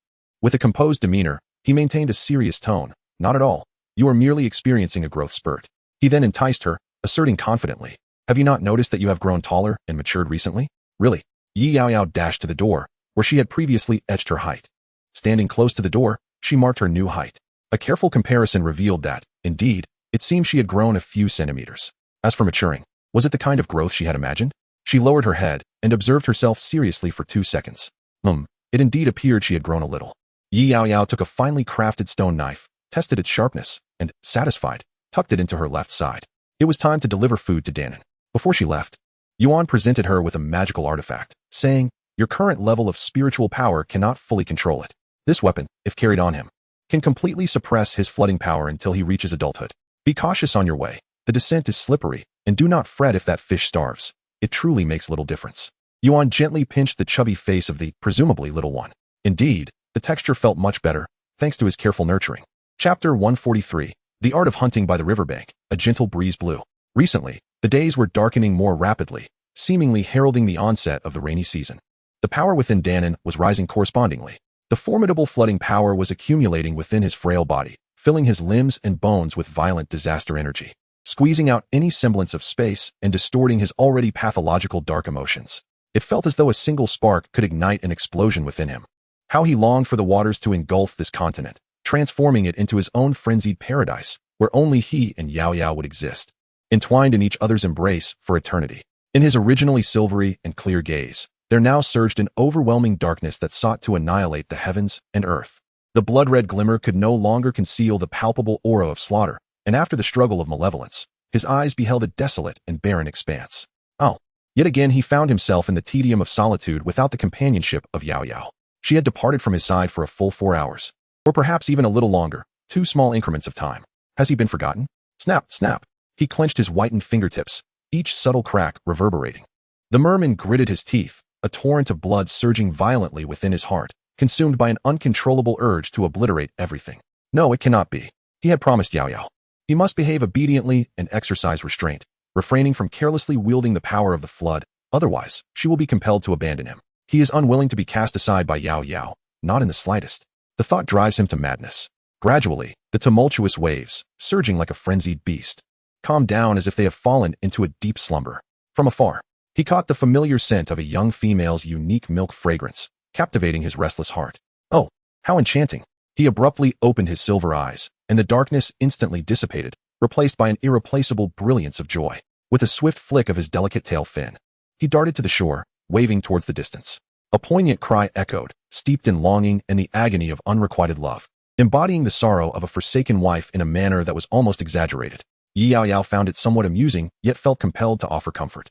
With a composed demeanor, he maintained a serious tone. Not at all. You are merely experiencing a growth spurt. He then enticed her, asserting confidently, have you not noticed that you have grown taller and matured recently? Really? Yaoyao dashed to the door, where she had previously etched her height. Standing close to the door, she marked her new height. A careful comparison revealed that, indeed, it seemed she had grown a few centimeters. As for maturing, was it the kind of growth she had imagined? She lowered her head and observed herself seriously for 2 seconds. It indeed appeared she had grown a little. Yaoyao took a finely crafted stone knife, tested its sharpness, and, satisfied, tucked it into her left side. It was time to deliver food to Danon. Before she left, Yuan presented her with a magical artifact, saying, your current level of spiritual power cannot fully control it. This weapon, if carried on him, can completely suppress his flooding power until he reaches adulthood. Be cautious on your way. The descent is slippery, and do not fret if that fish starves. It truly makes little difference. Yuan gently pinched the chubby face of the, presumably little one. Indeed, the texture felt much better, thanks to his careful nurturing. Chapter 143, The Art of Hunting by the Riverbank. A gentle breeze blew. Recently, the days were darkening more rapidly, seemingly heralding the onset of the rainy season. The power within Danon was rising correspondingly. The formidable flooding power was accumulating within his frail body, filling his limbs and bones with violent disaster energy, squeezing out any semblance of space and distorting his already pathological dark emotions. It felt as though a single spark could ignite an explosion within him. How he longed for the waters to engulf this continent, transforming it into his own frenzied paradise, where only he and Yaoyao would exist, entwined in each other's embrace for eternity. In his originally silvery and clear gaze, there now surged an overwhelming darkness that sought to annihilate the heavens and earth. The blood-red glimmer could no longer conceal the palpable aura of slaughter, and after the struggle of malevolence, his eyes beheld a desolate and barren expanse. Oh, yet again he found himself in the tedium of solitude without the companionship of Yaoyao. She had departed from his side for a full 4 hours, or perhaps even a little longer, 2 small increments of time. Has he been forgotten? Snap, snap. He clenched his whitened fingertips, each subtle crack reverberating. The merman gritted his teeth, a torrent of blood surging violently within his heart, consumed by an uncontrollable urge to obliterate everything. No, it cannot be. He had promised Yaoyao. He must behave obediently and exercise restraint, refraining from carelessly wielding the power of the flood, otherwise she will be compelled to abandon him. He is unwilling to be cast aside by Yaoyao, not in the slightest. The thought drives him to madness. Gradually, the tumultuous waves, surging like a frenzied beast, calmed down as if they have fallen into a deep slumber. From afar, he caught the familiar scent of a young female's unique milk fragrance, captivating his restless heart. Oh, how enchanting! He abruptly opened his silver eyes, and the darkness instantly dissipated, replaced by an irreplaceable brilliance of joy. With a swift flick of his delicate tail fin, he darted to the shore, waving towards the distance. A poignant cry echoed, steeped in longing and the agony of unrequited love, embodying the sorrow of a forsaken wife in a manner that was almost exaggerated. Yaoyao found it somewhat amusing, yet felt compelled to offer comfort.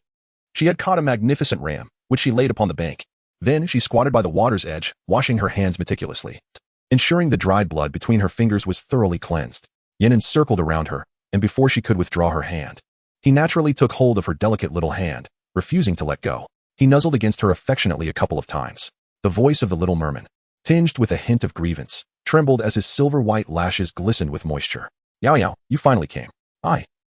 She had caught a magnificent ram, which she laid upon the bank. Then she squatted by the water's edge, washing her hands meticulously, ensuring the dried blood between her fingers was thoroughly cleansed. Yanin circled around her, and before she could withdraw her hand, he naturally took hold of her delicate little hand, refusing to let go. He nuzzled against her affectionately a couple of times. The voice of the little merman, tinged with a hint of grievance, trembled as his silver-white lashes glistened with moisture. Yaoyao, you finally came.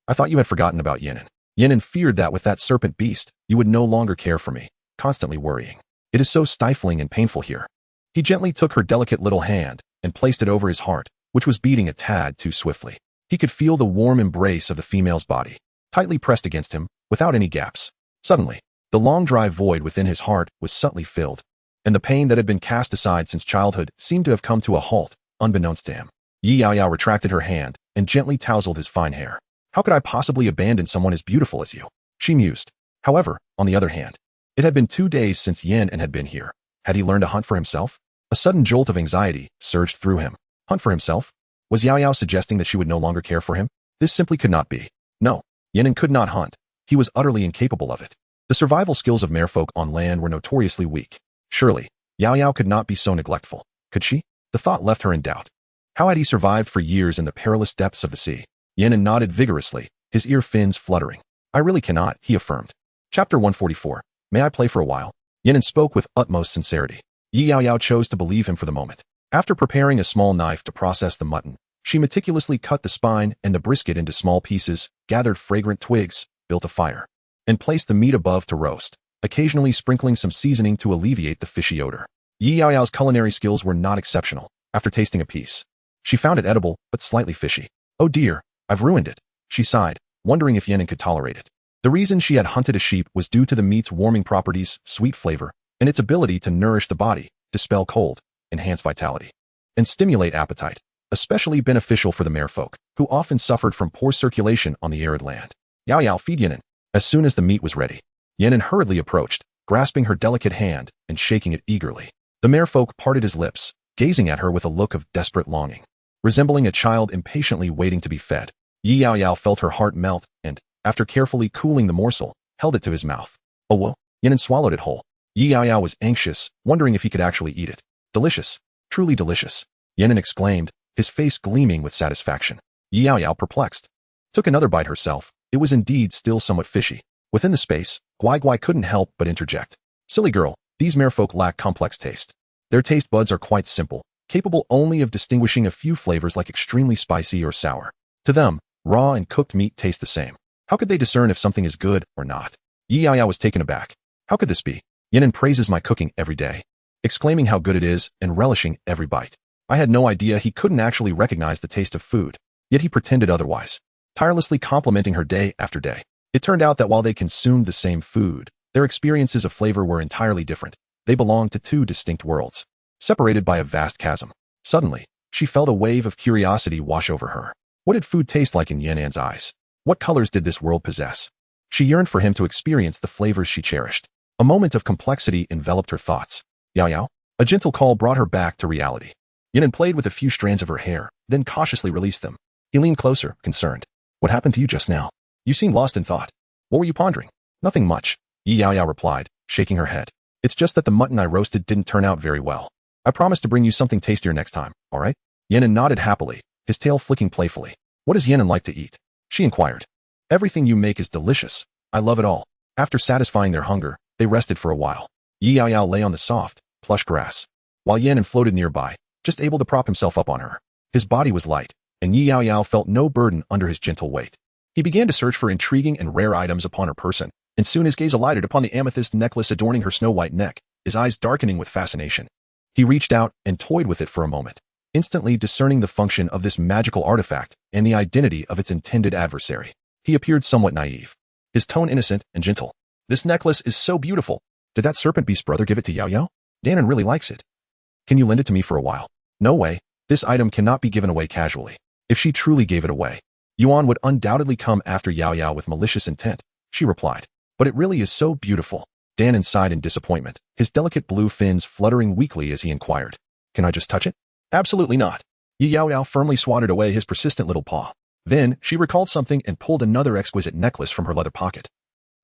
I thought you had forgotten about Yanin. Yanin feared that with that serpent beast, you would no longer care for me, constantly worrying. It is so stifling and painful here. He gently took her delicate little hand and placed it over his heart, which was beating a tad too swiftly. He could feel the warm embrace of the female's body, tightly pressed against him, without any gaps. Suddenly, the long dry void within his heart was subtly filled, and the pain that had been cast aside since childhood seemed to have come to a halt, unbeknownst to him. Yaoyao retracted her hand and gently tousled his fine hair. How could I possibly abandon someone as beautiful as you? She mused. However, on the other hand, it had been 2 days since Yan had been here. Had he learned to hunt for himself? A sudden jolt of anxiety surged through him. Hunt for himself? Was Yaoyao suggesting that she would no longer care for him? This simply could not be. No, Yan could not hunt. He was utterly incapable of it. The survival skills of merfolk on land were notoriously weak. Surely, Yaoyao could not be so neglectful. Could she? The thought left her in doubt. How had he survived for years in the perilous depths of the sea? Yanin nodded vigorously, his ear fins fluttering. I really cannot, he affirmed. Chapter 144. May I play for a while? Yanin spoke with utmost sincerity. Yaoyao chose to believe him for the moment. After preparing a small knife to process the mutton, she meticulously cut the spine and the brisket into small pieces, gathered fragrant twigs, built a fire, and placed the meat above to roast, occasionally sprinkling some seasoning to alleviate the fishy odor. Yaoyao's culinary skills were not exceptional. After tasting a piece, she found it edible, but slightly fishy. Oh dear, I've ruined it, she sighed, wondering if Yanin could tolerate it. The reason she had hunted a sheep was due to the meat's warming properties, sweet flavor, and its ability to nourish the body, dispel cold, enhance vitality, and stimulate appetite, especially beneficial for the merfolk, who often suffered from poor circulation on the arid land. Yaoyao, feed Yanin. As soon as the meat was ready, Yanin hurriedly approached, grasping her delicate hand and shaking it eagerly. The merfolk parted his lips, gazing at her with a look of desperate longing. Resembling a child impatiently waiting to be fed, Yaoyao felt her heart melt and, after carefully cooling the morsel, held it to his mouth. Oh whoa, Yanin swallowed it whole. Yaoyao was anxious, wondering if he could actually eat it. Delicious. Truly delicious. Yanin exclaimed, his face gleaming with satisfaction. Yaoyao, perplexed, took another bite herself. It was indeed still somewhat fishy. Within the space, Guai couldn't help but interject. Silly girl, these merfolk lack complex taste. Their taste buds are quite simple, capable only of distinguishing a few flavors like extremely spicy or sour. To them, raw and cooked meat taste the same. How could they discern if something is good or not? Yaoyao was taken aback. How could this be? Yanin praises my cooking every day, exclaiming how good it is and relishing every bite. I had no idea he couldn't actually recognize the taste of food, yet he pretended otherwise, tirelessly complimenting her day after day. It turned out that while they consumed the same food, their experiences of flavor were entirely different. They belonged to 2 distinct worlds, separated by a vast chasm. Suddenly, she felt a wave of curiosity wash over her. What did food taste like in Yanan's eyes? What colors did this world possess? She yearned for him to experience the flavors she cherished. A moment of complexity enveloped her thoughts. Yaoyao? A gentle call brought her back to reality. Yanin played with a few strands of her hair, then cautiously released them. He leaned closer, concerned. What happened to you just now? You seemed lost in thought. What were you pondering? Nothing much, Yaoyao replied, shaking her head. It's just that the mutton I roasted didn't turn out very well. I promise to bring you something tastier next time, all right? Yanin nodded happily, his tail flicking playfully. What does Yanin like to eat? She inquired. Everything you make is delicious. I love it all. After satisfying their hunger, they rested for a while. Yaoyao lay on the soft, plush grass, while Yanin floated nearby, just able to prop himself up on her. His body was light, and Yaoyao felt no burden under his gentle weight. He began to search for intriguing and rare items upon her person, and soon his gaze alighted upon the amethyst necklace adorning her snow-white neck, his eyes darkening with fascination. He reached out and toyed with it for a moment, instantly discerning the function of this magical artifact and the identity of its intended adversary. He appeared somewhat naive, his tone innocent and gentle. This necklace is so beautiful. Did that serpent beast brother give it to Yaoyao? Danon really likes it. Can you lend it to me for a while? No way. This item cannot be given away casually. If she truly gave it away, Yuan would undoubtedly come after Yaoyao with malicious intent, she replied. But it really is so beautiful. Danon sighed in disappointment, his delicate blue fins fluttering weakly as he inquired. Can I just touch it? Absolutely not. Yaoyao firmly swatted away his persistent little paw. Then, she recalled something and pulled another exquisite necklace from her leather pocket,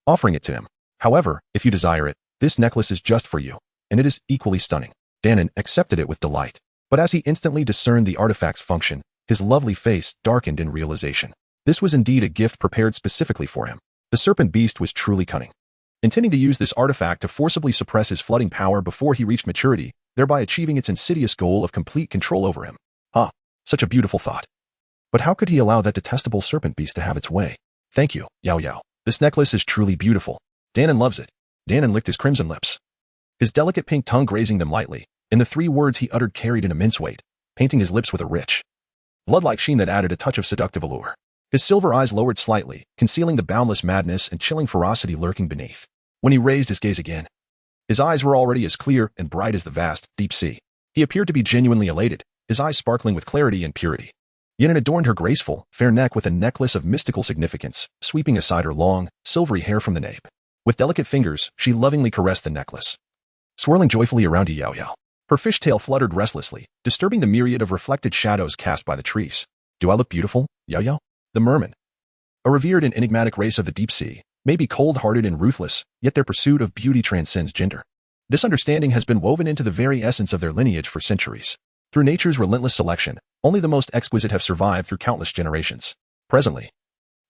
offering it to him. However, if you desire it, this necklace is just for you, and it is equally stunning. Danon accepted it with delight. But as he instantly discerned the artifact's function, his lovely face darkened in realization. This was indeed a gift prepared specifically for him. The serpent beast was truly cunning, intending to use this artifact to forcibly suppress his flooding power before he reached maturity, thereby achieving its insidious goal of complete control over him. Such a beautiful thought. But how could he allow that detestable serpent beast to have its way? Thank you, Yaoyao. This necklace is truly beautiful. Danon loves it. Danon licked his crimson lips, his delicate pink tongue grazing them lightly, and the 3 words he uttered carried an immense weight, painting his lips with a rich, blood-like sheen that added a touch of seductive allure. His silver eyes lowered slightly, concealing the boundless madness and chilling ferocity lurking beneath. When he raised his gaze again, his eyes were already as clear and bright as the vast, deep sea. He appeared to be genuinely elated, his eyes sparkling with clarity and purity. Yanan adorned her graceful, fair neck with a necklace of mystical significance, sweeping aside her long, silvery hair from the nape. With delicate fingers, she lovingly caressed the necklace, swirling joyfully around Yaoyao. Her fishtail fluttered restlessly, disturbing the myriad of reflected shadows cast by the trees. Do I look beautiful, Yaoyao? The merman, a revered and enigmatic race of the deep sea, may be cold-hearted and ruthless, yet their pursuit of beauty transcends gender. This understanding has been woven into the very essence of their lineage for centuries. Through nature's relentless selection, only the most exquisite have survived through countless generations. Presently,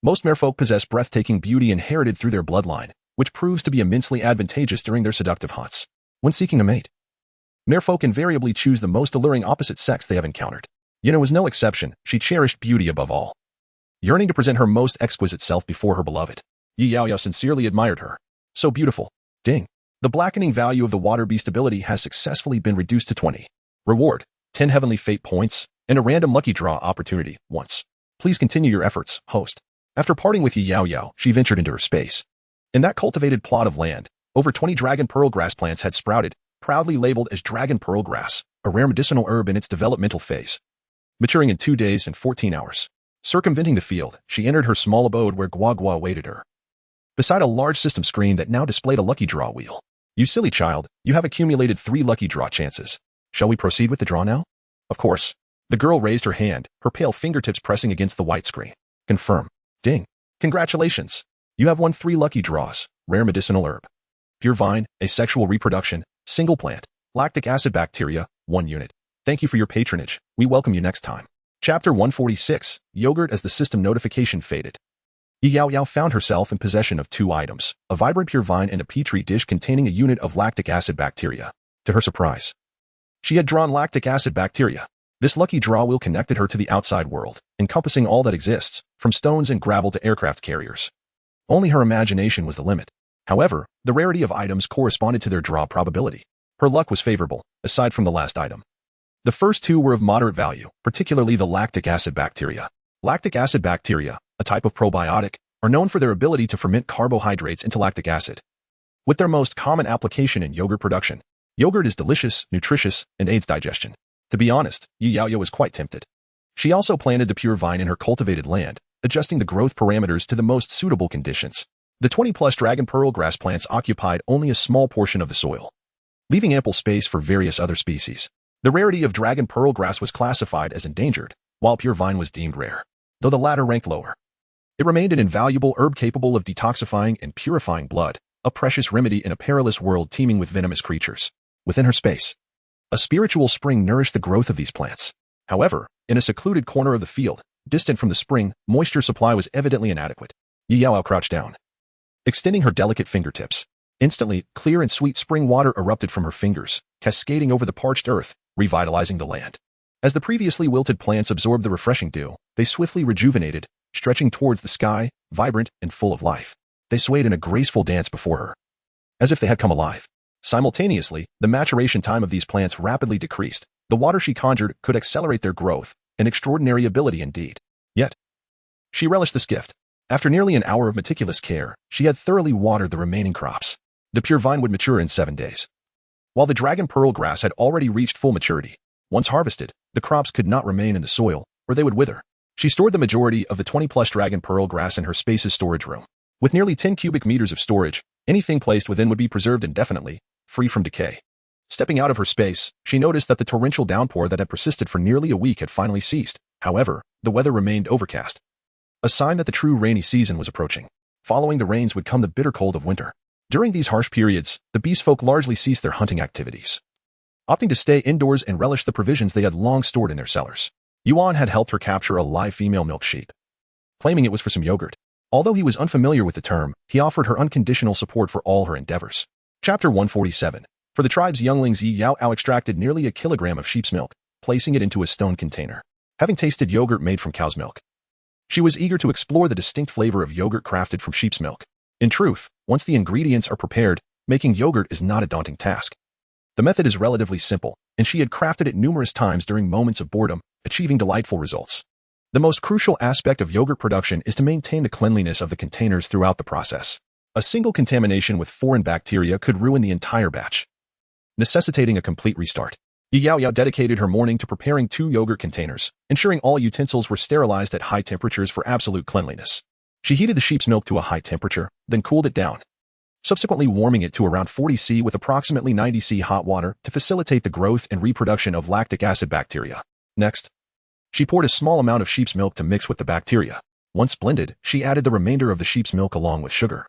most merfolk possess breathtaking beauty inherited through their bloodline, which proves to be immensely advantageous during their seductive haunts. When seeking a mate, merfolk invariably choose the most alluring opposite sex they have encountered. Yaoyao was no exception. She cherished beauty above all, yearning to present her most exquisite self before her beloved. Yaoyao sincerely admired her. So beautiful. Ding. The blackening value of the water beast ability has successfully been reduced to 20. Reward: 10 heavenly fate points, and a random lucky draw opportunity once. Please continue your efforts, host. After parting with Yaoyao, she ventured into her space. In that cultivated plot of land, over 20 dragon pearl grass plants had sprouted, proudly labeled as dragon pearl grass, a rare medicinal herb in its developmental phase, maturing in 2 days and 14 hours. Circumventing the field, she entered her small abode where Guagua awaited her, beside a large system screen that now displayed a lucky draw wheel. You silly child, you have accumulated 3 lucky draw chances. Shall we proceed with the draw now? Of course. The girl raised her hand, her pale fingertips pressing against the white screen. Confirm. Ding. Congratulations. You have won 3 lucky draws. Rare medicinal herb, pure vine, asexual reproduction, single plant, lactic acid bacteria, 1 unit. Thank you for your patronage. We welcome you next time. Chapter 146, Yogurt. As the system notification faded, Yaoyao found herself in possession of 2 items, a vibrant pure vine and a petri dish containing a unit of lactic acid bacteria. To her surprise, she had drawn lactic acid bacteria. This lucky draw wheel connected her to the outside world, encompassing all that exists, from stones and gravel to aircraft carriers. Only her imagination was the limit. However, the rarity of items corresponded to their draw probability. Her luck was favorable, aside from the last item. The first 2 were of moderate value, particularly the lactic acid bacteria. Lactic acid bacteria, a type of probiotic, are known for their ability to ferment carbohydrates into lactic acid, with their most common application in yogurt production. Yogurt is delicious, nutritious, and aids digestion. To be honest, Yaoyao was quite tempted. She also planted the pure vine in her cultivated land, adjusting the growth parameters to the most suitable conditions. The 20-plus dragon pearl grass plants occupied only a small portion of the soil, leaving ample space for various other species. The rarity of dragon pearl grass was classified as endangered, while pure vine was deemed rare, though the latter ranked lower. It remained an invaluable herb capable of detoxifying and purifying blood, a precious remedy in a perilous world teeming with venomous creatures. Within her space, a spiritual spring nourished the growth of these plants. However, in a secluded corner of the field, distant from the spring, moisture supply was evidently inadequate. Yaoyao crouched down, extending her delicate fingertips. Instantly, clear and sweet spring water erupted from her fingers, cascading over the parched earth, revitalizing the land. As the previously wilted plants absorbed the refreshing dew, they swiftly rejuvenated, stretching towards the sky, vibrant and full of life. They swayed in a graceful dance before her, as if they had come alive. Simultaneously, the maturation time of these plants rapidly decreased. The water she conjured could accelerate their growth, an extraordinary ability indeed. Yet, she relished this gift. After nearly an hour of meticulous care, she had thoroughly watered the remaining crops. The pure vine would mature in 7 days. While the dragon pearl grass had already reached full maturity, once harvested, the crops could not remain in the soil, or they would wither. She stored the majority of the 20-plus dragon pearl grass in her spacious storage room. With nearly 10 cubic meters of storage, anything placed within would be preserved indefinitely, free from decay. Stepping out of her space, she noticed that the torrential downpour that had persisted for nearly a week had finally ceased. However, the weather remained overcast, a sign that the true rainy season was approaching. Following the rains would come the bitter cold of winter. During these harsh periods, the beast folk largely ceased their hunting activities, opting to stay indoors and relish the provisions they had long stored in their cellars. Yuan had helped her capture a live female milk sheep, claiming it was for some yogurt. Although he was unfamiliar with the term, he offered her unconditional support for all her endeavors. Chapter 147. For the tribe's younglings, Yaoyao extracted nearly a kilogram of sheep's milk, placing it into a stone container. Having tasted yogurt made from cow's milk, she was eager to explore the distinct flavor of yogurt crafted from sheep's milk. In truth, once the ingredients are prepared, making yogurt is not a daunting task. The method is relatively simple, and she had crafted it numerous times during moments of boredom, achieving delightful results. The most crucial aspect of yogurt production is to maintain the cleanliness of the containers throughout the process. A single contamination with foreign bacteria could ruin the entire batch, necessitating a complete restart. Yaoyao dedicated her morning to preparing 2 yogurt containers, ensuring all utensils were sterilized at high temperatures for absolute cleanliness. She heated the sheep's milk to a high temperature, then cooled it down, subsequently warming it to around 40 C with approximately 90 C hot water to facilitate the growth and reproduction of lactic acid bacteria. Next, she poured a small amount of sheep's milk to mix with the bacteria. Once blended, she added the remainder of the sheep's milk along with sugar,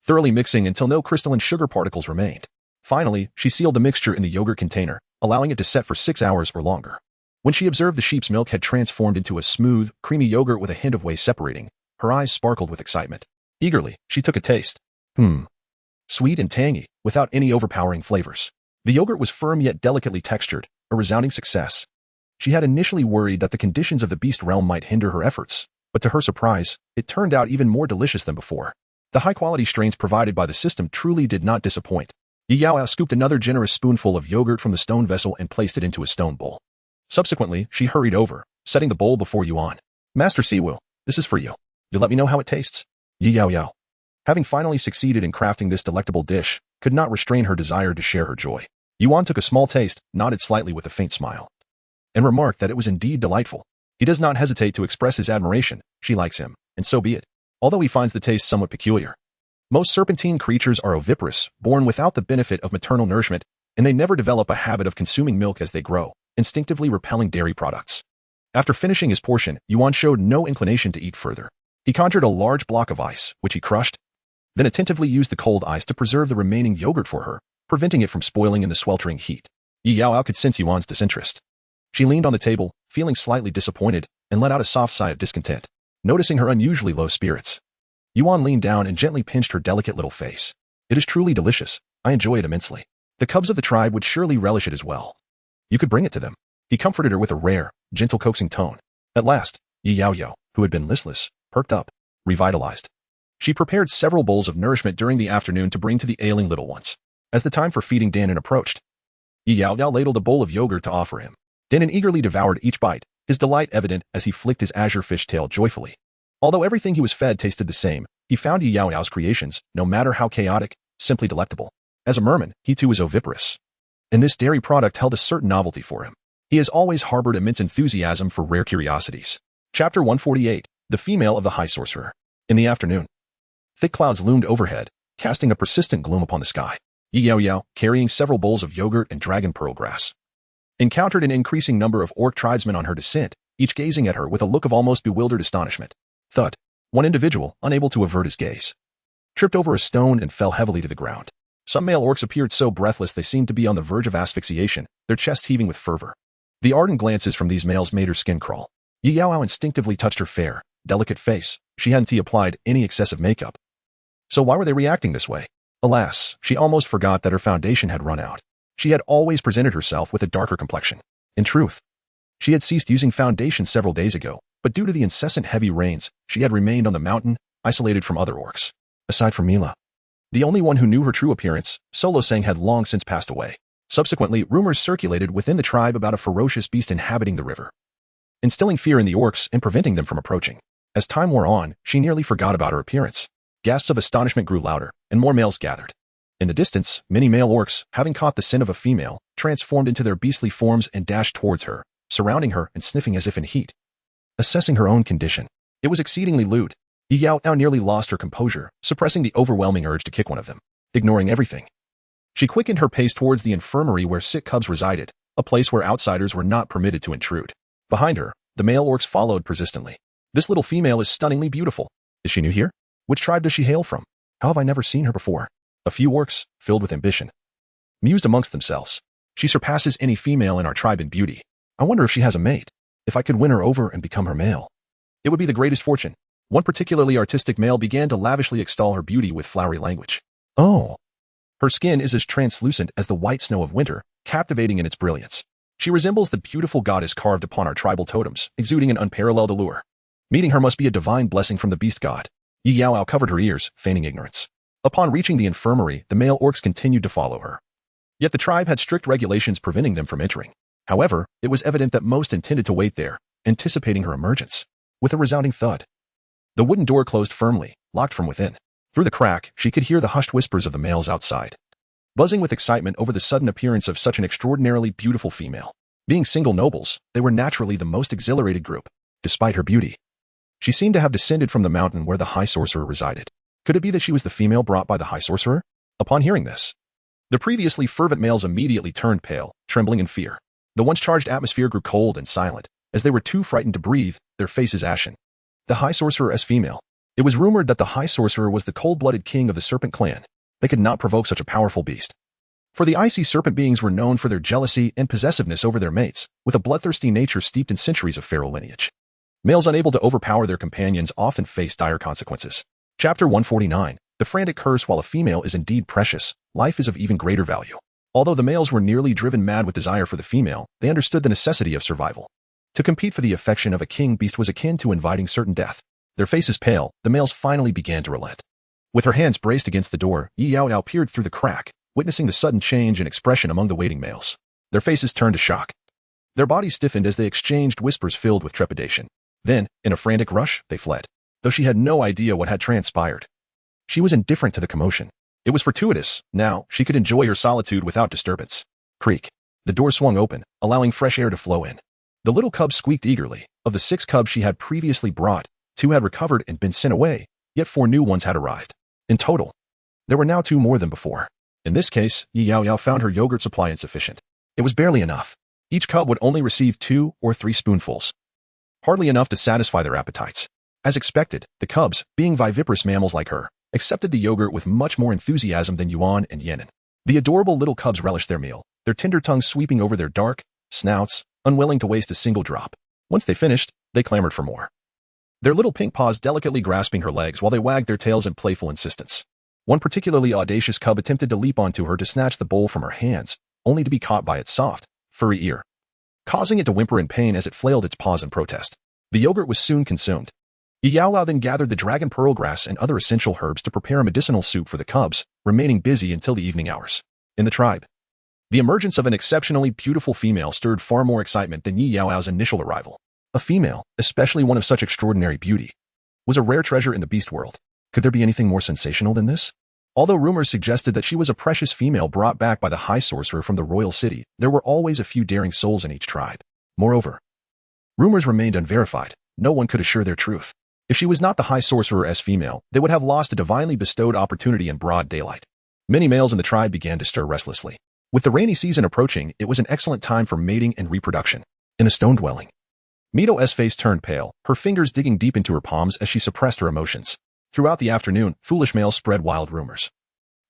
thoroughly mixing until no crystalline sugar particles remained. Finally, she sealed the mixture in the yogurt container, allowing it to set for 6 hours or longer. When she observed the sheep's milk had transformed into a smooth, creamy yogurt with a hint of whey separating, her eyes sparkled with excitement. Eagerly, she took a taste. Sweet and tangy, without any overpowering flavors. The yogurt was firm yet delicately textured, a resounding success. She had initially worried that the conditions of the beast realm might hinder her efforts, but to her surprise, it turned out even more delicious than before. The high-quality strains provided by the system truly did not disappoint. Yaoyao scooped another generous spoonful of yogurt from the stone vessel and placed it into a stone bowl. Subsequently, she hurried over, setting the bowl before Yuan. Master Siwu, this is for you. You'll let me know how it tastes? Yaoyao, having finally succeeded in crafting this delectable dish, could not restrain her desire to share her joy. Yuan took a small taste, nodded slightly with a faint smile, and remarked that it was indeed delightful. He does not hesitate to express his admiration. She likes him, and so be it. Although he finds the taste somewhat peculiar. Most serpentine creatures are oviparous, born without the benefit of maternal nourishment, and they never develop a habit of consuming milk as they grow, instinctively repelling dairy products. After finishing his portion, Yuan showed no inclination to eat further. He conjured a large block of ice, which he crushed, then attentively used the cold ice to preserve the remaining yogurt for her, preventing it from spoiling in the sweltering heat. Yaoyao could sense Yuan's disinterest. She leaned on the table, feeling slightly disappointed, and let out a soft sigh of discontent. Noticing her unusually low spirits, Yuan leaned down and gently pinched her delicate little face. It is truly delicious. I enjoy it immensely. The cubs of the tribe would surely relish it as well. You could bring it to them. He comforted her with a rare, gentle coaxing tone. At last, Yaoyao, who had been listless, perked up, revitalized. She prepared several bowls of nourishment during the afternoon to bring to the ailing little ones. As the time for feeding Danon approached, Yaoyao ladled a bowl of yogurt to offer him. Danon eagerly devoured each bite, his delight evident as he flicked his azure fish tail joyfully. Although everything he was fed tasted the same, he found Yaoyao's creations, no matter how chaotic, simply delectable. As a merman, he too was oviparous, and this dairy product held a certain novelty for him. He has always harbored immense enthusiasm for rare curiosities. Chapter 148. The Female of the High Sorcerer. In the afternoon, thick clouds loomed overhead, casting a persistent gloom upon the sky. Yaoyao, carrying several bowls of yogurt and dragon pearl grass, encountered an increasing number of orc tribesmen on her descent, each gazing at her with a look of almost bewildered astonishment. Thud. One individual, unable to avert his gaze, tripped over a stone and fell heavily to the ground. Some male orcs appeared so breathless they seemed to be on the verge of asphyxiation, their chests heaving with fervor. The ardent glances from these males made her skin crawl. Yaoyao instinctively touched her fair, delicate face. She hadn't applied any excessive makeup. So why were they reacting this way? Alas, she almost forgot that her foundation had run out. She had always presented herself with a darker complexion. In truth, she had ceased using foundation several days ago, but due to the incessant heavy rains, she had remained on the mountain, isolated from other orcs. Aside from Mila, the only one who knew her true appearance, Solosang had long since passed away. Subsequently, rumors circulated within the tribe about a ferocious beast inhabiting the river, instilling fear in the orcs and preventing them from approaching. As time wore on, she nearly forgot about her appearance. Gasps of astonishment grew louder, and more males gathered. In the distance, many male orcs, having caught the scent of a female, transformed into their beastly forms and dashed towards her, surrounding her and sniffing as if in heat. Assessing her own condition, it was exceedingly lewd. Yaoyao nearly lost her composure, suppressing the overwhelming urge to kick one of them. Ignoring everything, she quickened her pace towards the infirmary where sick cubs resided, a place where outsiders were not permitted to intrude. Behind her, the male orcs followed persistently. This little female is stunningly beautiful. Is she new here? Which tribe does she hail from? How have I never seen her before? A few orcs, filled with ambition, mused amongst themselves. She surpasses any female in our tribe in beauty. I wonder if she has a mate. If I could win her over and become her male, it would be the greatest fortune. One particularly artistic male began to lavishly extol her beauty with flowery language. Oh, her skin is as translucent as the white snow of winter, captivating in its brilliance. She resembles the beautiful goddess carved upon our tribal totems, exuding an unparalleled allure. Meeting her must be a divine blessing from the beast god. Yaoyao covered her ears, feigning ignorance. Upon reaching the infirmary, the male orcs continued to follow her. Yet the tribe had strict regulations preventing them from entering. However, it was evident that most intended to wait there, anticipating her emergence. With a resounding thud, the wooden door closed firmly, locked from within. Through the crack, she could hear the hushed whispers of the males outside, buzzing with excitement over the sudden appearance of such an extraordinarily beautiful female. Being single nobles, they were naturally the most exhilarated group. Despite her beauty, she seemed to have descended from the mountain where the high sorcerer resided. Could it be that she was the female brought by the high sorcerer? Upon hearing this, the previously fervent males immediately turned pale, trembling in fear. The once charged atmosphere grew cold and silent, as they were too frightened to breathe, their faces ashen. The high sorcerer as female. It was rumored that the high sorcerer was the cold-blooded king of the serpent clan. They could not provoke such a powerful beast. For the icy serpent beings were known for their jealousy and possessiveness over their mates, with a bloodthirsty nature steeped in centuries of feral lineage. Males unable to overpower their companions often face dire consequences. Chapter 149. The frantic curse. While a female is indeed precious, life is of even greater value. Although the males were nearly driven mad with desire for the female, they understood the necessity of survival. To compete for the affection of a king beast was akin to inviting certain death. Their faces pale, the males finally began to relent. With her hands braced against the door, Yaoyao peered through the crack, witnessing the sudden change in expression among the waiting males. Their faces turned to shock. Their bodies stiffened as they exchanged whispers filled with trepidation. Then, in a frantic rush, they fled. Though she had no idea what had transpired, she was indifferent to the commotion. It was fortuitous. Now, she could enjoy her solitude without disturbance. Creak. The door swung open, allowing fresh air to flow in. The little cubs squeaked eagerly. Of the 6 cubs she had previously brought, 2 had recovered and been sent away, yet 4 new ones had arrived. In total, there were now 2 more than before. In this case, Yaoyao found her yogurt supply insufficient. It was barely enough. Each cub would only receive 2 or 3 spoonfuls. Hardly enough to satisfy their appetites. As expected, the cubs, being viviparous mammals like her, accepted the yogurt with much more enthusiasm than Yuan and Yenin. The adorable little cubs relished their meal, their tender tongues sweeping over their dark snouts, unwilling to waste a single drop. Once they finished, they clamored for more. Their little pink paws delicately grasping her legs while they wagged their tails in playful insistence. One particularly audacious cub attempted to leap onto her to snatch the bowl from her hands, only to be caught by its soft, furry ear, causing it to whimper in pain as it flailed its paws in protest. The yogurt was soon consumed. Yaoyao then gathered the dragon pearl grass and other essential herbs to prepare a medicinal soup for the cubs, remaining busy until the evening hours. In the tribe, the emergence of an exceptionally beautiful female stirred far more excitement than Yaoyao's initial arrival. A female, especially one of such extraordinary beauty, was a rare treasure in the beast world. Could there be anything more sensational than this? Although rumors suggested that she was a precious female brought back by the high sorcerer from the royal city, there were always a few daring souls in each tribe. Moreover, rumors remained unverified. No one could assure their truth. If she was not the high sorcerer as female, they would have lost a divinely bestowed opportunity in broad daylight. Many males in the tribe began to stir restlessly. With the rainy season approaching, it was an excellent time for mating and reproduction. In a stone dwelling, Mito's face turned pale, her fingers digging deep into her palms as she suppressed her emotions. Throughout the afternoon, foolish males spread wild rumors,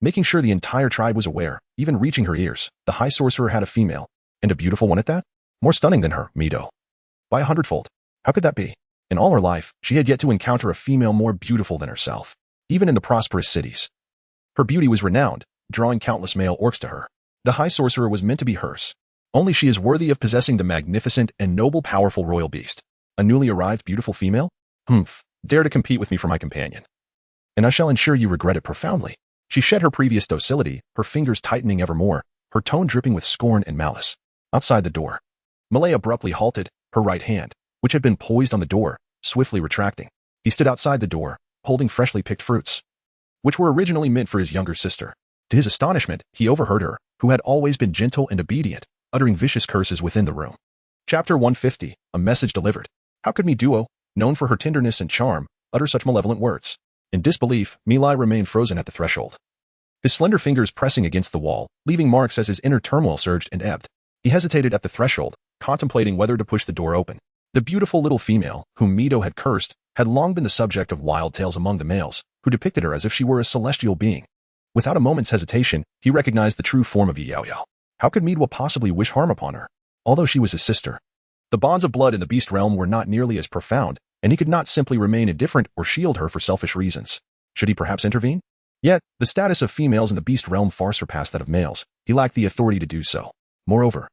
making sure the entire tribe was aware, even reaching her ears. The high sorcerer had a female, and a beautiful one at that? More stunning than her, Mito. By 100-fold. How could that be? In all her life, she had yet to encounter a female more beautiful than herself, even in the prosperous cities. Her beauty was renowned, drawing countless male orcs to her. The high sorcerer was meant to be hers. Only she is worthy of possessing the magnificent and noble powerful royal beast. A newly arrived beautiful female? Dare to compete with me for my companion, and I shall ensure you regret it profoundly. She shed her previous docility, her fingers tightening ever more, her tone dripping with scorn and malice. Outside the door, Malay abruptly halted, her right hand, which had been poised on the door, swiftly retracting. He stood outside the door, holding freshly picked fruits, which were originally meant for his younger sister. To his astonishment, he overheard her, who had always been gentle and obedient, uttering vicious curses within the room. Chapter 150, A Message Delivered. How could Duo, known for her tenderness and charm, utter such malevolent words? In disbelief, Milai remained frozen at the threshold, his slender fingers pressing against the wall, leaving marks as his inner turmoil surged and ebbed. He hesitated at the threshold, contemplating whether to push the door open. The beautiful little female, whom Mido had cursed, had long been the subject of wild tales among the males, who depicted her as if she were a celestial being. Without a moment's hesitation, he recognized the true form of Yaoyao. How could Midwa possibly wish harm upon her? Although she was his sister, the bonds of blood in the beast realm were not nearly as profound, and he could not simply remain indifferent or shield her for selfish reasons. Should he perhaps intervene? Yet, the status of females in the beast realm far surpassed that of males. He lacked the authority to do so. Moreover,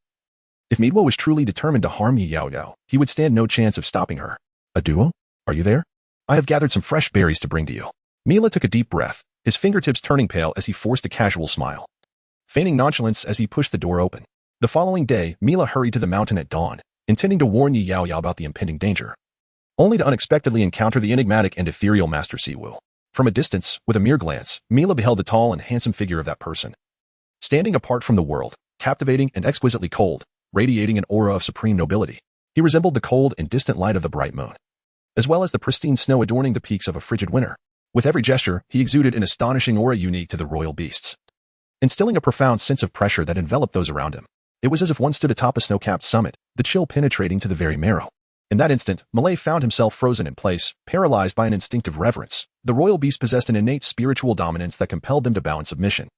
if Midwa was truly determined to harm Yaoyao, he would stand no chance of stopping her. A duo? Are you there? I have gathered some fresh berries to bring to you. Mila took a deep breath, his fingertips turning pale as he forced a casual smile, feigning nonchalance as he pushed the door open. The following day, Mila hurried to the mountain at dawn, intending to warn Yaoyao about the impending danger, only to unexpectedly encounter the enigmatic and ethereal Master Siwu. From a distance, with a mere glance, Mila beheld the tall and handsome figure of that person, standing apart from the world, captivating and exquisitely cold, radiating an aura of supreme nobility. He resembled the cold and distant light of the bright moon, as well as the pristine snow adorning the peaks of a frigid winter. With every gesture, he exuded an astonishing aura unique to the royal beasts, instilling a profound sense of pressure that enveloped those around him. It was as if one stood atop a snow-capped summit, the chill penetrating to the very marrow. In that instant, Malay found himself frozen in place, paralyzed by an instinctive reverence. The royal beast possessed an innate spiritual dominance that compelled them to bow in submission.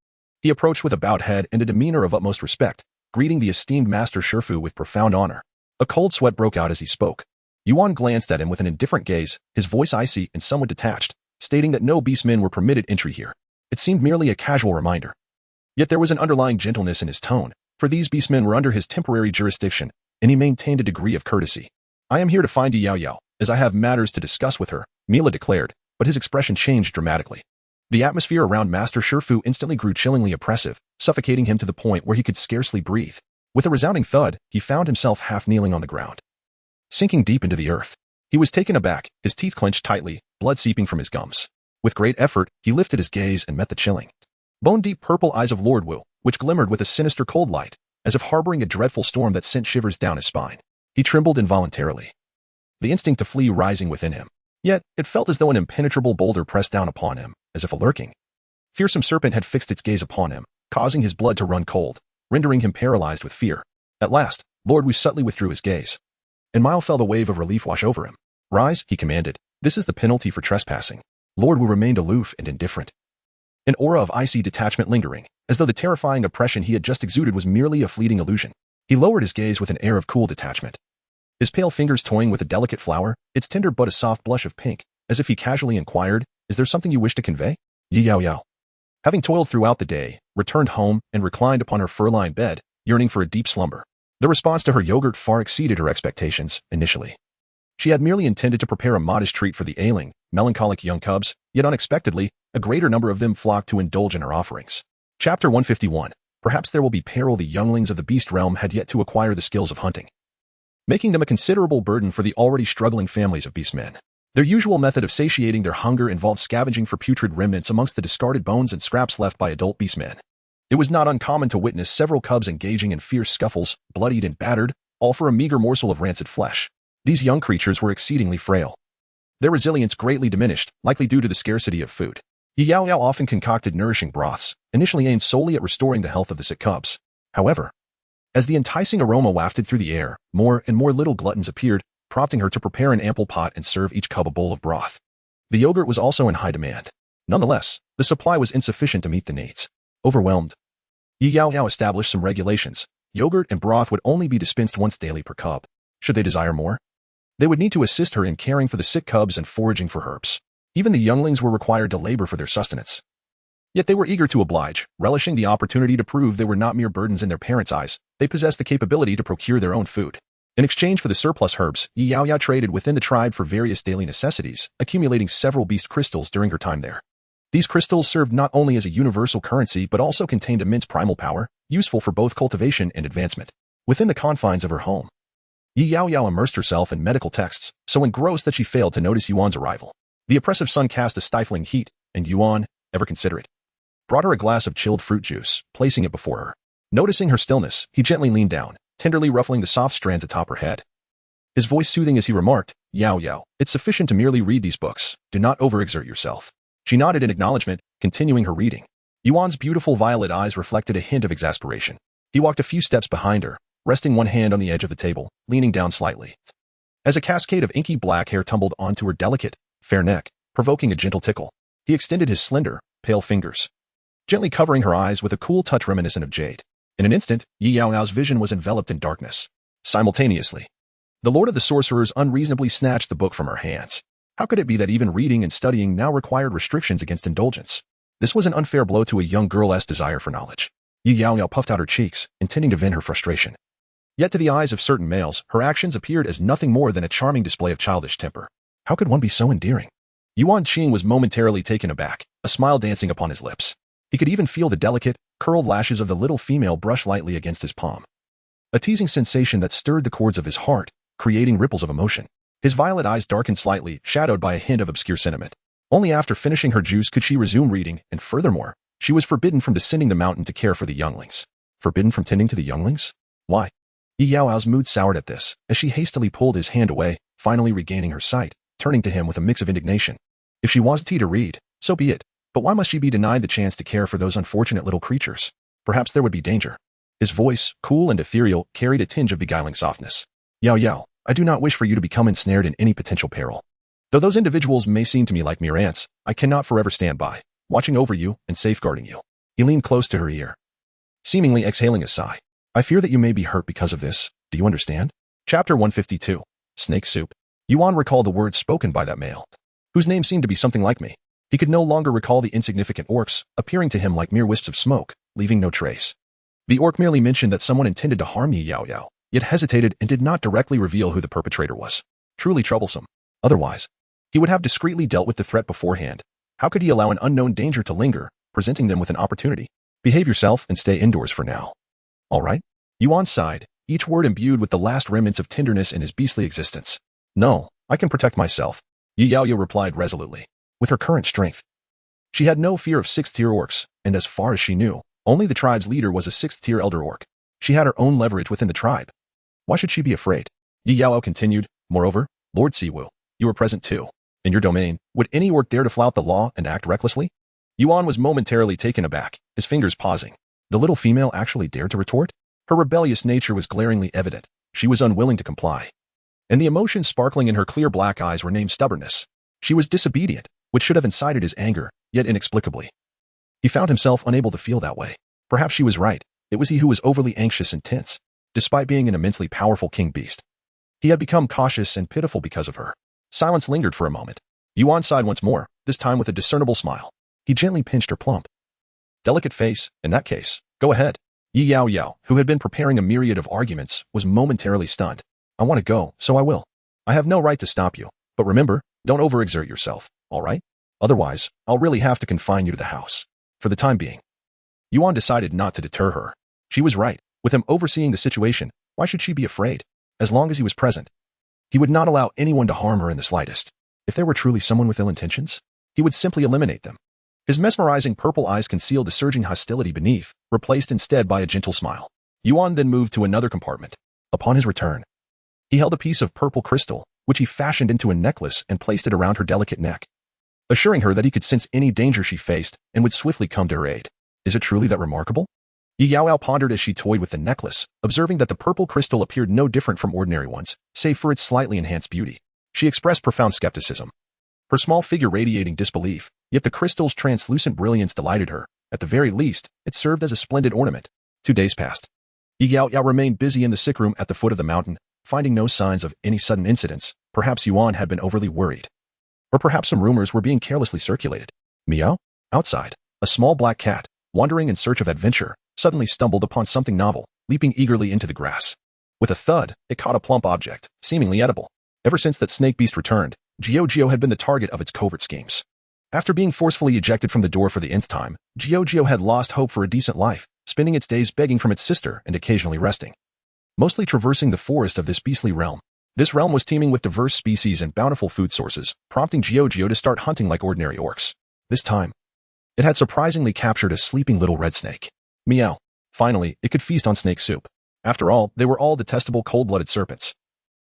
He approached with a bowed head and a demeanor of utmost respect, greeting the esteemed Master Shifu with profound honor. A cold sweat broke out as he spoke. Yuan glanced at him with an indifferent gaze, his voice icy and somewhat detached, stating that no beastmen were permitted entry here. It seemed merely a casual reminder. Yet there was an underlying gentleness in his tone, for these beastmen were under his temporary jurisdiction, and he maintained a degree of courtesy. I am here to find Yaoyao, as I have matters to discuss with her, Mila declared, but his expression changed dramatically. The atmosphere around Master Shifu instantly grew chillingly oppressive, suffocating him to the point where he could scarcely breathe. With a resounding thud, he found himself half kneeling on the ground, sinking deep into the earth. He was taken aback, his teeth clenched tightly, blood seeping from his gums. With great effort, he lifted his gaze and met the chilling, bone-deep purple eyes of Lord Wu, which glimmered with a sinister cold light, as if harboring a dreadful storm that sent shivers down his spine. He trembled involuntarily, the instinct to flee rising within him. Yet, it felt as though an impenetrable boulder pressed down upon him, as if a lurking, fearsome serpent had fixed its gaze upon him, causing his blood to run cold, rendering him paralyzed with fear. At last, Lord Wu subtly withdrew his gaze, and Mile felt a wave of relief wash over him. Rise, he commanded. This is the penalty for trespassing. Lord Wu remained aloof and indifferent, an aura of icy detachment lingering, as though the terrifying oppression he had just exuded was merely a fleeting illusion. He lowered his gaze with an air of cool detachment, his pale fingers toying with a delicate flower, its tender bud a soft blush of pink, as if he casually inquired, "Is there something you wish to convey?" Yaoyao, having toiled throughout the day, returned home and reclined upon her fur-lined bed, yearning for a deep slumber. The response to her yogurt far exceeded her expectations, initially. She had merely intended to prepare a modest treat for the ailing, melancholic young cubs, yet unexpectedly, a greater number of them flocked to indulge in her offerings. Chapter 151. Perhaps there will be peril. The younglings of the beast realm had yet to acquire the skills of hunting, making them a considerable burden for the already struggling families of beastmen. Their usual method of satiating their hunger involved scavenging for putrid remnants amongst the discarded bones and scraps left by adult beastmen. It was not uncommon to witness several cubs engaging in fierce scuffles, bloodied and battered, all for a meager morsel of rancid flesh. These young creatures were exceedingly frail, their resilience greatly diminished, likely due to the scarcity of food. Yaoyao often concocted nourishing broths, initially aimed solely at restoring the health of the sick cubs. However, as the enticing aroma wafted through the air, more and more little gluttons appeared, prompting her to prepare an ample pot and serve each cub a bowl of broth. The yogurt was also in high demand. Nonetheless, the supply was insufficient to meet the needs. Overwhelmed, Yaoyao established some regulations. Yogurt and broth would only be dispensed once daily per cub. Should they desire more, they would need to assist her in caring for the sick cubs and foraging for herbs. Even the younglings were required to labor for their sustenance. Yet they were eager to oblige, relishing the opportunity to prove they were not mere burdens in their parents' eyes. They possessed the capability to procure their own food. In exchange for the surplus herbs, Yaoyao traded within the tribe for various daily necessities, accumulating several beast crystals during her time there. These crystals served not only as a universal currency but also contained immense primal power, useful for both cultivation and advancement. Within the confines of her home, Yaoyao immersed herself in medical texts, so engrossed that she failed to notice Yuan's arrival. The oppressive sun cast a stifling heat, and Yuan, ever considerate, brought her a glass of chilled fruit juice, placing it before her. Noticing her stillness, he gently leaned down, tenderly ruffling the soft strands atop her head. His voice soothing as he remarked, Yaoyao, it's sufficient to merely read these books. Do not overexert yourself. She nodded in acknowledgement, continuing her reading. Yuan's beautiful violet eyes reflected a hint of exasperation. He walked a few steps behind her, resting one hand on the edge of the table, leaning down slightly. As a cascade of inky black hair tumbled onto her delicate, fair neck, provoking a gentle tickle, he extended his slender, pale fingers, gently covering her eyes with a cool touch reminiscent of jade. In an instant, Yaoyao's vision was enveloped in darkness. Simultaneously, the Lord of the Sorcerers unreasonably snatched the book from her hands. How could it be that even reading and studying now required restrictions against indulgence? This was an unfair blow to a young girl's desire for knowledge. Yaoyao puffed out her cheeks, intending to vent her frustration. Yet to the eyes of certain males, her actions appeared as nothing more than a charming display of childish temper. How could one be so endearing? Yuan Qing was momentarily taken aback, a smile dancing upon his lips. He could even feel the delicate, curled lashes of the little female brush lightly against his palm. A teasing sensation that stirred the chords of his heart, creating ripples of emotion. His violet eyes darkened slightly, shadowed by a hint of obscure sentiment. Only after finishing her juice could she resume reading, and furthermore, she was forbidden from descending the mountain to care for the younglings. Forbidden from tending to the younglings? Why? Yaoyao's mood soured at this, as she hastily pulled his hand away, finally regaining her sight, turning to him with a mix of indignation. If she wanted to read, so be it. But why must she be denied the chance to care for those unfortunate little creatures? Perhaps there would be danger. His voice, cool and ethereal, carried a tinge of beguiling softness. Yaoyao, I do not wish for you to become ensnared in any potential peril. Though those individuals may seem to me like mere ants, I cannot forever stand by, watching over you and safeguarding you. He leaned close to her ear, seemingly exhaling a sigh. I fear that you may be hurt because of this. Do you understand? Chapter 152. Snake Soup. Yuan recalled the words spoken by that male, whose name seemed to be something like me. He could no longer recall the insignificant orcs, appearing to him like mere wisps of smoke, leaving no trace. The orc merely mentioned that someone intended to harm Yaoyao, yet hesitated and did not directly reveal who the perpetrator was. Truly troublesome. Otherwise, he would have discreetly dealt with the threat beforehand. How could he allow an unknown danger to linger, presenting them with an opportunity? Behave yourself and stay indoors for now. All right? Yuan sighed, each word imbued with the last remnants of tenderness in his beastly existence. No, I can protect myself, Yaoyao replied resolutely. With her current strength, she had no fear of sixth-tier orcs, and as far as she knew, only the tribe's leader was a sixth-tier elder orc. She had her own leverage within the tribe. Why should she be afraid? Yaoyao continued. Moreover, Lord Siwu, you were present too. In your domain, would any orc dare to flout the law and act recklessly? Yuan was momentarily taken aback, his fingers pausing. The little female actually dared to retort? Her rebellious nature was glaringly evident. She was unwilling to comply. And the emotions sparkling in her clear black eyes were named stubbornness. She was disobedient, which should have incited his anger, yet inexplicably. He found himself unable to feel that way. Perhaps she was right. It was he who was overly anxious and tense. Despite being an immensely powerful king beast, he had become cautious and pitiful because of her. Silence lingered for a moment. Yuan sighed once more, this time with a discernible smile. He gently pinched her plump, delicate face. In that case, go ahead. Yaoyao, who had been preparing a myriad of arguments, was momentarily stunned. I want to go, so I will. I have no right to stop you. But remember, don't overexert yourself, all right? Otherwise, I'll really have to confine you to the house. For the time being. Yuan decided not to deter her. She was right. With him overseeing the situation, why should she be afraid? As long as he was present, he would not allow anyone to harm her in the slightest. If there were truly someone with ill intentions, he would simply eliminate them. His mesmerizing purple eyes concealed the surging hostility beneath, replaced instead by a gentle smile. Yuan then moved to another compartment. Upon his return, he held a piece of purple crystal, which he fashioned into a necklace and placed it around her delicate neck, assuring her that he could sense any danger she faced and would swiftly come to her aid. Is it truly that remarkable? Yaoyao pondered as she toyed with the necklace, observing that the purple crystal appeared no different from ordinary ones, save for its slightly enhanced beauty. She expressed profound skepticism, her small figure radiating disbelief, yet the crystal's translucent brilliance delighted her. At the very least, it served as a splendid ornament. 2 days passed. Yaoyao remained busy in the sick room at the foot of the mountain, finding no signs of any sudden incidents. Perhaps Yuan had been overly worried. Or perhaps some rumors were being carelessly circulated. Meow? Outside, a small black cat, wandering in search of adventure, suddenly stumbled upon something novel, leaping eagerly into the grass. With a thud, it caught a plump object, seemingly edible. Ever since that snake beast returned, Yaoyao had been the target of its covert schemes. After being forcefully ejected from the door for the nth time, Yaoyao had lost hope for a decent life, spending its days begging from its sister and occasionally resting. Mostly traversing the forest of this beastly realm. This realm was teeming with diverse species and bountiful food sources, prompting Yaoyao to start hunting like ordinary orcs. This time, it had surprisingly captured a sleeping little red snake. Meow. Finally, it could feast on snake soup. After all, they were all detestable cold-blooded serpents.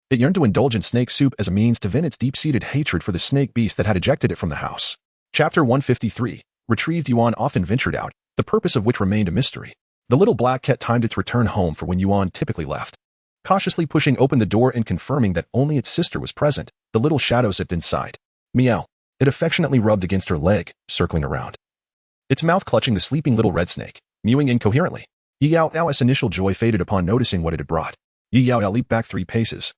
It yearned to indulge in snake soup as a means to vent its deep-seated hatred for the snake beast that had ejected it from the house. Chapter 153. Retrieved Yuan often ventured out, the purpose of which remained a mystery. The little black cat timed its return home for when Yuan typically left. Cautiously pushing open the door and confirming that only its sister was present, the little shadow zipped inside. Meow. It affectionately rubbed against her leg, circling around. Its mouth clutching the sleeping little red snake, mewing incoherently. Yaoyao's initial joy faded upon noticing what it had brought. Yaoyao leaped back 3 paces.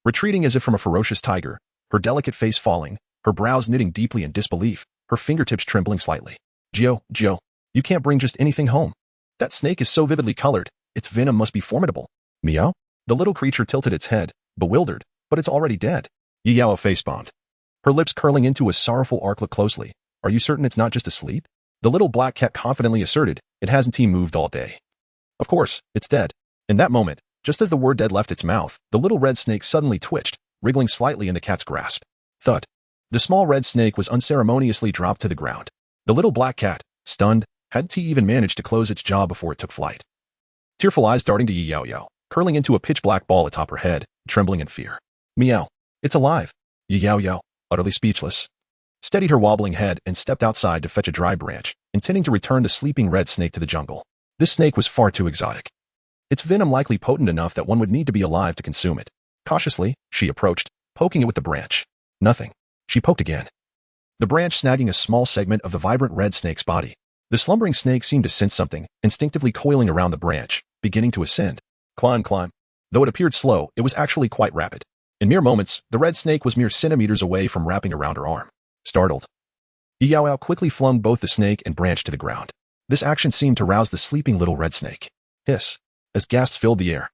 Retreating as if from a ferocious tiger, her delicate face falling, her brows knitting deeply in disbelief, her fingertips trembling slightly. Gio, you can't bring just anything home. That snake is so vividly colored, its venom must be formidable. Meow? The little creature tilted its head, bewildered, but it's already dead. Yaoyao facepalmed. Her lips curling into a sorrowful arc. Look closely. Are you certain it's not just asleep? The little black cat confidently asserted, it hasn't moved all day. Of course, it's dead. In that moment, just as the word dead left its mouth, the little red snake suddenly twitched, wriggling slightly in the cat's grasp. Thud. The small red snake was unceremoniously dropped to the ground. The little black cat, stunned, hadn't even managed to close its jaw before it took flight. Tearful eyes darting to Yaoyao, curling into a pitch-black ball atop her head, trembling in fear. Meow. It's alive. Yaoyao, utterly speechless, steadied her wobbling head and stepped outside to fetch a dry branch, intending to return the sleeping red snake to the jungle. This snake was far too exotic. Its venom likely potent enough that one would need to be alive to consume it. Cautiously, she approached, poking it with the branch. Nothing. She poked again. The branch snagging a small segment of the vibrant red snake's body. The slumbering snake seemed to sense something, instinctively coiling around the branch, beginning to ascend. Climb. Though it appeared slow, it was actually quite rapid. In mere moments, the red snake was mere centimeters away from wrapping around her arm. Startled, Yaoyao quickly flung both the snake and branch to the ground. This action seemed to rouse the sleeping little red snake. Hiss, as gasps filled the air.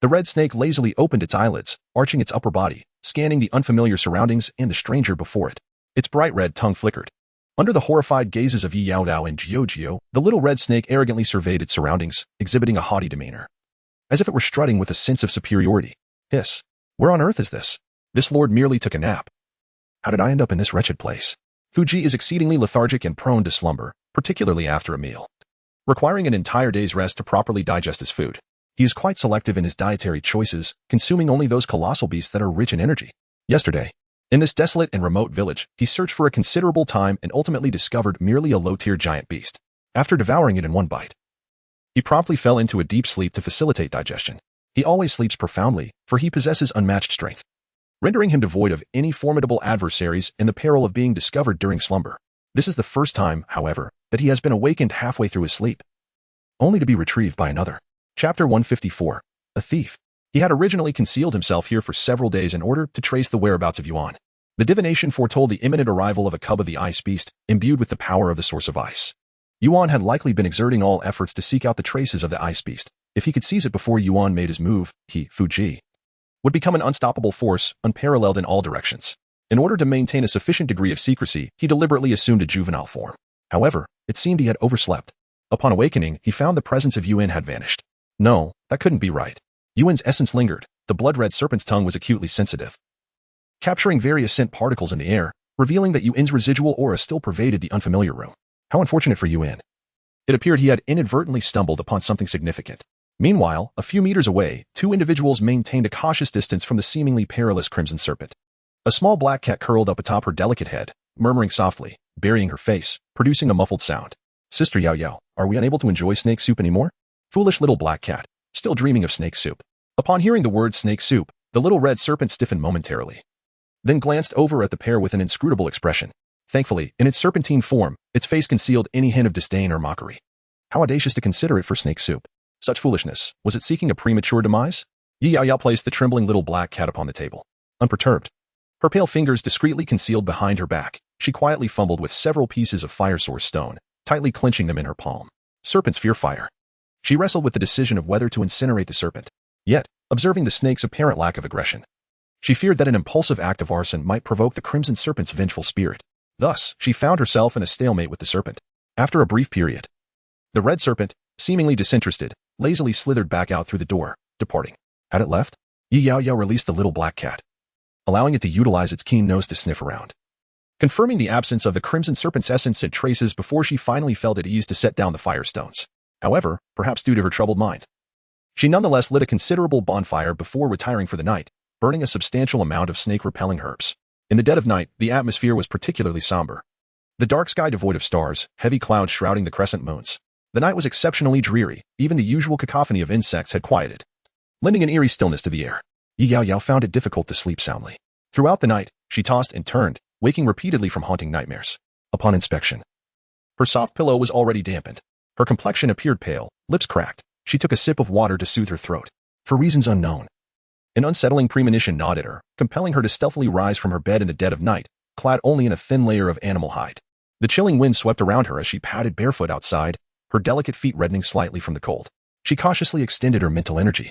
The red snake lazily opened its eyelids, arching its upper body, scanning the unfamiliar surroundings and the stranger before it. Its bright red tongue flickered. Under the horrified gazes of Yaoyao and Yaoyao, the little red snake arrogantly surveyed its surroundings, exhibiting a haughty demeanor, as if it were strutting with a sense of superiority. Hiss. Where on earth is this? This lord merely took a nap. How did I end up in this wretched place? Fuji is exceedingly lethargic and prone to slumber, particularly after a meal, requiring an entire day's rest to properly digest his food. He is quite selective in his dietary choices, consuming only those colossal beasts that are rich in energy. Yesterday, in this desolate and remote village, he searched for a considerable time and ultimately discovered merely a low-tier giant beast. After devouring it in one bite, he promptly fell into a deep sleep to facilitate digestion. He always sleeps profoundly, for he possesses unmatched strength, rendering him devoid of any formidable adversaries and the peril of being discovered during slumber. This is the first time, however, that he has been awakened halfway through his sleep, only to be retrieved by another. Chapter 154. A thief. He had originally concealed himself here for several days in order to trace the whereabouts of Yuan. The divination foretold the imminent arrival of a cub of the ice beast, imbued with the power of the source of ice. Yuan had likely been exerting all efforts to seek out the traces of the ice beast. If he could seize it before Yuan made his move, he, Fuji, would become an unstoppable force, unparalleled in all directions. In order to maintain a sufficient degree of secrecy, he deliberately assumed a juvenile form. However, it seemed he had overslept. Upon awakening, he found the presence of Yuan had vanished. No, that couldn't be right. Yuan's essence lingered. The blood-red serpent's tongue was acutely sensitive, capturing various scent particles in the air, revealing that Yuan's residual aura still pervaded the unfamiliar room. How unfortunate for Yuan. It appeared he had inadvertently stumbled upon something significant. Meanwhile, a few meters away, 2 individuals maintained a cautious distance from the seemingly perilous crimson serpent. A small black cat curled up atop her delicate head, murmuring softly, burying her face, producing a muffled sound. Sister Yaoyao, are we unable to enjoy snake soup anymore? Foolish little black cat, still dreaming of snake soup. Upon hearing the word snake soup, the little red serpent stiffened momentarily, then glanced over at the pair with an inscrutable expression. Thankfully, in its serpentine form, its face concealed any hint of disdain or mockery. How audacious to consider it for snake soup. Such foolishness, was it seeking a premature demise? Yaoyao placed the trembling little black cat upon the table. Unperturbed, her pale fingers discreetly concealed behind her back, she quietly fumbled with several pieces of fire source stone, tightly clenching them in her palm. Serpents fear fire. She wrestled with the decision of whether to incinerate the serpent. Yet, observing the snake's apparent lack of aggression, she feared that an impulsive act of arson might provoke the crimson serpent's vengeful spirit. Thus, she found herself in a stalemate with the serpent. After a brief period, the red serpent, seemingly disinterested, lazily slithered back out through the door, departing. Had it left? Yaoyao released the little black cat, allowing it to utilize its keen nose to sniff around, confirming the absence of the crimson serpent's essence and traces before she finally felt at ease to set down the firestones. However, perhaps due to her troubled mind, she nonetheless lit a considerable bonfire before retiring for the night, burning a substantial amount of snake-repelling herbs. In the dead of night, the atmosphere was particularly somber. The dark sky devoid of stars, heavy clouds shrouding the crescent moons. The night was exceptionally dreary, even the usual cacophony of insects had quieted, lending an eerie stillness to the air. Yaoyao found it difficult to sleep soundly. Throughout the night, she tossed and turned, waking repeatedly from haunting nightmares. Upon inspection, her soft pillow was already dampened. Her complexion appeared pale, lips cracked. She took a sip of water to soothe her throat. For reasons unknown, an unsettling premonition gnawed at her, compelling her to stealthily rise from her bed in the dead of night, clad only in a thin layer of animal hide. The chilling wind swept around her as she padded barefoot outside, her delicate feet reddening slightly from the cold. She cautiously extended her mental energy,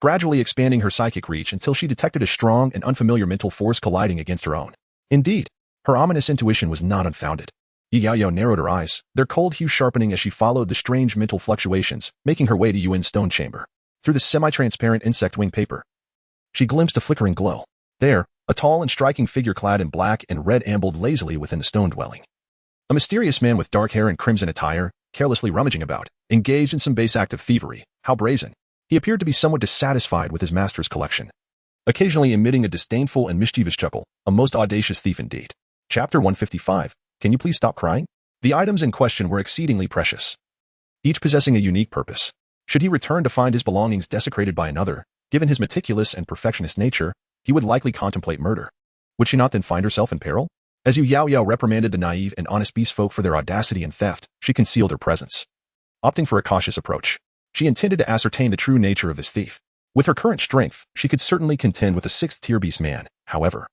gradually expanding her psychic reach until she detected a strong and unfamiliar mental force colliding against her own. Indeed, her ominous intuition was not unfounded. Yaoyao narrowed her eyes, their cold hue sharpening as she followed the strange mental fluctuations, making her way to Yuan's stone chamber. Through the semi-transparent insect wing paper, she glimpsed a flickering glow. There, a tall and striking figure clad in black and red ambled lazily within the stone dwelling. A mysterious man with dark hair and crimson attire, carelessly rummaging about, engaged in some base act of thievery. How brazen. He appeared to be somewhat dissatisfied with his master's collection, occasionally emitting a disdainful and mischievous chuckle, a most audacious thief indeed. Chapter 155. Can you please stop crying? The items in question were exceedingly precious, each possessing a unique purpose. Should he return to find his belongings desecrated by another, given his meticulous and perfectionist nature, he would likely contemplate murder. Would she not then find herself in peril? As Yaoyao reprimanded the naive and honest beast folk for their audacity and theft, she concealed her presence, opting for a cautious approach. She intended to ascertain the true nature of this thief. With her current strength, she could certainly contend with a 6th-tier beastman. However,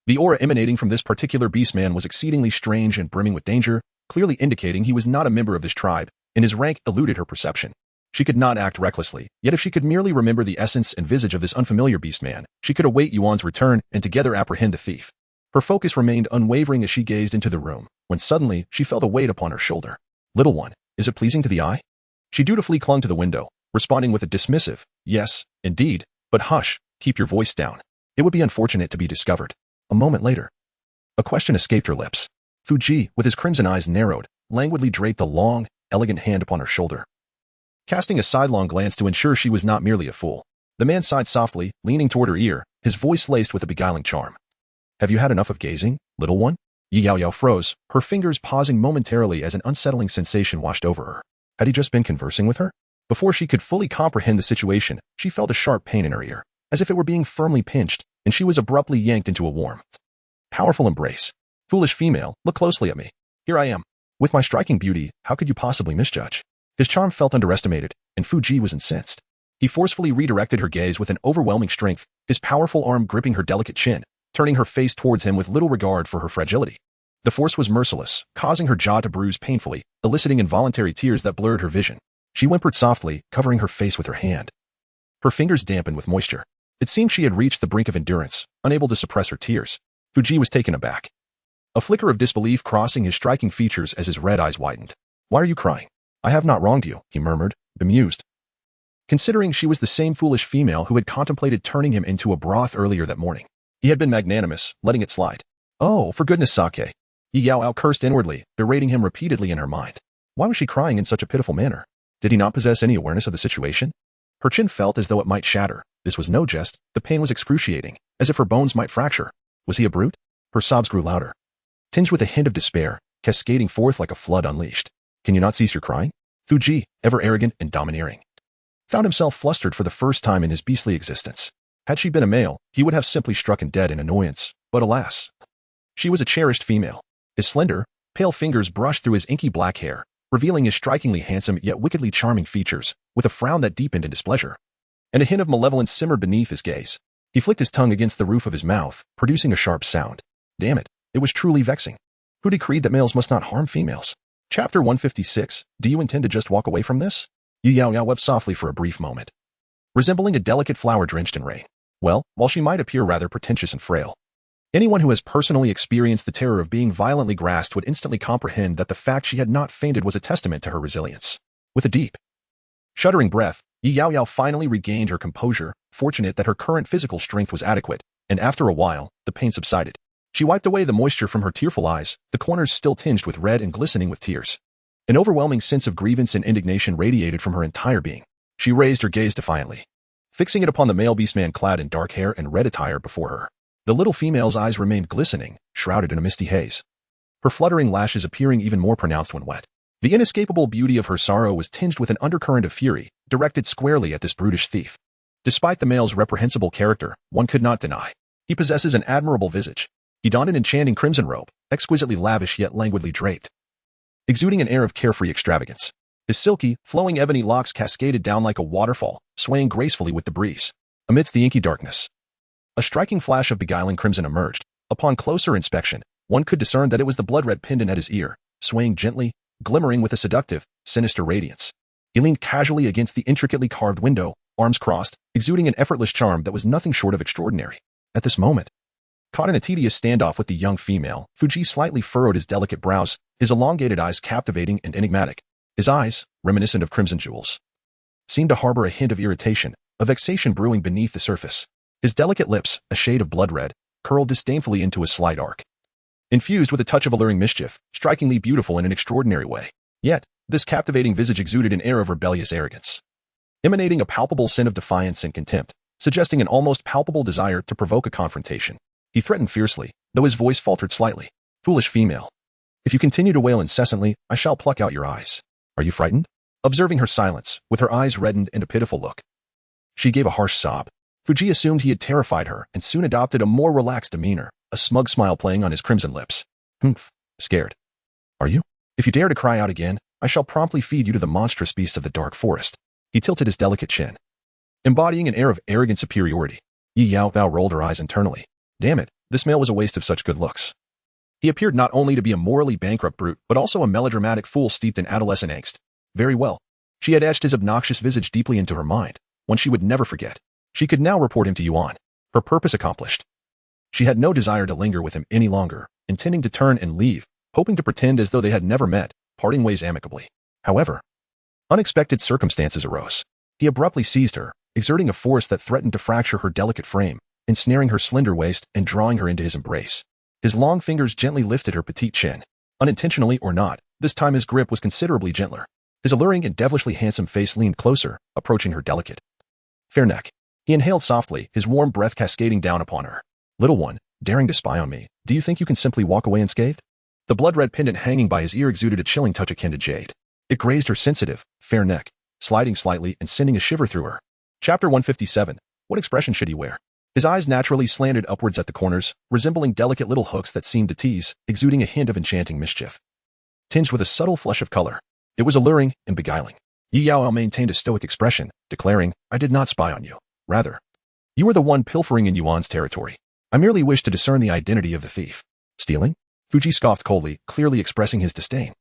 the aura emanating from this particular beastman was exceedingly strange and brimming with danger, clearly indicating he was not a member of this tribe, and his rank eluded her perception. She could not act recklessly, yet if she could merely remember the essence and visage of this unfamiliar beastman, she could await Yuan's return and together apprehend the thief. Her focus remained unwavering as she gazed into the room, when suddenly she felt a weight upon her shoulder. Little one, is it pleasing to the eye? She dutifully clung to the window, responding with a dismissive, yes, indeed, but hush, keep your voice down. It would be unfortunate to be discovered. A moment later, a question escaped her lips. Fuji, with his crimson eyes narrowed, languidly draped a long, elegant hand upon her shoulder, casting a sidelong glance to ensure she was not merely a fool. The man sighed softly, leaning toward her ear, his voice laced with a beguiling charm. Have you had enough of gazing, little one? Yaoyao froze, her fingers pausing momentarily as an unsettling sensation washed over her. Had he just been conversing with her? Before she could fully comprehend the situation, she felt a sharp pain in her ear, as if it were being firmly pinched, and she was abruptly yanked into a warm, powerful embrace. Foolish female, look closely at me. Here I am. With my striking beauty, how could you possibly misjudge? His charm felt underestimated, and Fuji was incensed. He forcefully redirected her gaze with an overwhelming strength, his powerful arm gripping her delicate chin, turning her face towards him with little regard for her fragility. The force was merciless, causing her jaw to bruise painfully, eliciting involuntary tears that blurred her vision. She whimpered softly, covering her face with her hand. Her fingers dampened with moisture. It seemed she had reached the brink of endurance, unable to suppress her tears. Fuji was taken aback, a flicker of disbelief crossing his striking features as his red eyes widened. Why are you crying? I have not wronged you, he murmured, bemused, considering she was the same foolish female who had contemplated turning him into a broth earlier that morning. He had been magnanimous, letting it slide. Oh, for goodness sake. Yaoyao cursed inwardly, berating him repeatedly in her mind. Why was she crying in such a pitiful manner? Did he not possess any awareness of the situation? Her chin felt as though it might shatter. This was no jest. The pain was excruciating, as if her bones might fracture. Was he a brute? Her sobs grew louder, tinged with a hint of despair, cascading forth like a flood unleashed. Can you not cease your crying? Fuji, ever arrogant and domineering, found himself flustered for the first time in his beastly existence. Had she been a male, he would have simply struck dead in annoyance. But alas, she was a cherished female. His slender, pale fingers brushed through his inky black hair, revealing his strikingly handsome yet wickedly charming features, with a frown that deepened in displeasure. And a hint of malevolence simmered beneath his gaze. He flicked his tongue against the roof of his mouth, producing a sharp sound. Damn it, it was truly vexing. Who decreed that males must not harm females? Chapter 156. Do you intend to just walk away from this? Yaoyao wept softly for a brief moment, resembling a delicate flower drenched in rain. Well, while she might appear rather pretentious and frail, anyone who has personally experienced the terror of being violently grasped would instantly comprehend that the fact she had not fainted was a testament to her resilience. With a deep, shuddering breath, Yaoyao finally regained her composure, fortunate that her current physical strength was adequate, and after a while, the pain subsided. She wiped away the moisture from her tearful eyes, the corners still tinged with red and glistening with tears. An overwhelming sense of grievance and indignation radiated from her entire being. She raised her gaze defiantly, fixing it upon the male beastman clad in dark hair and red attire before her. The little female's eyes remained glistening, shrouded in a misty haze, her fluttering lashes appearing even more pronounced when wet. The inescapable beauty of her sorrow was tinged with an undercurrent of fury, directed squarely at this brutish thief. Despite the male's reprehensible character, one could not deny he possesses an admirable visage. He donned an enchanting crimson robe, exquisitely lavish yet languidly draped, exuding an air of carefree extravagance. His silky, flowing ebony locks cascaded down like a waterfall, swaying gracefully with the breeze. Amidst the inky darkness, a striking flash of beguiling crimson emerged. Upon closer inspection, one could discern that it was the blood-red pendant at his ear, swaying gently, glimmering with a seductive, sinister radiance. He leaned casually against the intricately carved window, arms crossed, exuding an effortless charm that was nothing short of extraordinary. At this moment, caught in a tedious standoff with the young female, Fuji slightly furrowed his delicate brows, his elongated eyes captivating and enigmatic. His eyes, reminiscent of crimson jewels, seemed to harbor a hint of irritation, a vexation brewing beneath the surface. His delicate lips, a shade of blood red, curled disdainfully into a slight arc, infused with a touch of alluring mischief, strikingly beautiful in an extraordinary way. Yet, this captivating visage exuded an air of rebellious arrogance, emanating a palpable sin of defiance and contempt, suggesting an almost palpable desire to provoke a confrontation. He threatened fiercely, though his voice faltered slightly. Foolish female, if you continue to wail incessantly, I shall pluck out your eyes. Are you frightened? Observing her silence, with her eyes reddened in a pitiful look, she gave a harsh sob. Fuji assumed he had terrified her and soon adopted a more relaxed demeanor, a smug smile playing on his crimson lips. Humph, scared. Are you? If you dare to cry out again, I shall promptly feed you to the monstrous beast of the dark forest. He tilted his delicate chin, embodying an air of arrogant superiority. Yaoyao rolled her eyes internally. Damn it, this male was a waste of such good looks. He appeared not only to be a morally bankrupt brute, but also a melodramatic fool steeped in adolescent angst. Very well. She had etched his obnoxious visage deeply into her mind, one she would never forget. She could now report him to Yuan. Her purpose accomplished. She had no desire to linger with him any longer, intending to turn and leave, hoping to pretend as though they had never met, parting ways amicably. However, unexpected circumstances arose. He abruptly seized her, exerting a force that threatened to fracture her delicate frame, ensnaring her slender waist and drawing her into his embrace. His long fingers gently lifted her petite chin. Unintentionally or not, this time his grip was considerably gentler. His alluring and devilishly handsome face leaned closer, approaching her delicate, fair neck. He inhaled softly, his warm breath cascading down upon her. Little one, daring to spy on me, do you think you can simply walk away unscathed? The blood-red pendant hanging by his ear exuded a chilling touch akin to jade. It grazed her sensitive, fair neck, sliding slightly and sending a shiver through her. Chapter 157. What expression should he wear? His eyes naturally slanted upwards at the corners, resembling delicate little hooks that seemed to tease, exuding a hint of enchanting mischief, tinged with a subtle flush of color. It was alluring and beguiling. Yaoyao maintained a stoic expression, declaring, I did not spy on you. Rather, you were the one pilfering in Yuan's territory. I merely wished to discern the identity of the thief. Stealing? Fuji scoffed coldly, clearly expressing his disdain.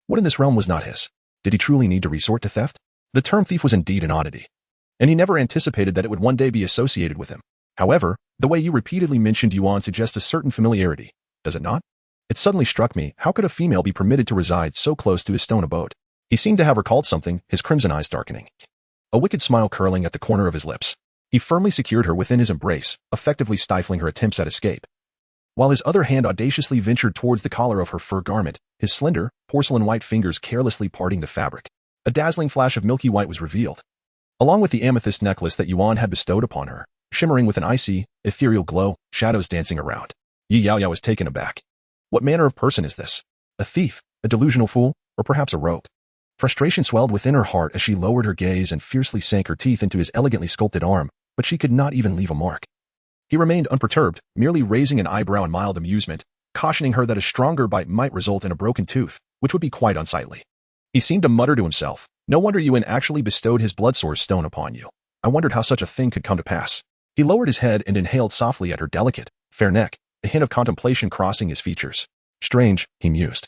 What in this realm was not his? Did he truly need to resort to theft? The term thief was indeed an oddity, and he never anticipated that it would one day be associated with him. However, the way you repeatedly mentioned Yuan suggests a certain familiarity, does it not? It suddenly struck me, how could a female be permitted to reside so close to his stone abode? He seemed to have recalled something, his crimson eyes darkening, a wicked smile curling at the corner of his lips. He firmly secured her within his embrace, effectively stifling her attempts at escape, while his other hand audaciously ventured towards the collar of her fur garment, his slender, porcelain-white fingers carelessly parting the fabric. A dazzling flash of milky white was revealed, along with the amethyst necklace that Yuan had bestowed upon her, shimmering with an icy, ethereal glow, shadows dancing around. Yaoyao was taken aback. What manner of person is this? A thief, a delusional fool, or perhaps a rogue? Frustration swelled within her heart as she lowered her gaze and fiercely sank her teeth into his elegantly sculpted arm, but she could not even leave a mark. He remained unperturbed, merely raising an eyebrow in mild amusement, cautioning her that a stronger bite might result in a broken tooth, which would be quite unsightly. He seemed to mutter to himself, no wonder Yuan actually bestowed his blood-source stone upon you. I wondered how such a thing could come to pass. He lowered his head and inhaled softly at her delicate, fair neck, a hint of contemplation crossing his features. Strange, he mused.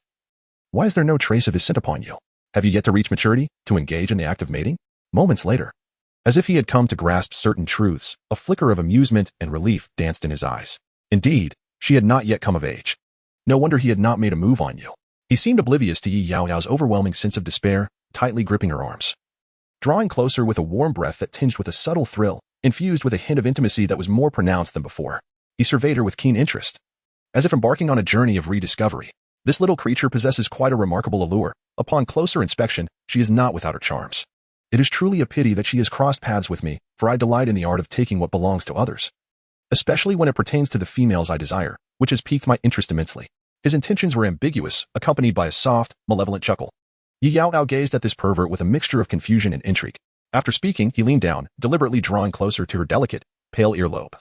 Why is there no trace of his scent upon you? Have you yet to reach maturity, to engage in the act of mating? Moments later, as if he had come to grasp certain truths, a flicker of amusement and relief danced in his eyes. Indeed, she had not yet come of age. No wonder he had not made a move on you. He seemed oblivious to Yaoyao's overwhelming sense of despair, tightly gripping her arms. drawing closer with a warm breath that tinged with a subtle thrill, infused with a hint of intimacy that was more pronounced than before. He surveyed her with keen interest, as if embarking on a journey of rediscovery. This little creature possesses quite a remarkable allure. Upon closer inspection, she is not without her charms. It is truly a pity that she has crossed paths with me, for I delight in the art of taking what belongs to others, especially when it pertains to the females I desire, which has piqued my interest immensely. His intentions were ambiguous, accompanied by a soft, malevolent chuckle. Yaoyao gazed at this pervert with a mixture of confusion and intrigue. After speaking, he leaned down, deliberately drawing closer to her delicate, pale earlobe,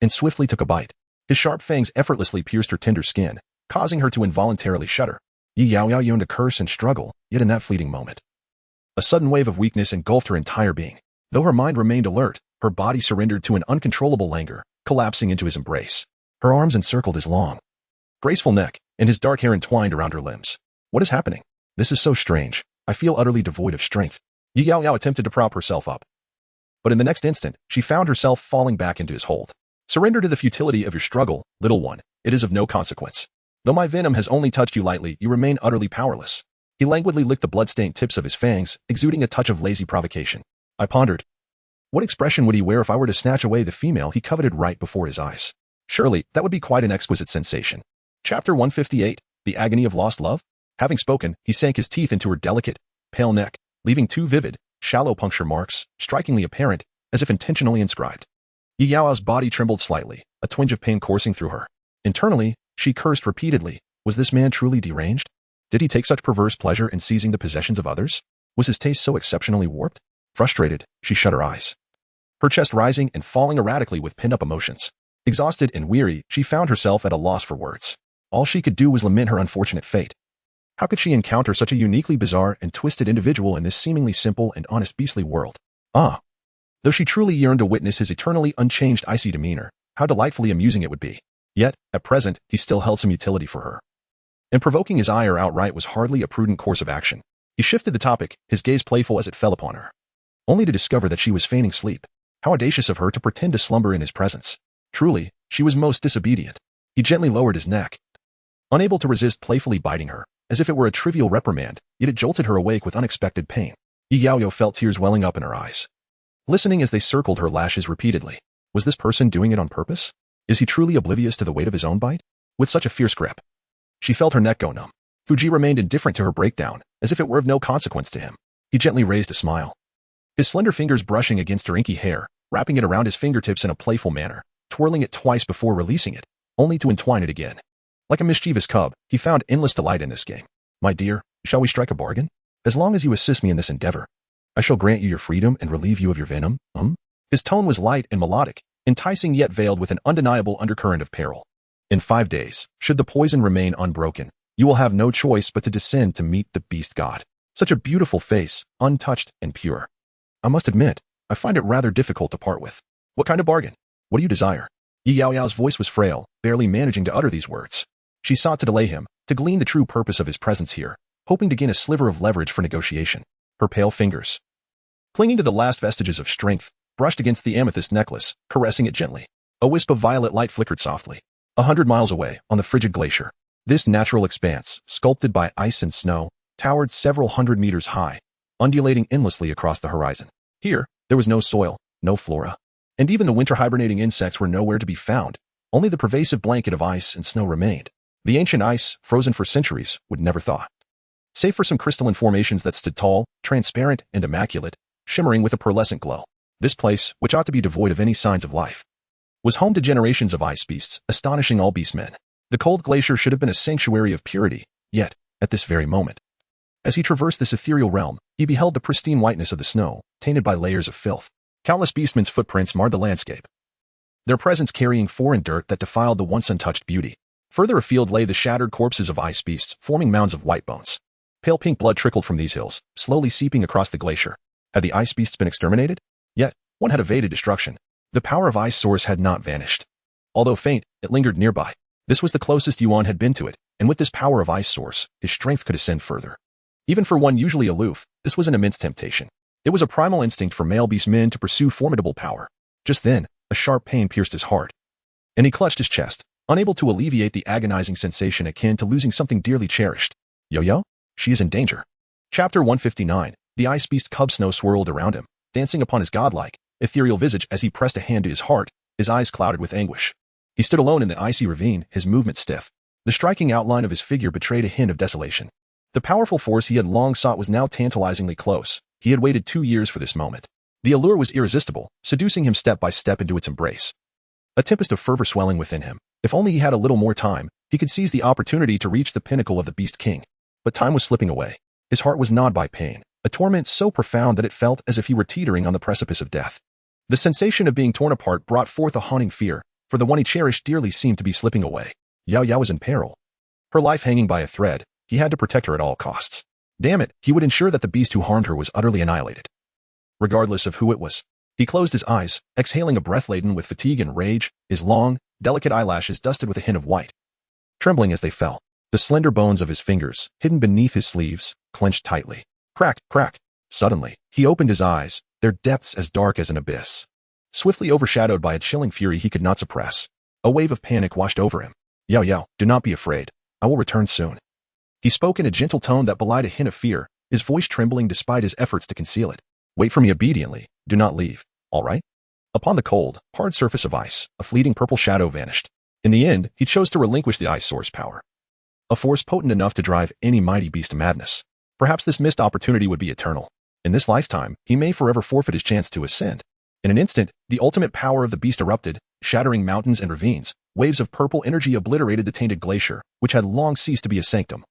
and swiftly took a bite. His sharp fangs effortlessly pierced her tender skin, causing her to involuntarily shudder. Yaoyao yearned to curse and struggle, yet in that fleeting moment, a sudden wave of weakness engulfed her entire being. Though her mind remained alert, her body surrendered to an uncontrollable languor, collapsing into his embrace. Her arms encircled his long, graceful neck, and his dark hair entwined around her limbs. What is happening? This is so strange. I feel utterly devoid of strength. Yaoyao attempted to prop herself up, but in the next instant, she found herself falling back into his hold. Surrender to the futility of your struggle, little one. It is of no consequence. Though my venom has only touched you lightly, you remain utterly powerless. He languidly licked the blood-stained tips of his fangs, exuding a touch of lazy provocation. I pondered, what expression would he wear if I were to snatch away the female he coveted right before his eyes? Surely, that would be quite an exquisite sensation. Chapter 158, The Agony of Lost Love? Having spoken, he sank his teeth into her delicate, pale neck, leaving two vivid, shallow puncture marks, strikingly apparent, as if intentionally inscribed. Yaoyao's body trembled slightly, a twinge of pain coursing through her. Internally, she cursed repeatedly. Was this man truly deranged? Did he take such perverse pleasure in seizing the possessions of others? Was his taste so exceptionally warped? Frustrated, she shut her eyes, her chest rising and falling erratically with pent-up emotions. Exhausted and weary, she found herself at a loss for words. All she could do was lament her unfortunate fate. How could she encounter such a uniquely bizarre and twisted individual in this seemingly simple and honest beastly world? Ah! Though she truly yearned to witness his eternally unchanged icy demeanor, how delightfully amusing it would be. Yet, at present, he still held some utility for her, and provoking his ire outright was hardly a prudent course of action. He shifted the topic, his gaze playful as it fell upon her, only to discover that she was feigning sleep. How audacious of her to pretend to slumber in his presence. Truly, she was most disobedient. He gently lowered his neck, unable to resist playfully biting her, as if it were a trivial reprimand, yet it jolted her awake with unexpected pain. Yaoyao felt tears welling up in her eyes, listening as they circled her lashes repeatedly. Was this person doing it on purpose? Is he truly oblivious to the weight of his own bite? With such a fierce grip, she felt her neck go numb. Fuji remained indifferent to her breakdown, as if it were of no consequence to him. He gently raised a smile, his slender fingers brushing against her inky hair, wrapping it around his fingertips in a playful manner, twirling it twice before releasing it, only to entwine it again. Like a mischievous cub, he found endless delight in this game. My dear, shall we strike a bargain? As long as you assist me in this endeavor, I shall grant you your freedom and relieve you of your venom. His tone was light and melodic, enticing yet veiled with an undeniable undercurrent of peril. In 5 days, should the poison remain unbroken, you will have no choice but to descend to meet the beast god. Such a beautiful face, untouched and pure. I must admit, I find it rather difficult to part with. What kind of bargain? What do you desire? Yaoyao's voice was frail, barely managing to utter these words. She sought to delay him, to glean the true purpose of his presence here, hoping to gain a sliver of leverage for negotiation. Her pale fingers, clinging to the last vestiges of strength, brushed against the amethyst necklace, caressing it gently. A wisp of violet light flickered softly. 100 miles away, on the frigid glacier, this natural expanse, sculpted by ice and snow, towered several hundred meters high, undulating endlessly across the horizon. Here, there was no soil, no flora, and even the winter hibernating insects were nowhere to be found. Only the pervasive blanket of ice and snow remained. The ancient ice, frozen for centuries, would never thaw. Save for some crystalline formations that stood tall, transparent, and immaculate, shimmering with a pearlescent glow. This place, which ought to be devoid of any signs of life, was home to generations of ice beasts, astonishing all beastmen. The cold glacier should have been a sanctuary of purity, yet, at this very moment, as he traversed this ethereal realm, he beheld the pristine whiteness of the snow, tainted by layers of filth. Countless beastmen's footprints marred the landscape, their presence carrying foreign dirt that defiled the once untouched beauty. Further afield lay the shattered corpses of ice beasts, forming mounds of white bones. Pale pink blood trickled from these hills, slowly seeping across the glacier. Had the ice beasts been exterminated? Yet, one had evaded destruction. The power of ice source had not vanished. Although faint, it lingered nearby. This was the closest Yuan had been to it, and with this power of ice source, his strength could ascend further. Even for one usually aloof, this was an immense temptation. It was a primal instinct for male beastmen to pursue formidable power. Just then, a sharp pain pierced his heart, and he clutched his chest, unable to alleviate the agonizing sensation akin to losing something dearly cherished. Yaoyao? She is in danger. Chapter 159, The ice beast cub Snow swirled around him, dancing upon his godlike, ethereal visage as he pressed a hand to his heart, his eyes clouded with anguish. He stood alone in the icy ravine, his movement stiff. The striking outline of his figure betrayed a hint of desolation. The powerful force he had long sought was now tantalizingly close. He had waited 2 years for this moment. The allure was irresistible, seducing him step by step into its embrace. A tempest of fervor swelling within him. If only he had a little more time, he could seize the opportunity to reach the pinnacle of the Beast King. But time was slipping away. His heart was gnawed by pain, a torment so profound that it felt as if he were teetering on the precipice of death. The sensation of being torn apart brought forth a haunting fear, for the one he cherished dearly seemed to be slipping away. Yaoyao was in peril. Her life hanging by a thread, he had to protect her at all costs. Damn it, he would ensure that the beast who harmed her was utterly annihilated. Regardless of who it was, he closed his eyes, exhaling a breath laden with fatigue and rage, his long, delicate eyelashes dusted with a hint of white. Trembling as they fell, the slender bones of his fingers, hidden beneath his sleeves, clenched tightly. Crack, crack. Suddenly, he opened his eyes, their depths as dark as an abyss. Swiftly overshadowed by a chilling fury he could not suppress, a wave of panic washed over him. Yaoyao, do not be afraid. I will return soon. He spoke in a gentle tone that belied a hint of fear, his voice trembling despite his efforts to conceal it. Wait for me obediently. Do not leave. All right? Upon the cold, hard surface of ice, a fleeting purple shadow vanished. In the end, he chose to relinquish the ice source power. A force potent enough to drive any mighty beast to madness. Perhaps this missed opportunity would be eternal. In this lifetime, he may forever forfeit his chance to ascend. In an instant, the ultimate power of the beast erupted, shattering mountains and ravines. Waves of purple energy obliterated the tainted glacier, which had long ceased to be a sanctum.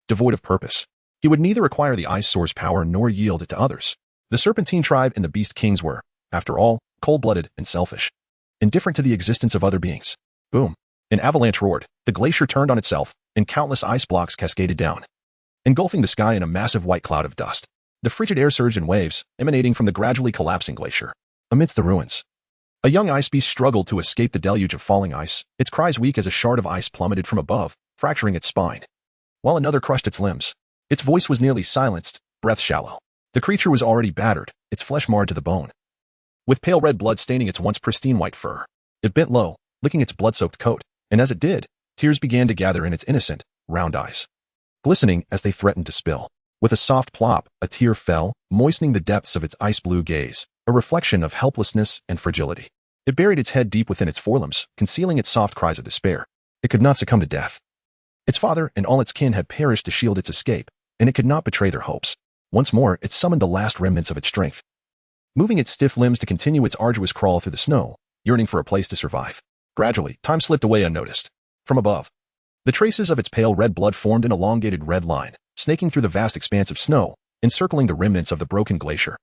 Devoid of purpose, he would neither acquire the ice source power nor yield it to others. The Serpentine tribe and the Beast Kings were, after all, cold-blooded and selfish, indifferent to the existence of other beings. Boom. An avalanche roared, the glacier turned on itself, and countless ice blocks cascaded down, engulfing the sky in a massive white cloud of dust. The frigid air surged in waves, emanating from the gradually collapsing glacier. Amidst the ruins, a young ice beast struggled to escape the deluge of falling ice, its cries weak as a shard of ice plummeted from above, fracturing its spine, while another crushed its limbs. Its voice was nearly silenced, breath shallow. The creature was already battered, its flesh marred to the bone, with pale red blood staining its once pristine white fur. It bent low, licking its blood-soaked coat, and as it did, tears began to gather in its innocent, round eyes, glistening as they threatened to spill. With a soft plop, a tear fell, moistening the depths of its ice-blue gaze, a reflection of helplessness and fragility. It buried its head deep within its forelimbs, concealing its soft cries of despair. It could not succumb to death. Its father and all its kin had perished to shield its escape, and it could not betray their hopes. Once more, it summoned the last remnants of its strength, moving its stiff limbs to continue its arduous crawl through the snow, yearning for a place to survive. Gradually, time slipped away unnoticed. From above, the traces of its pale red blood formed an elongated red line, snaking through the vast expanse of snow, encircling the remnants of the broken glacier.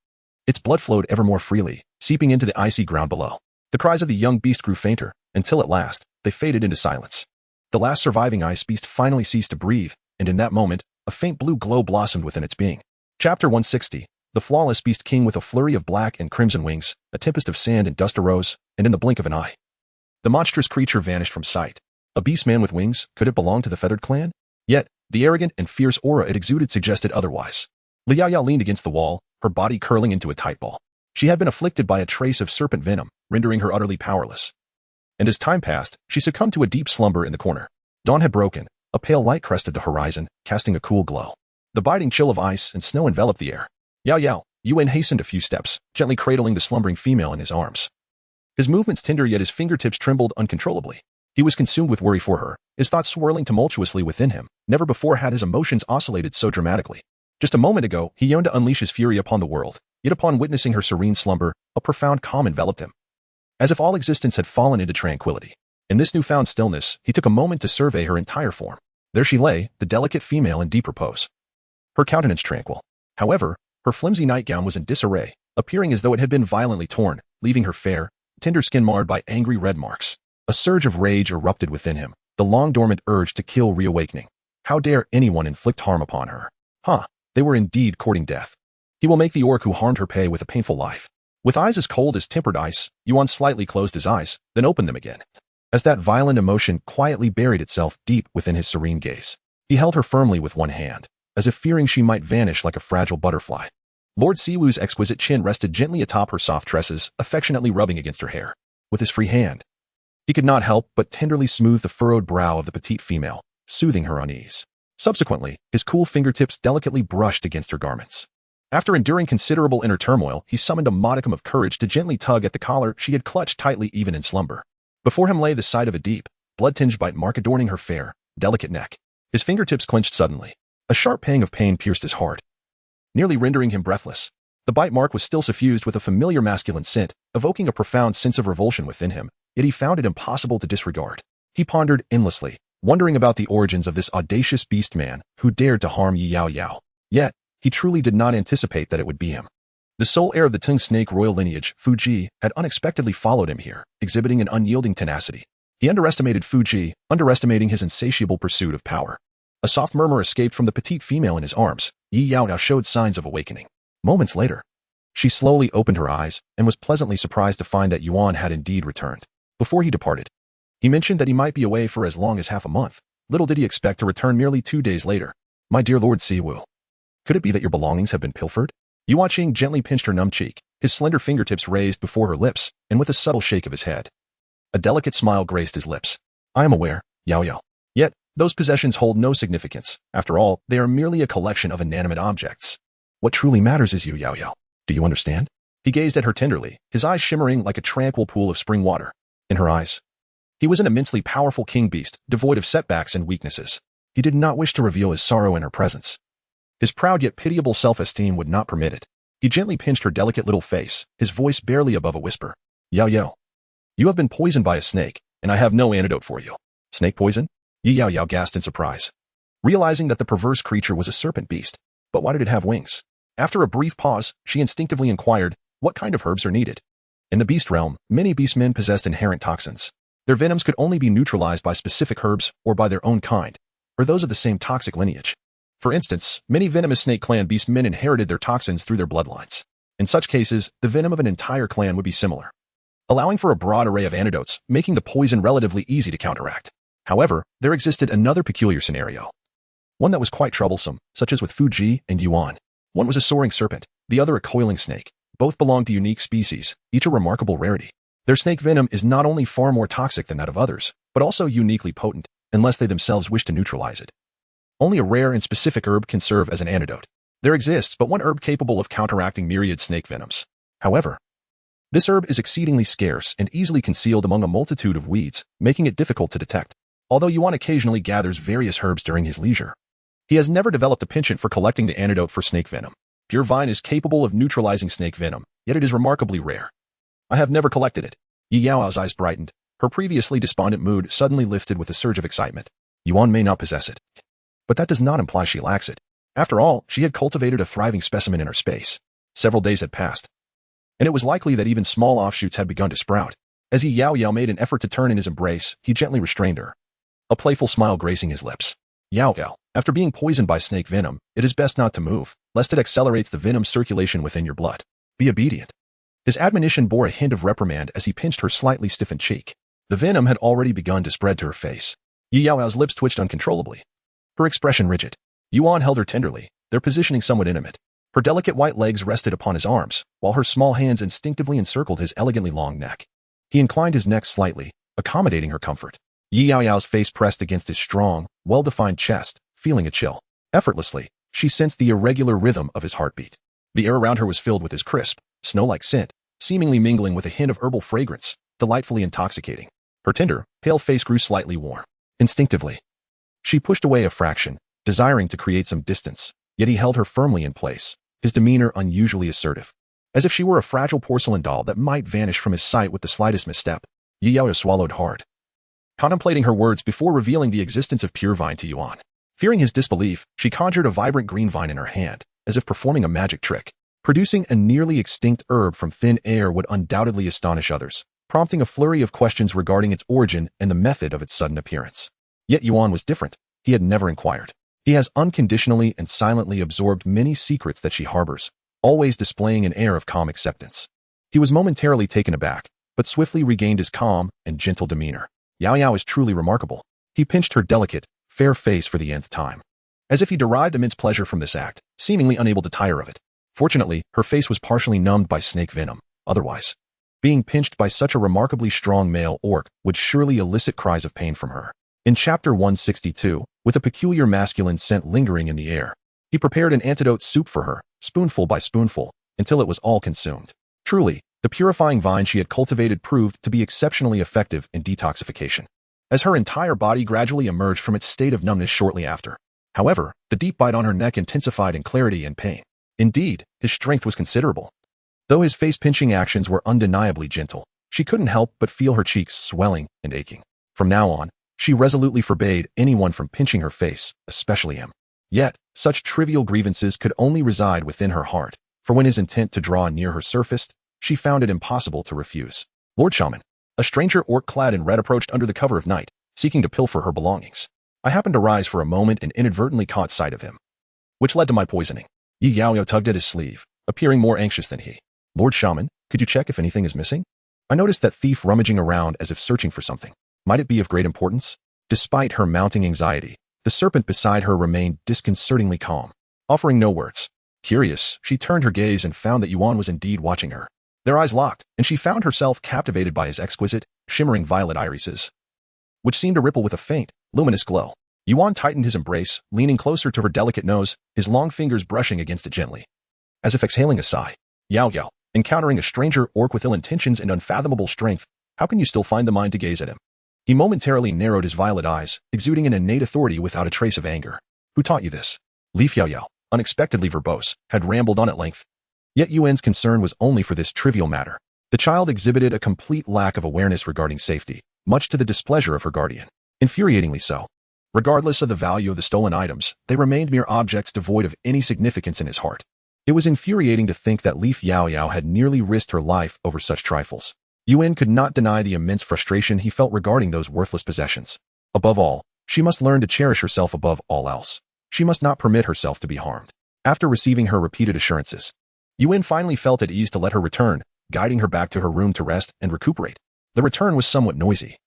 Its blood flowed ever more freely, seeping into the icy ground below. The cries of the young beast grew fainter, until at last, they faded into silence. The last surviving ice beast finally ceased to breathe, and in that moment, a faint blue glow blossomed within its being. Chapter 160. The flawless Beast King. With a flurry of black and crimson wings, a tempest of sand and dust arose, and in the blink of an eye, the monstrous creature vanished from sight. A beast man with wings, could it belong to the feathered clan? Yet, the arrogant and fierce aura it exuded suggested otherwise. Yaoyao leaned against the wall, her body curling into a tight ball. She had been afflicted by a trace of serpent venom, rendering her utterly powerless. And as time passed, she succumbed to a deep slumber in the corner. Dawn had broken, a pale light crested the horizon, casting a cool glow. The biting chill of ice and snow enveloped the air. Yaoyao, Yuan hastened a few steps, gently cradling the slumbering female in his arms. His movements tender, yet his fingertips trembled uncontrollably. He was consumed with worry for her, his thoughts swirling tumultuously within him. Never before had his emotions oscillated so dramatically. Just a moment ago, he yearned to unleash his fury upon the world, yet upon witnessing her serene slumber, a profound calm enveloped him, as if all existence had fallen into tranquility. In this newfound stillness, he took a moment to survey her entire form. There she lay, the delicate female in deep repose, her countenance tranquil. However, her flimsy nightgown was in disarray, appearing as though it had been violently torn, leaving her fair, tender skin marred by angry red marks. A surge of rage erupted within him, the long-dormant urge to kill reawakening. How dare anyone inflict harm upon her? They were indeed courting death. He will make the orc who harmed her pay with a painful life. With eyes as cold as tempered ice, Yuan slightly closed his eyes, then opened them again, as that violent emotion quietly buried itself deep within his serene gaze. He held her firmly with one hand, as if fearing she might vanish like a fragile butterfly. Lord Siwoo's exquisite chin rested gently atop her soft tresses, affectionately rubbing against her hair. With his free hand, he could not help but tenderly smooth the furrowed brow of the petite female, soothing her unease. Subsequently, his cool fingertips delicately brushed against her garments, After enduring considerable inner turmoil, he summoned a modicum of courage to gently tug at the collar she had clutched tightly even in slumber. Before him lay the sight of a deep, blood-tinged bite mark adorning her fair, delicate neck. His fingertips clenched suddenly. A sharp pang of pain pierced his heart, nearly rendering him breathless. The bite mark was still suffused with a familiar masculine scent, evoking a profound sense of revulsion within him, yet he found it impossible to disregard. He pondered endlessly, wondering about the origins of this audacious beast man who dared to harm Yaoyao. Yet, he truly did not anticipate that it would be him. The sole heir of the Tung snake royal lineage, Fuji, had unexpectedly followed him here, exhibiting an unyielding tenacity. He underestimated Fuji, underestimating his insatiable pursuit of power. A soft murmur escaped from the petite female in his arms. Yaoyao showed signs of awakening. Moments later, she slowly opened her eyes and was pleasantly surprised to find that Yuan had indeed returned. Before he departed, he mentioned that he might be away for as long as half a month. Little did he expect to return merely 2 days later. My dear Lord Siwu, could it be that your belongings have been pilfered? Yuan Qing gently pinched her numb cheek, his slender fingertips raised before her lips, and with a subtle shake of his head. A delicate smile graced his lips. I am aware, Yaoyao. Yet, those possessions hold no significance. After all, they are merely a collection of inanimate objects. What truly matters is you, Yaoyao. Do you understand? He gazed at her tenderly, his eyes shimmering like a tranquil pool of spring water. In her eyes, he was an immensely powerful king beast, devoid of setbacks and weaknesses. He did not wish to reveal his sorrow in her presence. His proud yet pitiable self-esteem would not permit it. He gently pinched her delicate little face, his voice barely above a whisper. Yaoyao, you have been poisoned by a snake, and I have no antidote for you. Snake poison? Yaoyao gasped in surprise, realizing that the perverse creature was a serpent beast. But why did it have wings? After a brief pause, she instinctively inquired, what kind of herbs are needed? In the beast realm, many beastmen possessed inherent toxins. Their venoms could only be neutralized by specific herbs or by their own kind, or those of the same toxic lineage. For instance, many venomous snake clan beastmen inherited their toxins through their bloodlines. In such cases, the venom of an entire clan would be similar, allowing for a broad array of antidotes, making the poison relatively easy to counteract. However, there existed another peculiar scenario, one that was quite troublesome, such as with Fuji and Yuan. One was a soaring serpent, the other a coiling snake. Both belonged to unique species, each a remarkable rarity. Their snake venom is not only far more toxic than that of others, but also uniquely potent, unless they themselves wish to neutralize it. Only a rare and specific herb can serve as an antidote. There exists but one herb capable of counteracting myriad snake venoms. However, this herb is exceedingly scarce and easily concealed among a multitude of weeds, making it difficult to detect. Although Yuan occasionally gathers various herbs during his leisure, he has never developed a penchant for collecting the antidote for snake venom. Pure vine is capable of neutralizing snake venom, yet it is remarkably rare. I have never collected it. Yaoyao's eyes brightened. Her previously despondent mood suddenly lifted with a surge of excitement. Yuan may not possess it, but that does not imply she lacks it. After all, she had cultivated a thriving specimen in her space. Several days had passed, and it was likely that even small offshoots had begun to sprout. As Yaoyao made an effort to turn in his embrace, he gently restrained her, a playful smile gracing his lips. Yaoyao, after being poisoned by snake venom, it is best not to move, lest it accelerates the venom circulation within your blood. Be obedient. His admonition bore a hint of reprimand as he pinched her slightly stiffened cheek. The venom had already begun to spread to her face. Yaoyao's lips twitched uncontrollably, her expression rigid. Yuan held her tenderly, their positioning somewhat intimate. Her delicate white legs rested upon his arms, while her small hands instinctively encircled his elegantly long neck. He inclined his neck slightly, accommodating her comfort. Yaoyao's face pressed against his strong, well-defined chest, feeling a chill. Effortlessly, she sensed the irregular rhythm of his heartbeat. The air around her was filled with his crisp, snow-like scent, seemingly mingling with a hint of herbal fragrance, delightfully intoxicating. Her tender, pale face grew slightly warm. Instinctively, she pushed away a fraction, desiring to create some distance, yet he held her firmly in place, his demeanor unusually assertive. As if she were a fragile porcelain doll that might vanish from his sight with the slightest misstep. Yaoyao swallowed hard, contemplating her words before revealing the existence of pure vine to Yuan. Fearing his disbelief, she conjured a vibrant green vine in her hand, as if performing a magic trick. Producing a nearly extinct herb from thin air would undoubtedly astonish others, prompting a flurry of questions regarding its origin and the method of its sudden appearance. Yet Yuan was different. He had never inquired. He has unconditionally and silently absorbed many secrets that she harbors, always displaying an air of calm acceptance. He was momentarily taken aback, but swiftly regained his calm and gentle demeanor. Yaoyao is truly remarkable. He pinched her delicate, fair face for the nth time, as if he derived immense pleasure from this act, seemingly unable to tire of it. Fortunately, her face was partially numbed by snake venom. Otherwise, being pinched by such a remarkably strong male orc would surely elicit cries of pain from her. In Chapter 162, with a peculiar masculine scent lingering in the air, He prepared an antidote soup for her, spoonful by spoonful, until it was all consumed. Truly, the purifying vine she had cultivated proved to be exceptionally effective in detoxification, as her entire body gradually emerged from its state of numbness shortly after. However, the deep bite on her neck intensified in clarity and pain. Indeed, his strength was considerable. Though his face-pinching actions were undeniably gentle, she couldn't help but feel her cheeks swelling and aching. From now on, she resolutely forbade anyone from pinching her face, especially him. Yet, such trivial grievances could only reside within her heart, for when his intent to draw near her surfaced, she found it impossible to refuse. Lord Shaman, a stranger orc clad in red approached under the cover of night, seeking to pilfer her belongings. I happened to rise for a moment and inadvertently caught sight of him, which led to my poisoning. Yaoyao tugged at his sleeve, appearing more anxious than he. Lord Shaman, could you check if anything is missing? I noticed that thief rummaging around as if searching for something. Might it be of great importance? Despite her mounting anxiety, the serpent beside her remained disconcertingly calm, offering no words. Curious, she turned her gaze and found that Yuan was indeed watching her. Their eyes locked, and she found herself captivated by his exquisite, shimmering violet irises, which seemed to ripple with a faint, luminous glow. Yuan tightened his embrace, leaning closer to her delicate nose, his long fingers brushing against it gently, as if exhaling a sigh. Yaoyao, encountering a stranger orc with ill intentions and unfathomable strength, how can you still find the mind to gaze at him? He momentarily narrowed his violet eyes, exuding an innate authority without a trace of anger. Who taught you this? Leaf Yaoyao, unexpectedly verbose, had rambled on at length. Yet Yuan's concern was only for this trivial matter. The child exhibited a complete lack of awareness regarding safety, much to the displeasure of her guardian. Infuriatingly so. Regardless of the value of the stolen items, they remained mere objects devoid of any significance in his heart. It was infuriating to think that Leaf Yaoyao had nearly risked her life over such trifles. Yuan could not deny the immense frustration he felt regarding those worthless possessions. Above all, she must learn to cherish herself above all else. She must not permit herself to be harmed. After receiving her repeated assurances, Yuan finally felt at ease to let her return, guiding her back to her room to rest and recuperate. The return was somewhat noisy,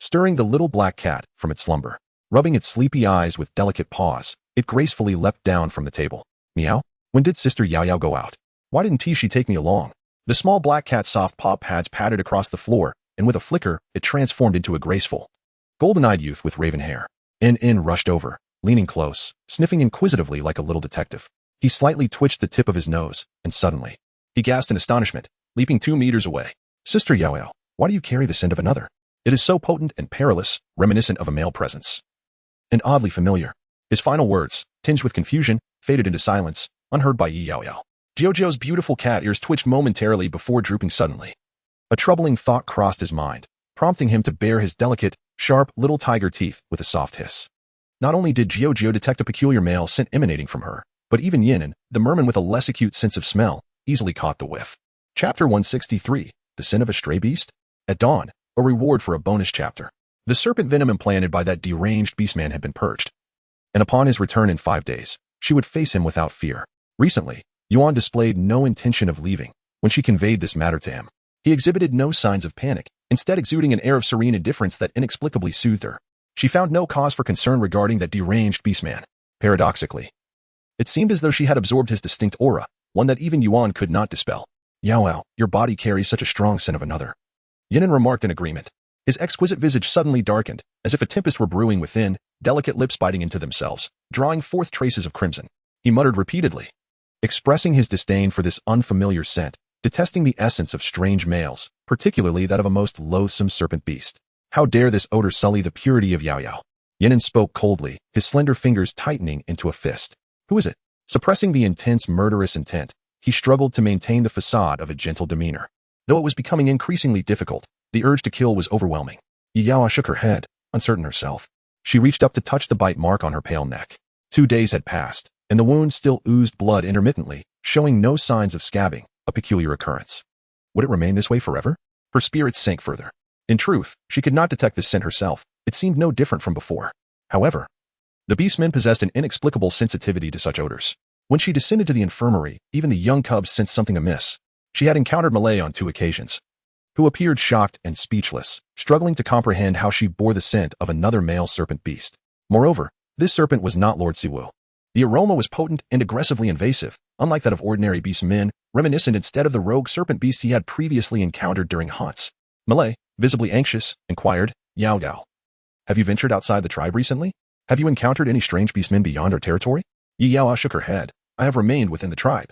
stirring the little black cat from its slumber. Rubbing its sleepy eyes with delicate paws, it gracefully leapt down from the table. Meow? When did Sister Yaoyao go out? Why didn't she take me along? The small black cat's soft paw pads patted across the floor, and with a flicker, it transformed into a graceful, golden-eyed youth with raven hair. In rushed over, leaning close, sniffing inquisitively like a little detective. He slightly twitched the tip of his nose, and suddenly, he gasped in astonishment, leaping 2 meters away. Sister Yaoyao, why do you carry the scent of another? It is so potent and perilous, reminiscent of a male presence, and oddly familiar. His final words, tinged with confusion, faded into silence, unheard by Yaoyao. Jojo's beautiful cat ears twitched momentarily before drooping suddenly. A troubling thought crossed his mind, prompting him to bare his delicate, sharp, little tiger teeth with a soft hiss. Not only did Jojo detect a peculiar male scent emanating from her, but even Yinan, the merman with a less acute sense of smell, easily caught the whiff. Chapter 163, The Sin of a Stray Beast? At dawn, a reward for a bonus chapter. The serpent venom implanted by that deranged beastman had been purged, and upon his return in 5 days, she would face him without fear. Recently, Yuan displayed no intention of leaving when she conveyed this matter to him. He exhibited no signs of panic, instead exuding an air of serene indifference that inexplicably soothed her. She found no cause for concern regarding that deranged beastman. Paradoxically, it seemed as though she had absorbed his distinct aura, one that even Yuan could not dispel. Yaoyao, your body carries such a strong scent of another. Yinan remarked in agreement. His exquisite visage suddenly darkened, as if a tempest were brewing within, delicate lips biting into themselves, drawing forth traces of crimson. He muttered repeatedly, expressing his disdain for this unfamiliar scent, detesting the essence of strange males, particularly that of a most loathsome serpent beast. How dare this odor sully the purity of Yaoyao? Yinan spoke coldly, his slender fingers tightening into a fist. Who is it? Suppressing the intense murderous intent, he struggled to maintain the facade of a gentle demeanor. Though it was becoming increasingly difficult, the urge to kill was overwhelming. Yaoyao shook her head, uncertain herself. She reached up to touch the bite mark on her pale neck. 2 days had passed, and the wound still oozed blood intermittently, showing no signs of scabbing, a peculiar occurrence. Would it remain this way forever? Her spirits sank further. In truth, she could not detect this scent herself. It seemed no different from before. However, the beastmen possessed an inexplicable sensitivity to such odors. When she descended to the infirmary, even the young cubs sensed something amiss. She had encountered Malay on 2 occasions, who appeared shocked and speechless, struggling to comprehend how she bore the scent of another male serpent beast. Moreover, this serpent was not Lord Siwu. The aroma was potent and aggressively invasive, unlike that of ordinary beast men, reminiscent instead of the rogue serpent beast he had previously encountered during hunts. Malay, visibly anxious, inquired, Yaoyao, have you ventured outside the tribe recently? Have you encountered any strange beastmen beyond our territory? Yaoyao shook her head. I have remained within the tribe,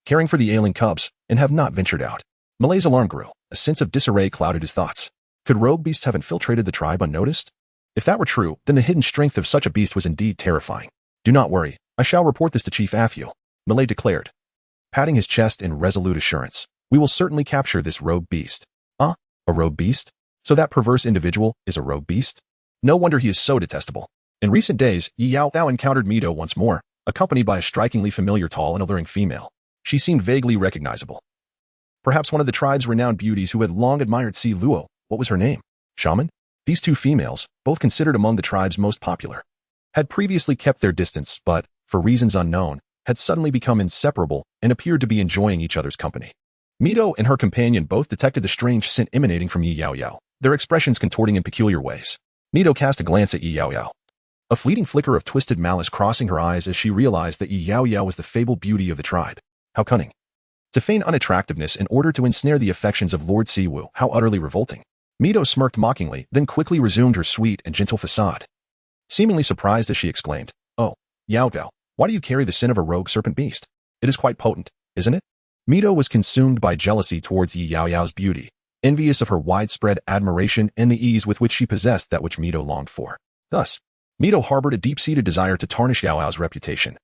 caring for the ailing cubs, and have not ventured out. Malay's alarm grew. A sense of disarray clouded his thoughts. Could rogue beasts have infiltrated the tribe unnoticed? If that were true, then the hidden strength of such a beast was indeed terrifying. Do not worry. I shall report this to Chief Afu, Malay declared, patting his chest in resolute assurance. We will certainly capture this rogue beast. A rogue beast? So that perverse individual is a rogue beast? No wonder he is so detestable. In recent days, Yaoyao encountered Mido once more, accompanied by a strikingly familiar tall and alluring female. She seemed vaguely recognizable. Perhaps one of the tribe's renowned beauties who had long admired Sluo. What was her name? Shaman? These two females, both considered among the tribe's most popular, had previously kept their distance but, for reasons unknown, had suddenly become inseparable and appeared to be enjoying each other's company. Mido and her companion both detected the strange scent emanating from Yaoyao, their expressions contorting in peculiar ways. Mido cast a glance at Yaoyao, a fleeting flicker of twisted malice crossing her eyes as she realized that Yaoyao was the fabled beauty of the tribe. How cunning. To feign unattractiveness in order to ensnare the affections of Lord Siwu, how utterly revolting. Mido smirked mockingly, then quickly resumed her sweet and gentle facade. Seemingly surprised as she exclaimed, Oh, Yaoyao, why do you carry the sin of a rogue serpent beast? It is quite potent, isn't it? Mido was consumed by jealousy towards Yaoyao's beauty, envious of her widespread admiration and the ease with which she possessed that which Mido longed for. Thus, Mido harbored a deep-seated desire to tarnish Yaoyao's reputation,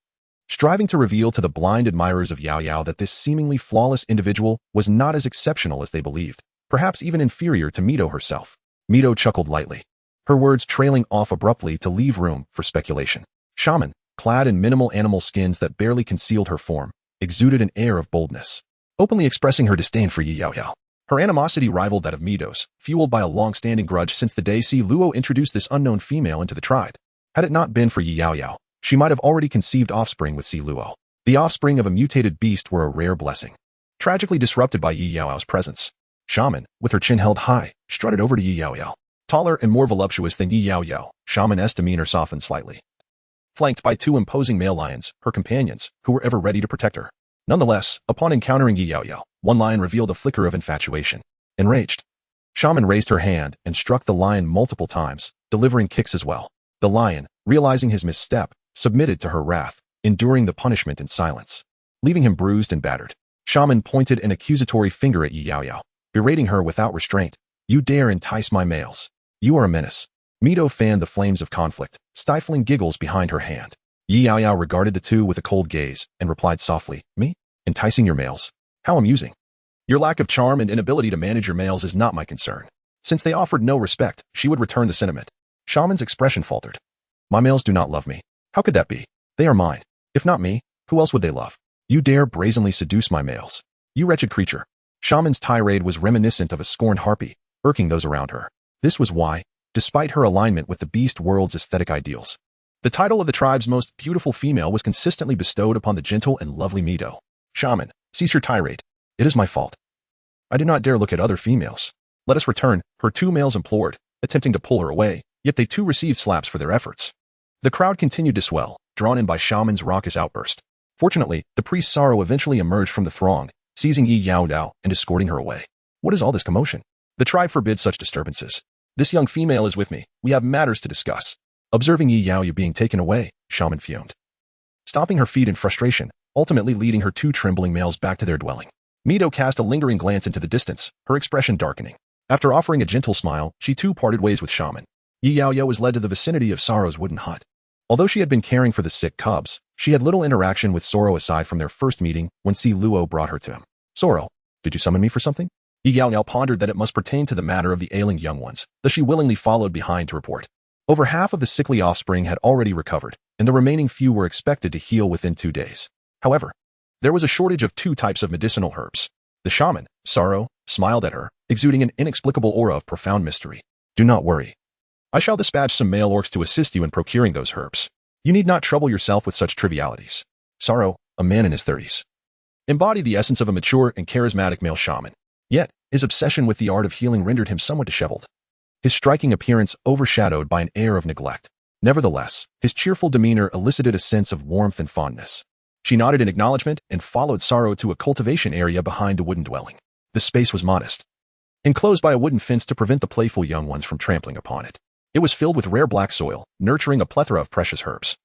striving to reveal to the blind admirers of Yaoyao that this seemingly flawless individual was not as exceptional as they believed, perhaps even inferior to Mido herself. Mido chuckled lightly, her words trailing off abruptly to leave room for speculation. Shaman, clad in minimal animal skins that barely concealed her form, exuded an air of boldness, openly expressing her disdain for Yaoyao. Her animosity rivaled that of Mido's, fueled by a long-standing grudge since the day Sluo introduced this unknown female into the tribe. Had it not been for Yaoyao, she might have already conceived offspring with Sluo. The offspring of a mutated beast were a rare blessing, tragically disrupted by Yaoyao's presence. Shaman, with her chin held high, strutted over to Yaoyao. Taller and more voluptuous than Yaoyao, Shaman's demeanor softened slightly, flanked by two imposing male lions, her companions, who were ever ready to protect her. Nonetheless, upon encountering Yaoyao, one lion revealed a flicker of infatuation. Enraged, Shaman raised her hand and struck the lion multiple times, delivering kicks as well. The lion, realizing his misstep, submitted to her wrath, enduring the punishment in silence, leaving him bruised and battered. Shaman pointed an accusatory finger at Yaoyao, berating her without restraint. You dare entice my males. You are a menace. Mido fanned the flames of conflict, stifling giggles behind her hand. Yaoyao regarded the two with a cold gaze and replied softly, Me? Enticing your males? How amusing. Your lack of charm and inability to manage your males is not my concern. Since they offered no respect, she would return the sentiment. Shaman's expression faltered. My males do not love me. How could that be? They are mine. If not me, who else would they love? You dare brazenly seduce my males. You wretched creature. Shaman's tirade was reminiscent of a scorned harpy, irking those around her. This was why, despite her alignment with the beast world's aesthetic ideals, the title of the tribe's most beautiful female was consistently bestowed upon the gentle and lovely Mido. Shaman, cease your tirade. It is my fault. I do not dare look at other females. Let us return, her two males implored, attempting to pull her away, yet they too received slaps for their efforts. The crowd continued to swell, drawn in by Shaman's raucous outburst. Fortunately, the priest Sorrow eventually emerged from the throng, seizing Yaoyao and escorting her away. What is all this commotion? The tribe forbids such disturbances. This young female is with me. We have matters to discuss. Observing Yaoyao being taken away, Shaman fumed, stomping her feet in frustration, ultimately leading her two trembling males back to their dwelling. Mido cast a lingering glance into the distance, her expression darkening. After offering a gentle smile, she too parted ways with Shaman. Yaoyao was led to the vicinity of Sorrow's wooden hut. Although she had been caring for the sick cubs, she had little interaction with Sorrow aside from their first meeting when Sluo brought her to him. Sorrow, did you summon me for something? Yaoyao pondered that it must pertain to the matter of the ailing young ones, thus she willingly followed behind to report. Over half of the sickly offspring had already recovered, and the remaining few were expected to heal within 2 days. However, there was a shortage of 2 types of medicinal herbs. The shaman, Sorrow, smiled at her, exuding an inexplicable aura of profound mystery. Do not worry. I shall dispatch some male orcs to assist you in procuring those herbs. You need not trouble yourself with such trivialities. Sorrow, a man in his 30s, embodied the essence of a mature and charismatic male shaman. Yet, his obsession with the art of healing rendered him somewhat disheveled, his striking appearance overshadowed by an air of neglect. Nevertheless, his cheerful demeanor elicited a sense of warmth and fondness. She nodded in acknowledgement and followed Sorrow to a cultivation area behind the wooden dwelling. The space was modest, enclosed by a wooden fence to prevent the playful young ones from trampling upon it. It was filled with rare black soil, nurturing a plethora of precious herbs.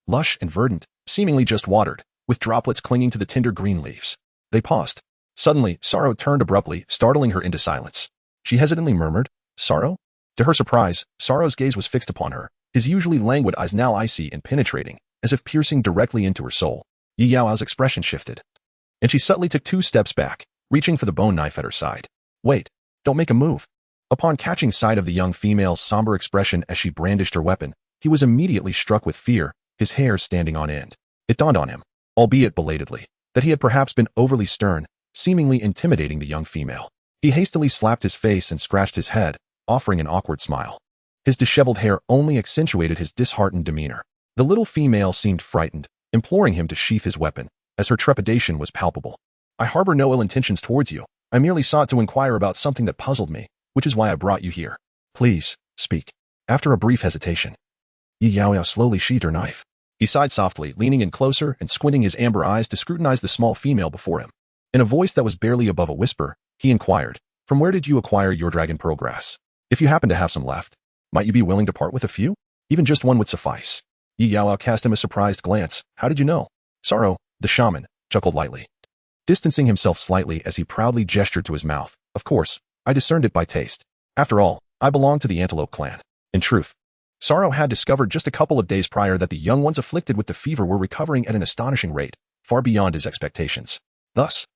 Lush and verdant, seemingly just watered, with droplets clinging to the tender green leaves. They paused. Suddenly, Sorrow turned abruptly, startling her into silence. She hesitantly murmured, "Sorrow?" To her surprise, Sorrow's gaze was fixed upon her, his usually languid eyes now icy and penetrating, as if piercing directly into her soul. Yaoyao's expression shifted, and she subtly took 2 steps back, reaching for the bone knife at her side. "Wait, don't make a move." Upon catching sight of the young female's somber expression as she brandished her weapon, he was immediately struck with fear, his hair standing on end. It dawned on him, albeit belatedly, that he had perhaps been overly stern, seemingly intimidating the young female. He hastily slapped his face and scratched his head, offering an awkward smile. His disheveled hair only accentuated his disheartened demeanor. The little female seemed frightened, imploring him to sheath his weapon, as her trepidation was palpable. "I harbor no ill intentions towards you. I merely sought to inquire about something that puzzled me, which is why I brought you here. Please, speak." After a brief hesitation, Yaoyao slowly sheathed her knife. He sighed softly, leaning in closer and squinting his amber eyes to scrutinize the small female before him. In a voice that was barely above a whisper, he inquired, "From where did you acquire your dragon pearl grass? If you happen to have some left, might you be willing to part with a few? Even just one would suffice." Yaoyao cast him a surprised glance. "How did you know?" Sorrow, the shaman, chuckled lightly, distancing himself slightly as he proudly gestured to his mouth. "Of course, I discerned it by taste. After all, I belong to the antelope clan." In truth, Sorrow had discovered just a couple of days prior that the young ones afflicted with the fever were recovering at an astonishing rate, far beyond his expectations. Thus,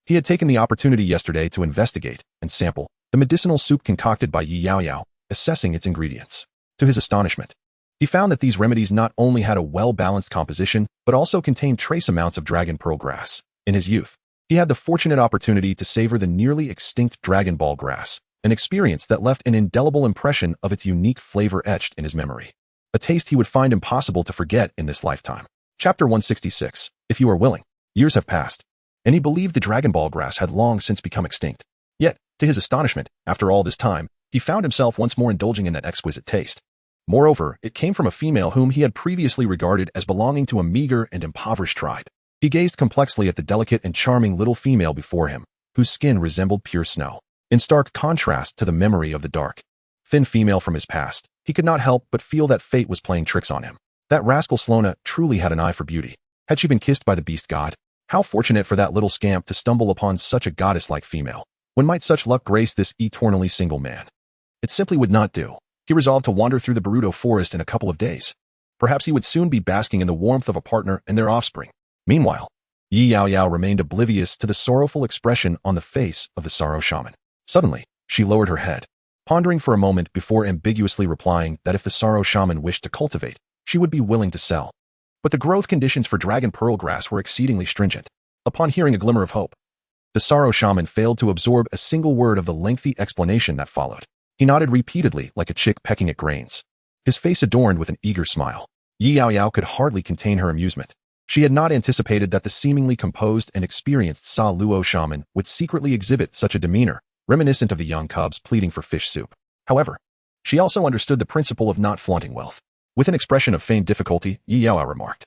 he had taken the opportunity yesterday to investigate and sample the medicinal soup concocted by Yaoyao, assessing its ingredients. To his astonishment, he found that these remedies not only had a well-balanced composition, but also contained trace amounts of dragon pearl grass. In his youth, he had the fortunate opportunity to savor the nearly extinct dragon ball grass, an experience that left an indelible impression of its unique flavor etched in his memory. A taste he would find impossible to forget in this lifetime. Chapter 166. If you are willing. Years have passed, and he believed the dragon ball grass had long since become extinct. Yet, to his astonishment, after all this time, he found himself once more indulging in that exquisite taste. Moreover, it came from a female whom he had previously regarded as belonging to a meager and impoverished tribe. He gazed complexly at the delicate and charming little female before him, whose skin resembled pure snow. In stark contrast to the memory of the dark, thin female from his past, he could not help but feel that fate was playing tricks on him. That rascal Sluo truly had an eye for beauty. Had she been kissed by the beast god? How fortunate for that little scamp to stumble upon such a goddess-like female. When might such luck grace this eternally single man? It simply would not do. He resolved to wander through the Baruto forest in a couple of days. Perhaps he would soon be basking in the warmth of a partner and their offspring. Meanwhile, Yaoyao remained oblivious to the sorrowful expression on the face of the sorrow shaman. Suddenly, she lowered her head, pondering for a moment before ambiguously replying that if the sorrow shaman wished to cultivate, she would be willing to sell. But the growth conditions for dragon pearl grass were exceedingly stringent. Upon hearing a glimmer of hope, the sorrow shaman failed to absorb a single word of the lengthy explanation that followed. He nodded repeatedly like a chick pecking at grains, his face adorned with an eager smile. Yaoyao could hardly contain her amusement. She had not anticipated that the seemingly composed and experienced Sluo shaman would secretly exhibit such a demeanor, reminiscent of the young cubs pleading for fish soup. However, she also understood the principle of not flaunting wealth. With an expression of feigned difficulty, Yaoyao remarked,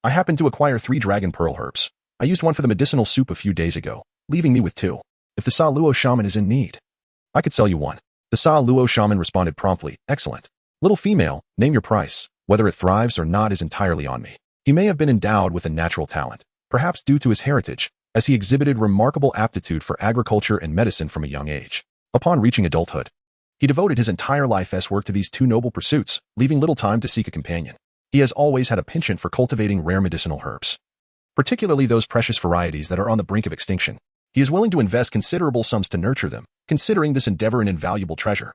"I happened to acquire 3 dragon pearl herbs. I used one for the medicinal soup a few days ago, leaving me with 2. If the Sluo shaman is in need, I could sell you one." The Sluo shaman responded promptly, "Excellent. Little female, name your price. Whether it thrives or not is entirely on me." He may have been endowed with a natural talent, perhaps due to his heritage, as he exhibited remarkable aptitude for agriculture and medicine from a young age. Upon reaching adulthood, he devoted his entire life's work to these 2 noble pursuits, leaving little time to seek a companion. He has always had a penchant for cultivating rare medicinal herbs, particularly those precious varieties that are on the brink of extinction. He is willing to invest considerable sums to nurture them, considering this endeavor an invaluable treasure.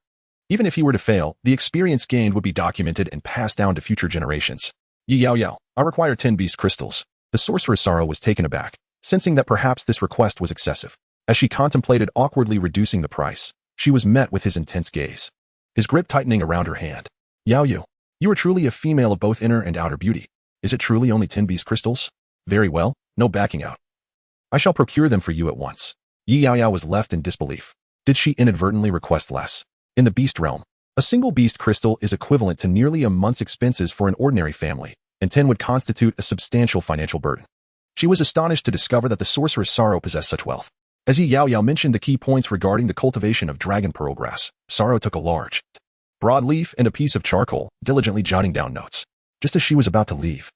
Even if he were to fail, the experience gained would be documented and passed down to future generations. Yaoyao, I require 10 beast crystals. The sorceress Sorrow was taken aback, sensing that perhaps this request was excessive. As she contemplated awkwardly reducing the price, she was met with his intense gaze, his grip tightening around her hand. "Yaoyao, you are truly a female of both inner and outer beauty. Is it truly only 10 beast crystals? Very well, no backing out. I shall procure them for you at once." Yaoyao was left in disbelief. Did she inadvertently request less? In the beast realm, a single beast crystal is equivalent to nearly a month's expenses for an ordinary family, and 10 would constitute a substantial financial burden. She was astonished to discover that the sorceress Sorrow possessed such wealth. As Yaoyao mentioned the key points regarding the cultivation of dragon pearl grass, Sorrow took a large broadleaf and a piece of charcoal, diligently jotting down notes. Just as she was about to leave,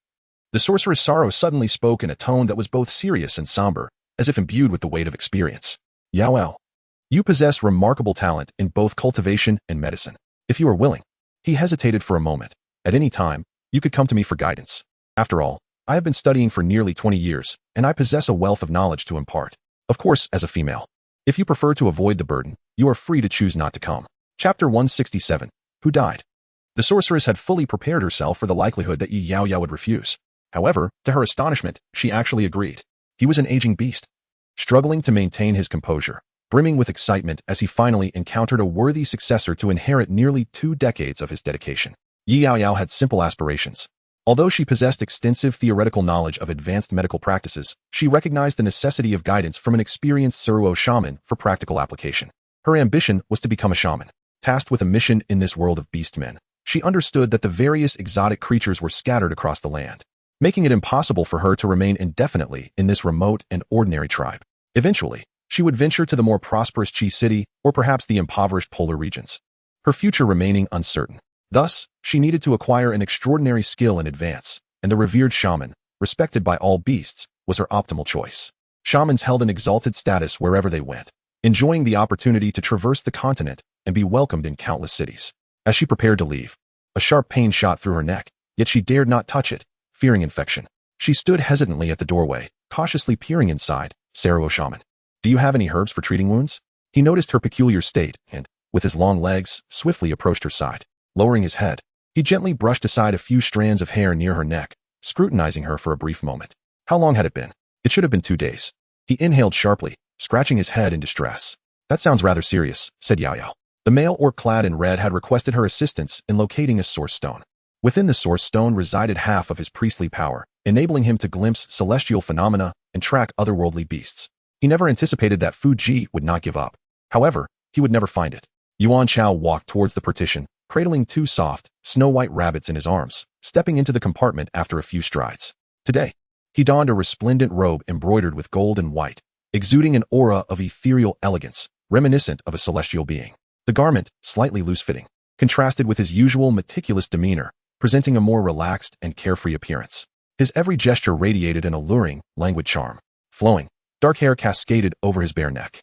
The sorceress Sorrow suddenly spoke in a tone that was both serious and somber, as if imbued with the weight of experience. Yaoyao, you possess remarkable talent in both cultivation and medicine. If you are willing. He hesitated for a moment. At any time, you could come to me for guidance. After all, I have been studying for nearly 20 years, and I possess a wealth of knowledge to impart. Of course, as a female. If you prefer to avoid the burden, you are free to choose not to come. Chapter 167. Who died? The sorceress had fully prepared herself for the likelihood that Yaoyao would refuse. However, to her astonishment, she actually agreed. He was an aging beast, struggling to maintain his composure, brimming with excitement as he finally encountered a worthy successor to inherit nearly 2 decades of his dedication. Yaoyao had simple aspirations. Although she possessed extensive theoretical knowledge of advanced medical practices, she recognized the necessity of guidance from an experienced Sluo shaman for practical application. Her ambition was to become a shaman, tasked with a mission in this world of beastmen. She understood that the various exotic creatures were scattered across the land, making it impossible for her to remain indefinitely in this remote and ordinary tribe. Eventually, she would venture to the more prosperous Chi City or perhaps the impoverished polar regions, her future remaining uncertain. Thus, she needed to acquire an extraordinary skill in advance, and the revered shaman, respected by all beasts, was her optimal choice. Shamans held an exalted status wherever they went, enjoying the opportunity to traverse the continent and be welcomed in countless cities. As she prepared to leave, a sharp pain shot through her neck, yet she dared not touch it, fearing infection. She stood hesitantly at the doorway, cautiously peering inside. Sluo shaman, do you have any herbs for treating wounds? He noticed her peculiar state and, with his long legs, swiftly approached her side. Lowering his head, he gently brushed aside a few strands of hair near her neck, scrutinizing her for a brief moment. How long had it been? It should have been 2 days. He inhaled sharply, scratching his head in distress. That sounds rather serious, said Yaoyao. The male orc clad in red had requested her assistance in locating a source stone. Within the source stone resided half of his priestly power, enabling him to glimpse celestial phenomena and track otherworldly beasts. He never anticipated that Fuji would not give up. However, he would never find it. Yuan Chao walked towards the partition, cradling 2 soft, snow-white rabbits in his arms, stepping into the compartment after a few strides. Today, he donned a resplendent robe embroidered with gold and white, exuding an aura of ethereal elegance, reminiscent of a celestial being. The garment, slightly loose-fitting, contrasted with his usual meticulous demeanor, presenting a more relaxed and carefree appearance. His every gesture radiated an alluring, languid charm. Flowing, dark hair cascaded over his bare neck,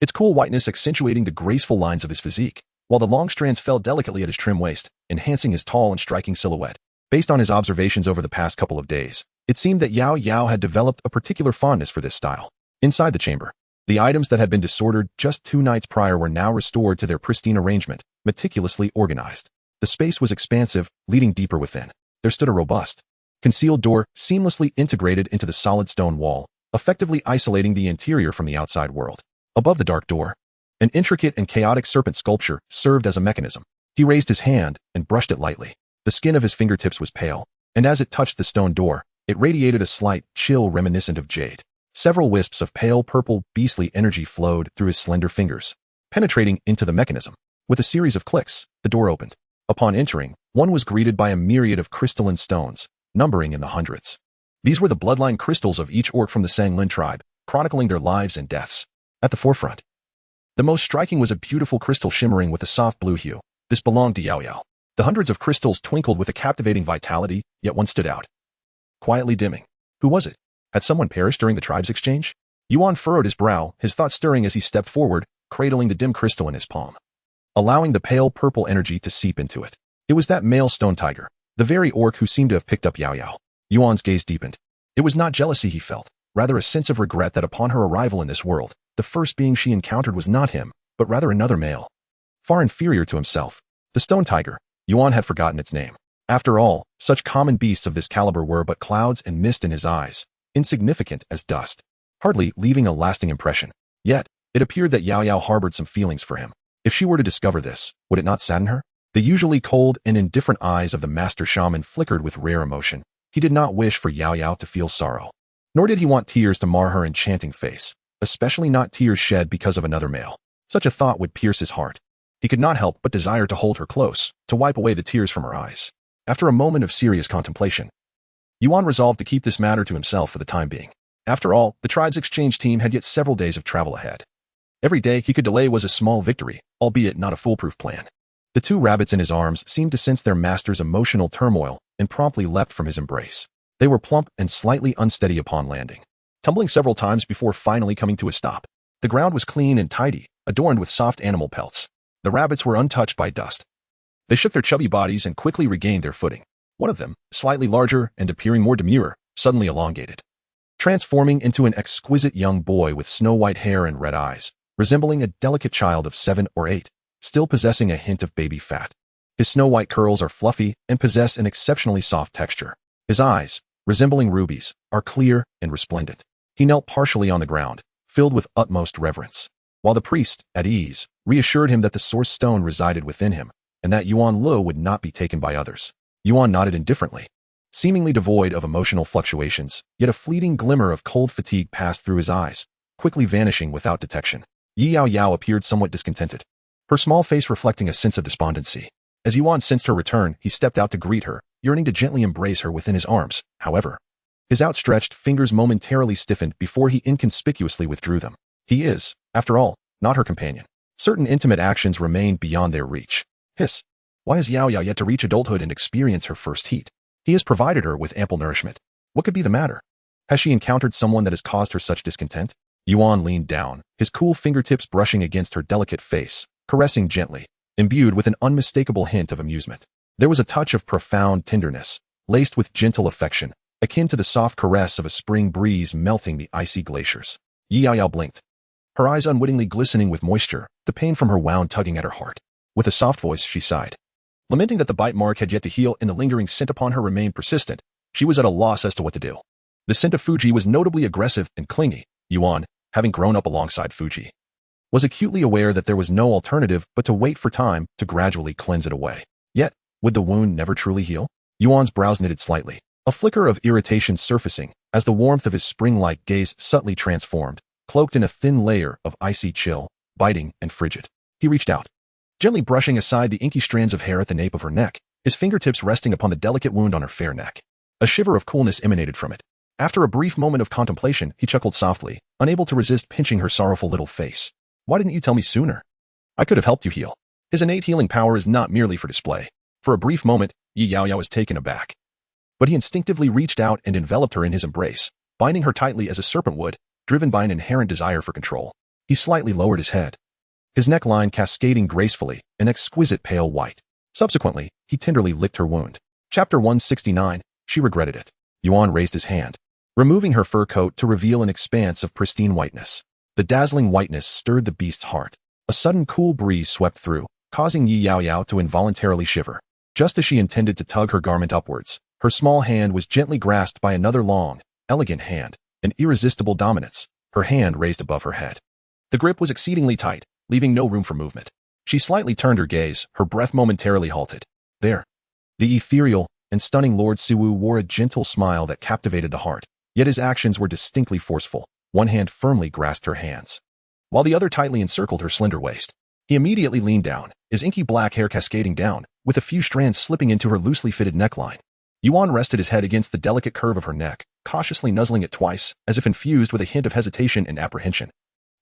its cool whiteness accentuating the graceful lines of his physique, while the long strands fell delicately at his trim waist, enhancing his tall and striking silhouette. Based on his observations over the past couple of days, it seemed that Yaoyao had developed a particular fondness for this style. Inside the chamber, the items that had been disordered just 2 nights prior were now restored to their pristine arrangement, meticulously organized. The space was expansive, leading deeper within. There stood a robust, concealed door seamlessly integrated into the solid stone wall, effectively isolating the interior from the outside world. Above the dark door, an intricate and chaotic serpent sculpture served as a mechanism. He raised his hand and brushed it lightly. The skin of his fingertips was pale, and as it touched the stone door, it radiated a slight chill reminiscent of jade. Several wisps of pale purple beastly energy flowed through his slender fingers, penetrating into the mechanism. With a series of clicks, the door opened. Upon entering, one was greeted by a myriad of crystalline stones, numbering in the hundreds. These were the bloodline crystals of each orc from the Sanglin tribe, chronicling their lives and deaths. At the forefront, the most striking was a beautiful crystal shimmering with a soft blue hue. This belonged to Yaoyao. The hundreds of crystals twinkled with a captivating vitality, yet one stood out, quietly dimming. Who was it? Had someone perished during the tribe's exchange? Yuan furrowed his brow, his thoughts stirring as he stepped forward, cradling the dim crystal in his palm, allowing the pale purple energy to seep into it. It was that male stone tiger, the very orc who seemed to have picked up Yaoyao. Yuan's gaze deepened. It was not jealousy he felt, rather a sense of regret that upon her arrival in this world, the first being she encountered was not him, but rather another male, far inferior to himself. The stone tiger, Yuan had forgotten its name. After all, such common beasts of this caliber were but clouds and mist in his eyes, insignificant as dust, hardly leaving a lasting impression. Yet, it appeared that Yaoyao harbored some feelings for him. If she were to discover this, would it not sadden her? The usually cold and indifferent eyes of the master shaman flickered with rare emotion. He did not wish for Yaoyao to feel sorrow, nor did he want tears to mar her enchanting face, especially not tears shed because of another male. Such a thought would pierce his heart. He could not help but desire to hold her close, to wipe away the tears from her eyes. After a moment of serious contemplation, Yuan resolved to keep this matter to himself for the time being. After all, the tribe's exchange team had yet several days of travel ahead. Every day he could delay was a small victory, albeit not a foolproof plan. The 2 rabbits in his arms seemed to sense their master's emotional turmoil and promptly leapt from his embrace. They were plump and slightly unsteady upon landing, tumbling several times before finally coming to a stop. The ground was clean and tidy, adorned with soft animal pelts. The rabbits were untouched by dust. They shook their chubby bodies and quickly regained their footing. One of them, slightly larger and appearing more demure, suddenly elongated, transforming into an exquisite young boy with snow-white hair and red eyes, resembling a delicate child of 7 or 8, still possessing a hint of baby fat. His snow-white curls are fluffy and possess an exceptionally soft texture. His eyes, resembling rubies, are clear and resplendent. He knelt partially on the ground, filled with utmost reverence, while the priest, at ease, reassured him that the source stone resided within him, and that Yuan Luo would not be taken by others. Yuan nodded indifferently, seemingly devoid of emotional fluctuations, yet a fleeting glimmer of cold fatigue passed through his eyes, quickly vanishing without detection. Yaoyao appeared somewhat discontented, her small face reflecting a sense of despondency. As Yuan sensed her return, he stepped out to greet her, yearning to gently embrace her within his arms. However, his outstretched fingers momentarily stiffened before he inconspicuously withdrew them. He is, after all, not her companion. Certain intimate actions remained beyond their reach. Hiss. Why is Yaoyao yet to reach adulthood and experience her first heat? He has provided her with ample nourishment. What could be the matter? Has she encountered someone that has caused her such discontent? Yuan leaned down, his cool fingertips brushing against her delicate face, caressing gently, imbued with an unmistakable hint of amusement. There was a touch of profound tenderness, laced with gentle affection, akin to the soft caress of a spring breeze melting the icy glaciers. Yaoyao blinked, her eyes unwittingly glistening with moisture, the pain from her wound tugging at her heart. With a soft voice, she sighed. Lamenting that the bite mark had yet to heal and the lingering scent upon her remained persistent, she was at a loss as to what to do. The scent of Fuji was notably aggressive and clingy. Yuan, having grown up alongside Fuji, was acutely aware that there was no alternative but to wait for time to gradually cleanse it away. Yet, would the wound never truly heal? Yuan's brows knitted slightly, a flicker of irritation surfacing as the warmth of his spring-like gaze subtly transformed, cloaked in a thin layer of icy chill, biting and frigid. He reached out, gently brushing aside the inky strands of hair at the nape of her neck, his fingertips resting upon the delicate wound on her fair neck. A shiver of coolness emanated from it. After a brief moment of contemplation, he chuckled softly, unable to resist pinching her sorrowful little face. Why didn't you tell me sooner? I could have helped you heal. His innate healing power is not merely for display. For a brief moment, Yaoyao was taken aback. But he instinctively reached out and enveloped her in his embrace, binding her tightly as a serpent would, driven by an inherent desire for control. He slightly lowered his head, his neckline cascading gracefully, an exquisite pale white. Subsequently, he tenderly licked her wound. Chapter 169, she regretted it. Yuan raised his hand, removing her fur coat to reveal an expanse of pristine whiteness. The dazzling whiteness stirred the beast's heart. A sudden cool breeze swept through, causing Yaoyao to involuntarily shiver. Just as she intended to tug her garment upwards, her small hand was gently grasped by another long, elegant hand, an irresistible dominance, her hand raised above her head. The grip was exceedingly tight, leaving no room for movement. She slightly turned her gaze, her breath momentarily halted. There. The ethereal and stunning Lord Siwu wore a gentle smile that captivated the heart, yet his actions were distinctly forceful. One hand firmly grasped her hands, while the other tightly encircled her slender waist. He immediately leaned down, his inky black hair cascading down, with a few strands slipping into her loosely fitted neckline. Yuan rested his head against the delicate curve of her neck, cautiously nuzzling it twice, as if infused with a hint of hesitation and apprehension,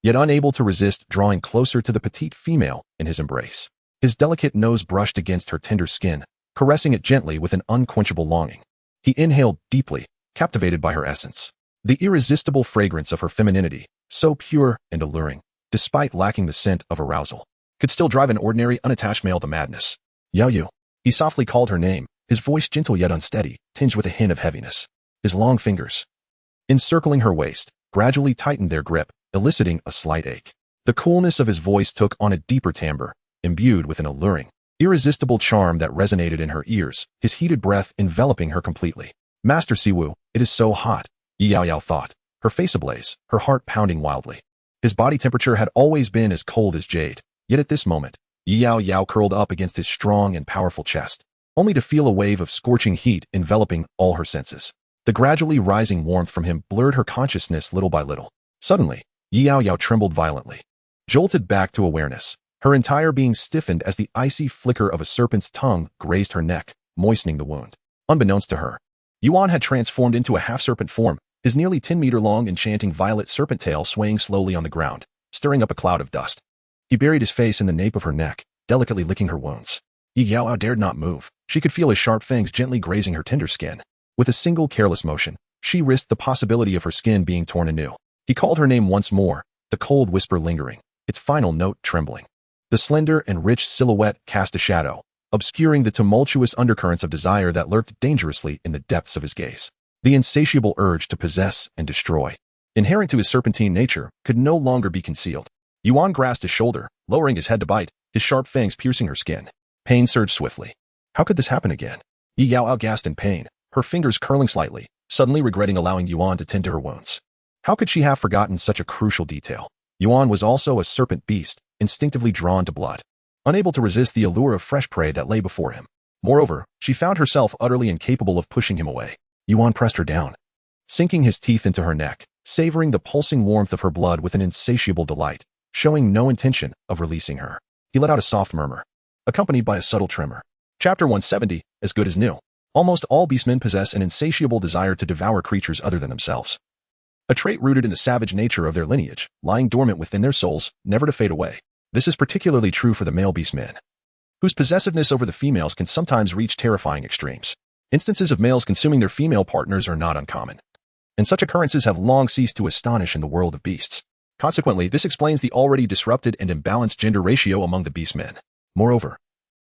yet unable to resist drawing closer to the petite female in his embrace. His delicate nose brushed against her tender skin, caressing it gently with an unquenchable longing. He inhaled deeply, captivated by her essence. The irresistible fragrance of her femininity, so pure and alluring, despite lacking the scent of arousal, could still drive an ordinary unattached male to madness. Yaoyao. He softly called her name, his voice gentle yet unsteady, tinged with a hint of heaviness. His long fingers, encircling her waist, gradually tightened their grip, eliciting a slight ache. The coolness of his voice took on a deeper timbre, imbued with an alluring, irresistible charm that resonated in her ears, his heated breath enveloping her completely. Master Siwu, it is so hot, Yaoyao thought, her face ablaze, her heart pounding wildly. His body temperature had always been as cold as jade, yet at this moment, Yaoyao curled up against his strong and powerful chest, only to feel a wave of scorching heat enveloping all her senses. The gradually rising warmth from him blurred her consciousness little by little. Suddenly, Yaoyao trembled violently, jolted back to awareness, her entire being stiffened as the icy flicker of a serpent's tongue grazed her neck, moistening the wound. Unbeknownst to her, Yuan had transformed into a half-serpent form, his nearly 10-meter-long enchanting violet serpent tail swaying slowly on the ground, stirring up a cloud of dust. He buried his face in the nape of her neck, delicately licking her wounds. Yaoyao dared not move. She could feel his sharp fangs gently grazing her tender skin. With a single careless motion, she risked the possibility of her skin being torn anew. He called her name once more, the cold whisper lingering, its final note trembling. The slender and rich silhouette cast a shadow, obscuring the tumultuous undercurrents of desire that lurked dangerously in the depths of his gaze. The insatiable urge to possess and destroy, inherent to his serpentine nature, could no longer be concealed. Yuan grasped his shoulder, lowering his head to bite, his sharp fangs piercing her skin. Pain surged swiftly. How could this happen again? Yaoyao gasped in pain, her fingers curling slightly, suddenly regretting allowing Yuan to tend to her wounds. How could she have forgotten such a crucial detail? Yuan was also a serpent beast, instinctively drawn to blood, unable to resist the allure of fresh prey that lay before him. Moreover, she found herself utterly incapable of pushing him away. Yuan pressed her down, sinking his teeth into her neck, savoring the pulsing warmth of her blood with an insatiable delight, showing no intention of releasing her. He let out a soft murmur, accompanied by a subtle tremor. Chapter 170, As Good as New. Almost all beastmen possess an insatiable desire to devour creatures other than themselves. A trait rooted in the savage nature of their lineage, lying dormant within their souls, never to fade away. This is particularly true for the male beastmen, whose possessiveness over the females can sometimes reach terrifying extremes. Instances of males consuming their female partners are not uncommon, and such occurrences have long ceased to astonish in the world of beasts. Consequently, this explains the already disrupted and imbalanced gender ratio among the beastmen. Moreover,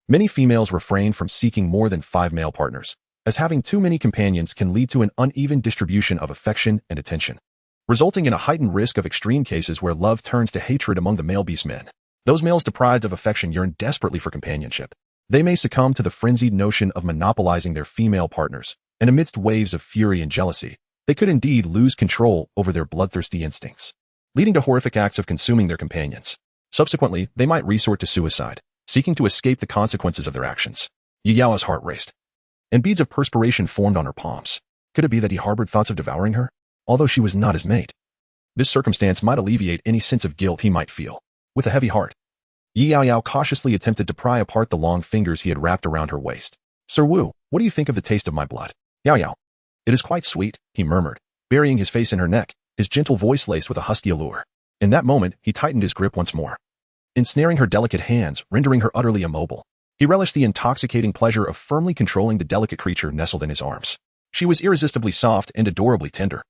many females refrain from seeking more than 5 male partners, as having too many companions can lead to an uneven distribution of affection and attention, resulting in a heightened risk of extreme cases where love turns to hatred among the male beastmen. Those males deprived of affection yearn desperately for companionship. They may succumb to the frenzied notion of monopolizing their female partners, and amidst waves of fury and jealousy, they could indeed lose control over their bloodthirsty instincts, leading to horrific acts of consuming their companions. Subsequently, they might resort to suicide, seeking to escape the consequences of their actions. Yaoyao's heart raced, and beads of perspiration formed on her palms. Could it be that he harbored thoughts of devouring her, although she was not his mate? This circumstance might alleviate any sense of guilt he might feel. With a heavy heart, Yaoyao cautiously attempted to pry apart the long fingers he had wrapped around her waist. Sir Wu, what do you think of the taste of my blood? Yaoyao. It is quite sweet, he murmured, burying his face in her neck, his gentle voice laced with a husky allure. In that moment, he tightened his grip once more, ensnaring her delicate hands, rendering her utterly immobile. He relished the intoxicating pleasure of firmly controlling the delicate creature nestled in his arms. She was irresistibly soft and adorably tender.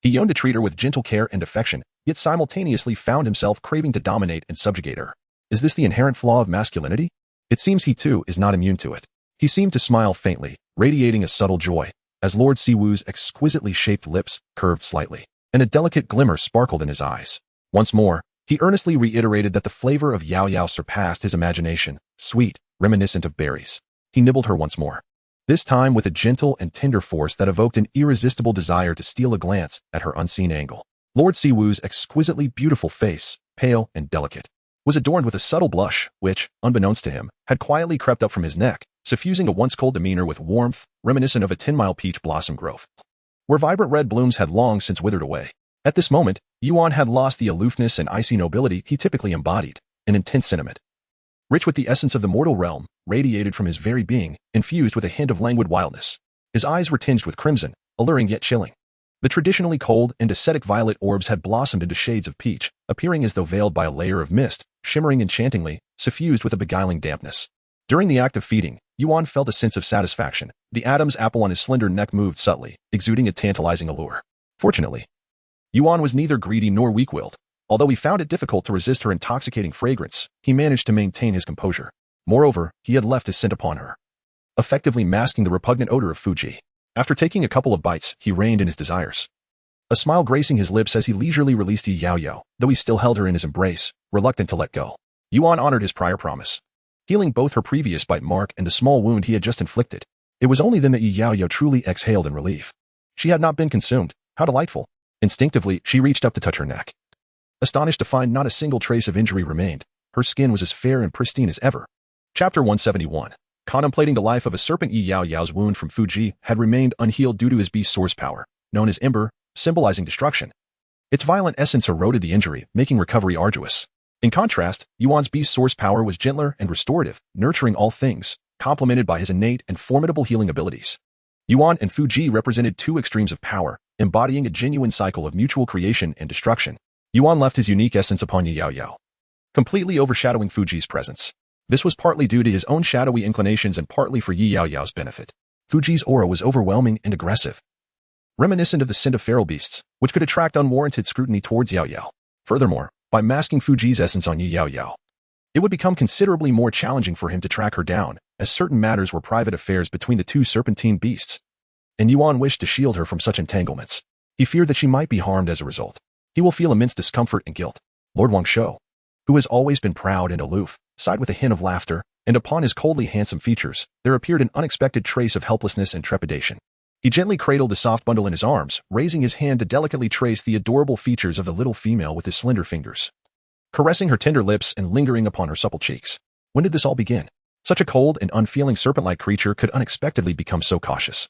He yearned to treat her with gentle care and affection, yet simultaneously found himself craving to dominate and subjugate her. Is this the inherent flaw of masculinity? It seems he too is not immune to it. He seemed to smile faintly, radiating a subtle joy, as Lord Siwu's exquisitely shaped lips curved slightly, and a delicate glimmer sparkled in his eyes. Once more, he earnestly reiterated that the flavor of Yaoyao surpassed his imagination, sweet, reminiscent of berries. He nibbled her once more, this time with a gentle and tender force that evoked an irresistible desire to steal a glance at her unseen angle. Lord Siwu's exquisitely beautiful face, pale and delicate, was adorned with a subtle blush, which, unbeknownst to him, had quietly crept up from his neck, suffusing a once cold demeanor with warmth, reminiscent of a 10-mile peach blossom grove, where vibrant red blooms had long since withered away. At this moment, Yuan had lost the aloofness and icy nobility he typically embodied. An intense sentiment, rich with the essence of the mortal realm, radiated from his very being, infused with a hint of languid wildness. His eyes were tinged with crimson, alluring yet chilling. The traditionally cold and ascetic violet orbs had blossomed into shades of peach, appearing as though veiled by a layer of mist, shimmering enchantingly, suffused with a beguiling dampness. During the act of feeding, Yuan felt a sense of satisfaction. The Adam's apple on his slender neck moved subtly, exuding a tantalizing allure. Fortunately, Yuan was neither greedy nor weak-willed. Although he found it difficult to resist her intoxicating fragrance, he managed to maintain his composure. Moreover, he had left his scent upon her, effectively masking the repugnant odor of Fuji. After taking a couple of bites, he reined in his desires, a smile gracing his lips as he leisurely released Yaoyao, though he still held her in his embrace, reluctant to let go. Yuan honored his prior promise, healing both her previous bite mark and the small wound he had just inflicted. It was only then that Yaoyao truly exhaled in relief. She had not been consumed. How delightful. Instinctively, she reached up to touch her neck, astonished to find not a single trace of injury remained. Her skin was as fair and pristine as ever. Chapter 171. Contemplating the life of a serpent, Yaoyao's wound from Fuji had remained unhealed due to his beast source power, known as ember, symbolizing destruction. Its violent essence eroded the injury, making recovery arduous. In contrast, Yuan's beast source power was gentler and restorative, nurturing all things, complemented by his innate and formidable healing abilities. Yuan and Fuji represented two extremes of power, embodying a genuine cycle of mutual creation and destruction. Yuan left his unique essence upon Yaoyao, completely overshadowing Fuji's presence. This was partly due to his own shadowy inclinations and partly for Yaoyao's benefit. Fuji's aura was overwhelming and aggressive, reminiscent of the scent of feral beasts, which could attract unwarranted scrutiny towards Yaoyao. Furthermore, by masking Fuji's essence on Yaoyao, it would become considerably more challenging for him to track her down, as certain matters were private affairs between the two serpentine beasts, and Yuan wished to shield her from such entanglements. He feared that she might be harmed as a result. He will feel immense discomfort and guilt. Lord Wangshou, who has always been proud and aloof, sighed with a hint of laughter, and upon his coldly handsome features, there appeared an unexpected trace of helplessness and trepidation. He gently cradled the soft bundle in his arms, raising his hand to delicately trace the adorable features of the little female with his slender fingers, caressing her tender lips and lingering upon her supple cheeks. When did this all begin? Such a cold and unfeeling serpent-like creature could unexpectedly become so cautious.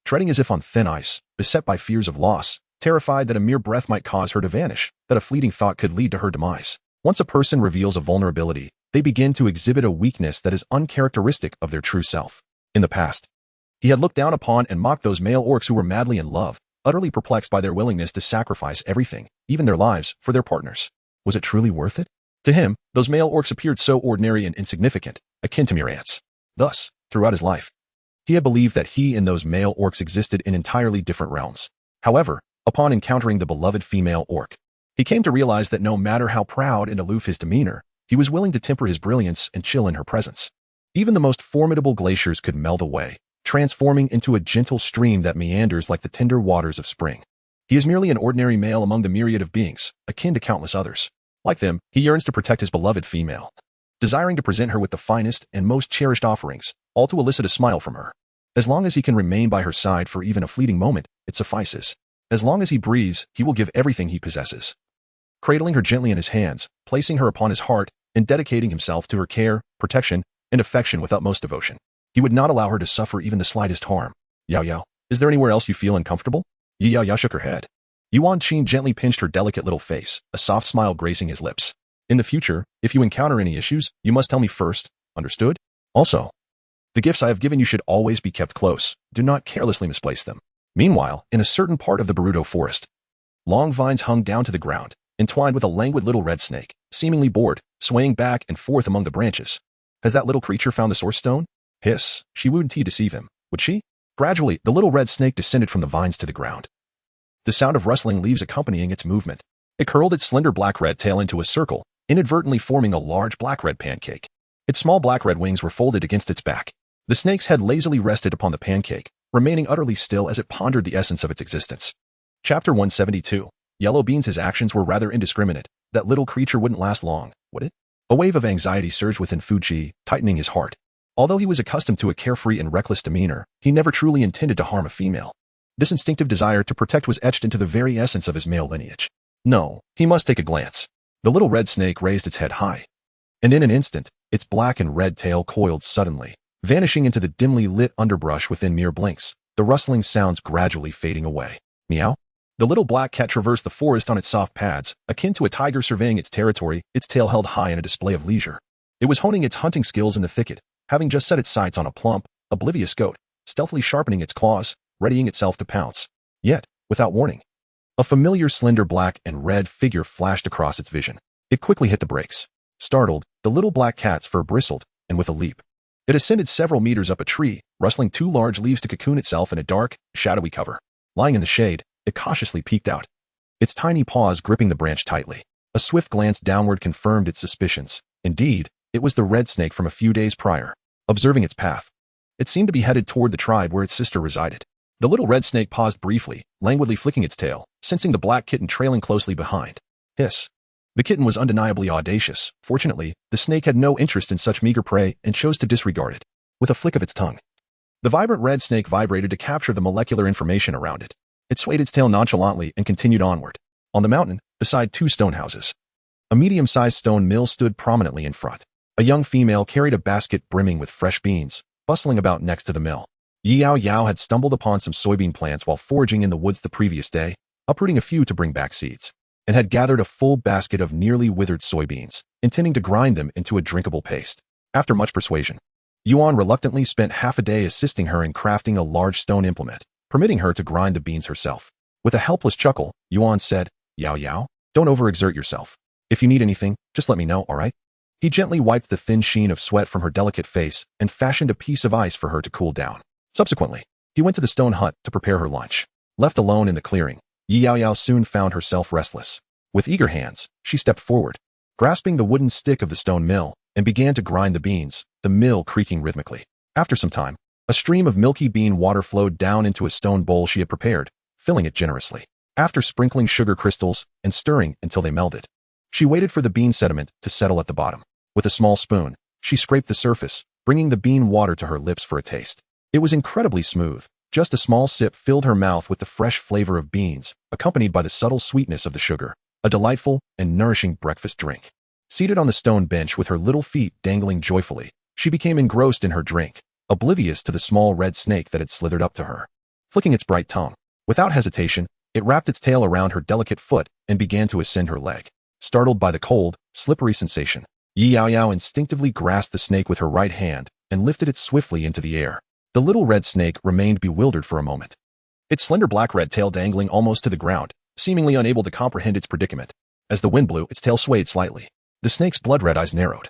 Treading as if on thin ice, beset by fears of loss, terrified that a mere breath might cause her to vanish, that a fleeting thought could lead to her demise. Once a person reveals a vulnerability, they begin to exhibit a weakness that is uncharacteristic of their true self. In the past, he had looked down upon and mocked those male orcs who were madly in love, utterly perplexed by their willingness to sacrifice everything, even their lives, for their partners. Was it truly worth it? To him, those male orcs appeared so ordinary and insignificant, akin to mere ants. Thus, throughout his life, he had believed that he and those male orcs existed in entirely different realms. However, upon encountering the beloved female orc, he came to realize that no matter how proud and aloof his demeanor, he was willing to temper his brilliance and chill in her presence. Even the most formidable glaciers could melt away, transforming into a gentle stream that meanders like the tender waters of spring. He is merely an ordinary male among the myriad of beings, akin to countless others. Like them, he yearns to protect his beloved female, desiring to present her with the finest and most cherished offerings, all to elicit a smile from her. As long as he can remain by her side for even a fleeting moment, it suffices. As long as he breathes, he will give everything he possesses. Cradling her gently in his hands, placing her upon his heart, and dedicating himself to her care, protection, and affection with utmost devotion. He would not allow her to suffer even the slightest harm. Yaoyao, is there anywhere else you feel uncomfortable? Yaoyao shook her head. Yuan Qin gently pinched her delicate little face, a soft smile gracing his lips. In the future, if you encounter any issues, you must tell me first, understood? Also, the gifts I have given you should always be kept close. Do not carelessly misplace them. Meanwhile, in a certain part of the Baruto forest, long vines hung down to the ground, entwined with a languid little red snake, seemingly bored, swaying back and forth among the branches. Has that little creature found the source stone? Hiss, she wouldn't he deceive him, would she? Gradually, the little red snake descended from the vines to the ground, the sound of rustling leaves accompanying its movement. It curled its slender black-red tail into a circle, inadvertently forming a large black-red pancake. Its small black-red wings were folded against its back. The snake's head lazily rested upon the pancake, remaining utterly still as it pondered the essence of its existence. Chapter 172. Yellow Beans. His actions were rather indiscriminate. That little creature wouldn't last long, would it? A wave of anxiety surged within Fuji, tightening his heart. Although he was accustomed to a carefree and reckless demeanor, he never truly intended to harm a female. This instinctive desire to protect was etched into the very essence of his male lineage. No, he must take a glance. The little red snake raised its head high, and in an instant, its black and red tail coiled suddenly, vanishing into the dimly lit underbrush within mere blinks, the rustling sounds gradually fading away. Meow? The little black cat traversed the forest on its soft pads, akin to a tiger surveying its territory, its tail held high in a display of leisure. It was honing its hunting skills in the thicket, having just set its sights on a plump, oblivious goat, stealthily sharpening its claws, readying itself to pounce. Yet, without warning, a familiar slender black and red figure flashed across its vision. It quickly hit the brakes. Startled, the little black cat's fur bristled, and with a leap, it ascended several meters up a tree, rustling two large leaves to cocoon itself in a dark, shadowy cover. Lying in the shade, it cautiously peeked out, its tiny paws gripping the branch tightly. A swift glance downward confirmed its suspicions. Indeed, it was the red snake from a few days prior. Observing its path, it seemed to be headed toward the tribe where its sister resided. The little red snake paused briefly, languidly flicking its tail, sensing the black kitten trailing closely behind. Hiss. The kitten was undeniably audacious. Fortunately, the snake had no interest in such meager prey and chose to disregard it. With a flick of its tongue, the vibrant red snake vibrated to capture the molecular information around it. It swayed its tail nonchalantly and continued onward. On the mountain, beside two stone houses, a medium-sized stone mill stood prominently in front. A young female carried a basket brimming with fresh beans, bustling about next to the mill. Yaoyao had stumbled upon some soybean plants while foraging in the woods the previous day, uprooting a few to bring back seeds, and had gathered a full basket of nearly withered soybeans, intending to grind them into a drinkable paste. After much persuasion, Yuan reluctantly spent half a day assisting her in crafting a large stone implement, permitting her to grind the beans herself. With a helpless chuckle, Yuan said, "Yaoyao, don't overexert yourself. If you need anything, just let me know, all right?" He gently wiped the thin sheen of sweat from her delicate face and fashioned a piece of ice for her to cool down. Subsequently, he went to the stone hut to prepare her lunch. Left alone in the clearing, Yaoyao soon found herself restless. With eager hands, she stepped forward, grasping the wooden stick of the stone mill, and began to grind the beans, the mill creaking rhythmically. After some time, a stream of milky bean water flowed down into a stone bowl she had prepared, filling it generously. After sprinkling sugar crystals and stirring until they melded, she waited for the bean sediment to settle at the bottom. With a small spoon, she scraped the surface, bringing the bean water to her lips for a taste. It was incredibly smooth. Just a small sip filled her mouth with the fresh flavor of beans, accompanied by the subtle sweetness of the sugar. A delightful and nourishing breakfast drink. Seated on the stone bench with her little feet dangling joyfully, she became engrossed in her drink, oblivious to the small red snake that had slithered up to her. Flicking its bright tongue, without hesitation, it wrapped its tail around her delicate foot and began to ascend her leg. Startled by the cold, slippery sensation, Yaoyao instinctively grasped the snake with her right hand and lifted it swiftly into the air. The little red snake remained bewildered for a moment, its slender black-red tail dangling almost to the ground, seemingly unable to comprehend its predicament. As the wind blew, its tail swayed slightly. The snake's blood-red eyes narrowed,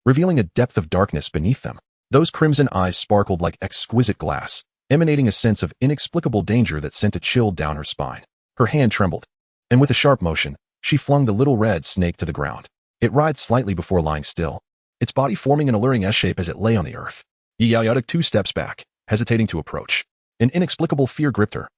revealing a depth of darkness beneath them. Those crimson eyes sparkled like exquisite glass, emanating a sense of inexplicable danger that sent a chill down her spine. Her hand trembled, and with a sharp motion, she flung the little red snake to the ground. It writhed slightly before lying still, its body forming an alluring S-shape as it lay on the earth. Yaoyao took 2 steps back, hesitating to approach. An inexplicable fear gripped her.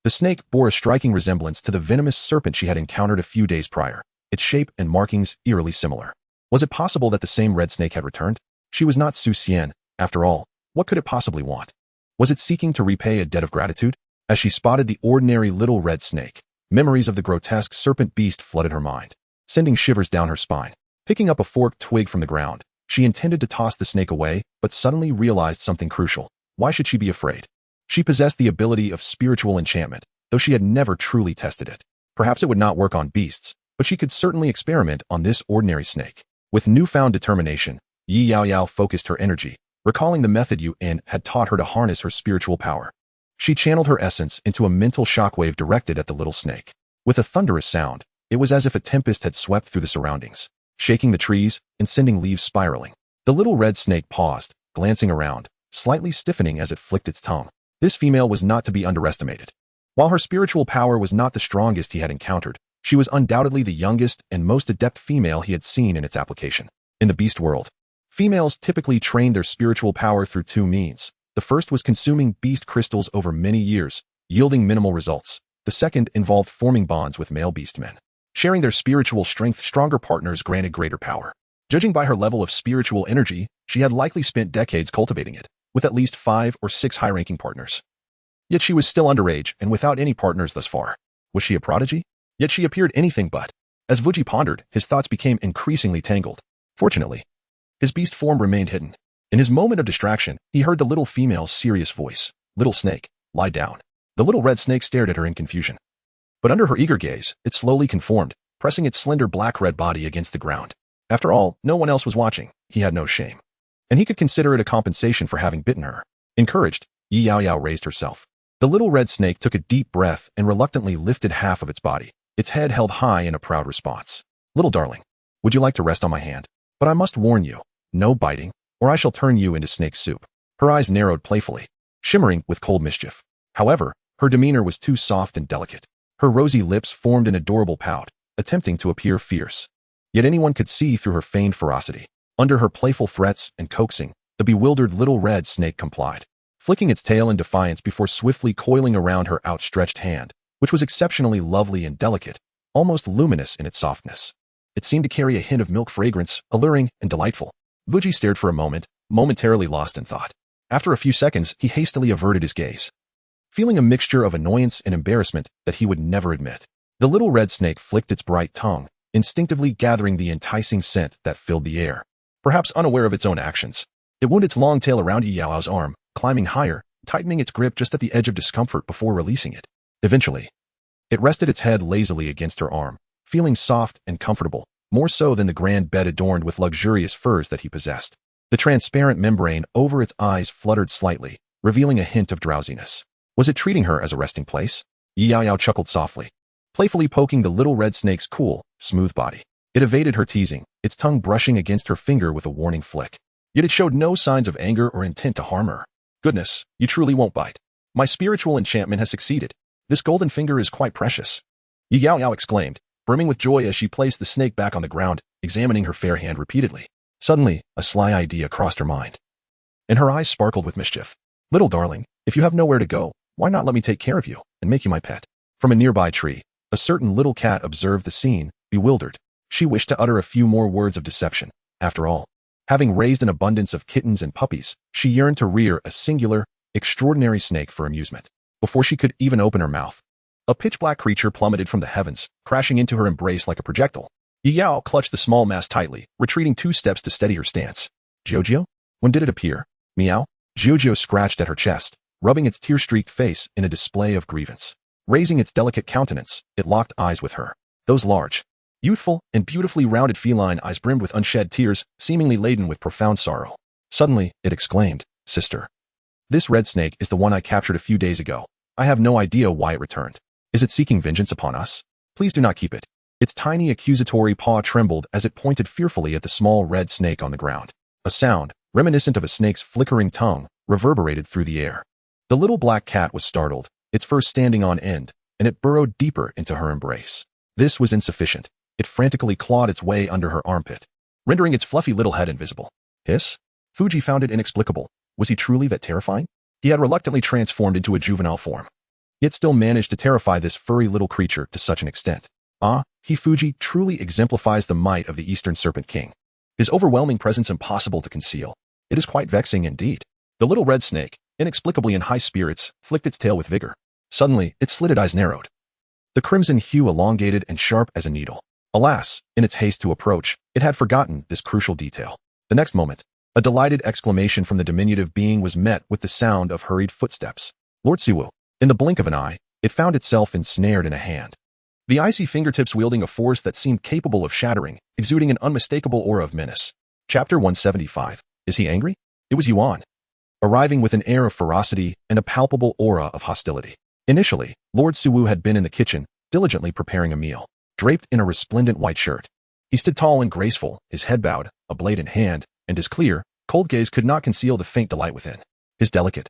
The snake bore a striking resemblance to the venomous serpent she had encountered a few days prior, its shape and markings eerily similar. Was it possible that the same red snake had returned? She was not Su Xian, after all. What could it possibly want? Was it seeking to repay a debt of gratitude? As she spotted the ordinary little red snake, memories of the grotesque serpent beast flooded her mind, sending shivers down her spine. Picking up a forked twig from the ground, she intended to toss the snake away, but suddenly realized something crucial. Why should she be afraid? She possessed the ability of spiritual enchantment, though she had never truly tested it. Perhaps it would not work on beasts, but she could certainly experiment on this ordinary snake. With newfound determination, Yaoyao focused her energy, recalling the method Yuan had taught her to harness her spiritual power. She channeled her essence into a mental shockwave directed at the little snake. With a thunderous sound, it was as if a tempest had swept through the surroundings, shaking the trees and sending leaves spiraling. The little red snake paused, glancing around, slightly stiffening as it flicked its tongue. This female was not to be underestimated. While her spiritual power was not the strongest he had encountered, she was undoubtedly the youngest and most adept female he had seen in its application. In the beast world, females typically trained their spiritual power through 2 means. The first was consuming beast crystals over many years, yielding minimal results. The second involved forming bonds with male beast men. Sharing their spiritual strength, stronger partners granted greater power. Judging by her level of spiritual energy, she had likely spent decades cultivating it, with at least 5 or 6 high-ranking partners. Yet she was still underage and without any partners thus far. Was she a prodigy? Yet she appeared anything but. As Wuji pondered, his thoughts became increasingly tangled. Fortunately, his beast form remained hidden. In his moment of distraction, he heard the little female's serious voice. "Little snake, lie down." The little red snake stared at her in confusion. But under her eager gaze, it slowly conformed, pressing its slender black-red body against the ground. After all, no one else was watching. He had no shame, and he could consider it a compensation for having bitten her. Encouraged, Yaoyao raised herself. The little red snake took a deep breath and reluctantly lifted half of its body, its head held high in a proud response. "Little darling, would you like to rest on my hand? But I must warn you, no biting, or I shall turn you into snake soup." Her eyes narrowed playfully, shimmering with cold mischief. However, her demeanor was too soft and delicate. Her rosy lips formed an adorable pout, attempting to appear fierce. Yet anyone could see through her feigned ferocity. Under her playful threats and coaxing, the bewildered little red snake complied, flicking its tail in defiance before swiftly coiling around her outstretched hand, which was exceptionally lovely and delicate, almost luminous in its softness. It seemed to carry a hint of milk fragrance, alluring and delightful. Wuji stared for a moment, momentarily lost in thought. After a few seconds, he hastily averted his gaze, feeling a mixture of annoyance and embarrassment that he would never admit. The little red snake flicked its bright tongue, instinctively gathering the enticing scent that filled the air. Perhaps unaware of its own actions, it wound its long tail around Yaoyao's arm, climbing higher, tightening its grip just at the edge of discomfort before releasing it. Eventually, it rested its head lazily against her arm, feeling soft and comfortable, more so than the grand bed adorned with luxurious furs that he possessed. The transparent membrane over its eyes fluttered slightly, revealing a hint of drowsiness. Was it treating her as a resting place? Yaoyao chuckled softly, playfully poking the little red snake's cool, smooth body. It evaded her teasing, its tongue brushing against her finger with a warning flick. Yet it showed no signs of anger or intent to harm her. Goodness, you truly won't bite. My spiritual enchantment has succeeded. This golden finger is quite precious. Yaoyao exclaimed, brimming with joy as she placed the snake back on the ground, examining her fair hand repeatedly. Suddenly, a sly idea crossed her mind, and her eyes sparkled with mischief. Little darling, if you have nowhere to go, why not let me take care of you and make you my pet? From a nearby tree, a certain little cat observed the scene, bewildered. She wished to utter a few more words of deception. After all, having raised an abundance of kittens and puppies, she yearned to rear a singular, extraordinary snake for amusement. Before she could even open her mouth, a pitch-black creature plummeted from the heavens, crashing into her embrace like a projectile. Yaoyao clutched the small mass tightly, retreating 2 steps to steady her stance. Jojo? When did it appear? Meow? Jojo scratched at her chest, rubbing its tear-streaked face in a display of grievance. Raising its delicate countenance, it locked eyes with her. Those large, youthful, and beautifully rounded feline eyes brimmed with unshed tears, seemingly laden with profound sorrow. Suddenly, it exclaimed, Sister. This red snake is the one I captured a few days ago. I have no idea why it returned. Is it seeking vengeance upon us? Please do not keep it. Its tiny accusatory paw trembled as it pointed fearfully at the small red snake on the ground. A sound, reminiscent of a snake's flickering tongue, reverberated through the air. The little black cat was startled, its fur standing on end, and it burrowed deeper into her embrace. This was insufficient. It frantically clawed its way under her armpit, rendering its fluffy little head invisible. Hiss? Fuji found it inexplicable. Was he truly that terrifying? He had reluctantly transformed into a juvenile form, yet still managed to terrify this furry little creature to such an extent. Ah, Fuji truly exemplifies the might of the Eastern Serpent King. His overwhelming presence impossible to conceal. It is quite vexing indeed. The little red snake, inexplicably in high spirits, flicked its tail with vigor. Suddenly, its slitted eyes narrowed, the crimson hue elongated and sharp as a needle. Alas, in its haste to approach, it had forgotten this crucial detail. The next moment, a delighted exclamation from the diminutive being was met with the sound of hurried footsteps. Lord Siwu. In the blink of an eye, it found itself ensnared in a hand, the icy fingertips wielding a force that seemed capable of shattering, exuding an unmistakable aura of menace. Chapter 175. Is he angry? It was Yuan, arriving with an air of ferocity and a palpable aura of hostility. Initially, Lord Siwu had been in the kitchen, diligently preparing a meal. Draped in a resplendent white shirt, he stood tall and graceful, his head bowed, a blade in hand, and his clear, cold gaze could not conceal the faint delight within. His delicate,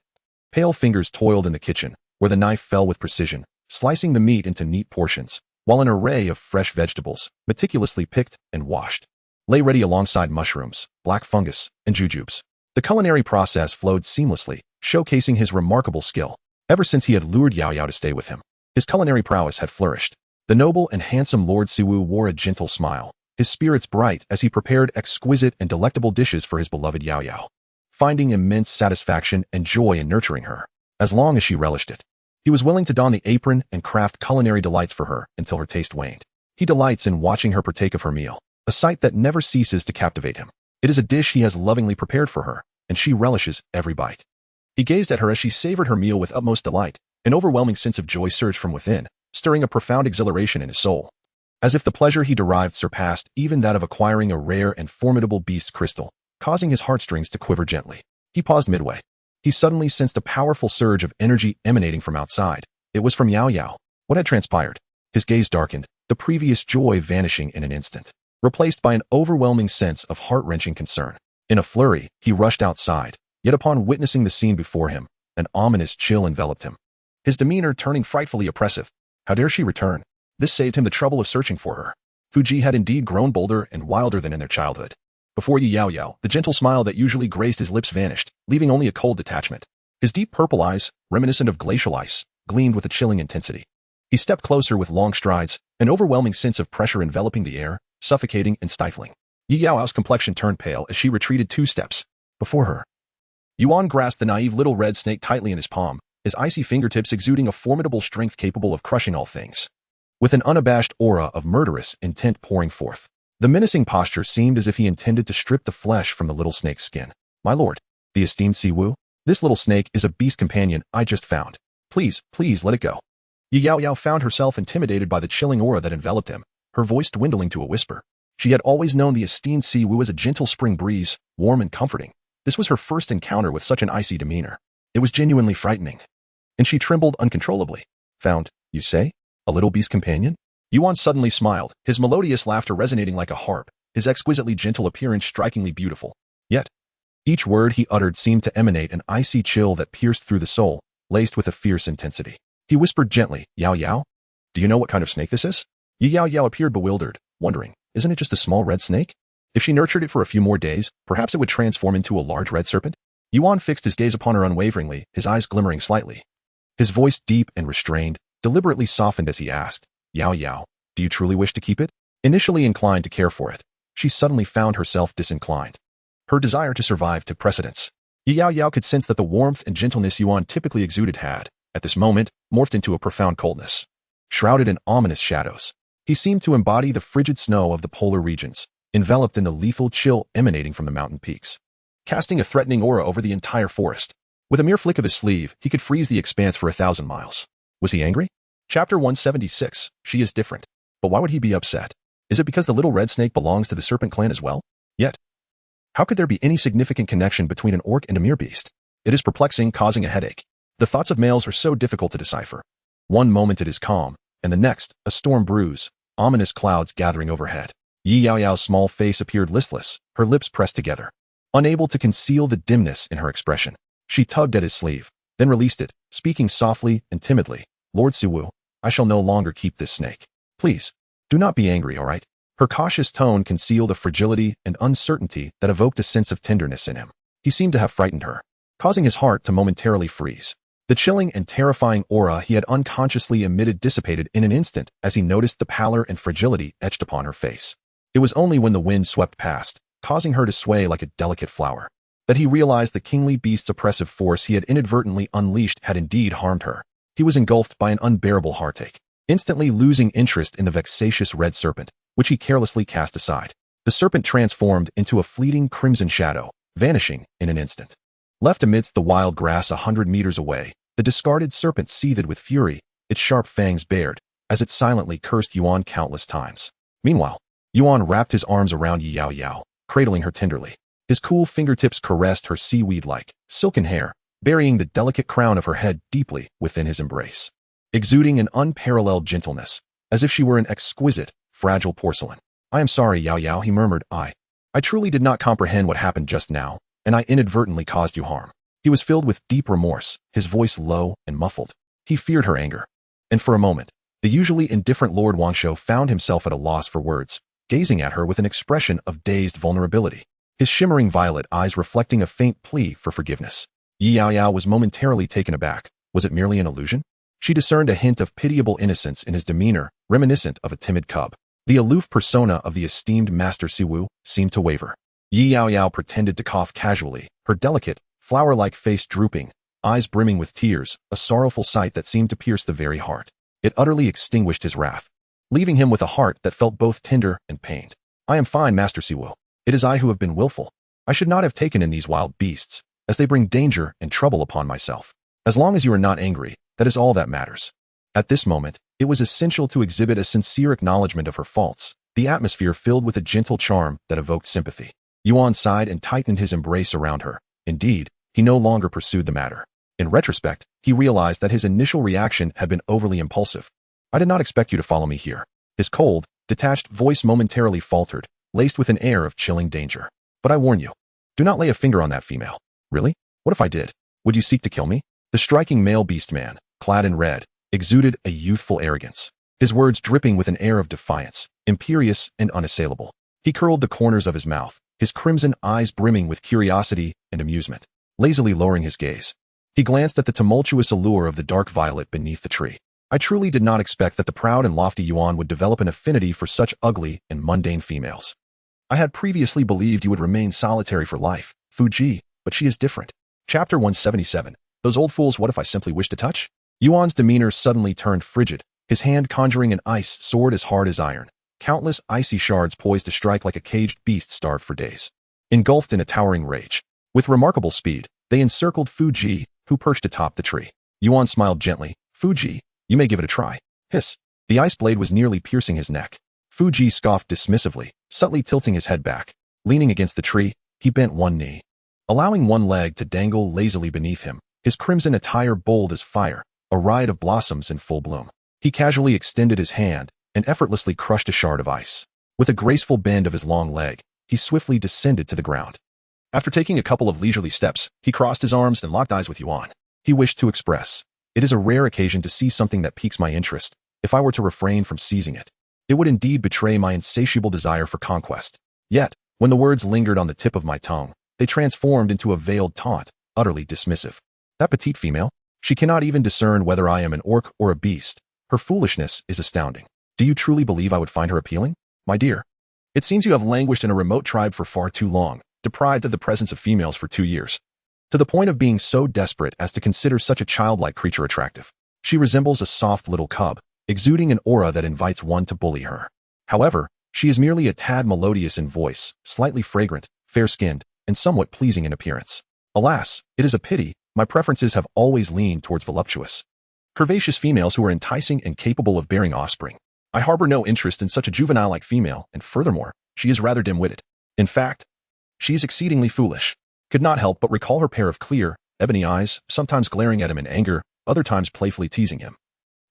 pale fingers toiled in the kitchen, where the knife fell with precision, slicing the meat into neat portions, while an array of fresh vegetables, meticulously picked and washed, lay ready alongside mushrooms, black fungus, and jujubes. The culinary process flowed seamlessly, showcasing his remarkable skill. Ever since he had lured Yaoyao to stay with him, his culinary prowess had flourished. The noble and handsome Lord Siwu wore a gentle smile, his spirits bright as he prepared exquisite and delectable dishes for his beloved Yaoyao, finding immense satisfaction and joy in nurturing her, as long as she relished it. He was willing to don the apron and craft culinary delights for her until her taste waned. He delights in watching her partake of her meal, a sight that never ceases to captivate him. It is a dish he has lovingly prepared for her, and she relishes every bite. He gazed at her as she savored her meal with utmost delight. An overwhelming sense of joy surged from within, stirring a profound exhilaration in his soul, as if the pleasure he derived surpassed even that of acquiring a rare and formidable beast crystal, causing his heartstrings to quiver gently. He paused midway. He suddenly sensed a powerful surge of energy emanating from outside. It was from Yaoyao. What had transpired? His gaze darkened, the previous joy vanishing in an instant, replaced by an overwhelming sense of heart-wrenching concern. In a flurry, he rushed outside, yet upon witnessing the scene before him, an ominous chill enveloped him, his demeanor turning frightfully oppressive. How dare she return? This saved him the trouble of searching for her. Fuji had indeed grown bolder and wilder than in their childhood. Before Yaoyao, the gentle smile that usually graced his lips vanished, leaving only a cold detachment. His deep purple eyes, reminiscent of glacial ice, gleamed with a chilling intensity. He stepped closer with long strides, an overwhelming sense of pressure enveloping the air, suffocating and stifling. Yaoyao's complexion turned pale as she retreated 2 steps. Before her, Yuan grasped the naive little red snake tightly in his palm, his icy fingertips exuding a formidable strength capable of crushing all things, with an unabashed aura of murderous intent pouring forth. The menacing posture seemed as if he intended to strip the flesh from the little snake's skin. My lord, the esteemed Siwu, this little snake is a beast companion I just found. Please, please let it go. Yaoyao found herself intimidated by the chilling aura that enveloped him, her voice dwindling to a whisper. She had always known the esteemed Siwu as a gentle spring breeze, warm and comforting. This was her first encounter with such an icy demeanor. It was genuinely frightening, and she trembled uncontrollably. Found, you say? A little beast companion? Yuan suddenly smiled, his melodious laughter resonating like a harp, his exquisitely gentle appearance strikingly beautiful. Yet, Each word he uttered seemed to emanate an icy chill that pierced through the soul, laced with a fierce intensity. He whispered gently, Yaoyao? Do you know what kind of snake this is? Yaoyao appeared bewildered, wondering, isn't it just a small red snake? If she nurtured it for a few more days, perhaps it would transform into a large red serpent? Yuan fixed his gaze upon her unwaveringly, his eyes glimmering slightly. His voice deep and restrained, deliberately softened as he asked, Yaoyao, do you truly wish to keep it? Initially inclined to care for it, she suddenly found herself disinclined. Her desire to survive took precedence. Yaoyao could sense that the warmth and gentleness Yuan typically exuded had, at this moment, morphed into a profound coldness. Shrouded in ominous shadows, he seemed to embody the frigid snow of the polar regions, enveloped in the lethal chill emanating from the mountain peaks, casting a threatening aura over the entire forest. With a mere flick of his sleeve, he could freeze the expanse for 1,000 miles. Was he angry? Chapter 176, She is different. But why would he be upset? Is it because the little red snake belongs to the serpent clan as well? Yet, how could there be any significant connection between an orc and a mere beast? It is perplexing, causing a headache. The thoughts of males are so difficult to decipher. One moment it is calm, and the next, a storm brews, ominous clouds gathering overhead. Yaoyao's small face appeared listless, her lips pressed together. Unable to conceal the dimness in her expression, she tugged at his sleeve, then released it, speaking softly and timidly. Lord Siwu, I shall no longer keep this snake. Please, do not be angry, all right? Her cautious tone concealed a fragility and uncertainty that evoked a sense of tenderness in him. He seemed to have frightened her, causing his heart to momentarily freeze. The chilling and terrifying aura he had unconsciously emitted dissipated in an instant as he noticed the pallor and fragility etched upon her face. It was only when the wind swept past, causing her to sway like a delicate flower, that he realized the kingly beast's oppressive force he had inadvertently unleashed had indeed harmed her. He was engulfed by an unbearable heartache, instantly losing interest in the vexatious red serpent, which he carelessly cast aside. The serpent transformed into a fleeting crimson shadow, vanishing in an instant. Left amidst the wild grass 100 meters away, the discarded serpent seethed with fury, its sharp fangs bared, as it silently cursed Yuan countless times. Meanwhile, Yuan wrapped his arms around Yaoyao, cradling her tenderly. His cool fingertips caressed her seaweed-like, silken hair, burying the delicate crown of her head deeply within his embrace, exuding an unparalleled gentleness, as if she were an exquisite, fragile porcelain. I am sorry, Yaoyao, he murmured. I truly did not comprehend what happened just now, and I inadvertently caused you harm. He was filled with deep remorse, his voice low and muffled. He feared her anger. And for a moment, the usually indifferent Lord Wangsho found himself at a loss for words, gazing at her with an expression of dazed vulnerability, his shimmering violet eyes reflecting a faint plea for forgiveness. Yaoyao was momentarily taken aback. Was it merely an illusion? She discerned a hint of pitiable innocence in his demeanor, reminiscent of a timid cub. The aloof persona of the esteemed Master Siwu seemed to waver. Yaoyao pretended to cough casually, her delicate, flower-like face drooping, eyes brimming with tears, a sorrowful sight that seemed to pierce the very heart. It utterly extinguished his wrath, leaving him with a heart that felt both tender and pained. I am fine, Master Siwu. It is I who have been willful. I should not have taken in these wild beasts, as they bring danger and trouble upon myself. As long as you are not angry, that is all that matters. At this moment, it was essential to exhibit a sincere acknowledgement of her faults, the atmosphere filled with a gentle charm that evoked sympathy. Yuan sighed and tightened his embrace around her. Indeed, he no longer pursued the matter. In retrospect, he realized that his initial reaction had been overly impulsive. I did not expect you to follow me here. His cold, detached voice momentarily faltered, laced with an air of chilling danger. But I warn you, do not lay a finger on that female. Really? What if I did? Would you seek to kill me? The striking male beast man, clad in red, exuded a youthful arrogance, his words dripping with an air of defiance, imperious and unassailable. He curled the corners of his mouth, his crimson eyes brimming with curiosity and amusement. Lazily lowering his gaze, he glanced at the tumultuous allure of the dark violet beneath the tree. I truly did not expect that the proud and lofty Yuan would develop an affinity for such ugly and mundane females. I had previously believed you would remain solitary for life, Fuji, but she is different. Chapter 177. Those old fools, what if I simply wish to touch? Yuan's demeanor suddenly turned frigid, his hand conjuring an ice sword as hard as iron, countless icy shards poised to strike like a caged beast starved for days. Engulfed in a towering rage, with remarkable speed, they encircled Fuji, who perched atop the tree. Yuan smiled gently. Fuji, you may give it a try. Hiss. The ice blade was nearly piercing his neck. Fuji scoffed dismissively, subtly tilting his head back. Leaning against the tree, he bent one knee, allowing one leg to dangle lazily beneath him, his crimson attire bold as fire, a riot of blossoms in full bloom. He casually extended his hand and effortlessly crushed a shard of ice. With a graceful bend of his long leg, he swiftly descended to the ground. After taking a couple of leisurely steps, he crossed his arms and locked eyes with Yuan. He wished to express, "It is a rare occasion to see something that piques my interest. If I were to refrain from seizing it, it would indeed betray my insatiable desire for conquest." Yet, when the words lingered on the tip of my tongue, they transformed into a veiled taunt, utterly dismissive. That petite female? She cannot even discern whether I am an orc or a beast. Her foolishness is astounding. Do you truly believe I would find her appealing? My dear, it seems you have languished in a remote tribe for far too long, deprived of the presence of females for 2 years, to the point of being so desperate as to consider such a childlike creature attractive. She resembles a soft little cub, exuding an aura that invites one to bully her. However, she is merely a tad melodious in voice, slightly fragrant, fair-skinned, and somewhat pleasing in appearance. Alas, it is a pity, my preferences have always leaned towards voluptuous, curvaceous females who are enticing and capable of bearing offspring. I harbor no interest in such a juvenile-like female, and furthermore, she is rather dim-witted. In fact, she is exceedingly foolish. Could not help but recall her pair of clear, ebony eyes, sometimes glaring at him in anger, other times playfully teasing him,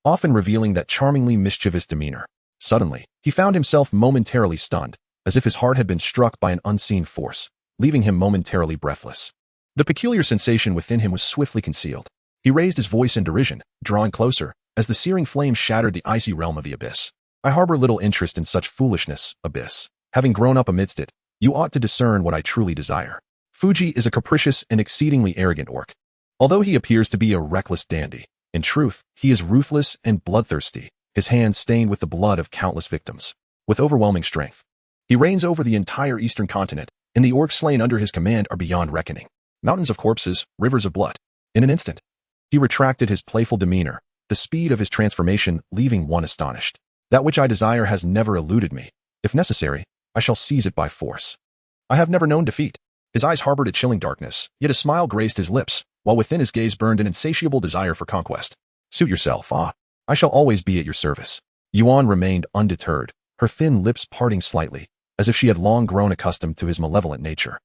often revealing that charmingly mischievous demeanor. Suddenly, he found himself momentarily stunned, as if his heart had been struck by an unseen force, leaving him momentarily breathless. The peculiar sensation within him was swiftly concealed. He raised his voice in derision, drawing closer, as the searing flame shattered the icy realm of the abyss. I harbor little interest in such foolishness, abyss. Having grown up amidst it, you ought to discern what I truly desire. Fuji is a capricious and exceedingly arrogant orc. Although he appears to be a reckless dandy, in truth, he is ruthless and bloodthirsty, his hands stained with the blood of countless victims. With overwhelming strength, he reigns over the entire eastern continent, and the orcs slain under his command are beyond reckoning. Mountains of corpses, rivers of blood. In an instant, he retracted his playful demeanor, the speed of his transformation leaving one astonished. That which I desire has never eluded me. If necessary, I shall seize it by force. I have never known defeat. His eyes harbored a chilling darkness, yet a smile graced his lips, while within his gaze burned an insatiable desire for conquest. Suit yourself, I shall always be at your service. Yuan remained undeterred, her thin lips parting slightly, as if she had long grown accustomed to his malevolent nature.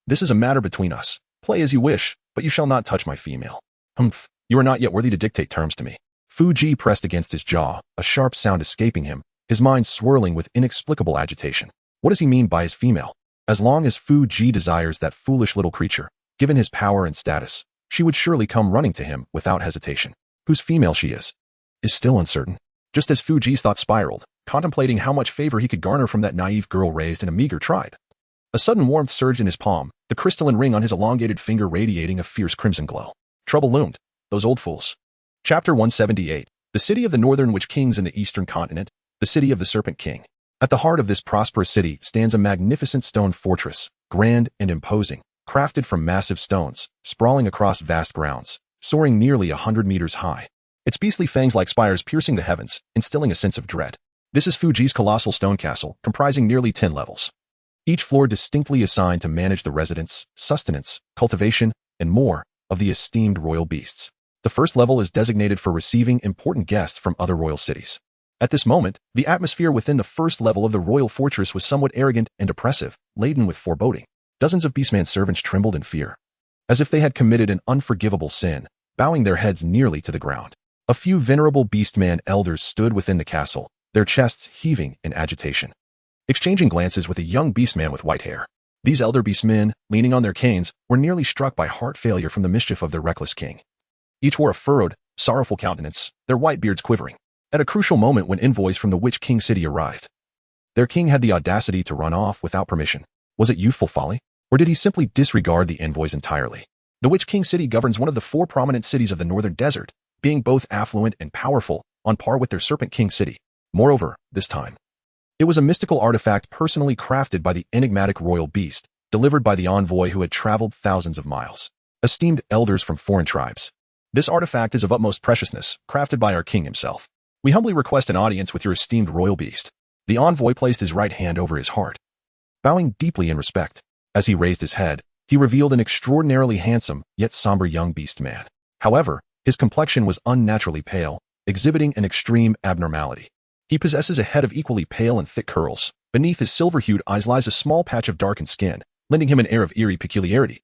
This is a matter between us. Play as you wish, but you shall not touch my female. Humph, you are not yet worthy to dictate terms to me. Fuji pressed against his jaw, a sharp sound escaping him, his mind swirling with inexplicable agitation. What does he mean by his female? As long as Fuji desires that foolish little creature, given his power and status, she would surely come running to him without hesitation. Whose female she is still uncertain. Just as Fuji's thoughts spiraled, contemplating how much favor he could garner from that naive girl raised in a meager tribe. A sudden warmth surged in his palm, the crystalline ring on his elongated finger radiating a fierce crimson glow. Trouble loomed. Those old fools. Chapter 178. The city of the northern witch kings in the eastern continent, the city of the Serpent King. At the heart of this prosperous city stands a magnificent stone fortress, grand and imposing, crafted from massive stones, sprawling across vast grounds, soaring nearly 100 meters high. Its beastly fangs-like spires piercing the heavens, instilling a sense of dread. This is Fuji's colossal stone castle, comprising nearly 10 levels. Each floor distinctly assigned to manage the residence, sustenance, cultivation, and more of the esteemed royal beasts. The first level is designated for receiving important guests from other royal cities. At this moment, the atmosphere within the first level of the royal fortress was somewhat arrogant and oppressive, laden with foreboding. Dozens of beastman servants trembled in fear, as if they had committed an unforgivable sin, bowing their heads nearly to the ground. A few venerable beastman elders stood within the castle, their chests heaving in agitation, exchanging glances with a young beastman with white hair. These elder beastmen, leaning on their canes, were nearly struck by heart failure from the mischief of their reckless king. Each wore a furrowed, sorrowful countenance, their white beards quivering. At a crucial moment when envoys from the Witch King city arrived, their king had the audacity to run off without permission. Was it youthful folly? Or did he simply disregard the envoys entirely? The Witch King city governs one of the 4 prominent cities of the northern desert, being both affluent and powerful, on par with their Serpent King city. Moreover, this time, it was a mystical artifact personally crafted by the enigmatic royal beast, delivered by the envoy who had traveled thousands of miles. Esteemed elders from foreign tribes. This artifact is of utmost preciousness, crafted by our king himself. We humbly request an audience with your esteemed royal beast. The envoy placed his right hand over his heart, bowing deeply in respect. As he raised his head, he revealed an extraordinarily handsome, yet somber young beast man. However, his complexion was unnaturally pale, exhibiting an extreme abnormality. He possesses a head of equally pale and thick curls. Beneath his silver-hued eyes lies a small patch of darkened skin, lending him an air of eerie peculiarity.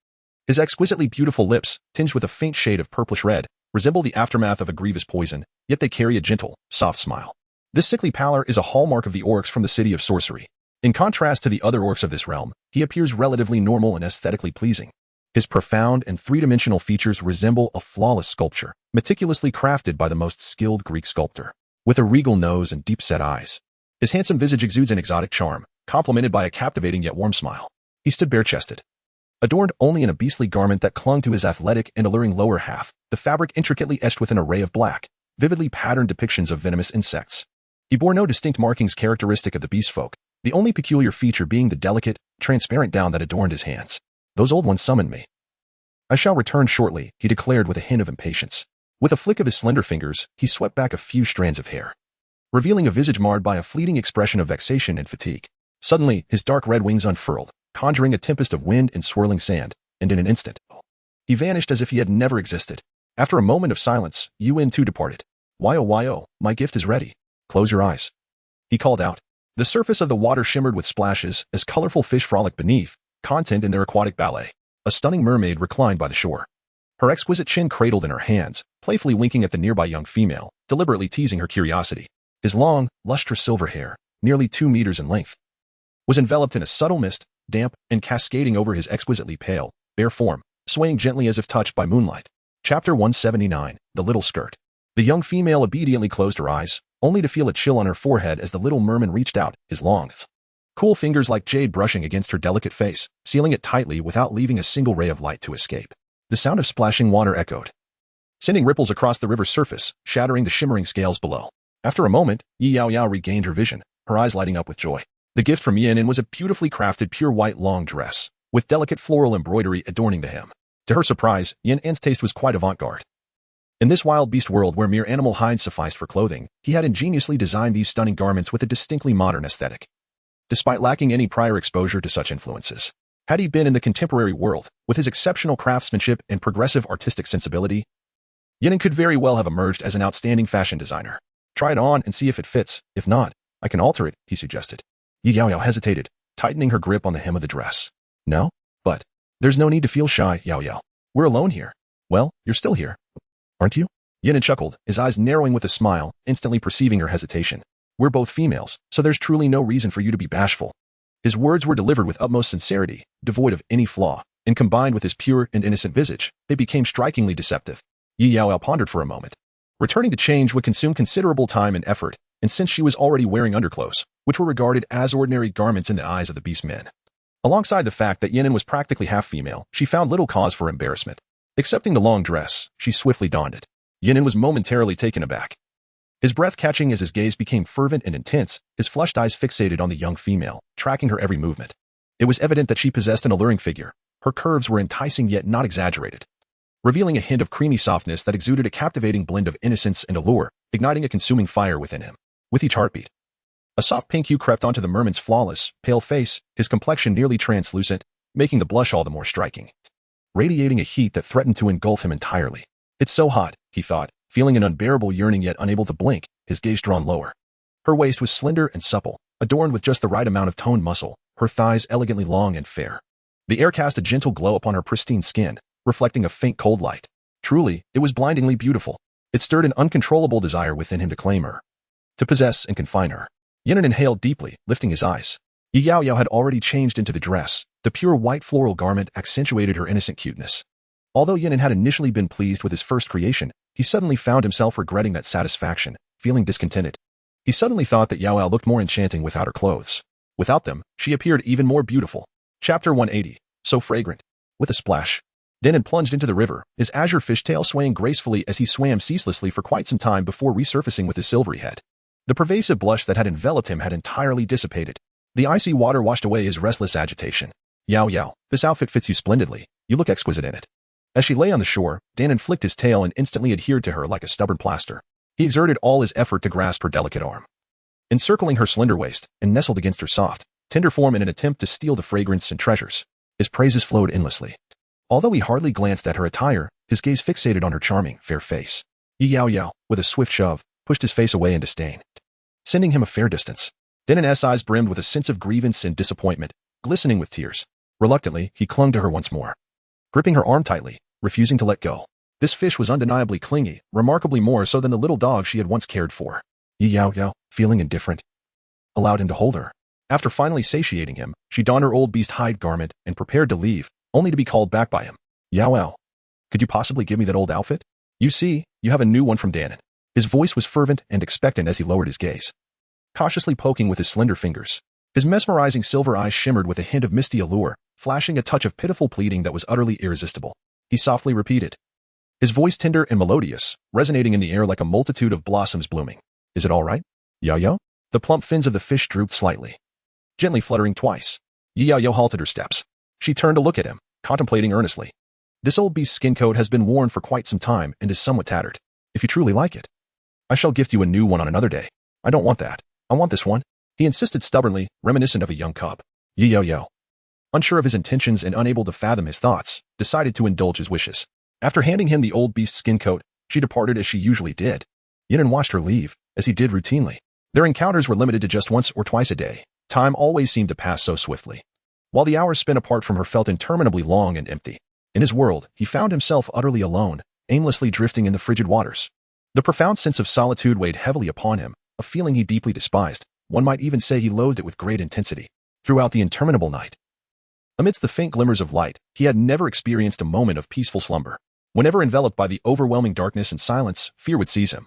His exquisitely beautiful lips, tinged with a faint shade of purplish red, resemble the aftermath of a grievous poison, yet they carry a gentle, soft smile. This sickly pallor is a hallmark of the orcs from the city of sorcery. In contrast to the other orcs of this realm, he appears relatively normal and aesthetically pleasing. His profound and three-dimensional features resemble a flawless sculpture, meticulously crafted by the most skilled Greek sculptor. With a regal nose and deep-set eyes, his handsome visage exudes an exotic charm, complemented by a captivating yet warm smile. He stood bare-chested, adorned only in a beastly garment that clung to his athletic and alluring lower half, the fabric intricately etched with an array of black, vividly patterned depictions of venomous insects. He bore no distinct markings characteristic of the beast folk, the only peculiar feature being the delicate, transparent down that adorned his hands. Those old ones summoned me. I shall return shortly, he declared with a hint of impatience. With a flick of his slender fingers, he swept back a few strands of hair, revealing a visage marred by a fleeting expression of vexation and fatigue. Suddenly, his dark red wings unfurled, conjuring a tempest of wind and swirling sand, and in an instant, he vanished as if he had never existed. After a moment of silence, Yuan too departed. Yaoyao, my gift is ready. Close your eyes, he called out. The surface of the water shimmered with splashes as colorful fish frolicked beneath, content in their aquatic ballet. A stunning mermaid reclined by the shore, her exquisite chin cradled in her hands, playfully winking at the nearby young female, deliberately teasing her curiosity. His long, lustrous silver hair, nearly 2 meters in length, was enveloped in a subtle mist, damp and cascading over his exquisitely pale, bare form, swaying gently as if touched by moonlight. Chapter 179, The Little Skirt. The young female obediently closed her eyes, only to feel a chill on her forehead as the little merman reached out, his long, cool fingers like jade brushing against her delicate face, sealing it tightly without leaving a single ray of light to escape. The sound of splashing water echoed, sending ripples across the river's surface, shattering the shimmering scales below. After a moment, Yaoyao regained her vision, her eyes lighting up with joy. The gift from Yanin was a beautifully crafted pure white long dress, with delicate floral embroidery adorning the hem. To her surprise, Yan's taste was quite avant-garde. In this wild beast world where mere animal hides sufficed for clothing, he had ingeniously designed these stunning garments with a distinctly modern aesthetic. Despite lacking any prior exposure to such influences, had he been in the contemporary world, with his exceptional craftsmanship and progressive artistic sensibility, Yanin could very well have emerged as an outstanding fashion designer. Try it on and see if it fits. If not, I can alter it, he suggested. Yaoyao hesitated, tightening her grip on the hem of the dress. No? But there's no need to feel shy, Yaoyao. We're alone here. Well, you're still here, aren't you? Yanin chuckled, his eyes narrowing with a smile, instantly perceiving her hesitation. We're both females, so there's truly no reason for you to be bashful. His words were delivered with utmost sincerity, devoid of any flaw, and combined with his pure and innocent visage, they became strikingly deceptive. Yaoyao pondered for a moment. Returning to change would consume considerable time and effort, and since she was already wearing underclothes, which were regarded as ordinary garments in the eyes of the beast men, alongside the fact that Yanin was practically half female, she found little cause for embarrassment. Accepting the long dress, she swiftly donned it. Yanin was momentarily taken aback, his breath catching as his gaze became fervent and intense, his flushed eyes fixated on the young female, tracking her every movement. It was evident that she possessed an alluring figure. Her curves were enticing yet not exaggerated, revealing a hint of creamy softness that exuded a captivating blend of innocence and allure, igniting a consuming fire within him. With each heartbeat, a soft pink hue crept onto the merman's flawless, pale face, his complexion nearly translucent, making the blush all the more striking, radiating a heat that threatened to engulf him entirely. It's so hot, he thought, feeling an unbearable yearning yet unable to blink, his gaze drawn lower. Her waist was slender and supple, adorned with just the right amount of toned muscle, her thighs elegantly long and fair. The air cast a gentle glow upon her pristine skin, reflecting a faint cold light. Truly, it was blindingly beautiful. It stirred an uncontrollable desire within him to claim her, to possess and confine her. Yanin inhaled deeply, lifting his eyes. Yaoyao had already changed into the dress. The pure white floral garment accentuated her innocent cuteness. Although Yanin had initially been pleased with his first creation, he suddenly found himself regretting that satisfaction, feeling discontented. He suddenly thought that Yaoyao looked more enchanting without her clothes. Without them, she appeared even more beautiful. Chapter 180. So fragrant. With a splash, Denon plunged into the river, his azure fishtail swaying gracefully as he swam ceaselessly for quite some time before resurfacing with his silvery head. The pervasive blush that had enveloped him had entirely dissipated. The icy water washed away his restless agitation. Yaoyao, this outfit fits you splendidly. You look exquisite in it. As she lay on the shore, Denon flicked his tail and instantly adhered to her like a stubborn plaster. He exerted all his effort to grasp her delicate arm, encircling her slender waist, and nestled against her soft, tender form in an attempt to steal the fragrance and treasures. His praises flowed endlessly. Although he hardly glanced at her attire, his gaze fixated on her charming, fair face. Yaoyao, with a swift shove, pushed his face away in disdain, sending him a fair distance. Denon's eyes brimmed with a sense of grievance and disappointment, glistening with tears. Reluctantly, he clung to her once more, gripping her arm tightly, refusing to let go. This fish was undeniably clingy, remarkably more so than the little dog she had once cared for. Yaoyao, feeling indifferent, allowed him to hold her. After finally satiating him, she donned her old beast hide garment and prepared to leave, only to be called back by him. Yaoyao, could you possibly give me that old outfit? You see, you have a new one from Danon. His voice was fervent and expectant as he lowered his gaze, cautiously poking with his slender fingers. His mesmerizing silver eyes shimmered with a hint of misty allure, flashing a touch of pitiful pleading that was utterly irresistible. He softly repeated, his voice tender and melodious, resonating in the air like a multitude of blossoms blooming. Is it all right, Yaoyao? The plump fins of the fish drooped slightly, gently fluttering twice. Yaoyao halted her steps. She turned to look at him, contemplating earnestly. This old beast's skin coat has been worn for quite some time and is somewhat tattered. If you truly like it, I shall gift you a new one on another day. I don't want that. I want this one. He insisted stubbornly, reminiscent of a young cub. Yaoyao, unsure of his intentions and unable to fathom his thoughts, decided to indulge his wishes. After handing him the old beast's skin coat, she departed as she usually did. Yaoyao watched her leave, as he did routinely. Their encounters were limited to just once or twice a day. Time always seemed to pass so swiftly, while the hours spent apart from her felt interminably long and empty. In his world, he found himself utterly alone, aimlessly drifting in the frigid waters. The profound sense of solitude weighed heavily upon him, a feeling he deeply despised. One might even say he loathed it with great intensity. Throughout the interminable night, amidst the faint glimmers of light, he had never experienced a moment of peaceful slumber. Whenever enveloped by the overwhelming darkness and silence, fear would seize him,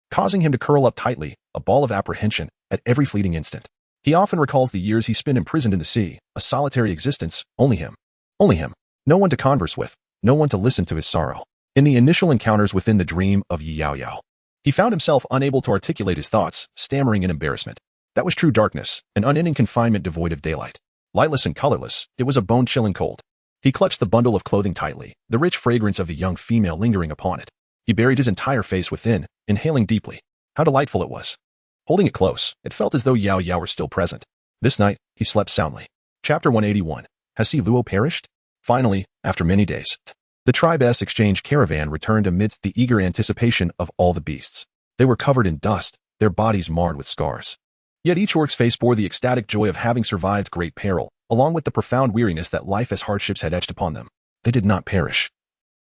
causing him to curl up tightly, a ball of apprehension, at every fleeting instant. He often recalls the years he spent imprisoned in the sea, a solitary existence, only him. Only him. No one to converse with, no one to listen to his sorrow. In the initial encounters within the dream of Yaoyao, he found himself unable to articulate his thoughts, stammering in embarrassment. That was true darkness, an unending confinement devoid of daylight. Lightless and colorless, it was a bone-chilling cold. He clutched the bundle of clothing tightly, the rich fragrance of the young female lingering upon it. He buried his entire face within, inhaling deeply. How delightful it was. Holding it close, it felt as though Yaoyao were still present. This night, he slept soundly. Chapter 181. Has Sluo perished? Finally, after many days, the tribe's exchange caravan returned amidst the eager anticipation of all the beasts. They were covered in dust, their bodies marred with scars. Yet each orc's face bore the ecstatic joy of having survived great peril, along with the profound weariness that life as hardships had etched upon them. They did not perish.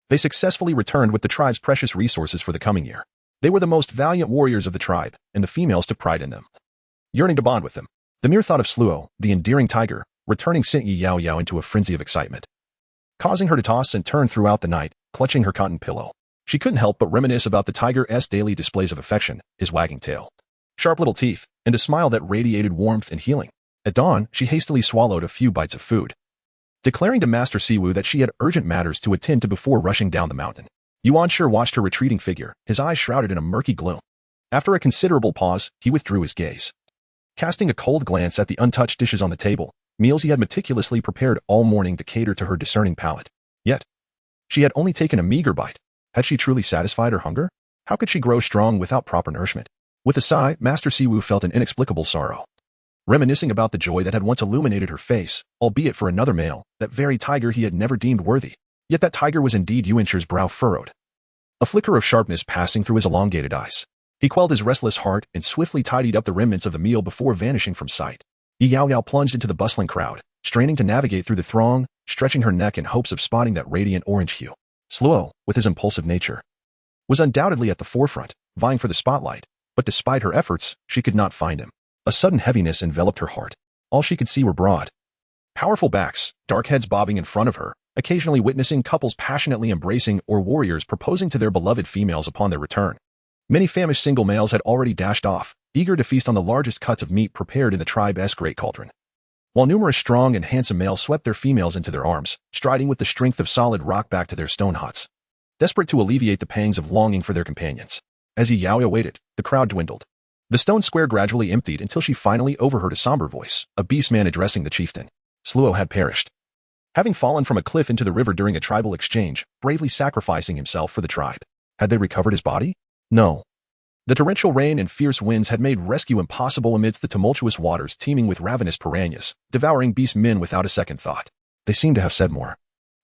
They successfully returned with the tribe's precious resources for the coming year. They were the most valiant warriors of the tribe, and the females took pride in them, yearning to bond with them. The mere thought of Sluo, the endearing tiger, returning sent Yaoyao into a frenzy of excitement, causing her to toss and turn throughout the night, clutching her cotton pillow. She couldn't help but reminisce about the tiger's daily displays of affection, his wagging tail, sharp little teeth, and a smile that radiated warmth and healing. At dawn, she hastily swallowed a few bites of food, declaring to Master Siwu that she had urgent matters to attend to before rushing down the mountain. Yuan watched her retreating figure, his eyes shrouded in a murky gloom. After a considerable pause, he withdrew his gaze, casting a cold glance at the untouched dishes on the table, meals he had meticulously prepared all morning to cater to her discerning palate. Yet, she had only taken a meager bite. Had she truly satisfied her hunger? How could she grow strong without proper nourishment? With a sigh, Master Siwu felt an inexplicable sorrow, reminiscing about the joy that had once illuminated her face, albeit for another male, that very tiger he had never deemed worthy. Yet that tiger was indeed Yuan's brow furrowed, a flicker of sharpness passing through his elongated eyes. He quelled his restless heart and swiftly tidied up the remnants of the meal before vanishing from sight. Yaoyao plunged into the bustling crowd, straining to navigate through the throng, stretching her neck in hopes of spotting that radiant orange hue. Sluo, with his impulsive nature, was undoubtedly at the forefront, vying for the spotlight, but despite her efforts, she could not find him. A sudden heaviness enveloped her heart. All she could see were broad, powerful backs, dark heads bobbing in front of her, occasionally witnessing couples passionately embracing or warriors proposing to their beloved females upon their return. Many famished single males had already dashed off, eager to feast on the largest cuts of meat prepared in the tribe's great cauldron, while numerous strong and handsome males swept their females into their arms, striding with the strength of solid rock back to their stone huts, desperate to alleviate the pangs of longing for their companions. As Yaoyao waited, the crowd dwindled. The stone square gradually emptied until she finally overheard a somber voice, a beast man addressing the chieftain. Sluo had perished, having fallen from a cliff into the river during a tribal exchange, bravely sacrificing himself for the tribe. Had they recovered his body? No. The torrential rain and fierce winds had made rescue impossible amidst the tumultuous waters teeming with ravenous piranhas, devouring beast men without a second thought. They seemed to have said more,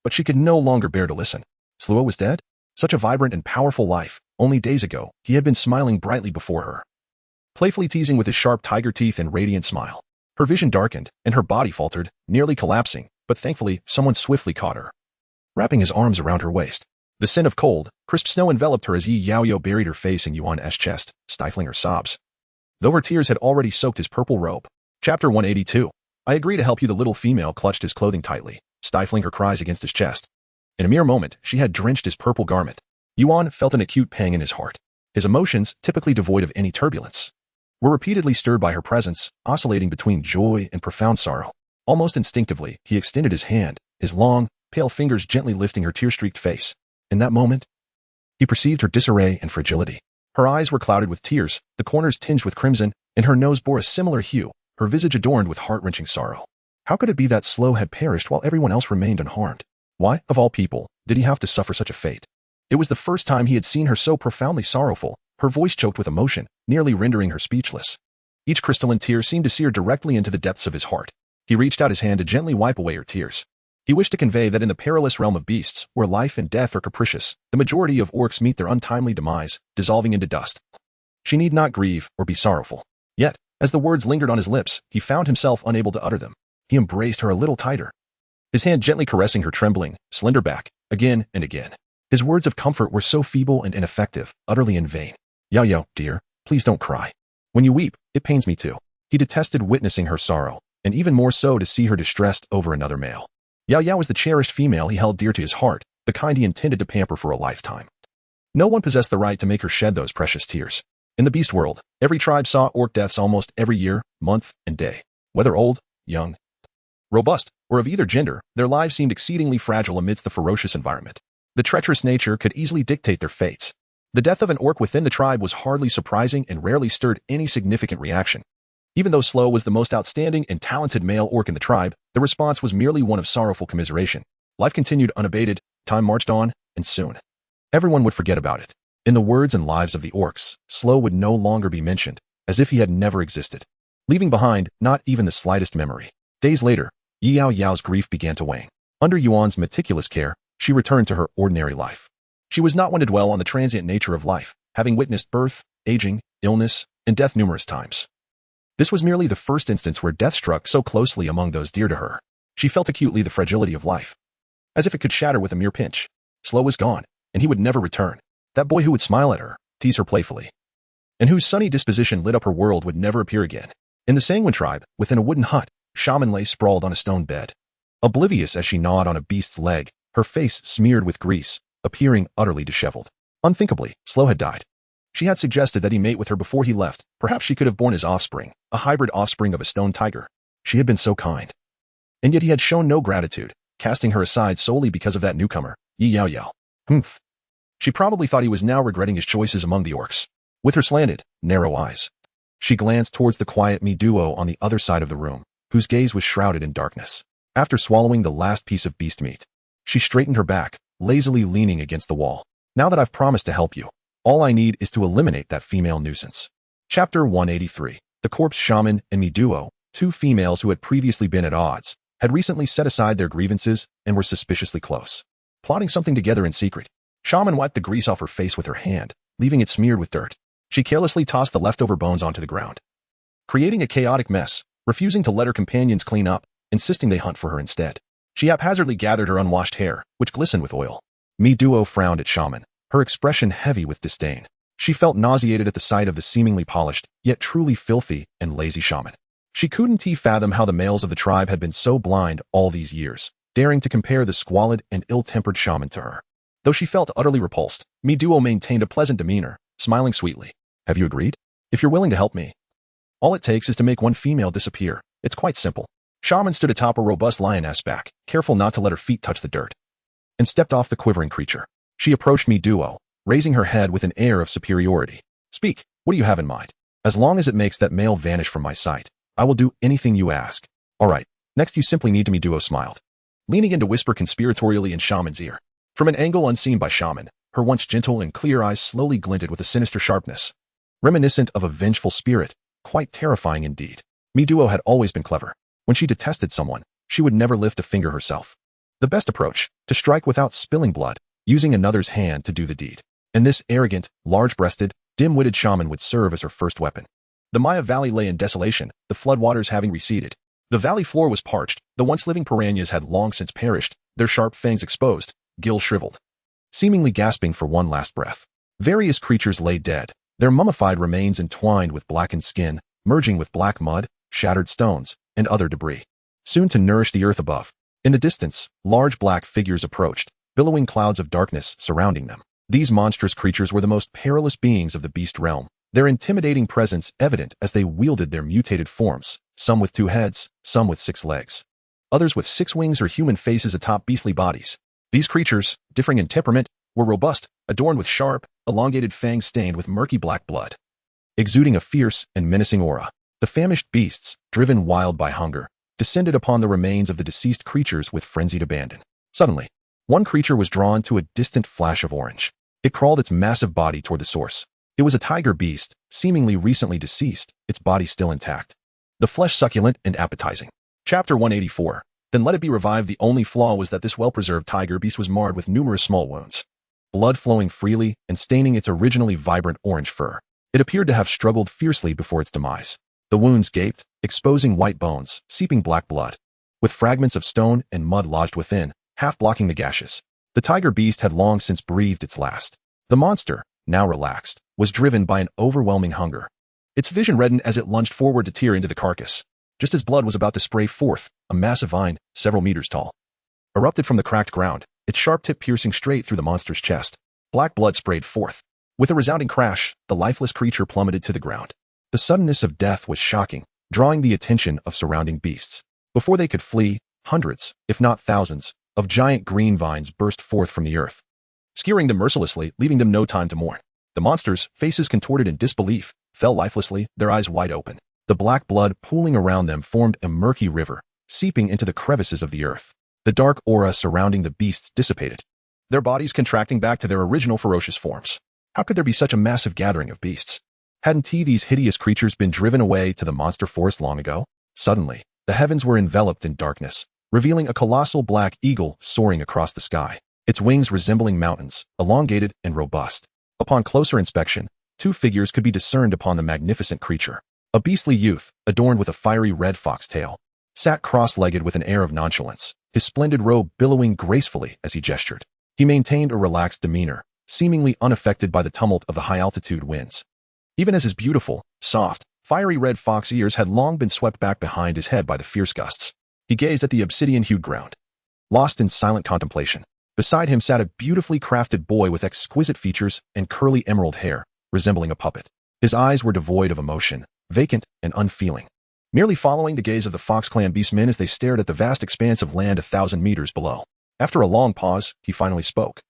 but she could no longer bear to listen. Sluo was dead? Such a vibrant and powerful life. Only days ago, he had been smiling brightly before her, playfully teasing with his sharp tiger teeth and radiant smile. Her vision darkened, and her body faltered, nearly collapsing, but thankfully, someone swiftly caught her, wrapping his arms around her waist. The scent of cold, crisp snow enveloped her as Yaoyao buried her face in Yuan's chest, stifling her sobs. Though her tears had already soaked his purple robe, Chapter 182. I agree to help you. The little female clutched his clothing tightly, stifling her cries against his chest. In a mere moment, she had drenched his purple garment. Yuan felt an acute pang in his heart. His emotions, typically devoid of any turbulence, were repeatedly stirred by her presence, oscillating between joy and profound sorrow. Almost instinctively, he extended his hand, his long, pale fingers gently lifting her tear-streaked face. In that moment, he perceived her disarray and fragility. Her eyes were clouded with tears, the corners tinged with crimson, and her nose bore a similar hue, her visage adorned with heart-wrenching sorrow. How could it be that Sluo had perished while everyone else remained unharmed? Why, of all people, did he have to suffer such a fate? It was the first time he had seen her so profoundly sorrowful, her voice choked with emotion, nearly rendering her speechless. Each crystalline tear seemed to sear directly into the depths of his heart. He reached out his hand to gently wipe away her tears. He wished to convey that in the perilous realm of beasts, where life and death are capricious, the majority of orcs meet their untimely demise, dissolving into dust. She need not grieve or be sorrowful. Yet, as the words lingered on his lips, he found himself unable to utter them. He embraced her a little tighter, his hand gently caressing her trembling, slender back, again and again. His words of comfort were so feeble and ineffective, utterly in vain. Yaoyao, dear, please don't cry. When you weep, it pains me too. He detested witnessing her sorrow, and even more so to see her distressed over another male. Yaoyao was the cherished female he held dear to his heart, the kind he intended to pamper for a lifetime. No one possessed the right to make her shed those precious tears. In the beast world, every tribe saw orc deaths almost every year, month, and day. Whether old, young, robust, or of either gender, their lives seemed exceedingly fragile amidst the ferocious environment. The treacherous nature could easily dictate their fates. The death of an orc within the tribe was hardly surprising and rarely stirred any significant reaction. Even though Sluo was the most outstanding and talented male orc in the tribe, the response was merely one of sorrowful commiseration. Life continued unabated, time marched on, and soon everyone would forget about it. In the words and lives of the orcs, Sluo would no longer be mentioned, as if he had never existed, leaving behind not even the slightest memory. Days later, Yaoyao's grief began to wane. Under Yuan's meticulous care, she returned to her ordinary life. She was not one to dwell on the transient nature of life, having witnessed birth, aging, illness, and death numerous times. This was merely the first instance where death struck so closely among those dear to her. She felt acutely the fragility of life, as if it could shatter with a mere pinch. Sluo was gone, and he would never return. That boy who would smile at her, tease her playfully, and whose sunny disposition lit up her world would never appear again. In the Sanguine tribe, within a wooden hut, Shaman lay sprawled on a stone bed, oblivious as she gnawed on a beast's leg, her face smeared with grease, appearing utterly disheveled. Unthinkably, Sluo had died. She had suggested that he mate with her before he left. Perhaps she could have borne his offspring, a hybrid offspring of a stone tiger. She had been so kind. And yet he had shown no gratitude, casting her aside solely because of that newcomer, Yaoyao. Humph. She probably thought he was now regretting his choices among the orcs. With her slanted, narrow eyes, she glanced towards the quiet duo on the other side of the room, whose gaze was shrouded in darkness. After swallowing the last piece of beast meat, she straightened her back, lazily leaning against the wall. Now that I've promised to help you, all I need is to eliminate that female nuisance. Chapter 183. The corpse shaman and duo, two females who had previously been at odds, had recently set aside their grievances and were suspiciously close, plotting something together in secret. Shaman wiped the grease off her face with her hand, leaving it smeared with dirt. She carelessly tossed the leftover bones onto the ground, creating a chaotic mess, refusing to let her companions clean up, insisting they hunt for her instead. She haphazardly gathered her unwashed hair, which glistened with oil. Duo frowned at Shaman, her expression heavy with disdain. She felt nauseated at the sight of the seemingly polished, yet truly filthy and lazy shaman. She couldn't fathom how the males of the tribe had been so blind all these years, daring to compare the squalid and ill-tempered shaman to her. Though she felt utterly repulsed, Duo maintained a pleasant demeanor, smiling sweetly. Have you agreed? If you're willing to help me, all it takes is to make one female disappear. It's quite simple. Shaman stood atop a robust lioness back, careful not to let her feet touch the dirt, and stepped off the quivering creature. She approached Duo, raising her head with an air of superiority. Speak, what do you have in mind? As long as it makes that male vanish from my sight, I will do anything you ask. All right, next you simply need to. Duo smiled, leaning in to whisper conspiratorially in Shaman's ear. From an angle unseen by Shaman, her once gentle and clear eyes slowly glinted with a sinister sharpness, reminiscent of a vengeful spirit, quite terrifying indeed. Duo had always been clever. When she detested someone, she would never lift a finger herself. The best approach, to strike without spilling blood, using another's hand to do the deed. And this arrogant, large-breasted, dim-witted shaman would serve as her first weapon. The Maya Valley lay in desolation, the floodwaters having receded. The valley floor was parched, the once living piranhas had long since perished, their sharp fangs exposed, gills shriveled, seemingly gasping for one last breath. Various creatures lay dead, their mummified remains entwined with blackened skin, merging with black mud, shattered stones, and other debris, soon to nourish the earth above. In the distance, large black figures approached, billowing clouds of darkness surrounding them. These monstrous creatures were the most perilous beings of the beast realm, their intimidating presence evident as they wielded their mutated forms, some with 2 heads, some with 6 legs, others with 6 wings or human faces atop beastly bodies. These creatures, differing in temperament, were robust, adorned with sharp, elongated fangs stained with murky black blood, exuding a fierce and menacing aura. The famished beasts, driven wild by hunger, descended upon the remains of the deceased creatures with frenzied abandon. Suddenly, one creature was drawn to a distant flash of orange. It crawled its massive body toward the source. It was a tiger beast, seemingly recently deceased, its body still intact, the flesh succulent and appetizing. Chapter 184. Then let it be revived. The only flaw was that this well-preserved tiger beast was marred with numerous small wounds, blood flowing freely and staining its originally vibrant orange fur. It appeared to have struggled fiercely before its demise. The wounds gaped, exposing white bones, seeping black blood, with fragments of stone and mud lodged within, half blocking the gashes. The tiger beast had long since breathed its last. The monster, now relaxed, was driven by an overwhelming hunger. Its vision reddened as it lunged forward to tear into the carcass. Just as blood was about to spray forth, a massive vine, several meters tall, erupted from the cracked ground, its sharp tip piercing straight through the monster's chest. Black blood sprayed forth. With a resounding crash, the lifeless creature plummeted to the ground. The suddenness of death was shocking, drawing the attention of surrounding beasts. Before they could flee, hundreds, if not thousands, of giant green vines burst forth from the earth, skewering them mercilessly, leaving them no time to mourn. The monsters, faces contorted in disbelief, fell lifelessly, their eyes wide open. The black blood pooling around them formed a murky river, seeping into the crevices of the earth. The dark aura surrounding the beasts dissipated, their bodies contracting back to their original ferocious forms. How could there be such a massive gathering of beasts? Hadn't these hideous creatures been driven away to the monster forest long ago? Suddenly, the heavens were enveloped in darkness, revealing a colossal black eagle soaring across the sky, its wings resembling mountains, elongated and robust. Upon closer inspection, 2 figures could be discerned upon the magnificent creature. A beastly youth, adorned with a fiery red fox tail, sat cross-legged with an air of nonchalance, his splendid robe billowing gracefully as he gestured. He maintained a relaxed demeanor, seemingly unaffected by the tumult of the high-altitude winds. Even as his beautiful, soft, fiery red fox ears had long been swept back behind his head by the fierce gusts. He gazed at the obsidian-hued ground, lost in silent contemplation. Beside him sat a beautifully crafted boy with exquisite features and curly emerald hair, resembling a puppet. His eyes were devoid of emotion, vacant and unfeeling, merely following the gaze of the Fox Clan beastmen as they stared at the vast expanse of land 1,000 meters below. After a long pause, he finally spoke.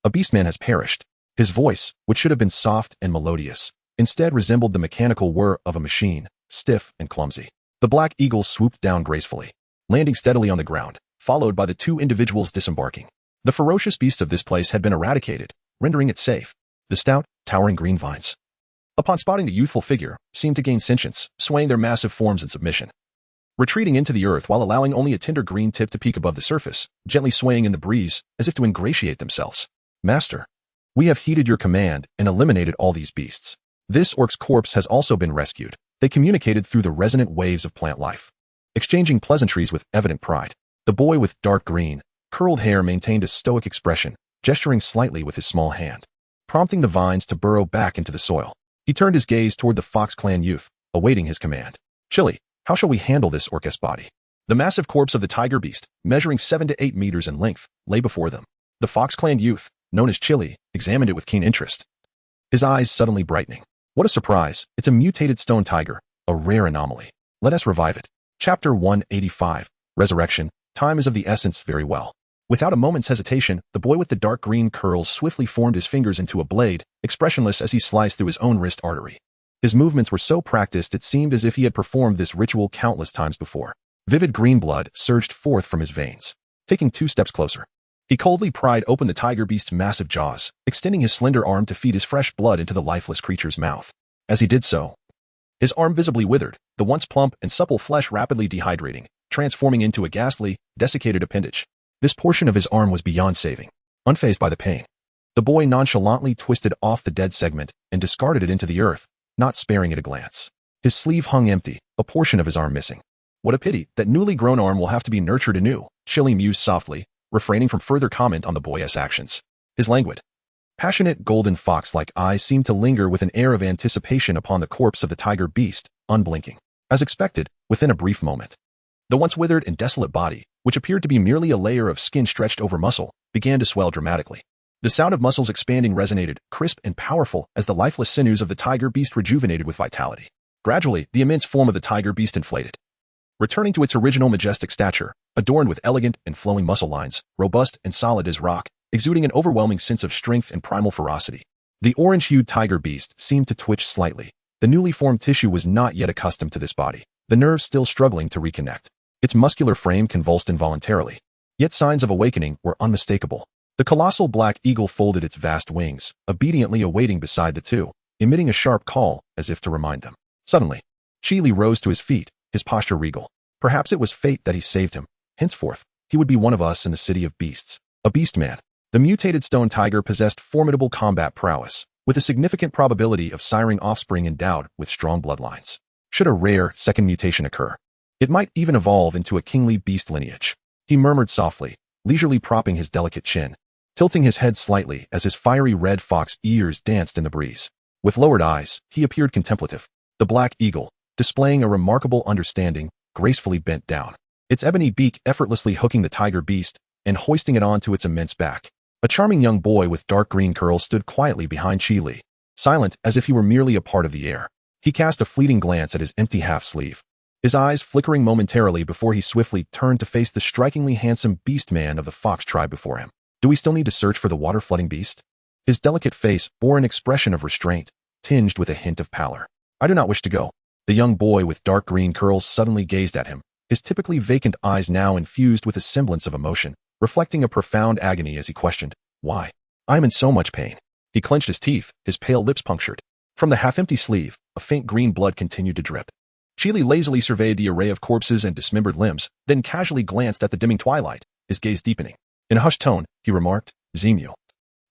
A beastman has perished. His voice, which should have been soft and melodious, instead resembled the mechanical whir of a machine, stiff and clumsy. The black eagle swooped down gracefully, landing steadily on the ground, followed by the 2 individuals disembarking. The ferocious beasts of this place had been eradicated, rendering it safe. The stout, towering green vines, upon spotting the youthful figure, seemed to gain sentience, swaying their massive forms in submission, retreating into the earth while allowing only a tender green tip to peek above the surface, gently swaying in the breeze, as if to ingratiate themselves. Master, we have heeded your command and eliminated all these beasts. This orc's corpse has also been rescued. They communicated through the resonant waves of plant life, exchanging pleasantries with evident pride. The boy with dark green, curled hair maintained a stoic expression, gesturing slightly with his small hand, prompting the vines to burrow back into the soil. He turned his gaze toward the Fox Clan youth, awaiting his command. Chili, how shall we handle this orc's body? The massive corpse of the tiger beast, measuring 7 to 8 meters in length, lay before them. The Fox Clan youth, known as Chili, examined it with keen interest, his eyes suddenly brightening. What a surprise! It's a mutated stone tiger, a rare anomaly. Let us revive it. Chapter 185. Resurrection. Time is of the essence. Very well. Without a moment's hesitation, the boy with the dark green curls swiftly formed his fingers into a blade, expressionless as he sliced through his own wrist artery. His movements were so practiced it seemed as if he had performed this ritual countless times before. Vivid green blood surged forth from his veins. Taking 2 steps closer, he coldly pried open the tiger beast's massive jaws, extending his slender arm to feed his fresh blood into the lifeless creature's mouth. As he did so, his arm visibly withered, the once plump and supple flesh rapidly dehydrating, transforming into a ghastly, desiccated appendage. This portion of his arm was beyond saving. Unfazed by the pain, the boy nonchalantly twisted off the dead segment and discarded it into the earth, not sparing it a glance. His sleeve hung empty, a portion of his arm missing. What a pity, that newly grown arm will have to be nurtured anew, Chili mused softly, refraining from further comment on the boy's actions. His languid, passionate golden fox-like eyes seemed to linger with an air of anticipation upon the corpse of the tiger beast, unblinking. As expected, within a brief moment, the once withered and desolate body, which appeared to be merely a layer of skin stretched over muscle, began to swell dramatically. The sound of muscles expanding resonated, crisp and powerful, as the lifeless sinews of the tiger beast rejuvenated with vitality. Gradually, the immense form of the tiger beast inflated, returning to its original majestic stature, adorned with elegant and flowing muscle lines, robust and solid as rock, exuding an overwhelming sense of strength and primal ferocity. The orange-hued tiger beast seemed to twitch slightly. The newly formed tissue was not yet accustomed to this body, the nerves still struggling to reconnect. Its muscular frame convulsed involuntarily. Yet signs of awakening were unmistakable. The colossal black eagle folded its vast wings, obediently awaiting beside the two, emitting a sharp call as if to remind them. Suddenly, Chili rose to his feet, his posture regal. Perhaps it was fate that he saved him. Henceforth, he would be one of us in the city of beasts. A beast man. The mutated stone tiger possessed formidable combat prowess, with a significant probability of siring offspring endowed with strong bloodlines. Should a rare second mutation occur, it might even evolve into a kingly beast lineage. He murmured softly, leisurely propping his delicate chin, tilting his head slightly as his fiery red fox ears danced in the breeze. With lowered eyes, he appeared contemplative. The black eagle, displaying a remarkable understanding, gracefully bent down, its ebony beak effortlessly hooking the tiger beast and hoisting it onto its immense back. A charming young boy with dark green curls stood quietly behind Chili, silent as if he were merely a part of the air. He cast a fleeting glance at his empty half-sleeve, his eyes flickering momentarily before he swiftly turned to face the strikingly handsome beast man of the fox tribe before him. Do we still need to search for the water-flooding beast? His delicate face bore an expression of restraint, tinged with a hint of pallor. I do not wish to go. The young boy with dark green curls suddenly gazed at him, his typically vacant eyes now infused with a semblance of emotion, reflecting a profound agony as he questioned, why? I am in so much pain. He clenched his teeth, his pale lips punctured. From the half-empty sleeve, a faint green blood continued to drip. Chili lazily surveyed the array of corpses and dismembered limbs, then casually glanced at the dimming twilight, his gaze deepening. In a hushed tone, he remarked, Zemu.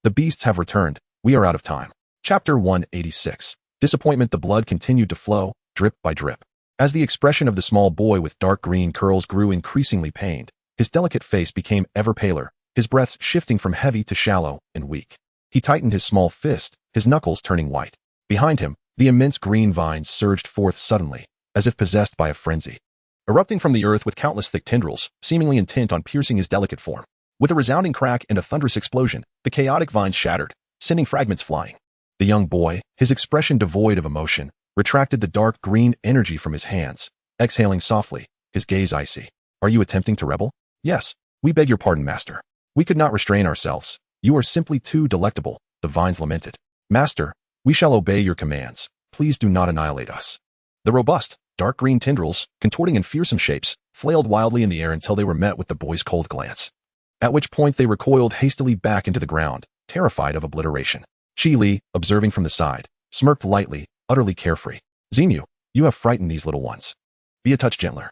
The beasts have returned. We are out of time. Chapter 186. Disappointment. The blood continued to flow, drip by drip. As the expression of the small boy with dark green curls grew increasingly pained, his delicate face became ever paler, his breaths shifting from heavy to shallow and weak. He tightened his small fist, his knuckles turning white. Behind him, the immense green vines surged forth suddenly, as if possessed by a frenzy, erupting from the earth with countless thick tendrils, seemingly intent on piercing his delicate form. With a resounding crack and a thunderous explosion, the chaotic vines shattered, sending fragments flying. The young boy, his expression devoid of emotion, retracted the dark green energy from his hands, exhaling softly, his gaze icy. Are you attempting to rebel? Yes. We beg your pardon, master. We could not restrain ourselves. You are simply too delectable, the vines lamented. Master, we shall obey your commands. Please do not annihilate us. The robust, dark green tendrils, contorting in fearsome shapes, flailed wildly in the air until they were met with the boy's cold glance, at which point they recoiled hastily back into the ground, terrified of obliteration. Chili, observing from the side, smirked lightly, utterly carefree. Zemu, you have frightened these little ones. Be a touch gentler.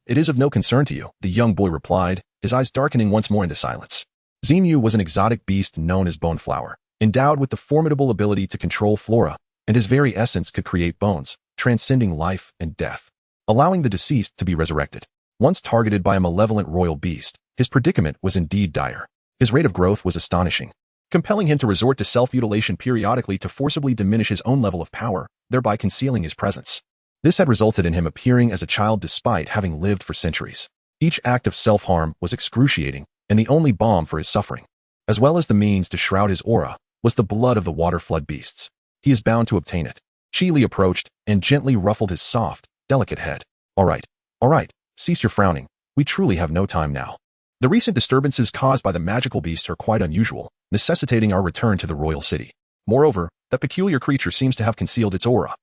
It is of no concern to you, the young boy replied, his eyes darkening once more into silence. Zemu was an exotic beast known as Boneflower, endowed with the formidable ability to control flora, and his very essence could create bones, transcending life and death, allowing the deceased to be resurrected. Once targeted by a malevolent royal beast, his predicament was indeed dire. His rate of growth was astonishing, compelling him to resort to self-mutilation periodically to forcibly diminish his own level of power, thereby concealing his presence. This had resulted in him appearing as a child despite having lived for centuries. Each act of self-harm was excruciating, and the only balm for his suffering, as well as the means to shroud his aura, was the blood of the water flood beasts. He is bound to obtain it. Chili approached and gently ruffled his soft, delicate head. All right, cease your frowning. We truly have no time now. The recent disturbances caused by the magical beast are quite unusual, necessitating our return to the royal city. Moreover, that peculiar creature seems to have concealed its aura.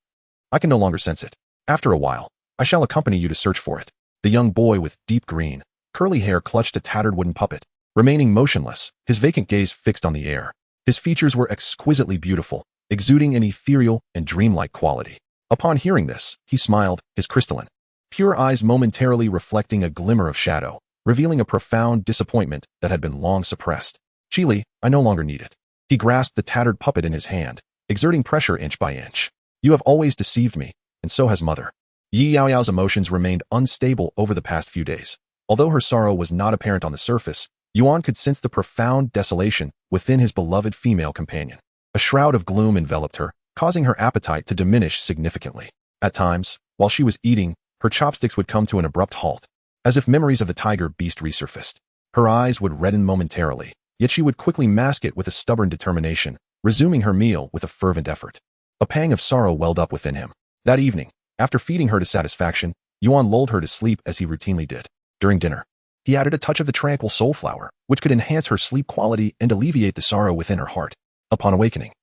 I can no longer sense it. After a while, I shall accompany you to search for it. The young boy with deep green, curly hair clutched a tattered wooden puppet, remaining motionless, his vacant gaze fixed on the air. His features were exquisitely beautiful, exuding an ethereal and dreamlike quality. Upon hearing this, he smiled, his crystalline, pure eyes momentarily reflecting a glimmer of shadow, revealing a profound disappointment that had been long suppressed. Chili, I no longer need it. He grasped the tattered puppet in his hand, exerting pressure inch by inch. You have always deceived me, and so has Mother. Yaoyao's emotions remained unstable over the past few days. Although her sorrow was not apparent on the surface, Yuan could sense the profound desolation within his beloved female companion. A shroud of gloom enveloped her, causing her appetite to diminish significantly. At times, While she was eating, her chopsticks would come to an abrupt halt, as if memories of the tiger beast resurfaced. Her eyes would redden momentarily, yet she would quickly mask it with a stubborn determination, resuming her meal with a fervent effort. A pang of sorrow welled up within him. That evening, after feeding her to satisfaction, Yuan lulled her to sleep as he routinely did. During dinner, he added a touch of the tranquil soulflower, which could enhance her sleep quality and alleviate the sorrow within her heart. Upon awakening,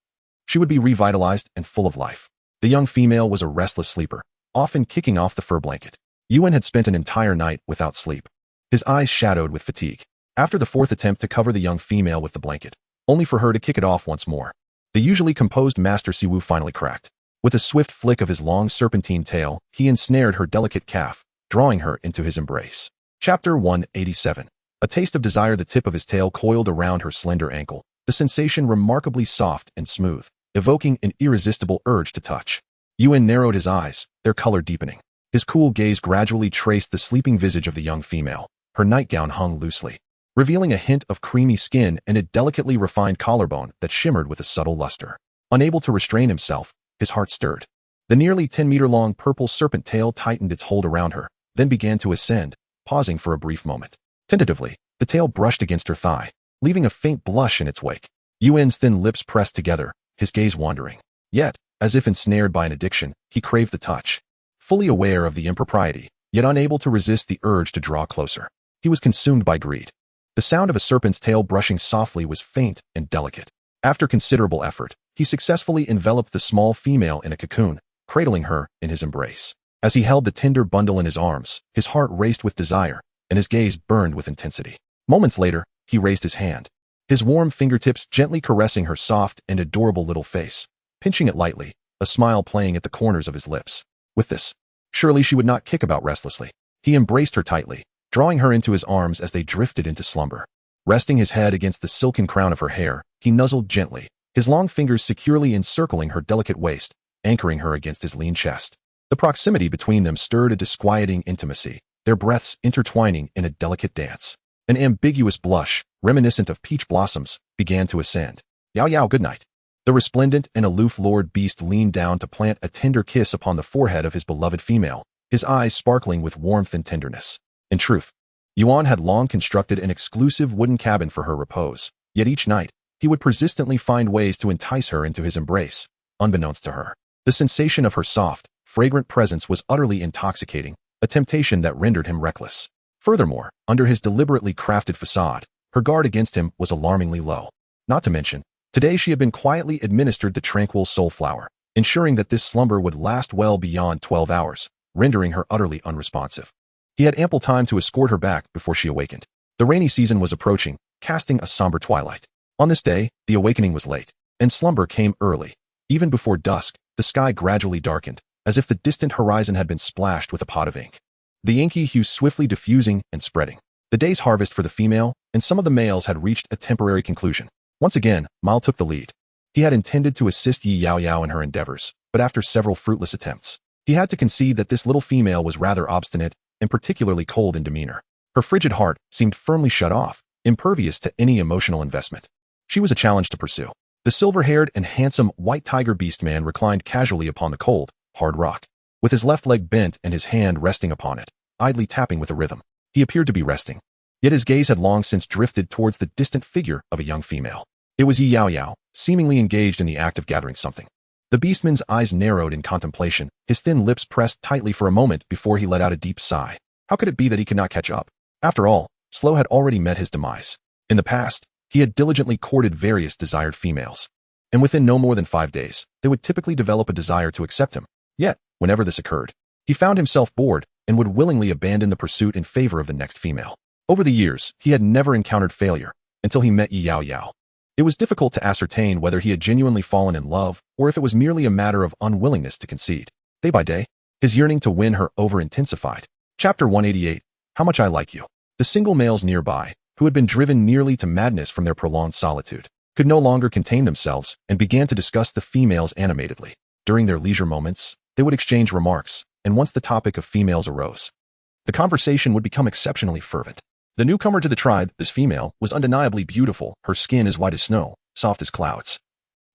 she would be revitalized and full of life. The young female was a restless sleeper, often kicking off the fur blanket. Yuan had spent an entire night without sleep, his eyes shadowed with fatigue. After the fourth attempt to cover the young female with the blanket, only for her to kick it off once more, the usually composed Master Siwu finally cracked. With a swift flick of his long serpentine tail, he ensnared her delicate calf, drawing her into his embrace. Chapter 187. A taste of desire. The tip of his tail coiled around her slender ankle, the sensation remarkably soft and smooth, evoking an irresistible urge to touch. Yuan narrowed his eyes, their color deepening. His cool gaze gradually traced the sleeping visage of the young female. Her nightgown hung loosely, revealing a hint of creamy skin and a delicately refined collarbone that shimmered with a subtle luster. Unable to restrain himself, his heart stirred. The nearly 10-meter-long purple serpent tail tightened its hold around her, then began to ascend, pausing for a brief moment. Tentatively, the tail brushed against her thigh, leaving a faint blush in its wake. Yuan's thin lips pressed together, his gaze wandering. Yet, as if ensnared by an addiction, he craved the touch. Fully aware of the impropriety, yet unable to resist the urge to draw closer, he was consumed by greed. The sound of a serpent's tail brushing softly was faint and delicate. After considerable effort, he successfully enveloped the small female in a cocoon, cradling her in his embrace. As he held the tender bundle in his arms, his heart raced with desire, and his gaze burned with intensity. Moments later, he raised his hand, his warm fingertips gently caressing her soft and adorable little face, pinching it lightly, a smile playing at the corners of his lips. With this, surely she would not kick about restlessly. He embraced her tightly, drawing her into his arms as they drifted into slumber. Resting his head against the silken crown of her hair, he nuzzled gently, his long fingers securely encircling her delicate waist, anchoring her against his lean chest. The proximity between them stirred a disquieting intimacy, their breaths intertwining in a delicate dance. An ambiguous blush, reminiscent of peach blossoms, began to ascend. Yaoyao, good night. The resplendent and aloof lord beast leaned down to plant a tender kiss upon the forehead of his beloved female, his eyes sparkling with warmth and tenderness. In truth, Yuan had long constructed an exclusive wooden cabin for her repose, yet each night, he would persistently find ways to entice her into his embrace, unbeknownst to her. The sensation of her soft, fragrant presence was utterly intoxicating, a temptation that rendered him reckless. Furthermore, under his deliberately crafted facade, her guard against him was alarmingly low. Not to mention, today she had been quietly administered the tranquil soulflower, ensuring that this slumber would last well beyond 12 hours, rendering her utterly unresponsive. He had ample time to escort her back before she awakened. The rainy season was approaching, casting a somber twilight. On this day, the awakening was late, and slumber came early. Even before dusk, the sky gradually darkened, as if the distant horizon had been splashed with a pot of ink. The inky hue swiftly diffusing and spreading. The day's harvest for the female and some of the males had reached a temporary conclusion. Once again, Mao took the lead. He had intended to assist Yaoyao in her endeavors, but after several fruitless attempts, he had to concede that this little female was rather obstinate and particularly cold in demeanor. Her frigid heart seemed firmly shut off, impervious to any emotional investment. She was a challenge to pursue. The silver-haired and handsome white tiger beast man reclined casually upon the cold, hard rock, with his left leg bent and his hand resting upon it, idly tapping with a rhythm. He appeared to be resting, yet his gaze had long since drifted towards the distant figure of a young female. It was Yaoyao, seemingly engaged in the act of gathering something. The beastman's eyes narrowed in contemplation, his thin lips pressed tightly for a moment before he let out a deep sigh. How could it be that he could not catch up? After all, Sluo had already met his demise. In the past, he had diligently courted various desired females, and within no more than 5 days, they would typically develop a desire to accept him. Yet, whenever this occurred, he found himself bored and would willingly abandon the pursuit in favor of the next female. Over the years, he had never encountered failure until he met Yaoyao. It was difficult to ascertain whether he had genuinely fallen in love or if it was merely a matter of unwillingness to concede. Day by day, his yearning to win her over intensified. Chapter 188. How much I like you. The single males nearby, who had been driven nearly to madness from their prolonged solitude, could no longer contain themselves and began to discuss the females animatedly. During their leisure moments, they would exchange remarks, and once the topic of females arose, the conversation would become exceptionally fervent. The newcomer to the tribe, this female, was undeniably beautiful, her skin as white as snow, soft as clouds.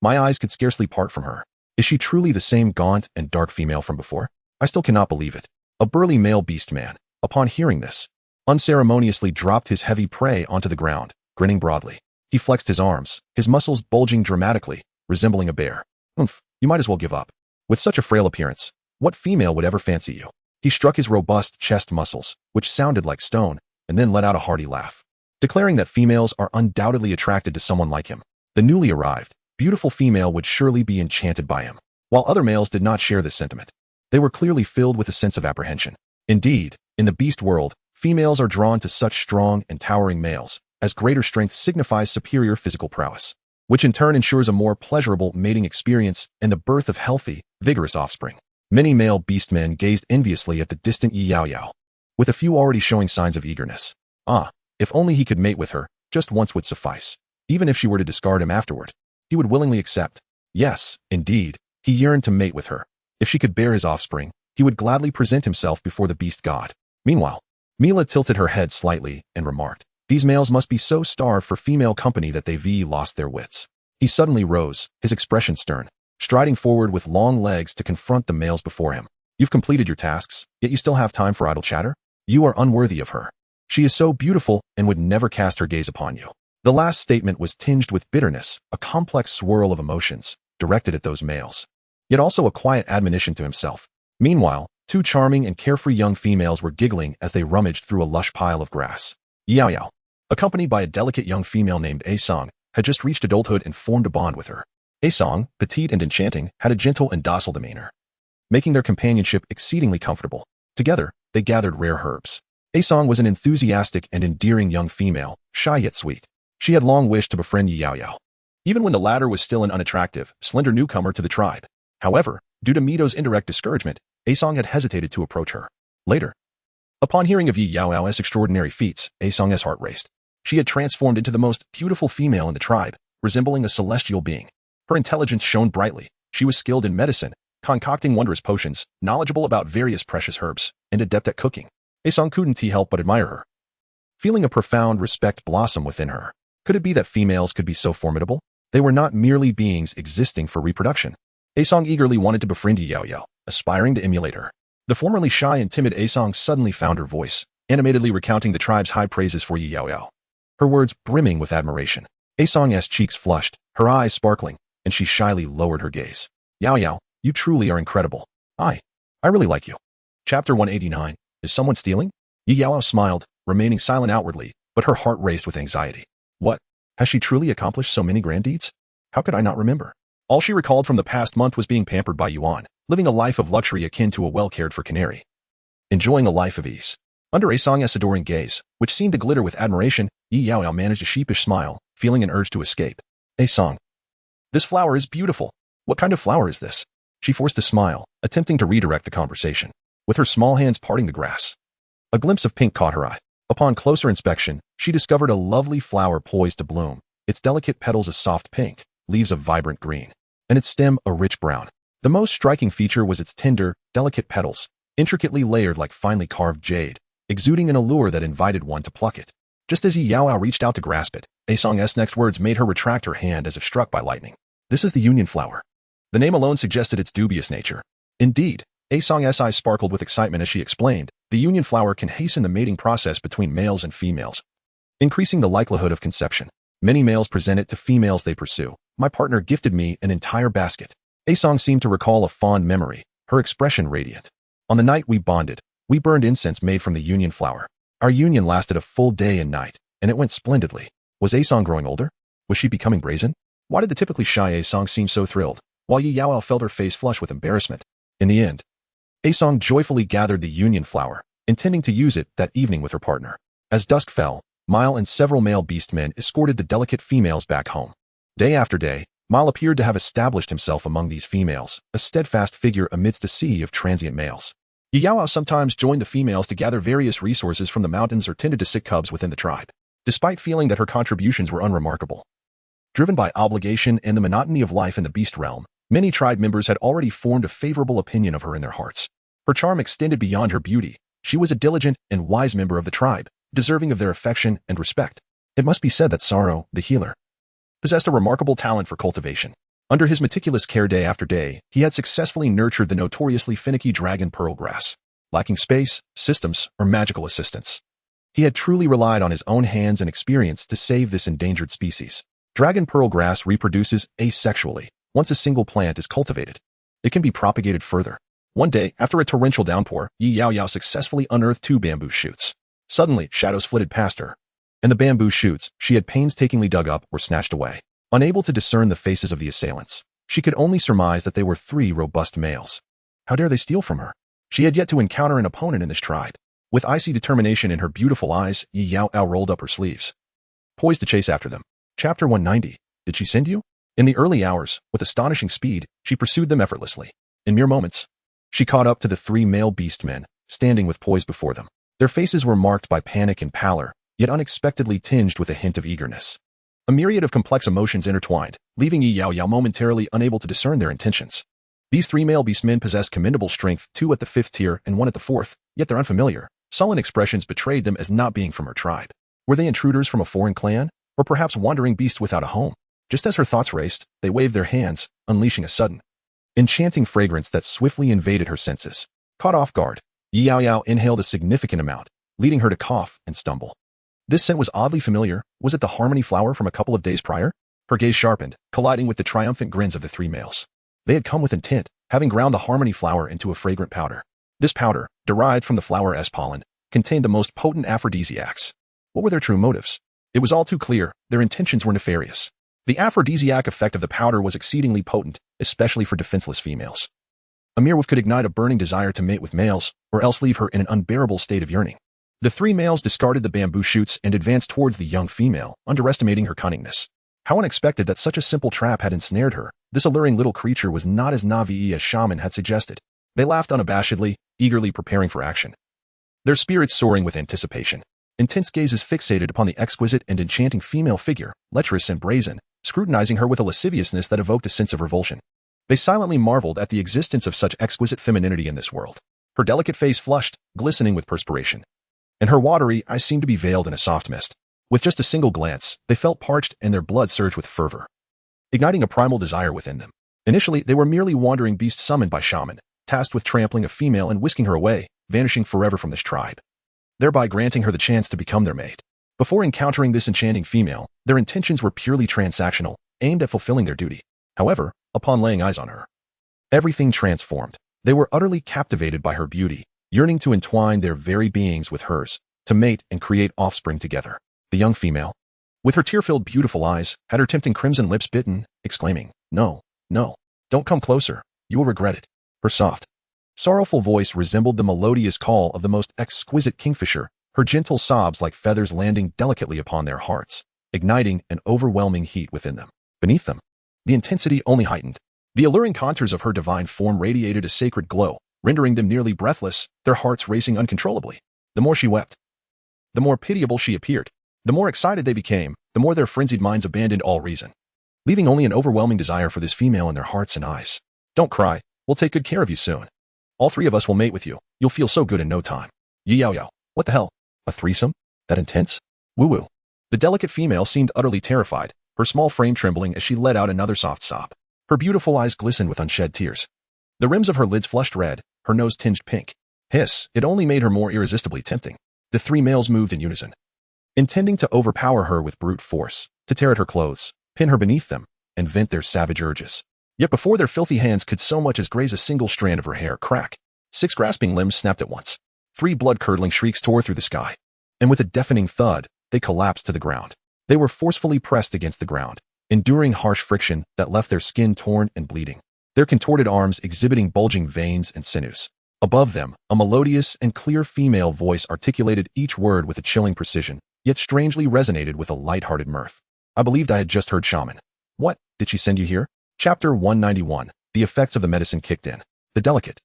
My eyes could scarcely part from her. Is she truly the same gaunt and dark female from before? I still cannot believe it. A burly male beast man, upon hearing this, unceremoniously dropped his heavy prey onto the ground, grinning broadly. He flexed his arms, his muscles bulging dramatically, resembling a bear. Oomph, you might as well give up. With such a frail appearance, what female would ever fancy you? He struck his robust chest muscles, which sounded like stone, and then let out a hearty laugh, declaring that females are undoubtedly attracted to someone like him. The newly arrived, beautiful female would surely be enchanted by him, while other males did not share this sentiment. They were clearly filled with a sense of apprehension. Indeed, in the beast world, females are drawn to such strong and towering males, as greater strength signifies superior physical prowess, which in turn ensures a more pleasurable mating experience and the birth of healthy, vigorous offspring. Many male beastmen gazed enviously at the distant Yaoyao, with a few already showing signs of eagerness. Ah, if only he could mate with her, just once would suffice. Even if she were to discard him afterward, he would willingly accept. Yes, indeed, he yearned to mate with her. If she could bear his offspring, he would gladly present himself before the beast god. Meanwhile, Mila tilted her head slightly and remarked, "These males must be so starved for female company that they've lost their wits." He suddenly rose, his expression stern, striding forward with long legs to confront the males before him. "You've completed your tasks, yet you still have time for idle chatter? You are unworthy of her. She is so beautiful and would never cast her gaze upon you." The last statement was tinged with bitterness, a complex swirl of emotions, directed at those males, yet also a quiet admonition to himself. Meanwhile, two charming and carefree young females were giggling as they rummaged through a lush pile of grass. Yaoyao, accompanied by a delicate young female named A-Song, had just reached adulthood and formed a bond with her. A-Song, petite and enchanting, had a gentle and docile demeanor, making their companionship exceedingly comfortable. Together, they gathered rare herbs. A-Song was an enthusiastic and endearing young female, shy yet sweet. She had long wished to befriend Yaoyao, even when the latter was still an unattractive, slender newcomer to the tribe. However, due to Mito's indirect discouragement, A-Song had hesitated to approach her. Later, upon hearing of Yaoyao's extraordinary feats, A-Song's heart raced. She had transformed into the most beautiful female in the tribe, resembling a celestial being. Her intelligence shone brightly. She was skilled in medicine, concocting wondrous potions, knowledgeable about various precious herbs, and adept at cooking. A-Song couldn't help but admire her, feeling a profound respect blossom within her. Could it be that females could be so formidable? They were not merely beings existing for reproduction. A-Song eagerly wanted to befriend Yaoyao, aspiring to emulate her. The formerly shy and timid A-Song suddenly found her voice, animatedly recounting the tribe's high praises for Yaoyao, her words brimming with admiration. A-Song's cheeks flushed, her eyes sparkling, and she shyly lowered her gaze. "Yaoyao, you truly are incredible. I really like you." Chapter 189. Is someone stealing? Yaoyao smiled, remaining silent outwardly, but her heart raced with anxiety. What? Has she truly accomplished so many grand deeds? How could I not remember? All she recalled from the past month was being pampered by Yuan, living a life of luxury akin to a well-cared-for canary, enjoying a life of ease. Under A-Song's adoring gaze, which seemed to glitter with admiration, Yaoyao managed a sheepish smile, feeling an urge to escape. A-Song, this flower is beautiful. What kind of flower is this? She forced a smile, attempting to redirect the conversation, with her small hands parting the grass. A glimpse of pink caught her eye. Upon closer inspection, she discovered a lovely flower poised to bloom, its delicate petals a soft pink, leaves a vibrant green, and its stem a rich brown. The most striking feature was its tender, delicate petals, intricately layered like finely carved jade, exuding an allure that invited one to pluck it. Just as Yaoyao reached out to grasp it, A-Song's next words made her retract her hand as if struck by lightning. "This is the union flower." The name alone suggested its dubious nature. Indeed, A-Song's eyes sparkled with excitement as she explained, "The union flower can hasten the mating process between males and females, increasing the likelihood of conception. Many males present it to females they pursue. My partner gifted me an entire basket." A-Song seemed to recall a fond memory, her expression radiant. "On the night we bonded, we burned incense made from the union flower. Our union lasted a full day and night, and it went splendidly." Was A-Song growing older? Was she becoming brazen? Why did the typically shy A-Song seem so thrilled, while Yaoyao felt her face flush with embarrassment? In the end, A-Song joyfully gathered the union flower, intending to use it that evening with her partner. As dusk fell, Mile and several male beastmen escorted the delicate females back home. Day after day, Mile appeared to have established himself among these females, a steadfast figure amidst a sea of transient males. Yaoyao sometimes joined the females to gather various resources from the mountains or tended to sick cubs within the tribe, despite feeling that her contributions were unremarkable. Driven by obligation and the monotony of life in the beast realm, many tribe members had already formed a favorable opinion of her in their hearts. Her charm extended beyond her beauty. She was a diligent and wise member of the tribe, deserving of their affection and respect. It must be said that Sorrow, the healer, possessed a remarkable talent for cultivation. Under his meticulous care day after day, he had successfully nurtured the notoriously finicky dragon pearlgrass, lacking space, systems, or magical assistance. He had truly relied on his own hands and experience to save this endangered species. Dragon pearlgrass reproduces asexually. Once a single plant is cultivated, it can be propagated further. One day, after a torrential downpour, Yaoyao successfully unearthed 2 bamboo shoots. Suddenly, shadows flitted past her, and the bamboo shoots she had painstakingly dug up were snatched away. Unable to discern the faces of the assailants, she could only surmise that they were 3 robust males. How dare they steal from her? She had yet to encounter an opponent in this tribe. With icy determination in her beautiful eyes, Yaoyao rolled up her sleeves, poised to chase after them. Chapter 190. Did she send you? In the early hours, with astonishing speed, she pursued them effortlessly. In mere moments, she caught up to the 3 male beast men, standing with poise before them. Their faces were marked by panic and pallor, yet unexpectedly tinged with a hint of eagerness. A myriad of complex emotions intertwined, leaving Yaoyao momentarily unable to discern their intentions. These 3 male beastmen possessed commendable strength, 2 at the 5th tier and 1 at the 4th, yet their unfamiliar, sullen expressions betrayed them as not being from her tribe. Were they intruders from a foreign clan, or perhaps wandering beasts without a home? Just as her thoughts raced, they waved their hands, unleashing a sudden, enchanting fragrance that swiftly invaded her senses. Caught off guard, Yaoyao inhaled a significant amount, leading her to cough and stumble. This scent was oddly familiar. Was it the harmony flower from a couple of days prior? Her gaze sharpened, colliding with the triumphant grins of the 3 males. They had come with intent, having ground the harmony flower into a fragrant powder. This powder, derived from the flower's pollen, contained the most potent aphrodisiacs. What were their true motives? It was all too clear. Their intentions were nefarious. The aphrodisiac effect of the powder was exceedingly potent, especially for defenseless females. A mere whiff could ignite a burning desire to mate with males, or else leave her in an unbearable state of yearning. The 3 males discarded the bamboo shoots and advanced towards the young female, underestimating her cunningness. How unexpected that such a simple trap had ensnared her. This alluring little creature was not as naive as shaman had suggested. They laughed unabashedly, eagerly preparing for action, their spirits soaring with anticipation. Intense gazes fixated upon the exquisite and enchanting female figure, lecherous and brazen, scrutinizing her with a lasciviousness that evoked a sense of revulsion. They silently marveled at the existence of such exquisite femininity in this world. Her delicate face flushed, glistening with perspiration, and her watery eyes seemed to be veiled in a soft mist. With just a single glance, they felt parched and their blood surged with fervor, igniting a primal desire within them. Initially, they were merely wandering beasts summoned by shaman, tasked with trampling a female and whisking her away, vanishing forever from this tribe, thereby granting her the chance to become their mate. Before encountering this enchanting female, their intentions were purely transactional, aimed at fulfilling their duty. However, upon laying eyes on her, everything transformed. They were utterly captivated by her beauty, yearning to entwine their very beings with hers, to mate and create offspring together. The young female, with her tear-filled beautiful eyes, had her tempting crimson lips bitten, exclaiming, "No, no, don't come closer, you will regret it." Her soft, sorrowful voice resembled the melodious call of the most exquisite kingfisher, her gentle sobs like feathers landing delicately upon their hearts, igniting an overwhelming heat within them. Beneath them, the intensity only heightened. The alluring contours of her divine form radiated a sacred glow, rendering them nearly breathless, their hearts racing uncontrollably. The more she wept, the more pitiable she appeared. The more excited they became, the more their frenzied minds abandoned all reason, leaving only an overwhelming desire for this female in their hearts and eyes. "Don't cry, we'll take good care of you soon. All 3 of us will mate with you, you'll feel so good in no time." Yaoyao, what the hell? A threesome? That intense? Woo-woo. The delicate female seemed utterly terrified, her small frame trembling as she let out another soft sob. Her beautiful eyes glistened with unshed tears. The rims of her lids flushed red, her nose tinged pink. Hiss, it only made her more irresistibly tempting. The 3 males moved in unison, intending to overpower her with brute force, to tear at her clothes, pin her beneath them, and vent their savage urges. Yet before their filthy hands could so much as graze a single strand of her hair, crack, 6 grasping limbs snapped at once. 3 blood-curdling shrieks tore through the sky, and with a deafening thud, they collapsed to the ground. They were forcefully pressed against the ground, enduring harsh friction that left their skin torn and bleeding, their contorted arms exhibiting bulging veins and sinews. Above them, a melodious and clear female voice articulated each word with a chilling precision, yet strangely resonated with a light-hearted mirth. "I believed I had just heard shaman. What, did she send you here?" Chapter 191. The effects of the medicine kicked in. The delicate,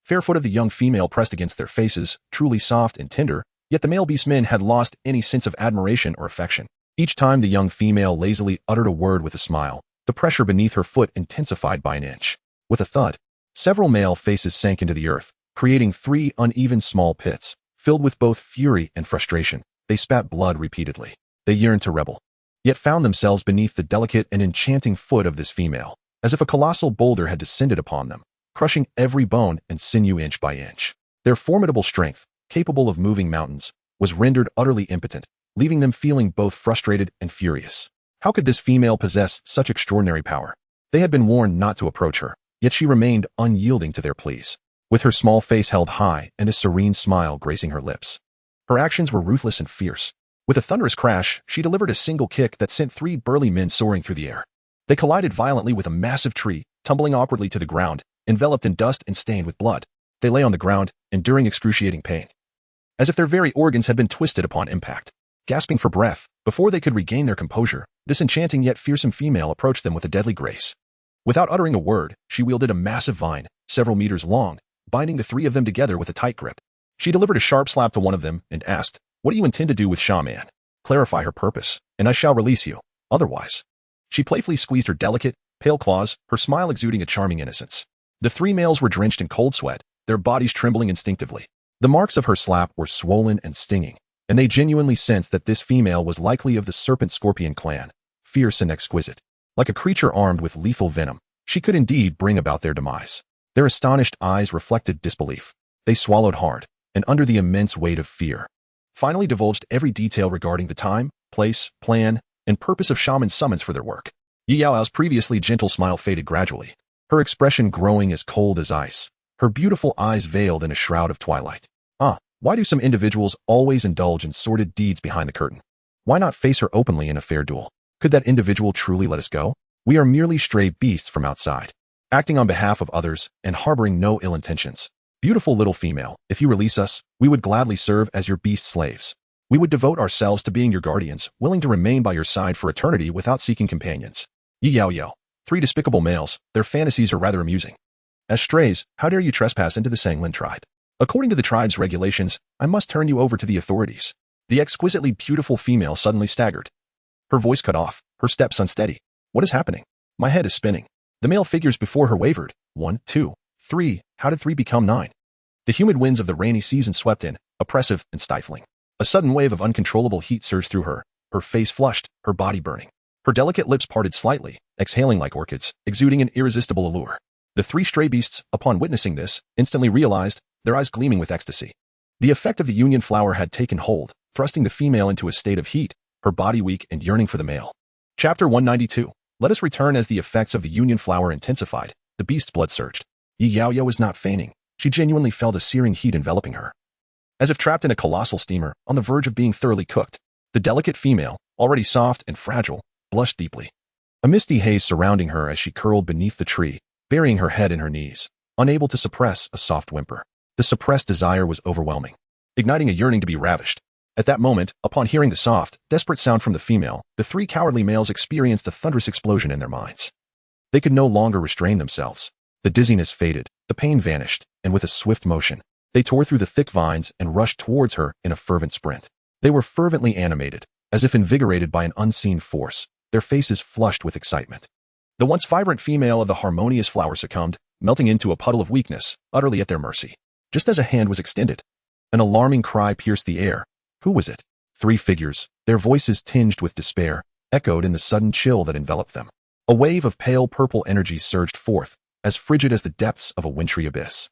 fair foot of the young female pressed against their faces, truly soft and tender, yet the male beastmen had lost any sense of admiration or affection. Each time the young female lazily uttered a word with a smile, the pressure beneath her foot intensified by an inch. With a thud, several male faces sank into the earth, creating 3 uneven small pits, filled with both fury and frustration. They spat blood repeatedly. They yearned to rebel, yet found themselves beneath the delicate and enchanting foot of this female, as if a colossal boulder had descended upon them, crushing every bone and sinew inch by inch. Their formidable strength, capable of moving mountains, was rendered utterly impotent, leaving them feeling both frustrated and furious. How could this female possess such extraordinary power? They had been warned not to approach her, yet she remained unyielding to their pleas, with her small face held high and a serene smile gracing her lips. Her actions were ruthless and fierce. With a thunderous crash, she delivered a single kick that sent 3 burly men soaring through the air. They collided violently with a massive tree, tumbling awkwardly to the ground, enveloped in dust and stained with blood. They lay on the ground, enduring excruciating pain, as if their very organs had been twisted upon impact. Gasping for breath, before they could regain their composure, this enchanting yet fearsome female approached them with a deadly grace. Without uttering a word, she wielded a massive vine, several meters long, binding the 3 of them together with a tight grip. She delivered a sharp slap to one of them and asked, "What do you intend to do with shaman? Clarify her purpose, and I shall release you. Otherwise." She playfully squeezed her delicate, pale claws, her smile exuding a charming innocence. The 3 males were drenched in cold sweat, their bodies trembling instinctively. The marks of her slap were swollen and stinging, and they genuinely sensed that this female was likely of the serpent-scorpion clan, fierce and exquisite. Like a creature armed with lethal venom, she could indeed bring about their demise. Their astonished eyes reflected disbelief. They swallowed hard, and under the immense weight of fear, finally divulged every detail regarding the time, place, plan, and purpose of shaman's summons for their work. Yaoyao's previously gentle smile faded gradually, her expression growing as cold as ice, her beautiful eyes veiled in a shroud of twilight. Why do some individuals always indulge in sordid deeds behind the curtain? Why not face her openly in a fair duel? Could that individual truly let us go? We are merely stray beasts from outside, acting on behalf of others and harboring no ill intentions. Beautiful little female, if you release us, we would gladly serve as your beast slaves. We would devote ourselves to being your guardians, willing to remain by your side for eternity without seeking companions. Yaoyao. 3 despicable males, their fantasies are rather amusing. As strays, how dare you trespass into the Sanglin tribe? According to the tribe's regulations, I must turn you over to the authorities. The exquisitely beautiful female suddenly staggered. Her voice cut off, her steps unsteady. What is happening? My head is spinning. The male figures before her wavered. 1, 2, 3. How did 3 become 9? The humid winds of the rainy season swept in, oppressive and stifling. A sudden wave of uncontrollable heat surged through her face flushed, her body burning. Her delicate lips parted slightly, exhaling like orchids, exuding an irresistible allure. The 3 stray beasts, upon witnessing this, instantly realized, their eyes gleaming with ecstasy. The effect of the union flower had taken hold, thrusting the female into a state of heat, her body weak and yearning for the male. Chapter 192. Let us return. As the effects of the union flower intensified, the beast's blood surged. Yaoyao was not feigning. She genuinely felt a searing heat enveloping her, as if trapped in a colossal steamer, on the verge of being thoroughly cooked. The delicate female, already soft and fragile, blushed deeply. A misty haze surrounding her as she curled beneath the tree, burying her head in her knees, unable to suppress a soft whimper. The suppressed desire was overwhelming, igniting a yearning to be ravished. At that moment, upon hearing the soft, desperate sound from the female, the 3 cowardly males experienced a thunderous explosion in their minds. They could no longer restrain themselves. The dizziness faded, the pain vanished, and with a swift motion, they tore through the thick vines and rushed towards her in a fervent sprint. They were fervently animated, as if invigorated by an unseen force, their faces flushed with excitement. The once vibrant female of the harmonious flower succumbed, melting into a puddle of weakness, utterly at their mercy. Just as a hand was extended, an alarming cry pierced the air. Who was it? 3 figures, their voices tinged with despair, echoed in the sudden chill that enveloped them. A wave of pale purple energy surged forth, as frigid as the depths of a wintry abyss.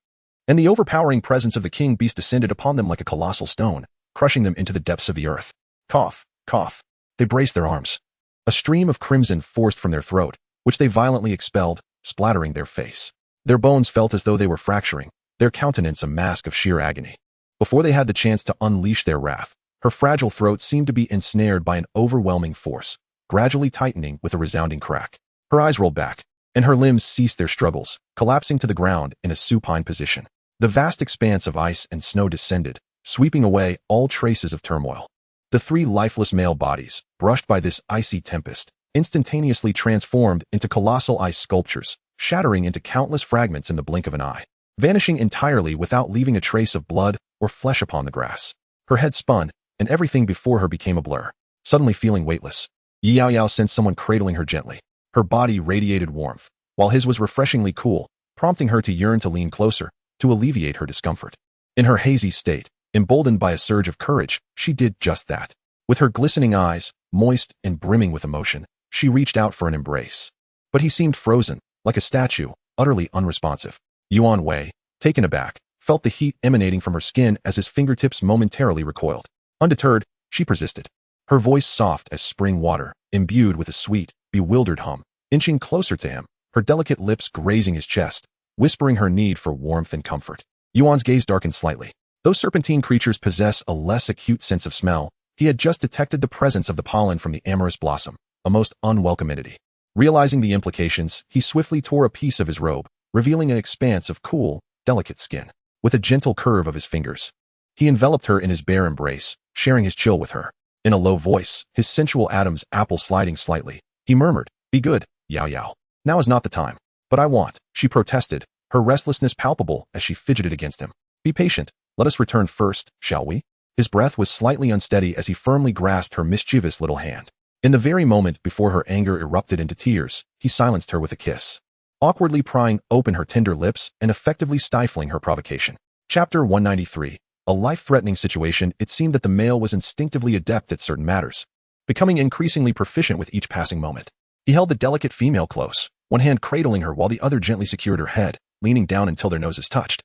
And the overpowering presence of the king beast descended upon them like a colossal stone, crushing them into the depths of the earth. Cough, cough. They braced their arms. A stream of crimson forced from their throat, which they violently expelled, splattering their face. Their bones felt as though they were fracturing, their countenance a mask of sheer agony. Before they had the chance to unleash their wrath, her fragile throat seemed to be ensnared by an overwhelming force, gradually tightening with a resounding crack. Her eyes rolled back, and her limbs ceased their struggles, collapsing to the ground in a supine position. The vast expanse of ice and snow descended, sweeping away all traces of turmoil. The 3 lifeless male bodies, brushed by this icy tempest, instantaneously transformed into colossal ice sculptures, shattering into countless fragments in the blink of an eye, vanishing entirely without leaving a trace of blood or flesh upon the grass. Her head spun, and everything before her became a blur. Suddenly feeling weightless, Yaoyao sensed someone cradling her gently. Her body radiated warmth, while his was refreshingly cool, prompting her to yearn to lean closer, to alleviate her discomfort. In her hazy state, emboldened by a surge of courage, she did just that. With her glistening eyes, moist and brimming with emotion, she reached out for an embrace. But he seemed frozen, like a statue, utterly unresponsive. Yuan Wei, taken aback, felt the heat emanating from her skin as his fingertips momentarily recoiled. Undeterred, she persisted. Her voice soft as spring water, imbued with a sweet, bewildered hum, inching closer to him, her delicate lips grazing his chest, whispering her need for warmth and comfort. Yuan's gaze darkened slightly. Those serpentine creatures possess a less acute sense of smell. He had just detected the presence of the pollen from the amorous blossom, a most unwelcome entity. Realizing the implications, he swiftly tore a piece of his robe, revealing an expanse of cool, delicate skin. With a gentle curve of his fingers, he enveloped her in his bare embrace, sharing his chill with her. In a low voice, his sensual atoms apple sliding slightly, he murmured, "Be good, Yaoyao. Now is not the time." "But I want," she protested, her restlessness palpable as she fidgeted against him. "Be patient. Let us return first, shall we?" His breath was slightly unsteady as he firmly grasped her mischievous little hand. In the very moment before her anger erupted into tears, he silenced her with a kiss, awkwardly prying open her tender lips and effectively stifling her provocation. Chapter 193. A life-threatening situation. It seemed that the male was instinctively adept at certain matters, becoming increasingly proficient with each passing moment. He held the delicate female close, one hand cradling her while the other gently secured her head, leaning down until their noses touched.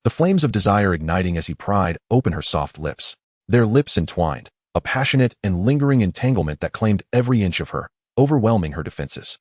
The flames of desire igniting as he pried open her soft lips. Their lips entwined, a passionate and lingering entanglement that claimed every inch of her, overwhelming her defenses,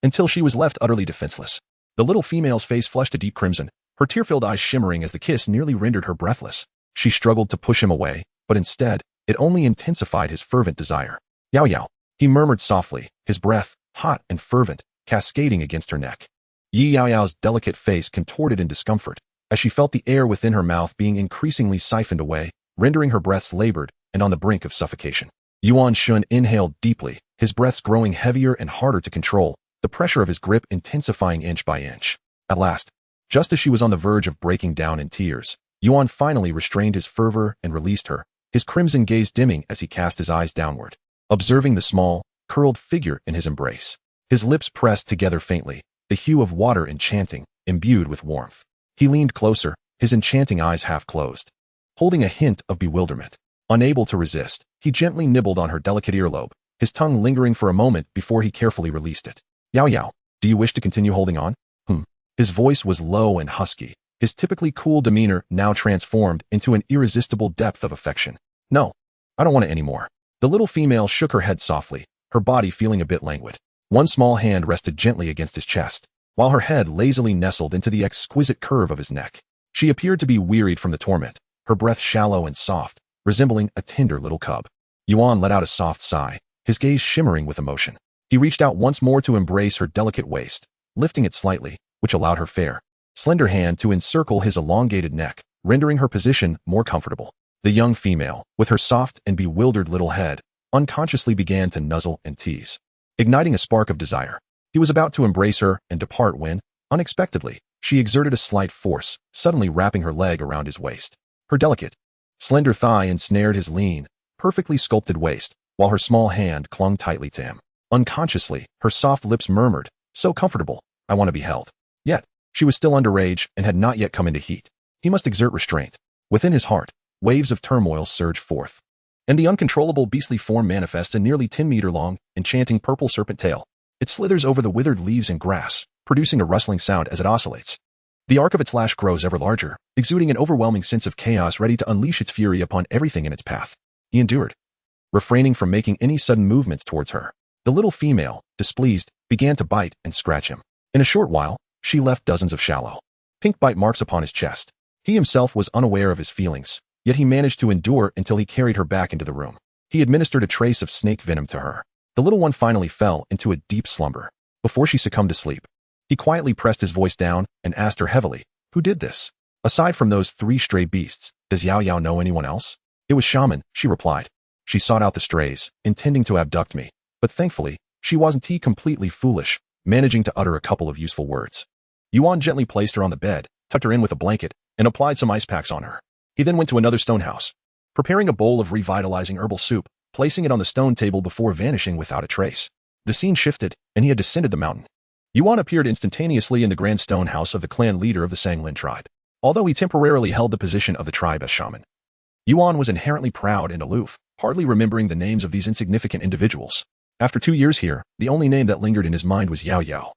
until she was left utterly defenseless. The little female's face flushed a deep crimson, her tear-filled eyes shimmering as the kiss nearly rendered her breathless. She struggled to push him away, but instead, it only intensified his fervent desire. "Yaoyao," he murmured softly, his breath, hot and fervent, cascading against her neck. Yaoyao's delicate face contorted in discomfort, as she felt the air within her mouth being increasingly siphoned away, rendering her breaths labored and on the brink of suffocation. Yuan Shun inhaled deeply, his breaths growing heavier and harder to control, the pressure of his grip intensifying inch by inch. At last, just as she was on the verge of breaking down in tears, Yuan finally restrained his fervor and released her, his crimson gaze dimming as he cast his eyes downward, observing the small, curled figure in his embrace. His lips pressed together faintly, the hue of water enchanting, imbued with warmth. He leaned closer, his enchanting eyes half closed, holding a hint of bewilderment. Unable to resist, he gently nibbled on her delicate earlobe, his tongue lingering for a moment before he carefully released it. "Yaoyao, do you wish to continue holding on?" His voice was low and husky, his typically cool demeanor now transformed into an irresistible depth of affection. "No, I don't want it anymore." The little female shook her head softly, her body feeling a bit languid. One small hand rested gently against his chest, while her head lazily nestled into the exquisite curve of his neck. She appeared to be wearied from the torment, her breath shallow and soft, resembling a tender little cub. Yuan let out a soft sigh, his gaze shimmering with emotion. He reached out once more to embrace her delicate waist, lifting it slightly, which allowed her fair, slender hand to encircle his elongated neck, rendering her position more comfortable. The young female, with her soft and bewildered little head, unconsciously began to nuzzle and tease, igniting a spark of desire. He was about to embrace her and depart when, unexpectedly, she exerted a slight force, suddenly wrapping her leg around his waist. Her delicate, slender thigh ensnared his lean, perfectly sculpted waist, while her small hand clung tightly to him. Unconsciously, her soft lips murmured, "So comfortable, I want to be held." Yet, she was still underage and had not yet come into heat. He must exert restraint. Within his heart, waves of turmoil surged forth, and the uncontrollable beastly form manifests a nearly 10-meter-long, enchanting purple serpent tail. It slithers over the withered leaves and grass, producing a rustling sound as it oscillates. The arc of its lash grows ever larger, exuding an overwhelming sense of chaos ready to unleash its fury upon everything in its path. He endured, refraining from making any sudden movements towards her. The little female, displeased, began to bite and scratch him. In a short while, she left dozens of shallow, pink bite marks upon his chest. He himself was unaware of his feelings, yet he managed to endure until he carried her back into the room. He administered a trace of snake venom to her. The little one finally fell into a deep slumber. Before she succumbed to sleep, he quietly pressed his voice down and asked her heavily, "Who did this? Aside from those 3 stray beasts, does Yaoyao know anyone else?" "It was Shaman," she replied. "She sought out the strays, intending to abduct me, but thankfully, she wasn't completely foolish, managing to utter a couple of useful words." Yuan gently placed her on the bed, tucked her in with a blanket, and applied some ice packs on her. He then went to another stone house, preparing a bowl of revitalizing herbal soup, placing it on the stone table before vanishing without a trace. The scene shifted, and he had descended the mountain. Yuan appeared instantaneously in the grand stone house of the clan leader of the Sanglin tribe. Although he temporarily held the position of the tribe as shaman, Yuan was inherently proud and aloof, hardly remembering the names of these insignificant individuals. After 2 years here, the only name that lingered in his mind was Yaoyao.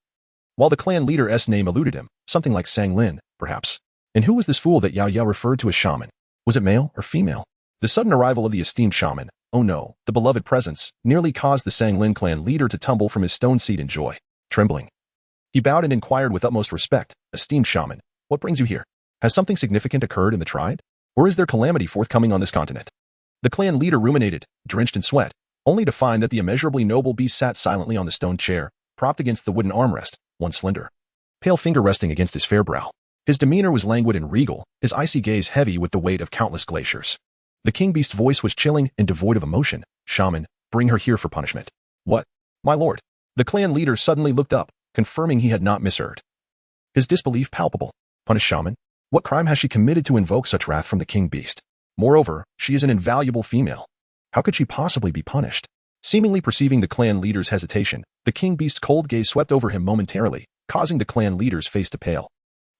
while the clan leader's name eluded him, something like Sang Lin, perhaps. And who was this fool that Yaoyao referred to as shaman? Was it male or female? The sudden arrival of the esteemed shaman, oh no, the beloved presence, nearly caused the Sang Lin clan leader to tumble from his stone seat in joy, trembling. He bowed and inquired with utmost respect, "Esteemed shaman, what brings you here? Has something significant occurred in the tribe? Or is there calamity forthcoming on this continent?" The clan leader ruminated, drenched in sweat, only to find that the immeasurably noble beast sat silently on the stone chair, propped against the wooden armrest, one slender, pale finger resting against his fair brow. His demeanor was languid and regal, his icy gaze heavy with the weight of countless glaciers. The king beast's voice was chilling and devoid of emotion. "Shaman, bring her here for punishment." "What? My lord?" The clan leader suddenly looked up, confirming he had not misheard. His disbelief palpable. "Punish shaman? What crime has she committed to invoke such wrath from the king beast? Moreover, she is an invaluable female. How could she possibly be punished?" Seemingly perceiving the clan leader's hesitation, the king beast's cold gaze swept over him momentarily, causing the clan leader's face to pale.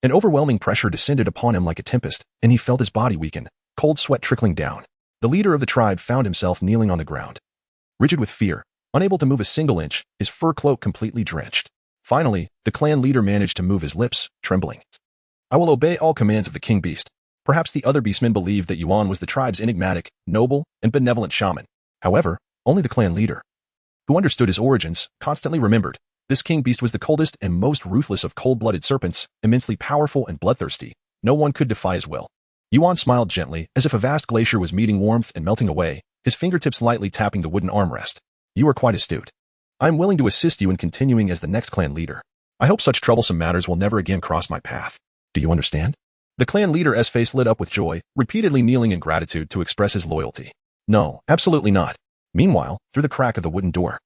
An overwhelming pressure descended upon him like a tempest, and he felt his body weaken, cold sweat trickling down. The leader of the tribe found himself kneeling on the ground, rigid with fear, unable to move a single inch, his fur cloak completely drenched. Finally, the clan leader managed to move his lips, trembling. "I will obey all commands of the king beast." Perhaps the other beastmen believed that Yuan was the tribe's enigmatic, noble, and benevolent shaman. However, only the clan leader, who understood his origins, constantly remembered, this king beast was the coldest and most ruthless of cold-blooded serpents, immensely powerful and bloodthirsty. No one could defy his will. Yuan smiled gently, as if a vast glacier was meeting warmth and melting away, his fingertips lightly tapping the wooden armrest. "You are quite astute. I am willing to assist you in continuing as the next clan leader. I hope such troublesome matters will never again cross my path. Do you understand?" The clan leader's face lit up with joy, repeatedly kneeling in gratitude to express his loyalty. "No, absolutely not." Meanwhile, through the crack of the wooden door,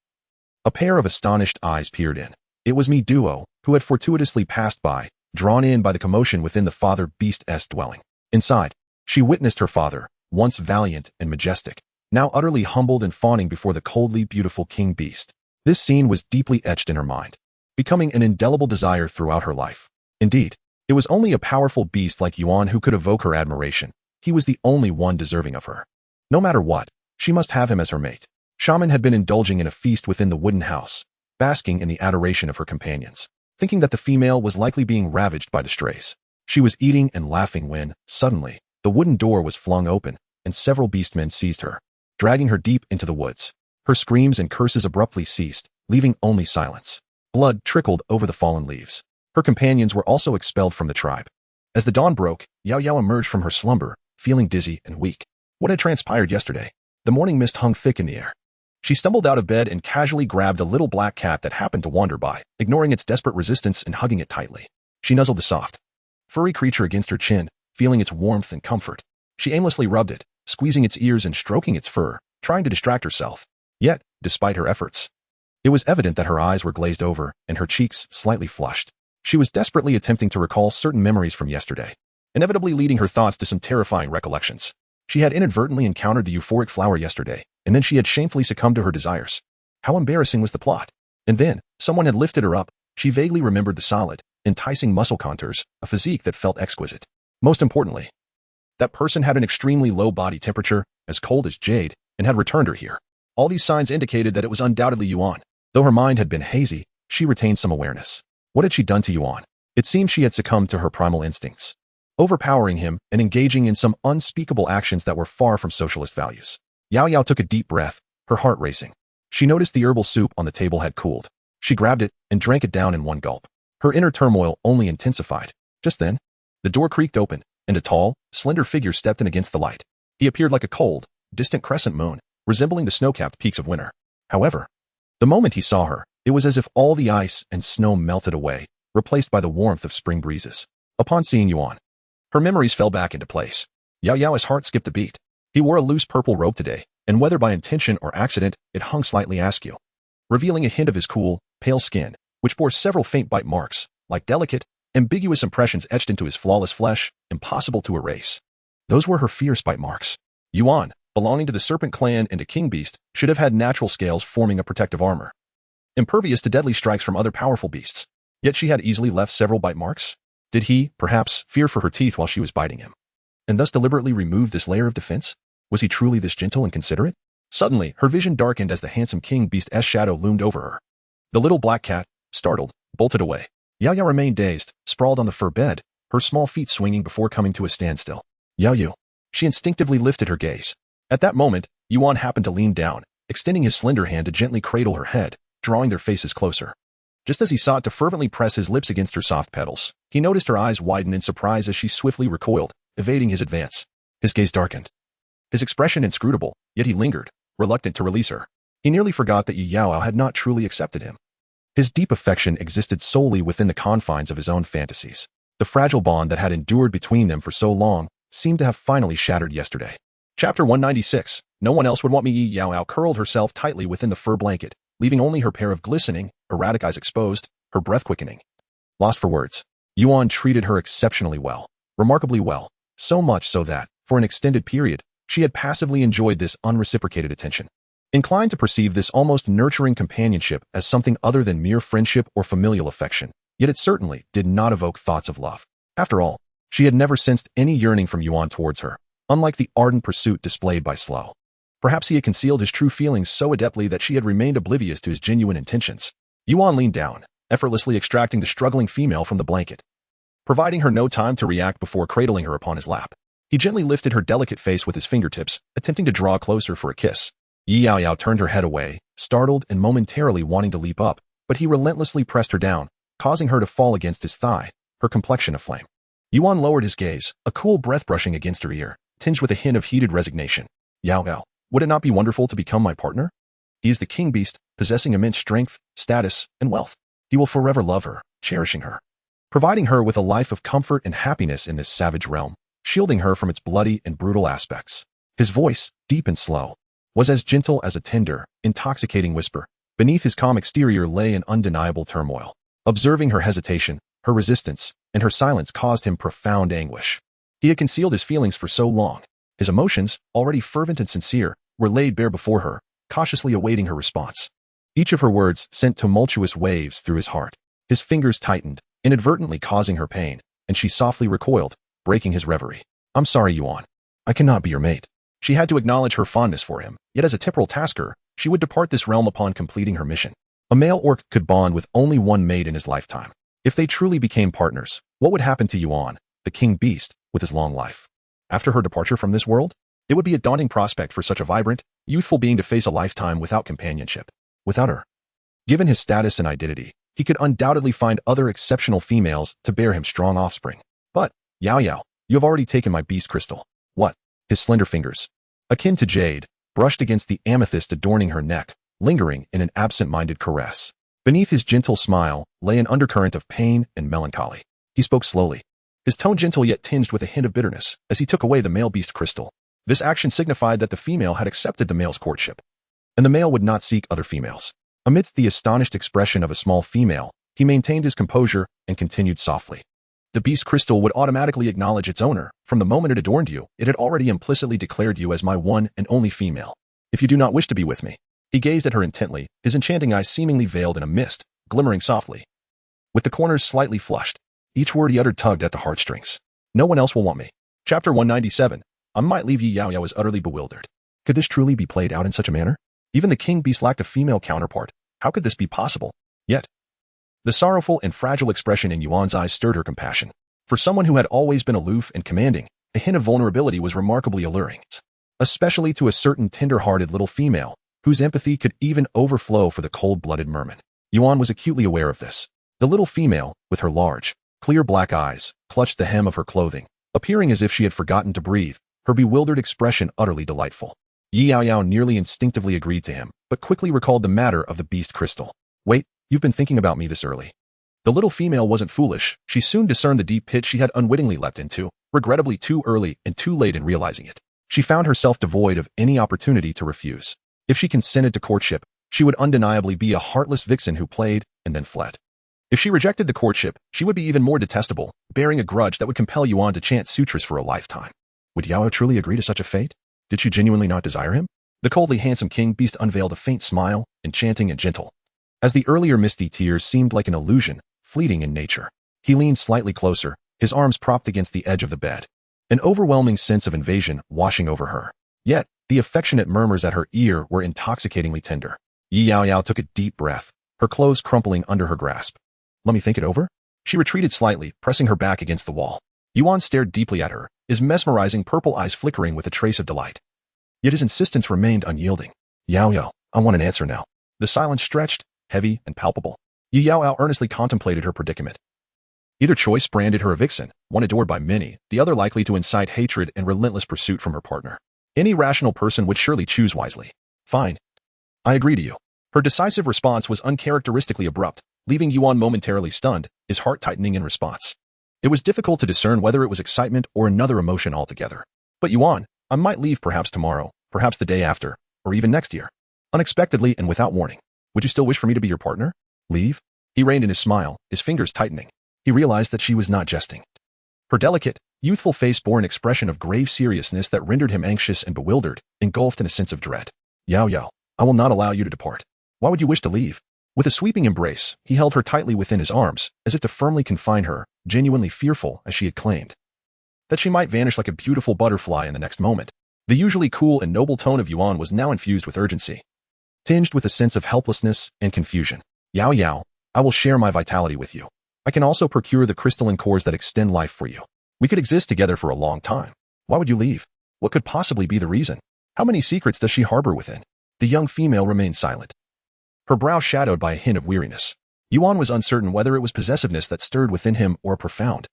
a pair of astonished eyes peered in. It was Mi Duo, who had fortuitously passed by, drawn in by the commotion within the father beast's dwelling. Inside, she witnessed her father, once valiant and majestic, now utterly humbled and fawning before the coldly beautiful king beast. This scene was deeply etched in her mind, becoming an indelible desire throughout her life. Indeed, it was only a powerful beast like Yuan who could evoke her admiration. He was the only one deserving of her. No matter what, she must have him as her mate. Shaman had been indulging in a feast within the wooden house, basking in the adoration of her companions, thinking that the female was likely being ravaged by the strays. She was eating and laughing when, suddenly, the wooden door was flung open, and several beastmen seized her, dragging her deep into the woods. Her screams and curses abruptly ceased, leaving only silence. Blood trickled over the fallen leaves. Her companions were also expelled from the tribe. As the dawn broke, Yaoyao emerged from her slumber, feeling dizzy and weak. What had transpired yesterday? The morning mist hung thick in the air. She stumbled out of bed and casually grabbed a little black cat that happened to wander by, ignoring its desperate resistance and hugging it tightly. She nuzzled the soft, furry creature against her chin, feeling its warmth and comfort. She aimlessly rubbed it, squeezing its ears and stroking its fur, trying to distract herself. Yet, despite her efforts, it was evident that her eyes were glazed over and her cheeks slightly flushed. She was desperately attempting to recall certain memories from yesterday, inevitably leading her thoughts to some terrifying recollections. She had inadvertently encountered the euphoric flower yesterday, and then she had shamefully succumbed to her desires. How embarrassing was the plot? And then, someone had lifted her up. She vaguely remembered the solid, enticing muscle contours, a physique that felt exquisite. Most importantly, that person had an extremely low body temperature, as cold as jade, and had returned her here. All these signs indicated that it was undoubtedly Yuan. Though her mind had been hazy, she retained some awareness. What had she done to Yuan? It seemed she had succumbed to her primal instincts, overpowering him and engaging in some unspeakable actions that were far from socialist values. Yaoyao took a deep breath, her heart racing. She noticed the herbal soup on the table had cooled. She grabbed it and drank it down in one gulp. Her inner turmoil only intensified. Just then, the door creaked open, and a tall, slender figure stepped in against the light. He appeared like a cold, distant crescent moon, resembling the snow-capped peaks of winter. However, the moment he saw her, it was as if all the ice and snow melted away, replaced by the warmth of spring breezes. Upon seeing Yuan, her memories fell back into place. Yaoyao's heart skipped a beat. He wore a loose purple robe today, and whether by intention or accident, it hung slightly askew, revealing a hint of his cool, pale skin, which bore several faint bite marks, like delicate, ambiguous impressions etched into his flawless flesh, impossible to erase. Those were her fierce bite marks. Yuan, belonging to the serpent clan and a king beast, should have had natural scales forming a protective armor, impervious to deadly strikes from other powerful beasts. Yet she had easily left several bite marks. Did he, perhaps, fear for her teeth while she was biting him, and thus deliberately remove this layer of defense? Was he truly this gentle and considerate? Suddenly, her vision darkened as the handsome king beast's shadow loomed over her. The little black cat, startled, bolted away. Yaoyao remained dazed, sprawled on the fur bed, her small feet swinging before coming to a standstill. Yaoyao. She instinctively lifted her gaze. At that moment, Yuan happened to lean down, extending his slender hand to gently cradle her head, drawing their faces closer. Just as he sought to fervently press his lips against her soft petals, he noticed her eyes widen in surprise as she swiftly recoiled, evading his advance. His gaze darkened. His expression inscrutable, yet he lingered, reluctant to release her. He nearly forgot that Yaoyao had not truly accepted him. His deep affection existed solely within the confines of his own fantasies. The fragile bond that had endured between them for so long seemed to have finally shattered yesterday. Chapter 196. No one else would want me. Yaoyao curled herself tightly within the fur blanket, leaving only her pair of glistening, erratic eyes exposed, her breath quickening. Lost for words. Yuan treated her exceptionally well, remarkably well, so much so that, for an extended period, she had passively enjoyed this unreciprocated attention. Inclined to perceive this almost nurturing companionship as something other than mere friendship or familial affection, yet it certainly did not evoke thoughts of love. After all, she had never sensed any yearning from Yuan towards her, unlike the ardent pursuit displayed by Sluo. Perhaps he had concealed his true feelings so adeptly that she had remained oblivious to his genuine intentions. Yuan leaned down, effortlessly extracting the struggling female from the blanket, providing her no time to react before cradling her upon his lap. He gently lifted her delicate face with his fingertips, attempting to draw closer for a kiss. Yaoyao turned her head away, startled and momentarily wanting to leap up, but he relentlessly pressed her down, causing her to fall against his thigh, her complexion aflame. Yuan lowered his gaze, a cool breath brushing against her ear, tinged with a hint of heated resignation. Yaoyao, would it not be wonderful to become my partner? He is the king beast, possessing immense strength, status, and wealth. He will forever love her, cherishing her, providing her with a life of comfort and happiness in this savage realm, shielding her from its bloody and brutal aspects. His voice, deep and slow, was as gentle as a tender, intoxicating whisper. Beneath his calm exterior lay an undeniable turmoil. Observing her hesitation, her resistance, and her silence caused him profound anguish. He had concealed his feelings for so long. His emotions, already fervent and sincere, were laid bare before her, cautiously awaiting her response. Each of her words sent tumultuous waves through his heart. His fingers tightened, inadvertently causing her pain, and she softly recoiled, breaking his reverie. I'm sorry, Yuan. I cannot be your mate. She had to acknowledge her fondness for him, yet as a temporal tasker, she would depart this realm upon completing her mission. A male orc could bond with only one mate in his lifetime. If they truly became partners, what would happen to Yuan, the king beast, with his long life? After her departure from this world, it would be a daunting prospect for such a vibrant, youthful being to face a lifetime without companionship. Without her. Given his status and identity, he could undoubtedly find other exceptional females to bear him strong offspring. But, Yaoyao, you have already taken my beast crystal. What? His slender fingers, akin to jade, brushed against the amethyst adorning her neck, lingering in an absent-minded caress. Beneath his gentle smile lay an undercurrent of pain and melancholy. He spoke slowly, his tone gentle yet tinged with a hint of bitterness, as he took away the male beast crystal. This action signified that the female had accepted the male's courtship, and the male would not seek other females. Amidst the astonished expression of a small female, he maintained his composure and continued softly. The beast crystal would automatically acknowledge its owner. From the moment it adorned you, it had already implicitly declared you as my one and only female. If you do not wish to be with me. He gazed at her intently, his enchanting eyes seemingly veiled in a mist, glimmering softly, with the corners slightly flushed. Each word he uttered tugged at the heartstrings. No one else will want me. Chapter 197. I might leave Yaoyao was utterly bewildered. Could this truly be played out in such a manner? Even the king beast lacked a female counterpart. How could this be possible? Yet, the sorrowful and fragile expression in Yuan's eyes stirred her compassion. For someone who had always been aloof and commanding, a hint of vulnerability was remarkably alluring, especially to a certain tender-hearted little female, whose empathy could even overflow for the cold-blooded merman. Yuan was acutely aware of this. The little female, with her large, clear black eyes, clutched the hem of her clothing, appearing as if she had forgotten to breathe, her bewildered expression utterly delightful. Yaoyao nearly instinctively agreed to him, but quickly recalled the matter of the beast crystal. Wait, you've been thinking about me this early. The little female wasn't foolish. She soon discerned the deep pit she had unwittingly leapt into, regrettably too early and too late in realizing it. She found herself devoid of any opportunity to refuse. If she consented to courtship, she would undeniably be a heartless vixen who played and then fled. If she rejected the courtship, she would be even more detestable, bearing a grudge that would compel Yuan to chant sutras for a lifetime. Would Yaoyao truly agree to such a fate? Did she genuinely not desire him? The coldly handsome king beast unveiled a faint smile, enchanting and gentle. As the earlier misty tears seemed like an illusion, fleeting in nature. He leaned slightly closer, his arms propped against the edge of the bed. An overwhelming sense of invasion washing over her. Yet, the affectionate murmurs at her ear were intoxicatingly tender. Yaoyao took a deep breath, her clothes crumpling under her grasp. Let me think it over? She retreated slightly, pressing her back against the wall. Yuan stared deeply at her, his mesmerizing purple eyes flickering with a trace of delight. Yet his insistence remained unyielding. Yaoyao, I want an answer now. The silence stretched, heavy and palpable. Yaoyao earnestly contemplated her predicament. Either choice branded her a vixen, one adored by many, the other likely to incite hatred and relentless pursuit from her partner. Any rational person would surely choose wisely. Fine. I agree to you. Her decisive response was uncharacteristically abrupt, leaving Yuan momentarily stunned, his heart tightening in response. It was difficult to discern whether it was excitement or another emotion altogether. But Yuan, I might leave perhaps tomorrow, perhaps the day after, or even next year. Unexpectedly and without warning. Would you still wish for me to be your partner? Leave? He reined in his smile, his fingers tightening. He realized that she was not jesting. Her delicate, youthful face bore an expression of grave seriousness that rendered him anxious and bewildered, engulfed in a sense of dread. Yaoyao, I will not allow you to depart. Why would you wish to leave? With a sweeping embrace, he held her tightly within his arms, as if to firmly confine her, genuinely fearful, as she had claimed, that she might vanish like a beautiful butterfly in the next moment. The usually cool and noble tone of Yuan was now infused with urgency, tinged with a sense of helplessness and confusion. Yaoyao, I will share my vitality with you. I can also procure the crystalline cores that extend life for you. We could exist together for a long time. Why would you leave? What could possibly be the reason? How many secrets does she harbor within? The young female remained silent, her brow shadowed by a hint of weariness. Yuan was uncertain whether it was possessiveness that stirred within him or a profound,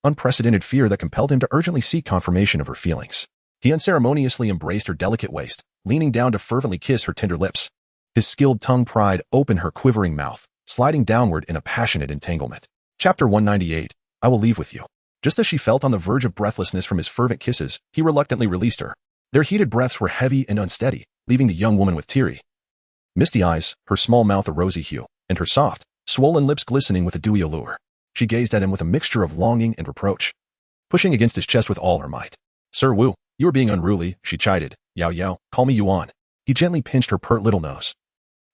unprecedented fear that compelled him to urgently seek confirmation of her feelings. He unceremoniously embraced her delicate waist, leaning down to fervently kiss her tender lips. His skilled tongue pried open her quivering mouth, sliding downward in a passionate entanglement. Chapter 198, I will leave with you. Just as she felt on the verge of breathlessness from his fervent kisses, he reluctantly released her. Their heated breaths were heavy and unsteady, leaving the young woman with teary, misty eyes, her small mouth a rosy hue, and her soft, swollen lips glistening with a dewy allure. She gazed at him with a mixture of longing and reproach, pushing against his chest with all her might. Sir Wu, you are being unruly, she chided. Yaoyao, call me Yuan. He gently pinched her pert little nose,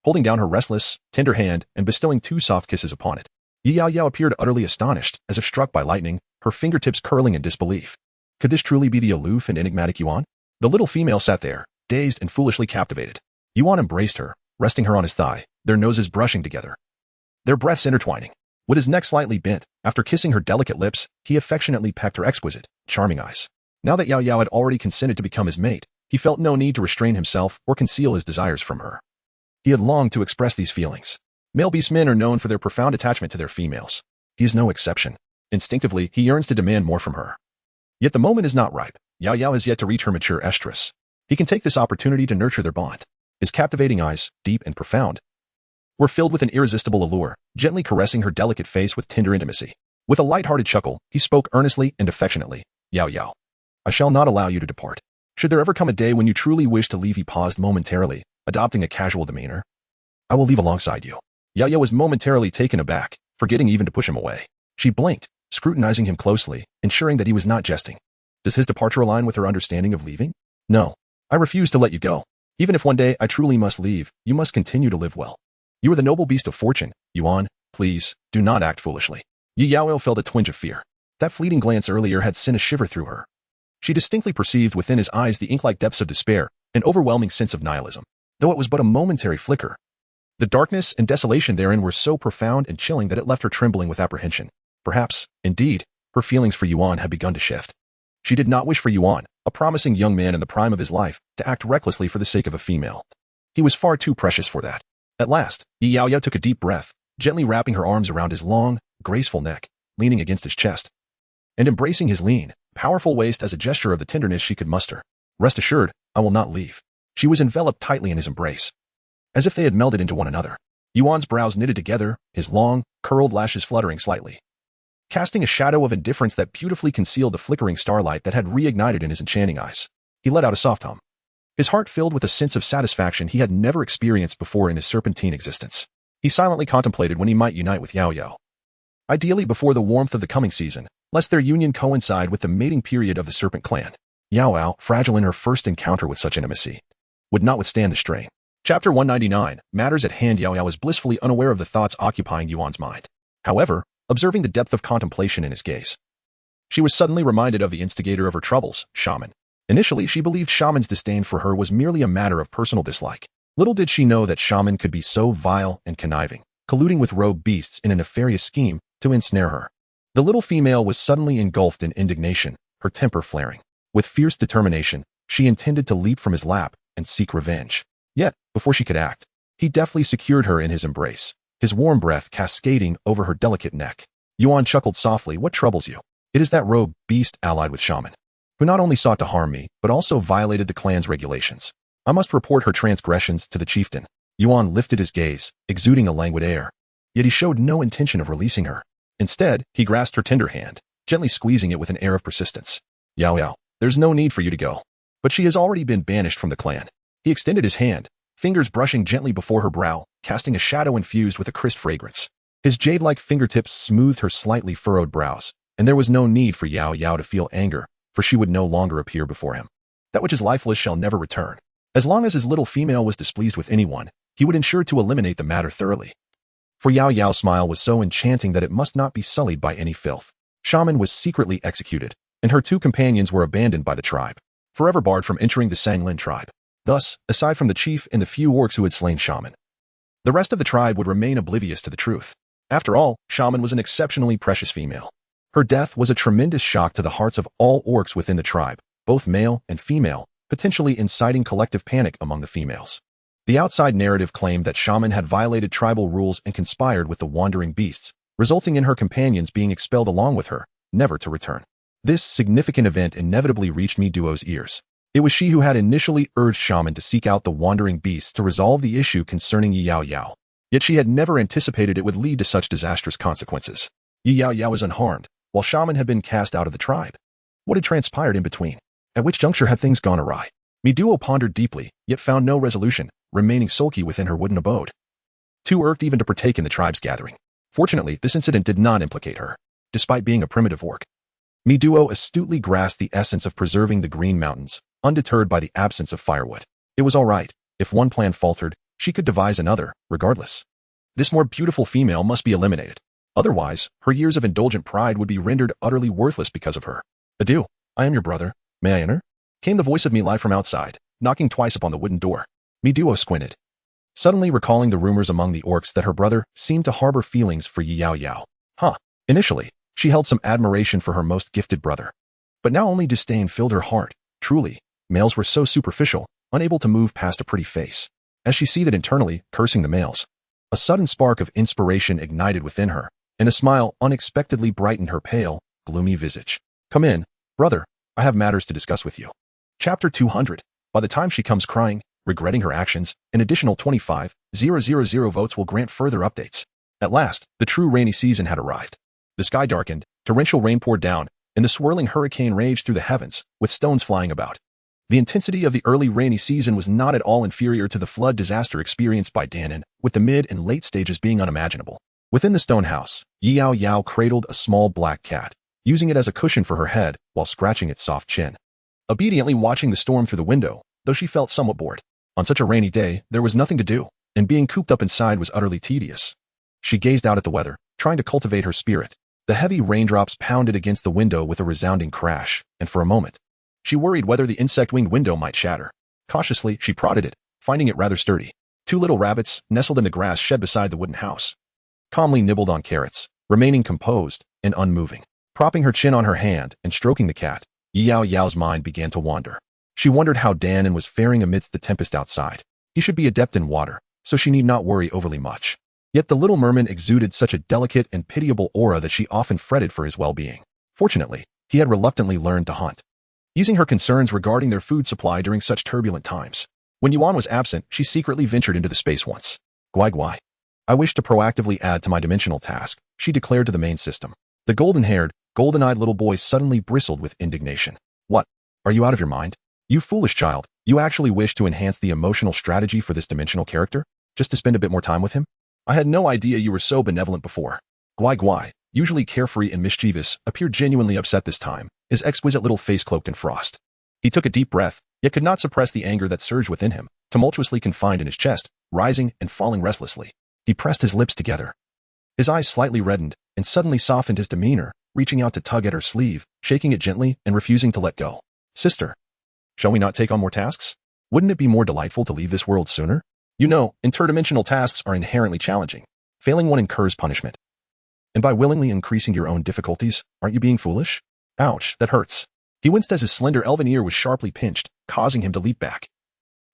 holding down her restless, tender hand and bestowing 2 soft kisses upon it. Yaoyao appeared utterly astonished, as if struck by lightning, her fingertips curling in disbelief. Could this truly be the aloof and enigmatic Yuan? The little female sat there, dazed and foolishly captivated. Yuan embraced her, resting her on his thigh, their noses brushing together, their breaths intertwining. With his neck slightly bent, after kissing her delicate lips, he affectionately pecked her exquisite, charming eyes. Now that Yaoyao had already consented to become his mate, he felt no need to restrain himself or conceal his desires from her. He had longed to express these feelings. Male beast men are known for their profound attachment to their females. He is no exception. Instinctively, he yearns to demand more from her. Yet the moment is not ripe. Yaoyao has yet to reach her mature estrus. He can take this opportunity to nurture their bond. His captivating eyes, deep and profound, were filled with an irresistible allure, gently caressing her delicate face with tender intimacy. With a light-hearted chuckle, he spoke earnestly and affectionately. Yaoyao, I shall not allow you to depart. Should there ever come a day when you truly wish to leave, he paused momentarily, adopting a casual demeanor. I will leave alongside you. Yaoyao was momentarily taken aback, forgetting even to push him away. She blinked, scrutinizing him closely, ensuring that he was not jesting. Does his departure align with her understanding of leaving? No. I refuse to let you go. Even if one day I truly must leave, you must continue to live well. You are the noble beast of fortune, Yuan. Please, do not act foolishly. Yaoyao felt a twinge of fear. That fleeting glance earlier had sent a shiver through her. She distinctly perceived within his eyes the ink-like depths of despair, an overwhelming sense of nihilism, though it was but a momentary flicker. The darkness and desolation therein were so profound and chilling that it left her trembling with apprehension. Perhaps, indeed, her feelings for Yuan had begun to shift. She did not wish for Yuan, a promising young man in the prime of his life, to act recklessly for the sake of a female. He was far too precious for that. At last, Yaoyao took a deep breath, gently wrapping her arms around his long, graceful neck, leaning against his chest, and embracing his lean, powerful waist as a gesture of the tenderness she could muster. Rest assured, I will not leave. She was enveloped tightly in his embrace, as if they had melded into one another. Yuan's brows knitted together, his long, curled lashes fluttering slightly, casting a shadow of indifference that beautifully concealed the flickering starlight that had reignited in his enchanting eyes. He let out a soft hum, his heart filled with a sense of satisfaction he had never experienced before in his serpentine existence. He silently contemplated when he might unite with Yaoyao, ideally before the warmth of the coming season, lest their union coincide with the mating period of the serpent clan. Yaoyao, fragile in her first encounter with such intimacy, would not withstand the strain. Chapter 199, Matters at Hand. Yaoyao was blissfully unaware of the thoughts occupying Yuan's mind. However, observing the depth of contemplation in his gaze, she was suddenly reminded of the instigator of her troubles, Shaman. Initially, she believed Shaman's disdain for her was merely a matter of personal dislike. Little did she know that Shaman could be so vile and conniving, colluding with rogue beasts in a nefarious scheme to ensnare her. The little female was suddenly engulfed in indignation, her temper flaring. With fierce determination, she intended to leap from his lap and seek revenge. Yet, before she could act, he deftly secured her in his embrace, his warm breath cascading over her delicate neck. Yuan chuckled softly. What troubles you? It is that rogue beast allied with shaman, who not only sought to harm me, but also violated the clan's regulations. I must report her transgressions to the chieftain. Yuan lifted his gaze, exuding a languid air. Yet he showed no intention of releasing her. Instead, he grasped her tender hand, gently squeezing it with an air of persistence. Yaoyao, there's no need for you to go. But she has already been banished from the clan. He extended his hand, fingers brushing gently before her brow, casting a shadow infused with a crisp fragrance. His jade-like fingertips smoothed her slightly furrowed brows, and there was no need for Yaoyao to feel anger, for she would no longer appear before him. That which is lifeless shall never return. As long as his little female was displeased with anyone, he would ensure to eliminate the matter thoroughly. For Yaoyao's smile was so enchanting that it must not be sullied by any filth. Shaman was secretly executed, and her two companions were abandoned by the tribe, forever barred from entering the Sanglin tribe. Thus, aside from the chief and the few orcs who had slain Shaman, the rest of the tribe would remain oblivious to the truth. After all, Shaman was an exceptionally precious female. Her death was a tremendous shock to the hearts of all orcs within the tribe, both male and female, potentially inciting collective panic among the females. The outside narrative claimed that Shaman had violated tribal rules and conspired with the wandering beasts, resulting in her companions being expelled along with her, never to return. This significant event inevitably reached Mi Duo's ears. It was she who had initially urged Shaman to seek out the wandering beasts to resolve the issue concerning Yaoyao. Yet she had never anticipated it would lead to such disastrous consequences. Yaoyao was unharmed, while Shaman had been cast out of the tribe. What had transpired in between? At which juncture had things gone awry? Mi Duo pondered deeply, yet found no resolution, remaining sulky within her wooden abode. Too irked even to partake in the tribe's gathering. Fortunately, this incident did not implicate her, despite being a primitive orc. Mi Duo astutely grasped the essence of preserving the Green Mountains, undeterred by the absence of firewood. It was all right. If one plan faltered, she could devise another, regardless. This more beautiful female must be eliminated. Otherwise, her years of indulgent pride would be rendered utterly worthless because of her. Adieu, I am your brother. May I enter? Came the voice of Mi Lai from outside, knocking twice upon the wooden door. Mi Duo squinted, suddenly recalling the rumors among the orcs that her brother seemed to harbor feelings for Yaoyao. Initially, she held some admiration for her most gifted brother. But now only disdain filled her heart. Truly, males were so superficial, unable to move past a pretty face. As she seethed internally, cursing the males, a sudden spark of inspiration ignited within her, and a smile unexpectedly brightened her pale, gloomy visage. Come in, brother, I have matters to discuss with you. Chapter 200. By the time she comes crying, regretting her actions, an additional 25,000 votes will grant further updates. At last, the true rainy season had arrived. The sky darkened, torrential rain poured down, and the swirling hurricane raged through the heavens, with stones flying about. The intensity of the early rainy season was not at all inferior to the flood disaster experienced by Danan, with the mid and late stages being unimaginable. Within the stone house, Yaoyao cradled a small black cat, using it as a cushion for her head while scratching its soft chin. Obediently watching the storm through the window, though she felt somewhat bored. On such a rainy day, there was nothing to do, and being cooped up inside was utterly tedious. She gazed out at the weather, trying to cultivate her spirit. The heavy raindrops pounded against the window with a resounding crash, and for a moment, she worried whether the insect-winged window might shatter. Cautiously, she prodded it, finding it rather sturdy. Two little rabbits, nestled in the grass shed beside the wooden house, calmly nibbled on carrots, remaining composed and unmoving. Propping her chin on her hand and stroking the cat, Yaoyao's mind began to wander. She wondered how Danan was faring amidst the tempest outside. He should be adept in water, so she need not worry overly much. Yet the little merman exuded such a delicate and pitiable aura that she often fretted for his well-being. Fortunately, he had reluctantly learned to hunt, easing her concerns regarding their food supply during such turbulent times. When Yuan was absent, she secretly ventured into the space once. Guai. I wish to proactively add to my dimensional task, she declared to the main system. The golden-haired, golden-eyed little boy suddenly bristled with indignation. What? Are you out of your mind? You foolish child, you actually wish to enhance the emotional strategy for this dimensional character, just to spend a bit more time with him? I had no idea you were so benevolent before. Guai, usually carefree and mischievous, appeared genuinely upset this time, his exquisite little face cloaked in frost. He took a deep breath, yet could not suppress the anger that surged within him, tumultuously confined in his chest, rising and falling restlessly. He pressed his lips together. His eyes slightly reddened, and suddenly softened his demeanor, reaching out to tug at her sleeve, shaking it gently and refusing to let go. Sister, shall we not take on more tasks? Wouldn't it be more delightful to leave this world sooner? You know, interdimensional tasks are inherently challenging. Failing one incurs punishment. And by willingly increasing your own difficulties, aren't you being foolish? Ouch, that hurts. He winced as his slender elven ear was sharply pinched, causing him to leap back.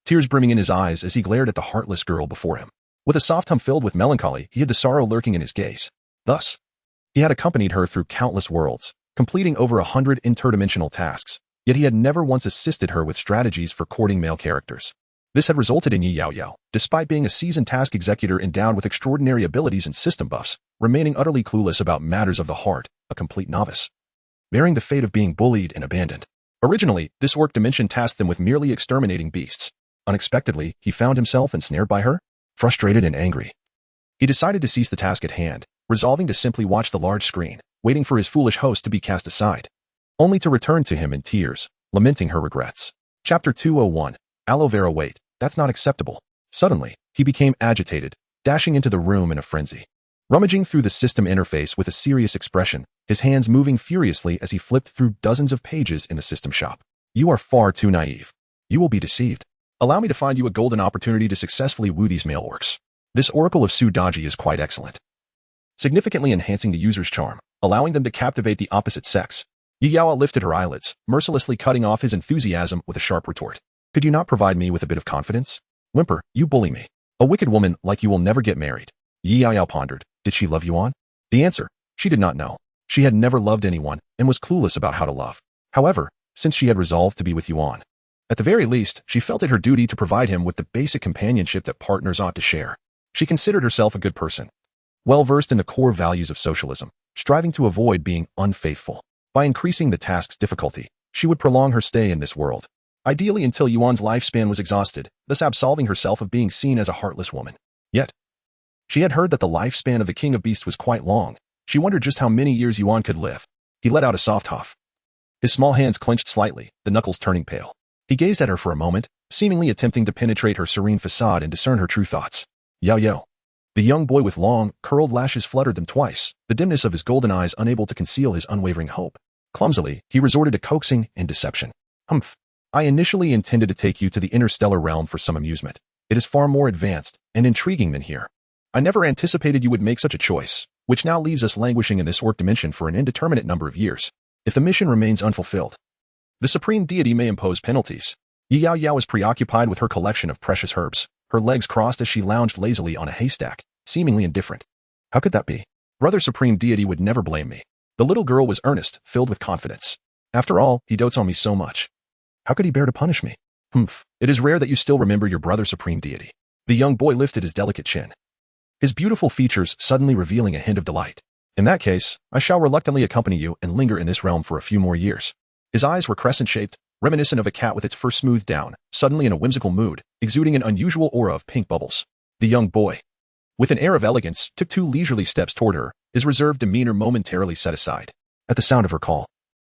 Tears brimming in his eyes as he glared at the heartless girl before him. With a soft hum filled with melancholy, he hid the sorrow lurking in his gaze. Thus, he had accompanied her through countless worlds, completing over 100 interdimensional tasks, yet he had never once assisted her with strategies for courting male characters. This had resulted in Yaoyao, despite being a seasoned task executor endowed with extraordinary abilities and system buffs, remaining utterly clueless about matters of the heart, a complete novice. Bearing the fate of being bullied and abandoned. Originally, this orc dimension tasked them with merely exterminating beasts. Unexpectedly, he found himself ensnared by her, frustrated and angry. He decided to cease the task at hand, resolving to simply watch the large screen, waiting for his foolish host to be cast aside, only to return to him in tears, lamenting her regrets. Chapter 201. Aloe vera. Wait, that's not acceptable. Suddenly, he became agitated, dashing into the room in a frenzy. Rummaging through the system interface with a serious expression, his hands moving furiously as he flipped through dozens of pages in the system shop. You are far too naive. You will be deceived. Allow me to find you a golden opportunity to successfully woo these male orcs. This Oracle of Sudaji is quite excellent, significantly enhancing the user's charm, allowing them to captivate the opposite sex. Yaoyao lifted her eyelids, mercilessly cutting off his enthusiasm with a sharp retort. Could you not provide me with a bit of confidence? Whimper, you bully me. A wicked woman like you will never get married. Yaoyao pondered. Did she love Yuan? The answer, she did not know. She had never loved anyone and was clueless about how to love. However, since she had resolved to be with Yuan, at the very least, she felt it her duty to provide him with the basic companionship that partners ought to share. She considered herself a good person, well-versed in the core values of socialism, striving to avoid being unfaithful. By increasing the task's difficulty, she would prolong her stay in this world, ideally until Yuan's lifespan was exhausted, thus absolving herself of being seen as a heartless woman. Yet, she had heard that the lifespan of the King of Beasts was quite long. She wondered just how many years Yuan could live. He let out a soft huff. His small hands clenched slightly, the knuckles turning pale. He gazed at her for a moment, seemingly attempting to penetrate her serene facade and discern her true thoughts. Yaoyao. The young boy with long, curled lashes fluttered them twice, the dimness of his golden eyes unable to conceal his unwavering hope. Clumsily, he resorted to coaxing and deception. Humph. I initially intended to take you to the interstellar realm for some amusement. It is far more advanced and intriguing than here. I never anticipated you would make such a choice, which now leaves us languishing in this orc dimension for an indeterminate number of years. If the mission remains unfulfilled, the supreme deity may impose penalties. Yaoyao was preoccupied with her collection of precious herbs, her legs crossed as she lounged lazily on a haystack, seemingly indifferent. How could that be? Brother Supreme Deity would never blame me. The little girl was earnest, filled with confidence. After all, he dotes on me so much. How could he bear to punish me? Humph, it is rare that you still remember your brother Supreme Deity. The young boy lifted his delicate chin, his beautiful features suddenly revealing a hint of delight. In that case, I shall reluctantly accompany you and linger in this realm for a few more years. His eyes were crescent-shaped, reminiscent of a cat with its fur smoothed down, suddenly in a whimsical mood, exuding an unusual aura of pink bubbles. The young boy, with an air of elegance, took 2 leisurely steps toward her, his reserved demeanor momentarily set aside. At the sound of her call,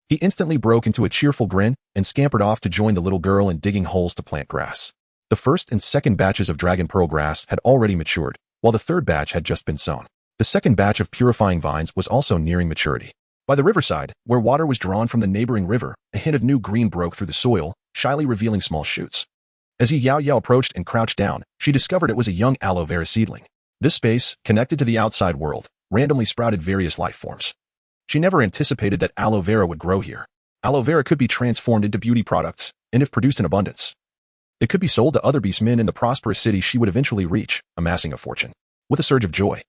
he instantly broke into a cheerful grin and scampered off to join the little girl in digging holes to plant grass. The first and second batches of dragon pearl grass had already matured, while the third batch had just been sown. The second batch of purifying vines was also nearing maturity. By the riverside, where water was drawn from the neighboring river, a hint of new green broke through the soil, shyly revealing small shoots. As Yaoyao approached and crouched down, she discovered it was a young aloe vera seedling. This space, connected to the outside world, randomly sprouted various life forms. She never anticipated that aloe vera would grow here. Aloe vera could be transformed into beauty products, and if produced in abundance, it could be sold to other beastmen in the prosperous city she would eventually reach, amassing a fortune. With a surge of joy,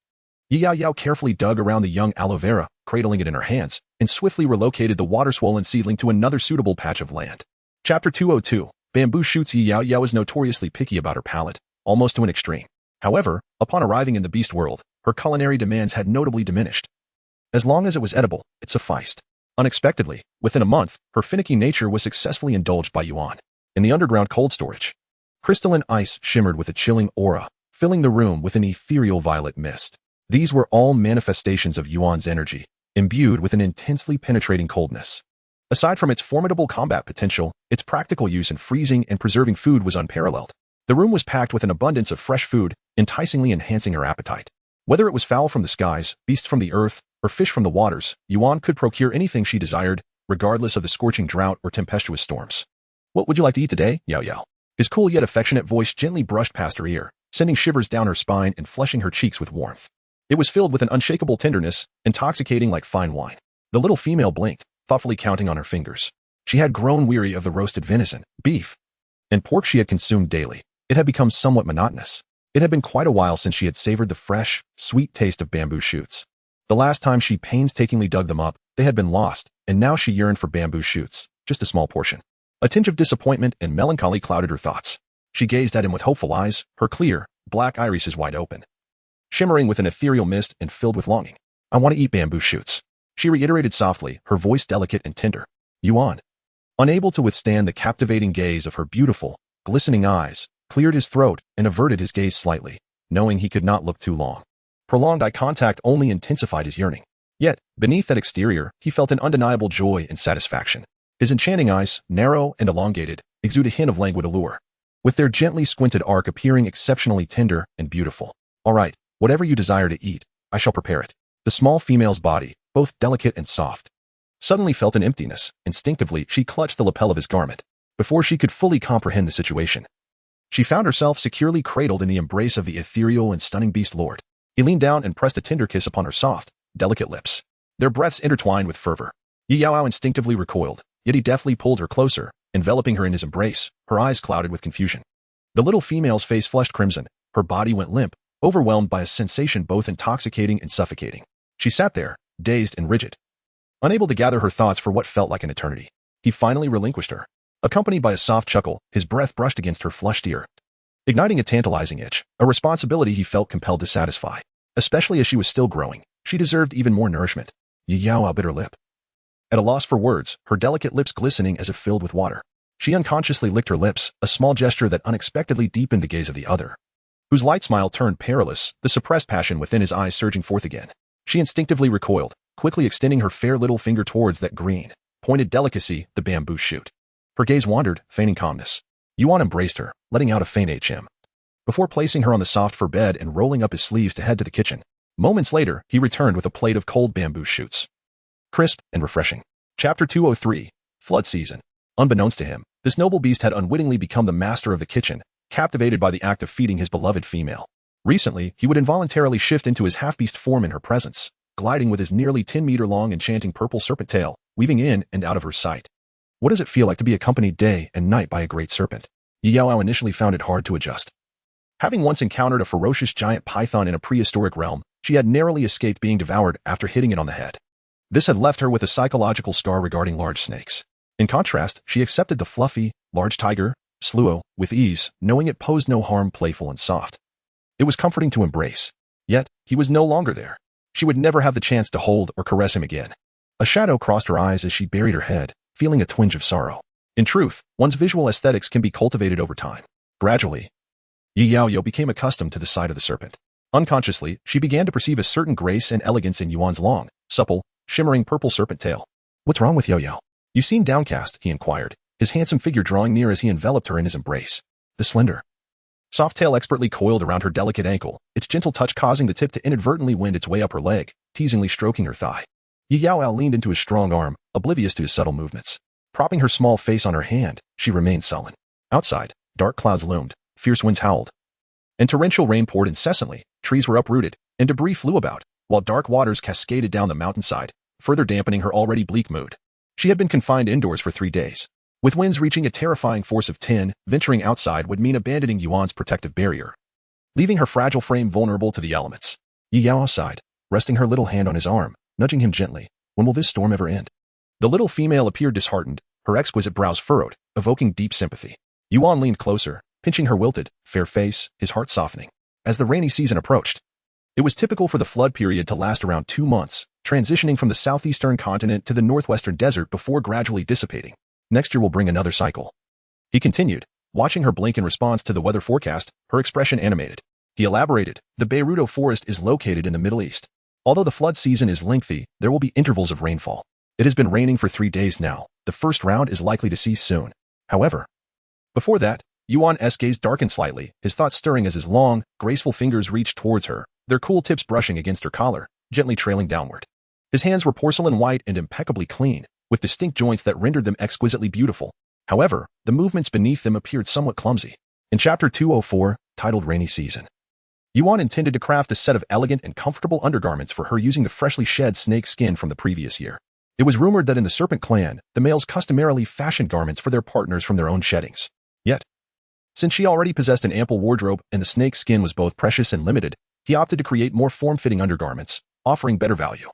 Yaoyao carefully dug around the young aloe vera, cradling it in her hands, and swiftly relocated the water-swollen seedling to another suitable patch of land. Chapter 202. Bamboo shoots. Yaoyao is notoriously picky about her palate, almost to an extreme. However, upon arriving in the beast world, her culinary demands had notably diminished. As long as it was edible, it sufficed. Unexpectedly, within a month, her finicky nature was successfully indulged by Yuan. In the underground cold storage, crystalline ice shimmered with a chilling aura, filling the room with an ethereal violet mist. These were all manifestations of Yuan's energy, imbued with an intensely penetrating coldness. Aside from its formidable combat potential, its practical use in freezing and preserving food was unparalleled. The room was packed with an abundance of fresh food, enticingly enhancing her appetite. Whether it was fowl from the skies, beasts from the earth, or fish from the waters, Yuan could procure anything she desired, regardless of the scorching drought or tempestuous storms. What would you like to eat today, Yaoyao? His cool yet affectionate voice gently brushed past her ear, sending shivers down her spine and flushing her cheeks with warmth. It was filled with an unshakable tenderness, intoxicating like fine wine. The little female blinked, thoughtfully counting on her fingers. She had grown weary of the roasted venison, beef, and pork she had consumed daily. It had become somewhat monotonous. It had been quite a while since she had savored the fresh, sweet taste of bamboo shoots. The last time she painstakingly dug them up, they had been lost, and now she yearned for bamboo shoots, just a small portion. A tinge of disappointment and melancholy clouded her thoughts. She gazed at him with hopeful eyes, her clear, black irises wide open, shimmering with an ethereal mist and filled with longing. I want to eat bamboo shoots, she reiterated softly, her voice delicate and tender. Yuan, unable to withstand the captivating gaze of her beautiful, glistening eyes, cleared his throat and averted his gaze slightly, knowing he could not look too long. Prolonged eye contact only intensified his yearning. Yet, beneath that exterior, he felt an undeniable joy and satisfaction. His enchanting eyes, narrow and elongated, exude a hint of languid allure, with their gently squinted arc appearing exceptionally tender and beautiful. All right, whatever you desire to eat, I shall prepare it. The small female's body, both delicate and soft, suddenly felt an emptiness. Instinctively, she clutched the lapel of his garment. Before she could fully comprehend the situation, she found herself securely cradled in the embrace of the ethereal and stunning beast lord. He leaned down and pressed a tender kiss upon her soft, delicate lips. Their breaths intertwined with fervor. Yaoyao instinctively recoiled, yet he deftly pulled her closer, enveloping her in his embrace, her eyes clouded with confusion. The little female's face flushed crimson, her body went limp, overwhelmed by a sensation both intoxicating and suffocating. She sat there, dazed and rigid, unable to gather her thoughts for what felt like an eternity. He finally relinquished her. Accompanied by a soft chuckle, his breath brushed against her flushed ear, igniting a tantalizing itch, a responsibility he felt compelled to satisfy. Especially as she was still growing, she deserved even more nourishment. Yaoyao bit her lip, at a loss for words, her delicate lips glistening as if filled with water. She unconsciously licked her lips, a small gesture that unexpectedly deepened the gaze of the other, whose light smile turned perilous, the suppressed passion within his eyes surging forth again. She instinctively recoiled, quickly extending her fair little finger towards that green, pointed delicacy, the bamboo shoot. Her gaze wandered, feigning calmness. Yuan embraced her, letting out a faint HM, before placing her on the soft fur bed and rolling up his sleeves to head to the kitchen. Moments later, he returned with a plate of cold bamboo shoots, crisp and refreshing. Chapter 203, Flood Season. Unbeknownst to him, this noble beast had unwittingly become the master of the kitchen, captivated by the act of feeding his beloved female. Recently, he would involuntarily shift into his half-beast form in her presence, gliding with his nearly 10-meter-long enchanting purple serpent tail, weaving in and out of her sight. What does it feel like to be accompanied day and night by a great serpent? Yaoyao initially found it hard to adjust. Having once encountered a ferocious giant python in a prehistoric realm, she had narrowly escaped being devoured after hitting it on the head. This had left her with a psychological scar regarding large snakes. In contrast, she accepted the fluffy, large tiger, Sluo, with ease, knowing it posed no harm, playful and soft. It was comforting to embrace. Yet, he was no longer there. She would never have the chance to hold or caress him again. A shadow crossed her eyes as she buried her head, feeling a twinge of sorrow. In truth, one's visual aesthetics can be cultivated over time. Gradually, Yaoyao became accustomed to the sight of the serpent. Unconsciously, she began to perceive a certain grace and elegance in Yuan's long, supple, shimmering purple serpent tail. What's wrong with Yaoyao? You seem downcast, he inquired, his handsome figure drawing near as he enveloped her in his embrace. The slender, soft tail expertly coiled around her delicate ankle, its gentle touch causing the tip to inadvertently wind its way up her leg, teasingly stroking her thigh. Yaoyao leaned into his strong arm, oblivious to his subtle movements. Propping her small face on her hand, she remained sullen. Outside, dark clouds loomed, fierce winds howled, and torrential rain poured incessantly. Trees were uprooted, and debris flew about, while dark waters cascaded down the mountainside, further dampening her already bleak mood. She had been confined indoors for 3 days. With winds reaching a terrifying force of 10, venturing outside would mean abandoning Yuan's protective barrier, leaving her fragile frame vulnerable to the elements. Yaoyao sighed, resting her little hand on his arm, nudging him gently. When will this storm ever end? The little female appeared disheartened, her exquisite brows furrowed, evoking deep sympathy. Yuan leaned closer, pinching her wilted, fair face, his heart softening. As the rainy season approached, it was typical for the flood period to last around 2 months, transitioning from the southeastern continent to the northwestern desert before gradually dissipating. Next year will bring another cycle, he continued, watching her blink in response to the weather forecast, her expression animated. He elaborated, the Beiruto forest is located in the Middle East. Although the flood season is lengthy, there will be intervals of rainfall. It has been raining for 3 days now. The first round is likely to cease soon. However, before that, Yuan's gaze darkened slightly, his thoughts stirring as his long, graceful fingers reached towards her, their cool tips brushing against her collar, gently trailing downward. His hands were porcelain white and impeccably clean, with distinct joints that rendered them exquisitely beautiful. However, the movements beneath them appeared somewhat clumsy. In Chapter 204, titled Rainy Season, Yuan intended to craft a set of elegant and comfortable undergarments for her using the freshly shed snake skin from the previous year. It was rumored that in the Serpent clan, the males customarily fashioned garments for their partners from their own sheddings. Yet, since she already possessed an ample wardrobe and the snake skin was both precious and limited, he opted to create more form-fitting undergarments, offering better value.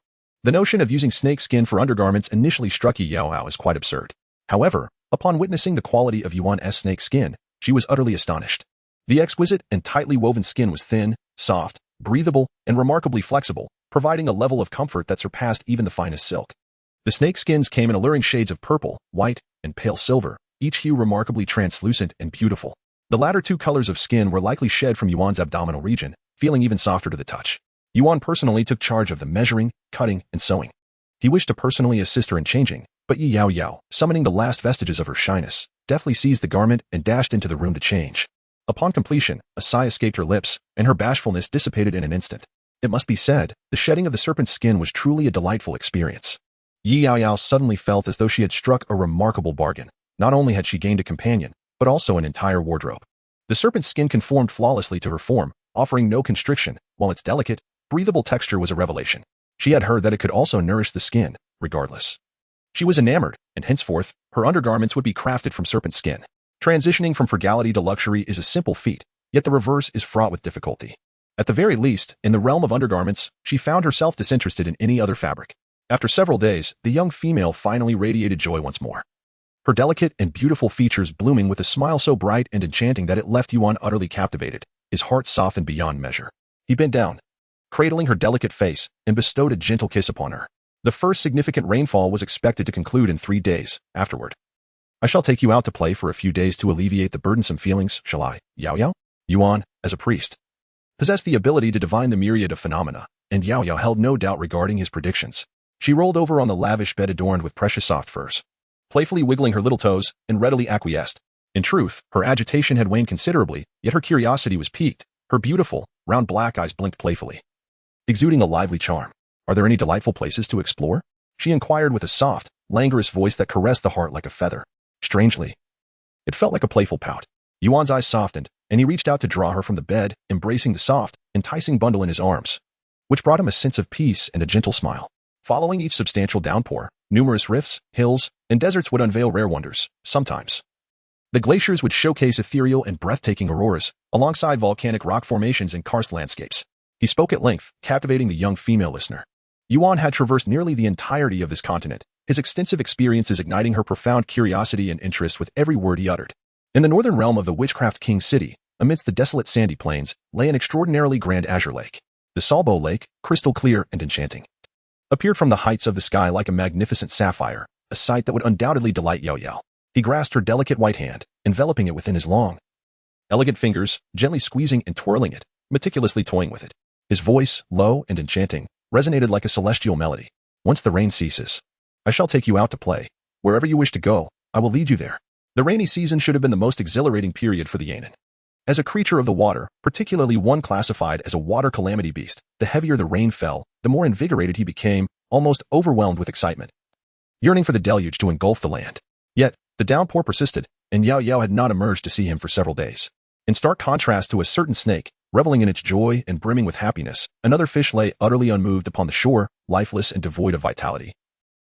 The notion of using snake skin for undergarments initially struck Yaoyao as quite absurd. However, upon witnessing the quality of Yuan's snake skin, she was utterly astonished. The exquisite and tightly woven skin was thin, soft, breathable, and remarkably flexible, providing a level of comfort that surpassed even the finest silk. The snake skins came in alluring shades of purple, white, and pale silver, each hue remarkably translucent and beautiful. The latter two colors of skin were likely shed from Yuan's abdominal region, feeling even softer to the touch. Yuan personally took charge of the measuring, cutting, and sewing. He wished to personally assist her in changing, but Yaoyao, summoning the last vestiges of her shyness, deftly seized the garment and dashed into the room to change. Upon completion, a sigh escaped her lips, and her bashfulness dissipated in an instant. It must be said, the shedding of the serpent's skin was truly a delightful experience. Yaoyao suddenly felt as though she had struck a remarkable bargain. Not only had she gained a companion, but also an entire wardrobe. The serpent's skin conformed flawlessly to her form, offering no constriction, while its delicate, breathable texture was a revelation. She had heard that it could also nourish the skin, regardless. She was enamored, and henceforth, her undergarments would be crafted from serpent skin. Transitioning from frugality to luxury is a simple feat, yet the reverse is fraught with difficulty. At the very least, in the realm of undergarments, she found herself disinterested in any other fabric. After several days, the young female finally radiated joy once more. Her delicate and beautiful features blooming with a smile so bright and enchanting that it left Yuan utterly captivated, his heart softened beyond measure. He bent down, cradling her delicate face, and bestowed a gentle kiss upon her. The first significant rainfall was expected to conclude in 3 days afterward. I shall take you out to play for a few days to alleviate the burdensome feelings, shall I, Yaoyao? Yuan, as a priest, possessed the ability to divine the myriad of phenomena, and Yaoyao held no doubt regarding his predictions. She rolled over on the lavish bed adorned with precious soft furs, playfully wiggling her little toes, and readily acquiesced. In truth, her agitation had waned considerably, yet her curiosity was piqued. Her beautiful, round black eyes blinked playfully, exuding a lively charm. Are there any delightful places to explore? She inquired with a soft, languorous voice that caressed the heart like a feather. Strangely, it felt like a playful pout. Yuan's eyes softened, and he reached out to draw her from the bed, embracing the soft, enticing bundle in his arms, which brought him a sense of peace and a gentle smile. Following each substantial downpour, numerous rifts, hills, and deserts would unveil rare wonders. Sometimes, the glaciers would showcase ethereal and breathtaking auroras, alongside volcanic rock formations and karst landscapes. He spoke at length, captivating the young female listener. Yuan had traversed nearly the entirety of this continent, his extensive experiences igniting her profound curiosity and interest with every word he uttered. In the northern realm of the Witchcraft King City, amidst the desolate sandy plains, lay an extraordinarily grand azure lake. The Sluo Lake, crystal clear and enchanting, appeared from the heights of the sky like a magnificent sapphire, a sight that would undoubtedly delight Yaoyao. He grasped her delicate white hand, enveloping it within his long, elegant fingers, gently squeezing and twirling it, meticulously toying with it. His voice, low and enchanting, resonated like a celestial melody. Once the rain ceases, I shall take you out to play. Wherever you wish to go, I will lead you there. The rainy season should have been the most exhilarating period for the Yanan. As a creature of the water, particularly one classified as a water calamity beast, the heavier the rain fell, the more invigorated he became, almost overwhelmed with excitement, yearning for the deluge to engulf the land. Yet, the downpour persisted, and Yaoyao had not emerged to see him for several days. In stark contrast to a certain snake, reveling in its joy and brimming with happiness, another fish lay utterly unmoved upon the shore, lifeless and devoid of vitality,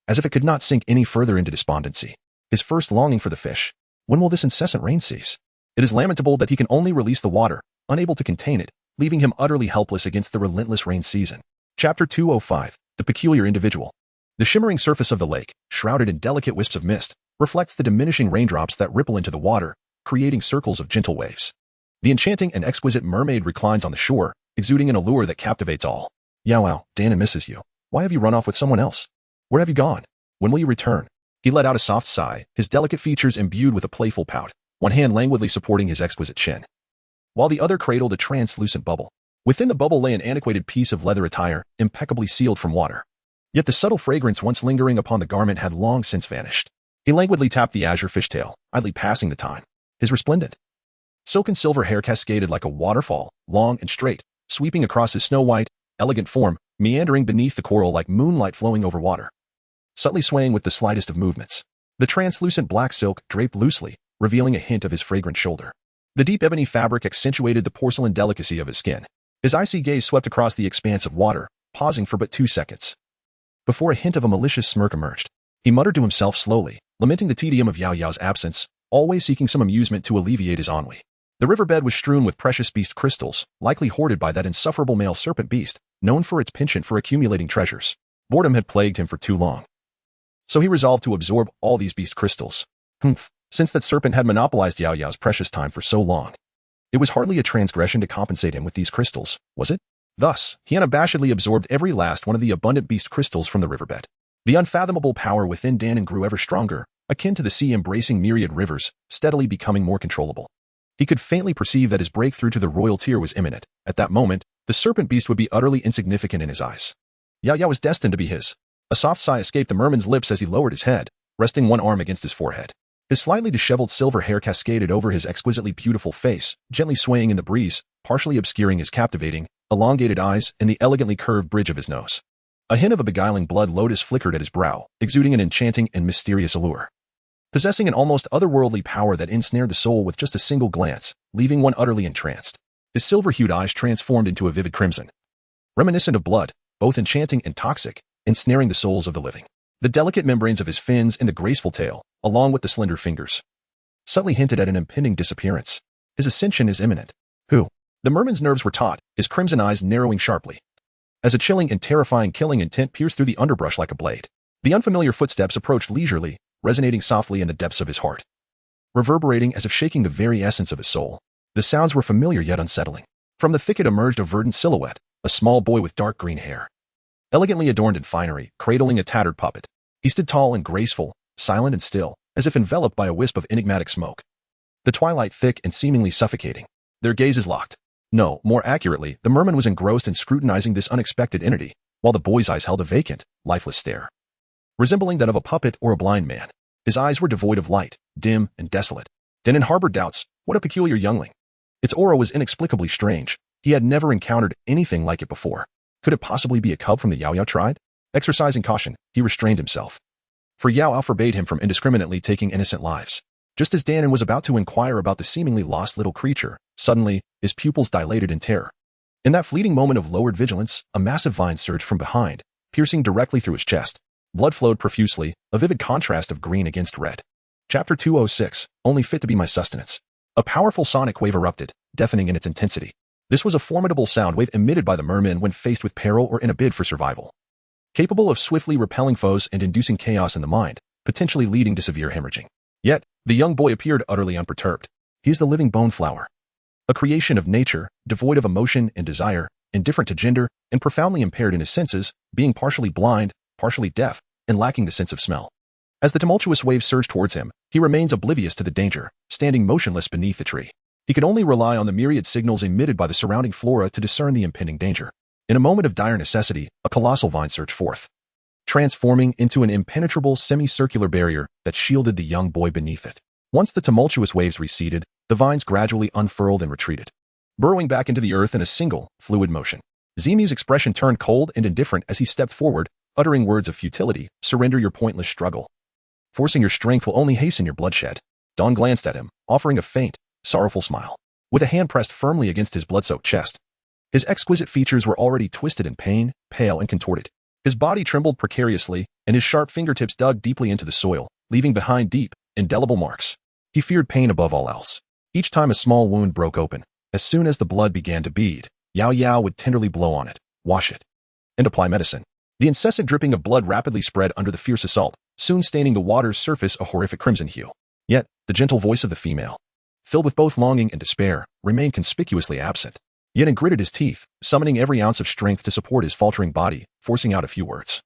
as if it could not sink any further into despondency. His first longing for the fish. When will this incessant rain cease? It is lamentable that he can only release the water, unable to contain it, leaving him utterly helpless against the relentless rain season. Chapter 205. The Peculiar Individual. The shimmering surface of the lake, shrouded in delicate wisps of mist, reflects the diminishing raindrops that ripple into the water, creating circles of gentle waves. The enchanting and exquisite mermaid reclines on the shore, exuding an allure that captivates all. Yaoyao, Dana misses you. Why have you run off with someone else? Where have you gone? When will you return? He let out a soft sigh, his delicate features imbued with a playful pout, one hand languidly supporting his exquisite chin, while the other cradled a translucent bubble. Within the bubble lay an antiquated piece of leather attire, impeccably sealed from water. Yet the subtle fragrance once lingering upon the garment had long since vanished. He languidly tapped the azure fishtail, idly passing the time. His resplendent, silken silver hair cascaded like a waterfall, long and straight, sweeping across his snow-white, elegant form, meandering beneath the coral like moonlight flowing over water, subtly swaying with the slightest of movements. The translucent black silk draped loosely, revealing a hint of his fragrant shoulder. The deep ebony fabric accentuated the porcelain delicacy of his skin. His icy gaze swept across the expanse of water, pausing for but 2 seconds. Before a hint of a malicious smirk emerged, he muttered to himself slowly, lamenting the tedium of Yaoyao's absence, always seeking some amusement to alleviate his ennui. The riverbed was strewn with precious beast crystals, likely hoarded by that insufferable male serpent beast, known for its penchant for accumulating treasures. Boredom had plagued him for too long. So he resolved to absorb all these beast crystals. Since that serpent had monopolized Yaoyao's precious time for so long, it was hardly a transgression to compensate him with these crystals, was it? Thus, he unabashedly absorbed every last one of the abundant beast crystals from the riverbed. The unfathomable power within Danon grew ever stronger, akin to the sea embracing myriad rivers, steadily becoming more controllable. He could faintly perceive that his breakthrough to the royal tier was imminent. At that moment, the serpent beast would be utterly insignificant in his eyes. Yaoyao was destined to be his. A soft sigh escaped the merman's lips as he lowered his head, resting one arm against his forehead. His slightly disheveled silver hair cascaded over his exquisitely beautiful face, gently swaying in the breeze, partially obscuring his captivating, elongated eyes and the elegantly curved bridge of his nose. A hint of a beguiling blood lotus flickered at his brow, exuding an enchanting and mysterious allure. Possessing an almost otherworldly power that ensnared the soul with just a single glance, leaving one utterly entranced. His silver-hued eyes transformed into a vivid crimson, reminiscent of blood, both enchanting and toxic, ensnaring the souls of the living. The delicate membranes of his fins and the graceful tail, along with the slender fingers, subtly hinted at an impending disappearance. His ascension is imminent. Who? The merman's nerves were taut, his crimson eyes narrowing sharply, as a chilling and terrifying killing intent pierced through the underbrush like a blade. The unfamiliar footsteps approached leisurely, resonating softly in the depths of his heart, reverberating as if shaking the very essence of his soul. The sounds were familiar yet unsettling. From the thicket emerged a verdant silhouette, a small boy with dark green hair, elegantly adorned in finery, cradling a tattered puppet. He stood tall and graceful, silent and still, as if enveloped by a wisp of enigmatic smoke. The twilight thick and seemingly suffocating. Their gazes locked. No, more accurately, the merman was engrossed in scrutinizing this unexpected entity, while the boy's eyes held a vacant, lifeless stare, resembling that of a puppet or a blind man. His eyes were devoid of light, dim and desolate. Danon harbored doubts. What a peculiar youngling. Its aura was inexplicably strange. He had never encountered anything like it before. Could it possibly be a cub from the Yaoyao tribe? Exercising caution, he restrained himself, for Yaoyao forbade him from indiscriminately taking innocent lives. Just as Danon was about to inquire about the seemingly lost little creature, suddenly, his pupils dilated in terror. In that fleeting moment of lowered vigilance, a massive vine surged from behind, piercing directly through his chest. Blood flowed profusely, a vivid contrast of green against red. Chapter 206, Only Fit to Be My Sustenance. A powerful sonic wave erupted, deafening in its intensity. This was a formidable sound wave emitted by the merman when faced with peril or in a bid for survival, capable of swiftly repelling foes and inducing chaos in the mind, potentially leading to severe hemorrhaging. Yet, the young boy appeared utterly unperturbed. He is the living bone flower, a creation of nature, devoid of emotion and desire, indifferent to gender, and profoundly impaired in his senses, being partially blind, partially deaf, and lacking the sense of smell. As the tumultuous wave surged towards him, he remains oblivious to the danger, standing motionless beneath the tree. He could only rely on the myriad signals emitted by the surrounding flora to discern the impending danger. In a moment of dire necessity, a colossal vine surged forth, transforming into an impenetrable semicircular barrier that shielded the young boy beneath it. Once the tumultuous waves receded, the vines gradually unfurled and retreated, burrowing back into the earth in a single, fluid motion. Zemi's expression turned cold and indifferent as he stepped forward, uttering words of futility. Surrender your pointless struggle. Forcing your strength will only hasten your bloodshed. Dawn glanced at him, offering a faint, sorrowful smile, with a hand pressed firmly against his blood-soaked chest. His exquisite features were already twisted in pain, pale and contorted. His body trembled precariously, and his sharp fingertips dug deeply into the soil, leaving behind deep, indelible marks. He feared pain above all else. Each time a small wound broke open, as soon as the blood began to bead, Yaoyao would tenderly blow on it, wash it, and apply medicine. The incessant dripping of blood rapidly spread under the fierce assault, soon staining the water's surface a horrific crimson hue. Yet, the gentle voice of the female, filled with both longing and despair, remained conspicuously absent. Yaoyao gritted his teeth, summoning every ounce of strength to support his faltering body, forcing out a few words,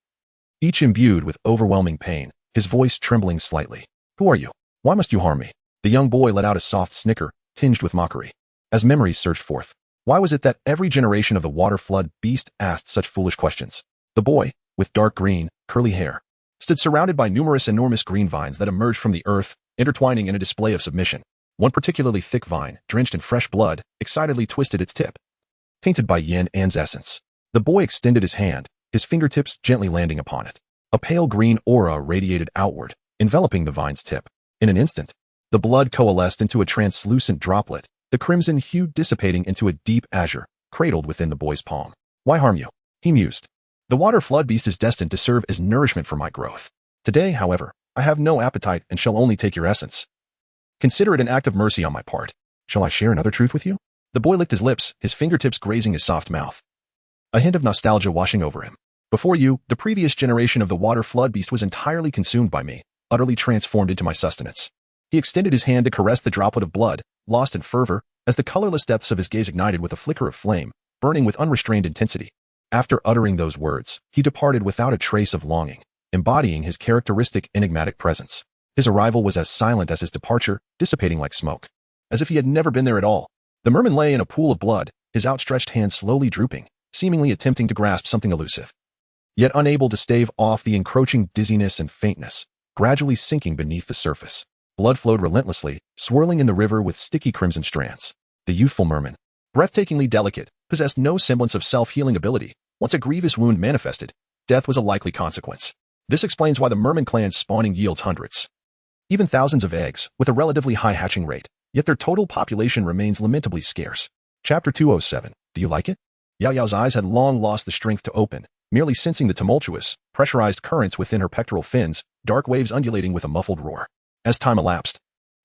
each imbued with overwhelming pain, his voice trembling slightly. Who are you? Why must you harm me? The young boy let out a soft snicker, tinged with mockery, as memories surged forth. Why was it that every generation of the water flood beast asked such foolish questions? The boy, with dark green, curly hair, stood surrounded by numerous enormous green vines that emerged from the earth, intertwining in a display of submission. One particularly thick vine, drenched in fresh blood, excitedly twisted its tip, tainted by Yan's essence. The boy extended his hand, his fingertips gently landing upon it. A pale green aura radiated outward, enveloping the vine's tip. In an instant, the blood coalesced into a translucent droplet, the crimson hue dissipating into a deep azure, cradled within the boy's palm. Why harm you? He mused. The water flood beast is destined to serve as nourishment for my growth. Today, however, I have no appetite and shall only take your essence. Consider it an act of mercy on my part. Shall I share another truth with you? The boy licked his lips, his fingertips grazing his soft mouth. A hint of nostalgia washing over him. Before you, the previous generation of the water flood beast was entirely consumed by me, utterly transformed into my sustenance. He extended his hand to caress the droplet of blood, lost in fervor, as the colorless depths of his gaze ignited with a flicker of flame, burning with unrestrained intensity. After uttering those words, he departed without a trace of longing, embodying his characteristic enigmatic presence. His arrival was as silent as his departure, dissipating like smoke. As if he had never been there at all. The merman lay in a pool of blood, his outstretched hand slowly drooping, seemingly attempting to grasp something elusive. Yet unable to stave off the encroaching dizziness and faintness, gradually sinking beneath the surface. Blood flowed relentlessly, swirling in the river with sticky crimson strands. The youthful merman, breathtakingly delicate, possessed no semblance of self-healing ability. Once a grievous wound manifested, death was a likely consequence. This explains why the merman clan's spawning yields hundreds, even thousands of eggs, with a relatively high hatching rate, yet their total population remains lamentably scarce. Chapter 207. Do you like it? Yaoyao's eyes had long lost the strength to open, merely sensing the tumultuous, pressurized currents within her pectoral fins, dark waves undulating with a muffled roar. As time elapsed,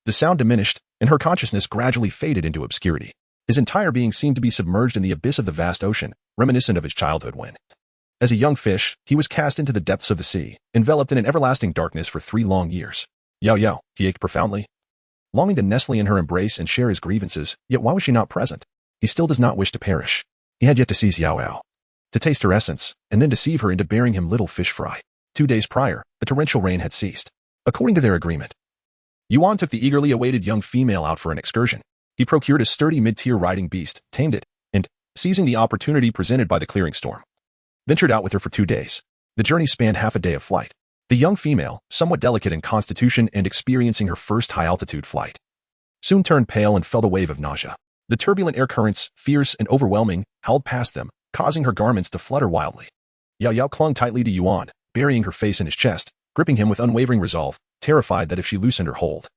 the sound diminished, and her consciousness gradually faded into obscurity. His entire being seemed to be submerged in the abyss of the vast ocean, reminiscent of his childhood when, as a young fish, he was cast into the depths of the sea, enveloped in an everlasting darkness for 3 long years. Yaoyao, he ached profoundly, longing to nestle in her embrace and share his grievances, yet why was she not present? He still does not wish to perish. He had yet to seize Yaoyao, to taste her essence, and then deceive her into bearing him little fish fry. 2 days prior, the torrential rain had ceased. According to their agreement, Yuan took the eagerly awaited young female out for an excursion. He procured a sturdy mid-tier riding beast, tamed it, and, seizing the opportunity presented by the clearing storm, ventured out with her for 2 days. The journey spanned half a day of flight. The young female, somewhat delicate in constitution and experiencing her first high-altitude flight, soon turned pale and felt a wave of nausea. The turbulent air currents, fierce and overwhelming, howled past them, causing her garments to flutter wildly. Yaoyao clung tightly to Yuan, burying her face in his chest, gripping him with unwavering resolve, terrified that if she loosened her hold,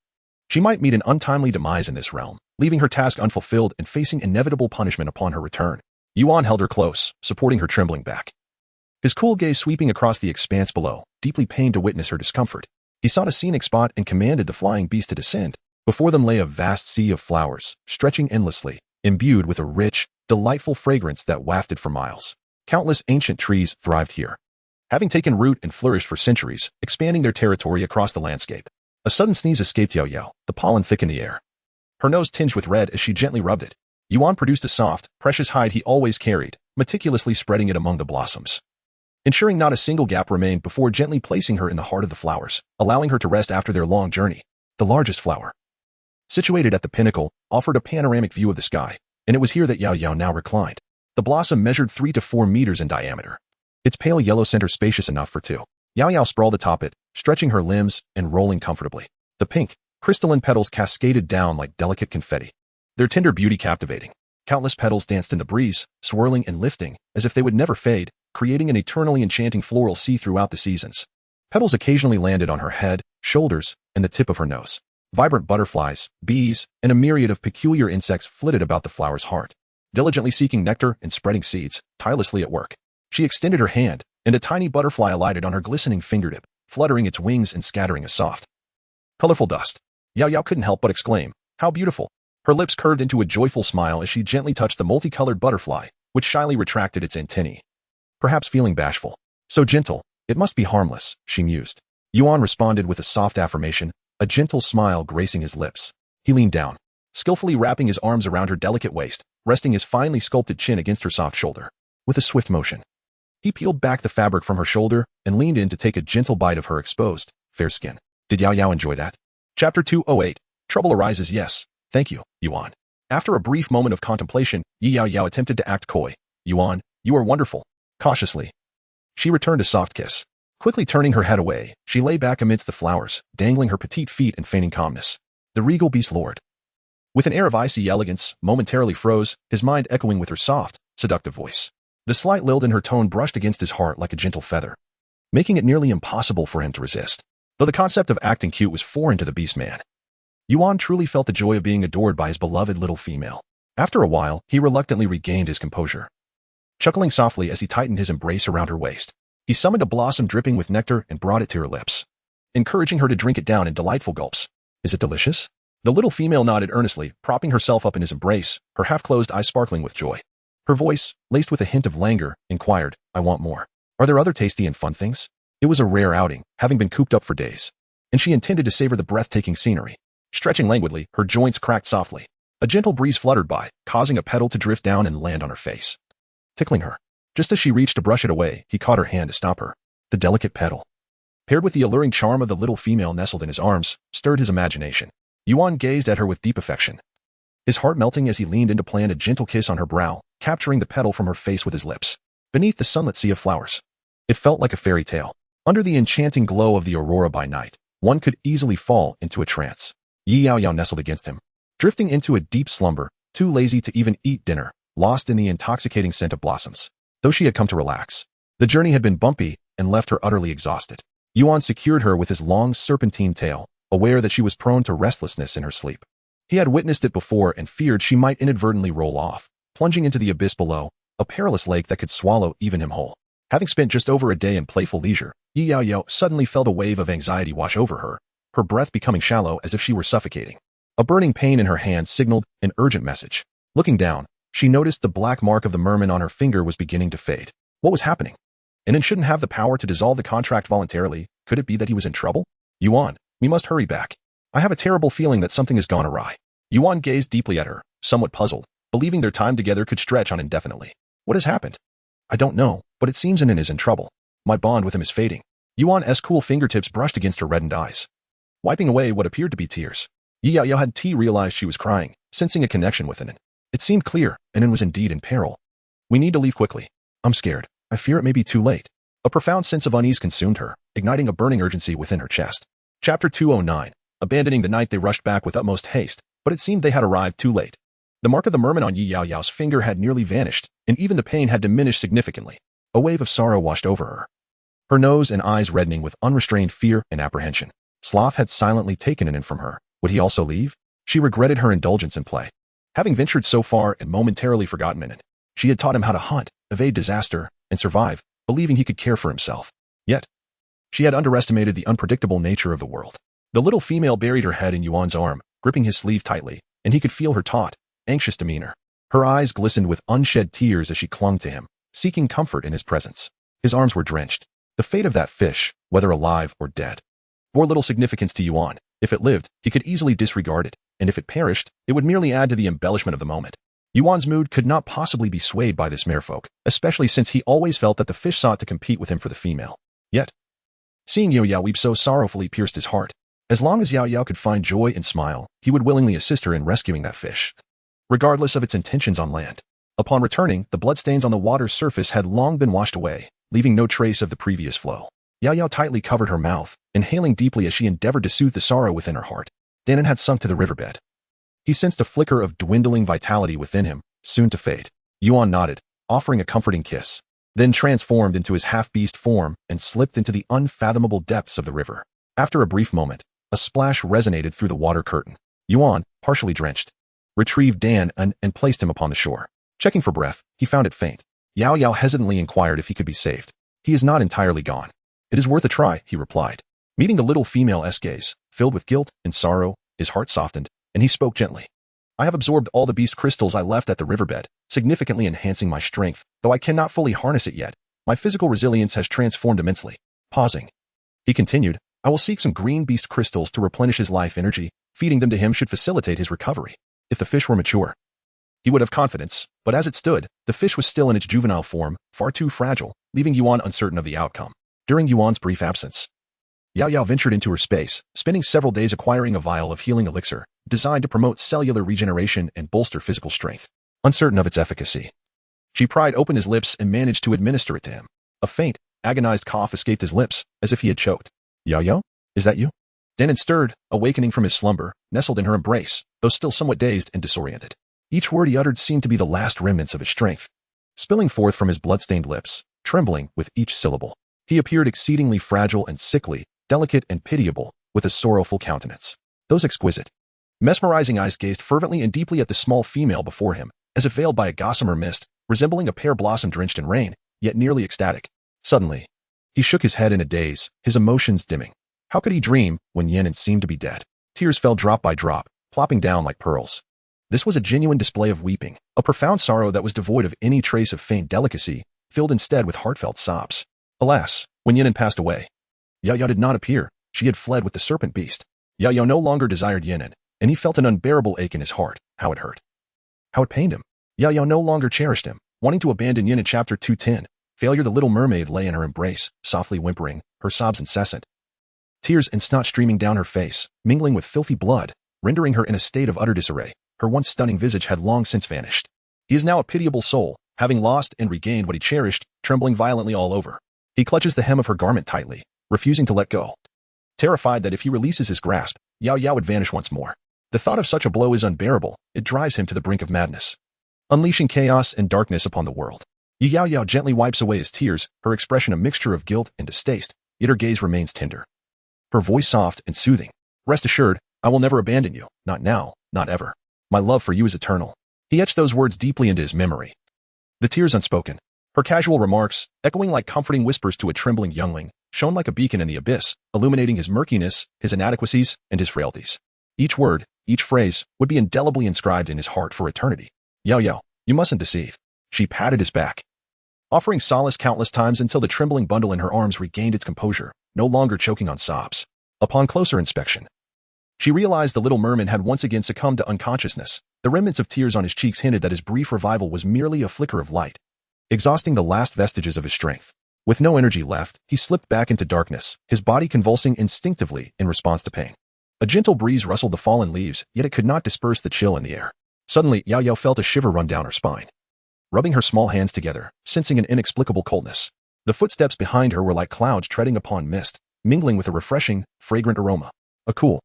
she might meet an untimely demise in this realm, leaving her task unfulfilled and facing inevitable punishment upon her return. Yuan held her close, supporting her trembling back, his cool gaze sweeping across the expanse below, deeply pained to witness her discomfort. He sought a scenic spot and commanded the flying beast to descend. Before them lay a vast sea of flowers, stretching endlessly, imbued with a rich, delightful fragrance that wafted for miles. Countless ancient trees thrived here, having taken root and flourished for centuries, expanding their territory across the landscape. A sudden sneeze escaped Yaoyao, the pollen thick in the air, her nose tinged with red as she gently rubbed it. Yuan produced a soft, precious hide he always carried, meticulously spreading it among the blossoms, ensuring not a single gap remained before gently placing her in the heart of the flowers, allowing her to rest after their long journey. The largest flower, situated at the pinnacle, offered a panoramic view of the sky, and it was here that Yaoyao now reclined. The blossom measured 3 to 4 meters in diameter, its pale yellow center spacious enough for 2. Yaoyao sprawled atop it, stretching her limbs and rolling comfortably. The pink, crystalline petals cascaded down like delicate confetti, their tender beauty captivating. Countless petals danced in the breeze, swirling and lifting, as if they would never fade, creating an eternally enchanting floral sea throughout the seasons. Petals occasionally landed on her head, shoulders, and the tip of her nose. Vibrant butterflies, bees, and a myriad of peculiar insects flitted about the flower's heart, diligently seeking nectar and spreading seeds, tirelessly at work. She extended her hand, and a tiny butterfly alighted on her glistening fingertip, fluttering its wings and scattering a soft, colorful dust. Yaoyao couldn't help but exclaim, "How beautiful!" Her lips curved into a joyful smile as she gently touched the multicolored butterfly, which shyly retracted its antennae, perhaps feeling bashful. "So gentle, it must be harmless," she mused. Yuan responded with a soft affirmation, a gentle smile gracing his lips. He leaned down, skillfully wrapping his arms around her delicate waist, resting his finely sculpted chin against her soft shoulder. With a swift motion, he peeled back the fabric from her shoulder and leaned in to take a gentle bite of her exposed, fair skin. Did Yaoyao enjoy that? Chapter 208. Trouble arises. Yes, thank you, Yuan. After a brief moment of contemplation, Yaoyao attempted to act coy. "Yuan, you are wonderful." Cautiously, she returned a soft kiss. Quickly turning her head away, she lay back amidst the flowers, dangling her petite feet and feigning calmness. The regal beast lord, with an air of icy elegance, momentarily froze, his mind echoing with her soft, seductive voice. The slight lilt in her tone brushed against his heart like a gentle feather, making it nearly impossible for him to resist. Though the concept of acting cute was foreign to the beast man, Yuan truly felt the joy of being adored by his beloved little female. After a while, he reluctantly regained his composure. Chuckling softly as he tightened his embrace around her waist, he summoned a blossom dripping with nectar and brought it to her lips, encouraging her to drink it down in delightful gulps. Is it delicious? The little female nodded earnestly, propping herself up in his embrace, her half-closed eyes sparkling with joy. Her voice, laced with a hint of languor, inquired, I want more. Are there other tasty and fun things? It was a rare outing, having been cooped up for days, and she intended to savor the breathtaking scenery. Stretching languidly, her joints cracked softly. A gentle breeze fluttered by, causing a petal to drift down and land on her face, tickling her. Just as she reached to brush it away, he caught her hand to stop her. The delicate petal, paired with the alluring charm of the little female nestled in his arms, stirred his imagination. Yuan gazed at her with deep affection, his heart melting as he leaned in to plant a gentle kiss on her brow, capturing the petal from her face with his lips. Beneath the sunlit sea of flowers, it felt like a fairy tale. Under the enchanting glow of the aurora by night, one could easily fall into a trance. Yaoyao nestled against him, drifting into a deep slumber, too lazy to even eat dinner, lost in the intoxicating scent of blossoms. Though she had come to relax, the journey had been bumpy and left her utterly exhausted. Yuan secured her with his long serpentine tail, aware that she was prone to restlessness in her sleep. He had witnessed it before and feared she might inadvertently roll off, plunging into the abyss below, a perilous lake that could swallow even him whole. Having spent just over a day in playful leisure, Yaoyao suddenly felt a wave of anxiety wash over her breath becoming shallow as if she were suffocating. A burning pain in her hand signaled an urgent message. Looking down, she noticed the black mark of the merman on her finger was beginning to fade. What was happening? And shouldn't have the power to dissolve the contract voluntarily. Could it be that he was in trouble? Yuan, we must hurry back. I have a terrible feeling that something has gone awry. Yuan gazed deeply at her, somewhat puzzled, believing their time together could stretch on indefinitely. What has happened? I don't know, but it seems Inen is in trouble. My bond with him is fading. Yuan's cool fingertips brushed against her reddened eyes, wiping away what appeared to be tears. Yaoyao had realized she was crying, sensing a connection with Inen. It seemed clear, Inen was indeed in peril. We need to leave quickly. I'm scared. I fear it may be too late. A profound sense of unease consumed her, igniting a burning urgency within her chest. Chapter 209. Abandoning the night, they rushed back with utmost haste, but it seemed they had arrived too late. The mark of the merman on Yaoyao's finger had nearly vanished, and even the pain had diminished significantly. A wave of sorrow washed over her, her nose and eyes reddening with unrestrained fear and apprehension. Sloth had silently taken Inen from her. Would he also leave? She regretted her indulgence in play. Having ventured so far and momentarily forgotten Inen, she had taught him how to hunt, evade disaster, and survive, believing he could care for himself. Yet, she had underestimated the unpredictable nature of the world. The little female buried her head in Yuan's arm, gripping his sleeve tightly, and he could feel her taut, anxious demeanor. Her eyes glistened with unshed tears as she clung to him, seeking comfort in his presence. His arms were drenched. The fate of that fish, whether alive or dead, bore little significance to Yuan. If it lived, he could easily disregard it, and if it perished, it would merely add to the embellishment of the moment. Yuan's mood could not possibly be swayed by this merfolk, especially since he always felt that the fish sought to compete with him for the female. Yet, seeing Yaoyao weep so sorrowfully pierced his heart. As long as Yaoyao could find joy and smile, he would willingly assist her in rescuing that fish, regardless of its intentions on land. Upon returning, the bloodstains on the water's surface had long been washed away, leaving no trace of the previous flow. Yaoyao tightly covered her mouth, inhaling deeply as she endeavored to soothe the sorrow within her heart. Danon had sunk to the riverbed. He sensed a flicker of dwindling vitality within him, soon to fade. Yuan nodded, offering a comforting kiss, then transformed into his half-beast form and slipped into the unfathomable depths of the river. After a brief moment, a splash resonated through the water curtain. Yuan, partially drenched, retrieved Dan and placed him upon the shore. Checking for breath, he found it faint. Yaoyao hesitantly inquired if he could be saved. He is not entirely gone. It is worth a try, he replied. Meeting the little female's gaze, filled with guilt and sorrow, his heart softened, and he spoke gently. I have absorbed all the beast crystals I left at the riverbed, significantly enhancing my strength, though I cannot fully harness it yet. My physical resilience has transformed immensely. Pausing, he continued, I will seek some green beast crystals to replenish his life energy. Feeding them to him should facilitate his recovery. If the fish were mature, he would have confidence, but as it stood, the fish was still in its juvenile form, far too fragile, leaving Yuan uncertain of the outcome. During Yuan's brief absence, Yaoyao ventured into her space, spending several days acquiring a vial of healing elixir, designed to promote cellular regeneration and bolster physical strength. Uncertain of its efficacy, she pried open his lips and managed to administer it to him. A faint, agonized cough escaped his lips, as if he had choked. Yaoyao? Is that you? Danon stirred, awakening from his slumber, nestled in her embrace, though still somewhat dazed and disoriented. Each word he uttered seemed to be the last remnants of his strength, spilling forth from his blood-stained lips, trembling with each syllable. He appeared exceedingly fragile and sickly, delicate and pitiable, with a sorrowful countenance. Those exquisite, Mesmerizing eyes gazed fervently and deeply at the small female before him, as if veiled by a gossamer mist, resembling a pear blossom drenched in rain, yet nearly ecstatic. Suddenly, he shook his head in a daze, his emotions dimming. How could he dream when Yanan seemed to be dead? Tears fell drop by drop, plopping down like pearls. This was a genuine display of weeping, a profound sorrow that was devoid of any trace of feigned delicacy, filled instead with heartfelt sobs. Alas, when Yanan passed away, Yaoyao did not appear. She had fled with the serpent beast. Yaoyao no longer desired Yanan, and he felt an unbearable ache in his heart. How it hurt. How it pained him. Yaoyao no longer cherished him, wanting to abandon Yanan. Chapter 210. Failure. The little mermaid lay in her embrace, softly whimpering, her sobs incessant. Tears and snot streaming down her face, mingling with filthy blood, rendering her in a state of utter disarray. Her once stunning visage had long since vanished. He is now a pitiable soul, having lost and regained what he cherished, trembling violently all over. He clutches the hem of her garment tightly, refusing to let go. Terrified that if he releases his grasp, Yaoyao would vanish once more. The thought of such a blow is unbearable. It drives him to the brink of madness, unleashing chaos and darkness upon the world. Yaoyao gently wipes away his tears, her expression a mixture of guilt and distaste, yet her gaze remains tender. Her voice soft and soothing. Rest assured, I will never abandon you, not now, not ever. My love for you is eternal. He etched those words deeply into his memory. The tears unspoken. Her casual remarks, echoing like comforting whispers to a trembling youngling, shone like a beacon in the abyss, illuminating his murkiness, his inadequacies, and his frailties. Each word, each phrase, would be indelibly inscribed in his heart for eternity. Yaoyao, you mustn't deceive. She patted his back, offering solace countless times until the trembling bundle in her arms regained its composure, no longer choking on sobs. Upon closer inspection, she realized the little merman had once again succumbed to unconsciousness. The remnants of tears on his cheeks hinted that his brief revival was merely a flicker of light, exhausting the last vestiges of his strength. With no energy left, he slipped back into darkness, his body convulsing instinctively in response to pain. A gentle breeze rustled the fallen leaves, yet it could not disperse the chill in the air. Suddenly, Yaoyao felt a shiver run down her spine. Rubbing her small hands together, sensing an inexplicable coldness. The footsteps behind her were like clouds treading upon mist, mingling with a refreshing, fragrant aroma. A cool,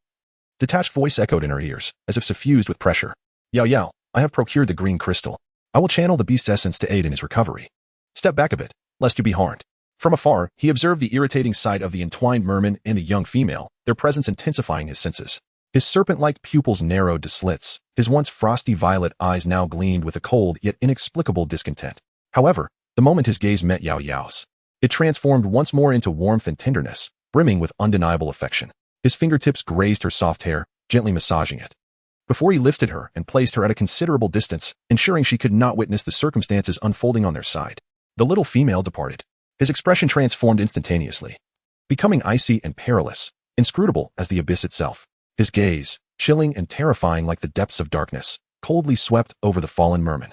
detached voice echoed in her ears, as if suffused with pressure. Yaoyao, I have procured the green crystal. I will channel the beast's essence to aid in his recovery. Step back a bit, lest you be harmed. From afar, he observed the irritating sight of the entwined merman and the young female, their presence intensifying his senses. His serpent-like pupils narrowed to slits, his once frosty violet eyes now gleamed with a cold yet inexplicable discontent. However, the moment his gaze met Yaoyao's, it transformed once more into warmth and tenderness, brimming with undeniable affection. His fingertips grazed her soft hair, gently massaging it, before he lifted her and placed her at a considerable distance, ensuring she could not witness the circumstances unfolding on their side. The little female departed. His expression transformed instantaneously, becoming icy and perilous, inscrutable as the abyss itself. His gaze, chilling and terrifying like the depths of darkness, coldly swept over the fallen merman.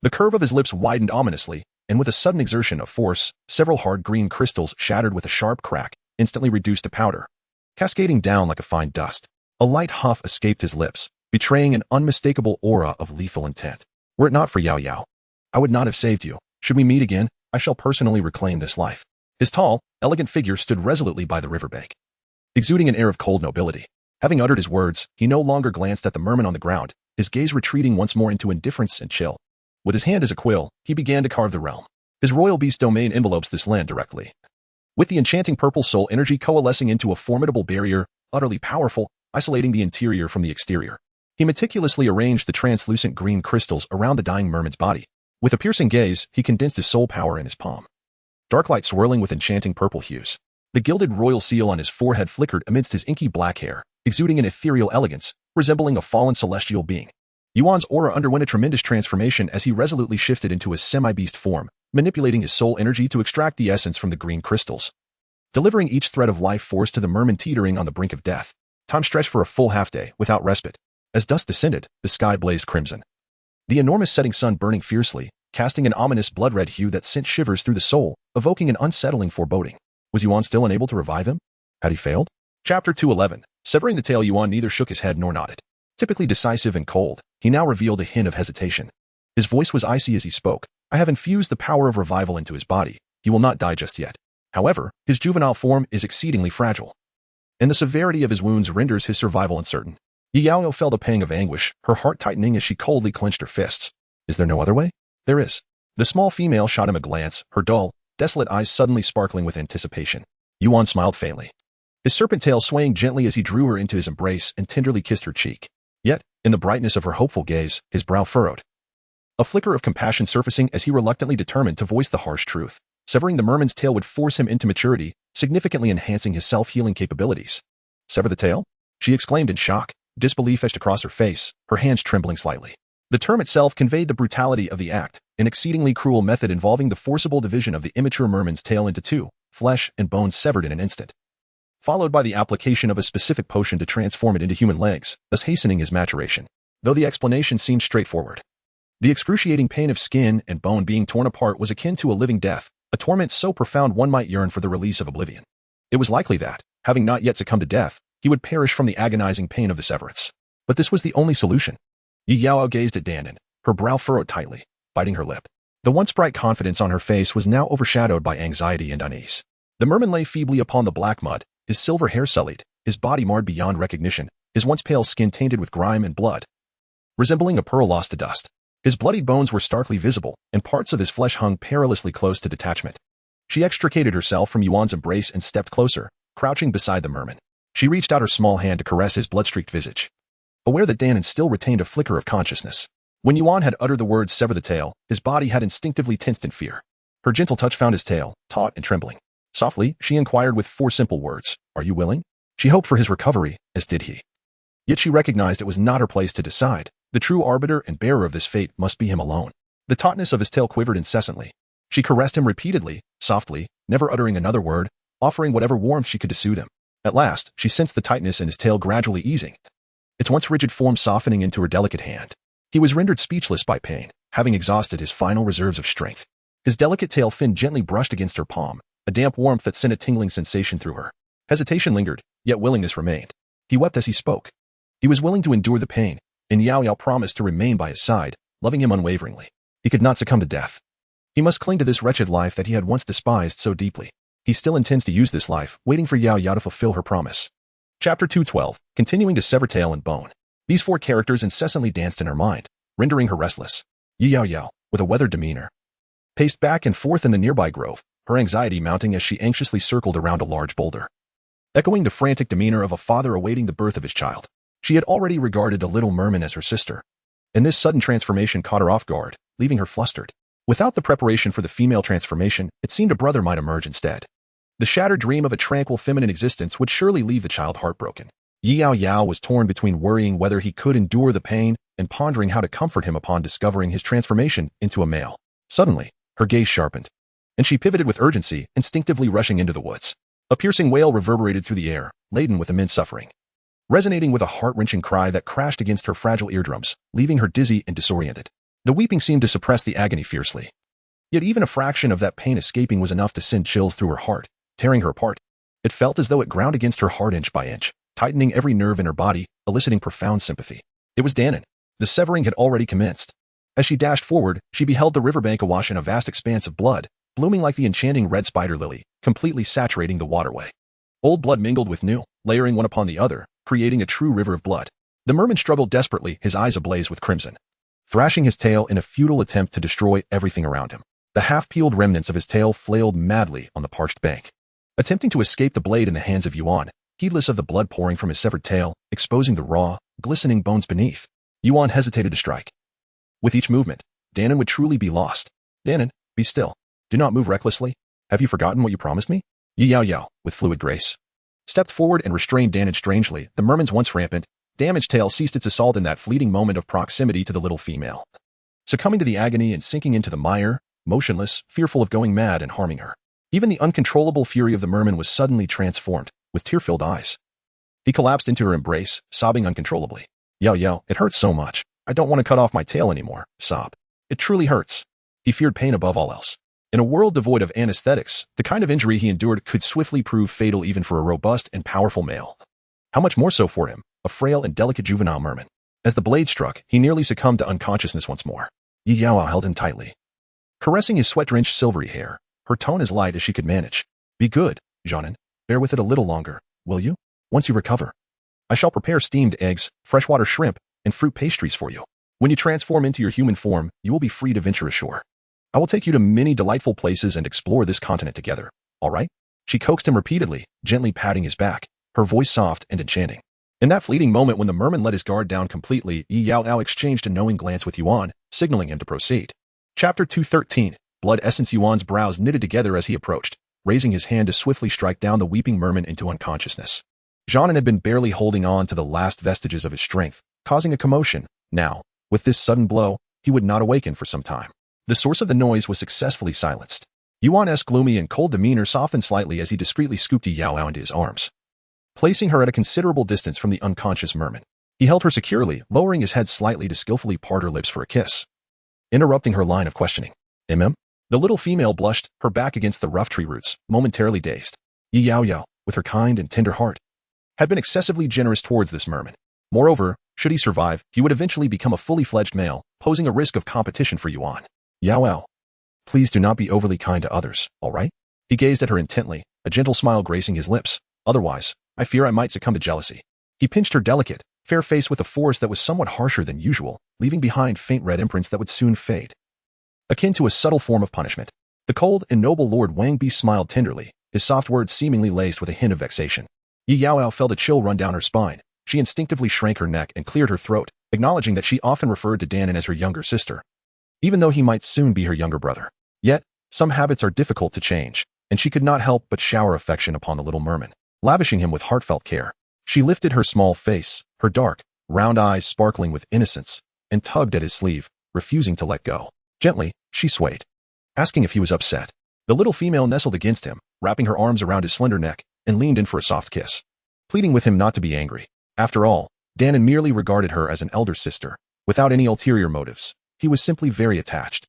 The curve of his lips widened ominously, and with a sudden exertion of force, several hard green crystals shattered with a sharp crack, instantly reduced to powder, cascading down like a fine dust. A light huff escaped his lips, betraying an unmistakable aura of lethal intent. Were it not for Yaoyao, I would not have saved you. Should we meet again, I shall personally reclaim this life. His tall, elegant figure stood resolutely by the riverbank, exuding an air of cold nobility. Having uttered his words, he no longer glanced at the merman on the ground, his gaze retreating once more into indifference and chill. With his hand as a quill, he began to carve the realm. His royal beast domain envelopes this land directly, with the enchanting purple soul energy coalescing into a formidable barrier, utterly powerful, isolating the interior from the exterior. He meticulously arranged the translucent green crystals around the dying merman's body. With a piercing gaze, he condensed his soul power in his palm. Dark light swirling with enchanting purple hues. The gilded royal seal on his forehead flickered amidst his inky black hair, exuding an ethereal elegance, resembling a fallen celestial being. Yuan's aura underwent a tremendous transformation as he resolutely shifted into his semi-beast form, manipulating his soul energy to extract the essence from the green crystals, delivering each thread of life force to the merman teetering on the brink of death. Time stretched for a full half-day, without respite. As dusk descended, the sky blazed crimson, the enormous setting sun burning fiercely, casting an ominous blood-red hue that sent shivers through the soul, evoking an unsettling foreboding. Was Yuan still unable to revive him? Had he failed? Chapter 211. Severing the tail, Yuan neither shook his head nor nodded. Typically decisive and cold, he now revealed a hint of hesitation. His voice was icy as he spoke. I have infused the power of revival into his body. He will not die just yet. However, his juvenile form is exceedingly fragile, and the severity of his wounds renders his survival uncertain. Yaoyao felt a pang of anguish, her heart tightening as she coldly clenched her fists. Is there no other way? There is. The small female shot him a glance, her dull, desolate eyes suddenly sparkling with anticipation. Yuan smiled faintly, his serpent tail swaying gently as he drew her into his embrace and tenderly kissed her cheek. In the brightness of her hopeful gaze, his brow furrowed, a flicker of compassion surfacing as he reluctantly determined to voice the harsh truth. Severing the merman's tail would force him into maturity, significantly enhancing his self-healing capabilities. Sever the tail? She exclaimed in shock, disbelief etched across her face, her hands trembling slightly. The term itself conveyed the brutality of the act, an exceedingly cruel method involving the forcible division of the immature merman's tail into two, flesh and bones severed in an instant, followed by the application of a specific potion to transform it into human legs, thus hastening his maturation. Though the explanation seemed straightforward, the excruciating pain of skin and bone being torn apart was akin to a living death, a torment so profound one might yearn for the release of oblivion. It was likely that, having not yet succumbed to death, he would perish from the agonizing pain of the severance. But this was the only solution. Yaoyao gazed at Danon, her brow furrowed tightly, biting her lip. The once bright confidence on her face was now overshadowed by anxiety and unease. The merman lay feebly upon the black mud, his silver hair sullied, his body marred beyond recognition, his once pale skin tainted with grime and blood, resembling a pearl lost to dust. His bloodied bones were starkly visible, and parts of his flesh hung perilously close to detachment. She extricated herself from Yuan's embrace and stepped closer, crouching beside the merman. She reached out her small hand to caress his blood-streaked visage, aware that Danon still retained a flicker of consciousness. When Yuan had uttered the words "sever the tail," his body had instinctively tensed in fear. Her gentle touch found his tail, taut and trembling. Softly, she inquired with 4 simple words, "Are you willing?" She hoped for his recovery, as did he. Yet she recognized it was not her place to decide. The true arbiter and bearer of this fate must be him alone. The tautness of his tail quivered incessantly. She caressed him repeatedly, softly, never uttering another word, offering whatever warmth she could to soothe him. At last, she sensed the tightness in his tail gradually easing, its once rigid form softening into her delicate hand. He was rendered speechless by pain, having exhausted his final reserves of strength. His delicate tail fin gently brushed against her palm, a damp warmth that sent a tingling sensation through her. Hesitation lingered, yet willingness remained. He wept as he spoke. He was willing to endure the pain, and Yaoyao promised to remain by his side, loving him unwaveringly. He could not succumb to death. He must cling to this wretched life that he had once despised so deeply. He still intends to use this life, waiting for Yaoyao to fulfill her promise. Chapter 212, continuing to sever tail and bone. These 4 characters incessantly danced in her mind, rendering her restless. Yaoyao, with a weathered demeanor, paced back and forth in the nearby grove, her anxiety mounting as she anxiously circled around a large boulder, echoing the frantic demeanor of a father awaiting the birth of his child. She had already regarded the little merman as her sister, and this sudden transformation caught her off guard, leaving her flustered. Without the preparation for the female transformation, it seemed a brother might emerge instead. The shattered dream of a tranquil feminine existence would surely leave the child heartbroken. Yaoyao was torn between worrying whether he could endure the pain and pondering how to comfort him upon discovering his transformation into a male. Suddenly, her gaze sharpened, and she pivoted with urgency, instinctively rushing into the woods. A piercing wail reverberated through the air, laden with immense suffering, resonating with a heart-wrenching cry that crashed against her fragile eardrums, leaving her dizzy and disoriented. The weeping seemed to suppress the agony fiercely. Yet even a fraction of that pain escaping was enough to send chills through her heart, tearing her apart. It felt as though it ground against her heart inch by inch, tightening every nerve in her body, eliciting profound sympathy. It was Danon. The severing had already commenced. As she dashed forward, she beheld the riverbank awash in a vast expanse of blood, blooming like the enchanting red spider lily, completely saturating the waterway. Old blood mingled with new, layering one upon the other, creating a true river of blood. The merman struggled desperately, his eyes ablaze with crimson, thrashing his tail in a futile attempt to destroy everything around him. The half-peeled remnants of his tail flailed madly on the parched bank, attempting to escape the blade in the hands of Yuan, heedless of the blood pouring from his severed tail, exposing the raw, glistening bones beneath. Yuan hesitated to strike. With each movement, Danon would truly be lost. Danon, be still. Do not move recklessly. Have you forgotten what you promised me? Yaoyao, with fluid grace, stepped forward and restrained Danon strangely. The merman's once rampant, damaged tail ceased its assault in that fleeting moment of proximity to the little female, succumbing to the agony and sinking into the mire, motionless, fearful of going mad and harming her. Even the uncontrollable fury of the merman was suddenly transformed, with tear-filled eyes. He collapsed into her embrace, sobbing uncontrollably. Yaoyao, it hurts so much. I don't want to cut off my tail anymore, sob. It truly hurts. He feared pain above all else. In a world devoid of anesthetics, the kind of injury he endured could swiftly prove fatal even for a robust and powerful male. How much more so for him, a frail and delicate juvenile merman. As the blade struck, he nearly succumbed to unconsciousness once more. Yaoyao held him tightly, caressing his sweat-drenched silvery hair, her tone as light as she could manage. Be good, Jeannin. Bear with it a little longer, will you? Once you recover, I shall prepare steamed eggs, freshwater shrimp, and fruit pastries for you. When you transform into your human form, you will be free to venture ashore. I will take you to many delightful places and explore this continent together, all right? She coaxed him repeatedly, gently patting his back, her voice soft and enchanting. In that fleeting moment when the merman let his guard down completely, Yaoyao exchanged a knowing glance with Yuan, signaling him to proceed. Chapter 213. Blood essence. Yuan's brows knitted together as he approached, raising his hand to swiftly strike down the weeping merman into unconsciousness. Zhanan had been barely holding on to the last vestiges of his strength, causing a commotion. Now, with this sudden blow, he would not awaken for some time. The source of the noise was successfully silenced. Yuan's gloomy and cold demeanor softened slightly as he discreetly scooped Yaoyao into his arms, placing her at a considerable distance from the unconscious merman. He held her securely, lowering his head slightly to skillfully part her lips for a kiss, interrupting her line of questioning. The little female blushed, her back against the rough tree roots, momentarily dazed. Yaoyao, with her kind and tender heart, had been excessively generous towards this merman. Moreover, should he survive, he would eventually become a fully fledged male, posing a risk of competition for Yuan. Yaoyao, please do not be overly kind to others, all right? He gazed at her intently, a gentle smile gracing his lips. Otherwise, I fear I might succumb to jealousy. He pinched her delicate, fair face with a force that was somewhat harsher than usual, leaving behind faint red imprints that would soon fade, akin to a subtle form of punishment. The cold and noble Lord Wang Bi smiled tenderly, his soft words seemingly laced with a hint of vexation. Yaoyao felt a chill run down her spine. She instinctively shrank her neck and cleared her throat, acknowledging that she often referred to Danon as her younger sister, even though he might soon be her younger brother. Yet, some habits are difficult to change, and she could not help but shower affection upon the little merman, lavishing him with heartfelt care. She lifted her small face, her dark, round eyes sparkling with innocence, and tugged at his sleeve, refusing to let go. Gently, she swayed, asking if he was upset. The little female nestled against him, wrapping her arms around his slender neck, and leaned in for a soft kiss, pleading with him not to be angry. After all, Danon merely regarded her as an elder sister, without any ulterior motives. He was simply very attached,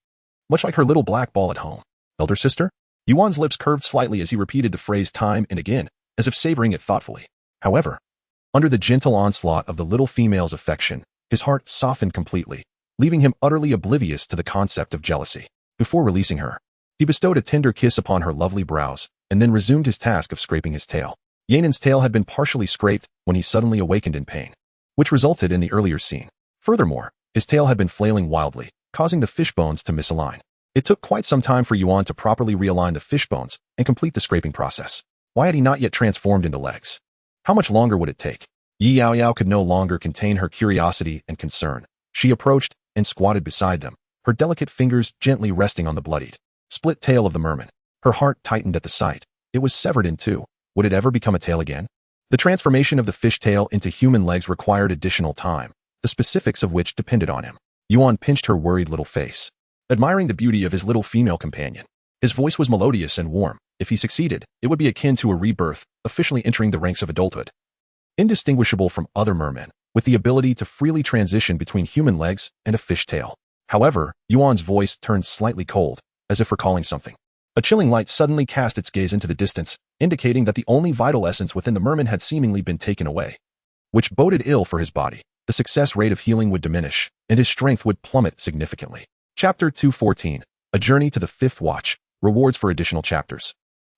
much like her little black ball at home. Elder sister? Yuan's lips curved slightly as he repeated the phrase time and again, as if savoring it thoughtfully. However, under the gentle onslaught of the little female's affection, his heart softened completely, leaving him utterly oblivious to the concept of jealousy. Before releasing her, he bestowed a tender kiss upon her lovely brows, and then resumed his task of scraping his tail. Yanen's tail had been partially scraped when he suddenly awakened in pain, which resulted in the earlier scene. Furthermore, his tail had been flailing wildly, causing the fish bones to misalign. It took quite some time for Yuan to properly realign the fish bones and complete the scraping process. Why had he not yet transformed into legs? How much longer would it take? Yaoyao could no longer contain her curiosity and concern. She approached and squatted beside them, her delicate fingers gently resting on the bloodied, split tail of the merman. Her heart tightened at the sight. It was severed in two. Would it ever become a tail again? The transformation of the fish tail into human legs required additional time, the specifics of which depended on him. Yuan pinched her worried little face, admiring the beauty of his little female companion. His voice was melodious and warm. If he succeeded, it would be akin to a rebirth, officially entering the ranks of adulthood. Indistinguishable from other mermen, with the ability to freely transition between human legs and a fish tail. However, Yuan's voice turned slightly cold, as if recalling something. A chilling light suddenly cast its gaze into the distance, indicating that the only vital essence within the merman had seemingly been taken away, which boded ill for his body. The success rate of healing would diminish, and his strength would plummet significantly. Chapter 214. A Journey to the Fifth Watch. Rewards for additional chapters.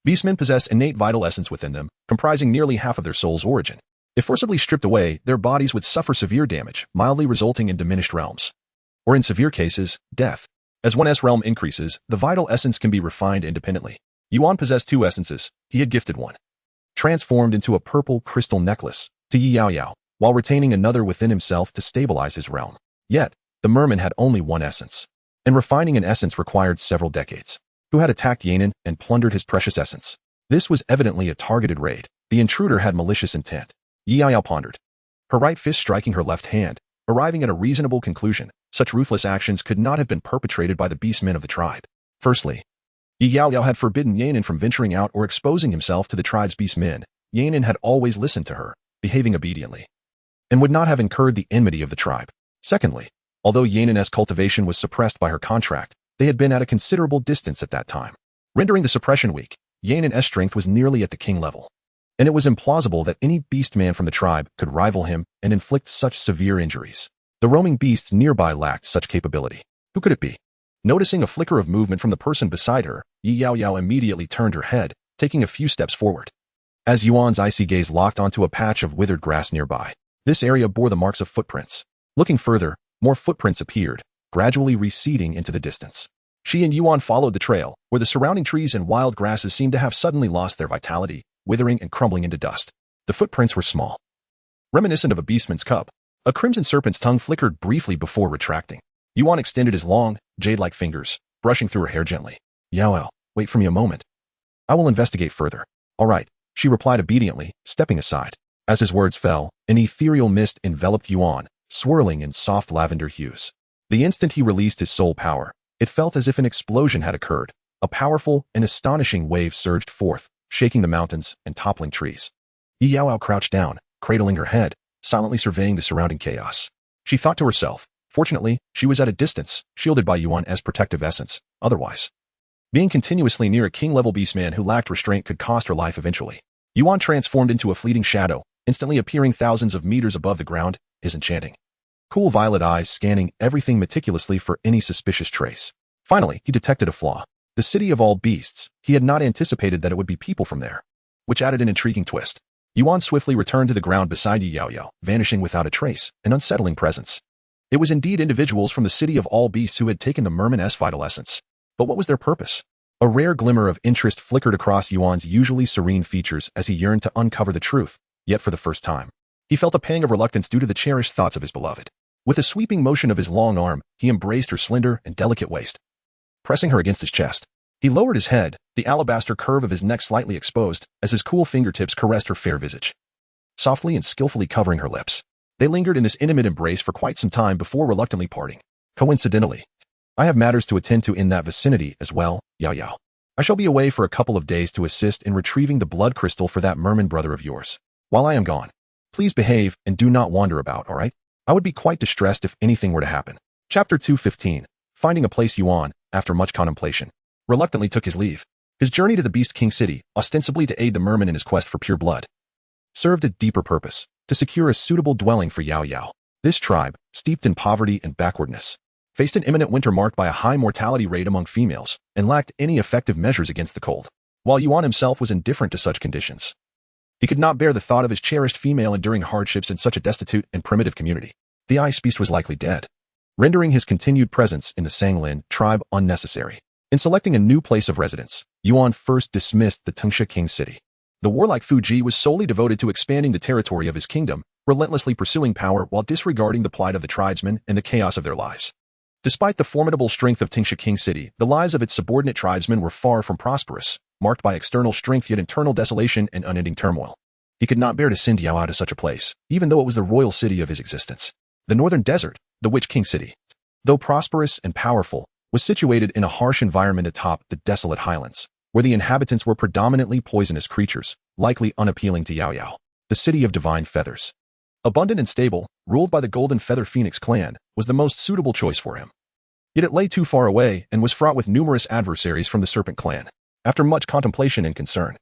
Beastmen possess innate vital essence within them, comprising nearly half of their soul's origin. If forcibly stripped away, their bodies would suffer severe damage, mildly resulting in diminished realms, or in severe cases, death. As one's realm increases, the vital essence can be refined independently. Yuan possessed two essences. He had gifted one, transformed into a purple crystal necklace, to Yaoyao, while retaining another within himself to stabilize his realm. Yet, the merman had only one essence, and refining an essence required several decades. Who had attacked Yanen and plundered his precious essence? This was evidently a targeted raid. The intruder had malicious intent. Yaoyao pondered, her right fist striking her left hand, arriving at a reasonable conclusion. Such ruthless actions could not have been perpetrated by the beastmen of the tribe. Firstly, Yaoyao had forbidden Yanen from venturing out or exposing himself to the tribe's beastmen. Yanen had always listened to her, behaving obediently, and would not have incurred the enmity of the tribe. Secondly, although Yanen's cultivation was suppressed by her contract, they had been at a considerable distance at that time, rendering the suppression weak. Yanen's strength was nearly at the king level, and it was implausible that any beastman from the tribe could rival him and inflict such severe injuries. The roaming beasts nearby lacked such capability. Who could it be? Noticing a flicker of movement from the person beside her, Yaoyao immediately turned her head, taking a few steps forward. As Yuan's icy gaze locked onto a patch of withered grass nearby, this area bore the marks of footprints. Looking further, more footprints appeared, gradually receding into the distance. She and Yuan followed the trail, where the surrounding trees and wild grasses seemed to have suddenly lost their vitality, withering and crumbling into dust. The footprints were small, reminiscent of a beastman's cup. A crimson serpent's tongue flickered briefly before retracting. Yuan extended his long, jade-like fingers, brushing through her hair gently. Yaoyao, wait for me a moment. I will investigate further. All right, she replied obediently, stepping aside. As his words fell, an ethereal mist enveloped Yuan, swirling in soft lavender hues. The instant he released his soul power, it felt as if an explosion had occurred. A powerful and astonishing wave surged forth, shaking the mountains and toppling trees. Yaoyao crouched down, cradling her head, silently surveying the surrounding chaos. She thought to herself, fortunately, she was at a distance, shielded by Yuan's protective essence. Otherwise, being continuously near a king-level beastman who lacked restraint could cost her life eventually. Yuan transformed into a fleeting shadow, instantly appearing thousands of meters above the ground, his enchanting, cool violet eyes scanning everything meticulously for any suspicious trace. Finally, he detected a flaw. The city of all beasts, he had not anticipated that it would be people from there, which added an intriguing twist. Yuan swiftly returned to the ground beside Yaoyao, vanishing without a trace, an unsettling presence. It was indeed individuals from the city of all beasts who had taken the merman's vital essence. But what was their purpose? A rare glimmer of interest flickered across Yuan's usually serene features as he yearned to uncover the truth, yet for the first time, he felt a pang of reluctance due to the cherished thoughts of his beloved. With a sweeping motion of his long arm, he embraced her slender and delicate waist. Pressing her against his chest, he lowered his head, the alabaster curve of his neck slightly exposed, as his cool fingertips caressed her fair visage, softly and skillfully covering her lips. They lingered in this intimate embrace for quite some time before reluctantly parting. Coincidentally, I have matters to attend to in that vicinity as well, Yaoyao. I shall be away for a couple of days to assist in retrieving the blood crystal for that merman brother of yours. While I am gone, please behave and do not wander about, all right? I would be quite distressed if anything were to happen. Chapter 215. Finding a place. Yuan, after much contemplation, reluctantly took his leave. His journey to the Beast King City, ostensibly to aid the merman in his quest for pure blood, served a deeper purpose, to secure a suitable dwelling for Yaoyao. This tribe, steeped in poverty and backwardness, faced an imminent winter marked by a high mortality rate among females, and lacked any effective measures against the cold. While Yuan himself was indifferent to such conditions, he could not bear the thought of his cherished female enduring hardships in such a destitute and primitive community. The ice beast was likely dead, rendering his continued presence in the Sanglin tribe unnecessary. In selecting a new place of residence, Yuan first dismissed the Tengsha King City. The warlike Fuji was solely devoted to expanding the territory of his kingdom, relentlessly pursuing power while disregarding the plight of the tribesmen and the chaos of their lives. Despite the formidable strength of Tengsha King City, the lives of its subordinate tribesmen were far from prosperous, marked by external strength yet internal desolation and unending turmoil. He could not bear to send Yaoyao to such a place, even though it was the royal city of his existence. The northern desert, the Witch King City, though prosperous and powerful, was situated in a harsh environment atop the desolate highlands, where the inhabitants were predominantly poisonous creatures, likely unappealing to Yaoyao. The city of divine feathers, abundant and stable, ruled by the Golden Feather Phoenix clan, was the most suitable choice for him. Yet it lay too far away and was fraught with numerous adversaries from the Serpent clan. After much contemplation and concern,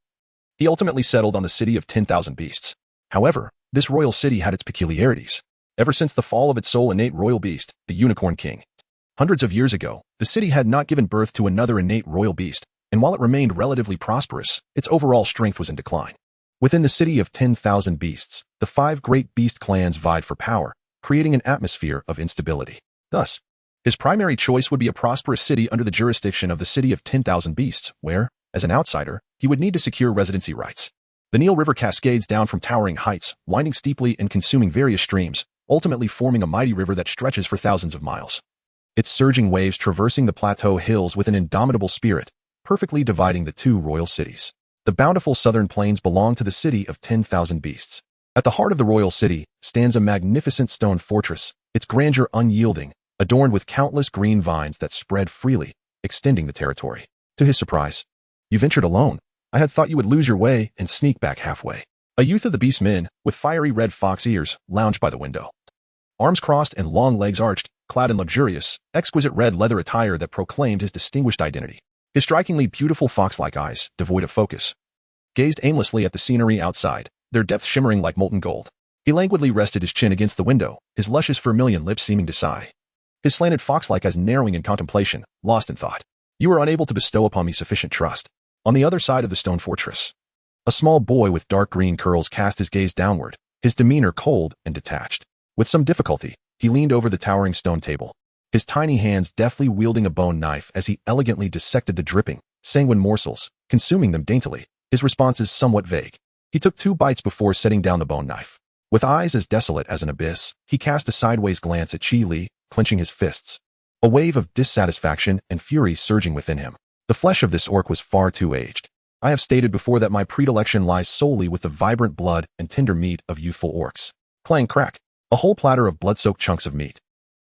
he ultimately settled on the city of 10,000 beasts. However, this royal city had its peculiarities. Ever since the fall of its sole innate royal beast, the Unicorn King, hundreds of years ago, the city had not given birth to another innate royal beast, and while it remained relatively prosperous, its overall strength was in decline. Within the city of 10,000 beasts, the 5 great beast clans vied for power, creating an atmosphere of instability. Thus, his primary choice would be a prosperous city under the jurisdiction of the city of 10,000 beasts, where, as an outsider, he would need to secure residency rights. The Nile River cascades down from towering heights, winding steeply and consuming various streams, ultimately forming a mighty river that stretches for thousands of miles. Its surging waves traversing the plateau hills with an indomitable spirit, perfectly dividing the 2 royal cities. The bountiful southern plains belong to the city of 10,000 beasts. At the heart of the royal city stands a magnificent stone fortress, its grandeur unyielding, adorned with countless green vines that spread freely, extending the territory. To his surprise, "You ventured alone. I had thought you would lose your way and sneak back halfway." A youth of the beast men, with fiery red fox ears, lounged by the window. Arms crossed and long legs arched, clad in luxurious, exquisite red leather attire that proclaimed his distinguished identity. His strikingly beautiful fox-like eyes, devoid of focus, gazed aimlessly at the scenery outside, their depths shimmering like molten gold. He languidly rested his chin against the window, his luscious vermilion lips seeming to sigh. His slanted fox-like eyes narrowing in contemplation, lost in thought. "You are unable to bestow upon me sufficient trust." On the other side of the stone fortress, a small boy with dark green curls cast his gaze downward, his demeanor cold and detached. With some difficulty, he leaned over the towering stone table, his tiny hands deftly wielding a bone knife as he elegantly dissected the dripping, sanguine morsels, consuming them daintily, his responses somewhat vague. He took 2 bites before setting down the bone knife. With eyes as desolate as an abyss, he cast a sideways glance at Qi Li, clenching his fists. A wave of dissatisfaction and fury surging within him. The flesh of this orc was far too aged. I have stated before that my predilection lies solely with the vibrant blood and tender meat of youthful orcs. Clang crack. A whole platter of blood-soaked chunks of meat,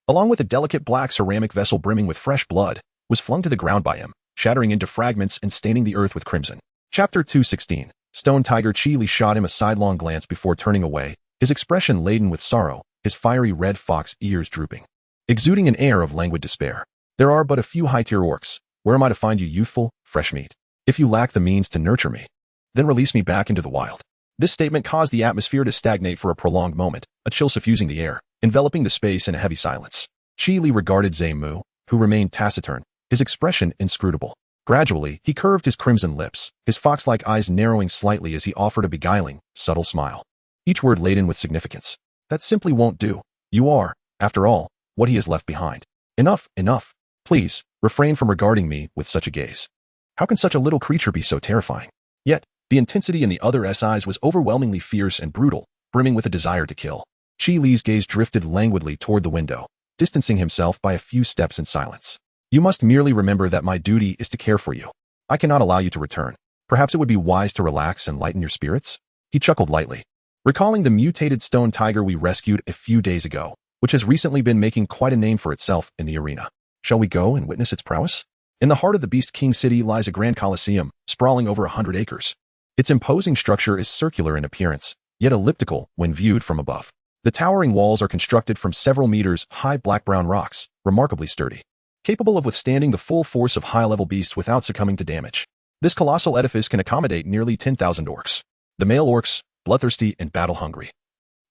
along with a delicate black ceramic vessel brimming with fresh blood, was flung to the ground by him, shattering into fragments and staining the earth with crimson. Chapter 216. Stone Tiger. Qi Li shot him a sidelong glance before turning away, his expression laden with sorrow, his fiery red fox ears drooping, exuding an air of languid despair. There are but a few high-tier orcs. Where am I to find you, youthful, fresh meat? If you lack the means to nurture me, then release me back into the wild. This statement caused the atmosphere to stagnate for a prolonged moment, a chill suffusing the air, enveloping the space in a heavy silence. Qi Li regarded Zemu, who remained taciturn, his expression inscrutable. Gradually, he curved his crimson lips, his fox-like eyes narrowing slightly as he offered a beguiling, subtle smile. Each word laden with significance. That simply won't do. You are, after all, what he has left behind. Enough, enough. Please, refrain from regarding me with such a gaze. How can such a little creature be so terrifying? Yet, the intensity in the other's eyes was overwhelmingly fierce and brutal, brimming with a desire to kill. Qi Li's gaze drifted languidly toward the window, distancing himself by a few steps in silence. You must merely remember that my duty is to care for you. I cannot allow you to return. Perhaps it would be wise to relax and lighten your spirits? He chuckled lightly, recalling the mutated stone tiger we rescued a few days ago, which has recently been making quite a name for itself in the arena. Shall we go and witness its prowess? In the heart of the Beast King city lies a grand coliseum, sprawling over 100 acres. Its imposing structure is circular in appearance, yet elliptical when viewed from above. The towering walls are constructed from several meters high black-brown rocks, remarkably sturdy, capable of withstanding the full force of high-level beasts without succumbing to damage. This colossal edifice can accommodate nearly 10,000 orcs. The male orcs, bloodthirsty and battle-hungry,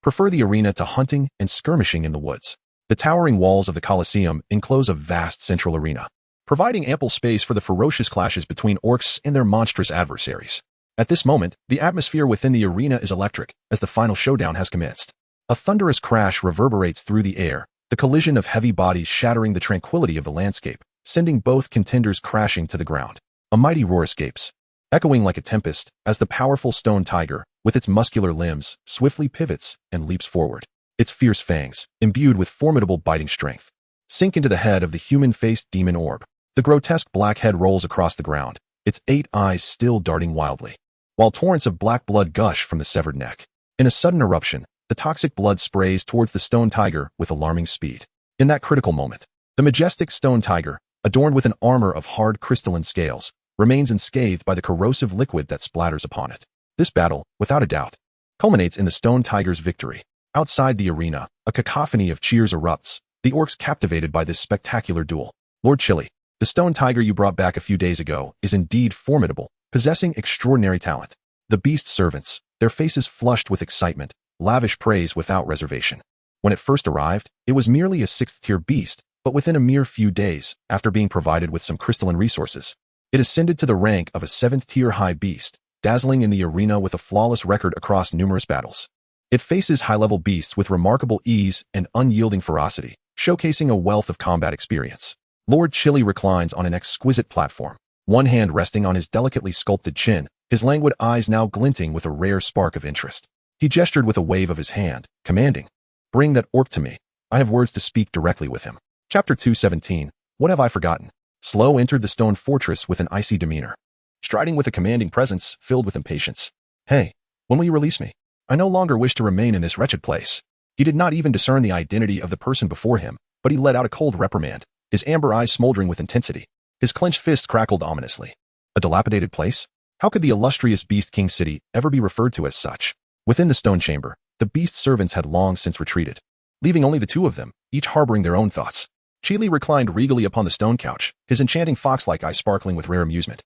prefer the arena to hunting and skirmishing in the woods. The towering walls of the Colosseum enclose a vast central arena, providing ample space for the ferocious clashes between orcs and their monstrous adversaries. At this moment, the atmosphere within the arena is electric, as the final showdown has commenced. A thunderous crash reverberates through the air, the collision of heavy bodies shattering the tranquility of the landscape, sending both contenders crashing to the ground. A mighty roar escapes, echoing like a tempest, as the powerful stone tiger, with its muscular limbs, swiftly pivots and leaps forward. Its fierce fangs, imbued with formidable biting strength, sink into the head of the human-faced demon orb. The grotesque black head rolls across the ground, its 8 eyes still darting wildly, while torrents of black blood gush from the severed neck. In a sudden eruption, the toxic blood sprays towards the stone tiger with alarming speed. In that critical moment, the majestic stone tiger, adorned with an armor of hard crystalline scales, remains unscathed by the corrosive liquid that splatters upon it. This battle, without a doubt, culminates in the stone tiger's victory. Outside the arena, a cacophony of cheers erupts, the orcs captivated by this spectacular duel. Lord Chili, the stone tiger you brought back a few days ago is indeed formidable, possessing extraordinary talent. The beast servants, their faces flushed with excitement, lavish praise without reservation. When it first arrived, it was merely a 6th-tier beast, but within a mere few days, after being provided with some crystalline resources, it ascended to the rank of a 7th-tier high beast, dazzling in the arena with a flawless record across numerous battles. It faces high-level beasts with remarkable ease and unyielding ferocity, showcasing a wealth of combat experience. Lord Chili reclines on an exquisite platform, one hand resting on his delicately sculpted chin, his languid eyes now glinting with a rare spark of interest. He gestured with a wave of his hand, commanding, "Bring that orc to me. I have words to speak directly with him." Chapter 217. What have I forgotten? Sluo entered the stone fortress with an icy demeanor, striding with a commanding presence filled with impatience. "Hey, when will you release me? I no longer wish to remain in this wretched place." He did not even discern the identity of the person before him, but he let out a cold reprimand, his amber eyes smoldering with intensity. His clenched fist crackled ominously. A dilapidated place? How could the illustrious Beast King city ever be referred to as such? Within the stone chamber, the beast servants had long since retreated, leaving only the two of them, each harboring their own thoughts. Chili reclined regally upon the stone couch, his enchanting fox-like eyes sparkling with rare amusement.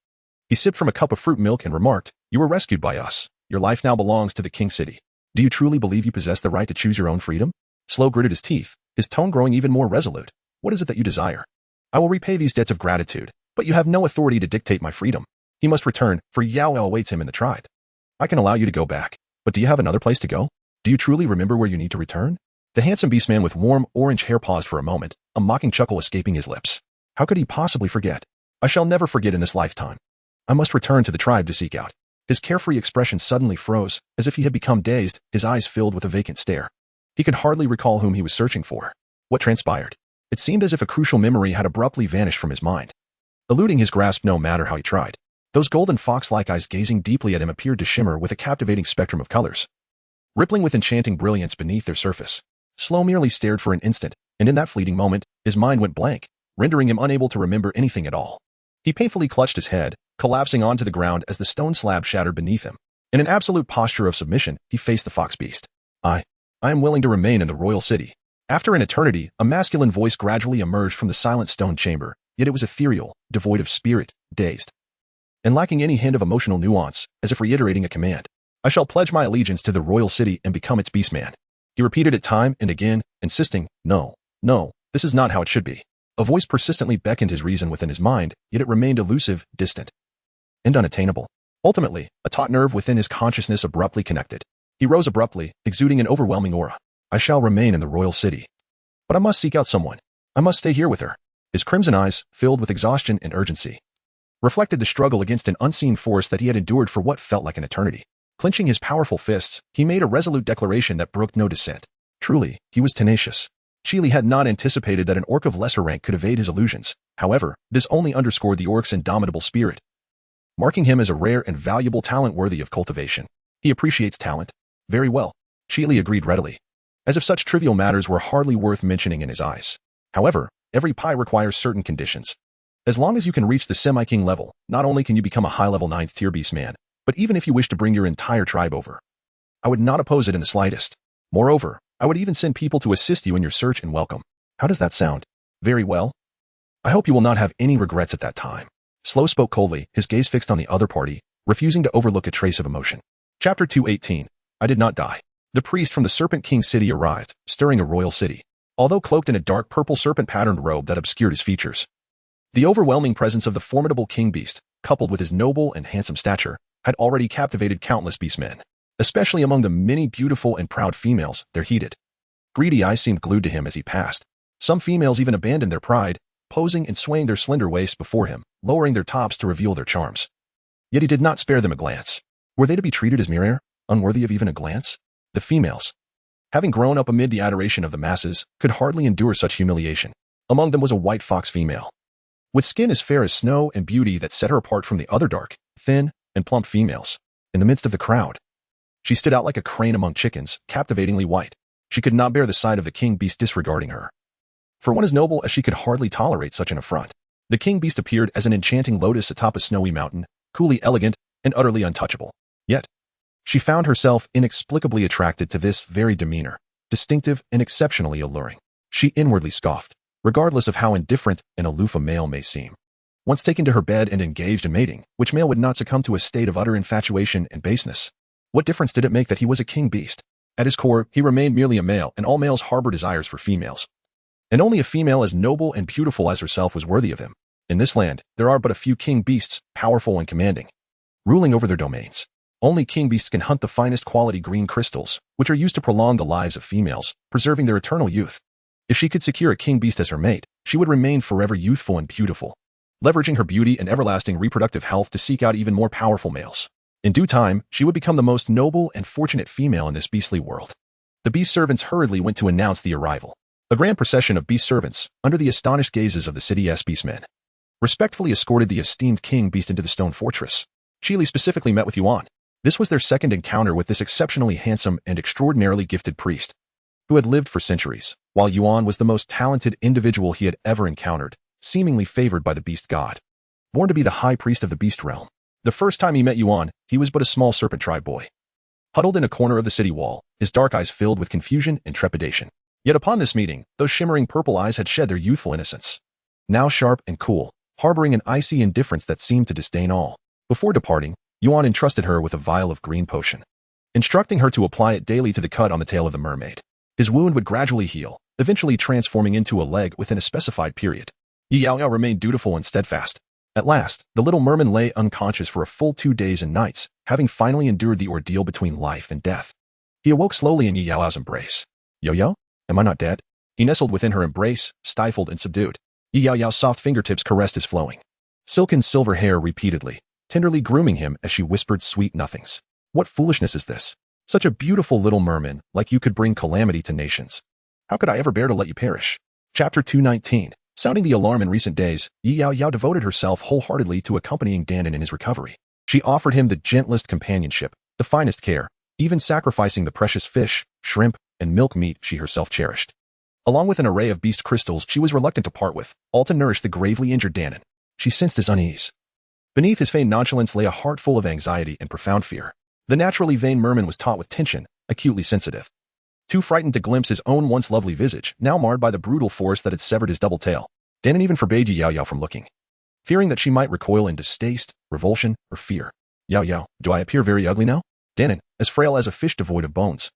He sipped from a cup of fruit milk and remarked, "You were rescued by us. Your life now belongs to the King City. Do you truly believe you possess the right to choose your own freedom?" Sluo gritted his teeth, his tone growing even more resolute. "What is it that you desire? I will repay these debts of gratitude, but you have no authority to dictate my freedom. He must return, for Yaoyao awaits him in the tribe. I can allow you to go back, but do you have another place to go? Do you truly remember where you need to return?" The handsome beastman with warm orange hair paused for a moment, a mocking chuckle escaping his lips. How could he possibly forget? "I shall never forget in this lifetime. I must return to the tribe to seek out His carefree expression suddenly froze, as if he had become dazed, his eyes filled with a vacant stare. He could hardly recall whom he was searching for. What transpired? It seemed as if a crucial memory had abruptly vanished from his mind, eluding his grasp no matter how he tried. Those golden fox-like eyes gazing deeply at him appeared to shimmer with a captivating spectrum of colors, rippling with enchanting brilliance beneath their surface. Sluo merely stared for an instant, and in that fleeting moment, his mind went blank, rendering him unable to remember anything at all. He painfully clutched his head, collapsing onto the ground as the stone slab shattered beneath him. In an absolute posture of submission, he faced the fox beast. I am willing to remain in the royal city. After an eternity, a masculine voice gradually emerged from the silent stone chamber, yet it was ethereal, devoid of spirit, dazed, and lacking any hint of emotional nuance, as if reiterating a command. I shall pledge my allegiance to the royal city and become its beastman. He repeated it time and again, insisting, no, this is not how it should be. A voice persistently beckoned his reason within his mind, yet it remained elusive, distant, and unattainable. Ultimately, a taut nerve within his consciousness abruptly connected. He rose abruptly, exuding an overwhelming aura. I shall remain in the royal city. But I must seek out someone. I must stay here with her. His crimson eyes, filled with exhaustion and urgency, reflected the struggle against an unseen force that he had endured for what felt like an eternity. Clenching his powerful fists, he made a resolute declaration that brooked no dissent. Truly, he was tenacious. Chili had not anticipated that an orc of lesser rank could evade his illusions. However, this only underscored the orc's indomitable spirit, marking him as a rare and valuable talent worthy of cultivation. He appreciates talent. Very well. Chili agreed readily, as if such trivial matters were hardly worth mentioning in his eyes. However, every pie requires certain conditions. As long as you can reach the semi-king level, not only can you become a high-level 9th tier beastman, but even if you wish to bring your entire tribe over, I would not oppose it in the slightest. Moreover, I would even send people to assist you in your search and welcome. How does that sound? Very well. I hope you will not have any regrets at that time. Sluo spoke coldly, his gaze fixed on the other party, refusing to overlook a trace of emotion. Chapter 218. I did not die. The priest from the Serpent King city arrived, stirring a royal city. Although cloaked in a dark purple serpent-patterned robe that obscured his features, the overwhelming presence of the formidable king beast, coupled with his noble and handsome stature, had already captivated countless beastmen. Especially among the many beautiful and proud females, their heated, greedy eyes seemed glued to him as he passed. Some females even abandoned their pride, posing and swaying their slender waists before him, lowering their tops to reveal their charms. Yet he did not spare them a glance. Were they to be treated as mere air, unworthy of even a glance? The females, having grown up amid the adoration of the masses, could hardly endure such humiliation. Among them was a white fox female, with skin as fair as snow and beauty that set her apart from the other dark, thin, and plump females. In the midst of the crowd, she stood out like a crane among chickens, captivatingly white. She could not bear the sight of the king beast disregarding her. For one as noble as she could hardly tolerate such an affront. The king beast appeared as an enchanting lotus atop a snowy mountain, coolly elegant and utterly untouchable. Yet, she found herself inexplicably attracted to this very demeanor, distinctive and exceptionally alluring. She inwardly scoffed, regardless of how indifferent and aloof a male may seem. Once taken to her bed and engaged in mating, which male would not succumb to a state of utter infatuation and baseness? What difference did it make that he was a king beast? At his core, he remained merely a male, and all males harbor desires for females. And only a female as noble and beautiful as herself was worthy of him. In this land, there are but a few king beasts, powerful and commanding, ruling over their domains. Only king beasts can hunt the finest quality green crystals, which are used to prolong the lives of females, preserving their eternal youth. If she could secure a king beast as her mate, she would remain forever youthful and beautiful, leveraging her beauty and everlasting reproductive health to seek out even more powerful males. In due time, she would become the most noble and fortunate female in this beastly world. The beast servants hurriedly went to announce the arrival. A grand procession of beast servants, under the astonished gazes of the city's beastmen, respectfully escorted the esteemed king beast into the stone fortress. Chili specifically met with Yuan. This was their second encounter with this exceptionally handsome and extraordinarily gifted priest, who had lived for centuries, while Yuan was the most talented individual he had ever encountered, seemingly favored by the beast god, born to be the high priest of the beast realm. The first time he met Yuan, he was but a small serpent tribe boy, huddled in a corner of the city wall, his dark eyes filled with confusion and trepidation. Yet upon this meeting, those shimmering purple eyes had shed their youthful innocence. Now sharp and cool, harboring an icy indifference that seemed to disdain all. Before departing, Yuan entrusted her with a vial of green potion, instructing her to apply it daily to the cut on the tail of the mermaid. His wound would gradually heal, eventually transforming into a leg within a specified period. Yaoyao remained dutiful and steadfast. At last, the little merman lay unconscious for a full 2 days and nights, having finally endured the ordeal between life and death. He awoke slowly in Yaoyao's embrace. Yaoyao? Am I not dead? He nestled within her embrace, stifled and subdued. Yaoyao's soft fingertips caressed his flowing, silken silver hair repeatedly, tenderly grooming him as she whispered sweet nothings. What foolishness is this? Such a beautiful little merman, like you could bring calamity to nations. How could I ever bear to let you perish? Chapter 219. Sounding the alarm in recent days, Yaoyao devoted herself wholeheartedly to accompanying Danon in his recovery. She offered him the gentlest companionship, the finest care, even sacrificing the precious fish, shrimp, and milk meat she herself cherished. Along with an array of beast crystals she was reluctant to part with, all to nourish the gravely injured Danon. She sensed his unease. Beneath his feigned nonchalance lay a heart full of anxiety and profound fear. The naturally vain merman was taut with tension, acutely sensitive. Too frightened to glimpse his own once lovely visage, now marred by the brutal force that had severed his double tail, Danon even forbade Yaoyao from looking, fearing that she might recoil in distaste, revulsion, or fear. Yaoyao, do I appear very ugly now? Danon, as frail as a fish devoid of bones,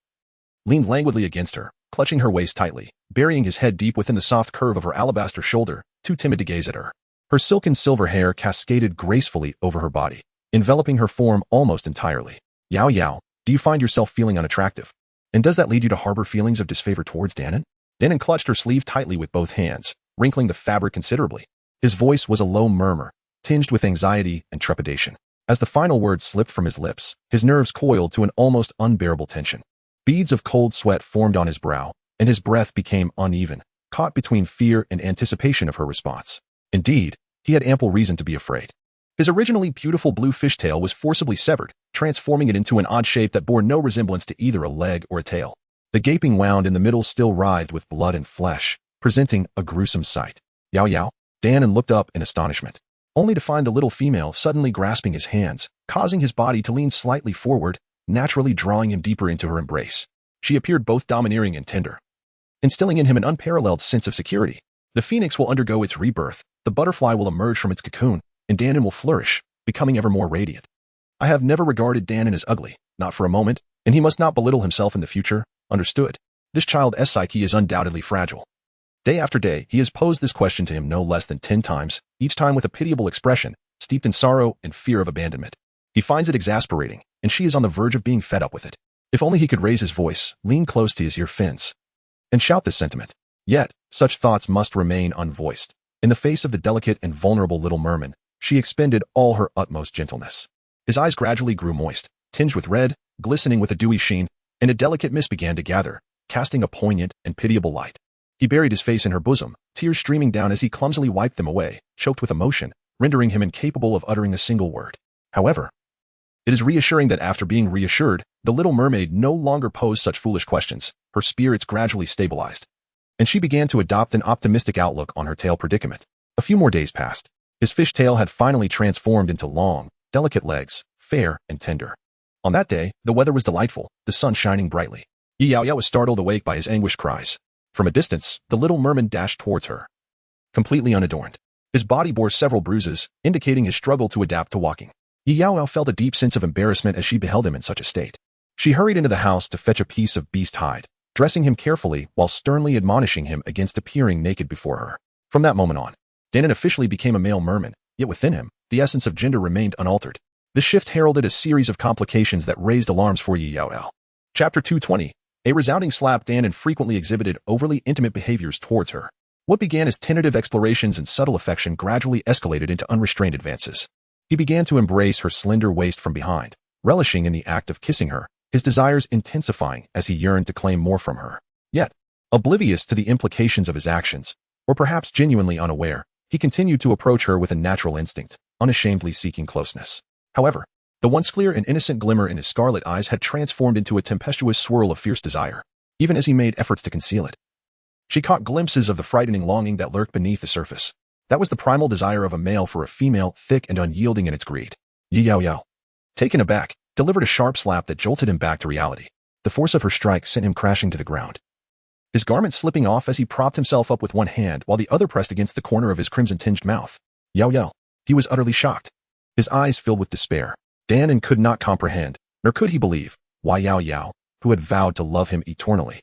leaned languidly against her, clutching her waist tightly, burying his head deep within the soft curve of her alabaster shoulder, too timid to gaze at her. Her silken silver hair cascaded gracefully over her body, enveloping her form almost entirely. Yaoyao, do you find yourself feeling unattractive? And does that lead you to harbor feelings of disfavor towards Danon? Danon clutched her sleeve tightly with both hands, wrinkling the fabric considerably. His voice was a low murmur, tinged with anxiety and trepidation. As the final word slipped from his lips, his nerves coiled to an almost unbearable tension. Beads of cold sweat formed on his brow, and his breath became uneven, caught between fear and anticipation of her response. Indeed, he had ample reason to be afraid. His originally beautiful blue fishtail was forcibly severed, transforming it into an odd shape that bore no resemblance to either a leg or a tail. The gaping wound in the middle still writhed with blood and flesh, presenting a gruesome sight. Yaoyao, Danon looked up in astonishment, only to find the little female suddenly grasping his hands, causing his body to lean slightly forward, naturally drawing him deeper into her embrace. She appeared both domineering and tender, instilling in him an unparalleled sense of security. The phoenix will undergo its rebirth, the butterfly will emerge from its cocoon, and Danon will flourish, becoming ever more radiant. I have never regarded Danon as ugly, not for a moment, and he must not belittle himself in the future, understood. This child's psyche is undoubtedly fragile. Day after day, he has posed this question to him no less than 10 times, each time with a pitiable expression, steeped in sorrow and fear of abandonment. He finds it exasperating, and she is on the verge of being fed up with it. If only he could raise his voice, lean close to his ear fins, and shout this sentiment. Yet, such thoughts must remain unvoiced. In the face of the delicate and vulnerable little merman, she expended all her utmost gentleness. His eyes gradually grew moist, tinged with red, glistening with a dewy sheen, and a delicate mist began to gather, casting a poignant and pitiable light. He buried his face in her bosom, tears streaming down as he clumsily wiped them away, choked with emotion, rendering him incapable of uttering a single word. However, it is reassuring that after being reassured, the little mermaid no longer posed such foolish questions. Her spirits gradually stabilized, and she began to adopt an optimistic outlook on her tail predicament. A few more days passed. His fish tail had finally transformed into long, delicate legs, fair and tender. On that day, the weather was delightful, the sun shining brightly. Yaoyao was startled awake by his anguished cries. From a distance, the little merman dashed towards her, completely unadorned. His body bore several bruises, indicating his struggle to adapt to walking. Yaoyao felt a deep sense of embarrassment as she beheld him in such a state. She hurried into the house to fetch a piece of beast hide, dressing him carefully while sternly admonishing him against appearing naked before her. From that moment on, Danon officially became a male merman, yet within him, the essence of gender remained unaltered. This shift heralded a series of complications that raised alarms for Yaoyao. Chapter 220. A resounding slap. Danon frequently exhibited overly intimate behaviors towards her. What began as tentative explorations and subtle affection gradually escalated into unrestrained advances. He began to embrace her slender waist from behind, relishing in the act of kissing her, his desires intensifying as he yearned to claim more from her. Yet, oblivious to the implications of his actions, or perhaps genuinely unaware, he continued to approach her with a natural instinct, unashamedly seeking closeness. However, the once clear and innocent glimmer in his scarlet eyes had transformed into a tempestuous swirl of fierce desire, even as he made efforts to conceal it. She caught glimpses of the frightening longing that lurked beneath the surface. That was the primal desire of a male for a female, thick and unyielding in its greed. Yaoyao, taken aback, delivered a sharp slap that jolted him back to reality. The force of her strike sent him crashing to the ground, his garment slipping off as he propped himself up with one hand while the other pressed against the corner of his crimson-tinged mouth. Yaoyao, he was utterly shocked. His eyes filled with despair. Danon could not comprehend, nor could he believe, why Yaoyao, who had vowed to love him eternally,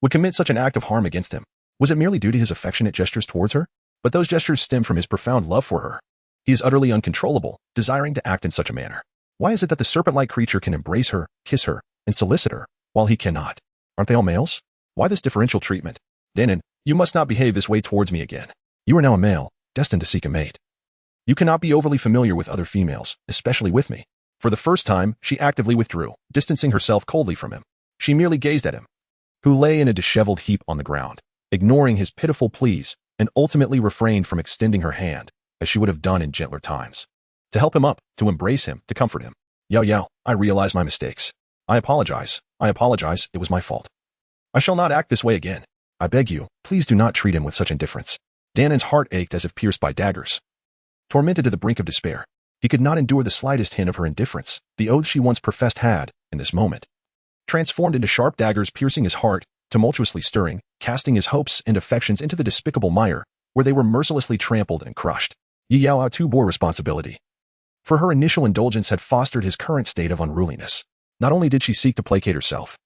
would commit such an act of harm against him. Was it merely due to his affectionate gestures towards her? But those gestures stemmed from his profound love for her. He is utterly uncontrollable, desiring to act in such a manner. Why is it that the serpent-like creature can embrace her, kiss her, and solicit her, while he cannot? Aren't they all males? Why this differential treatment? Danon, you must not behave this way towards me again. You are now a male, destined to seek a mate. You cannot be overly familiar with other females, especially with me. For the first time, she actively withdrew, distancing herself coldly from him. She merely gazed at him, who lay in a disheveled heap on the ground, ignoring his pitiful pleas, and ultimately refrained from extending her hand, as she would have done in gentler times. To help him up, to embrace him, to comfort him. Yaoyao, I realize my mistakes. I apologize, it was my fault. I shall not act this way again. I beg you, please do not treat him with such indifference. Danan's heart ached as if pierced by daggers. Tormented to the brink of despair, he could not endure the slightest hint of her indifference. The oath she once professed had, in this moment, transformed into sharp daggers piercing his heart, tumultuously stirring, casting his hopes and affections into the despicable mire, where they were mercilessly trampled and crushed. Yaoyao too bore responsibility. For her initial indulgence had fostered his current state of unruliness. Not only did she seek to placate herself,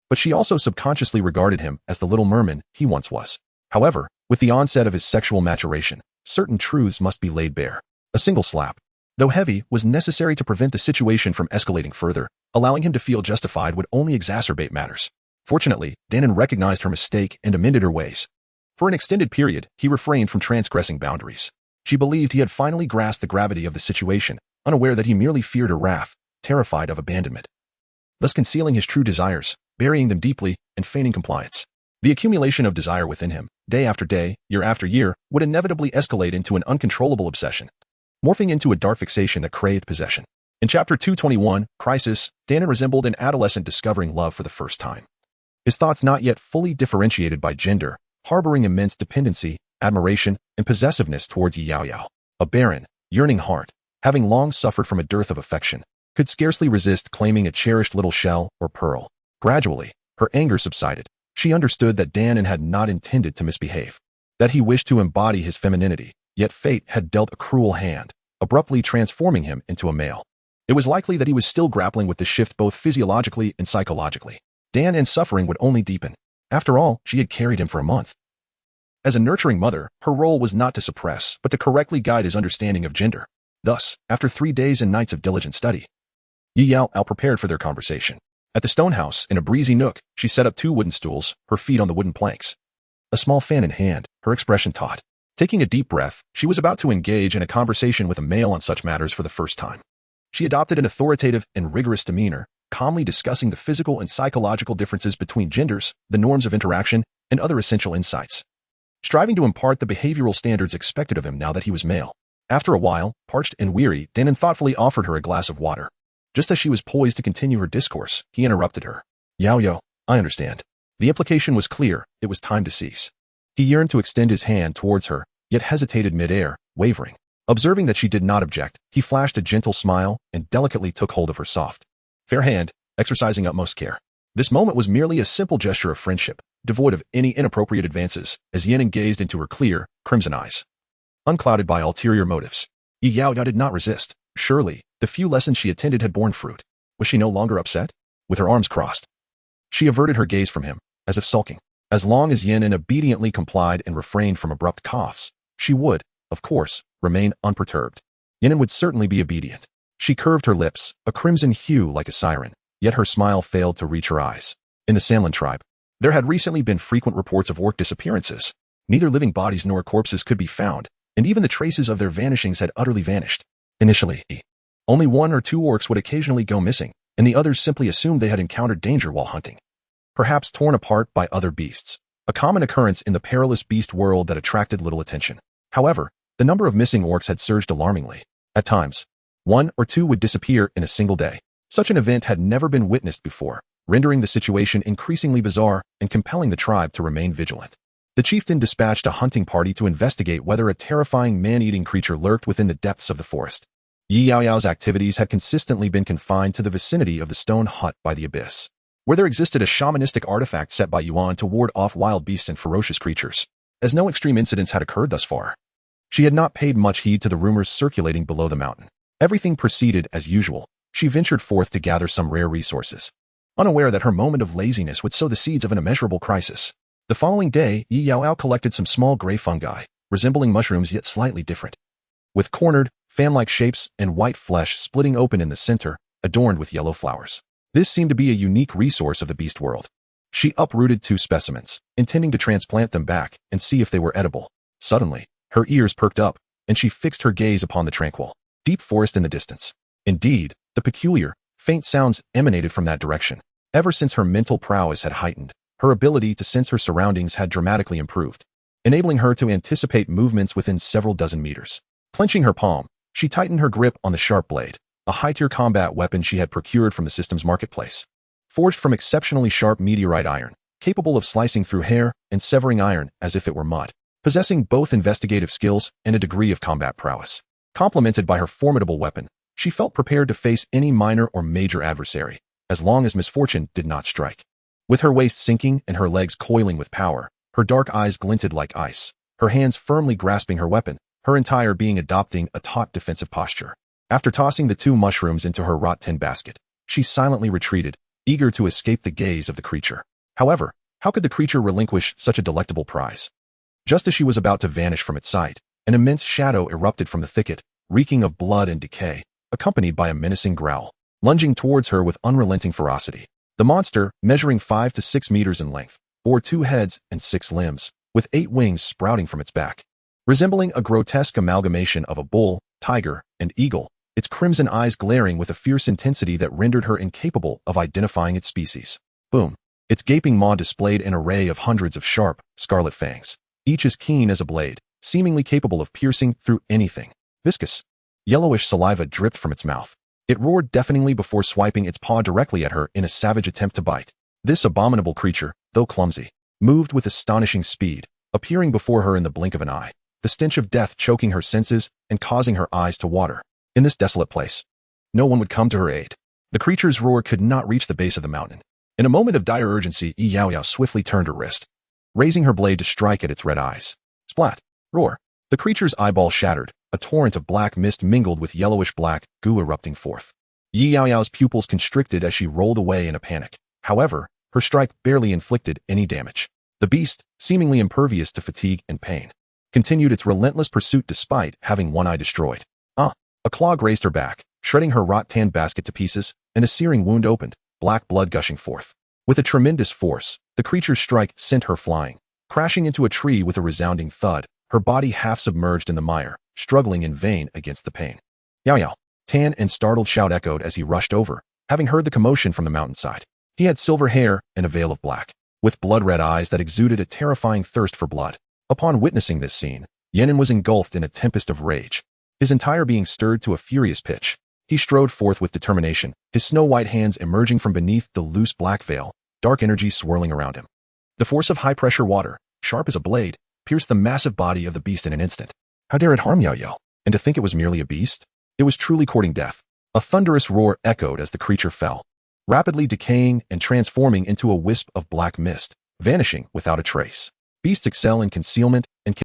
but she also subconsciously regarded him as the little merman he once was. However, with the onset of his sexual maturation, certain truths must be laid bare. A single slap, though heavy, was necessary to prevent the situation from escalating further. Allowing him to feel justified would only exacerbate matters. Fortunately, Danan recognized her mistake and amended her ways. For an extended period, he refrained from transgressing boundaries. She believed he had finally grasped the gravity of the situation, unaware that he merely feared her wrath, terrified of abandonment, thus concealing his true desires, burying them deeply, and feigning compliance. The accumulation of desire within him, day after day, year after year, would inevitably escalate into an uncontrollable obsession, morphing into a dark fixation that craved possession. In Chapter 221, Crisis, Danan resembled an adolescent discovering love for the first time. His thoughts not yet fully differentiated by gender, harboring immense dependency, admiration, and possessiveness towards Yaoyao. A barren, yearning heart, having long suffered from a dearth of affection, could scarcely resist claiming a cherished little shell or pearl. Gradually, her anger subsided. She understood that Danan had not intended to misbehave, that he wished to embody his femininity, yet fate had dealt a cruel hand, abruptly transforming him into a male. It was likely that he was still grappling with the shift both physiologically and psychologically. Danan's suffering would only deepen. After all, she had carried him for a month. As a nurturing mother, her role was not to suppress, but to correctly guide his understanding of gender. Thus, after 3 days and nights of diligent study, Yaoyao prepared for their conversation. At the stone house, in a breezy nook, she set up 2 wooden stools, her feet on the wooden planks, a small fan in hand, her expression taut. Taking a deep breath, she was about to engage in a conversation with a male on such matters for the first time. She adopted an authoritative and rigorous demeanor, calmly discussing the physical and psychological differences between genders, the norms of interaction, and other essential insights, striving to impart the behavioral standards expected of him now that he was male. After a while, parched and weary, Danan thoughtfully offered her a glass of water. Just as she was poised to continue her discourse, he interrupted her. Yaoyao, I understand. The implication was clear, it was time to cease. He yearned to extend his hand towards her, yet hesitated mid-air, wavering. Observing that she did not object, he flashed a gentle smile and delicately took hold of her soft, fair hand, exercising utmost care. This moment was merely a simple gesture of friendship, devoid of any inappropriate advances, as Yaoyao gazed into her clear, crimson eyes, unclouded by ulterior motives. Yaoyao did not resist. Surely, the few lessons she attended had borne fruit. Was she no longer upset? With her arms crossed, she averted her gaze from him, as if sulking. As long as Yanan obediently complied and refrained from abrupt coughs, she would, of course, remain unperturbed. Yanan would certainly be obedient. She curved her lips, a crimson hue like a siren, yet her smile failed to reach her eyes. In the Sanlin tribe, there had recently been frequent reports of orc disappearances. Neither living bodies nor corpses could be found, and even the traces of their vanishings had utterly vanished. Initially, only 1 or 2 orcs would occasionally go missing, and the others simply assumed they had encountered danger while hunting, perhaps torn apart by other beasts, a common occurrence in the perilous beast world that attracted little attention. However, the number of missing orcs had surged alarmingly. At times, 1 or 2 would disappear in a single day. Such an event had never been witnessed before, rendering the situation increasingly bizarre and compelling the tribe to remain vigilant. The chieftain dispatched a hunting party to investigate whether a terrifying man-eating creature lurked within the depths of the forest. Yaoyao's activities had consistently been confined to the vicinity of the stone hut by the abyss, where there existed a shamanistic artifact set by Yuan to ward off wild beasts and ferocious creatures. As no extreme incidents had occurred thus far, she had not paid much heed to the rumors circulating below the mountain. Everything proceeded as usual. She ventured forth to gather some rare resources, unaware that her moment of laziness would sow the seeds of an immeasurable crisis. The following day, Yaoyao collected some small gray fungi, resembling mushrooms yet slightly different, with cornered, fan-like shapes and white flesh splitting open in the center, adorned with yellow flowers. This seemed to be a unique resource of the beast world. She uprooted 2 specimens, intending to transplant them back and see if they were edible. Suddenly, her ears perked up, and she fixed her gaze upon the tranquil, deep forest in the distance. Indeed, the peculiar, faint sounds emanated from that direction. Ever since her mental prowess had heightened, her ability to sense her surroundings had dramatically improved, enabling her to anticipate movements within several dozen meters. Clenching her palm, she tightened her grip on the sharp blade, a high-tier combat weapon she had procured from the system's marketplace. Forged from exceptionally sharp meteorite iron, capable of slicing through hair and severing iron as if it were mud, possessing both investigative skills and a degree of combat prowess. Complemented by her formidable weapon, she felt prepared to face any minor or major adversary, as long as misfortune did not strike. With her waist sinking and her legs coiling with power, her dark eyes glinted like ice, her hands firmly grasping her weapon, her entire being adopting a taut defensive posture. After tossing the 2 mushrooms into her wrought tin basket, she silently retreated, eager to escape the gaze of the creature. However, how could the creature relinquish such a delectable prize? Just as she was about to vanish from its sight, an immense shadow erupted from the thicket, reeking of blood and decay, accompanied by a menacing growl, lunging towards her with unrelenting ferocity. The monster, measuring 5 to 6 meters in length, bore 2 heads and 6 limbs, with 8 wings sprouting from its back. Resembling a grotesque amalgamation of a bull, tiger, and eagle, its crimson eyes glaring with a fierce intensity that rendered her incapable of identifying its species. Boom. Its gaping maw displayed an array of hundreds of sharp, scarlet fangs, each as keen as a blade, seemingly capable of piercing through anything. Viscous, yellowish saliva dripped from its mouth. It roared deafeningly before swiping its paw directly at her in a savage attempt to bite. This abominable creature, though clumsy, moved with astonishing speed, appearing before her in the blink of an eye, the stench of death choking her senses and causing her eyes to water. In this desolate place, no one would come to her aid. The creature's roar could not reach the base of the mountain. In a moment of dire urgency, Yaoyao swiftly turned her wrist, raising her blade to strike at its red eyes. Splat! Roar! The creature's eyeball shattered, a torrent of black mist mingled with yellowish-black goo erupting forth. Yaoyao's pupils constricted as she rolled away in a panic. However, her strike barely inflicted any damage. The beast, seemingly impervious to fatigue and pain, continued its relentless pursuit despite having one eye destroyed. A claw grazed her back, shredding her wrought tan basket to pieces, and a searing wound opened, black blood gushing forth. With a tremendous force, the creature's strike sent her flying, crashing into a tree with a resounding thud, her body half submerged in the mire, struggling in vain against the pain. Yaoyao! Tan and startled shout echoed as he rushed over, having heard the commotion from the mountainside. He had silver hair and a veil of black, with blood-red eyes that exuded a terrifying thirst for blood. Upon witnessing this scene, Yanin was engulfed in a tempest of rage, his entire being stirred to a furious pitch. He strode forth with determination, his snow-white hands emerging from beneath the loose black veil, dark energy swirling around him. The force of high-pressure water, sharp as a blade, pierced the massive body of the beast in an instant. How dare it harm Yaoyao? And to think it was merely a beast? It was truly courting death. A thunderous roar echoed as the creature fell, rapidly decaying and transforming into a wisp of black mist, vanishing without a trace. Beasts excel in concealment and